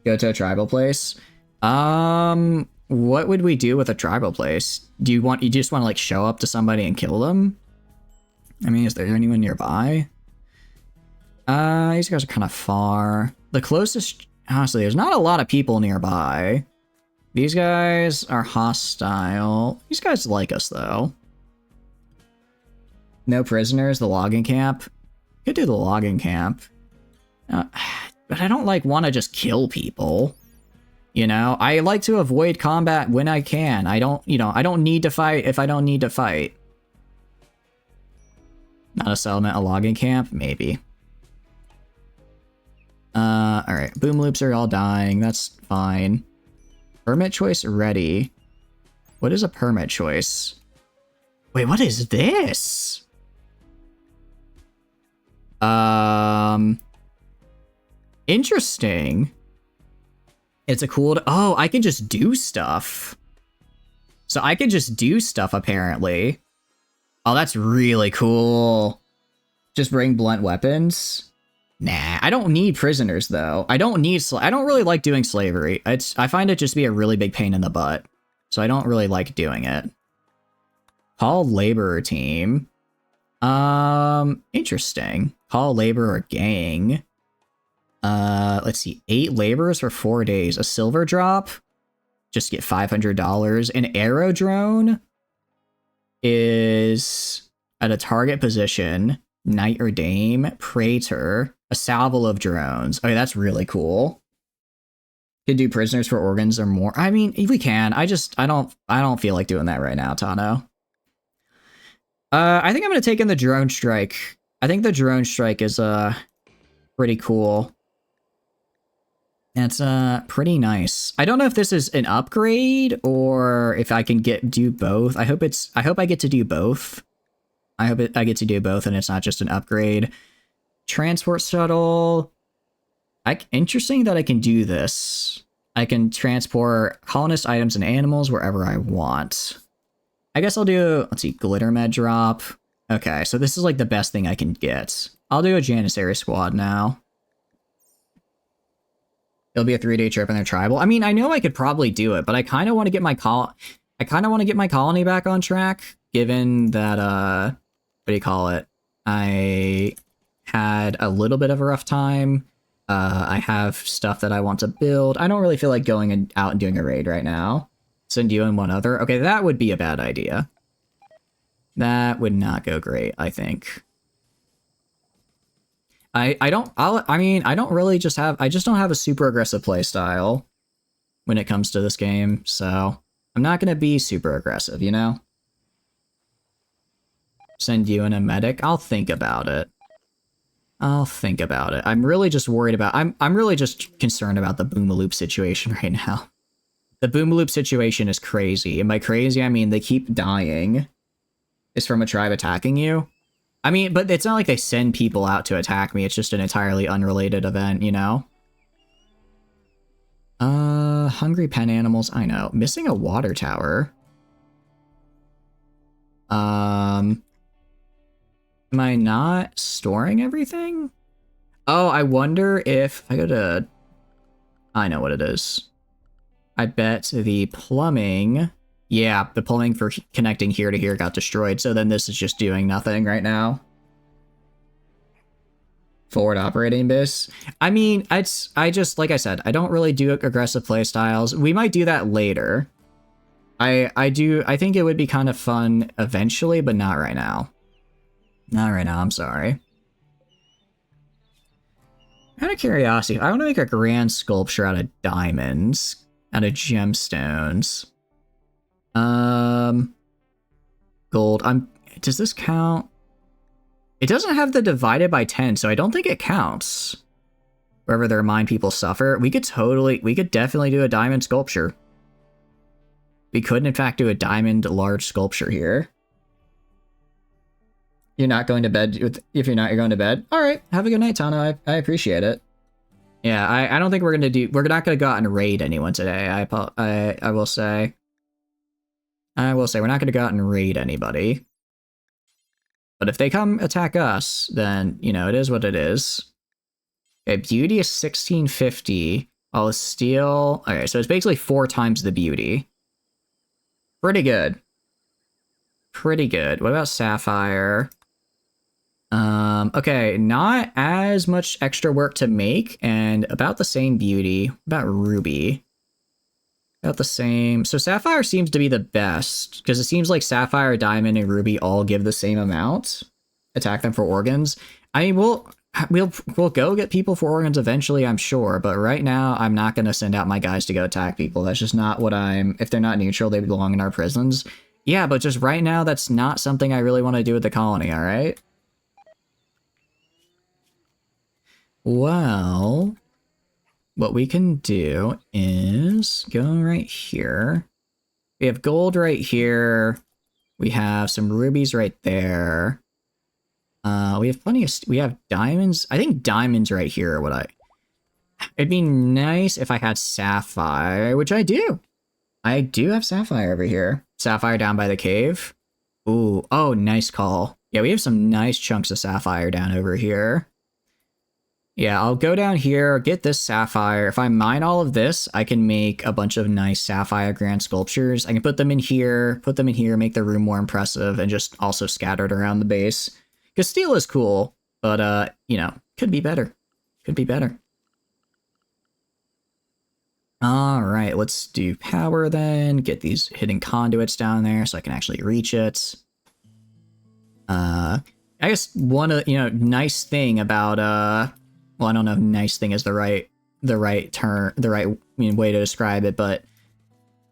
Speaker 1: Go to a tribal place. What would we do with a tribal place? You just want to like show up to somebody and kill them? I mean, is there anyone nearby? These guys are kind of far. The closest, honestly, there's not a lot of people nearby. These guys are hostile. These guys like us, though. No prisoners, the logging camp. Could do the logging camp. But I don't, like, want to just kill people. You know? I like to avoid combat when I can. I don't need to fight if I don't need to fight. Not a settlement, a logging camp? Maybe. Alright. Boom loops are all dying. That's fine. Permit choice ready. What is a permit choice? Wait, what is this? Interesting. It's a cool... Oh, I can just do stuff. So I can just do stuff, apparently. Oh, that's really cool. Just bring blunt weapons. Nah, I don't need prisoners, though. I don't really like doing slavery. I find it just be a really big pain in the butt. So I don't really like doing it. Call laborer team. Interesting. Call laborer gang. Let's see. 8 laborers for 4 days. A silver drop. Just get $500. An arrow drone is at a target position. Knight or dame. Praetor. A salvo of drones. Okay, that's really cool. Could do prisoners for organs or more. I mean, we can. I don't feel like doing that right now, Tano. I think I'm gonna take in the drone strike. I think the drone strike is pretty cool. That's pretty nice. I don't know if this is an upgrade or if I can do both. I hope I get to do both. I hope I get to do both and it's not just an upgrade. Transport shuttle. Interesting that I can do this. I can transport colonist items and animals wherever I want. I guess I'll do, let's see, glitter med drop. Okay, so this is like the best thing I can get. I'll do a Janissary squad now. It'll be a 3-day trip in their tribal. I mean, I know I could probably do it, but I kind of want to get my colony back on track, given that what do you call it? I had a little bit of a rough time. I have stuff that I want to build. I don't really feel like going out and doing a raid right now. Send you and one other. Okay, that would be a bad idea. That would not go great, I think. I just don't have a super aggressive playstyle when it comes to this game, so I'm not gonna be super aggressive, you know? Send you and a medic. I'll think about it. I'm really just worried about... I'm really just concerned about the Boomaloop situation right now. The Boomaloop situation is crazy. And by crazy, I mean they keep dying. Is from a tribe attacking you? I mean, but it's not like they send people out to attack me. It's just an entirely unrelated event, you know? Hungry pen animals. I know. Missing a water tower. Am I not storing everything? Oh, I wonder if I go to... I know what it is. I bet the plumbing... Yeah, the plumbing for connecting here to here got destroyed, so then this is just doing nothing right now. Forward operating base. I mean, I just, like I said, I don't really do aggressive playstyles. We might do that later. I think it would be kind of fun eventually, but not right now. Not right now, I'm sorry. Out of curiosity, I want to make a grand sculpture out of diamonds, out of gemstones. Gold. Does this count? It doesn't have the divided by 10, so I don't think it counts. Wherever their mind people suffer, we could definitely do a diamond sculpture. We could, in fact, do a diamond large sculpture here. You're not going to bed. If you're not, you're going to bed. All right. Have a good night, Tano. I appreciate it. Yeah, I don't think we're not gonna go out and raid anyone today. I will say we're not gonna go out and raid anybody. But if they come attack us, then you know it is what it is. Okay, beauty is 1650. All the steel. Okay, so it's basically 4 times the beauty. Pretty good. Pretty good. What about sapphire? Okay, not as much extra work to make, and about the same beauty. About ruby. About the same. So sapphire seems to be the best, because it seems like sapphire, diamond, and ruby all give the same amount. Attack them for organs. I mean, we'll go get people for organs eventually, I'm sure, but right now I'm not going to send out my guys to go attack people. That's just not what if they're not neutral, they belong in our prisons. Yeah, but just right now, that's not something I really want to do with the colony, alright? Well, what we can do is go right here. We have gold right here. We have some rubies right there. We have plenty of, we have diamonds. I think diamonds right here are what it'd be nice if I had sapphire, which I do. I do have sapphire over here. Sapphire down by the cave. Ooh, oh, nice call. Yeah, we have some nice chunks of sapphire down over here. Yeah, I'll go down here, get this sapphire. If I mine all of this, I can make a bunch of nice sapphire grand sculptures. I can put them in here, make the room more impressive, and just also scattered around the base. Because steel is cool, but, you know, could be better. Could be better. Alright, let's do power then. Get these hidden conduits down there so I can actually reach it. I guess one, nice thing about, well, I don't know if nice thing is the right way to describe it, but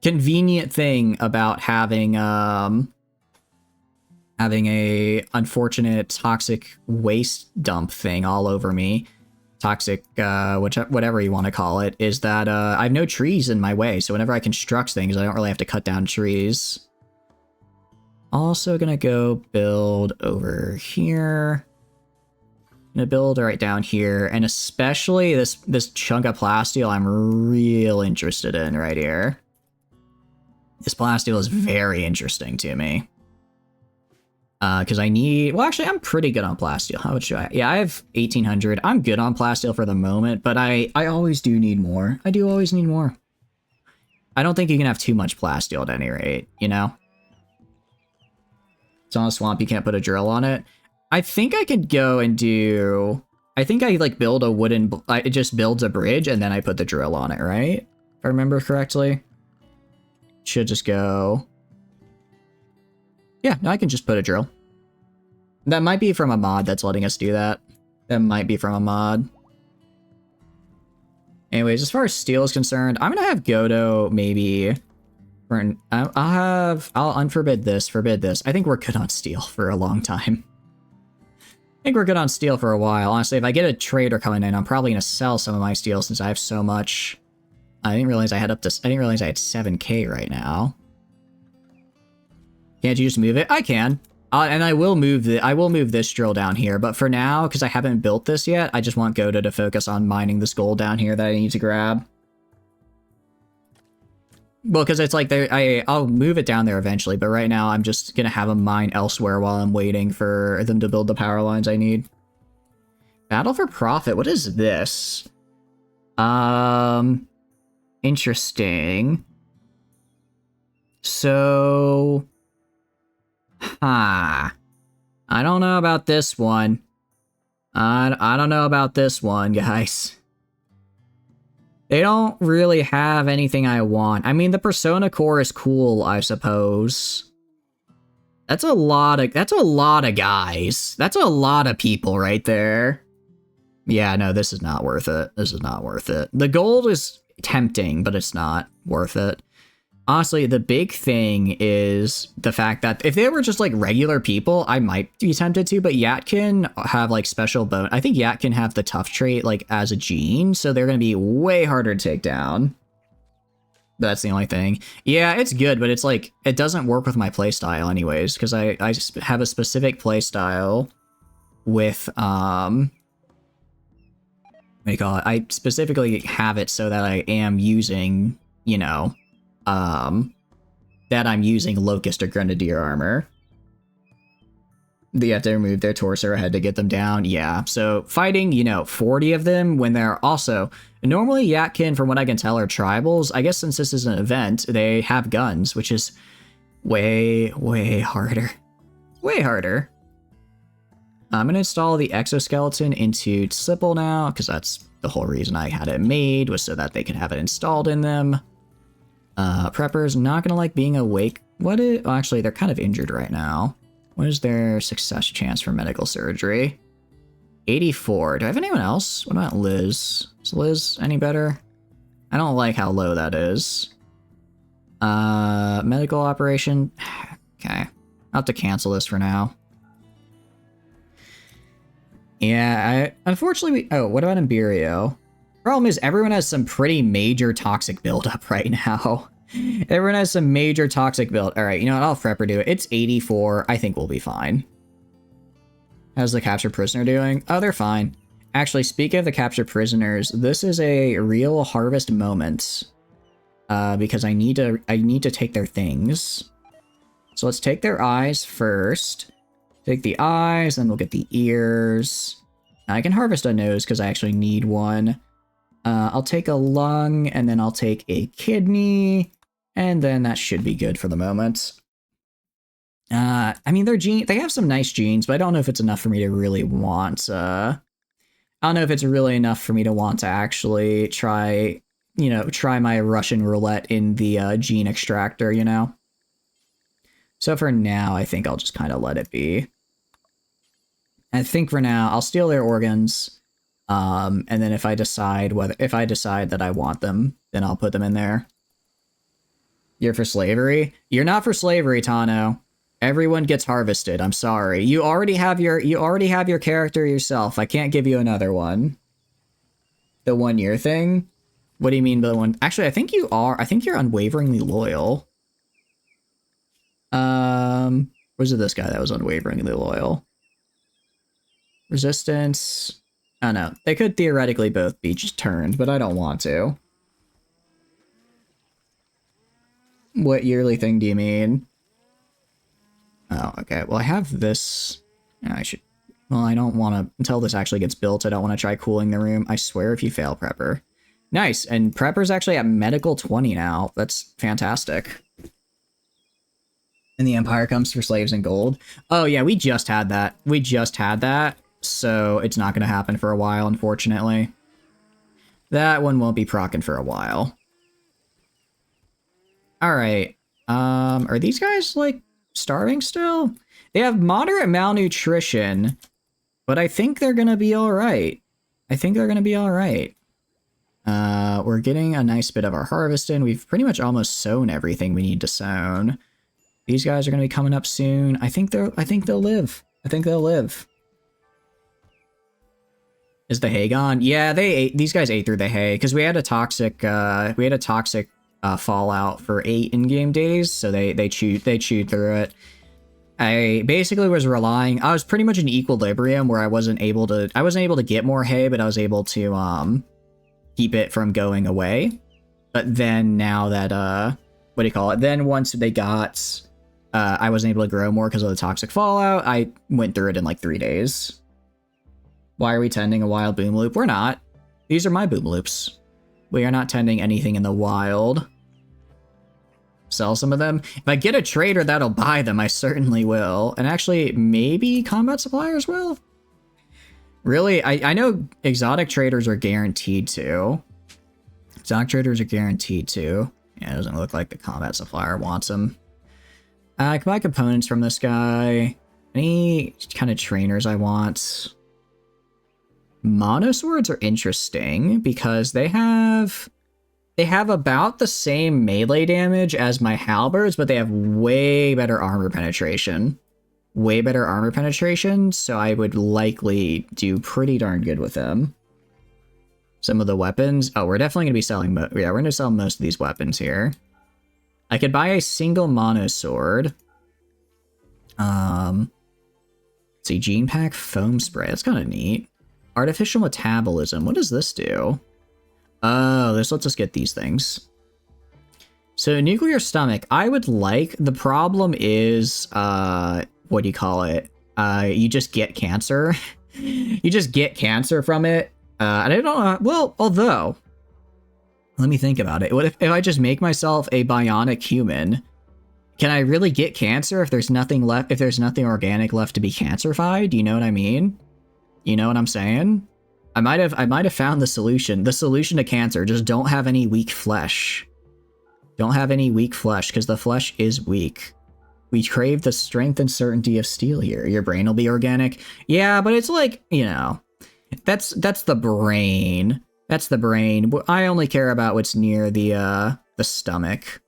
Speaker 1: convenient thing about having a unfortunate toxic waste dump thing all over me, toxic whatever you want to call it, is that I have no trees in my way, so whenever I construct things, I don't really have to cut down trees. Also gonna go build over here. Gonna build right down here, and especially this chunk of plasteel I'm real interested in right here. This plasteel is very interesting to me. Because I need, well, actually, I'm pretty good on plasteel. How much do I? Yeah, I have 1800. I'm good on plasteel for the moment, but I always do need more. I do always need more. I don't think you can have too much plasteel at any rate, you know? It's on a swamp, you can't put a drill on it. I think I could go and do, I think I like build a wooden, it just builds a bridge and then I put the drill on it, right? If I remember correctly. Should just go. Yeah, no, I can just put a drill. That might be from a mod that's letting us do that. That might be from a mod. Anyways, as far as steel is concerned, I'm gonna have Godo maybe. I'll unforbid this, forbid this. I think we're good on steel for a long time. I think we're good on steel for a while. Honestly, if I get a trader coming in, I'm probably gonna sell some of my steel since I have so much. I didn't realize I had 7K right now. Can't you just move it? I can. And I will move this drill down here, but for now, because I haven't built this yet, I just want Godo to focus on mining this gold down here that I need to grab. Well, because it's like I'll move it down there eventually, but right now I'm just gonna have them mine elsewhere while I'm waiting for them to build the power lines I need. Battle for profit. What is this? Interesting. So, I don't know about this one. I don't know about this one, guys. They don't really have anything I want. I mean, the Persona Core is cool, I suppose. That's a lot of guys. That's a lot of people right there. Yeah, no, this is not worth it. This is not worth it. The gold is tempting, but it's not worth it. Honestly, the big thing is the fact that if they were just like regular people, I might be tempted to, but Yatkin have like special bone. I think Yatkin have the tough trait like as a gene, so they're going to be way harder to take down. That's the only thing. Yeah, it's good, but it's like, it doesn't work with my playstyle anyways, because I have a specific playstyle with, what do you call it? I specifically have it so that I am using, you know, that I'm using Locust or Grenadier armor. They have to remove their torso or head to get them down. Yeah, so fighting, you know, 40 of them when they're also... Normally, Yatkin, from what I can tell, are tribals. I guess since this is an event, they have guns, which is way, way harder. Way harder. I'm going to install the exoskeleton into Sipple now, because that's the whole reason I had it made, was so that they could have it installed in them. Preppers, not going to like being awake. What is... Well, actually, they're kind of injured right now. What is their success chance for medical surgery? 84. Do I have anyone else? What about Liz? Is Liz any better? I don't like how low that is. Medical operation. Okay. I'll have to cancel this for now. Yeah, unfortunately, oh, what about Imberio? Problem is, everyone has some pretty major toxic buildup right now. Everyone has some major toxic build. All right, you know what? I'll Prepper do it. It's 84. I think we'll be fine. How's the captured prisoner doing? Oh, they're fine. Actually, speaking of the captured prisoners, this is a real harvest moment. Because I need to take their things. So let's take their eyes first. Take the eyes, then we'll get the ears. I can harvest a nose because I actually need one. I'll take a lung, and then I'll take a kidney, and then that should be good for the moment. I mean, they have some nice genes, but I don't know if it's enough for me to really want, I don't know if it's really enough for me to want to actually try, you know, try my Russian roulette in the gene extractor, you know? So for now, I think I'll just kind of let it be. I think for now, I'll steal their organs, and then if I decide that I want them, then I'll put them in there. You're for slavery? You're not for slavery, Tano. Everyone gets harvested. I'm sorry. You already have your character yourself. I can't give you another one. The 1 year thing? What do you mean by the one? Actually, I think you are. I think you're unwaveringly loyal. Was it this guy that was unwaveringly loyal? Resistance. I don't know. They could theoretically both be turned, but I don't want to. What yearly thing do you mean? Oh, okay. Well, I have this. I should... Well, I don't want to... Until this actually gets built, I don't want to try cooling the room. I swear if you fail, Prepper. Nice. And Prepper's actually at medical 20 now. That's fantastic. And the Empire comes for slaves and gold. Oh, yeah, we just had that. We just had that. So it's not going to happen for a while, unfortunately. That one won't be proccing for a while. Alright. Are these guys, like, starving still? They have moderate malnutrition, but I think they're gonna be alright. I think they're gonna be alright. We're getting a nice bit of our harvest in. We've pretty much almost sown everything we need to sown. These guys are gonna be coming up soon. I think they'll live. I think they'll live. Is the hay gone? Yeah, these guys ate through the hay, because we had a toxic, fallout for 8 in-game days, so they chewed through it. I basically was relying... I was pretty much in equilibrium where I wasn't able to get more hay, but I was able to keep it from going away. But then now that what do you call it? Then once they got I wasn't able to grow more because of the toxic fallout, I went through it in like 3 days. Why are we tending a wild boom loop? We're not. These are my boom loops. We are not tending anything in the wild. Sell some of them. If I get a trader that'll buy them, I certainly will. And actually, maybe combat suppliers will? Really, I know exotic traders are guaranteed to. Exotic traders are guaranteed to. Yeah, it doesn't look like the combat supplier wants them. I can buy components from this guy. Any kind of trainers I want? Monoswords are interesting because they have about the same melee damage as my halberds, but they have way better armor penetration. Way better armor penetration, so I would likely do pretty darn good with them. Some of the weapons. Oh, we're definitely going to be selling. Yeah, we're going to sell most of these weapons here. I could buy a single mono sword. Let's see, gene pack foam spray. That's kind of neat. Artificial metabolism. What does this do? Oh, this lets us get these things. So nuclear stomach. I would like. The problem is, what do you call it? You just get cancer. You just get cancer from it. And I don't know. Well, although, let me think about it. What if I just make myself a bionic human? Can I really get cancer if there's nothing left? If there's nothing organic left to be cancerfied? Do you know what I mean? You know what I'm saying? I might have found the solution. The solution to cancer. Just don't have any weak flesh. Don't have any weak flesh, because the flesh is weak. We crave the strength and certainty of steel here. Your brain will be organic. Yeah, but it's like, you know, that's the brain. That's the brain. I only care about what's near the stomach.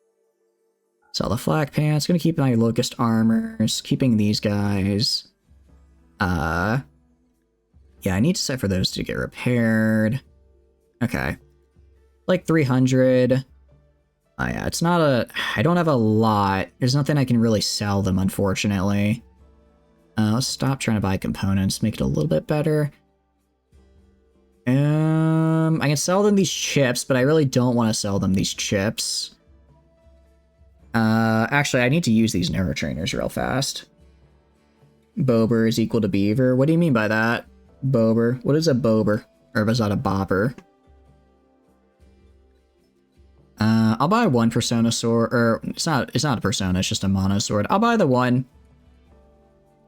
Speaker 1: Sell the flak pants. Gonna keep my locust armors. Keeping these guys. Yeah, I need to set for those to get repaired. Okay. Like 300. Oh yeah, it's not a... I don't have a lot. There's nothing I can really sell them, unfortunately. Let's stop trying to buy components. Make it a little bit better. I can sell them these chips, but I really don't want to sell them these chips. Actually, I need to use these neurotrainers real fast. Bober is equal to beaver. What do you mean by that? Bober. What is a bober? Or was that a bobber? I'll buy one persona sword, or it's not a persona, it's just a mono sword. I'll buy the one.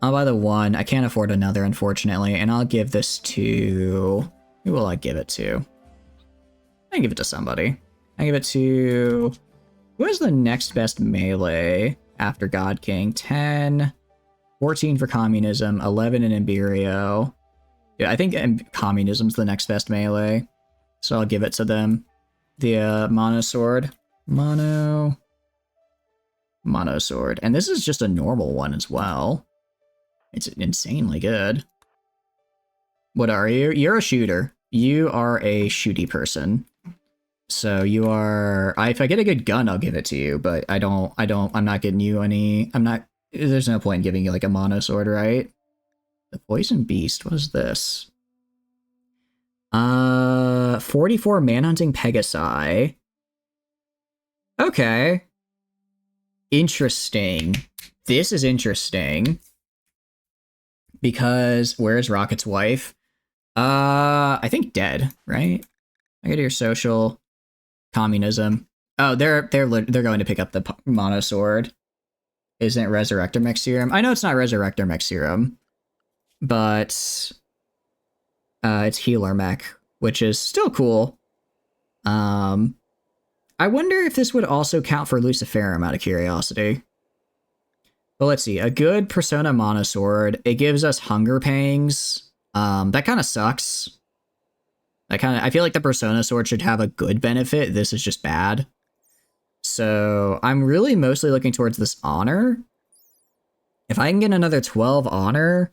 Speaker 1: I'll buy the one. I can't afford another, unfortunately, and I'll give this to... Who will I give it to? I give it to somebody. I give it to... Who is the next best melee after God King? 10, 14 for communism, 11 in Imperio. Yeah, I think communism's the next best melee, so I'll give it to them. The mono sword. Mono sword. And this is just a normal one as well. It's insanely good. What are you? You're a shooter. You are a shooty person. So you are... if I get a good gun, I'll give it to you, but I'm not getting you any... There's no point in giving you like a mono sword, right? The Poison Beast, what is this? 44 Manhunting Pegasi. Okay. Interesting. This is interesting. Because, where's Rocket's wife? I think dead, right? I go to your social. Communism. Oh, they're going to pick up the mono sword. Isn't it Resurrector Mech Serum? I know it's not Resurrector Mech Serum, but it's Healer Mech, which is still cool. I wonder if this would also count for Luciferum out of curiosity. But let's see. A good Persona mono sword. It gives us hunger pangs. That kind of sucks. I feel like the Persona sword should have a good benefit. This is just bad. So I'm really mostly looking towards this honor. If I can get another 12 honor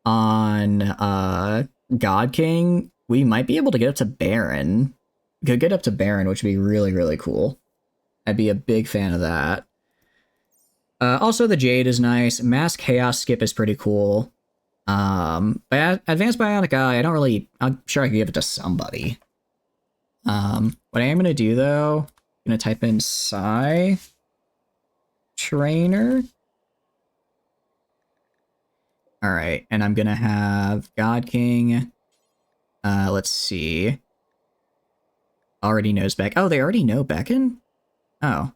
Speaker 1: on God King, we might be able to get up to Baron. We could get up to Baron, which would be really, really cool. I'd be a big fan of that. Also, the Jade is nice. Mass Chaos Skip is pretty cool. But Advanced Bionic Eye, I'm sure I could give it to somebody. What I am going to do, though, I'm going to type in Psy Trainer. Alright, and I'm going to have God King. Let's see. Already knows Beck. Oh, they already know Beckon? Oh.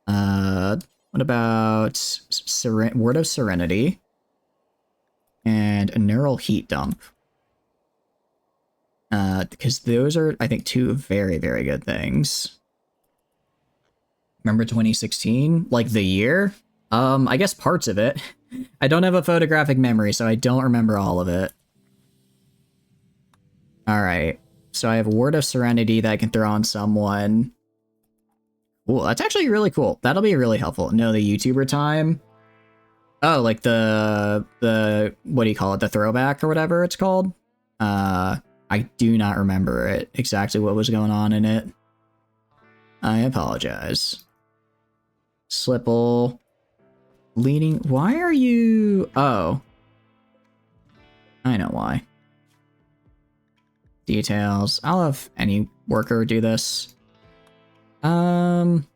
Speaker 1: What about Word of Serenity? And a Neural Heat Dump. Because those are, I think, two very, very good things. Remember 2016? Like the year? I guess parts of it. I don't have a photographic memory, so I don't remember all of it. Alright. So I have Word of Serenity that I can throw on someone. Cool, that's actually really cool. That'll be really helpful. No, the YouTuber time. Oh, like the what do you call it? The throwback or whatever it's called? I do not remember it exactly what was going on in it. I apologize. Slipple. Leading. Why are you? Oh. I know why. Details. I'll have any worker do this. Let's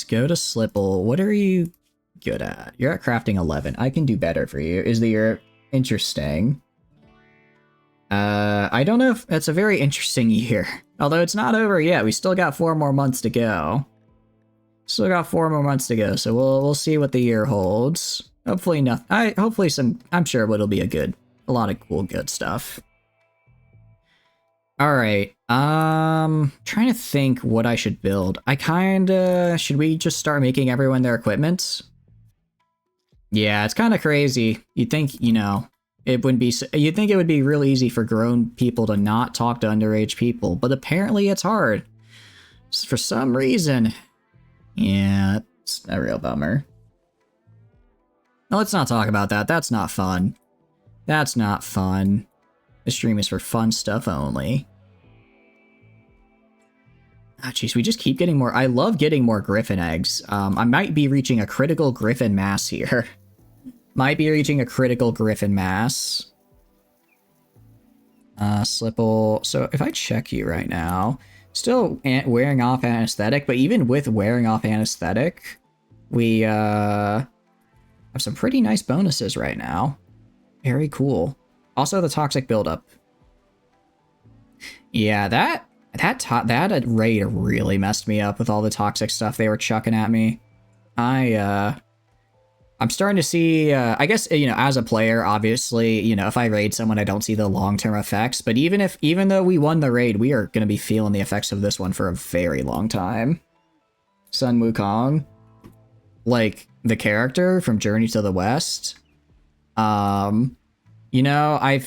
Speaker 1: go to Slipple. What are you good at? You're at crafting 11. I can do better for you. Is the year interesting? I don't know if it's a very interesting year. Although it's not over yet. We still got 4 more months to go. Still got 4 more months to go, so we'll see what the year holds. Hopefully nothing. Hopefully some. I'm sure it'll be a lot of cool, good stuff. All right. Trying to think what I should build. Should we just start making everyone their equipment? Yeah, it's kind of crazy. You'd think, it wouldn't be. You'd think it would be real easy for grown people to not talk to underage people, but apparently it's hard. For some reason. Yeah, it's a real bummer. No, let's not talk about that. That's not fun. That's not fun. This stream is for fun stuff only. Ah, jeez, we just keep getting more. I love getting more Griffin eggs. I might be reaching a critical Griffin mass here. Might be reaching a critical Griffin mass. Slipple. So if I check you right now, still wearing off anesthetic, but even with wearing off anesthetic, we have some pretty nice bonuses right now. Very cool. Also the toxic buildup. Yeah, that raid really messed me up with all the toxic stuff they were chucking at me. I'm starting to see, I guess, as a player, obviously, if I raid someone, I don't see the long-term effects. But even though we won the raid, we are going to be feeling the effects of this one for a very long time. Sun Wukong, like the character from Journey to the West. I've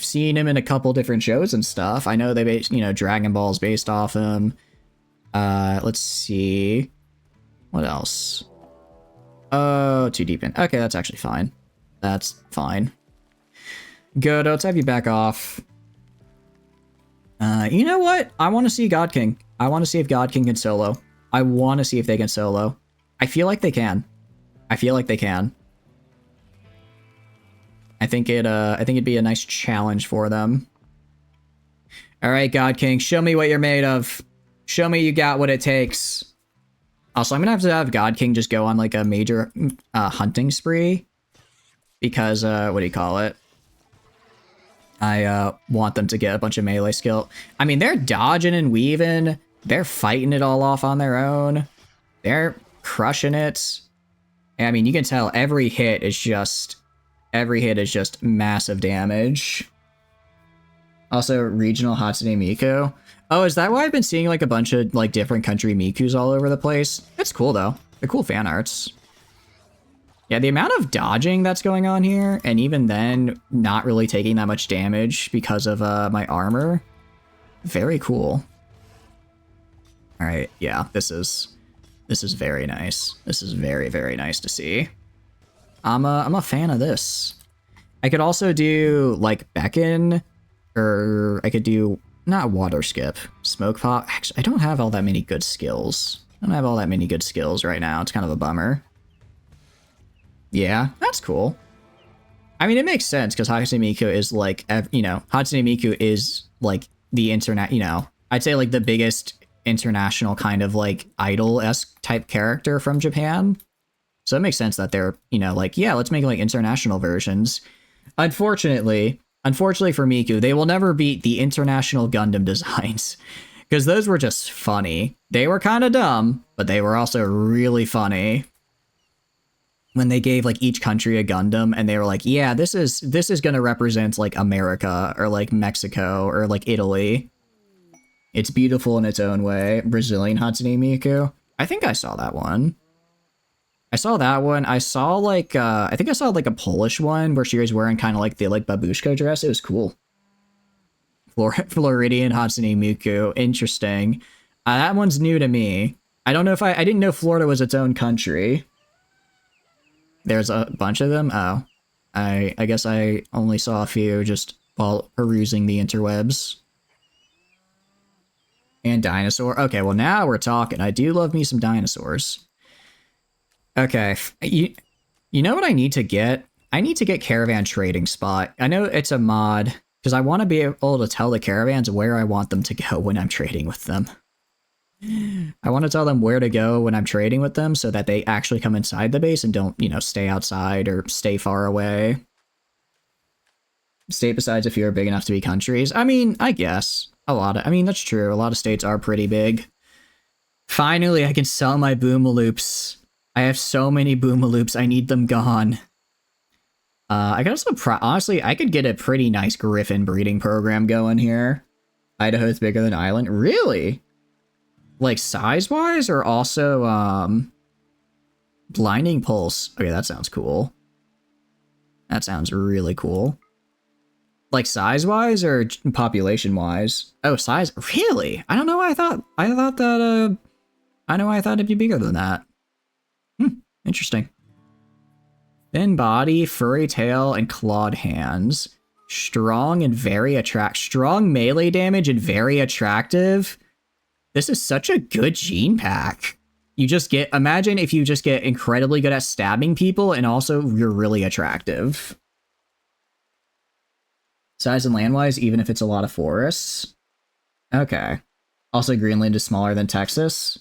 Speaker 1: seen him in a couple different shows and stuff. I know they based, Dragon Ball's based off him. Let's see. What else? Oh, too deep in. Okay, that's actually fine. That's fine. Good, let's have you back off. You know what? I want to see God King. I want to see if God King can solo. I want to see if they can solo. I feel like they can. I think it'd be a nice challenge for them. All right, God King, show me what you're made of. Show me you got what it takes. Also, I'm gonna have God King just go on like a major hunting spree because what do you call it? I want them to get a bunch of melee skill. I mean, they're dodging and weaving. They're fighting it all off on their own. They're crushing it. I mean, you can tell every hit is just massive damage. Also, regional Hatsune Miku. Oh, is that why I've been seeing like a bunch of like different country Mikus all over the place? It's cool though. They're cool fan arts. Yeah, the amount of dodging that's going on here, and even then, not really taking that much damage because of my armor. Very cool. All right, yeah, this is very nice. This is very, very nice to see. I'm a fan of this. I could also do like Beckon, or I could do not water skip, smoke pop. Actually, I don't have all that many good skills. I don't have all that many good skills right now. It's kind of a bummer. Yeah, that's cool. I mean, it makes sense because Hatsune Miku is like, Hatsune Miku is like the internet, I'd say like the biggest international kind of like idol-esque type character from Japan. So it makes sense that they're, like, yeah, let's make like international versions. Unfortunately for Miku, they will never beat the international Gundam designs because those were just funny. They were kind of dumb, but they were also really funny. when they gave like each country a Gundam, and they were like, yeah, this is gonna represent like America or like Mexico or like Italy. It's beautiful in its own way. Brazilian Hatsune Miku. I think I saw that one. I saw that one. I saw like I think I saw like a Polish one where she was wearing kind of like the like babushka dress. It was cool. Floridian Hatsune Miku. Interesting. That one's new to me. I don't know if I didn't know Florida was its own country. There's a bunch of them. Oh, I guess I only saw a few just while perusing the interwebs. And dinosaur. Okay, well now we're talking. I do love me some dinosaurs. Okay, you know what I need to get? I need to get Caravan Trading Spot. I know it's a mod, because I want to be able to tell the caravans where I want them to go when I'm trading with them. I want to tell them where to go when I'm trading with them so that they actually come inside the base and don't, you know, stay outside or stay far away. State besides a few are big enough to be countries. I mean, I guess. I mean, that's true. A lot of states are pretty big. Finally, I can sell my Boomaloops. I have so many Boomaloops, I need them gone. I could also, honestly, I could get a pretty nice Griffin breeding program going here. Idaho's bigger than Island. Really? Like, size-wise, or also, Blinding Pulse? Okay, that sounds cool. That sounds really cool. Like, size-wise, or population-wise? Oh, size? Really? I don't know why I thought that, I know why I thought it'd be bigger than that. Interesting. Thin body, furry tail, and clawed hands. Strong and very strong melee damage and very attractive. This is such a good gene pack. You just get, imagine if you just get incredibly good at stabbing people and also you're really attractive. Size and land-wise, even if it's a lot of forests. Okay. Also, Greenland is smaller than Texas.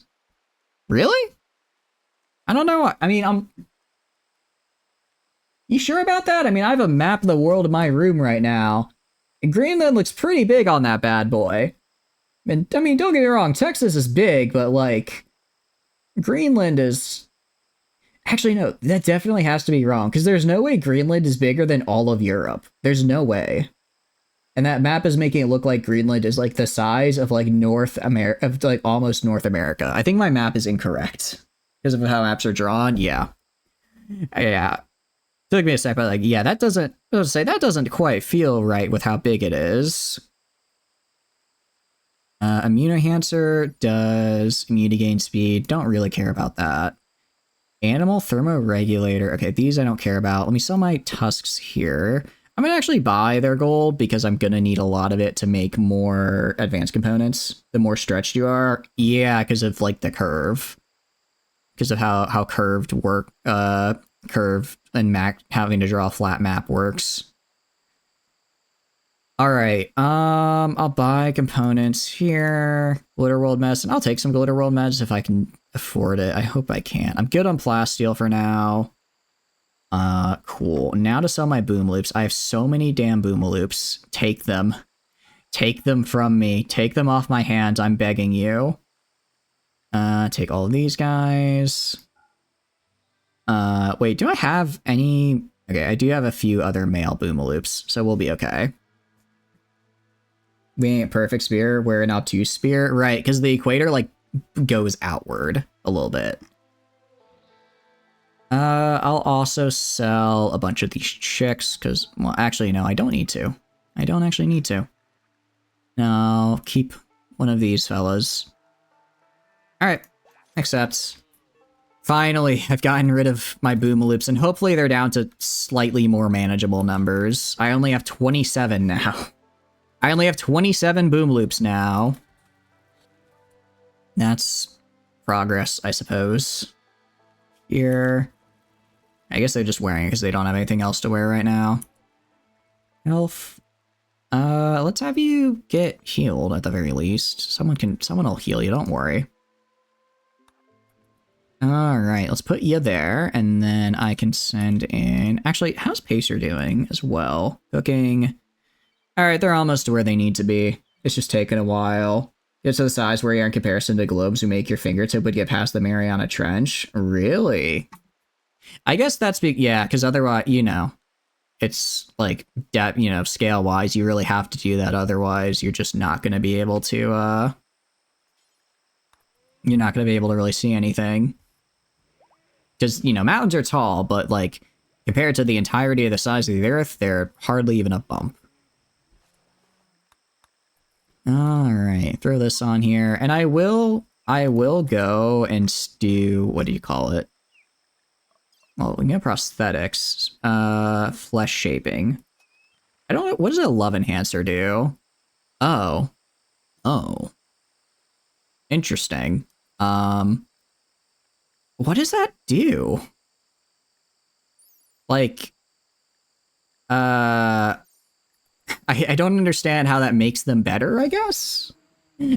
Speaker 1: Really? I don't know. I mean, you sure about that? I mean, I have a map of the world in my room right now. And Greenland looks pretty big on that bad boy. And, I mean, don't get me wrong, Texas is big, but, like, Greenland is... Actually, no, that definitely has to be wrong, because there's no way Greenland is bigger than all of Europe. There's no way. And that map is making it look like Greenland is, like, the size of, like, North America, of, like, almost North America. I think my map is incorrect. Because of how maps are drawn, yeah. Yeah. Took me a sec, but like, yeah, that doesn't quite feel right with how big it is. Immunoenhancer does immunity gain speed. Don't really care about that. Animal thermoregulator. Okay, these I don't care about. Let me sell my tusks here. I'm gonna actually buy their gold because I'm gonna need a lot of it to make more advanced components. The more stretched you are. Yeah, because of like the curve. Because of how curved curve and having to draw a flat map works. All right, I'll buy components here. Glitter World Medicine. I'll take some Glitter World Meds if I can afford it. I hope I can. I'm good on Plasteel for now. Cool. Now to sell my Boomaloops. I have so many damn Boomaloops. Take them. Take them from me. Take them off my hands. I'm begging you. Take all of these guys. Wait, do I have any... Okay, I do have a few other male Boomaloops, so we'll be okay. We ain't perfect spear, we're an obtuse spear. Right, because the equator, like, goes outward a little bit. I'll also sell a bunch of these chicks, because... Well, actually, no, I don't need to. I don't actually need to. No, I'll keep one of these fellas. Alright, accept. Finally, I've gotten rid of my Boomaloops, and hopefully they're down to slightly more manageable numbers. I only have 27 now. I only have 27 Boomaloops now. That's progress, I suppose. Here. I guess they're just wearing it because they don't have anything else to wear right now. Health. Let's have you get healed at the very least. Someone will heal you, don't worry. Alright, let's put you there, and then I can send in... Actually, how's Pacer doing as well? Cooking. Alright, they're almost to where they need to be. It's just taking a while. Get to the size where you are in comparison to globes who make your fingertip would get past the Mariana Trench. Really? I guess that's yeah, because otherwise, it's like that, scale wise, you really have to do that. Otherwise, you're just not going to be able to, you're not going to be able to really see anything. Because, mountains are tall, but like compared to the entirety of the size of the Earth, they're hardly even a bump. All right, throw this on here, and I will go and do, what do you call it? Well, we can get prosthetics, flesh shaping. I don't know, what does a love enhancer do? Oh, interesting. What does that do? Like, I don't understand how that makes them better, I guess?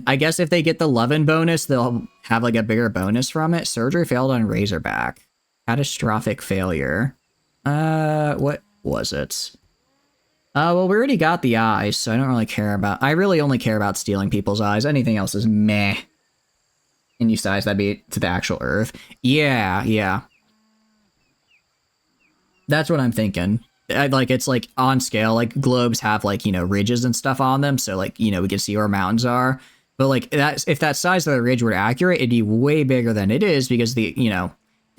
Speaker 1: I guess if they get the Lovin' bonus, they'll have like a bigger bonus from it. Surgery failed on Razorback. Catastrophic failure. What was it? Well, we already got the eyes, so I don't really care about... I really only care about stealing people's eyes. Anything else is meh. And you size that'd be to the actual Earth. Yeah. That's what I'm thinking. It's like on scale, like globes have like, ridges and stuff on them. So like, we can see where mountains are. But like if that size of the ridge were accurate, it'd be way bigger than it is because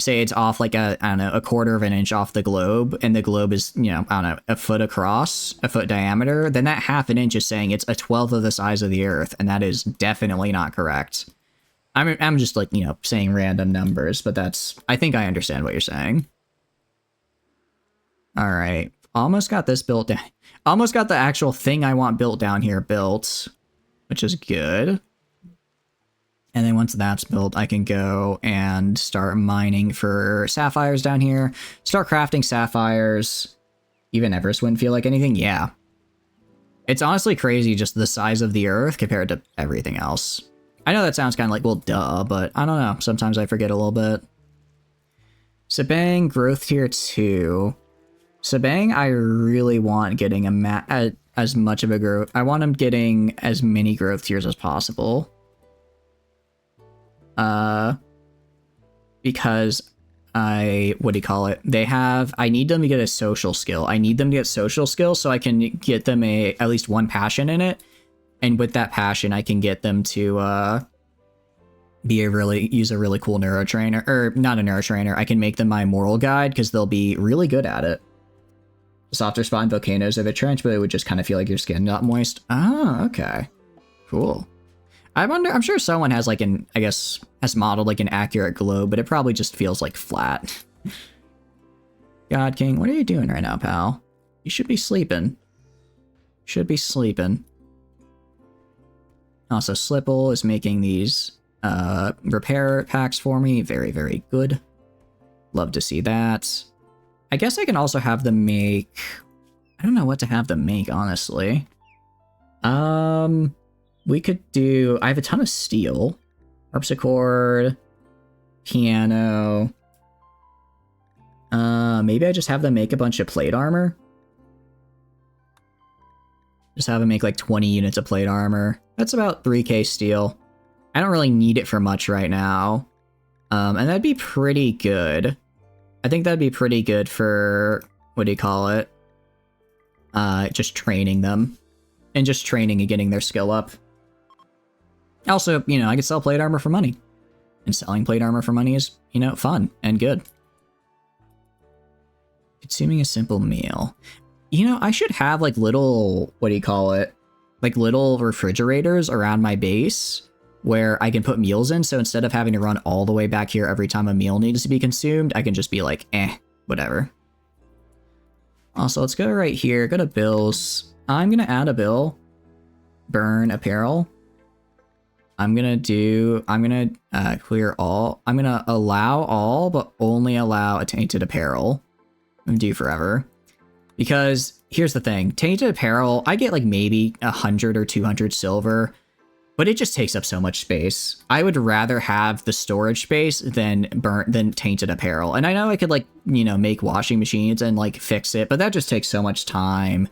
Speaker 1: say it's off like a 1/4 of an inch off the globe, and the globe is, a foot across, a foot diameter, then that 1/2 inch is saying it's 1/12 of the size of the Earth, and that is definitely not correct. I'm just like, saying random numbers, but I think I understand what you're saying. All right, almost got this built down. Almost got the actual thing I want built down here built, which is good. And then once that's built, I can go and start mining for sapphires down here. Start crafting sapphires. Even Everest wouldn't feel like anything. Yeah. It's honestly crazy just the size of the Earth compared to everything else. I know that sounds kind of like, well, duh, but I don't know. Sometimes I forget a little bit. Sabang, growth tier 2. Sabang, I really want getting as much of a growth. I want him getting as many growth tiers as possible. Because I need them to get a social skill. I need them to get social skill so I can get them at least one passion in it. And with that passion, I can get them to, use a really cool neurotrainer, or not a neurotrainer. I can make them my moral guide because they'll be really good at it. Softer spot in volcanoes of a trench, but it would just kind of feel like your skin not moist. Ah, okay. Cool. I'm sure someone has has modeled like an accurate globe, but it probably just feels like flat. God King, what are you doing right now, pal? You should be sleeping. Also, Slipple is making these repair packs for me. Very, very good. Love to see that. I guess I can also have them make... I don't know what to have them make, honestly. We could do... I have a ton of steel. Harpsichord. Piano. Maybe I just have them make a bunch of plate armor. Just have them make like 20 units of plate armor. That's about 3k steel. I don't really need it for much right now. And that'd be pretty good. I think that'd be pretty good for... what do you call it? Just training them. And just training and getting their skill up. Also, I could sell plate armor for money. And selling plate armor for money is, fun and good. Consuming a simple meal. I should have like little, what do you call it? Like little refrigerators around my base where I can put meals in. So instead of having to run all the way back here every time a meal needs to be consumed, I can just be like, whatever. Also, let's go right here. Go to bills. I'm going to add a bill. Burn apparel. I'm going to clear all. I'm going to allow all, but only allow a tainted apparel. I'm do forever. Because here's the thing. Tainted apparel, I get like maybe 100 or 200 silver, but it just takes up so much space. I would rather have the storage space than tainted apparel. And I know I could like, make washing machines and like fix it, but that just takes so much time.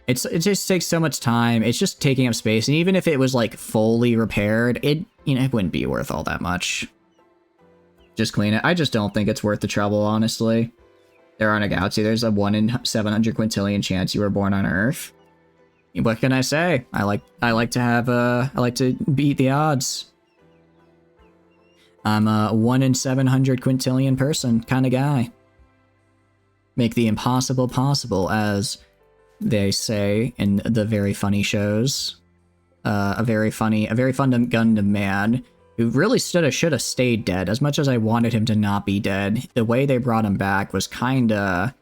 Speaker 1: It just takes so much time. It's just taking up space. And even if it was like fully repaired, it wouldn't be worth all that much. Just clean it. I just don't think it's worth the trouble, honestly. There are no galaxy. There's a 1 in 700 quintillion chance you were born on Earth. What can I say? I like to beat the odds. I'm a 1 in 700 quintillion person kind of guy. Make the impossible possible, as they say in the very funny shows. A very fun Gundam man who really should have stayed dead. As much as I wanted him to not be dead, the way they brought him back was kinda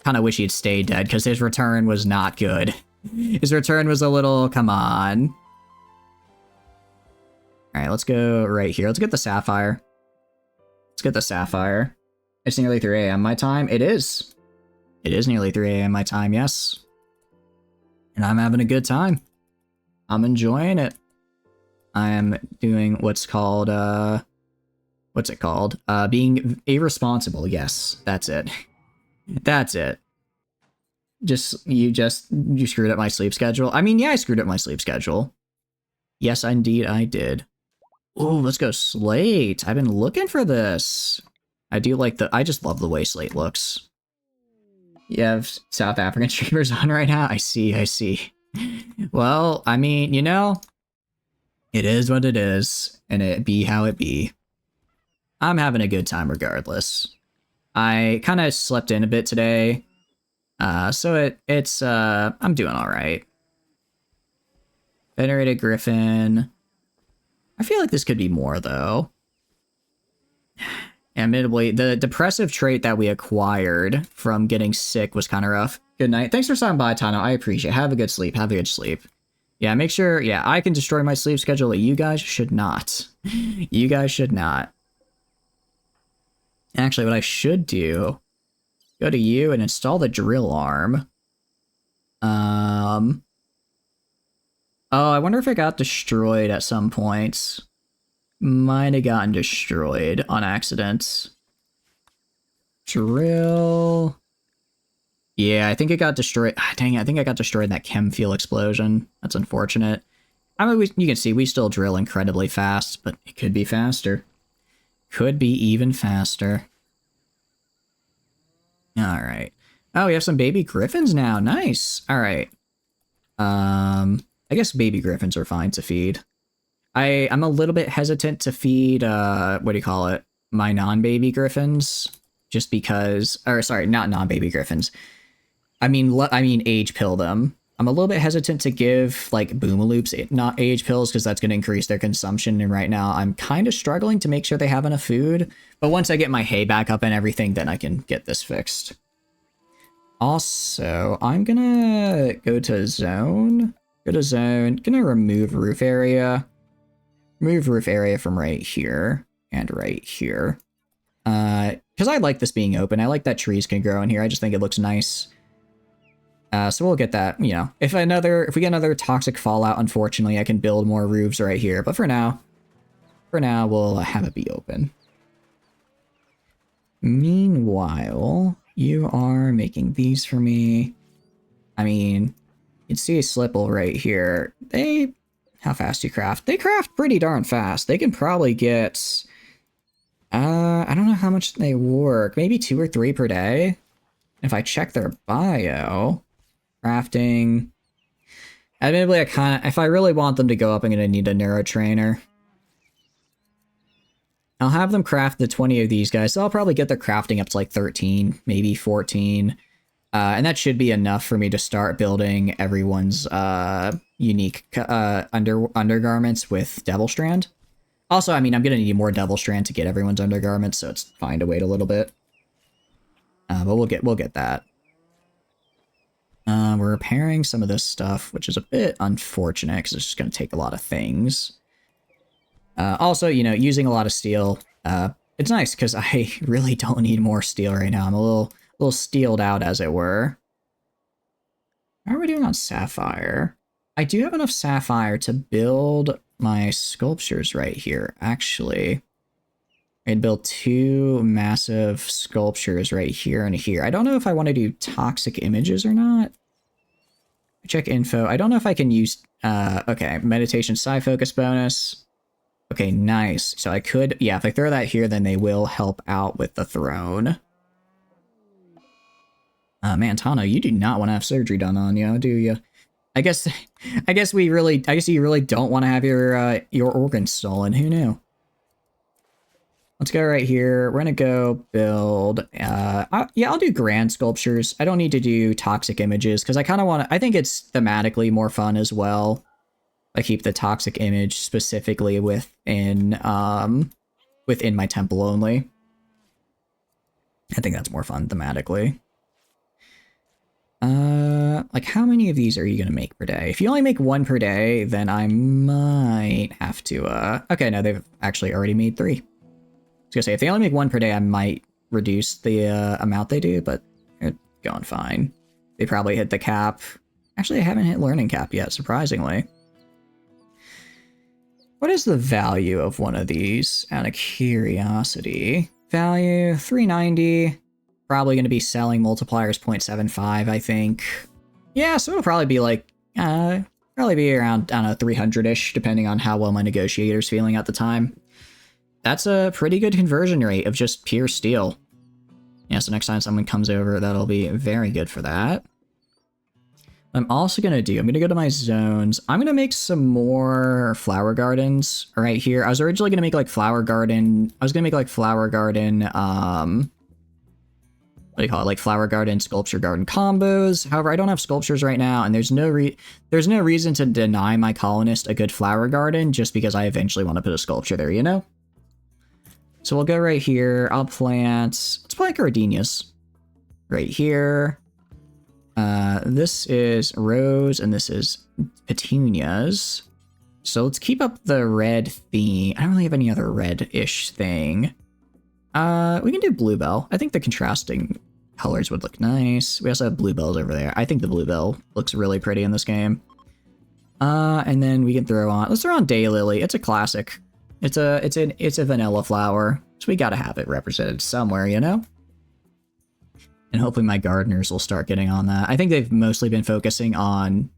Speaker 1: wish he had stayed dead, because his return was not good. His return was a little, come on. Alright, let's go right here. Let's get the Sapphire. Let's get the Sapphire. It's nearly 3 a.m. my time. It is. It is nearly 3 a.m. my time, yes. And I'm having a good time. I'm enjoying it. I am doing what's called, what's it called? Being irresponsible. Yes, that's it. That's it. You screwed up my sleep schedule. I mean, yeah, I screwed up my sleep schedule. Yes, indeed, I did. Oh, let's go Slate. I've been looking for this. I just love the way Slate looks. You have South African streamers on right now? I see. Well, I mean, you know, it is what it is, and it be how it be. I'm having a good time regardless. I kind of slept in a bit today, so I'm doing all right. Venerated Griffin. I feel like this could be more, though. Admittedly, the depressive trait that we acquired from getting sick was kind of rough. Good night. Thanks for stopping by, Tano. I appreciate it. Have a good sleep. Have a good sleep. Yeah, make sure... Yeah, I can destroy my sleep schedule. You guys should not. You guys should not. Actually, what I should do... Go to you and install the drill arm. Oh, I wonder if it got destroyed at some point. Might have gotten destroyed on accident. Drill. Yeah, I think it got destroyed. Ah, dang it, I think I got destroyed in that chem fuel explosion. That's unfortunate. I mean, you can see we still drill incredibly fast, but it could be faster. Could be even faster. Alright. Oh, we have some baby griffins now. Nice. Alright. I guess baby griffins are fine to feed. I'm a little bit hesitant to feed, what do you call it? My non-baby griffins. Just because, or sorry, not non-baby griffins. I mean age pill them. I'm a little bit hesitant to give, like, Boomaloops not age pills, because that's going to increase their consumption, and right now I'm kind of struggling to make sure they have enough food. But once I get my hay back up and everything, then I can get this fixed. Also, I'm gonna go to zone. Go to zone. Gonna remove roof area. Move roof area from right here and right here. Because I like this being open. I like that trees can grow in here. I just think it looks nice. So we'll get that, you know. If we get another toxic fallout, unfortunately, I can build more roofs right here. But for now, we'll have it be open. Meanwhile, you are making these for me. I mean, you can see a Slipple right here. How fast do you craft? They craft pretty darn fast. They can probably get, I don't know how much they work. Maybe 2 or 3 per day. If I check their bio, crafting. Admittedly, if I really want them to go up, I'm going to need a neurotrainer. I'll have them craft the 20 of these guys, so I'll probably get their crafting up to like 13, maybe 14. And that should be enough for me to start building everyone's unique undergarments with Devil Strand. Also, I mean, I'm going to need more Devil Strand to get everyone's undergarments, so it's fine to wait a little bit. But we'll get that. We're repairing some of this stuff, which is a bit unfortunate, because it's just going to take a lot of things. Also, you know, using a lot of steel, it's nice, because I really don't need more steel right now. I'm a little steeled out, as it were. How are we doing on Sapphire? I do have enough Sapphire to build my sculptures right here, actually. I'd build 2 massive sculptures right here and here. I don't know if I want to do toxic images or not. Check info. I don't know if I can use... okay, meditation psi focus bonus. Okay, nice. So I could, yeah, if I throw that here, then they will help out with the throne. Man, Tana, you do not want to have surgery done on you, do you? I guess you really don't want to have your organs stolen. Who knew? Let's go right here. We're gonna go build. Yeah, I'll do grand sculptures. I don't need to do toxic images because I kind of want to. I think it's thematically more fun as well. I keep the toxic image specifically within my temple only. I think that's more fun thematically. Like how many of these are you gonna make per day? If you only make one per day, then I might have to. Okay, no, they've actually already made 3. I was gonna say if they only make 1 per day, I might reduce the amount they do, but they're going fine. They probably hit the cap. Actually, I haven't hit learning cap yet, surprisingly. What is the value of one of these? Out of curiosity. Value 390. Probably going to be selling multipliers 0.75, I think. Yeah, so it'll probably be like, probably be around, I don't know, 300-ish, depending on how well my negotiator's feeling at the time. That's a pretty good conversion rate of just pure steel. Yeah, so next time someone comes over, that'll be very good for that. What I'm also going to do, I'm going to go to my zones. I'm going to make some more flower gardens right here. I was originally going to make like flower garden. I was going to make like flower garden, what do you call it? Like flower garden, sculpture garden combos. However, I don't have sculptures right now, and there's no reason to deny my colonist a good flower garden just because I eventually want to put a sculpture there, you know? So we'll go right here. Let's plant gardenias right here. This is rose and this is petunias. So let's keep up the red theme. I don't really have any other red-ish thing. We can do bluebell. I think the contrasting colors would look nice. We also have bluebells over there. I think the bluebell looks really pretty in this game. And then we can let's throw on daylily. It's a classic. It's a vanilla flower. So we gotta have it represented somewhere, you know? And hopefully my gardeners will start getting on that. I think they've mostly been focusing on...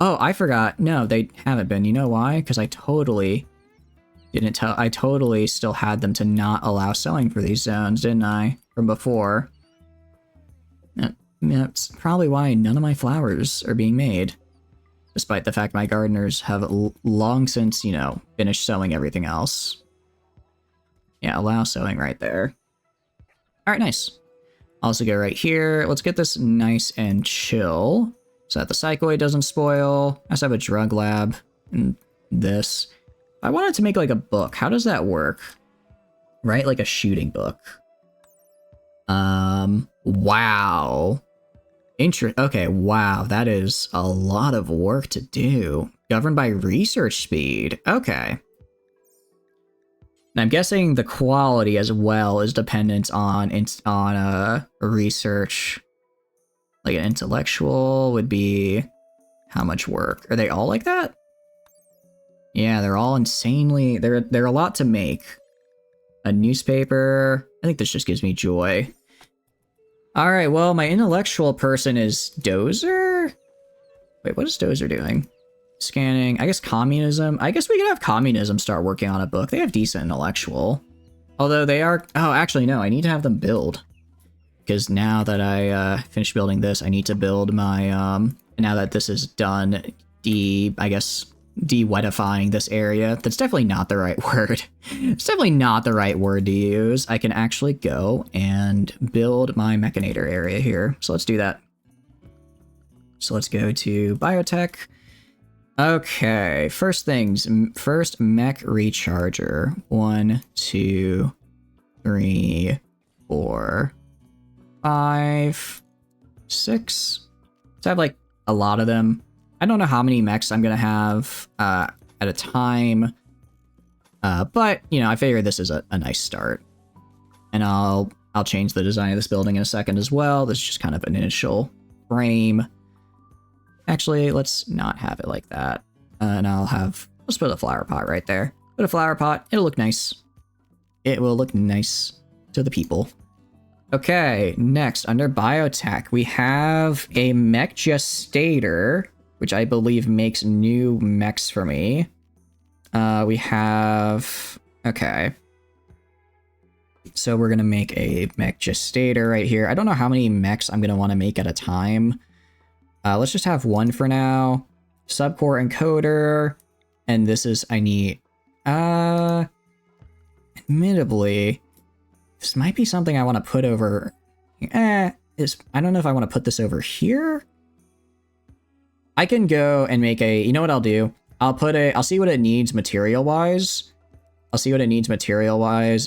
Speaker 1: Oh, I forgot. No, they haven't been. You know why? Because I totally still had them to not allow selling for these zones, didn't I? From before. That's probably why none of my flowers are being made. Despite the fact my gardeners have long since, you know, finished sowing everything else. Yeah, allow sowing right there. Alright, nice. Also go right here. Let's get this nice and chill so that the psychoid doesn't spoil. I also have a drug lab and this. I wanted to make like a book. How does that work? Right? Like a shooting book. Wow. Okay, wow. That is a lot of work to do. Governed by research speed. Okay. And I'm guessing the quality as well is dependent on research. Like an intellectual would be how much work? Are they all like that? Yeah, they're all insanely... They're a lot to make. A newspaper. I think this just gives me joy. Alright, well, my intellectual person is Dozer? Wait, what is Dozer doing? Scanning. I guess communism. I guess we could have communism start working on a book. They have decent intellectual. Although they are... Oh, actually, no. I need to have them build. Because now that I finished building this, I need to build my... now that this is done, I guess, de-wetifying this area. That's definitely not the right word. It's definitely not the right word to use. I can actually go and build my mechanator area here. So let's do that. So let's go to biotech. Okay, first mech recharger. 1, 2, 3, 4, 5, 6. So I have like a lot of them. I don't know how many mechs I'm gonna have at a time, but you know, I figure this is a nice start. And I'll change the design of this building in a second as well. This is just kind of an initial frame. Actually, let's not have it like that. And let's put a flower pot right there. Put a flower pot, it'll look nice. It will look nice to the people. Okay, next, under biotech, we have a mech gestator, which I believe makes new mechs for me. We have... Okay. So we're going to make a mech gestator right here. I don't know how many mechs I'm going to want to make at a time. Let's just have one for now. Subcore encoder. And this is... I need... Admittably, this might be something I want to put over... I don't know if I want to put this over here. I can go and make a... You know what I'll do? I'll see what it needs material-wise.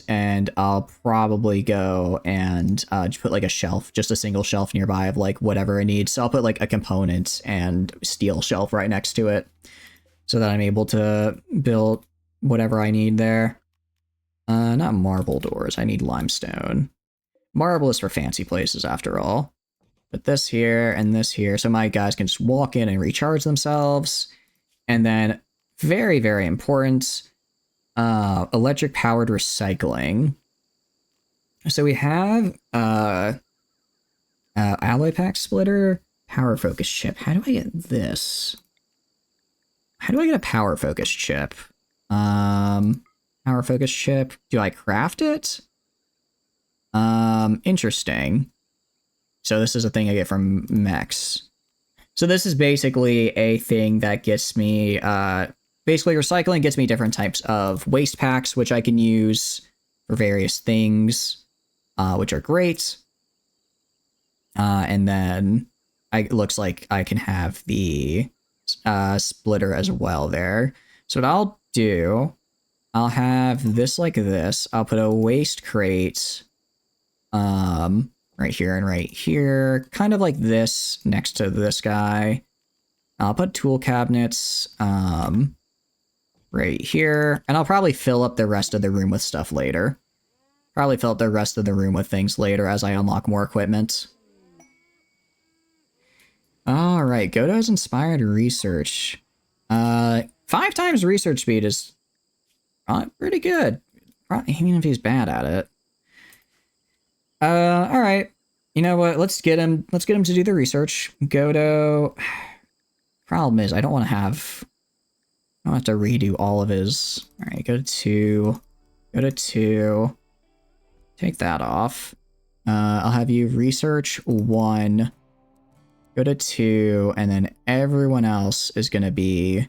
Speaker 1: And I'll probably go and just put like a shelf, just a single shelf nearby of like whatever it needs. So I'll put like a component and steel shelf right next to it so that I'm able to build whatever I need there. Not marble doors, I need limestone. Marble is for fancy places after all. Put this here and this here so my guys can just walk in and recharge themselves. And then, very, very important, electric powered recycling. So we have alloy pack splitter, power focus chip. How do I get this? How do I get a power focus chip? Power focus chip. Do I craft it? Interesting. So this is a thing I get from mechs. So this is basically a thing that gets me, basically recycling gets me different types of waste packs, which I can use for various things, which are great. And then it looks like I can have the splitter as well there. So what I'll do, I'll have this like this. I'll put a waste crate, right here and right here, kind of like this next to this guy. I'll put tool cabinets, right here, and I'll probably fill up the rest of the room with stuff later. Probably fill up the rest of the room with things later as I unlock more equipment. Alright, Godot's inspired research. 5 times research speed is pretty good. Even if he's bad at it. Alright. You know what? Let's get him to do the research. Godot. Problem is, I don't have to redo all of his. Alright, go to 2. Go to 2. Take that off. I'll have you research 1. Go to 2, and then everyone else is gonna be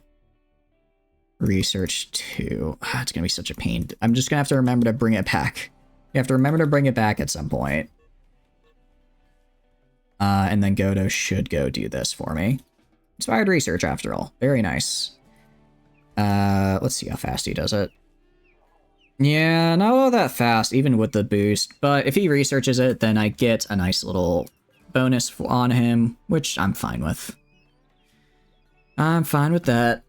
Speaker 1: research 2. It's gonna be such a pain. I'm just gonna have to remember to bring it back. You have to remember to bring it back at some point. And then Godot should go do this for me. Inspired research, after all. Very nice. Let's see how fast he does it. Yeah, not all that fast, even with the boost. But if he researches it, then I get a nice little bonus on him, which I'm fine with. I'm fine with that.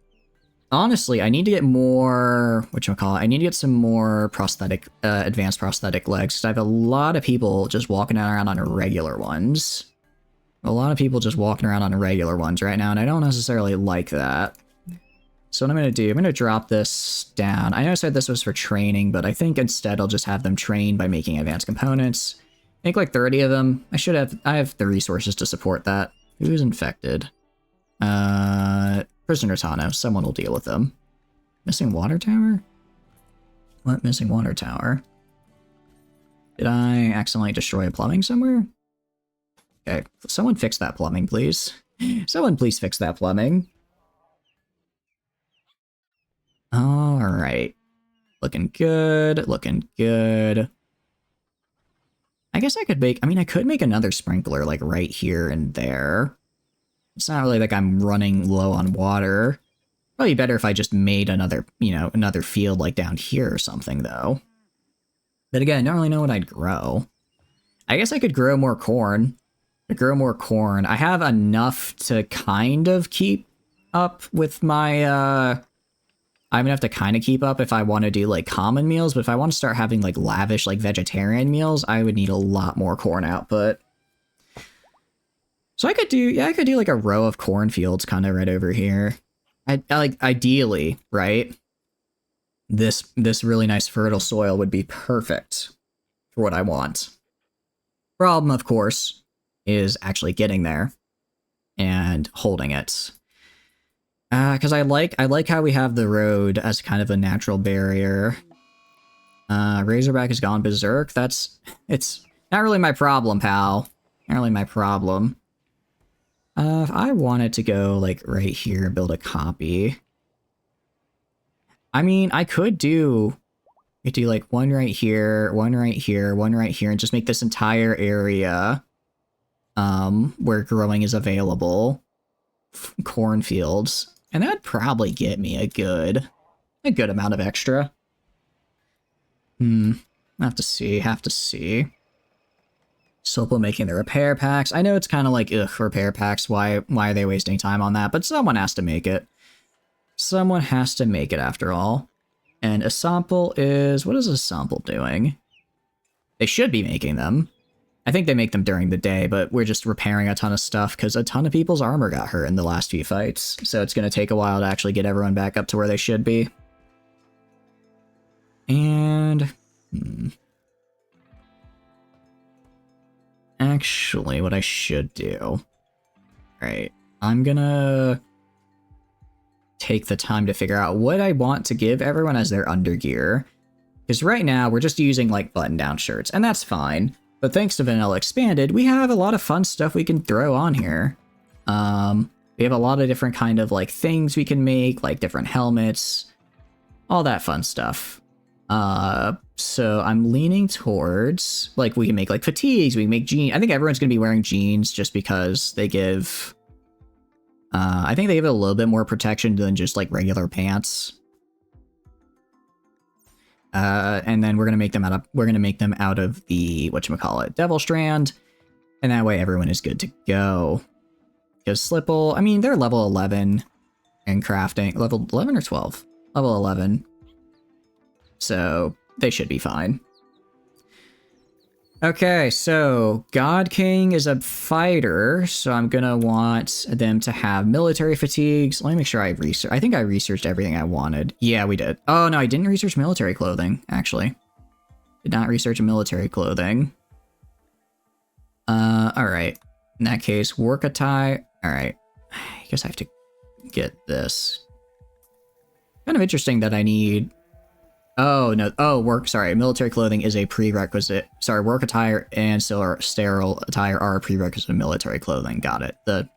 Speaker 1: Honestly, I need to get more, whatchamacallit, I need to get some more prosthetic, advanced prosthetic legs, because I have a lot of people just walking around on regular ones. A lot of people just walking around on regular ones right now, and I don't necessarily like that. So what I'm going to do, I'm going to drop this down. I know I said this was for training, but I think instead I'll just have them train by making advanced components. Make like 30 of them. I have the resources to support that. Who's infected? Prisoner Tano. Someone will deal with them. Missing water tower? What missing water tower? Did I accidentally destroy a plumbing somewhere? Okay, someone fix that plumbing, please. Someone please fix that plumbing. Alright. Looking good, looking good. I guess I could make, I could make another sprinkler, like, right here and there. It's not really like I'm running low on water. Probably better if I just made another, another field, like, down here or something, though. But again, I don't really know what I'd grow. I guess I could grow more corn. I have enough to kind of keep up with my, I'm gonna have to kind of keep up if I want to do, like, common meals, but if I want to start having, like, lavish, like, vegetarian meals, I would need a lot more corn output. So I could do, like, a row of cornfields kind of right over here. Ideally, right? This really nice fertile soil would be perfect for what I want. Problem, of course, is actually getting there and holding it. Because I like how we have the road as kind of a natural barrier. Razorback has gone berserk. It's not really my problem, pal. Not really my problem. If I wanted to go, like, right here and build a copy... I mean, I could do... like, one right here, one right here, one right here, and just make this entire area, where growing is available. Cornfields. And that'd probably get me a good amount of extra. Have to see. Sopo making the repair packs. I know it's kind of like, ugh, repair packs, why are they wasting time on that? But someone has to make it. Someone has to make it after all. And a sample is... what is a sample doing? They should be making them. I think they make them during the day, but we're just repairing a ton of stuff because a ton of people's armor got hurt in the last few fights. So it's going to take a while to actually get everyone back up to where they should be. And... actually, what I should do... right, I'm gonna... take the time to figure out what I want to give everyone as their undergear. Because right now, we're just using, like, button-down shirts, and that's fine. But thanks to Vanilla Expanded, we have a lot of fun stuff we can throw on here. We have a lot of different kind of, like, things we can make, like different helmets, all that fun stuff. So I'm leaning towards, like, we can make, like, fatigues, we can make jeans. I think everyone's going to be wearing jeans just because they give... I think they give it a little bit more protection than just, like, regular pants. And then we're gonna make them out of the whatchamacallit, Devil Strand, and that way everyone is good to go. Because Slipple, I mean, they're level 11 in crafting. Level 11 or 12? Level 11. So they should be fine. Okay, so God King is a fighter, so I'm gonna want them to have military fatigues. Let me make sure I think I researched everything I wanted. Yeah, we did. Oh, no, I didn't research military clothing, actually. Did not research military clothing. Alright. In that case, work attire. Alright. I guess I have to get this. Kind of interesting that I need... oh, no. Oh, military clothing is a prerequisite. Sorry, work attire and sterile attire are a prerequisite of military clothing. Got it. The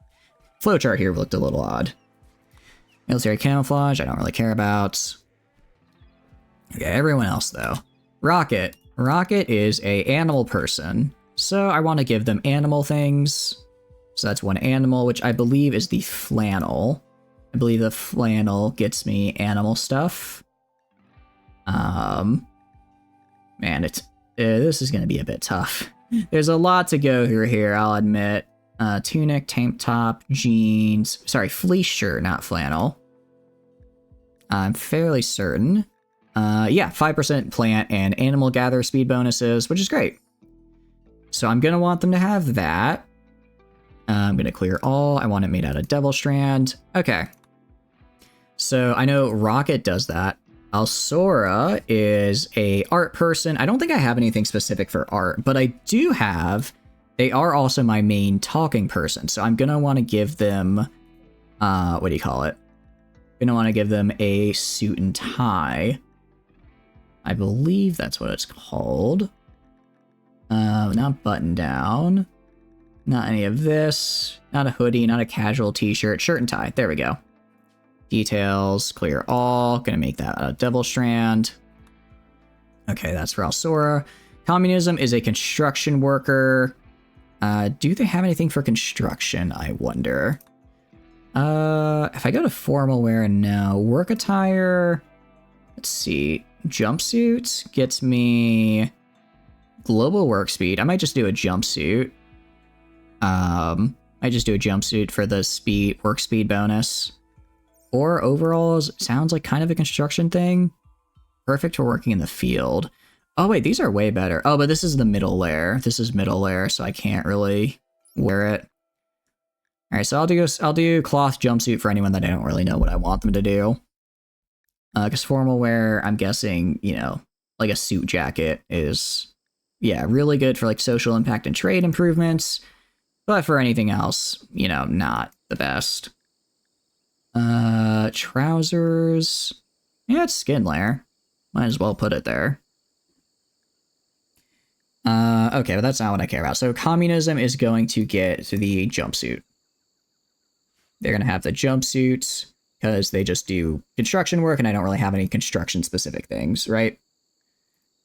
Speaker 1: flowchart here looked a little odd. Military camouflage, I don't really care about. Okay, everyone else, though. Rocket. Rocket is a animal person, so I want to give them animal things. So that's one animal, which I believe is the flannel. I believe the flannel gets me animal stuff. Man, this is gonna be a bit tough. There's a lot to go through here, I'll admit. Tunic, tank top, jeans. Sorry, fleece shirt, not flannel. I'm fairly certain. Yeah, 5% plant and animal gather speed bonuses, which is great. So I'm gonna want them to have that. I'm gonna clear all. I want it made out of Devil Strand. Okay. So I know Rocket does that. Alsora is a art person. I don't think I have anything specific for art, but I do have... they are also my main talking person, so I'm gonna want to give them... what do you call it? I'm gonna want to give them a suit and tie. I believe that's what it's called. Not button down. Not any of this. Not a hoodie, not a casual t-shirt. Shirt and tie. There we go. Details, clear all. Gonna make that a Devil Strand. Okay, that's for Alsora. Communism is a construction worker. Do they have anything for construction, I wonder? If I go to formal wear, no. Work attire, let's see. Jumpsuit gets me global work speed. I might just do a jumpsuit. I just do a jumpsuit for the work speed bonus. Or overalls, sounds like kind of a construction thing. Perfect for working in the field. Oh wait, these are way better. Oh, but this is the middle layer. This is middle layer, so I can't really wear it. All right, so I'll do cloth jumpsuit for anyone that I don't really know what I want them to do. Because formal wear, I'm guessing, you know, like a suit jacket is, yeah, really good for like social impact and trade improvements. But for anything else, you know, not the best. Trousers. Yeah, it's skin layer. Might as well put it there. Okay, but that's not what I care about. So communism is going to get the jumpsuit. They're going to have the jumpsuit because they just do construction work and I don't really have any construction specific things, right?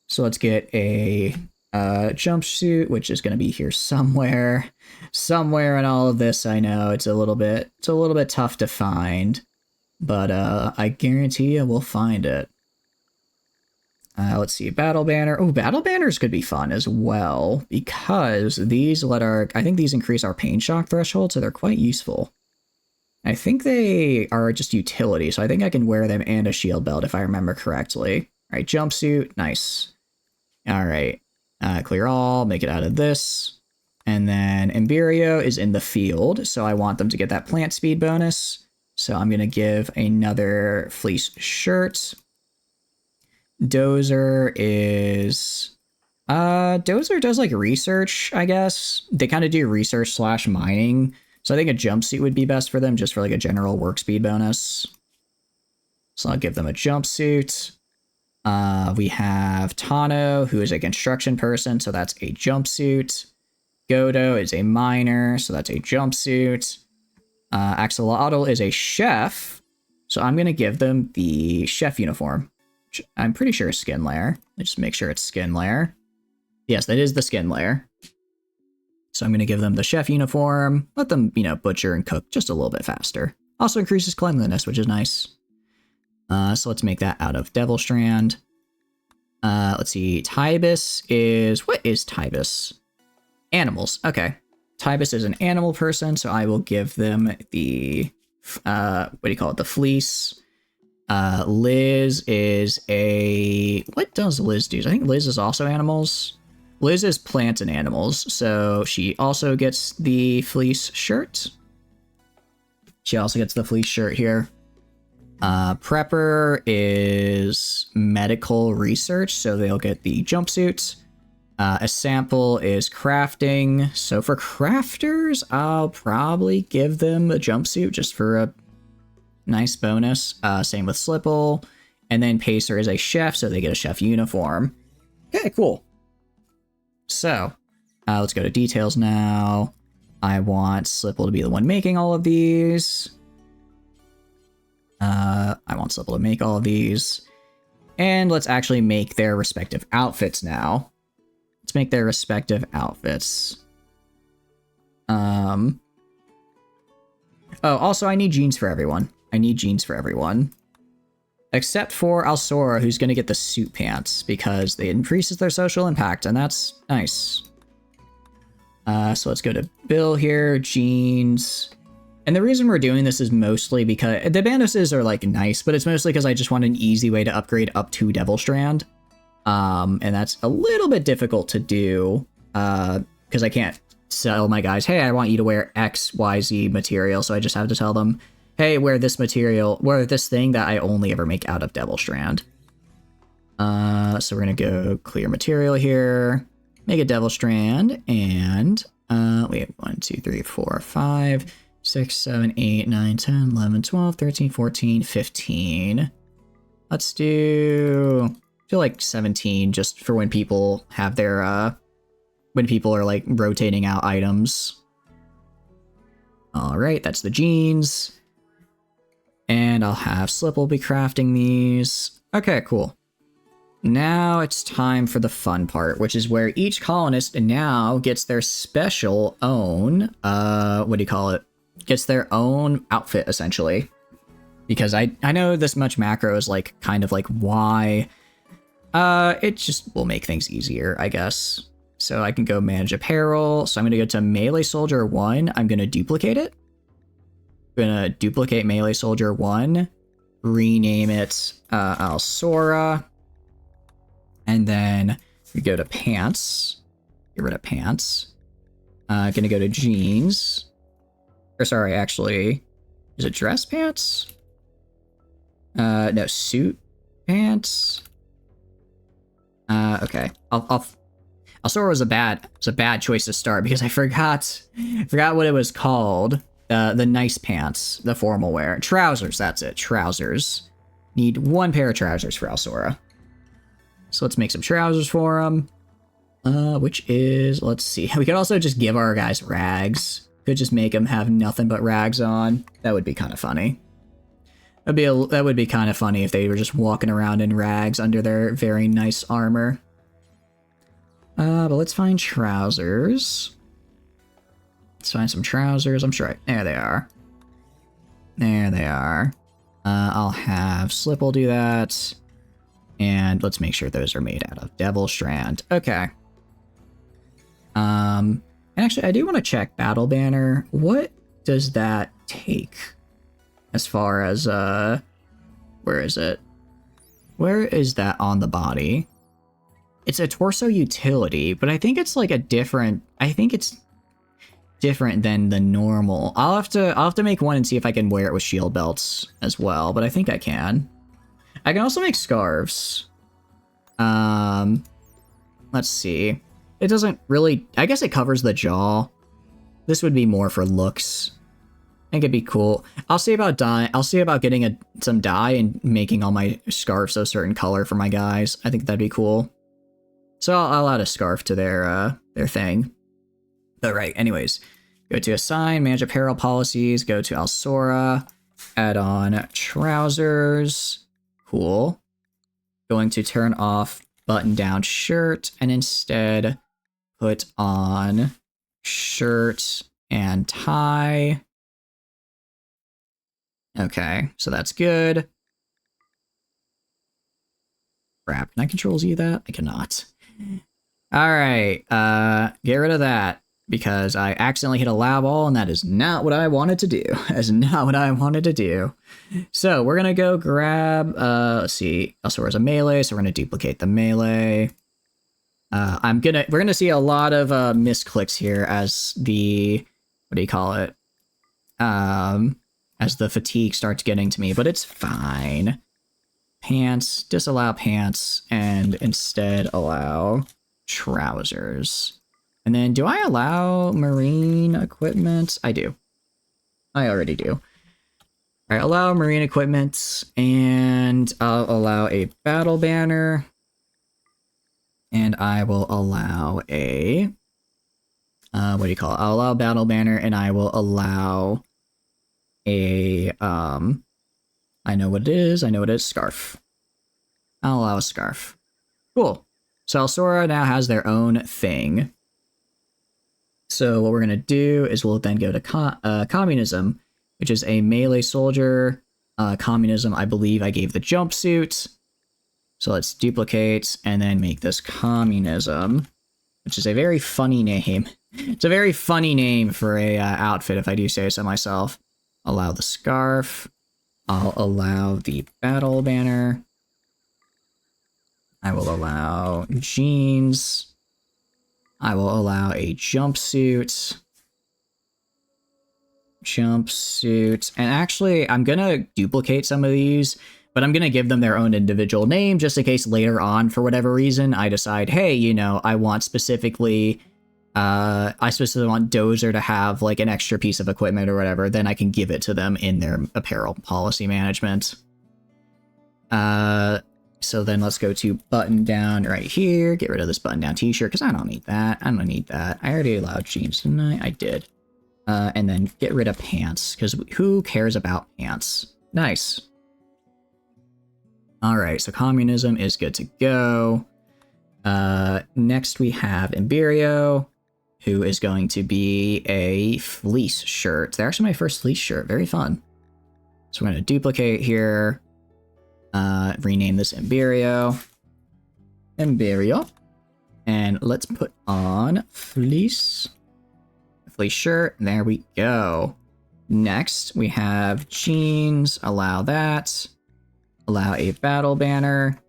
Speaker 1: So let's get a jumpsuit, which is going to be here somewhere in all of this. I know it's a little bit tough to find, but I guarantee you we'll find it. Let's see, battle banner. Oh, battle banners could be fun as well because these I think these increase our pain shock threshold, so they're quite useful. I think they are just utility, so I think I can wear them and a shield belt if I remember correctly. All right, jumpsuit, nice. All right, clear all, make it out of this. And then Imberio is in the field, so I want them to get that plant speed bonus. So I'm going to give another fleece shirt. Dozer is... Dozer does like research, I guess. They kind of do research / mining. So I think a jumpsuit would be best for them, just for like a general work speed bonus. So I'll give them a jumpsuit. We have Tano, who is a construction person, so that's a jumpsuit. Godo is a miner, so that's a jumpsuit. Axolotl is a chef, so I'm going to give them the chef uniform. I'm pretty sure it's skin layer. Let's just make sure it's skin layer. Yes, that is the skin layer. So I'm going to give them the chef uniform. Let them, butcher and cook just a little bit faster. Also increases cleanliness, which is nice. So let's make that out of Devil Strand. Let's see. Tybus is... What is Tybus? Animals. Okay. Tybus is an animal person, so I will give them the... what do you call it? The fleece. Liz is a... What does Liz do? I think Liz is also animals. Liz is plants and animals, so she also gets the fleece shirt. She also gets the fleece shirt here. Prepper is medical research, so they'll get the jumpsuits. A sample is crafting, so for crafters, I'll probably give them a jumpsuit just for a nice bonus. Same with Slipple. And then Pacer is a chef, so they get a chef uniform. Okay, cool. So, let's go to details now. I want Slipple to be the one making all of these. I want Slipple to make all of these. And let's actually make their respective outfits now. Let's make their respective outfits. Oh, also, I need jeans for everyone. Except for Alsora, who's going to get the suit pants, because it increases their social impact, and that's nice. So let's go to Bill here, jeans. And the reason we're doing this is mostly because the bonuses are like nice, but it's mostly because I just want an easy way to upgrade up to Devil Strand. And that's a little bit difficult to do, because I can't tell my guys, hey, I want you to wear XYZ material, so I just have to tell them, hey, wear this material, wear this thing that I only ever make out of Devil Strand. So we're gonna go clear material here, make a Devil Strand, and we have 1, 2, 3, 4, 5, 6, 7, 8, 9, 10, 11, 12, 13, 14, 15. Let's do, I feel like 17, just for when people have their, when people are like rotating out items. All right, that's the jeans. And I'll have Slipple be crafting these. Okay, cool. Now it's time for the fun part, which is where each colonist now gets their special own, what do you call it? Gets their own outfit, essentially. Because I know this much macro is like, kind of like why. It just will make things easier, I guess. So I can go manage apparel. So I'm going to go to Melee Soldier 1. I'm going to duplicate it. I'm going to duplicate Melee Soldier 1. Rename it Alsora. And then we go to pants. Get rid of pants. Going to go to jeans. Or sorry, actually, is it dress pants? No, suit pants. Okay. Alsora was a bad choice to start because I forgot what it was called. The nice pants, the formal wear. Trousers, that's it. Trousers. Need 1 pair of trousers for Alsora. So let's make some trousers for him. Which is, let's see. We could also just give our guys rags. Could just make them have nothing but rags on. That would be kind of funny. That would be kind of funny if they were just walking around in rags under their very nice armor. But let's find trousers. Let's find some trousers. I'm sure there they are. There they are. I'll have Slip will do that. And let's make sure those are made out of Devil Strand. Okay. And actually, I do want to check Battle Banner. What does that take? As far as, where is it? Where is that on the body? It's a torso utility, but I think it's like a different, I think it's different than the normal. I'll have to make one and see if I can wear it with shield belts as well, but I think I can. I can also make scarves. Let's see. It doesn't really, I guess it covers the jaw. This would be more for looks. I think it'd be cool. I'll see about dye. I'll see about getting some dye and making all my scarves a certain color for my guys. I think that'd be cool. So I'll add a scarf to their thing. But right, anyways, go to assign, manage apparel policies, go to Alsora, add on trousers. Cool. Going to turn off button down shirt and instead put on shirt and tie. Okay, so that's good. Crap, can I control Z that? I cannot. Alright, get rid of that. Because I accidentally hit a lab all, and that is not what I wanted to do. That is not what I wanted to do. So we're gonna go grab, let's see, Alsora's a melee, so we're gonna duplicate the melee. We're gonna see a lot of misclicks here as the, what do you call it? As the fatigue starts getting to me, but it's fine. Pants, disallow pants, and instead allow trousers. And then do I allow marine equipment? I do. I already do. All right, allow marine equipment, and I'll allow a battle banner. And I will allow a, what do you call it? I'll allow battle banner, and I will allow a, I know what it is, scarf. I'll allow a scarf. Cool. So Alsora now has their own thing. So what we're going to do is we'll then go to communism, which is a melee soldier. Communism, I believe I gave the jumpsuit. So let's duplicate and then make this communism, which is a very funny name. It's a very funny name for a outfit, if I do say so myself. Allow the scarf. I'll allow the battle banner. I will allow jeans. I will allow a jumpsuit. And actually, I'm gonna duplicate some of these, but I'm gonna give them their own individual name just in case later on, for whatever reason, I decide, hey, you know, I specifically want Dozer to have like an extra piece of equipment or whatever, then I can give it to them in their apparel policy management. So then let's go to button down right here. Get rid of this button down t-shirt because I don't need that. I don't need that. I already allowed jeans, didn't I? I did. And then get rid of pants because who cares about pants? Nice. All right, so communism is good to go. Next we have Imberio, who is going to be a fleece shirt. They're actually my first fleece shirt. Very fun. So we're going to duplicate here. Rename this Imberio. And let's put on fleece shirt. There we go. Next, we have jeans. Allow that. Allow a battle banner.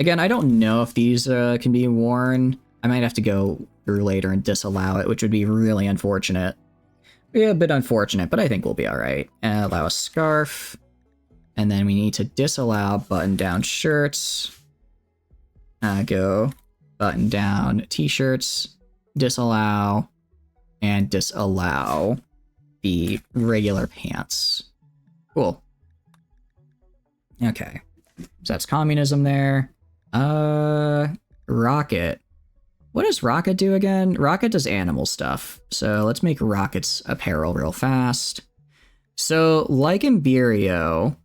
Speaker 1: Again, I don't know if these can be worn. I might have to go through later and disallow it, which would be really unfortunate. Yeah, a bit unfortunate, but I think we'll be all right. Allow a scarf. And then we need to disallow button-down shirts. Go button-down t-shirts. Disallow. And disallow. the regular pants. Cool. Okay. So that's communism there. Rocket. What does Rocket do again? Rocket does animal stuff. So let's make Rocket's apparel real fast. So like Imperio,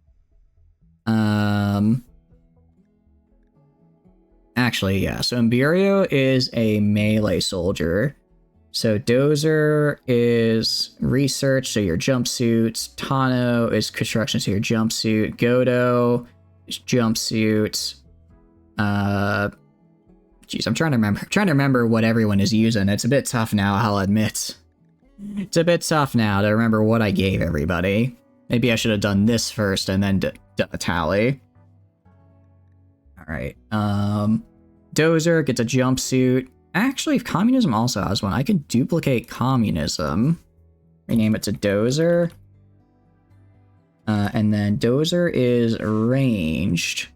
Speaker 1: actually, yeah. So Imperio is a melee soldier. So Dozer is research, so your jumpsuit. Tano is construction, so your jumpsuit. Godo is jumpsuit. Jeez, I'm trying to remember what everyone is using. It's a bit tough now, I'll admit. It's a bit tough now to remember what I gave everybody. Maybe I should have done this first and then done a tally. Alright, Dozer gets a jumpsuit. Actually, if communism also has one, I can duplicate communism. Rename it to Dozer. And then Dozer is ranged.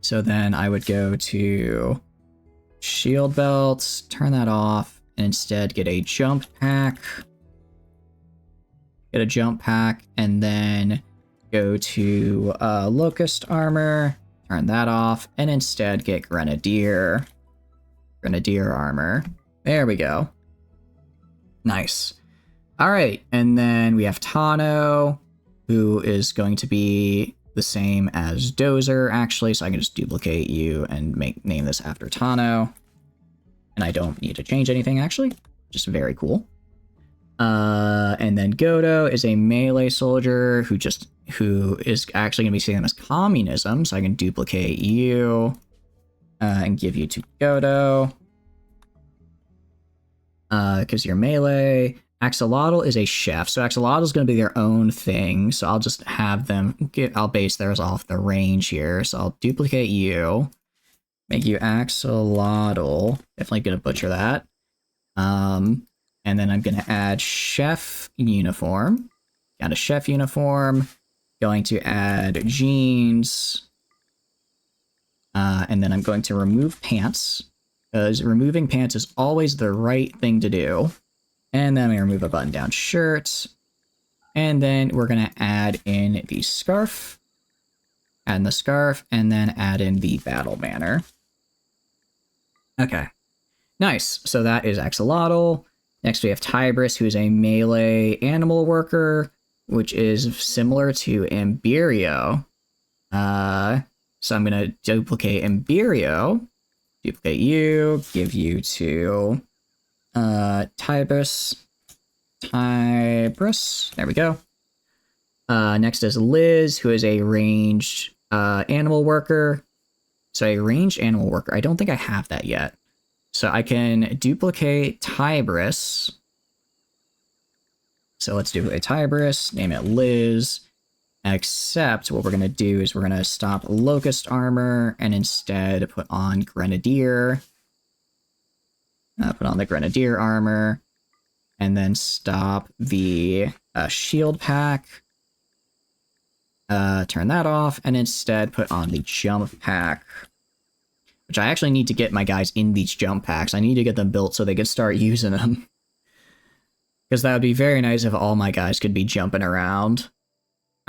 Speaker 1: So then I would go to shield belts, turn that off, and instead get a jump pack. Get a jump pack, and then go to locust armor, turn that off, and instead get grenadier. Grenadier armor. There we go. Nice. Alright, and then we have Tano, who is going to be the same as Dozer, actually, so I can just duplicate you and name this after Tano. And I don't need to change anything, actually. Just very cool. And then Godo is a melee soldier who is actually going to be seen as communism, so I can duplicate you and give you to Godo. Because you're melee. Axolotl is a chef, so Axolotl is going to be their own thing, so I'll just have them, I'll base theirs off the range here, so I'll duplicate you, make you Axolotl, definitely going to butcher that, and then I'm going to add chef uniform, got a chef uniform, going to add jeans, and then I'm going to remove pants, because removing pants is always the right thing to do. And then we remove a button-down shirt. And then we're going to add in the scarf. Add in the scarf, and then add in the battle banner. Okay. Nice. So that is Axolotl. Next we have Tybris, who is a melee animal worker, which is similar to Imperio. So I'm going to duplicate Imperio. Duplicate you, give you to Tybris, there we go. Next is Liz, who is a ranged animal worker. So a ranged animal worker, I don't think I have that yet. So I can duplicate Tybris. So let's duplicate Tybris, name it Liz. Except what we're going to do is we're going to stop locust armor and instead put on grenadier. Put on the grenadier armor, and then stop the shield pack. Turn that off, and instead put on the jump pack. Which I actually need to get my guys in these jump packs. I need to get them built so they can start using them. Because that would be very nice if all my guys could be jumping around.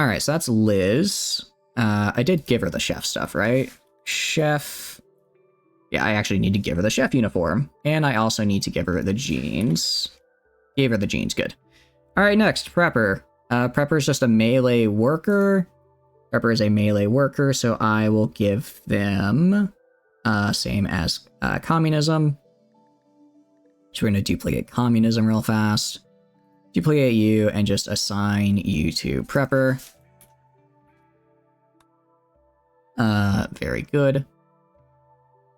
Speaker 1: Alright, so that's Liz. I did give her the chef stuff, right? Chef. Yeah, I actually need to give her the chef uniform. And I also need to give her the jeans. Gave her the jeans, good. Alright, next, Prepper. Prepper is just a melee worker. Prepper is a melee worker, so I will give them same as communism. So we're going to duplicate communism real fast. Duplicate you and just assign you to Prepper. Very good.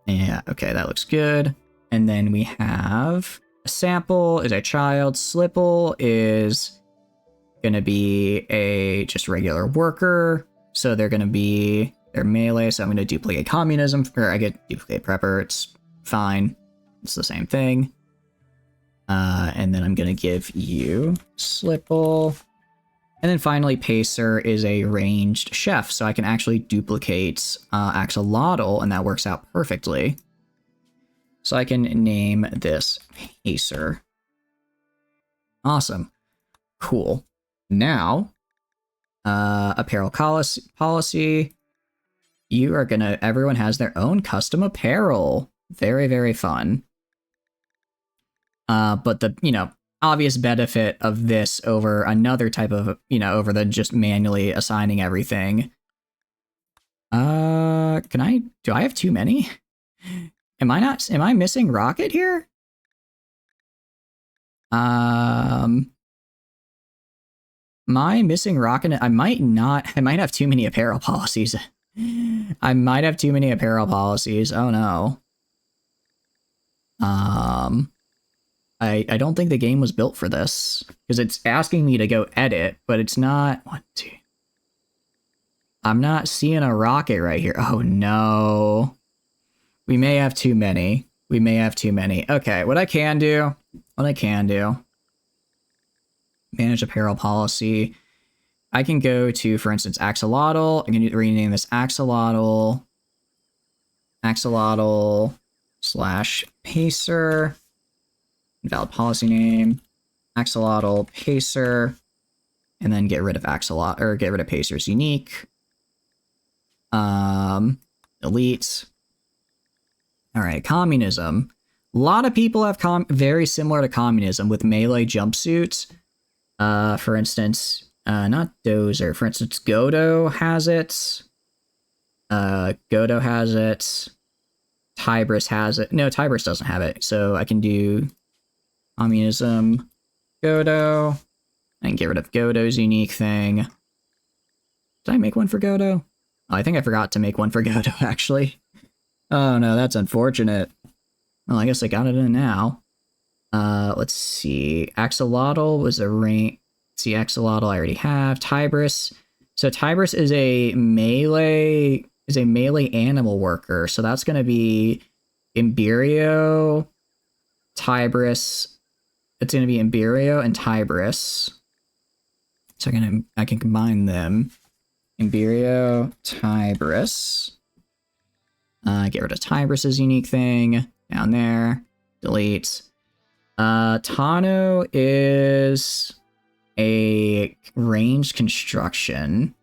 Speaker 1: Yeah, okay, that looks good. And then we have a sample is a child. Slipple is gonna be a just regular worker. So they're melee, so I'm gonna duplicate communism, or I get duplicate Prepper, it's fine. It's the same thing. And then I'm gonna give you Slipple. And then finally, Pacer is a ranged chef, so I can actually duplicate Axolotl, and that works out perfectly. So I can name this Pacer. Awesome. Cool. Now, apparel policy. You are gonna, everyone has their own custom apparel. Very, very fun. But the, obvious benefit of this over another type of, over the just manually assigning everything. Do I have too many? Am I missing Rocket here? Am I missing Rocket? I might have too many apparel policies. I might have too many apparel policies. Oh no. I don't think the game was built for this because it's asking me to go edit, but it's not. 1, 2. I'm not seeing a Rocket right here. Oh no. We may have too many. Okay, what I can do. Manage apparel policy. I can go to, for instance, axolotl. I can rename this axolotl. Axolotl / pacer. Invalid policy name. Axolotl pacer. And then get rid of axolotl, or get rid of pacer's unique. Delete. All right, communism. A lot of people have very similar to communism with melee jumpsuits. For instance, not Dozer. For instance, Godo has it. Godo has it. Tybris has it. No, Tybris doesn't have it. So I can do communism, Godo, and get rid of Godo's unique thing. Did I make one for Godo? Oh, I think I forgot to make one for Godo, actually. Oh no, that's unfortunate. Well, I guess I got it in now. Let's see. Axolotl was a rank. See, Axolotl I already have. Tybris. So Tybris is a melee animal worker. So that's gonna be Imberio, Tybris. It's gonna be Imberio and Tybris. So I can combine them. Imberio, Tybris. Get rid of Tybris's unique thing down there. Delete. Tano is a ranged construction.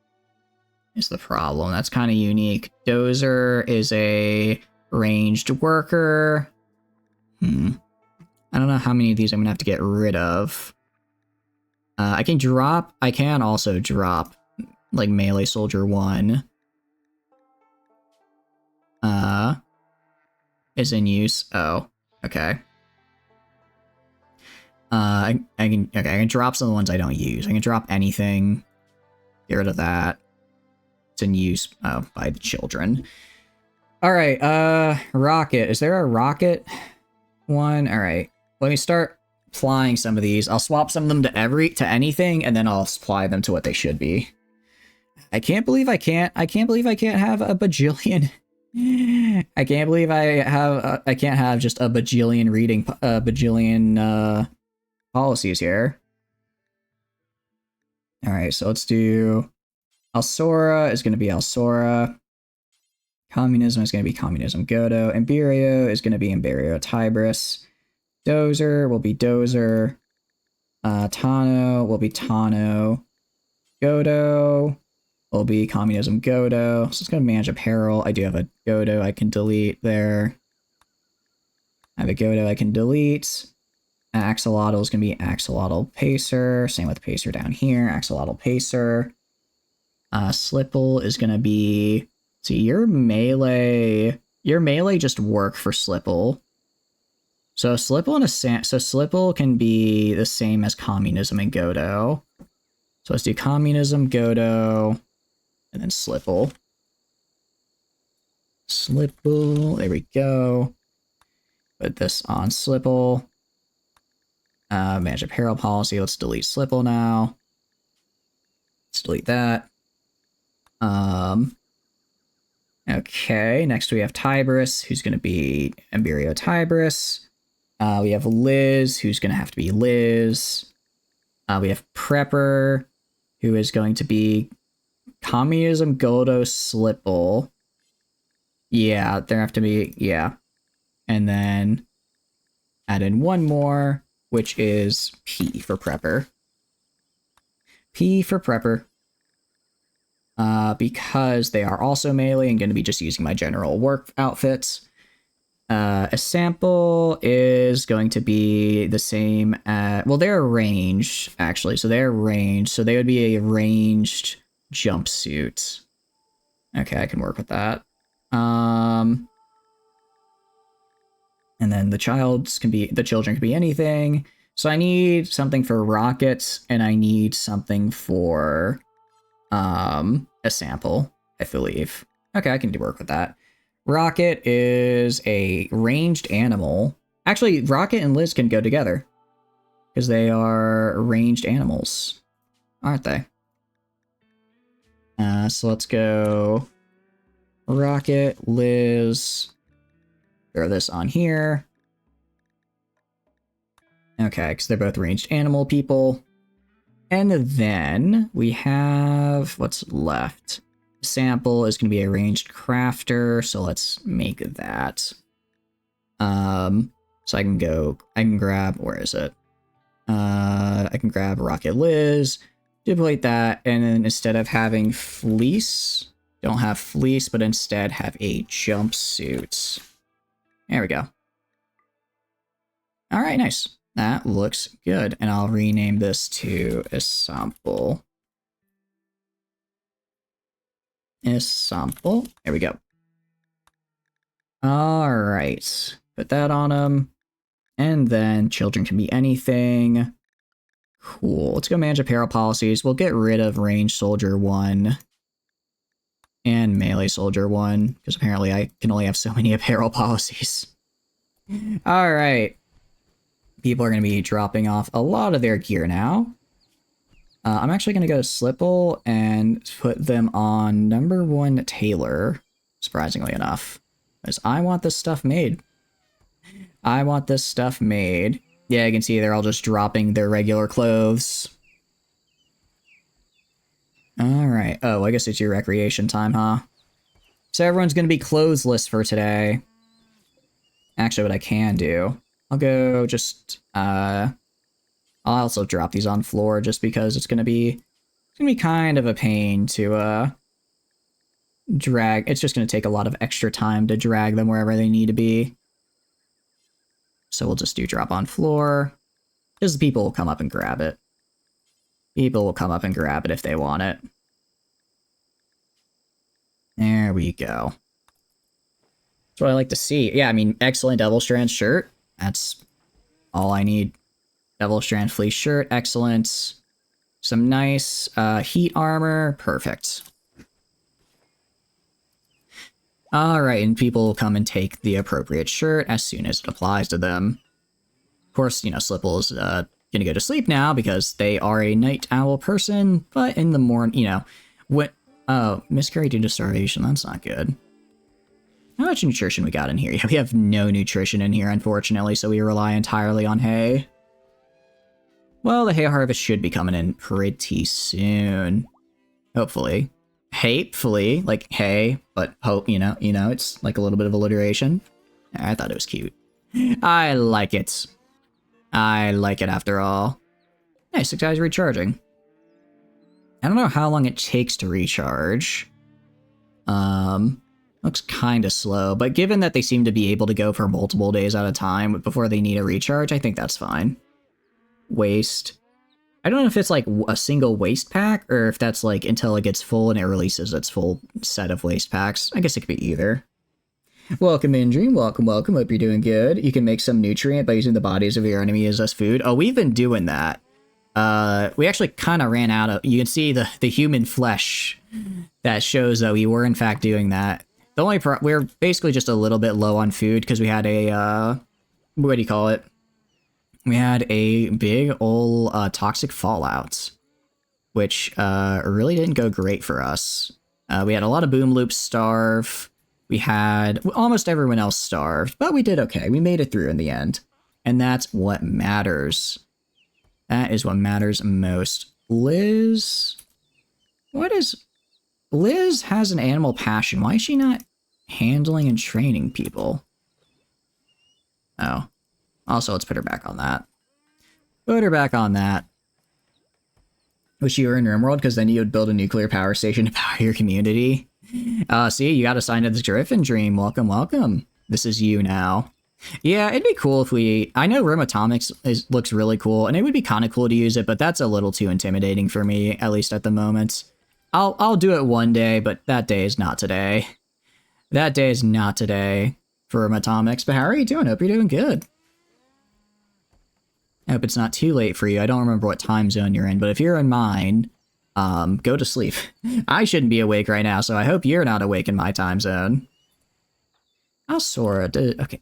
Speaker 1: Is the problem. That's kind of unique. Dozer is a ranged worker. I don't know how many of these I'm gonna have to get rid of. I can also drop like melee soldier 1. Is in use. Oh, okay. I can drop some of the ones I don't use. I can drop anything. Get rid of that. It's in use by the children. All right, Rocket. Is there a Rocket one? All right. Let me start applying some of these. I'll swap some of them to anything, and then I'll apply them to what they should be. I can't believe I can't have a bajillion. I can't believe I can't have just a bajillion policies here. All right, so let's do Alsora is going to be Alsora. Communism is going to be Communism Godo. Imberio is going to be Imberio Tybris. Dozer will be Dozer. Tano will be Tano. Godo will be Communism Godo. So it's going to manage apparel. I do have a Godo I can delete there. I have a Godo I can delete. Axolotl is going to be Axolotl Pacer. Same with Pacer down here. Axolotl Pacer. Slipple is going to be... See, your melee just work for Slipple. So Slipple can be the same as Communism and Godo. So let's do Communism, Godo, and then Slipple. Slipple, there we go. Put this on Slipple. Manage apparel policy. Let's delete Slipple now. Let's delete that. Okay, next we have Tybris, who's going to be Imberio Tybris. We have Liz, who's going to have to be Liz. We have Prepper, who is going to be Communism Godo Slipple. Yeah, there have to be, yeah. And then add in one more, which is P for Prepper. P for prepper. Because they are also melee and going to be just using my general work outfits. A sample is going to be the same as, well, they're ranged, actually, so they're ranged, so they would be a ranged jumpsuit. Okay, I can work with that. And then the children can be anything. So I need something for rockets, and I need something for a sample, I believe. Okay, I can do work with that. Rocket is a ranged animal. Actually, Rocket and Liz can go together because they are ranged animals, aren't they? So let's go Rocket, Liz. Throw this on here. Okay, because they're both ranged animal people. And then we have what's left. Sample is going to be a ranged crafter, so let's make that. So I can grab, where is it? I can grab Rocket Liz, duplicate that, and then instead of having fleece, don't have fleece, but instead have a jumpsuit. There we go. All right, nice. That looks good, and I'll rename this to a sample. Sample. There we go. All right, put that on them, and then children can be anything. Cool. Let's go manage apparel policies. We'll get rid of range soldier 1 and melee soldier 1 because apparently I can only have so many apparel policies. All right. People are going to be dropping off a lot of their gear now. I'm actually going to go to Slipple and put them on number 1 Tailor, surprisingly enough, because I want this stuff made. I want this stuff made. Yeah, you can see they're all just dropping their regular clothes. All right. Oh, I guess it's your recreation time, huh? So everyone's going to be clothesless for today. Actually, what I can do, I'll go just, I'll also drop these on floor just because it's gonna be kind of a pain to drag. It's just gonna take a lot of extra time to drag them wherever they need to be. So we'll just do drop on floor. Just people will come up and grab it. People will come up and grab it if they want it. There we go. That's what I like to see. Yeah, I mean, excellent double strand shirt. That's all I need. Double strand fleece shirt, excellent. Some nice heat armor, perfect. Alright, and people will come and take the appropriate shirt as soon as it applies to them. Of course, you know, Slipple's gonna go to sleep now because they are a night owl person, but in the morning, you know, what... Oh, miscarried due to starvation, that's not good. How much nutrition we got in here? Yeah, we have no nutrition in here, unfortunately, so we rely entirely on hay. Well, the hay harvest should be coming in pretty soon. Hopefully. Hatefully, like hay, but hope, you know, it's like a little bit of alliteration. I thought it was cute. I like it. I like it after all. Nice, the guy's recharging. I don't know how long it takes to recharge. Looks kind of slow, but given that they seem to be able to go for multiple days at a time before they need a recharge, I think that's fine. Waste. I don't know if it's like a single waste pack or if that's like until it gets full and it releases its full set of waste packs. I guess it could be either. Welcome in, Dream. Welcome, welcome. Hope you're doing good. You can make some nutrient by using the bodies of your enemies as food. Oh, we've been doing that. We actually kind of ran out of... You can see the human flesh that shows that we were in fact doing that. The only we're basically just a little bit low on food because we had a, what do you call it? We had a big ol' toxic fallout, which really didn't go great for us. We had a lot of boom loops starve. We had almost everyone else starved, but we did okay. We made it through in the end, and that's what matters. That is what matters most. Liz, Liz has an animal passion. Why is she not handling and training people? Oh. Also, let's put her back on that. Put her back on that. Wish you were in RimWorld, because then you would build a nuclear power station to power your community. See, you got assigned to the Griffin dream. Welcome, welcome. This is you now. Yeah, it'd be cool if we... I know Room Atomics looks really cool, and it would be kind of cool to use it, but that's a little too intimidating for me, at least at the moment. I'll do it one day, but that day is not today. That day is not today for Room Atomics. But how are you doing? Hope you're doing good. I hope it's not too late for you. I don't remember what time zone you're in, but if you're in mine, go to sleep. I shouldn't be awake right now, so I hope you're not awake in my time zone. Alsora, okay.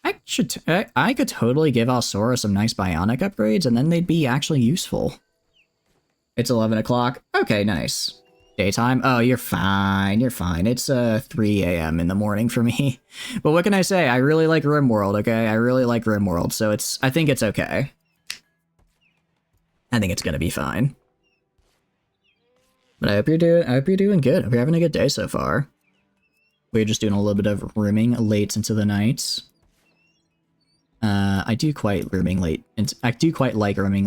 Speaker 1: I could totally give Alsora some nice bionic upgrades, and then they'd be actually useful. It's 11 o'clock. Okay, nice. Daytime? Oh, you're fine. You're fine. It's 3 a.m. in the morning for me. But what can I say? I really like RimWorld, okay? I really like RimWorld, so I think it's okay. I think it's gonna be fine. But I hope you're doing good. I hope you're having a good day so far. We're just doing a little bit of rooming late into the night. I do quite like rooming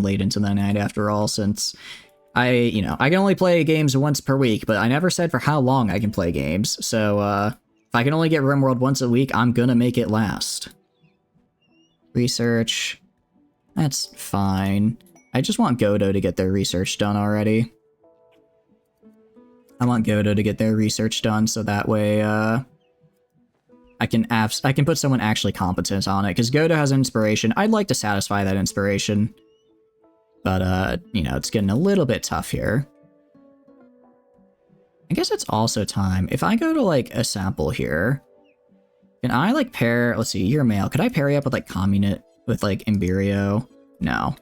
Speaker 1: late into the night after all, since I can only play games once per week, but I never said for how long I can play games. So, if I can only get RimWorld once a week, I'm gonna make it last. Research. That's fine. I just want Godo to get their research done already. I want Godo to get their research done, so that way, I can put someone actually competent on it, because Godo has inspiration. I'd like to satisfy that inspiration. But, it's getting a little bit tough here. I guess it's also time. If I go to, like, a sample here, can I, like, pair... Let's see, you're male. Could I pair you up with, like, Communit with, like, Imberio? No.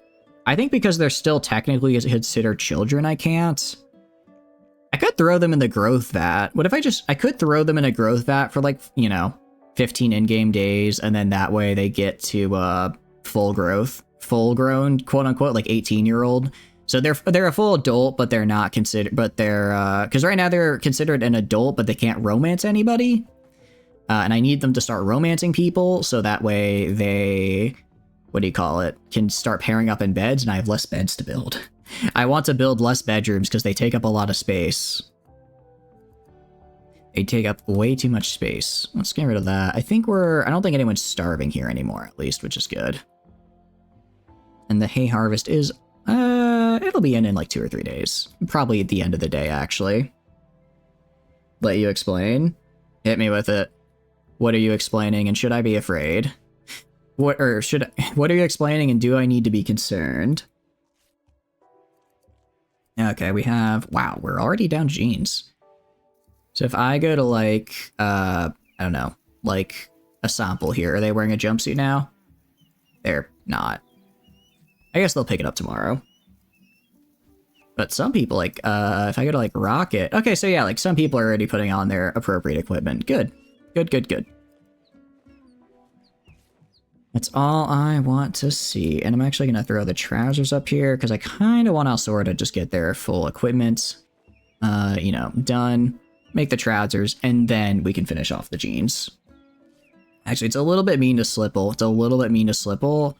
Speaker 1: I think because they're still technically considered children, I can't. I could throw them in the growth vat. What if I could throw them in a growth vat for, like, 15 in-game days, and then that way they get to, full growth. Full-grown, quote-unquote, like 18-year-old. So they're a full adult, but they're not considered, but they're, because right now they're considered an adult, but they can't romance anybody. And I need them to start romancing people, so that way they, can start pairing up in beds, and I have less beds to build. I want to build less bedrooms, because they take up a lot of space. They take up way too much space. Let's get rid of that. I don't think anyone's starving here anymore, at least, which is good. And the hay harvest is, it'll be in like 2 or 3 days. Probably at the end of the day, actually. Let you explain? Hit me with it. What are you explaining, and should I be afraid? What are you explaining, and do I need to be concerned? Okay, we have, wow, we're already down jeans. So if I go to like, I don't know, like a sample here, are they wearing a jumpsuit now? They're not. I guess they'll pick it up tomorrow. But some people, like, if I go to, like, Rocket... Okay, so yeah, like, some people are already putting on their appropriate equipment. Good. Good. That's all I want to see. And I'm actually going to throw the trousers up here, because I kind of want Alsora to just get their full equipment, done. Make the trousers, and then we can finish off the jeans. Actually, it's a little bit mean to Slipple.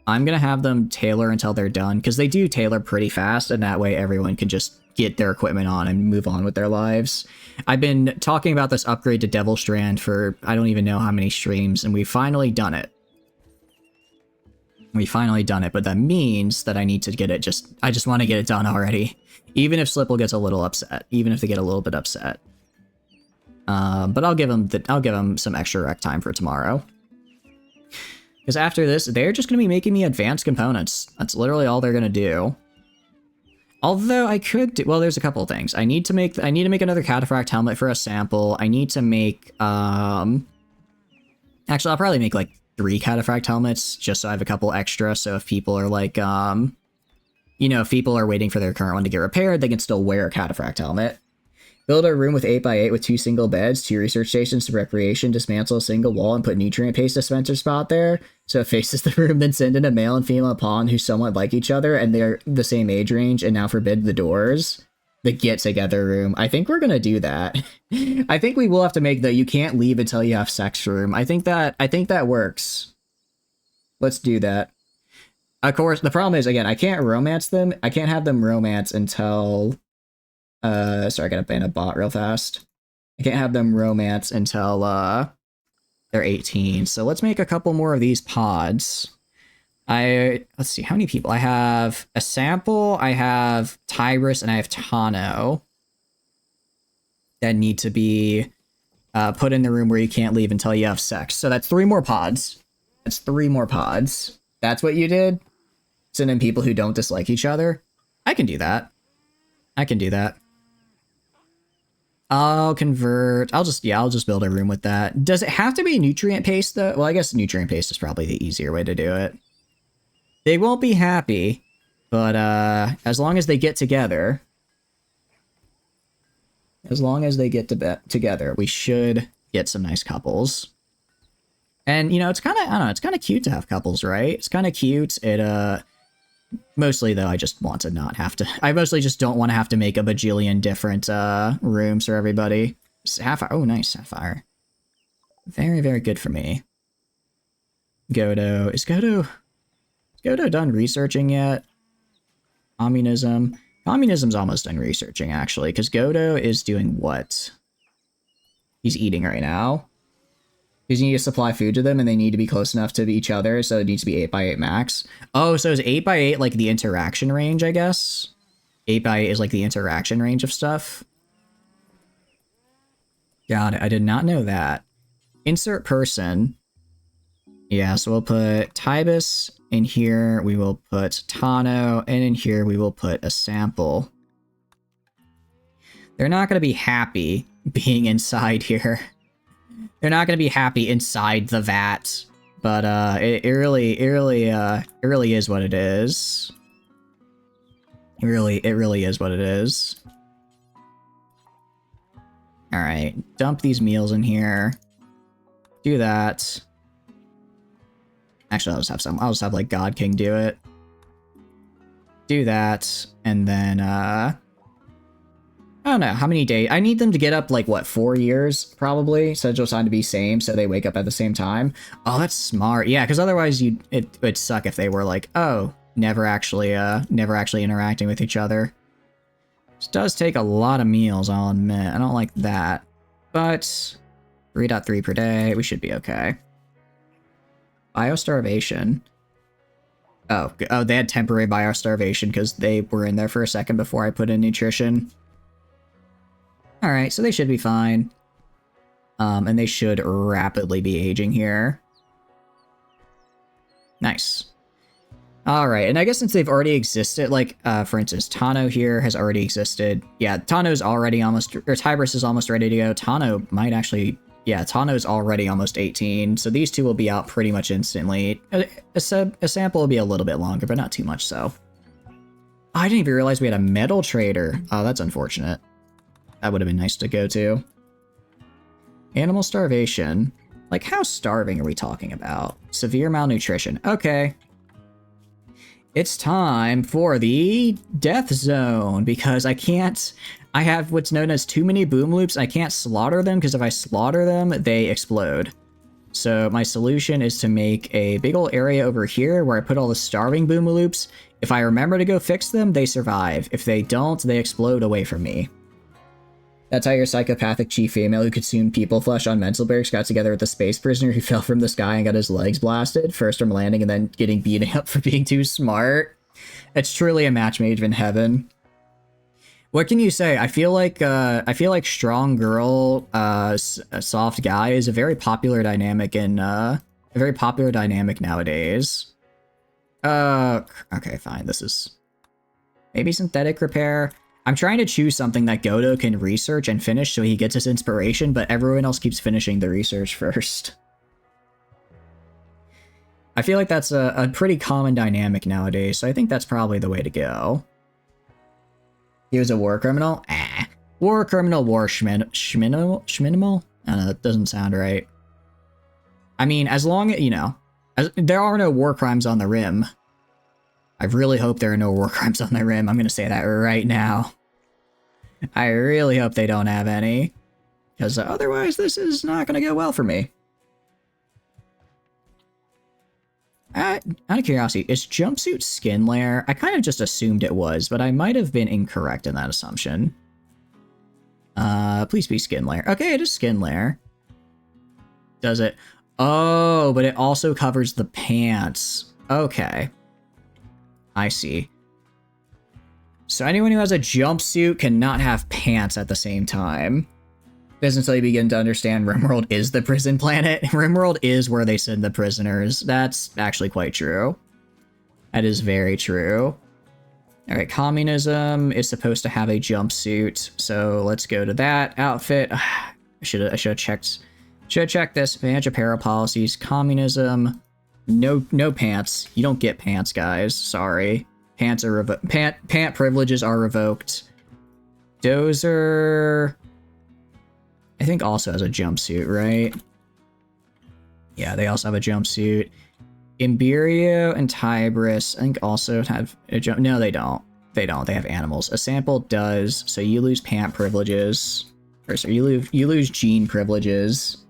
Speaker 1: I'm going to have them tailor until they're done, because they do tailor pretty fast, and that way everyone can just get their equipment on and move on with their lives. I've been talking about this upgrade to Devil Strand for I don't even know how many streams, and we've finally done it. But that means that I need to get it I just want to get it done already. Even if Slipple gets a little upset. Even if they get a little bit upset. But I'll give them some extra rec time for tomorrow. Because after this, they're just going to be making me advanced components. That's literally all they're going to do. Although I could do... Well, there's a couple of things. I need to make another cataphract helmet for a sample. I need to make... Actually, I'll probably make, like, 3 cataphract helmets, just so I have a couple extra, so if people are, like, if people are waiting for their current one to get repaired, they can still wear a cataphract helmet. Build a room with 8x8 with 2 single beds, 2 research stations to recreation, dismantle a single wall, and put nutrient paste dispenser spot there, so it faces the room, then send in a male and female pawn who somewhat like each other, and they're the same age range, and now forbid the doors. The get-together room. I think we're gonna do that. I think we will have to make the you can't leave until you have sex room. I think that works. Let's do that. Of course, the problem is, again, I can't romance them. I can't have them romance until... sorry, I gotta ban a bot real fast. I can't have them romance until, they're 18. So let's make a couple more of these pods. Let's see, how many people? I have a sample, I have Tyrus, and I have Tano that need to be put in the room where you can't leave until you have sex. So that's 3 more pods. That's 3 more pods. That's what you did? Send in people who don't dislike each other? I can do that. I can do that. I'll convert. I'll just build a room with that. Does it have to be nutrient paste though? Well, I guess nutrient paste is probably the easier way to do it. They won't be happy, but as long as they get together, together, we should get some nice couples. And you know, it's kind of, I don't know, it's kind of cute to have couples, right? It's kind of cute. It mostly though, I just want to not have to. I mostly just don't want to have to make a bajillion different rooms for everybody. Sapphire. Oh, nice sapphire. Very, very good for me. Godo. Is Godo done researching yet? Communism. Communism's almost done researching, actually, because Godo is doing what? He's eating right now. Because you need to supply food to them, and they need to be close enough to each other, so it needs to be 8x8 max. Oh, so is 8x8 like the interaction range, I guess? 8x8 is like the interaction range of stuff? Got it, I did not know that. Insert person. Yeah, so we'll put Tybus in here, we will put Tano, and in here we will put a sample. They're not going to be happy being inside here. They're not going to be happy inside the vat, but it really is what it is. It really is what it is. All right, dump these meals in here. Do that. Actually, I'll just have some. I'll just have like God King do it. Do that, and then I don't know how many days. I need them to get up like what, 4 years probably. Schedule time to be same, so they wake up at the same time. Oh, that's smart. Yeah, because otherwise it would suck if they were like, oh, never actually interacting with each other. This does take a lot of meals, I'll admit. I don't like that, but 3.3 per day. We should be okay. Biostarvation. Oh, they had temporary biostarvation because they were in there for a second before I put in nutrition. Alright, so they should be fine. And they should rapidly be aging here. Nice. Alright, and I guess since they've already existed, like, for instance, Tano here has already existed. Yeah, Tano's already almost, or Tybris is almost ready to go. Tano might actually, yeah, Tano's already almost 18, so these two will be out pretty much instantly. A sample will be a little bit longer, but not too much so. I didn't even realize we had a metal trader. Oh, that's unfortunate. That would have been nice to go to. Animal starvation. Like, how starving are we talking about? Severe malnutrition. Okay. It's time for the death zone, because I can't... I have what's known as too many boom loops, and I can't slaughter them, because if I slaughter them, they explode. So my solution is to make a big ol' area over here where I put all the starving boom loops. If I remember to go fix them, they survive. If they don't, they explode away from me. That's how your psychopathic chief female who consumed people flesh on mental barracks got together with the space prisoner who fell from the sky and got his legs blasted, first from landing and then getting beaten up for being too smart. It's truly a match made in heaven. What can you say? I feel like strong girl, soft guy is a very popular dynamic nowadays. Okay, fine. This is maybe synthetic repair. I'm trying to choose something that Godo can research and finish so he gets his inspiration, but everyone else keeps finishing the research first. I feel like that's a pretty common dynamic nowadays, so I think that's probably the way to go. He was a war criminal? Ah. War criminal, war schminimal? I don't know, that doesn't sound right. I mean, as long as, you know, there are no war crimes on the rim. I really hope there are no war crimes on the rim. I'm going to say that right now. I really hope they don't have any. Because otherwise, this is not going to go well for me. out of curiosity, is jumpsuit skin layer? I kind of just assumed it was, but I might have been incorrect in that assumption. Please be skin layer. Okay, it is skin layer. Does it? Oh, but it also covers the pants. Okay. I see. So anyone who has a jumpsuit cannot have pants at the same time. Business until you begin to understand RimWorld is the prison planet. RimWorld is where they send the prisoners. That's actually quite true. That is very true. Alright, communism is supposed to have a jumpsuit, so let's go to that outfit. I should have checked. Should have checked this. Manage apparel policies. Communism. No pants. You don't get pants, guys. Sorry. Pants are pant privileges are revoked. Dozer, I think, also has a jumpsuit, right? Yeah, they also have a jumpsuit. Imberio and Tybris, I think, also have a jump. No, they don't. They don't. They have animals. A sample does, so you lose pant privileges. Or sorry, you lose jean privileges.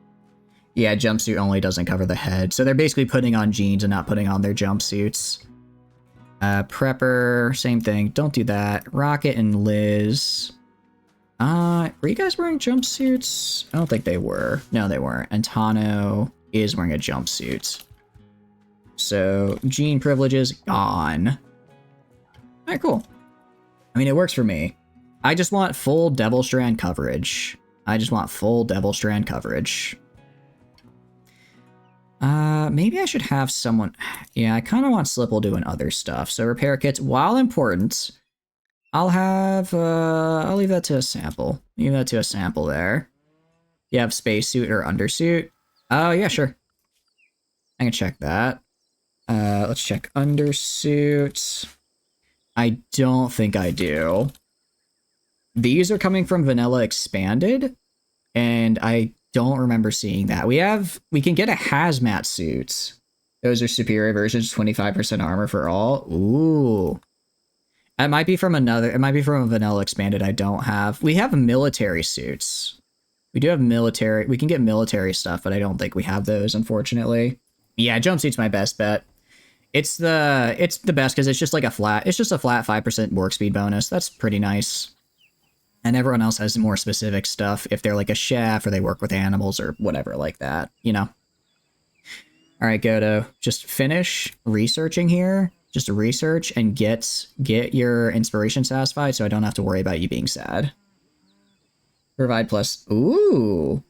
Speaker 1: Yeah, jumpsuit only doesn't cover the head. So they're basically putting on jeans and not putting on their jumpsuits. Prepper, same thing. Don't do that. Rocket and Liz. Were you guys wearing jumpsuits? I don't think they were. No, they weren't. And Tano is wearing a jumpsuit. So, jean privileges gone. Alright, cool. I mean, it works for me. I just want full Devil Strand coverage. I just want full Devil Strand coverage. Maybe I should have someone... Yeah, I kind of want Slipple doing other stuff. So repair kits, while important, I'll have, I'll leave that to a sample. Leave that to a sample there. You have spacesuit or undersuit? Oh, yeah, sure. I can check that. Let's check undersuit. I don't think I do. These are coming from Vanilla Expanded, and I don't remember seeing that. We can get a hazmat suit. Those are superior versions, 25% armor for all. Ooh. It might be from it might be from a Vanilla Expanded I don't have. We have military suits. We do have military, we can get military stuff, but I don't think we have those, unfortunately. Yeah, jumpsuit's my best bet. It's the best because it's just like a flat 5% work speed bonus. That's pretty nice. And everyone else has more specific stuff if they're like a chef or they work with animals or whatever like that, you know? All right, Goto, just finish researching here. Just research and get your inspiration satisfied so I don't have to worry about you being sad. Provide plus. Ooh,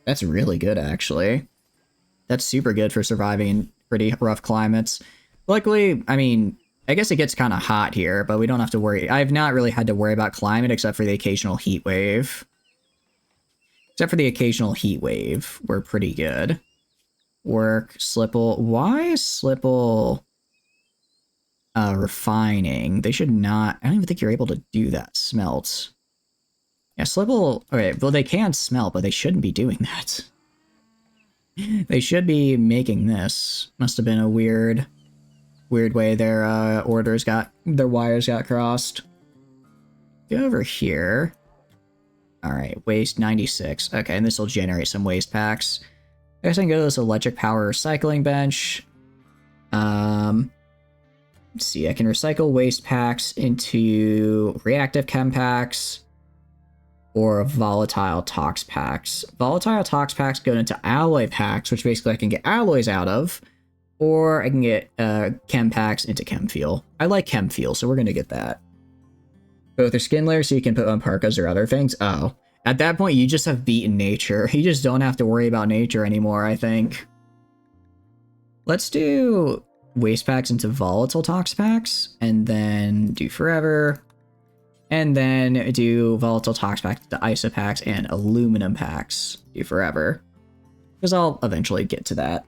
Speaker 1: that's really good, actually. That's super good for surviving in pretty rough climates. Luckily, I mean, I guess it gets kind of hot here, but we don't have to worry. I've not really had to worry about climate except for the occasional heat wave. Except for the occasional heat wave, we're pretty good. Work, Slipple. Why is Slipple refining? They should not. I don't even think you're able to do that. Smelt. Yeah, Slipple. Okay, well, they can smelt, but they shouldn't be doing that. They should be making this. Must have been a weird way their their wires got crossed. Go over here. All right, waste 96. Okay, and this will generate some waste packs. I guess I can go to this electric power recycling bench. Let's see, I can recycle waste packs into reactive chem packs or volatile tox packs. Volatile tox packs go into alloy packs, which basically I can get alloys out of, or I can get chem packs into chem fuel. I like chem fuel, so we're going to get that. Both are skin layers, so you can put on parkas or other things. Oh, at that point, you just have beaten nature. You just don't have to worry about nature anymore, I think. Let's do waste packs into volatile tox packs, and then do forever. And then do volatile tox packs to ISO packs and aluminum packs. Do forever. Because I'll eventually get to that.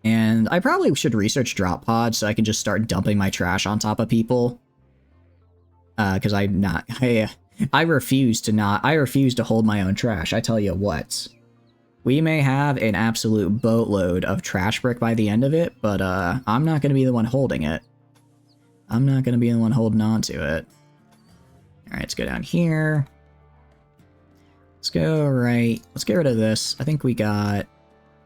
Speaker 1: And I probably should research drop pods so I can just start dumping my trash on top of people. Because I refuse to hold my own trash. I tell you what. We may have an absolute boatload of trash brick by the end of it, but I'm not going to be the one holding it. I'm not going to be the one holding on to it. Alright, let's go down here. Let's go right. Let's get rid of this. I think we got...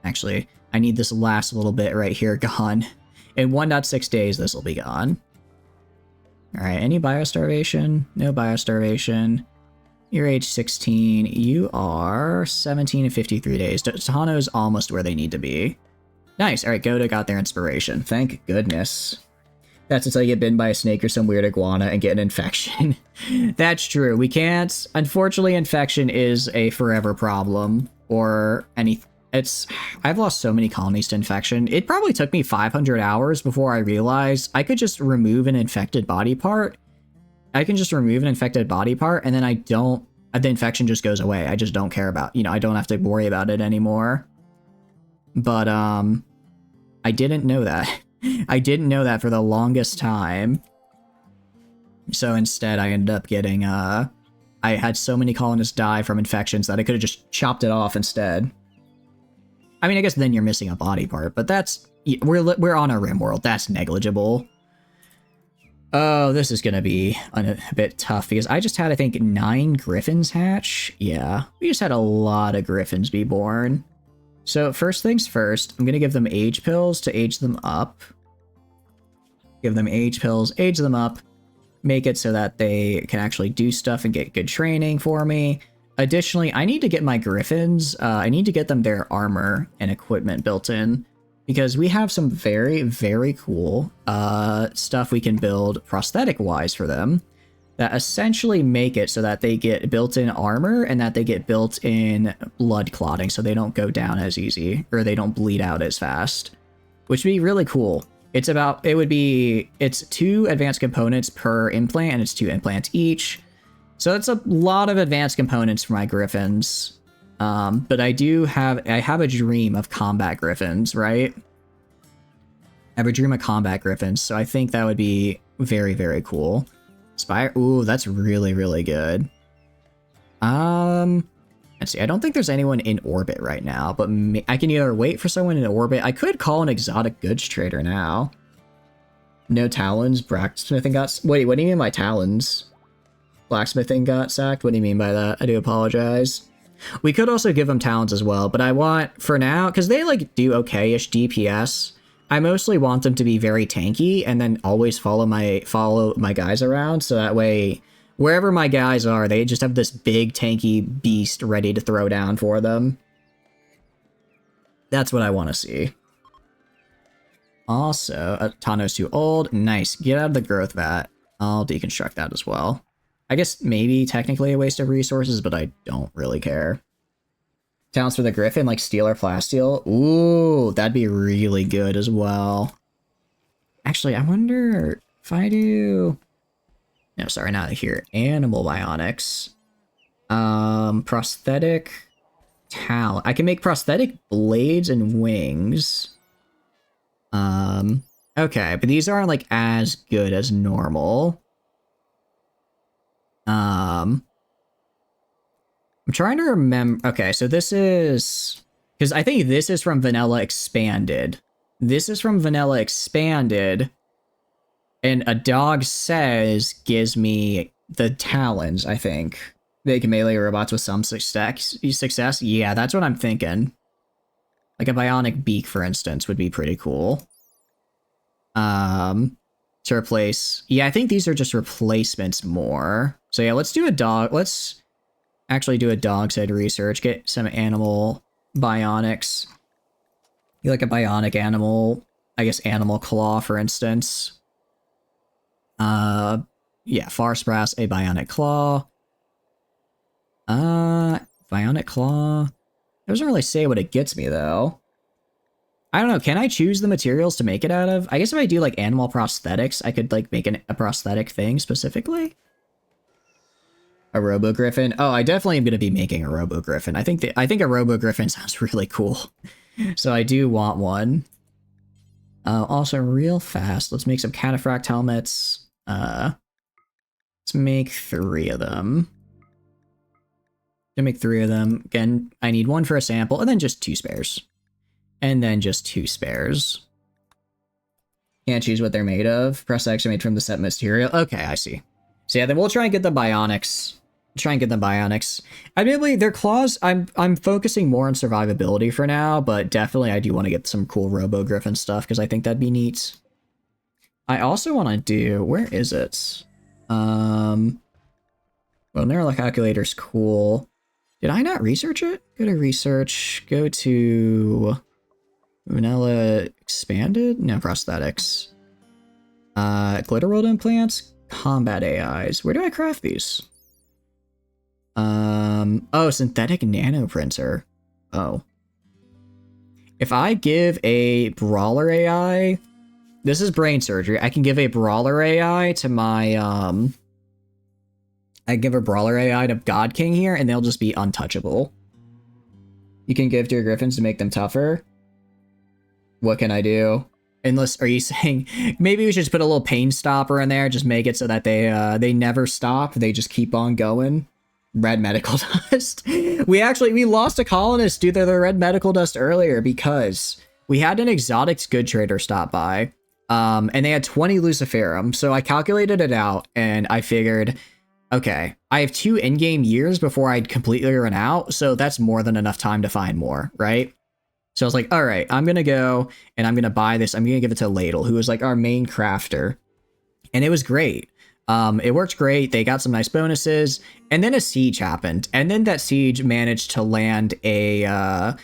Speaker 1: Actually, I need this last little bit right here gone. In 1.6 days, this will be gone. Alright, any biostarvation? No biostarvation. You're age 16. You are 17 and 53 days. Tano's almost where they need to be. Nice. Alright, Goda got their inspiration. Thank goodness. That's until you get bitten by a snake or some weird iguana and get an infection. That's true. We can't... Unfortunately, infection is a forever problem. Or any... I've lost so many colonies to infection. It probably took me 500 hours before I realized I could just remove an infected body part. I can just remove an infected body part, and then I don't... The infection just goes away. I just don't care about... I don't have to worry about it anymore. But, I didn't know that. I didn't know that for the longest time. So instead, I ended up getting, I had so many colonists die from infections that I could have just chopped it off instead. I mean, I guess then you're missing a body part, but that's... We're on a rim world. That's negligible. Oh, this is gonna be a bit tough, because I just had, I think, 9 Griffins hatch. Yeah, we just had a lot of Griffins be born. So first things first, I'm gonna give them age pills to age them up. Give them age pills, age them up, make it so that they can actually do stuff and get good training for me. Additionally, I need to get my Griffins, I need to get them their armor and equipment built in, because we have some very, very cool stuff we can build prosthetic-wise for them that essentially make it so that they get built-in armor and that they get built-in blood clotting so they don't go down as easy, or they don't bleed out as fast, which would be really cool. It's 2 advanced components per implant, and it's 2 implants each. So it's a lot of advanced components for my Griffins. But I have a dream of combat Griffins, right? I have a dream of combat Griffins, so I think that would be very, very cool. Spire, ooh, that's really, really good. Let's see, I don't think there's anyone in orbit right now, but I can either wait for someone in orbit. I could call an exotic goods trader now. No talons, blacksmithing got... Wait, what do you mean by talons? Blacksmithing got sacked? What do you mean by that? I do apologize. We could also give them talents as well, but I want, for now, because they, like, do okay-ish DPS, I mostly want them to be very tanky, and then always follow my guys around, so that way, wherever my guys are, they just have this big tanky beast ready to throw down for them. That's what I want to see. Also, Tano's too old. Nice. Get out of the growth vat. I'll deconstruct that as well. I guess maybe technically a waste of resources, but I don't really care. Talents for the Griffin, like steel or plasteel. Ooh, that'd be really good as well. Actually, I wonder if I do... No, sorry, not here. Animal bionics. Prosthetic talent. I can make prosthetic blades and wings. Okay, but these aren't like as good as normal. I'm trying to remember. Okay, so this is... Because I think this is from Vanilla Expanded. This is from Vanilla Expanded. And a dog says gives me the talons, I think. They can melee robots with some success. Yeah, that's what I'm thinking. Like a bionic beak, for instance, would be pretty cool. To replace... Yeah, I think these are just replacements more. So yeah, let's do a dog... Let's actually do a dog's head research. Get some animal bionics. You like a bionic animal... I guess animal claw, for instance. Yeah, Farsprass, a bionic claw. Bionic claw. It doesn't really say what it gets me, though. I don't know, can I choose the materials to make it out of? I guess if I do, like, animal prosthetics, I could, like, make a prosthetic thing specifically. A Robo-Griffin? Oh, I definitely am going to be making a Robo-Griffin. I think a Robo-Griffin sounds really cool. So I do want one. Also, real fast, let's make some cataphract helmets. Let's make 3 of them. To make 3 of them. Again, I need 1 for a sample, and then just 2 spares. And then just 2 spares. Can't choose what they're made of. Prosthetics are made from the set material. Okay, I see. So yeah, then we'll try and get the bionics Try and get them bionics. Admittedly, their claws, I'm focusing more on survivability for now, but definitely I do want to get some cool Robo Griffin stuff because I think that'd be neat. I also want to do, where is it? Well, neural calculator's cool. Did I not research it? Go to research, go to vanilla expanded? No, prosthetics. Glitter world implants, combat AIs. Where do I craft these? Oh, synthetic nanoprinter. Oh. If I give a brawler AI, this is brain surgery. I can give a brawler AI to my, I give a brawler AI to God King here, and they'll just be untouchable. You can give to your Griffins to make them tougher. What can I do? Unless, are you saying maybe we should just put a little pain stopper in there, just make it so that they never stop, they just keep on going? Red medical dust. We lost a colonist due to the red medical dust earlier because we had an exotics good trader stop by, and they had 20 Luciferum. So I calculated it out, and I figured, okay, I have 2 in-game years before I'd completely run out, so that's more than enough time to find more, right? So I was like, all right, I'm gonna go and I'm gonna buy this. I'm gonna give it to Ladle, who was like our main crafter, and it was great. It worked great. They got some nice bonuses, and then a siege happened, and then that siege managed to land a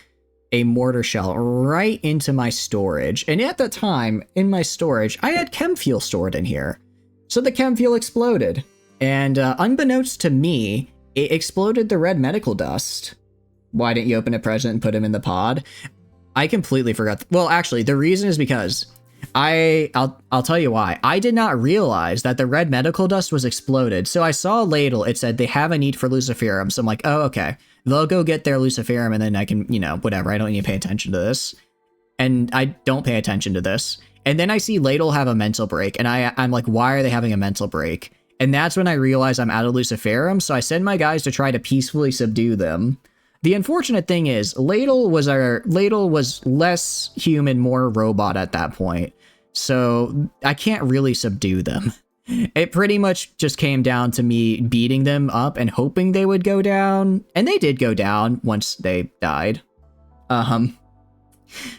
Speaker 1: mortar shell right into my storage. And at the time, in my storage, I had chem fuel stored in here, so the chem fuel exploded, and unbeknownst to me, it exploded the red medical dust. Why didn't you open a present and put him in the pod? I completely forgot. Well, actually, the reason is because I'll tell you why. I did not realize that the red medical dust was exploded. So I saw a ladle. It said they have a need for Luciferum. So I'm like, oh, okay. They'll go get their Luciferum and then I can, whatever. I don't need to pay attention to this. And I don't pay attention to this. And then I see ladle have a mental break. And I'm like, why are they having a mental break? And that's when I realize I'm out of Luciferum. So I send my guys to try to peacefully subdue them. The unfortunate thing is, Ladle was less human, more robot at that point, so I can't really subdue them. It pretty much just came down to me beating them up and hoping they would go down, and they did go down once they died.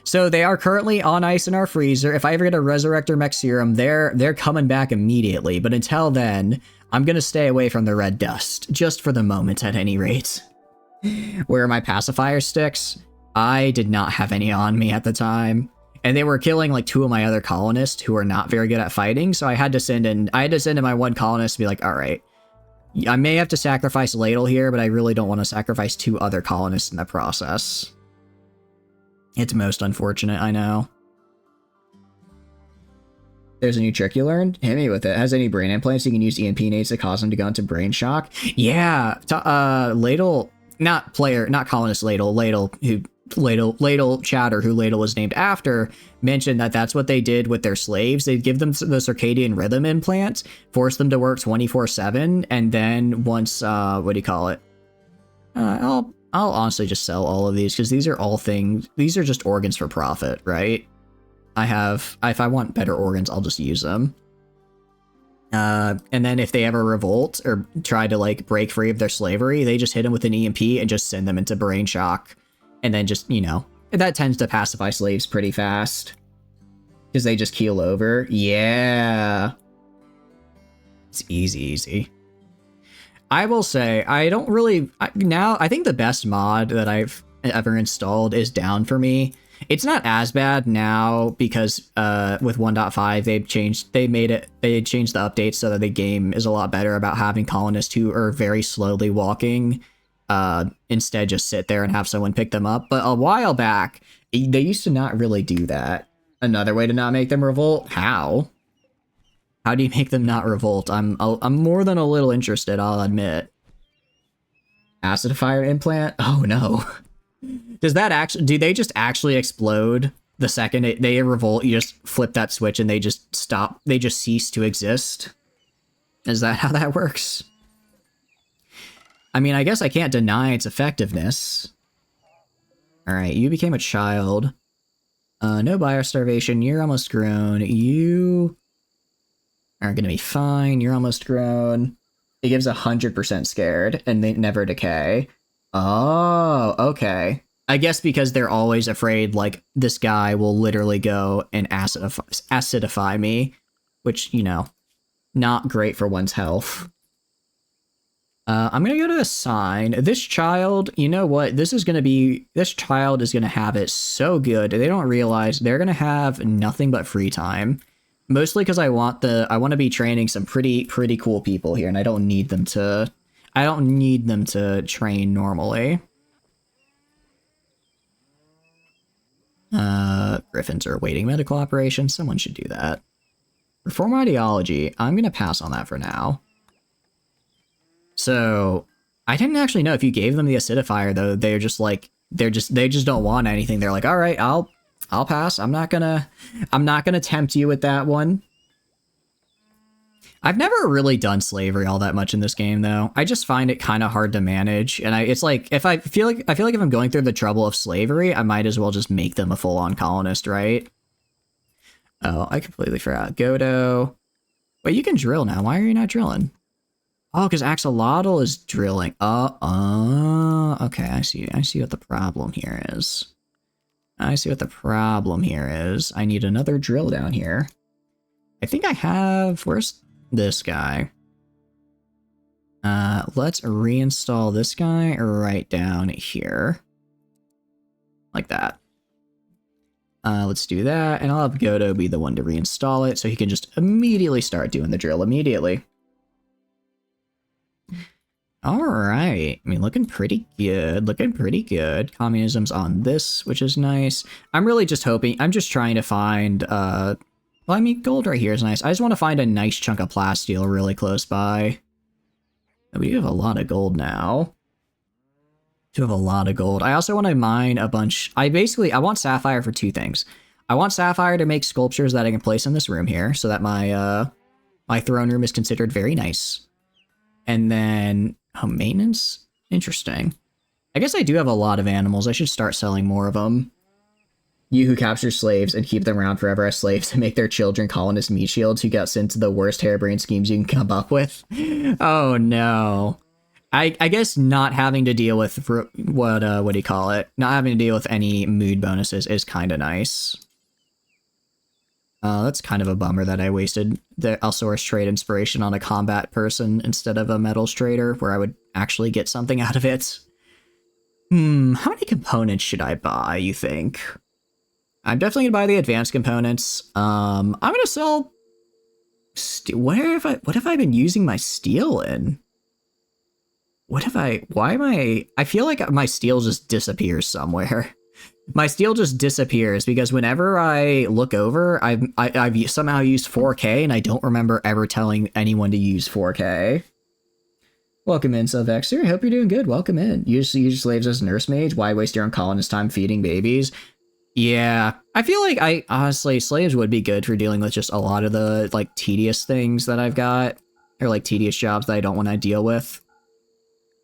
Speaker 1: So they are currently on ice in our freezer. If I ever get a Resurrector Mech Serum, they're coming back immediately, but until then, I'm gonna stay away from the red dust, just for the moment at any rate. Where are my pacifier sticks? I did not have any on me at the time, and they were killing like 2 of my other colonists who are not very good at fighting. So I had to send in my one colonist to be like, all right, I may have to sacrifice Ladle here, but I really don't want to sacrifice 2 other colonists in the process. It's most unfortunate, I know. There's a new trick you learned? Hit me with it. Has any brain implants you can use EMP nades to cause them to go into brain shock? Yeah, Ladle. Not colonist Ladle, Ladle Chatter, who Ladle was named after, mentioned that that's what they did with their slaves. They'd give them the circadian rhythm implant, force them to work 24/7, and then once, I'll honestly just sell all of these, because these are just organs for profit, right? If I want better organs, I'll just use them. And then if they ever revolt or try to like break free of their slavery, they just hit them with an EMP and just send them into brain shock. And then just, that tends to pacify slaves pretty fast. Because they just keel over. Yeah. It's easy. I will say, I think the best mod that I've ever installed is down for me. It's not as bad now because with 1.5 they changed the updates so that the game is a lot better about having colonists who are very slowly walking, instead just sit there and have someone pick them up. But a while back they used to not really do that. Another way to not make them revolt? How do you make them not revolt? I'm more than a little interested, I'll admit. Acidifier implant? Oh no. Do they just actually explode the second they revolt? You just flip that switch and they just stop, they just cease to exist? Is that how that works? I mean, I guess I can't deny its effectiveness. Alright, you became a child. No biostarvation, you're almost grown. You are gonna be fine, you're almost grown. It gives 100% scared, and they never decay. Oh, okay. I guess because they're always afraid, like, this guy will literally go and acidify me, which, you know, not great for one's health. I'm gonna go to assign. This child, you know what? This child is gonna have it so good. They don't realize they're gonna have nothing but free time. Mostly because I want to be training some pretty cool people here, and I don't need them to train normally. Griffins are awaiting medical operation. Someone should do that. Reform ideology. I'm gonna pass on that for now. So I didn't actually know if you gave them the acidifier though. They're just like they just don't want anything. They're like, all right, I'll pass. I'm not gonna tempt you with that one. I've never really done slavery all that much in this game though. I just find it kind of hard to manage, and it's like if I feel like if I'm going through the trouble of slavery, I might as well just make them a full-on colonist, right? Oh, I completely forgot. Godo. Wait, you can drill now. Why are you not drilling? Oh, because Axolotl is drilling. Okay, I see what the problem here is. I need another drill down here. I think I have... Where's this guy? Let's reinstall this guy right down here. Like that. Let's do that, and I'll have Godo be the one to reinstall it, so he can just immediately start doing the drill immediately. Alright, I mean, looking pretty good. Communism's on this, which is nice. I'm really just hoping, I'm just trying to find, well, I mean, gold right here is nice. I just want to find a nice chunk of plasteel really close by. We have a lot of gold now. I also want to mine a bunch. I want sapphire for two things. I want sapphire to make sculptures that I can place in this room here, so that my my throne room is considered very nice. And then maintenance? Interesting. I guess I do have a lot of animals. I should start selling more of them. You who capture slaves and keep them around forever as slaves to make their children colonist meat shields who got sent to the worst harebrained schemes you can come up with. Oh no. I guess not having to deal with what do you call it? Not having to deal with any mood bonuses is kind of nice. That's kind of a bummer that I wasted the Alsaurus trade inspiration on a combat person instead of a metals trader, where I would actually get something out of it. How many components should I buy, you think? I'm definitely gonna buy the advanced components. I'm gonna sell... what have I been using my steel in? I feel like my steel just disappears somewhere. My steel just disappears because whenever I look over, I've somehow used 4K and I don't remember ever telling anyone to use 4K. Welcome in, Sylvester. Hope you're doing good. Welcome in. You just use slaves as nursemaids? Why waste your own colonist time feeding babies? Yeah, I feel like honestly, slaves would be good for dealing with just a lot of the, like, tedious things that I've got, or, like, tedious jobs that I don't want to deal with.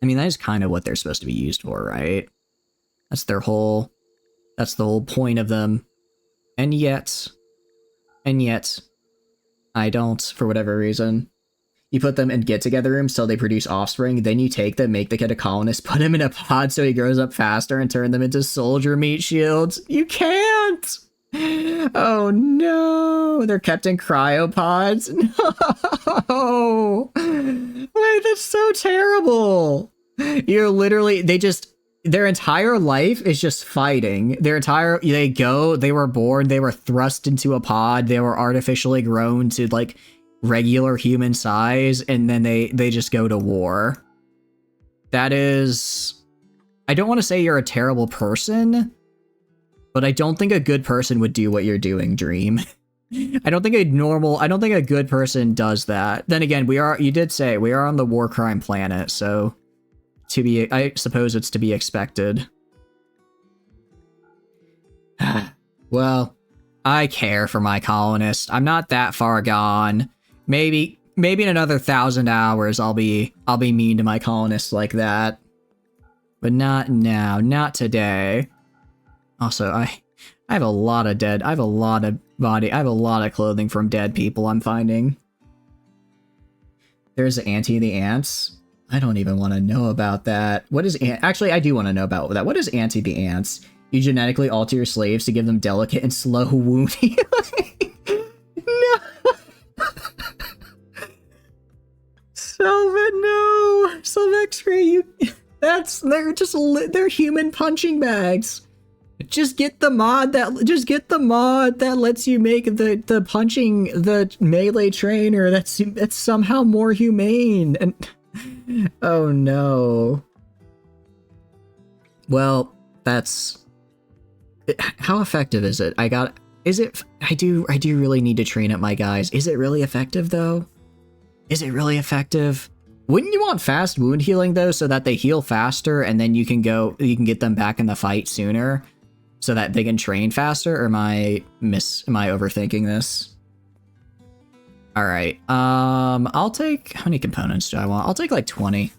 Speaker 1: I mean, that is kind of what they're supposed to be used for, right? That's the whole point of them. And yet, I don't, for whatever reason. You put them in get-together rooms till they produce offspring, then you take them, make the kid a colonist, put him in a pod so he grows up faster, and turn them into soldier meat shields. You can't! Oh no! They're kept in cryopods? No! Wait, that's so terrible! You're literally, their entire life is just fighting. They were born, they were thrust into a pod, they were artificially grown to, like, regular human size, and then they just go to war. That is... I don't want to say you're a terrible person, but I don't think a good person would do what you're doing, Dream. I don't think a good person does that. Then again, you did say we are on the war crime planet, so I suppose it's to be expected. Well, I care for my colonist. I'm not that far gone. Maybe in another 1,000 hours I'll be mean to my colonists like that. But not now, not today. Also, I have a lot of clothing from dead people I'm finding. There's Auntie the Ants. I don't even want to know about that. What is actually, I do want to know about that. What is Auntie the Ants? You genetically alter your slaves to give them delicate and slow wound healing. No. Sylvan, no. Sylvexry, you. They're human punching bags. Just get the mod that lets you make the punching the melee trainer that's somehow more humane. And oh no. Well, that's how effective is it? I do really need to train up my guys. Is it really effective though? Is it really effective? Wouldn't you want fast wound healing though, so that they heal faster and then you can get them back in the fight sooner so that they can train faster? Or am I overthinking this? All right. I'll take, how many components do I want? I'll take like 20.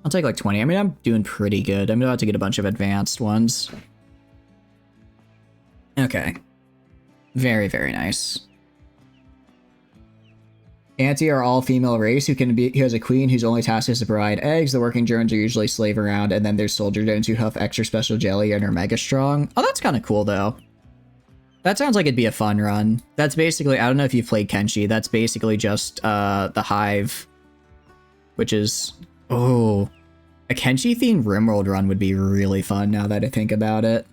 Speaker 1: I'll take like 20. I mean, I'm doing pretty good. I'm about to get a bunch of advanced ones. Okay. Very, very nice. Auntie are all female race who has a queen whose only task is to provide eggs. The working drones are usually slave around, and then there's soldier drones who have extra special jelly and are mega strong. Oh, that's kind of cool though. That sounds like it'd be a fun run. That's basically, I don't know if you've played Kenshi, that's basically just the Hive, which is, oh, a Kenshi themed Rimworld run would be really fun now that I think about it.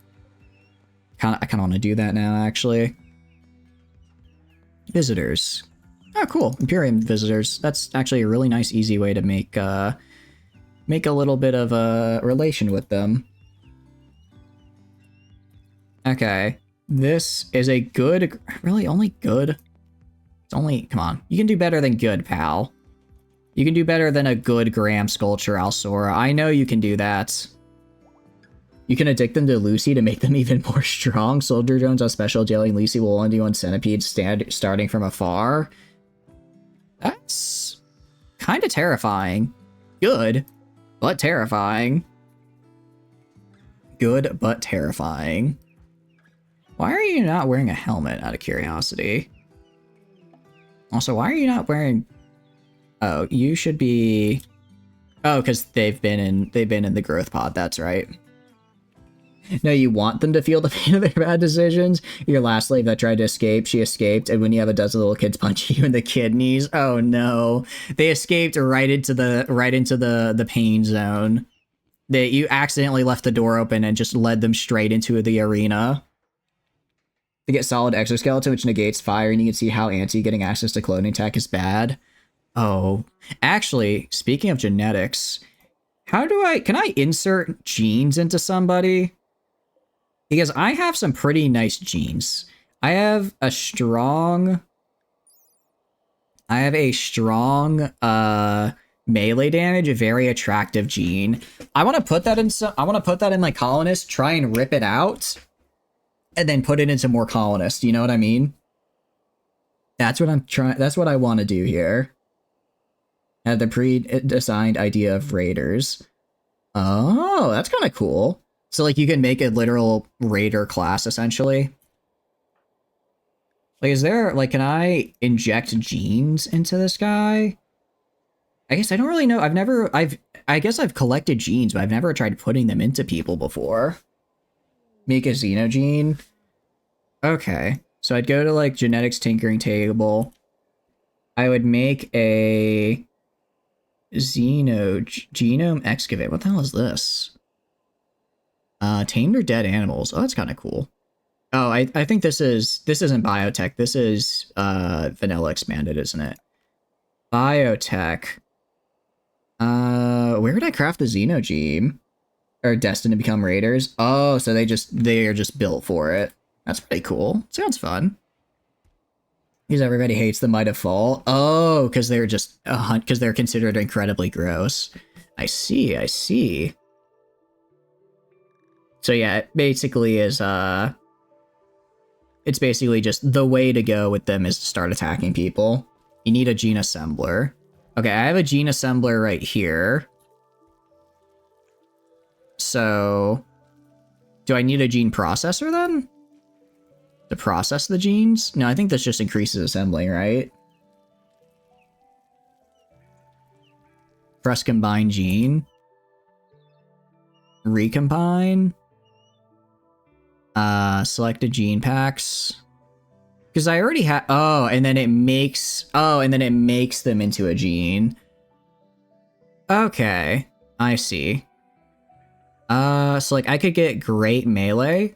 Speaker 1: I kind of want to do that now, actually. Visitors. Oh, cool. Imperium visitors. That's actually a really nice, easy way to make a little bit of a relation with them. Okay. This is a good... Really, only good? It's only... Come on. You can do better than good, pal. You can do better than a good Graham Sculpture Alsora. I know you can do that. You can addict them to Lucy to make them even more strong. Soldier drones on special jelly and Lucy will only do on centipedes starting from afar. That's kind of terrifying. Good, but terrifying. Good, but terrifying. Why are you not wearing a helmet, out of curiosity? Also, why are you not wearing... Oh, you should be... Oh, because they've been in the growth pod, that's right. No, you want them to feel the pain of their bad decisions. Your last slave that tried to escape, she escaped, and when you have a dozen little kids punching you in the kidneys, oh no, they escaped right into the pain zone. You accidentally left the door open and just led them straight into the arena. They get solid exoskeleton, which negates fire, and you can see how Auntie getting access to cloning tech is bad. Oh, actually, speaking of genetics, can I insert genes into somebody? Because I have some pretty nice genes. I have a strong melee damage, a very attractive gene. I want to put that in my colonist, try and rip it out, and then put it into more colonists. You know what I mean? That's what I want to do here. I have the pre-designed idea of raiders. Oh, that's kind of cool. So, like, you can make a literal raider class, essentially. Like, is there, like, can I inject genes into this guy? I guess I don't really know. I guess I've collected genes, but I've never tried putting them into people before. Make a xenogene. Okay. So I'd go to, like, genetics tinkering table. I would make a genome excavate. What the hell is this? Tamed or dead animals. Oh, that's kind of cool. Oh, I think this isn't biotech. This is vanilla expanded, isn't it? Biotech. Where did I craft the xenogene? Or destined to become raiders? Oh, so they are just built for it. That's pretty cool. Sounds fun. Because everybody hates them by default. Oh, because they're just because they're considered incredibly gross. I see. So yeah, it basically is it's basically just the way to go with them is to start attacking people. You need a gene assembler. Okay, I have a gene assembler right here. So do I need a gene processor then? To process the genes? No, I think this just increases assembling, right? Press combine gene. Recombine. Select a gene packs. Because I already have... Oh, and then it makes... Oh, and then it makes them into a gene. Okay. I see. So, like, I could get great melee.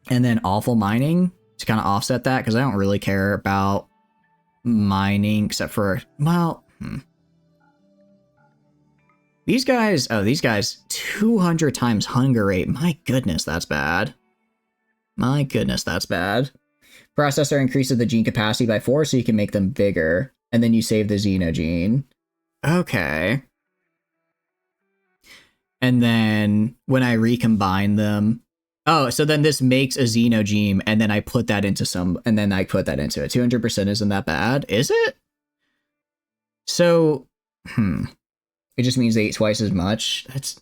Speaker 1: And then awful mining to kind of offset that, because I don't really care about mining, except for... Well, These guys... Oh, these guys... 200 times hunger rate. My goodness, that's bad. My goodness, that's bad. Processor increases the gene capacity by 4 so you can make them bigger. And then you save the xenogene. Okay. And then when I recombine them... Oh, so then this makes a xenogene, and then I put that into some... And then I put that into it. 200% isn't that bad. Is it? So... It just means they eat twice as much. That's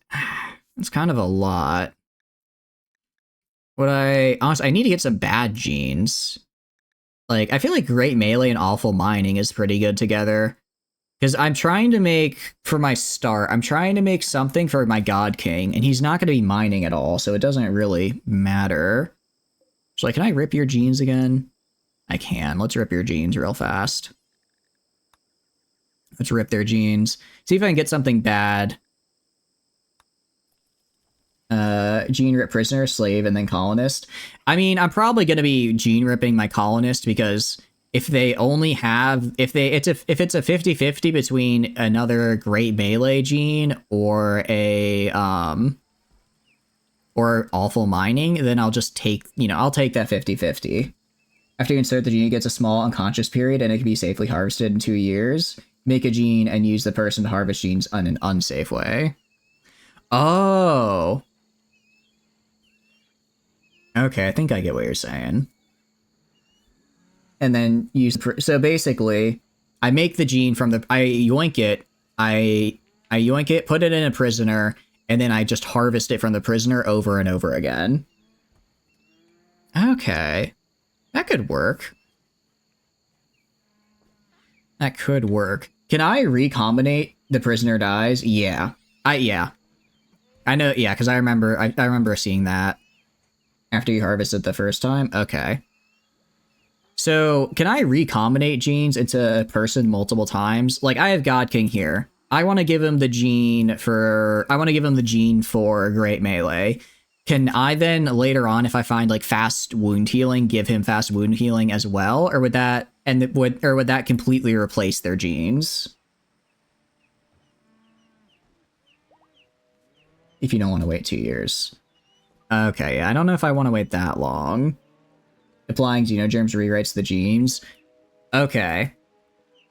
Speaker 1: kind of a lot. Honestly, I need to get some bad genes. Like, I feel like great melee and awful mining is pretty good together. Because I'm trying to make, for my start, I'm trying to make something for my God King, and he's not going to be mining at all, so it doesn't really matter. So, like, can I rip your genes again? I can. Let's rip your genes real fast. Let's rip their genes. See if I can get something bad. Gene rip prisoner, slave, and then colonist. I mean, I'm probably going to be gene ripping my colonist, because if they only have... If it's a 50-50 between another great melee gene or a... or awful mining, then I'll just take... I'll take that 50-50. After you insert the gene, it gets a small unconscious period, and it can be safely harvested in 2 years. Make a gene and use the person to harvest genes in an unsafe way. Oh. Okay, I think I get what you're saying. And then use... So basically, I make the gene from the... I yoink it. I yoink it, put it in a prisoner, and then I just harvest it from the prisoner over and over again. Okay. That could work. That could work. Can I recombinate the prisoner dies? Yeah. Yeah. I know, yeah, because I remember seeing that after you harvested the first time. Okay. So, can I recombinate genes into a person multiple times? Like, I have God King here. I want to give him the gene for... Great Melee. Can I then, later on, if I find, like, fast wound healing, give him fast wound healing as well? Or would that... would that completely replace their genes? If you don't want to wait 2 years. Okay, I don't know if I want to wait that long. Applying xenogerms rewrites the genes. Okay.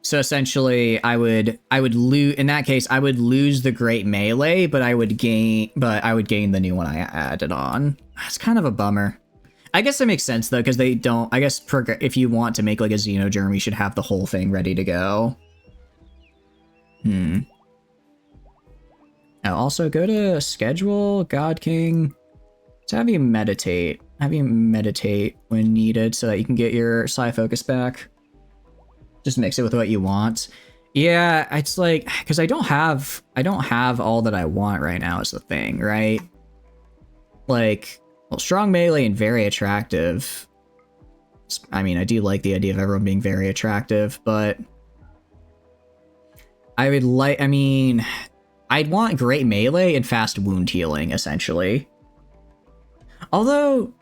Speaker 1: So essentially, I would lose... In that case, I would lose the Great Melee, but I would gain the new one I added on. That's kind of a bummer. I guess that makes sense, though, because they don't... I guess if you want to make, like, a xenogerm, you should have the whole thing ready to go. Now, also, go to schedule, God King. Let's have you meditate. Have you meditate when needed so that you can get your psi focus back. Just mix it with what you want. Yeah, it's like, because I don't have all that I want right now is the thing, right? Like, well, strong melee and very attractive. I mean, I do like the idea of everyone being very attractive, but I'd want great melee and fast wound healing, essentially. Although,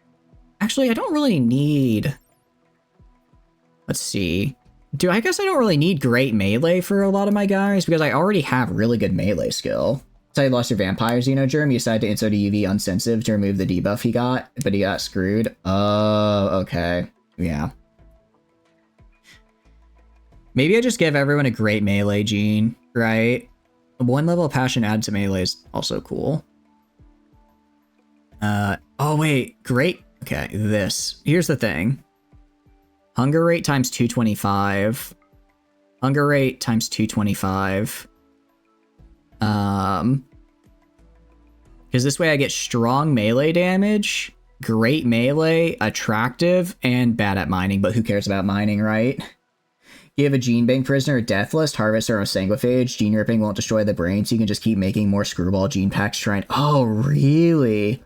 Speaker 1: actually, I don't really need... Let's see. I guess I don't really need great melee for a lot of my guys, because I already have really good melee skill. So you lost your vampire xenogerm, you decided to insert a UV unsensitive to remove the debuff he got, but he got screwed. Oh, okay. Yeah. Maybe I just give everyone a great melee gene, right? 1 level of passion added to melee is also cool. Oh wait, great. Okay, this. Here's the thing. Hunger rate times 225. Hunger rate times 225. Because this way I get strong melee damage, great melee, attractive, and bad at mining, but who cares about mining, right? Give a gene bank prisoner a death list, harvester or a sanguiphage. Gene ripping won't destroy the brain, so you can just keep making more screwball gene packs trying. Oh, really?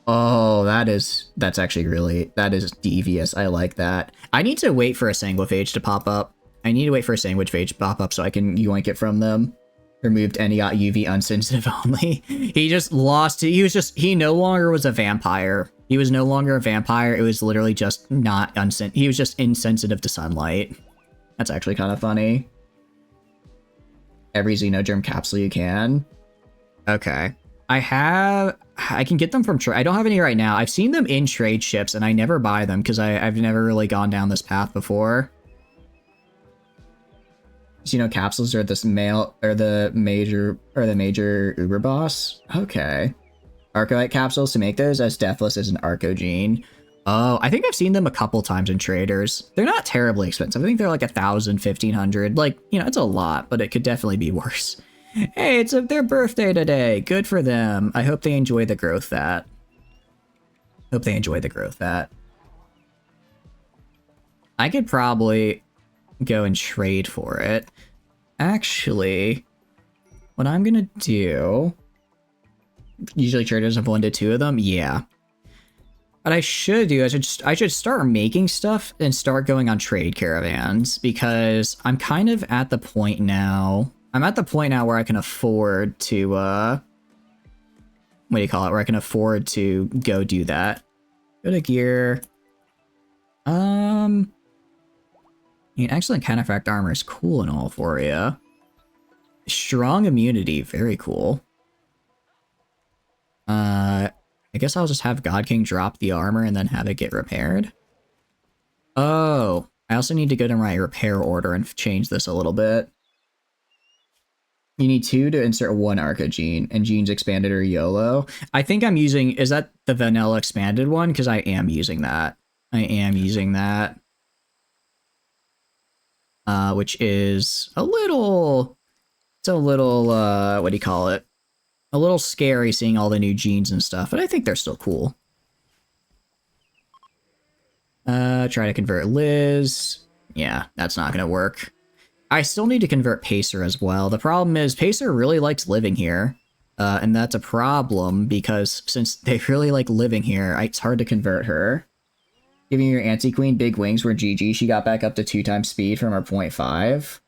Speaker 1: Oh, that's actually really, that is devious. I like that. I need to wait for a sanguiphage to pop up. I need to wait for a sanguiphage to pop up so I can yoink it from them. Removed any UV unsensitive only. He just lost, he no longer was a vampire. He was no longer a vampire. It was literally just not he was just insensitive to sunlight. That's actually kind of funny. Every xenogerm capsule you can. Okay. I can get them from trade. I don't have any right now. I've seen them in trade ships and I never buy them because I've never really gone down this path before. Xeno capsules are this the major Uber boss. Okay. Arcolite capsules to make those as deathless as an Arcogene. Oh, I think I've seen them a couple times in traders. They're not terribly expensive. I think they're like 1,000, 1,500. Like, you know, it's a lot, but it could definitely be worse. Hey, it's their birthday today. Good for them. I hope they enjoy the growth that. Hope they enjoy the growth that. I could probably go and trade for it. Actually, what I'm gonna do... Usually traders have 1 to 2 of them? Yeah. What I should do is I should start making stuff and start going on trade caravans, because I'm kind of at the point now... I'm at the point now where I can afford to, what do you call it? Where I can afford to go do that. Go to gear. Excellent counterfact armor is cool and all for you. Strong immunity, very cool. I guess I'll just have God King drop the armor and then have it get repaired. Oh, I also need to go to my repair order and change this a little bit. You need 2 to insert 1 Arcogene, and Genes Expanded or YOLO. I think I'm using, is that the Vanilla Expanded one? Because I am using that. I am using that. Which is a little, it's a little, what do you call it? A little scary seeing all the new genes and stuff, but I think they're still cool. Try to convert Liz. Yeah, that's not gonna work. I still need to convert Pacer as well. The problem is Pacer really likes living here. And that's a problem because since they really like living here, it's hard to convert her. Giving your anti-queen big wings were GG. She got back up to 2 times speed from her 0.5.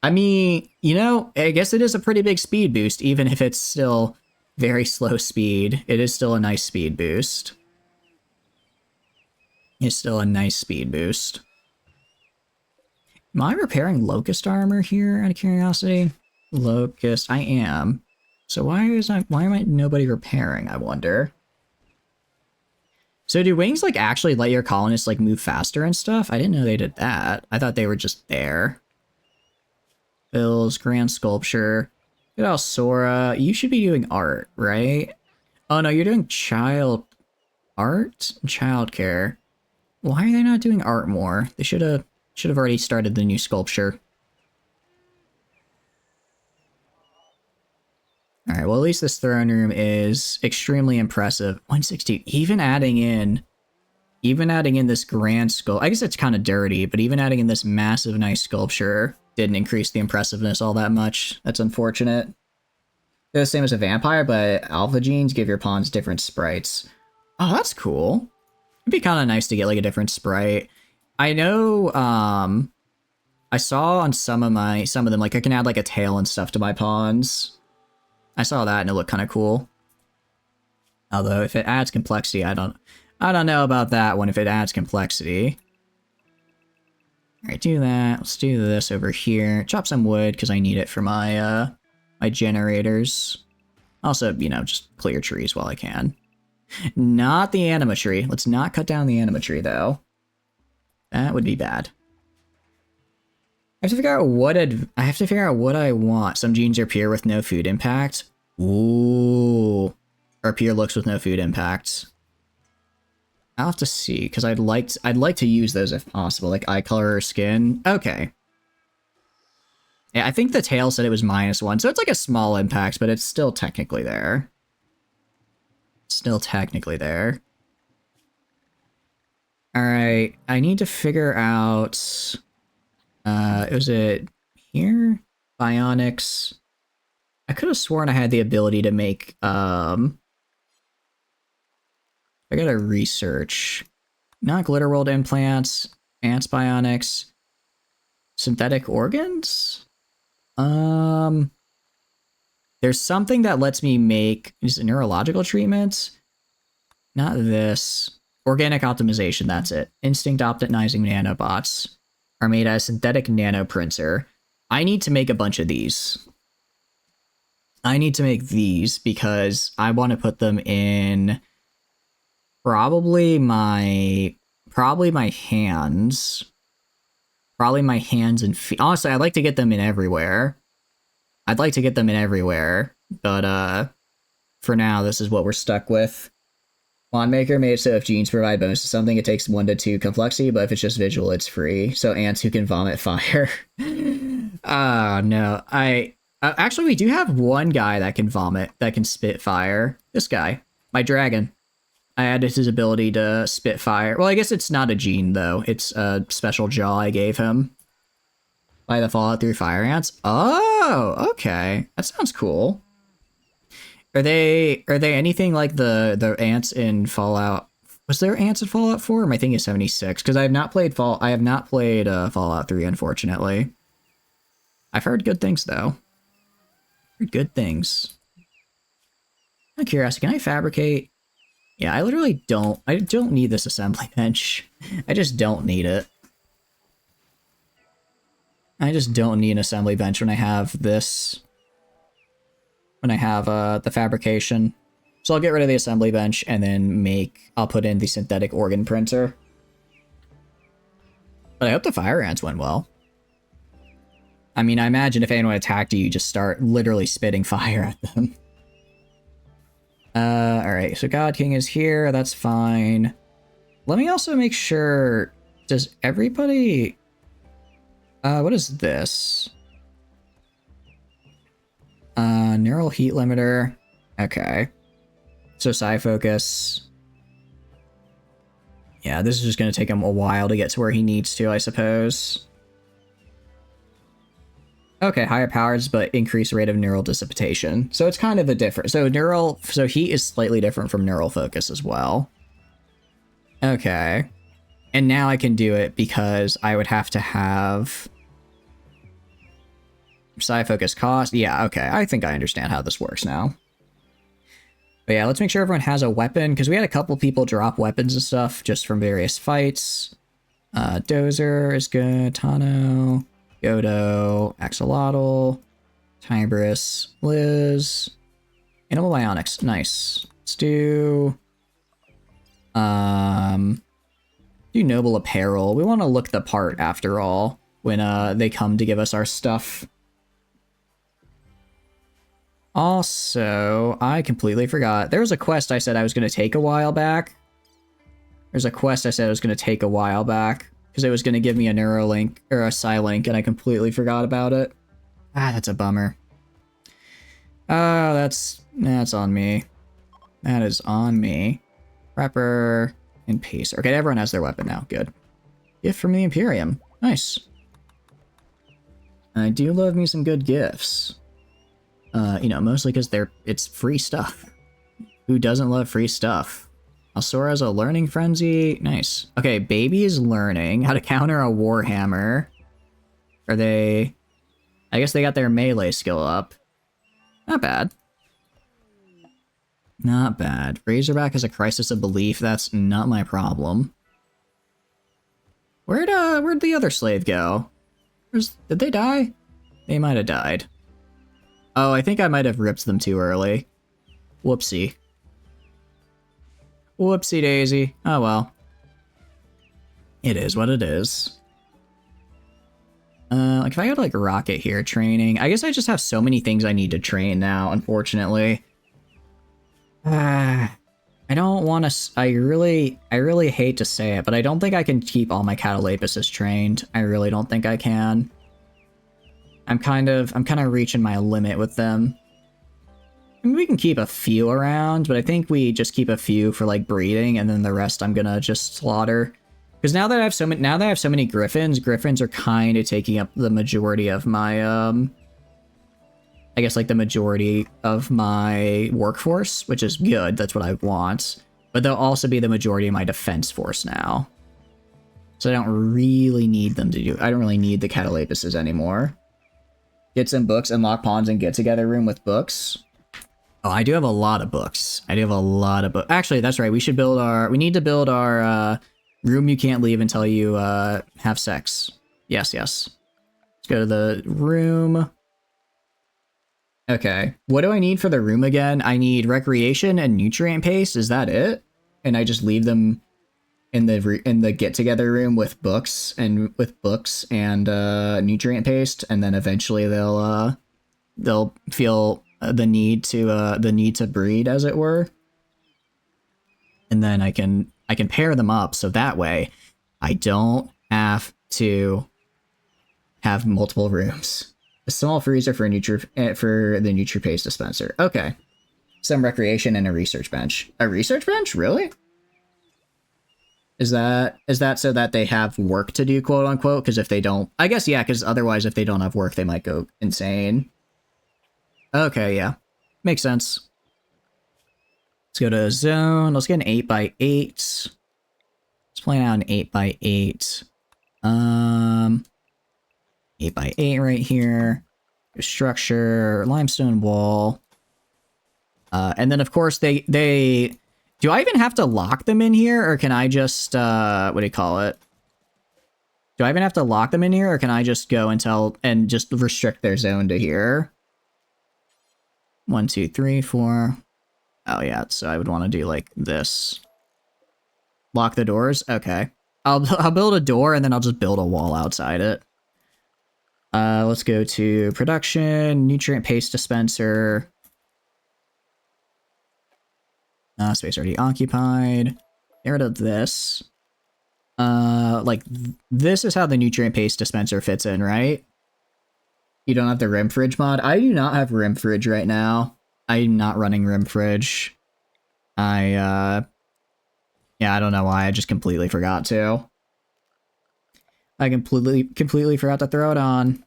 Speaker 1: I mean, you know, I guess it is a pretty big speed boost, even if it's still very slow speed. It is still a nice speed boost. It's still a nice speed boost. Am I repairing Locust armor here, out of curiosity? Locust, I am. So why am I nobody repairing, I wonder? So do wings, like, actually let your colonists, like, move faster and stuff? I didn't know they did that. I thought they were just there. Bills, Grand Sculpture. Look at Sora. You should be doing art, right? Oh no, you're doing child art? Childcare. Why are they not doing art more? They should have already started the new sculpture. Alright, well at least this throne room is extremely impressive. 160, even adding in this grand sculpture. I guess it's kind of dirty, but even adding in this massive nice sculpture didn't increase the impressiveness all that much. That's unfortunate. They're the same as a vampire, but alpha genes give your pawns different sprites. Oh, that's cool. It'd be kind of nice to get like a different sprite. I know, I saw on some of them, like I can add like a tail and stuff to my pawns. I saw that and it looked kind of cool. Although if it adds complexity, I don't know about that one if it adds complexity. Alright, do that. Let's do this over here. Chop some wood because I need it for my my generators. Also, you know, just clear trees while I can. Not the anima tree. Let's not cut down the anima tree though. That would be bad. I have to figure out what I want. Some genes are pure with no food impact. Ooh. Or pure looks with no food impact. I'll have to see, because I'd like to use those if possible, like eye color or skin. Okay. Yeah, I think the tail said it was -1, so it's like a small impact, but it's still technically there. Still technically there. Alright, I need to figure out... was it here? Bionics. I could have sworn I had the ability to make, I gotta research. Not Glitter World implants, ants bionics, synthetic organs? There's something that lets me make, is it neurological treatments? Not this. Organic optimization, that's it. Instinct optimizing nanobots are made as synthetic nanoprinter. I need to make a bunch of these. I need to make these because I want to put them in probably my hands. Probably my hands and feet. Honestly, I'd like to get them in everywhere. But for now, this is what we're stuck with. Wandmaker made it so if genes provide bonus to something, it takes 1 to 2 complexity, but if it's just visual, it's free. So ants who can vomit fire. Oh, no. Actually, we do have one guy that can vomit, that can spit fire. This guy. My dragon. I added his ability to spit fire. Well, I guess it's not a gene, though. It's a special jaw I gave him. By the Fallout 3 fire ants. Oh, okay. That sounds cool. Are they anything like the ants in Fallout? Was there ants in Fallout 4? Am I thinking 76? Because I have not played Fallout 3, unfortunately. I've heard good things though. Heard good things. I'm curious, can I fabricate? Yeah, I literally don't. I don't need this assembly bench. I just don't need it. I just don't need an assembly bench when I have this. When I have the fabrication. So I'll get rid of the assembly bench and then I'll put in the synthetic organ printer. But I hope the fire ants went well. I mean, I imagine if anyone attacked you, you just start literally spitting fire at them. Alright, so God King is here, that's fine. Let me also make sure, does everybody... what is this? Neural heat limiter. Okay. So psi focus. Yeah, this is just going to take him a while to get to where he needs to, I suppose. Okay, higher powers, but increased rate of neural dissipation. So it's kind of a different... So heat is slightly different from neural focus as well. Okay. And now I can do it because I would have to have... Psi focus cost. Yeah, okay. I think I understand how this works now. But yeah, let's make sure everyone has a weapon, because we had a couple people drop weapons and stuff just from various fights. Dozer is good. Tano, Yodo, Axolotl, Tibris, Liz, Animal Bionics. Nice. Let's do Noble Apparel. We want to look the part after all when they come to give us our stuff. Also, I completely forgot. There was a quest I said I was going to take a while back. Because it was going to give me a Neuralink, or a Psylink, and I completely forgot about it. Ah, that's a bummer. Oh, that's on me. That is on me. Prepper and Pacer. Okay, everyone has their weapon now. Good. Gift from the Imperium. Nice. I do love me some good gifts. You know, mostly because it's free stuff. Who doesn't love free stuff? Alsora's a learning frenzy. Nice. Okay, Baby is learning how to counter a Warhammer. Are they... I guess they got their melee skill up. Not bad. Not bad. Razorback has a crisis of belief. That's not my problem. Where'd the other slave go? Did they die? They might have died. Oh, I think I might have ripped them too early. Whoopsie. Whoopsie daisy. Oh well. It is what it is. Like if I had like rocket here training, I guess I just have so many things I need to train now, unfortunately. I don't want to, I really hate to say it, but I don't think I can keep all my catalapuses trained. I really don't think I can. I'm kind of reaching my limit with them. I mean, we can keep a few around, but I think we just keep a few for like breeding, and then the rest I'm gonna just slaughter. Because now that I have so many Griffins are kind of taking up the majority of my I guess like the majority of my workforce, which is good. That's what I want. But they'll also be the majority of my defense force now. So I don't really need them to do. I don't really need the Catalapuses anymore. Get some books, unlock pawns, and get together room with books. Oh, I do have a lot of books. I do have a lot of books. Actually, that's right. We need to build our room you can't leave until you have sex. Yes. Let's go to the room. Okay. What do I need for the room again? I need recreation and nutrient paste. Is that it? And I just leave them in the get together room with books and nutrient paste, and then eventually they'll feel the need to breed, as it were. And then I can pair them up so that way I don't have to have multiple rooms. A small freezer for the NutriPaste dispenser. Okay. Some recreation and a research bench. A research bench? Really? Is that so that they have work to do, quote unquote? Because if they don't, I guess, yeah, because otherwise if they don't have work, they might go insane. Okay, yeah. Makes sense. Let's go to a zone. Let's get an 8x8. Let's plan out an 8x8. 8x8 right here. Structure, limestone wall. And then of course they do I even have to lock them in here, or can I just what do you call it? Do I even have to lock them in here, or can I just go and just restrict their zone to here? 1, 2, 3, 4. Oh yeah, so I would want to do like this. Lock the doors? Okay. I'll build a door and then I'll just build a wall outside it. Let's go to production, nutrient paste dispenser. Space already occupied. Get rid of this. Like this is how the nutrient paste dispenser fits in, right? You don't have the rim fridge mod? I do not have rim fridge right now. I'm not running rim fridge. Yeah, I don't know why. I just completely forgot to. I completely forgot to throw it on.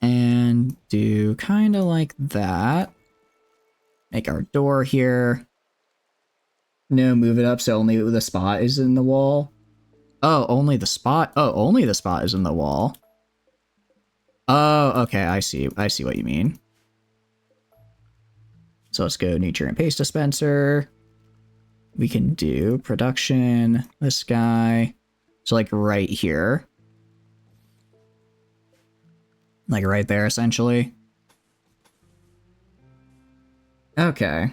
Speaker 1: And do kind of like that. Make our door here. No, move it up so only the spot is in the wall. Oh, only the spot? Oh, only the spot is in the wall. Oh, okay, I see what you mean. So let's go nutrient paste dispenser. We can do production, this guy. So like right here. Like right there, essentially. Okay.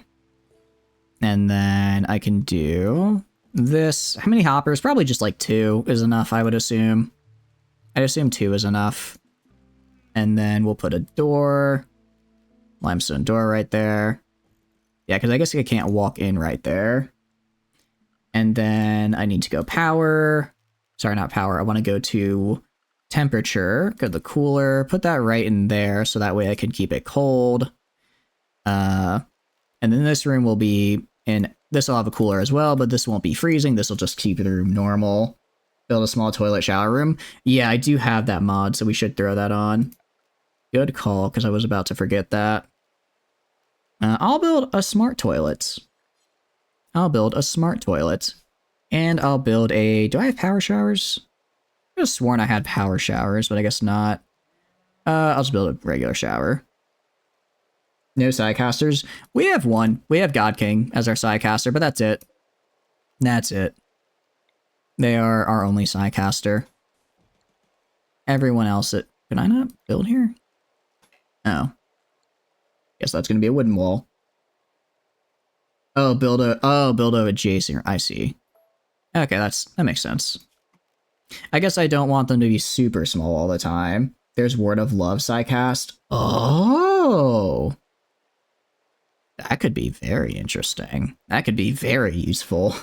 Speaker 1: And then I can do this. How many hoppers? Probably just like 2 is enough, I would assume. I'd assume 2 is enough. And then we'll put a door. Limestone door right there. Yeah, because I guess I can't walk in right there. And then I need to go power. Sorry, not power. I want to go to temperature. Go to the cooler. Put that right in there so that way I can keep it cold. And then this room will be in... This will have a cooler as well, but this won't be freezing. This will just keep the room normal. Build a small toilet shower room. Yeah, I do have that mod, so we should throw that on. Good call, because I was about to forget that. I'll build a smart toilet. And I'll build a... Do I have power showers? I could have sworn I had power showers, but I guess not. I'll just build a regular shower. No sidecasters. We have one. We have God King as our sidecaster, but that's it. That's it. They are our only sidecaster. Everyone else... Can I not build here? Oh. Guess that's gonna be a wooden wall. Oh, build a adjacent. I see. Okay, that makes sense. I guess I don't want them to be super small all the time. There's Word of Love sidecast. Oh! That could be very interesting. That could be very useful.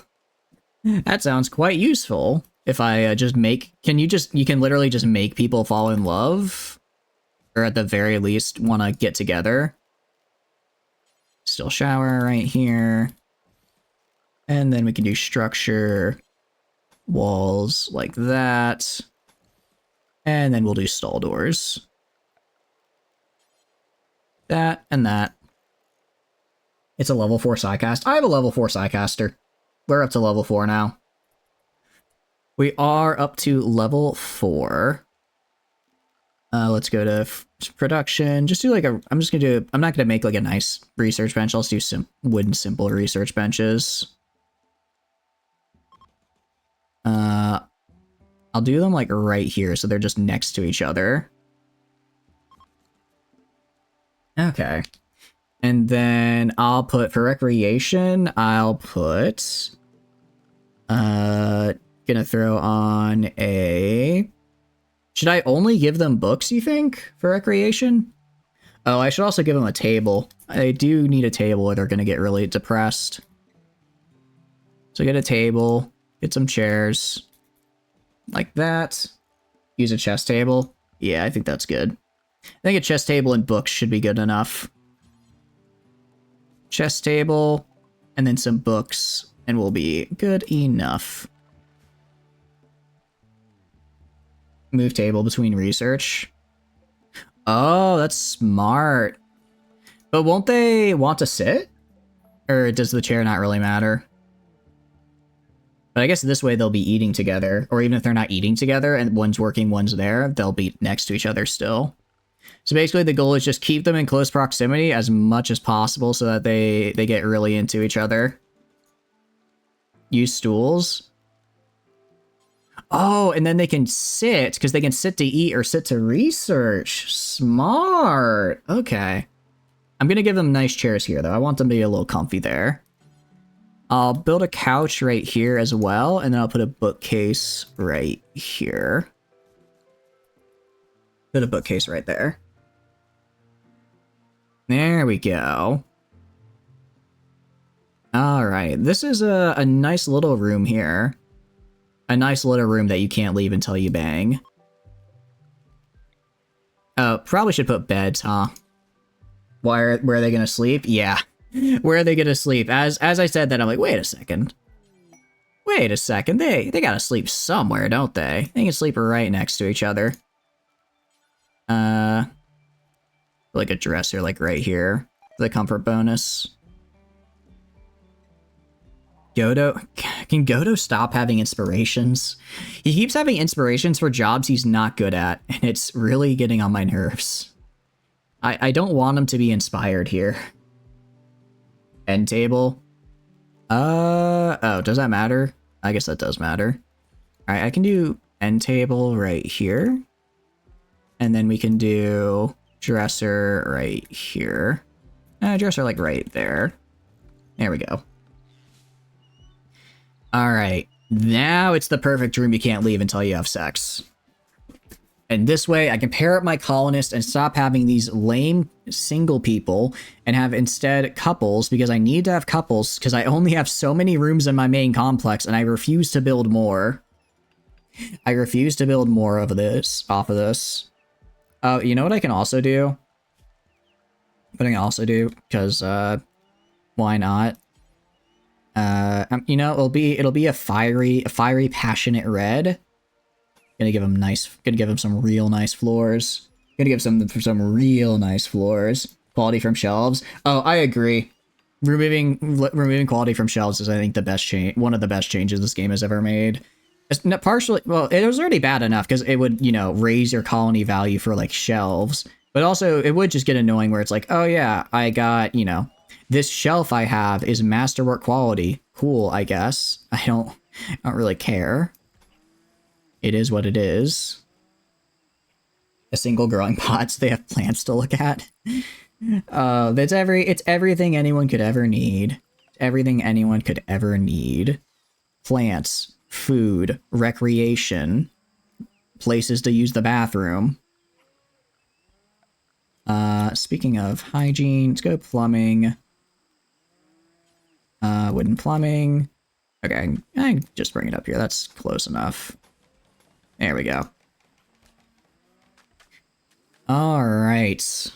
Speaker 1: That sounds quite useful. If I just make... You can literally just make people fall in love? Or at the very least, want to get together? Still shower right here. And then we can do structure, walls like that. And then we'll do stall doors. That and that. It's a level 4 Psycast. I have a level 4 Psycaster. We're up to level 4 now. We are up to level 4. Let's go to production. Just do like a... I'm not gonna make like a nice research bench. I'll just do wooden simple research benches. I'll do them like right here, so they're just next to each other. Okay. And then I'll put, for recreation, I'll put... gonna throw on a... Should I only give them books, you think, for recreation? Oh, I should also give them a table. I do need a table or they're gonna get really depressed. So get a table, get some chairs. Like that. Use a chess table. Yeah, I think that's good. I think a chess table and books should be good enough. Chess table, and then some books, and we'll be good enough. Move table between research. Oh, that's smart. But won't they want to sit? Or does the chair not really matter? But I guess this way they'll be eating together. Or even if they're not eating together and one's working, one's there, they'll be next to each other still. So basically the goal is just keep them in close proximity as much as possible so that they get really into each other. Use stools. Oh, and then they can sit, because they can sit to eat or sit to research. Smart. Okay. I'm going to give them nice chairs here, though. I want them to be a little comfy there. I'll build a couch right here as well, and then I'll put a bookcase right here. Put a bookcase right there. There we go. Alright, this is a nice little room here. A nice little room that you can't leave until you bang. Probably should put beds, huh? Where are they gonna sleep? Yeah. Where are they gonna sleep? As I said that, I'm like, wait a second. Wait a second, they gotta sleep somewhere, don't they? They can sleep right next to each other. Like a dresser, like right here. The comfort bonus. Godo, can Godo stop having inspirations? He keeps having inspirations for jobs he's not good at, and it's really getting on my nerves. I don't want him to be inspired here. End table. Oh, does that matter? I guess that does matter. Alright, I can do end table right here. And then we can do dresser right here. Dresser like right there. There we go. Alright, now it's the perfect room you can't leave until you have sex. And this way I can pair up my colonists and stop having these lame single people and have instead couples, because I need to have couples because I only have so many rooms in my main complex and I refuse to build more. I refuse to build more of this, off of this. You know what I can also do? What I can also do, because, why not? You know, it'll be a fiery, passionate red. Gonna give him some real nice floors. Gonna give some real nice floors. Quality from shelves. Oh, I agree. Removing quality from shelves is, I think, the best change. One of the best changes this game has ever made. It's not partially, well, it was already bad enough because it would, you know, raise your colony value for like shelves, but also it would just get annoying where it's like, oh yeah, I got, you know, this shelf I have is masterwork quality. Cool, I guess. I don't really care. It is what it is. A single growing pot, so they have plants to look at. It's everything anyone could ever need. Everything anyone could ever need. Plants, food, recreation, places to use the bathroom. Speaking of hygiene, let's go plumbing. Wooden plumbing. Okay, I can just bring it up here. That's close enough. There we go. Alright.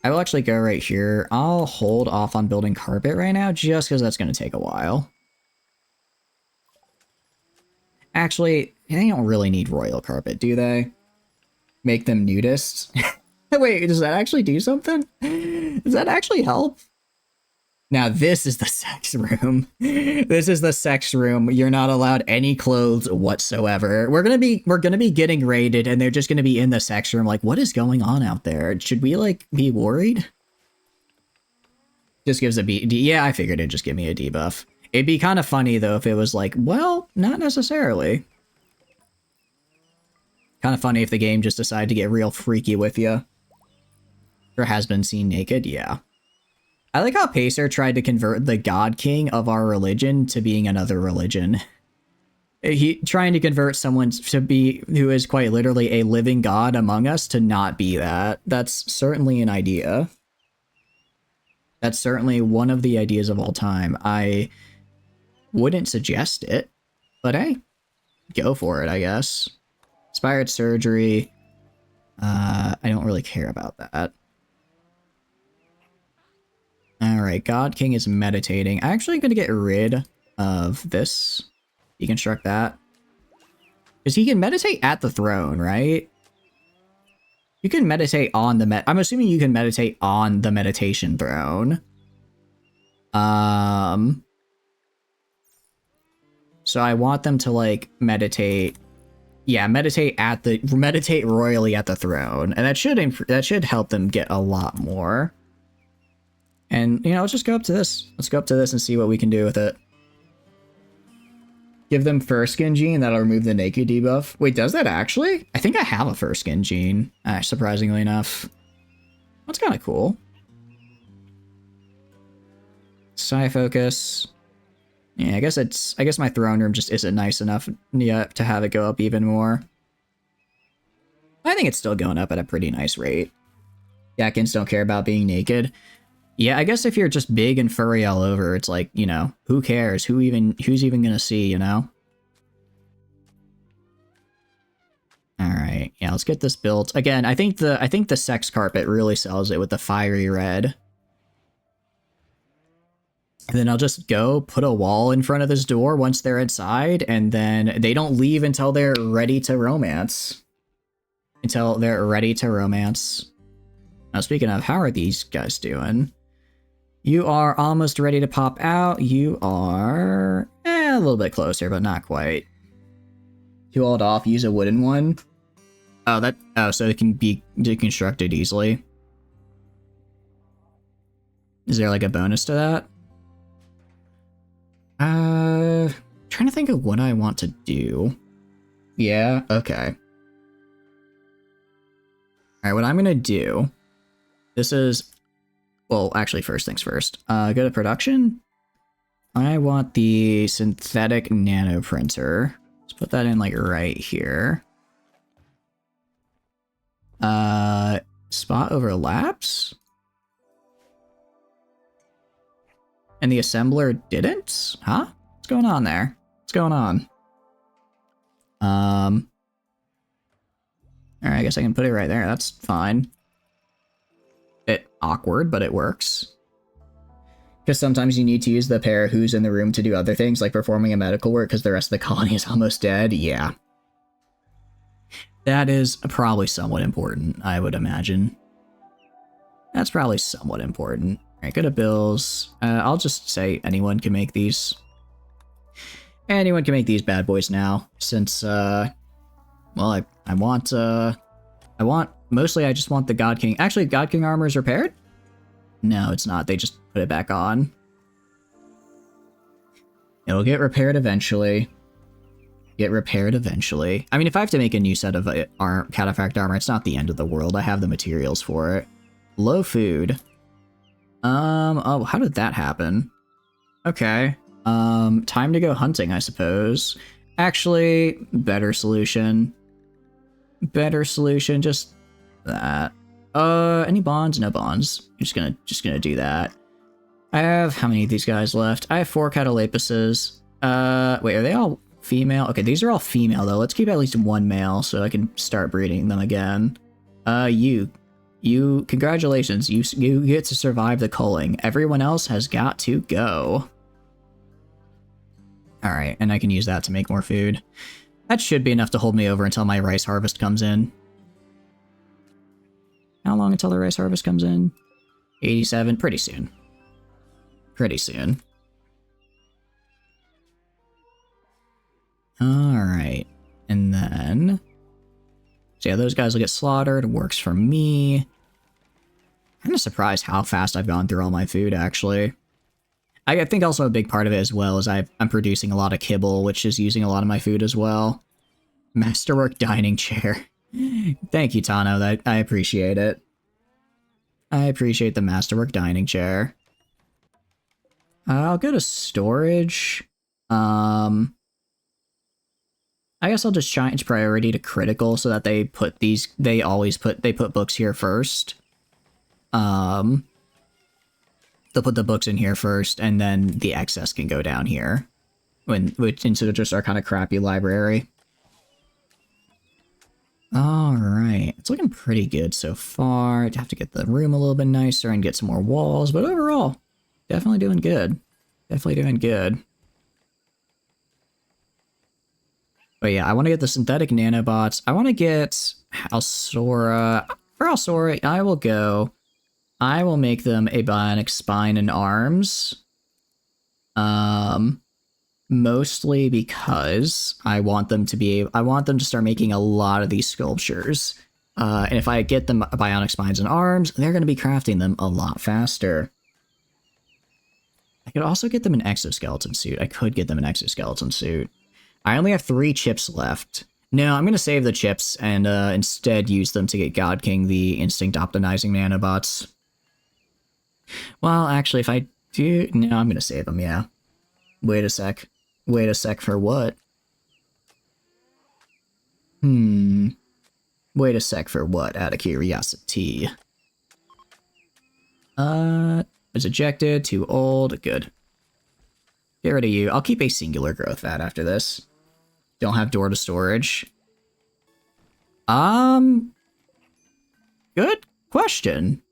Speaker 1: I will actually go right here. I'll hold off on building carpet right now, just because that's going to take a while. Actually, they don't really need royal carpet, do they? Make them nudists? Wait, does that actually do something? Does that actually help? Now this is the sex room. This is the sex room. You're not allowed any clothes whatsoever. We're gonna be getting raided, and they're just gonna be in the sex room. Like, what is going on out there? Should we like be worried? Just gives a B. Yeah, I figured it'd just give me a debuff. It'd be kind of funny though if it was like, well, not necessarily. Kind of funny if the game just decided to get real freaky with you. Or has been seen naked, yeah. I like how Pacer tried to convert the God King of our religion to being another religion. He trying to convert someone to be who is quite literally a living god among us to not be that. That's certainly an idea. That's certainly one of the ideas of all time. I wouldn't suggest it, but hey, go for it, I guess. Inspired surgery. I don't really care about that. Alright, God King is meditating. I'm actually going to get rid of this. Deconstruct that. Because he can meditate at the throne, right? You can meditate on the I'm assuming you can meditate on the meditation throne. So I want them to, like, meditate. Yeah, meditate royally at the throne. And that should help them get a lot more. And, you know, let's just go up to this. Let's go up to this and see what we can do with it. Give them fur skin gene, that'll remove the naked debuff. Wait, does that actually? I think I have a fur skin gene, surprisingly enough. That's kind of cool. Psi focus. Yeah, I guess my throne room just isn't nice enough yet to have it go up even more. I think it's still going up at a pretty nice rate. Yakins don't care about being naked. Yeah, I guess if you're just big and furry all over, it's like, you know, who cares? Who's even gonna see, you know? Alright, yeah, let's get this built. Again, I think the sex carpet really sells it with the fiery red. And then I'll just go put a wall in front of this door once they're inside, and then they don't leave until they're ready to romance. Now, speaking of, how are these guys doing? You are almost ready to pop out. You are a little bit closer, but not quite. Too old off, use a wooden one. Oh, so it can be deconstructed easily. Is there like a bonus to that? Trying to think of what I want to do. Yeah, okay. Alright, what I'm gonna do, this is, well, actually, first things first. Go to production. I want the synthetic nano printer. Let's put that in, like, right here. Spot overlaps? And the assembler didn't? Huh? What's going on there? What's going on? Alright, I guess I can put it right there. That's fine. Bit awkward, but it works. Because sometimes you need to use the pair who's in the room to do other things, like performing a medical work because the rest of the colony is almost dead. Yeah. That is probably somewhat important, I would imagine. That's probably somewhat important. Alright, go to bills. I'll just say anyone can make these. Anyone can make these bad boys now, since, well, I want, mostly I just want the God King. Actually, God King armor is repaired? No, it's not. They just put it back on. It'll get repaired eventually. I mean, if I have to make a new set of cataphract armor, it's not the end of the world. I have the materials for it. Low food. Oh, how did that happen? Okay. Time to go hunting, I suppose. Actually, better solution. Just that. Any bonds? No bonds. I'm just gonna do that. I have, how many of these guys left? I have 4 catalapuses. Wait, are they all female? Okay, these are all female, though. Let's keep at least 1 male so I can start breeding them again. You, congratulations, you get to survive the culling. Everyone else has got to go. Alright, and I can use that to make more food. That should be enough to hold me over until my rice harvest comes in. How long until the rice harvest comes in? 87, pretty soon. Pretty soon. Alright. And then... So yeah, those guys will get slaughtered. Works for me. I'm just surprised how fast I've gone through all my food, actually. I think also a big part of it as well is I'm producing a lot of kibble, which is using a lot of my food as well. Masterwork dining chair. Thank you, Tano. I appreciate it. I appreciate the Masterwork dining chair. I'll go to storage. I guess I'll just change priority to critical so that they put books here first. They'll put the books in here first, and then the excess can go down here. Instead of just our kind of crappy library. Alright, it's looking pretty good so far. I'd have to get the room a little bit nicer and get some more walls, but overall, definitely doing good. Definitely doing good. But yeah, I want to get the synthetic nanobots. I want to get Alsora. For Alsora, I will make them a bionic spine and arms. Mostly because I want them to start making a lot of these sculptures. And if I get them bionic spines and arms, they're going to be crafting them a lot faster. I could also get them an exoskeleton suit. I only have 3 chips left. No, I'm going to save the chips and instead use them to get God King the instinct optimizing nanobots. Well, actually, if I do... No, I'm going to save them, yeah. Wait a sec. Wait a sec for what? Wait a sec for what, out of curiosity? It's ejected, too old, good. Get rid of you. I'll keep a singular growth vat after this. Don't have door to storage. Good question.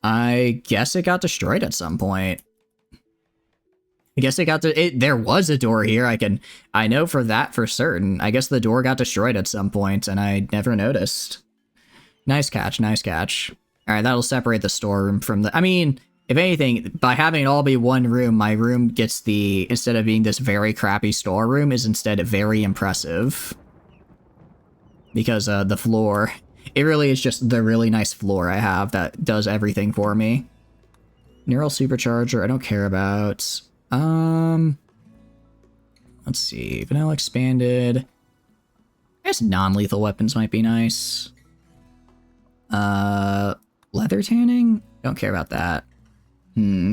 Speaker 1: I guess it got destroyed at some point. There was a door here. I know for that for certain. I guess the door got destroyed at some point and I never noticed. Nice catch, nice catch. Alright, that'll separate the storeroom from the... I mean, if anything, by having it all be one room, my room gets the... Instead of being this very crappy storeroom, is instead very impressive. Because the floor... It really is just the really nice floor I have that does everything for me. Neural supercharger, I don't care about. Let's see. Vanilla expanded. I guess non-lethal weapons might be nice. Leather tanning? Don't care about that.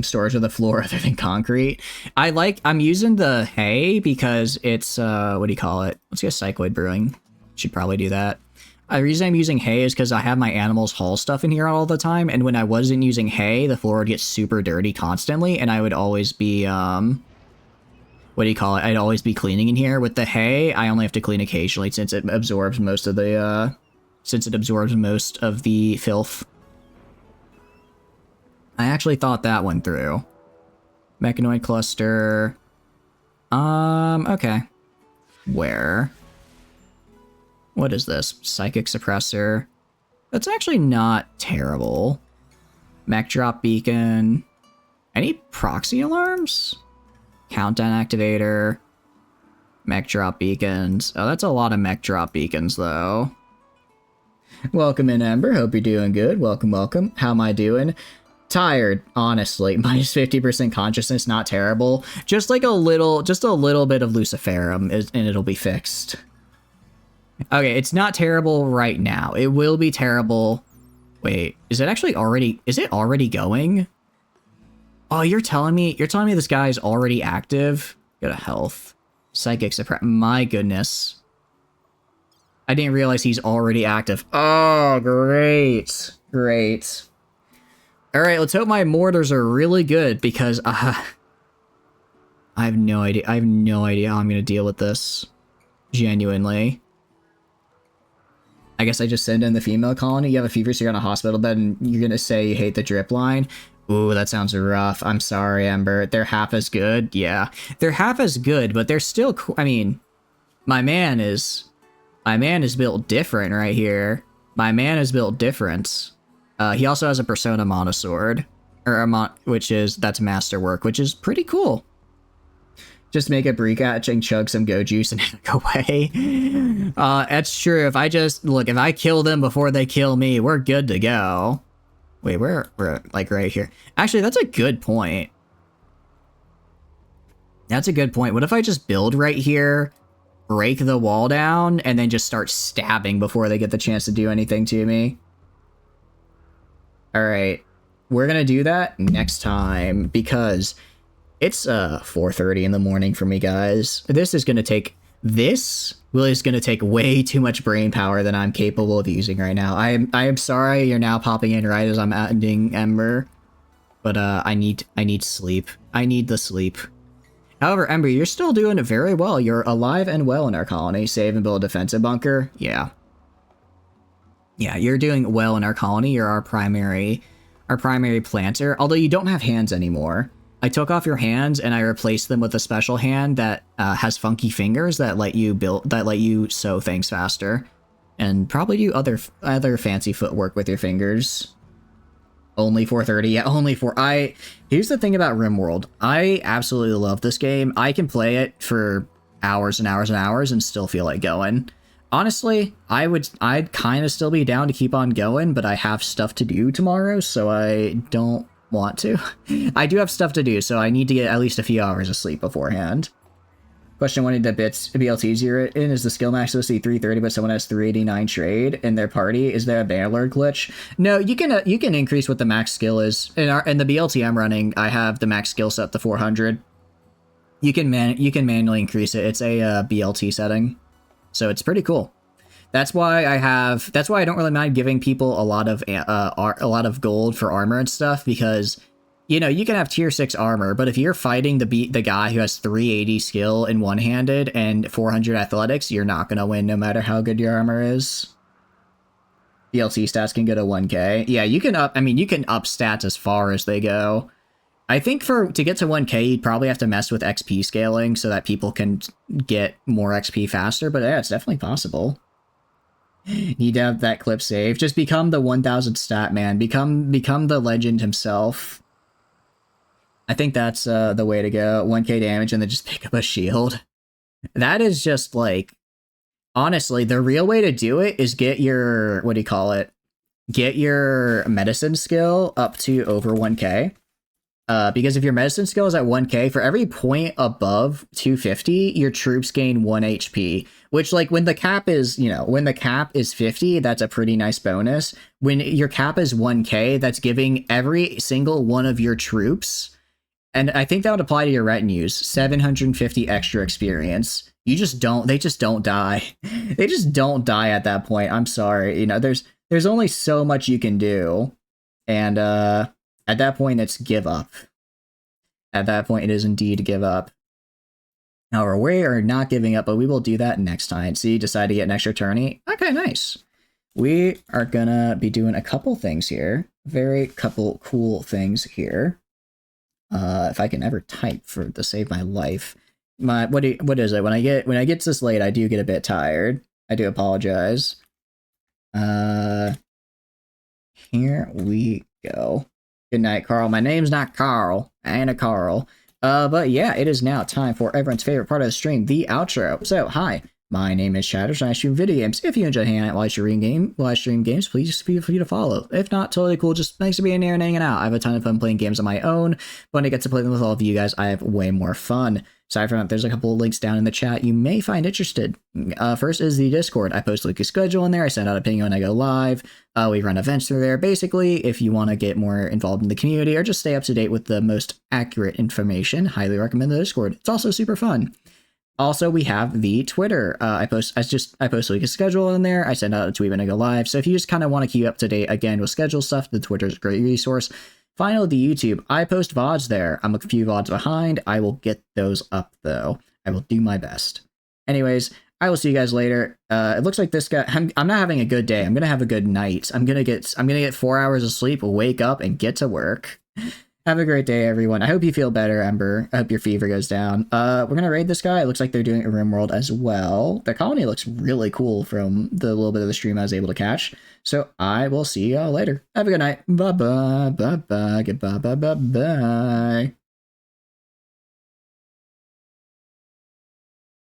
Speaker 1: Storage of the floor other than concrete. I'm using the hay because it's, what do you call it? Let's get cycloid brewing. Should probably do that. The reason I'm using hay is because I have my animals haul stuff in here all the time, and when I wasn't using hay, the floor would get super dirty constantly, and I would always be, what do you call it? I'd always be cleaning in here. With the hay, I only have to clean occasionally since it absorbs most of the, filth. I actually thought that one through. Mechanoid cluster. Okay. Where? What is this? Psychic suppressor. That's actually not terrible. Mech drop beacon. Any proxy alarms? Countdown activator. Mech drop beacons. Oh, that's a lot of mech drop beacons, though. Welcome in, Ember. Hope you're doing good. Welcome, welcome. How am I doing? Tired, honestly. Minus 50% consciousness, not terrible. Just a little bit of Luciferum, and it'll be fixed. Okay, it's not terrible right now. It will be terrible. Wait, is it already going? Oh, you're telling me this guy is already active? Go to health. Psychic suppress. My goodness. I didn't realize he's already active. Oh, great. Great. Alright, let's hope my mortars are really good because I have no idea. I have no idea how I'm gonna deal with this. Genuinely. I guess I just send in the female colony. You have a fever, so you're on a hospital bed, and you're gonna say you hate the drip line. Ooh, that sounds rough. I'm sorry, Ember. They're half as good. Yeah, they're half as good, but they're still. I mean, My man is built different right here. My man is built different. He also has a Persona Monosword, or that's masterwork, which is pretty cool. Just make a Breakatch and chug some Go Juice and go away. That's true. If I kill them before they kill me, we're good to go. Wait, we're like right here. Actually, that's a good point. That's a good point. What if I just build right here, break the wall down, and then just start stabbing before they get the chance to do anything to me? All right, we're gonna do that next time because it's 4:30 in the morning for me, guys. This is gonna take way too much brain power than I'm capable of using right now. I am sorry you're now popping in right as I'm ending Ember, but I need sleep. I need the sleep. However, Ember, you're still doing it very well. You're alive and well in our colony. Save and build a defensive bunker. Yeah. Yeah, you're doing well in our colony. You're our primary planter. Although you don't have hands anymore. I took off your hands and I replaced them with a special hand that has funky fingers that let you sew things faster, and probably do other fancy footwork with your fingers. Only 4:30. Yeah, only 4. Here's the thing about RimWorld. I absolutely love this game. I can play it for hours and hours and hours and still feel like going. Honestly, I'd kind of still be down to keep on going, but I have stuff to do tomorrow, so I don't want to. I do have stuff to do, so I need to get at least a few hours of sleep beforehand. Question: wanted the BLTs you're in, is the skill max supposed to be 330, but someone has 389 trade in their party? Is there a banner glitch? No, you can increase what the max skill is. In the BLT I'm running, I have the max skill set to 400. You can manually increase it. It's a BLT setting, so it's pretty cool. That's why I don't really mind giving people a lot of gold for armor and stuff, because you know, you can have tier 6 armor, but if you're fighting the guy who has 380 skill in one-handed and 400 athletics, you're not going to win no matter how good your armor is. BLT stats can go to 1k. Yeah, you can up stats as far as they go. I think to get to 1k, you'd probably have to mess with XP scaling so that people can get more XP faster, but yeah, it's definitely possible. Need to have that clip saved. Just become the 1000 stat man. Become the legend himself. I think that's the way to go. 1k damage and then just pick up a shield. That is just like, honestly, the real way to do it is get your, get your medicine skill up to over 1k. Because if your medicine skill is at 1k, for every point above 250, your troops gain 1 HP. Which, like, when the cap is 50, that's a pretty nice bonus. When your cap is 1k, that's giving every single one of your troops, and I think that would apply to your retinues, 750 extra experience. They just don't die. They just don't die at that point. I'm sorry. You know, there's only so much you can do. And at that point, it's give up. At that point, it is indeed give up. However, we are not giving up, but we will do that next time. See, decide to get an extra tourney. Okay, nice. We are gonna be doing a couple things here. Couple cool things here. If I can ever type to save my life. What is it? When I get this late, I do get a bit tired. I do apologize. Here we go. Good night, Carl. My name's not Carl. I ain't a Carl. But yeah, it is now time for everyone's favorite part of the stream, the outro. So, hi. My name is Shatters, and I stream video games. If you enjoy hanging out while I stream games, please feel free to follow. If not, totally cool. Just thanks for being here and hanging out. I have a ton of fun playing games on my own, but when I get to play them with all of you guys, I have way more fun. Aside from that, there's a couple of links down in the chat you may find interested. First is the Discord. I post a weekly schedule in there. I send out a ping when I go live. We run events through there. Basically, if you want to get more involved in the community or just stay up to date with the most accurate information, highly recommend the Discord. It's also super fun. Also, we have the Twitter. I post a weekly schedule in there. I send out a tweet when I go live. So if you just kind of want to keep up to date again with schedule stuff, the Twitter is a great resource. Finally, the YouTube. I post VODs there. I'm a few VODs behind. I will get those up though. I will do my best. Anyways, I will see you guys later. It looks like this guy. I'm not having a good day. I'm gonna have a good night. I'm gonna get 4 hours of sleep, wake up, and get to work. Have a great day, everyone. I hope you feel better, Ember. I hope your fever goes down. We're gonna raid this guy. It looks like they're doing a rim world as well. The colony looks really cool from the little bit of the stream I was able to catch. So I will see y'all later. Have a good night. Bye bye. Bye bye. Goodbye. Bye bye bye.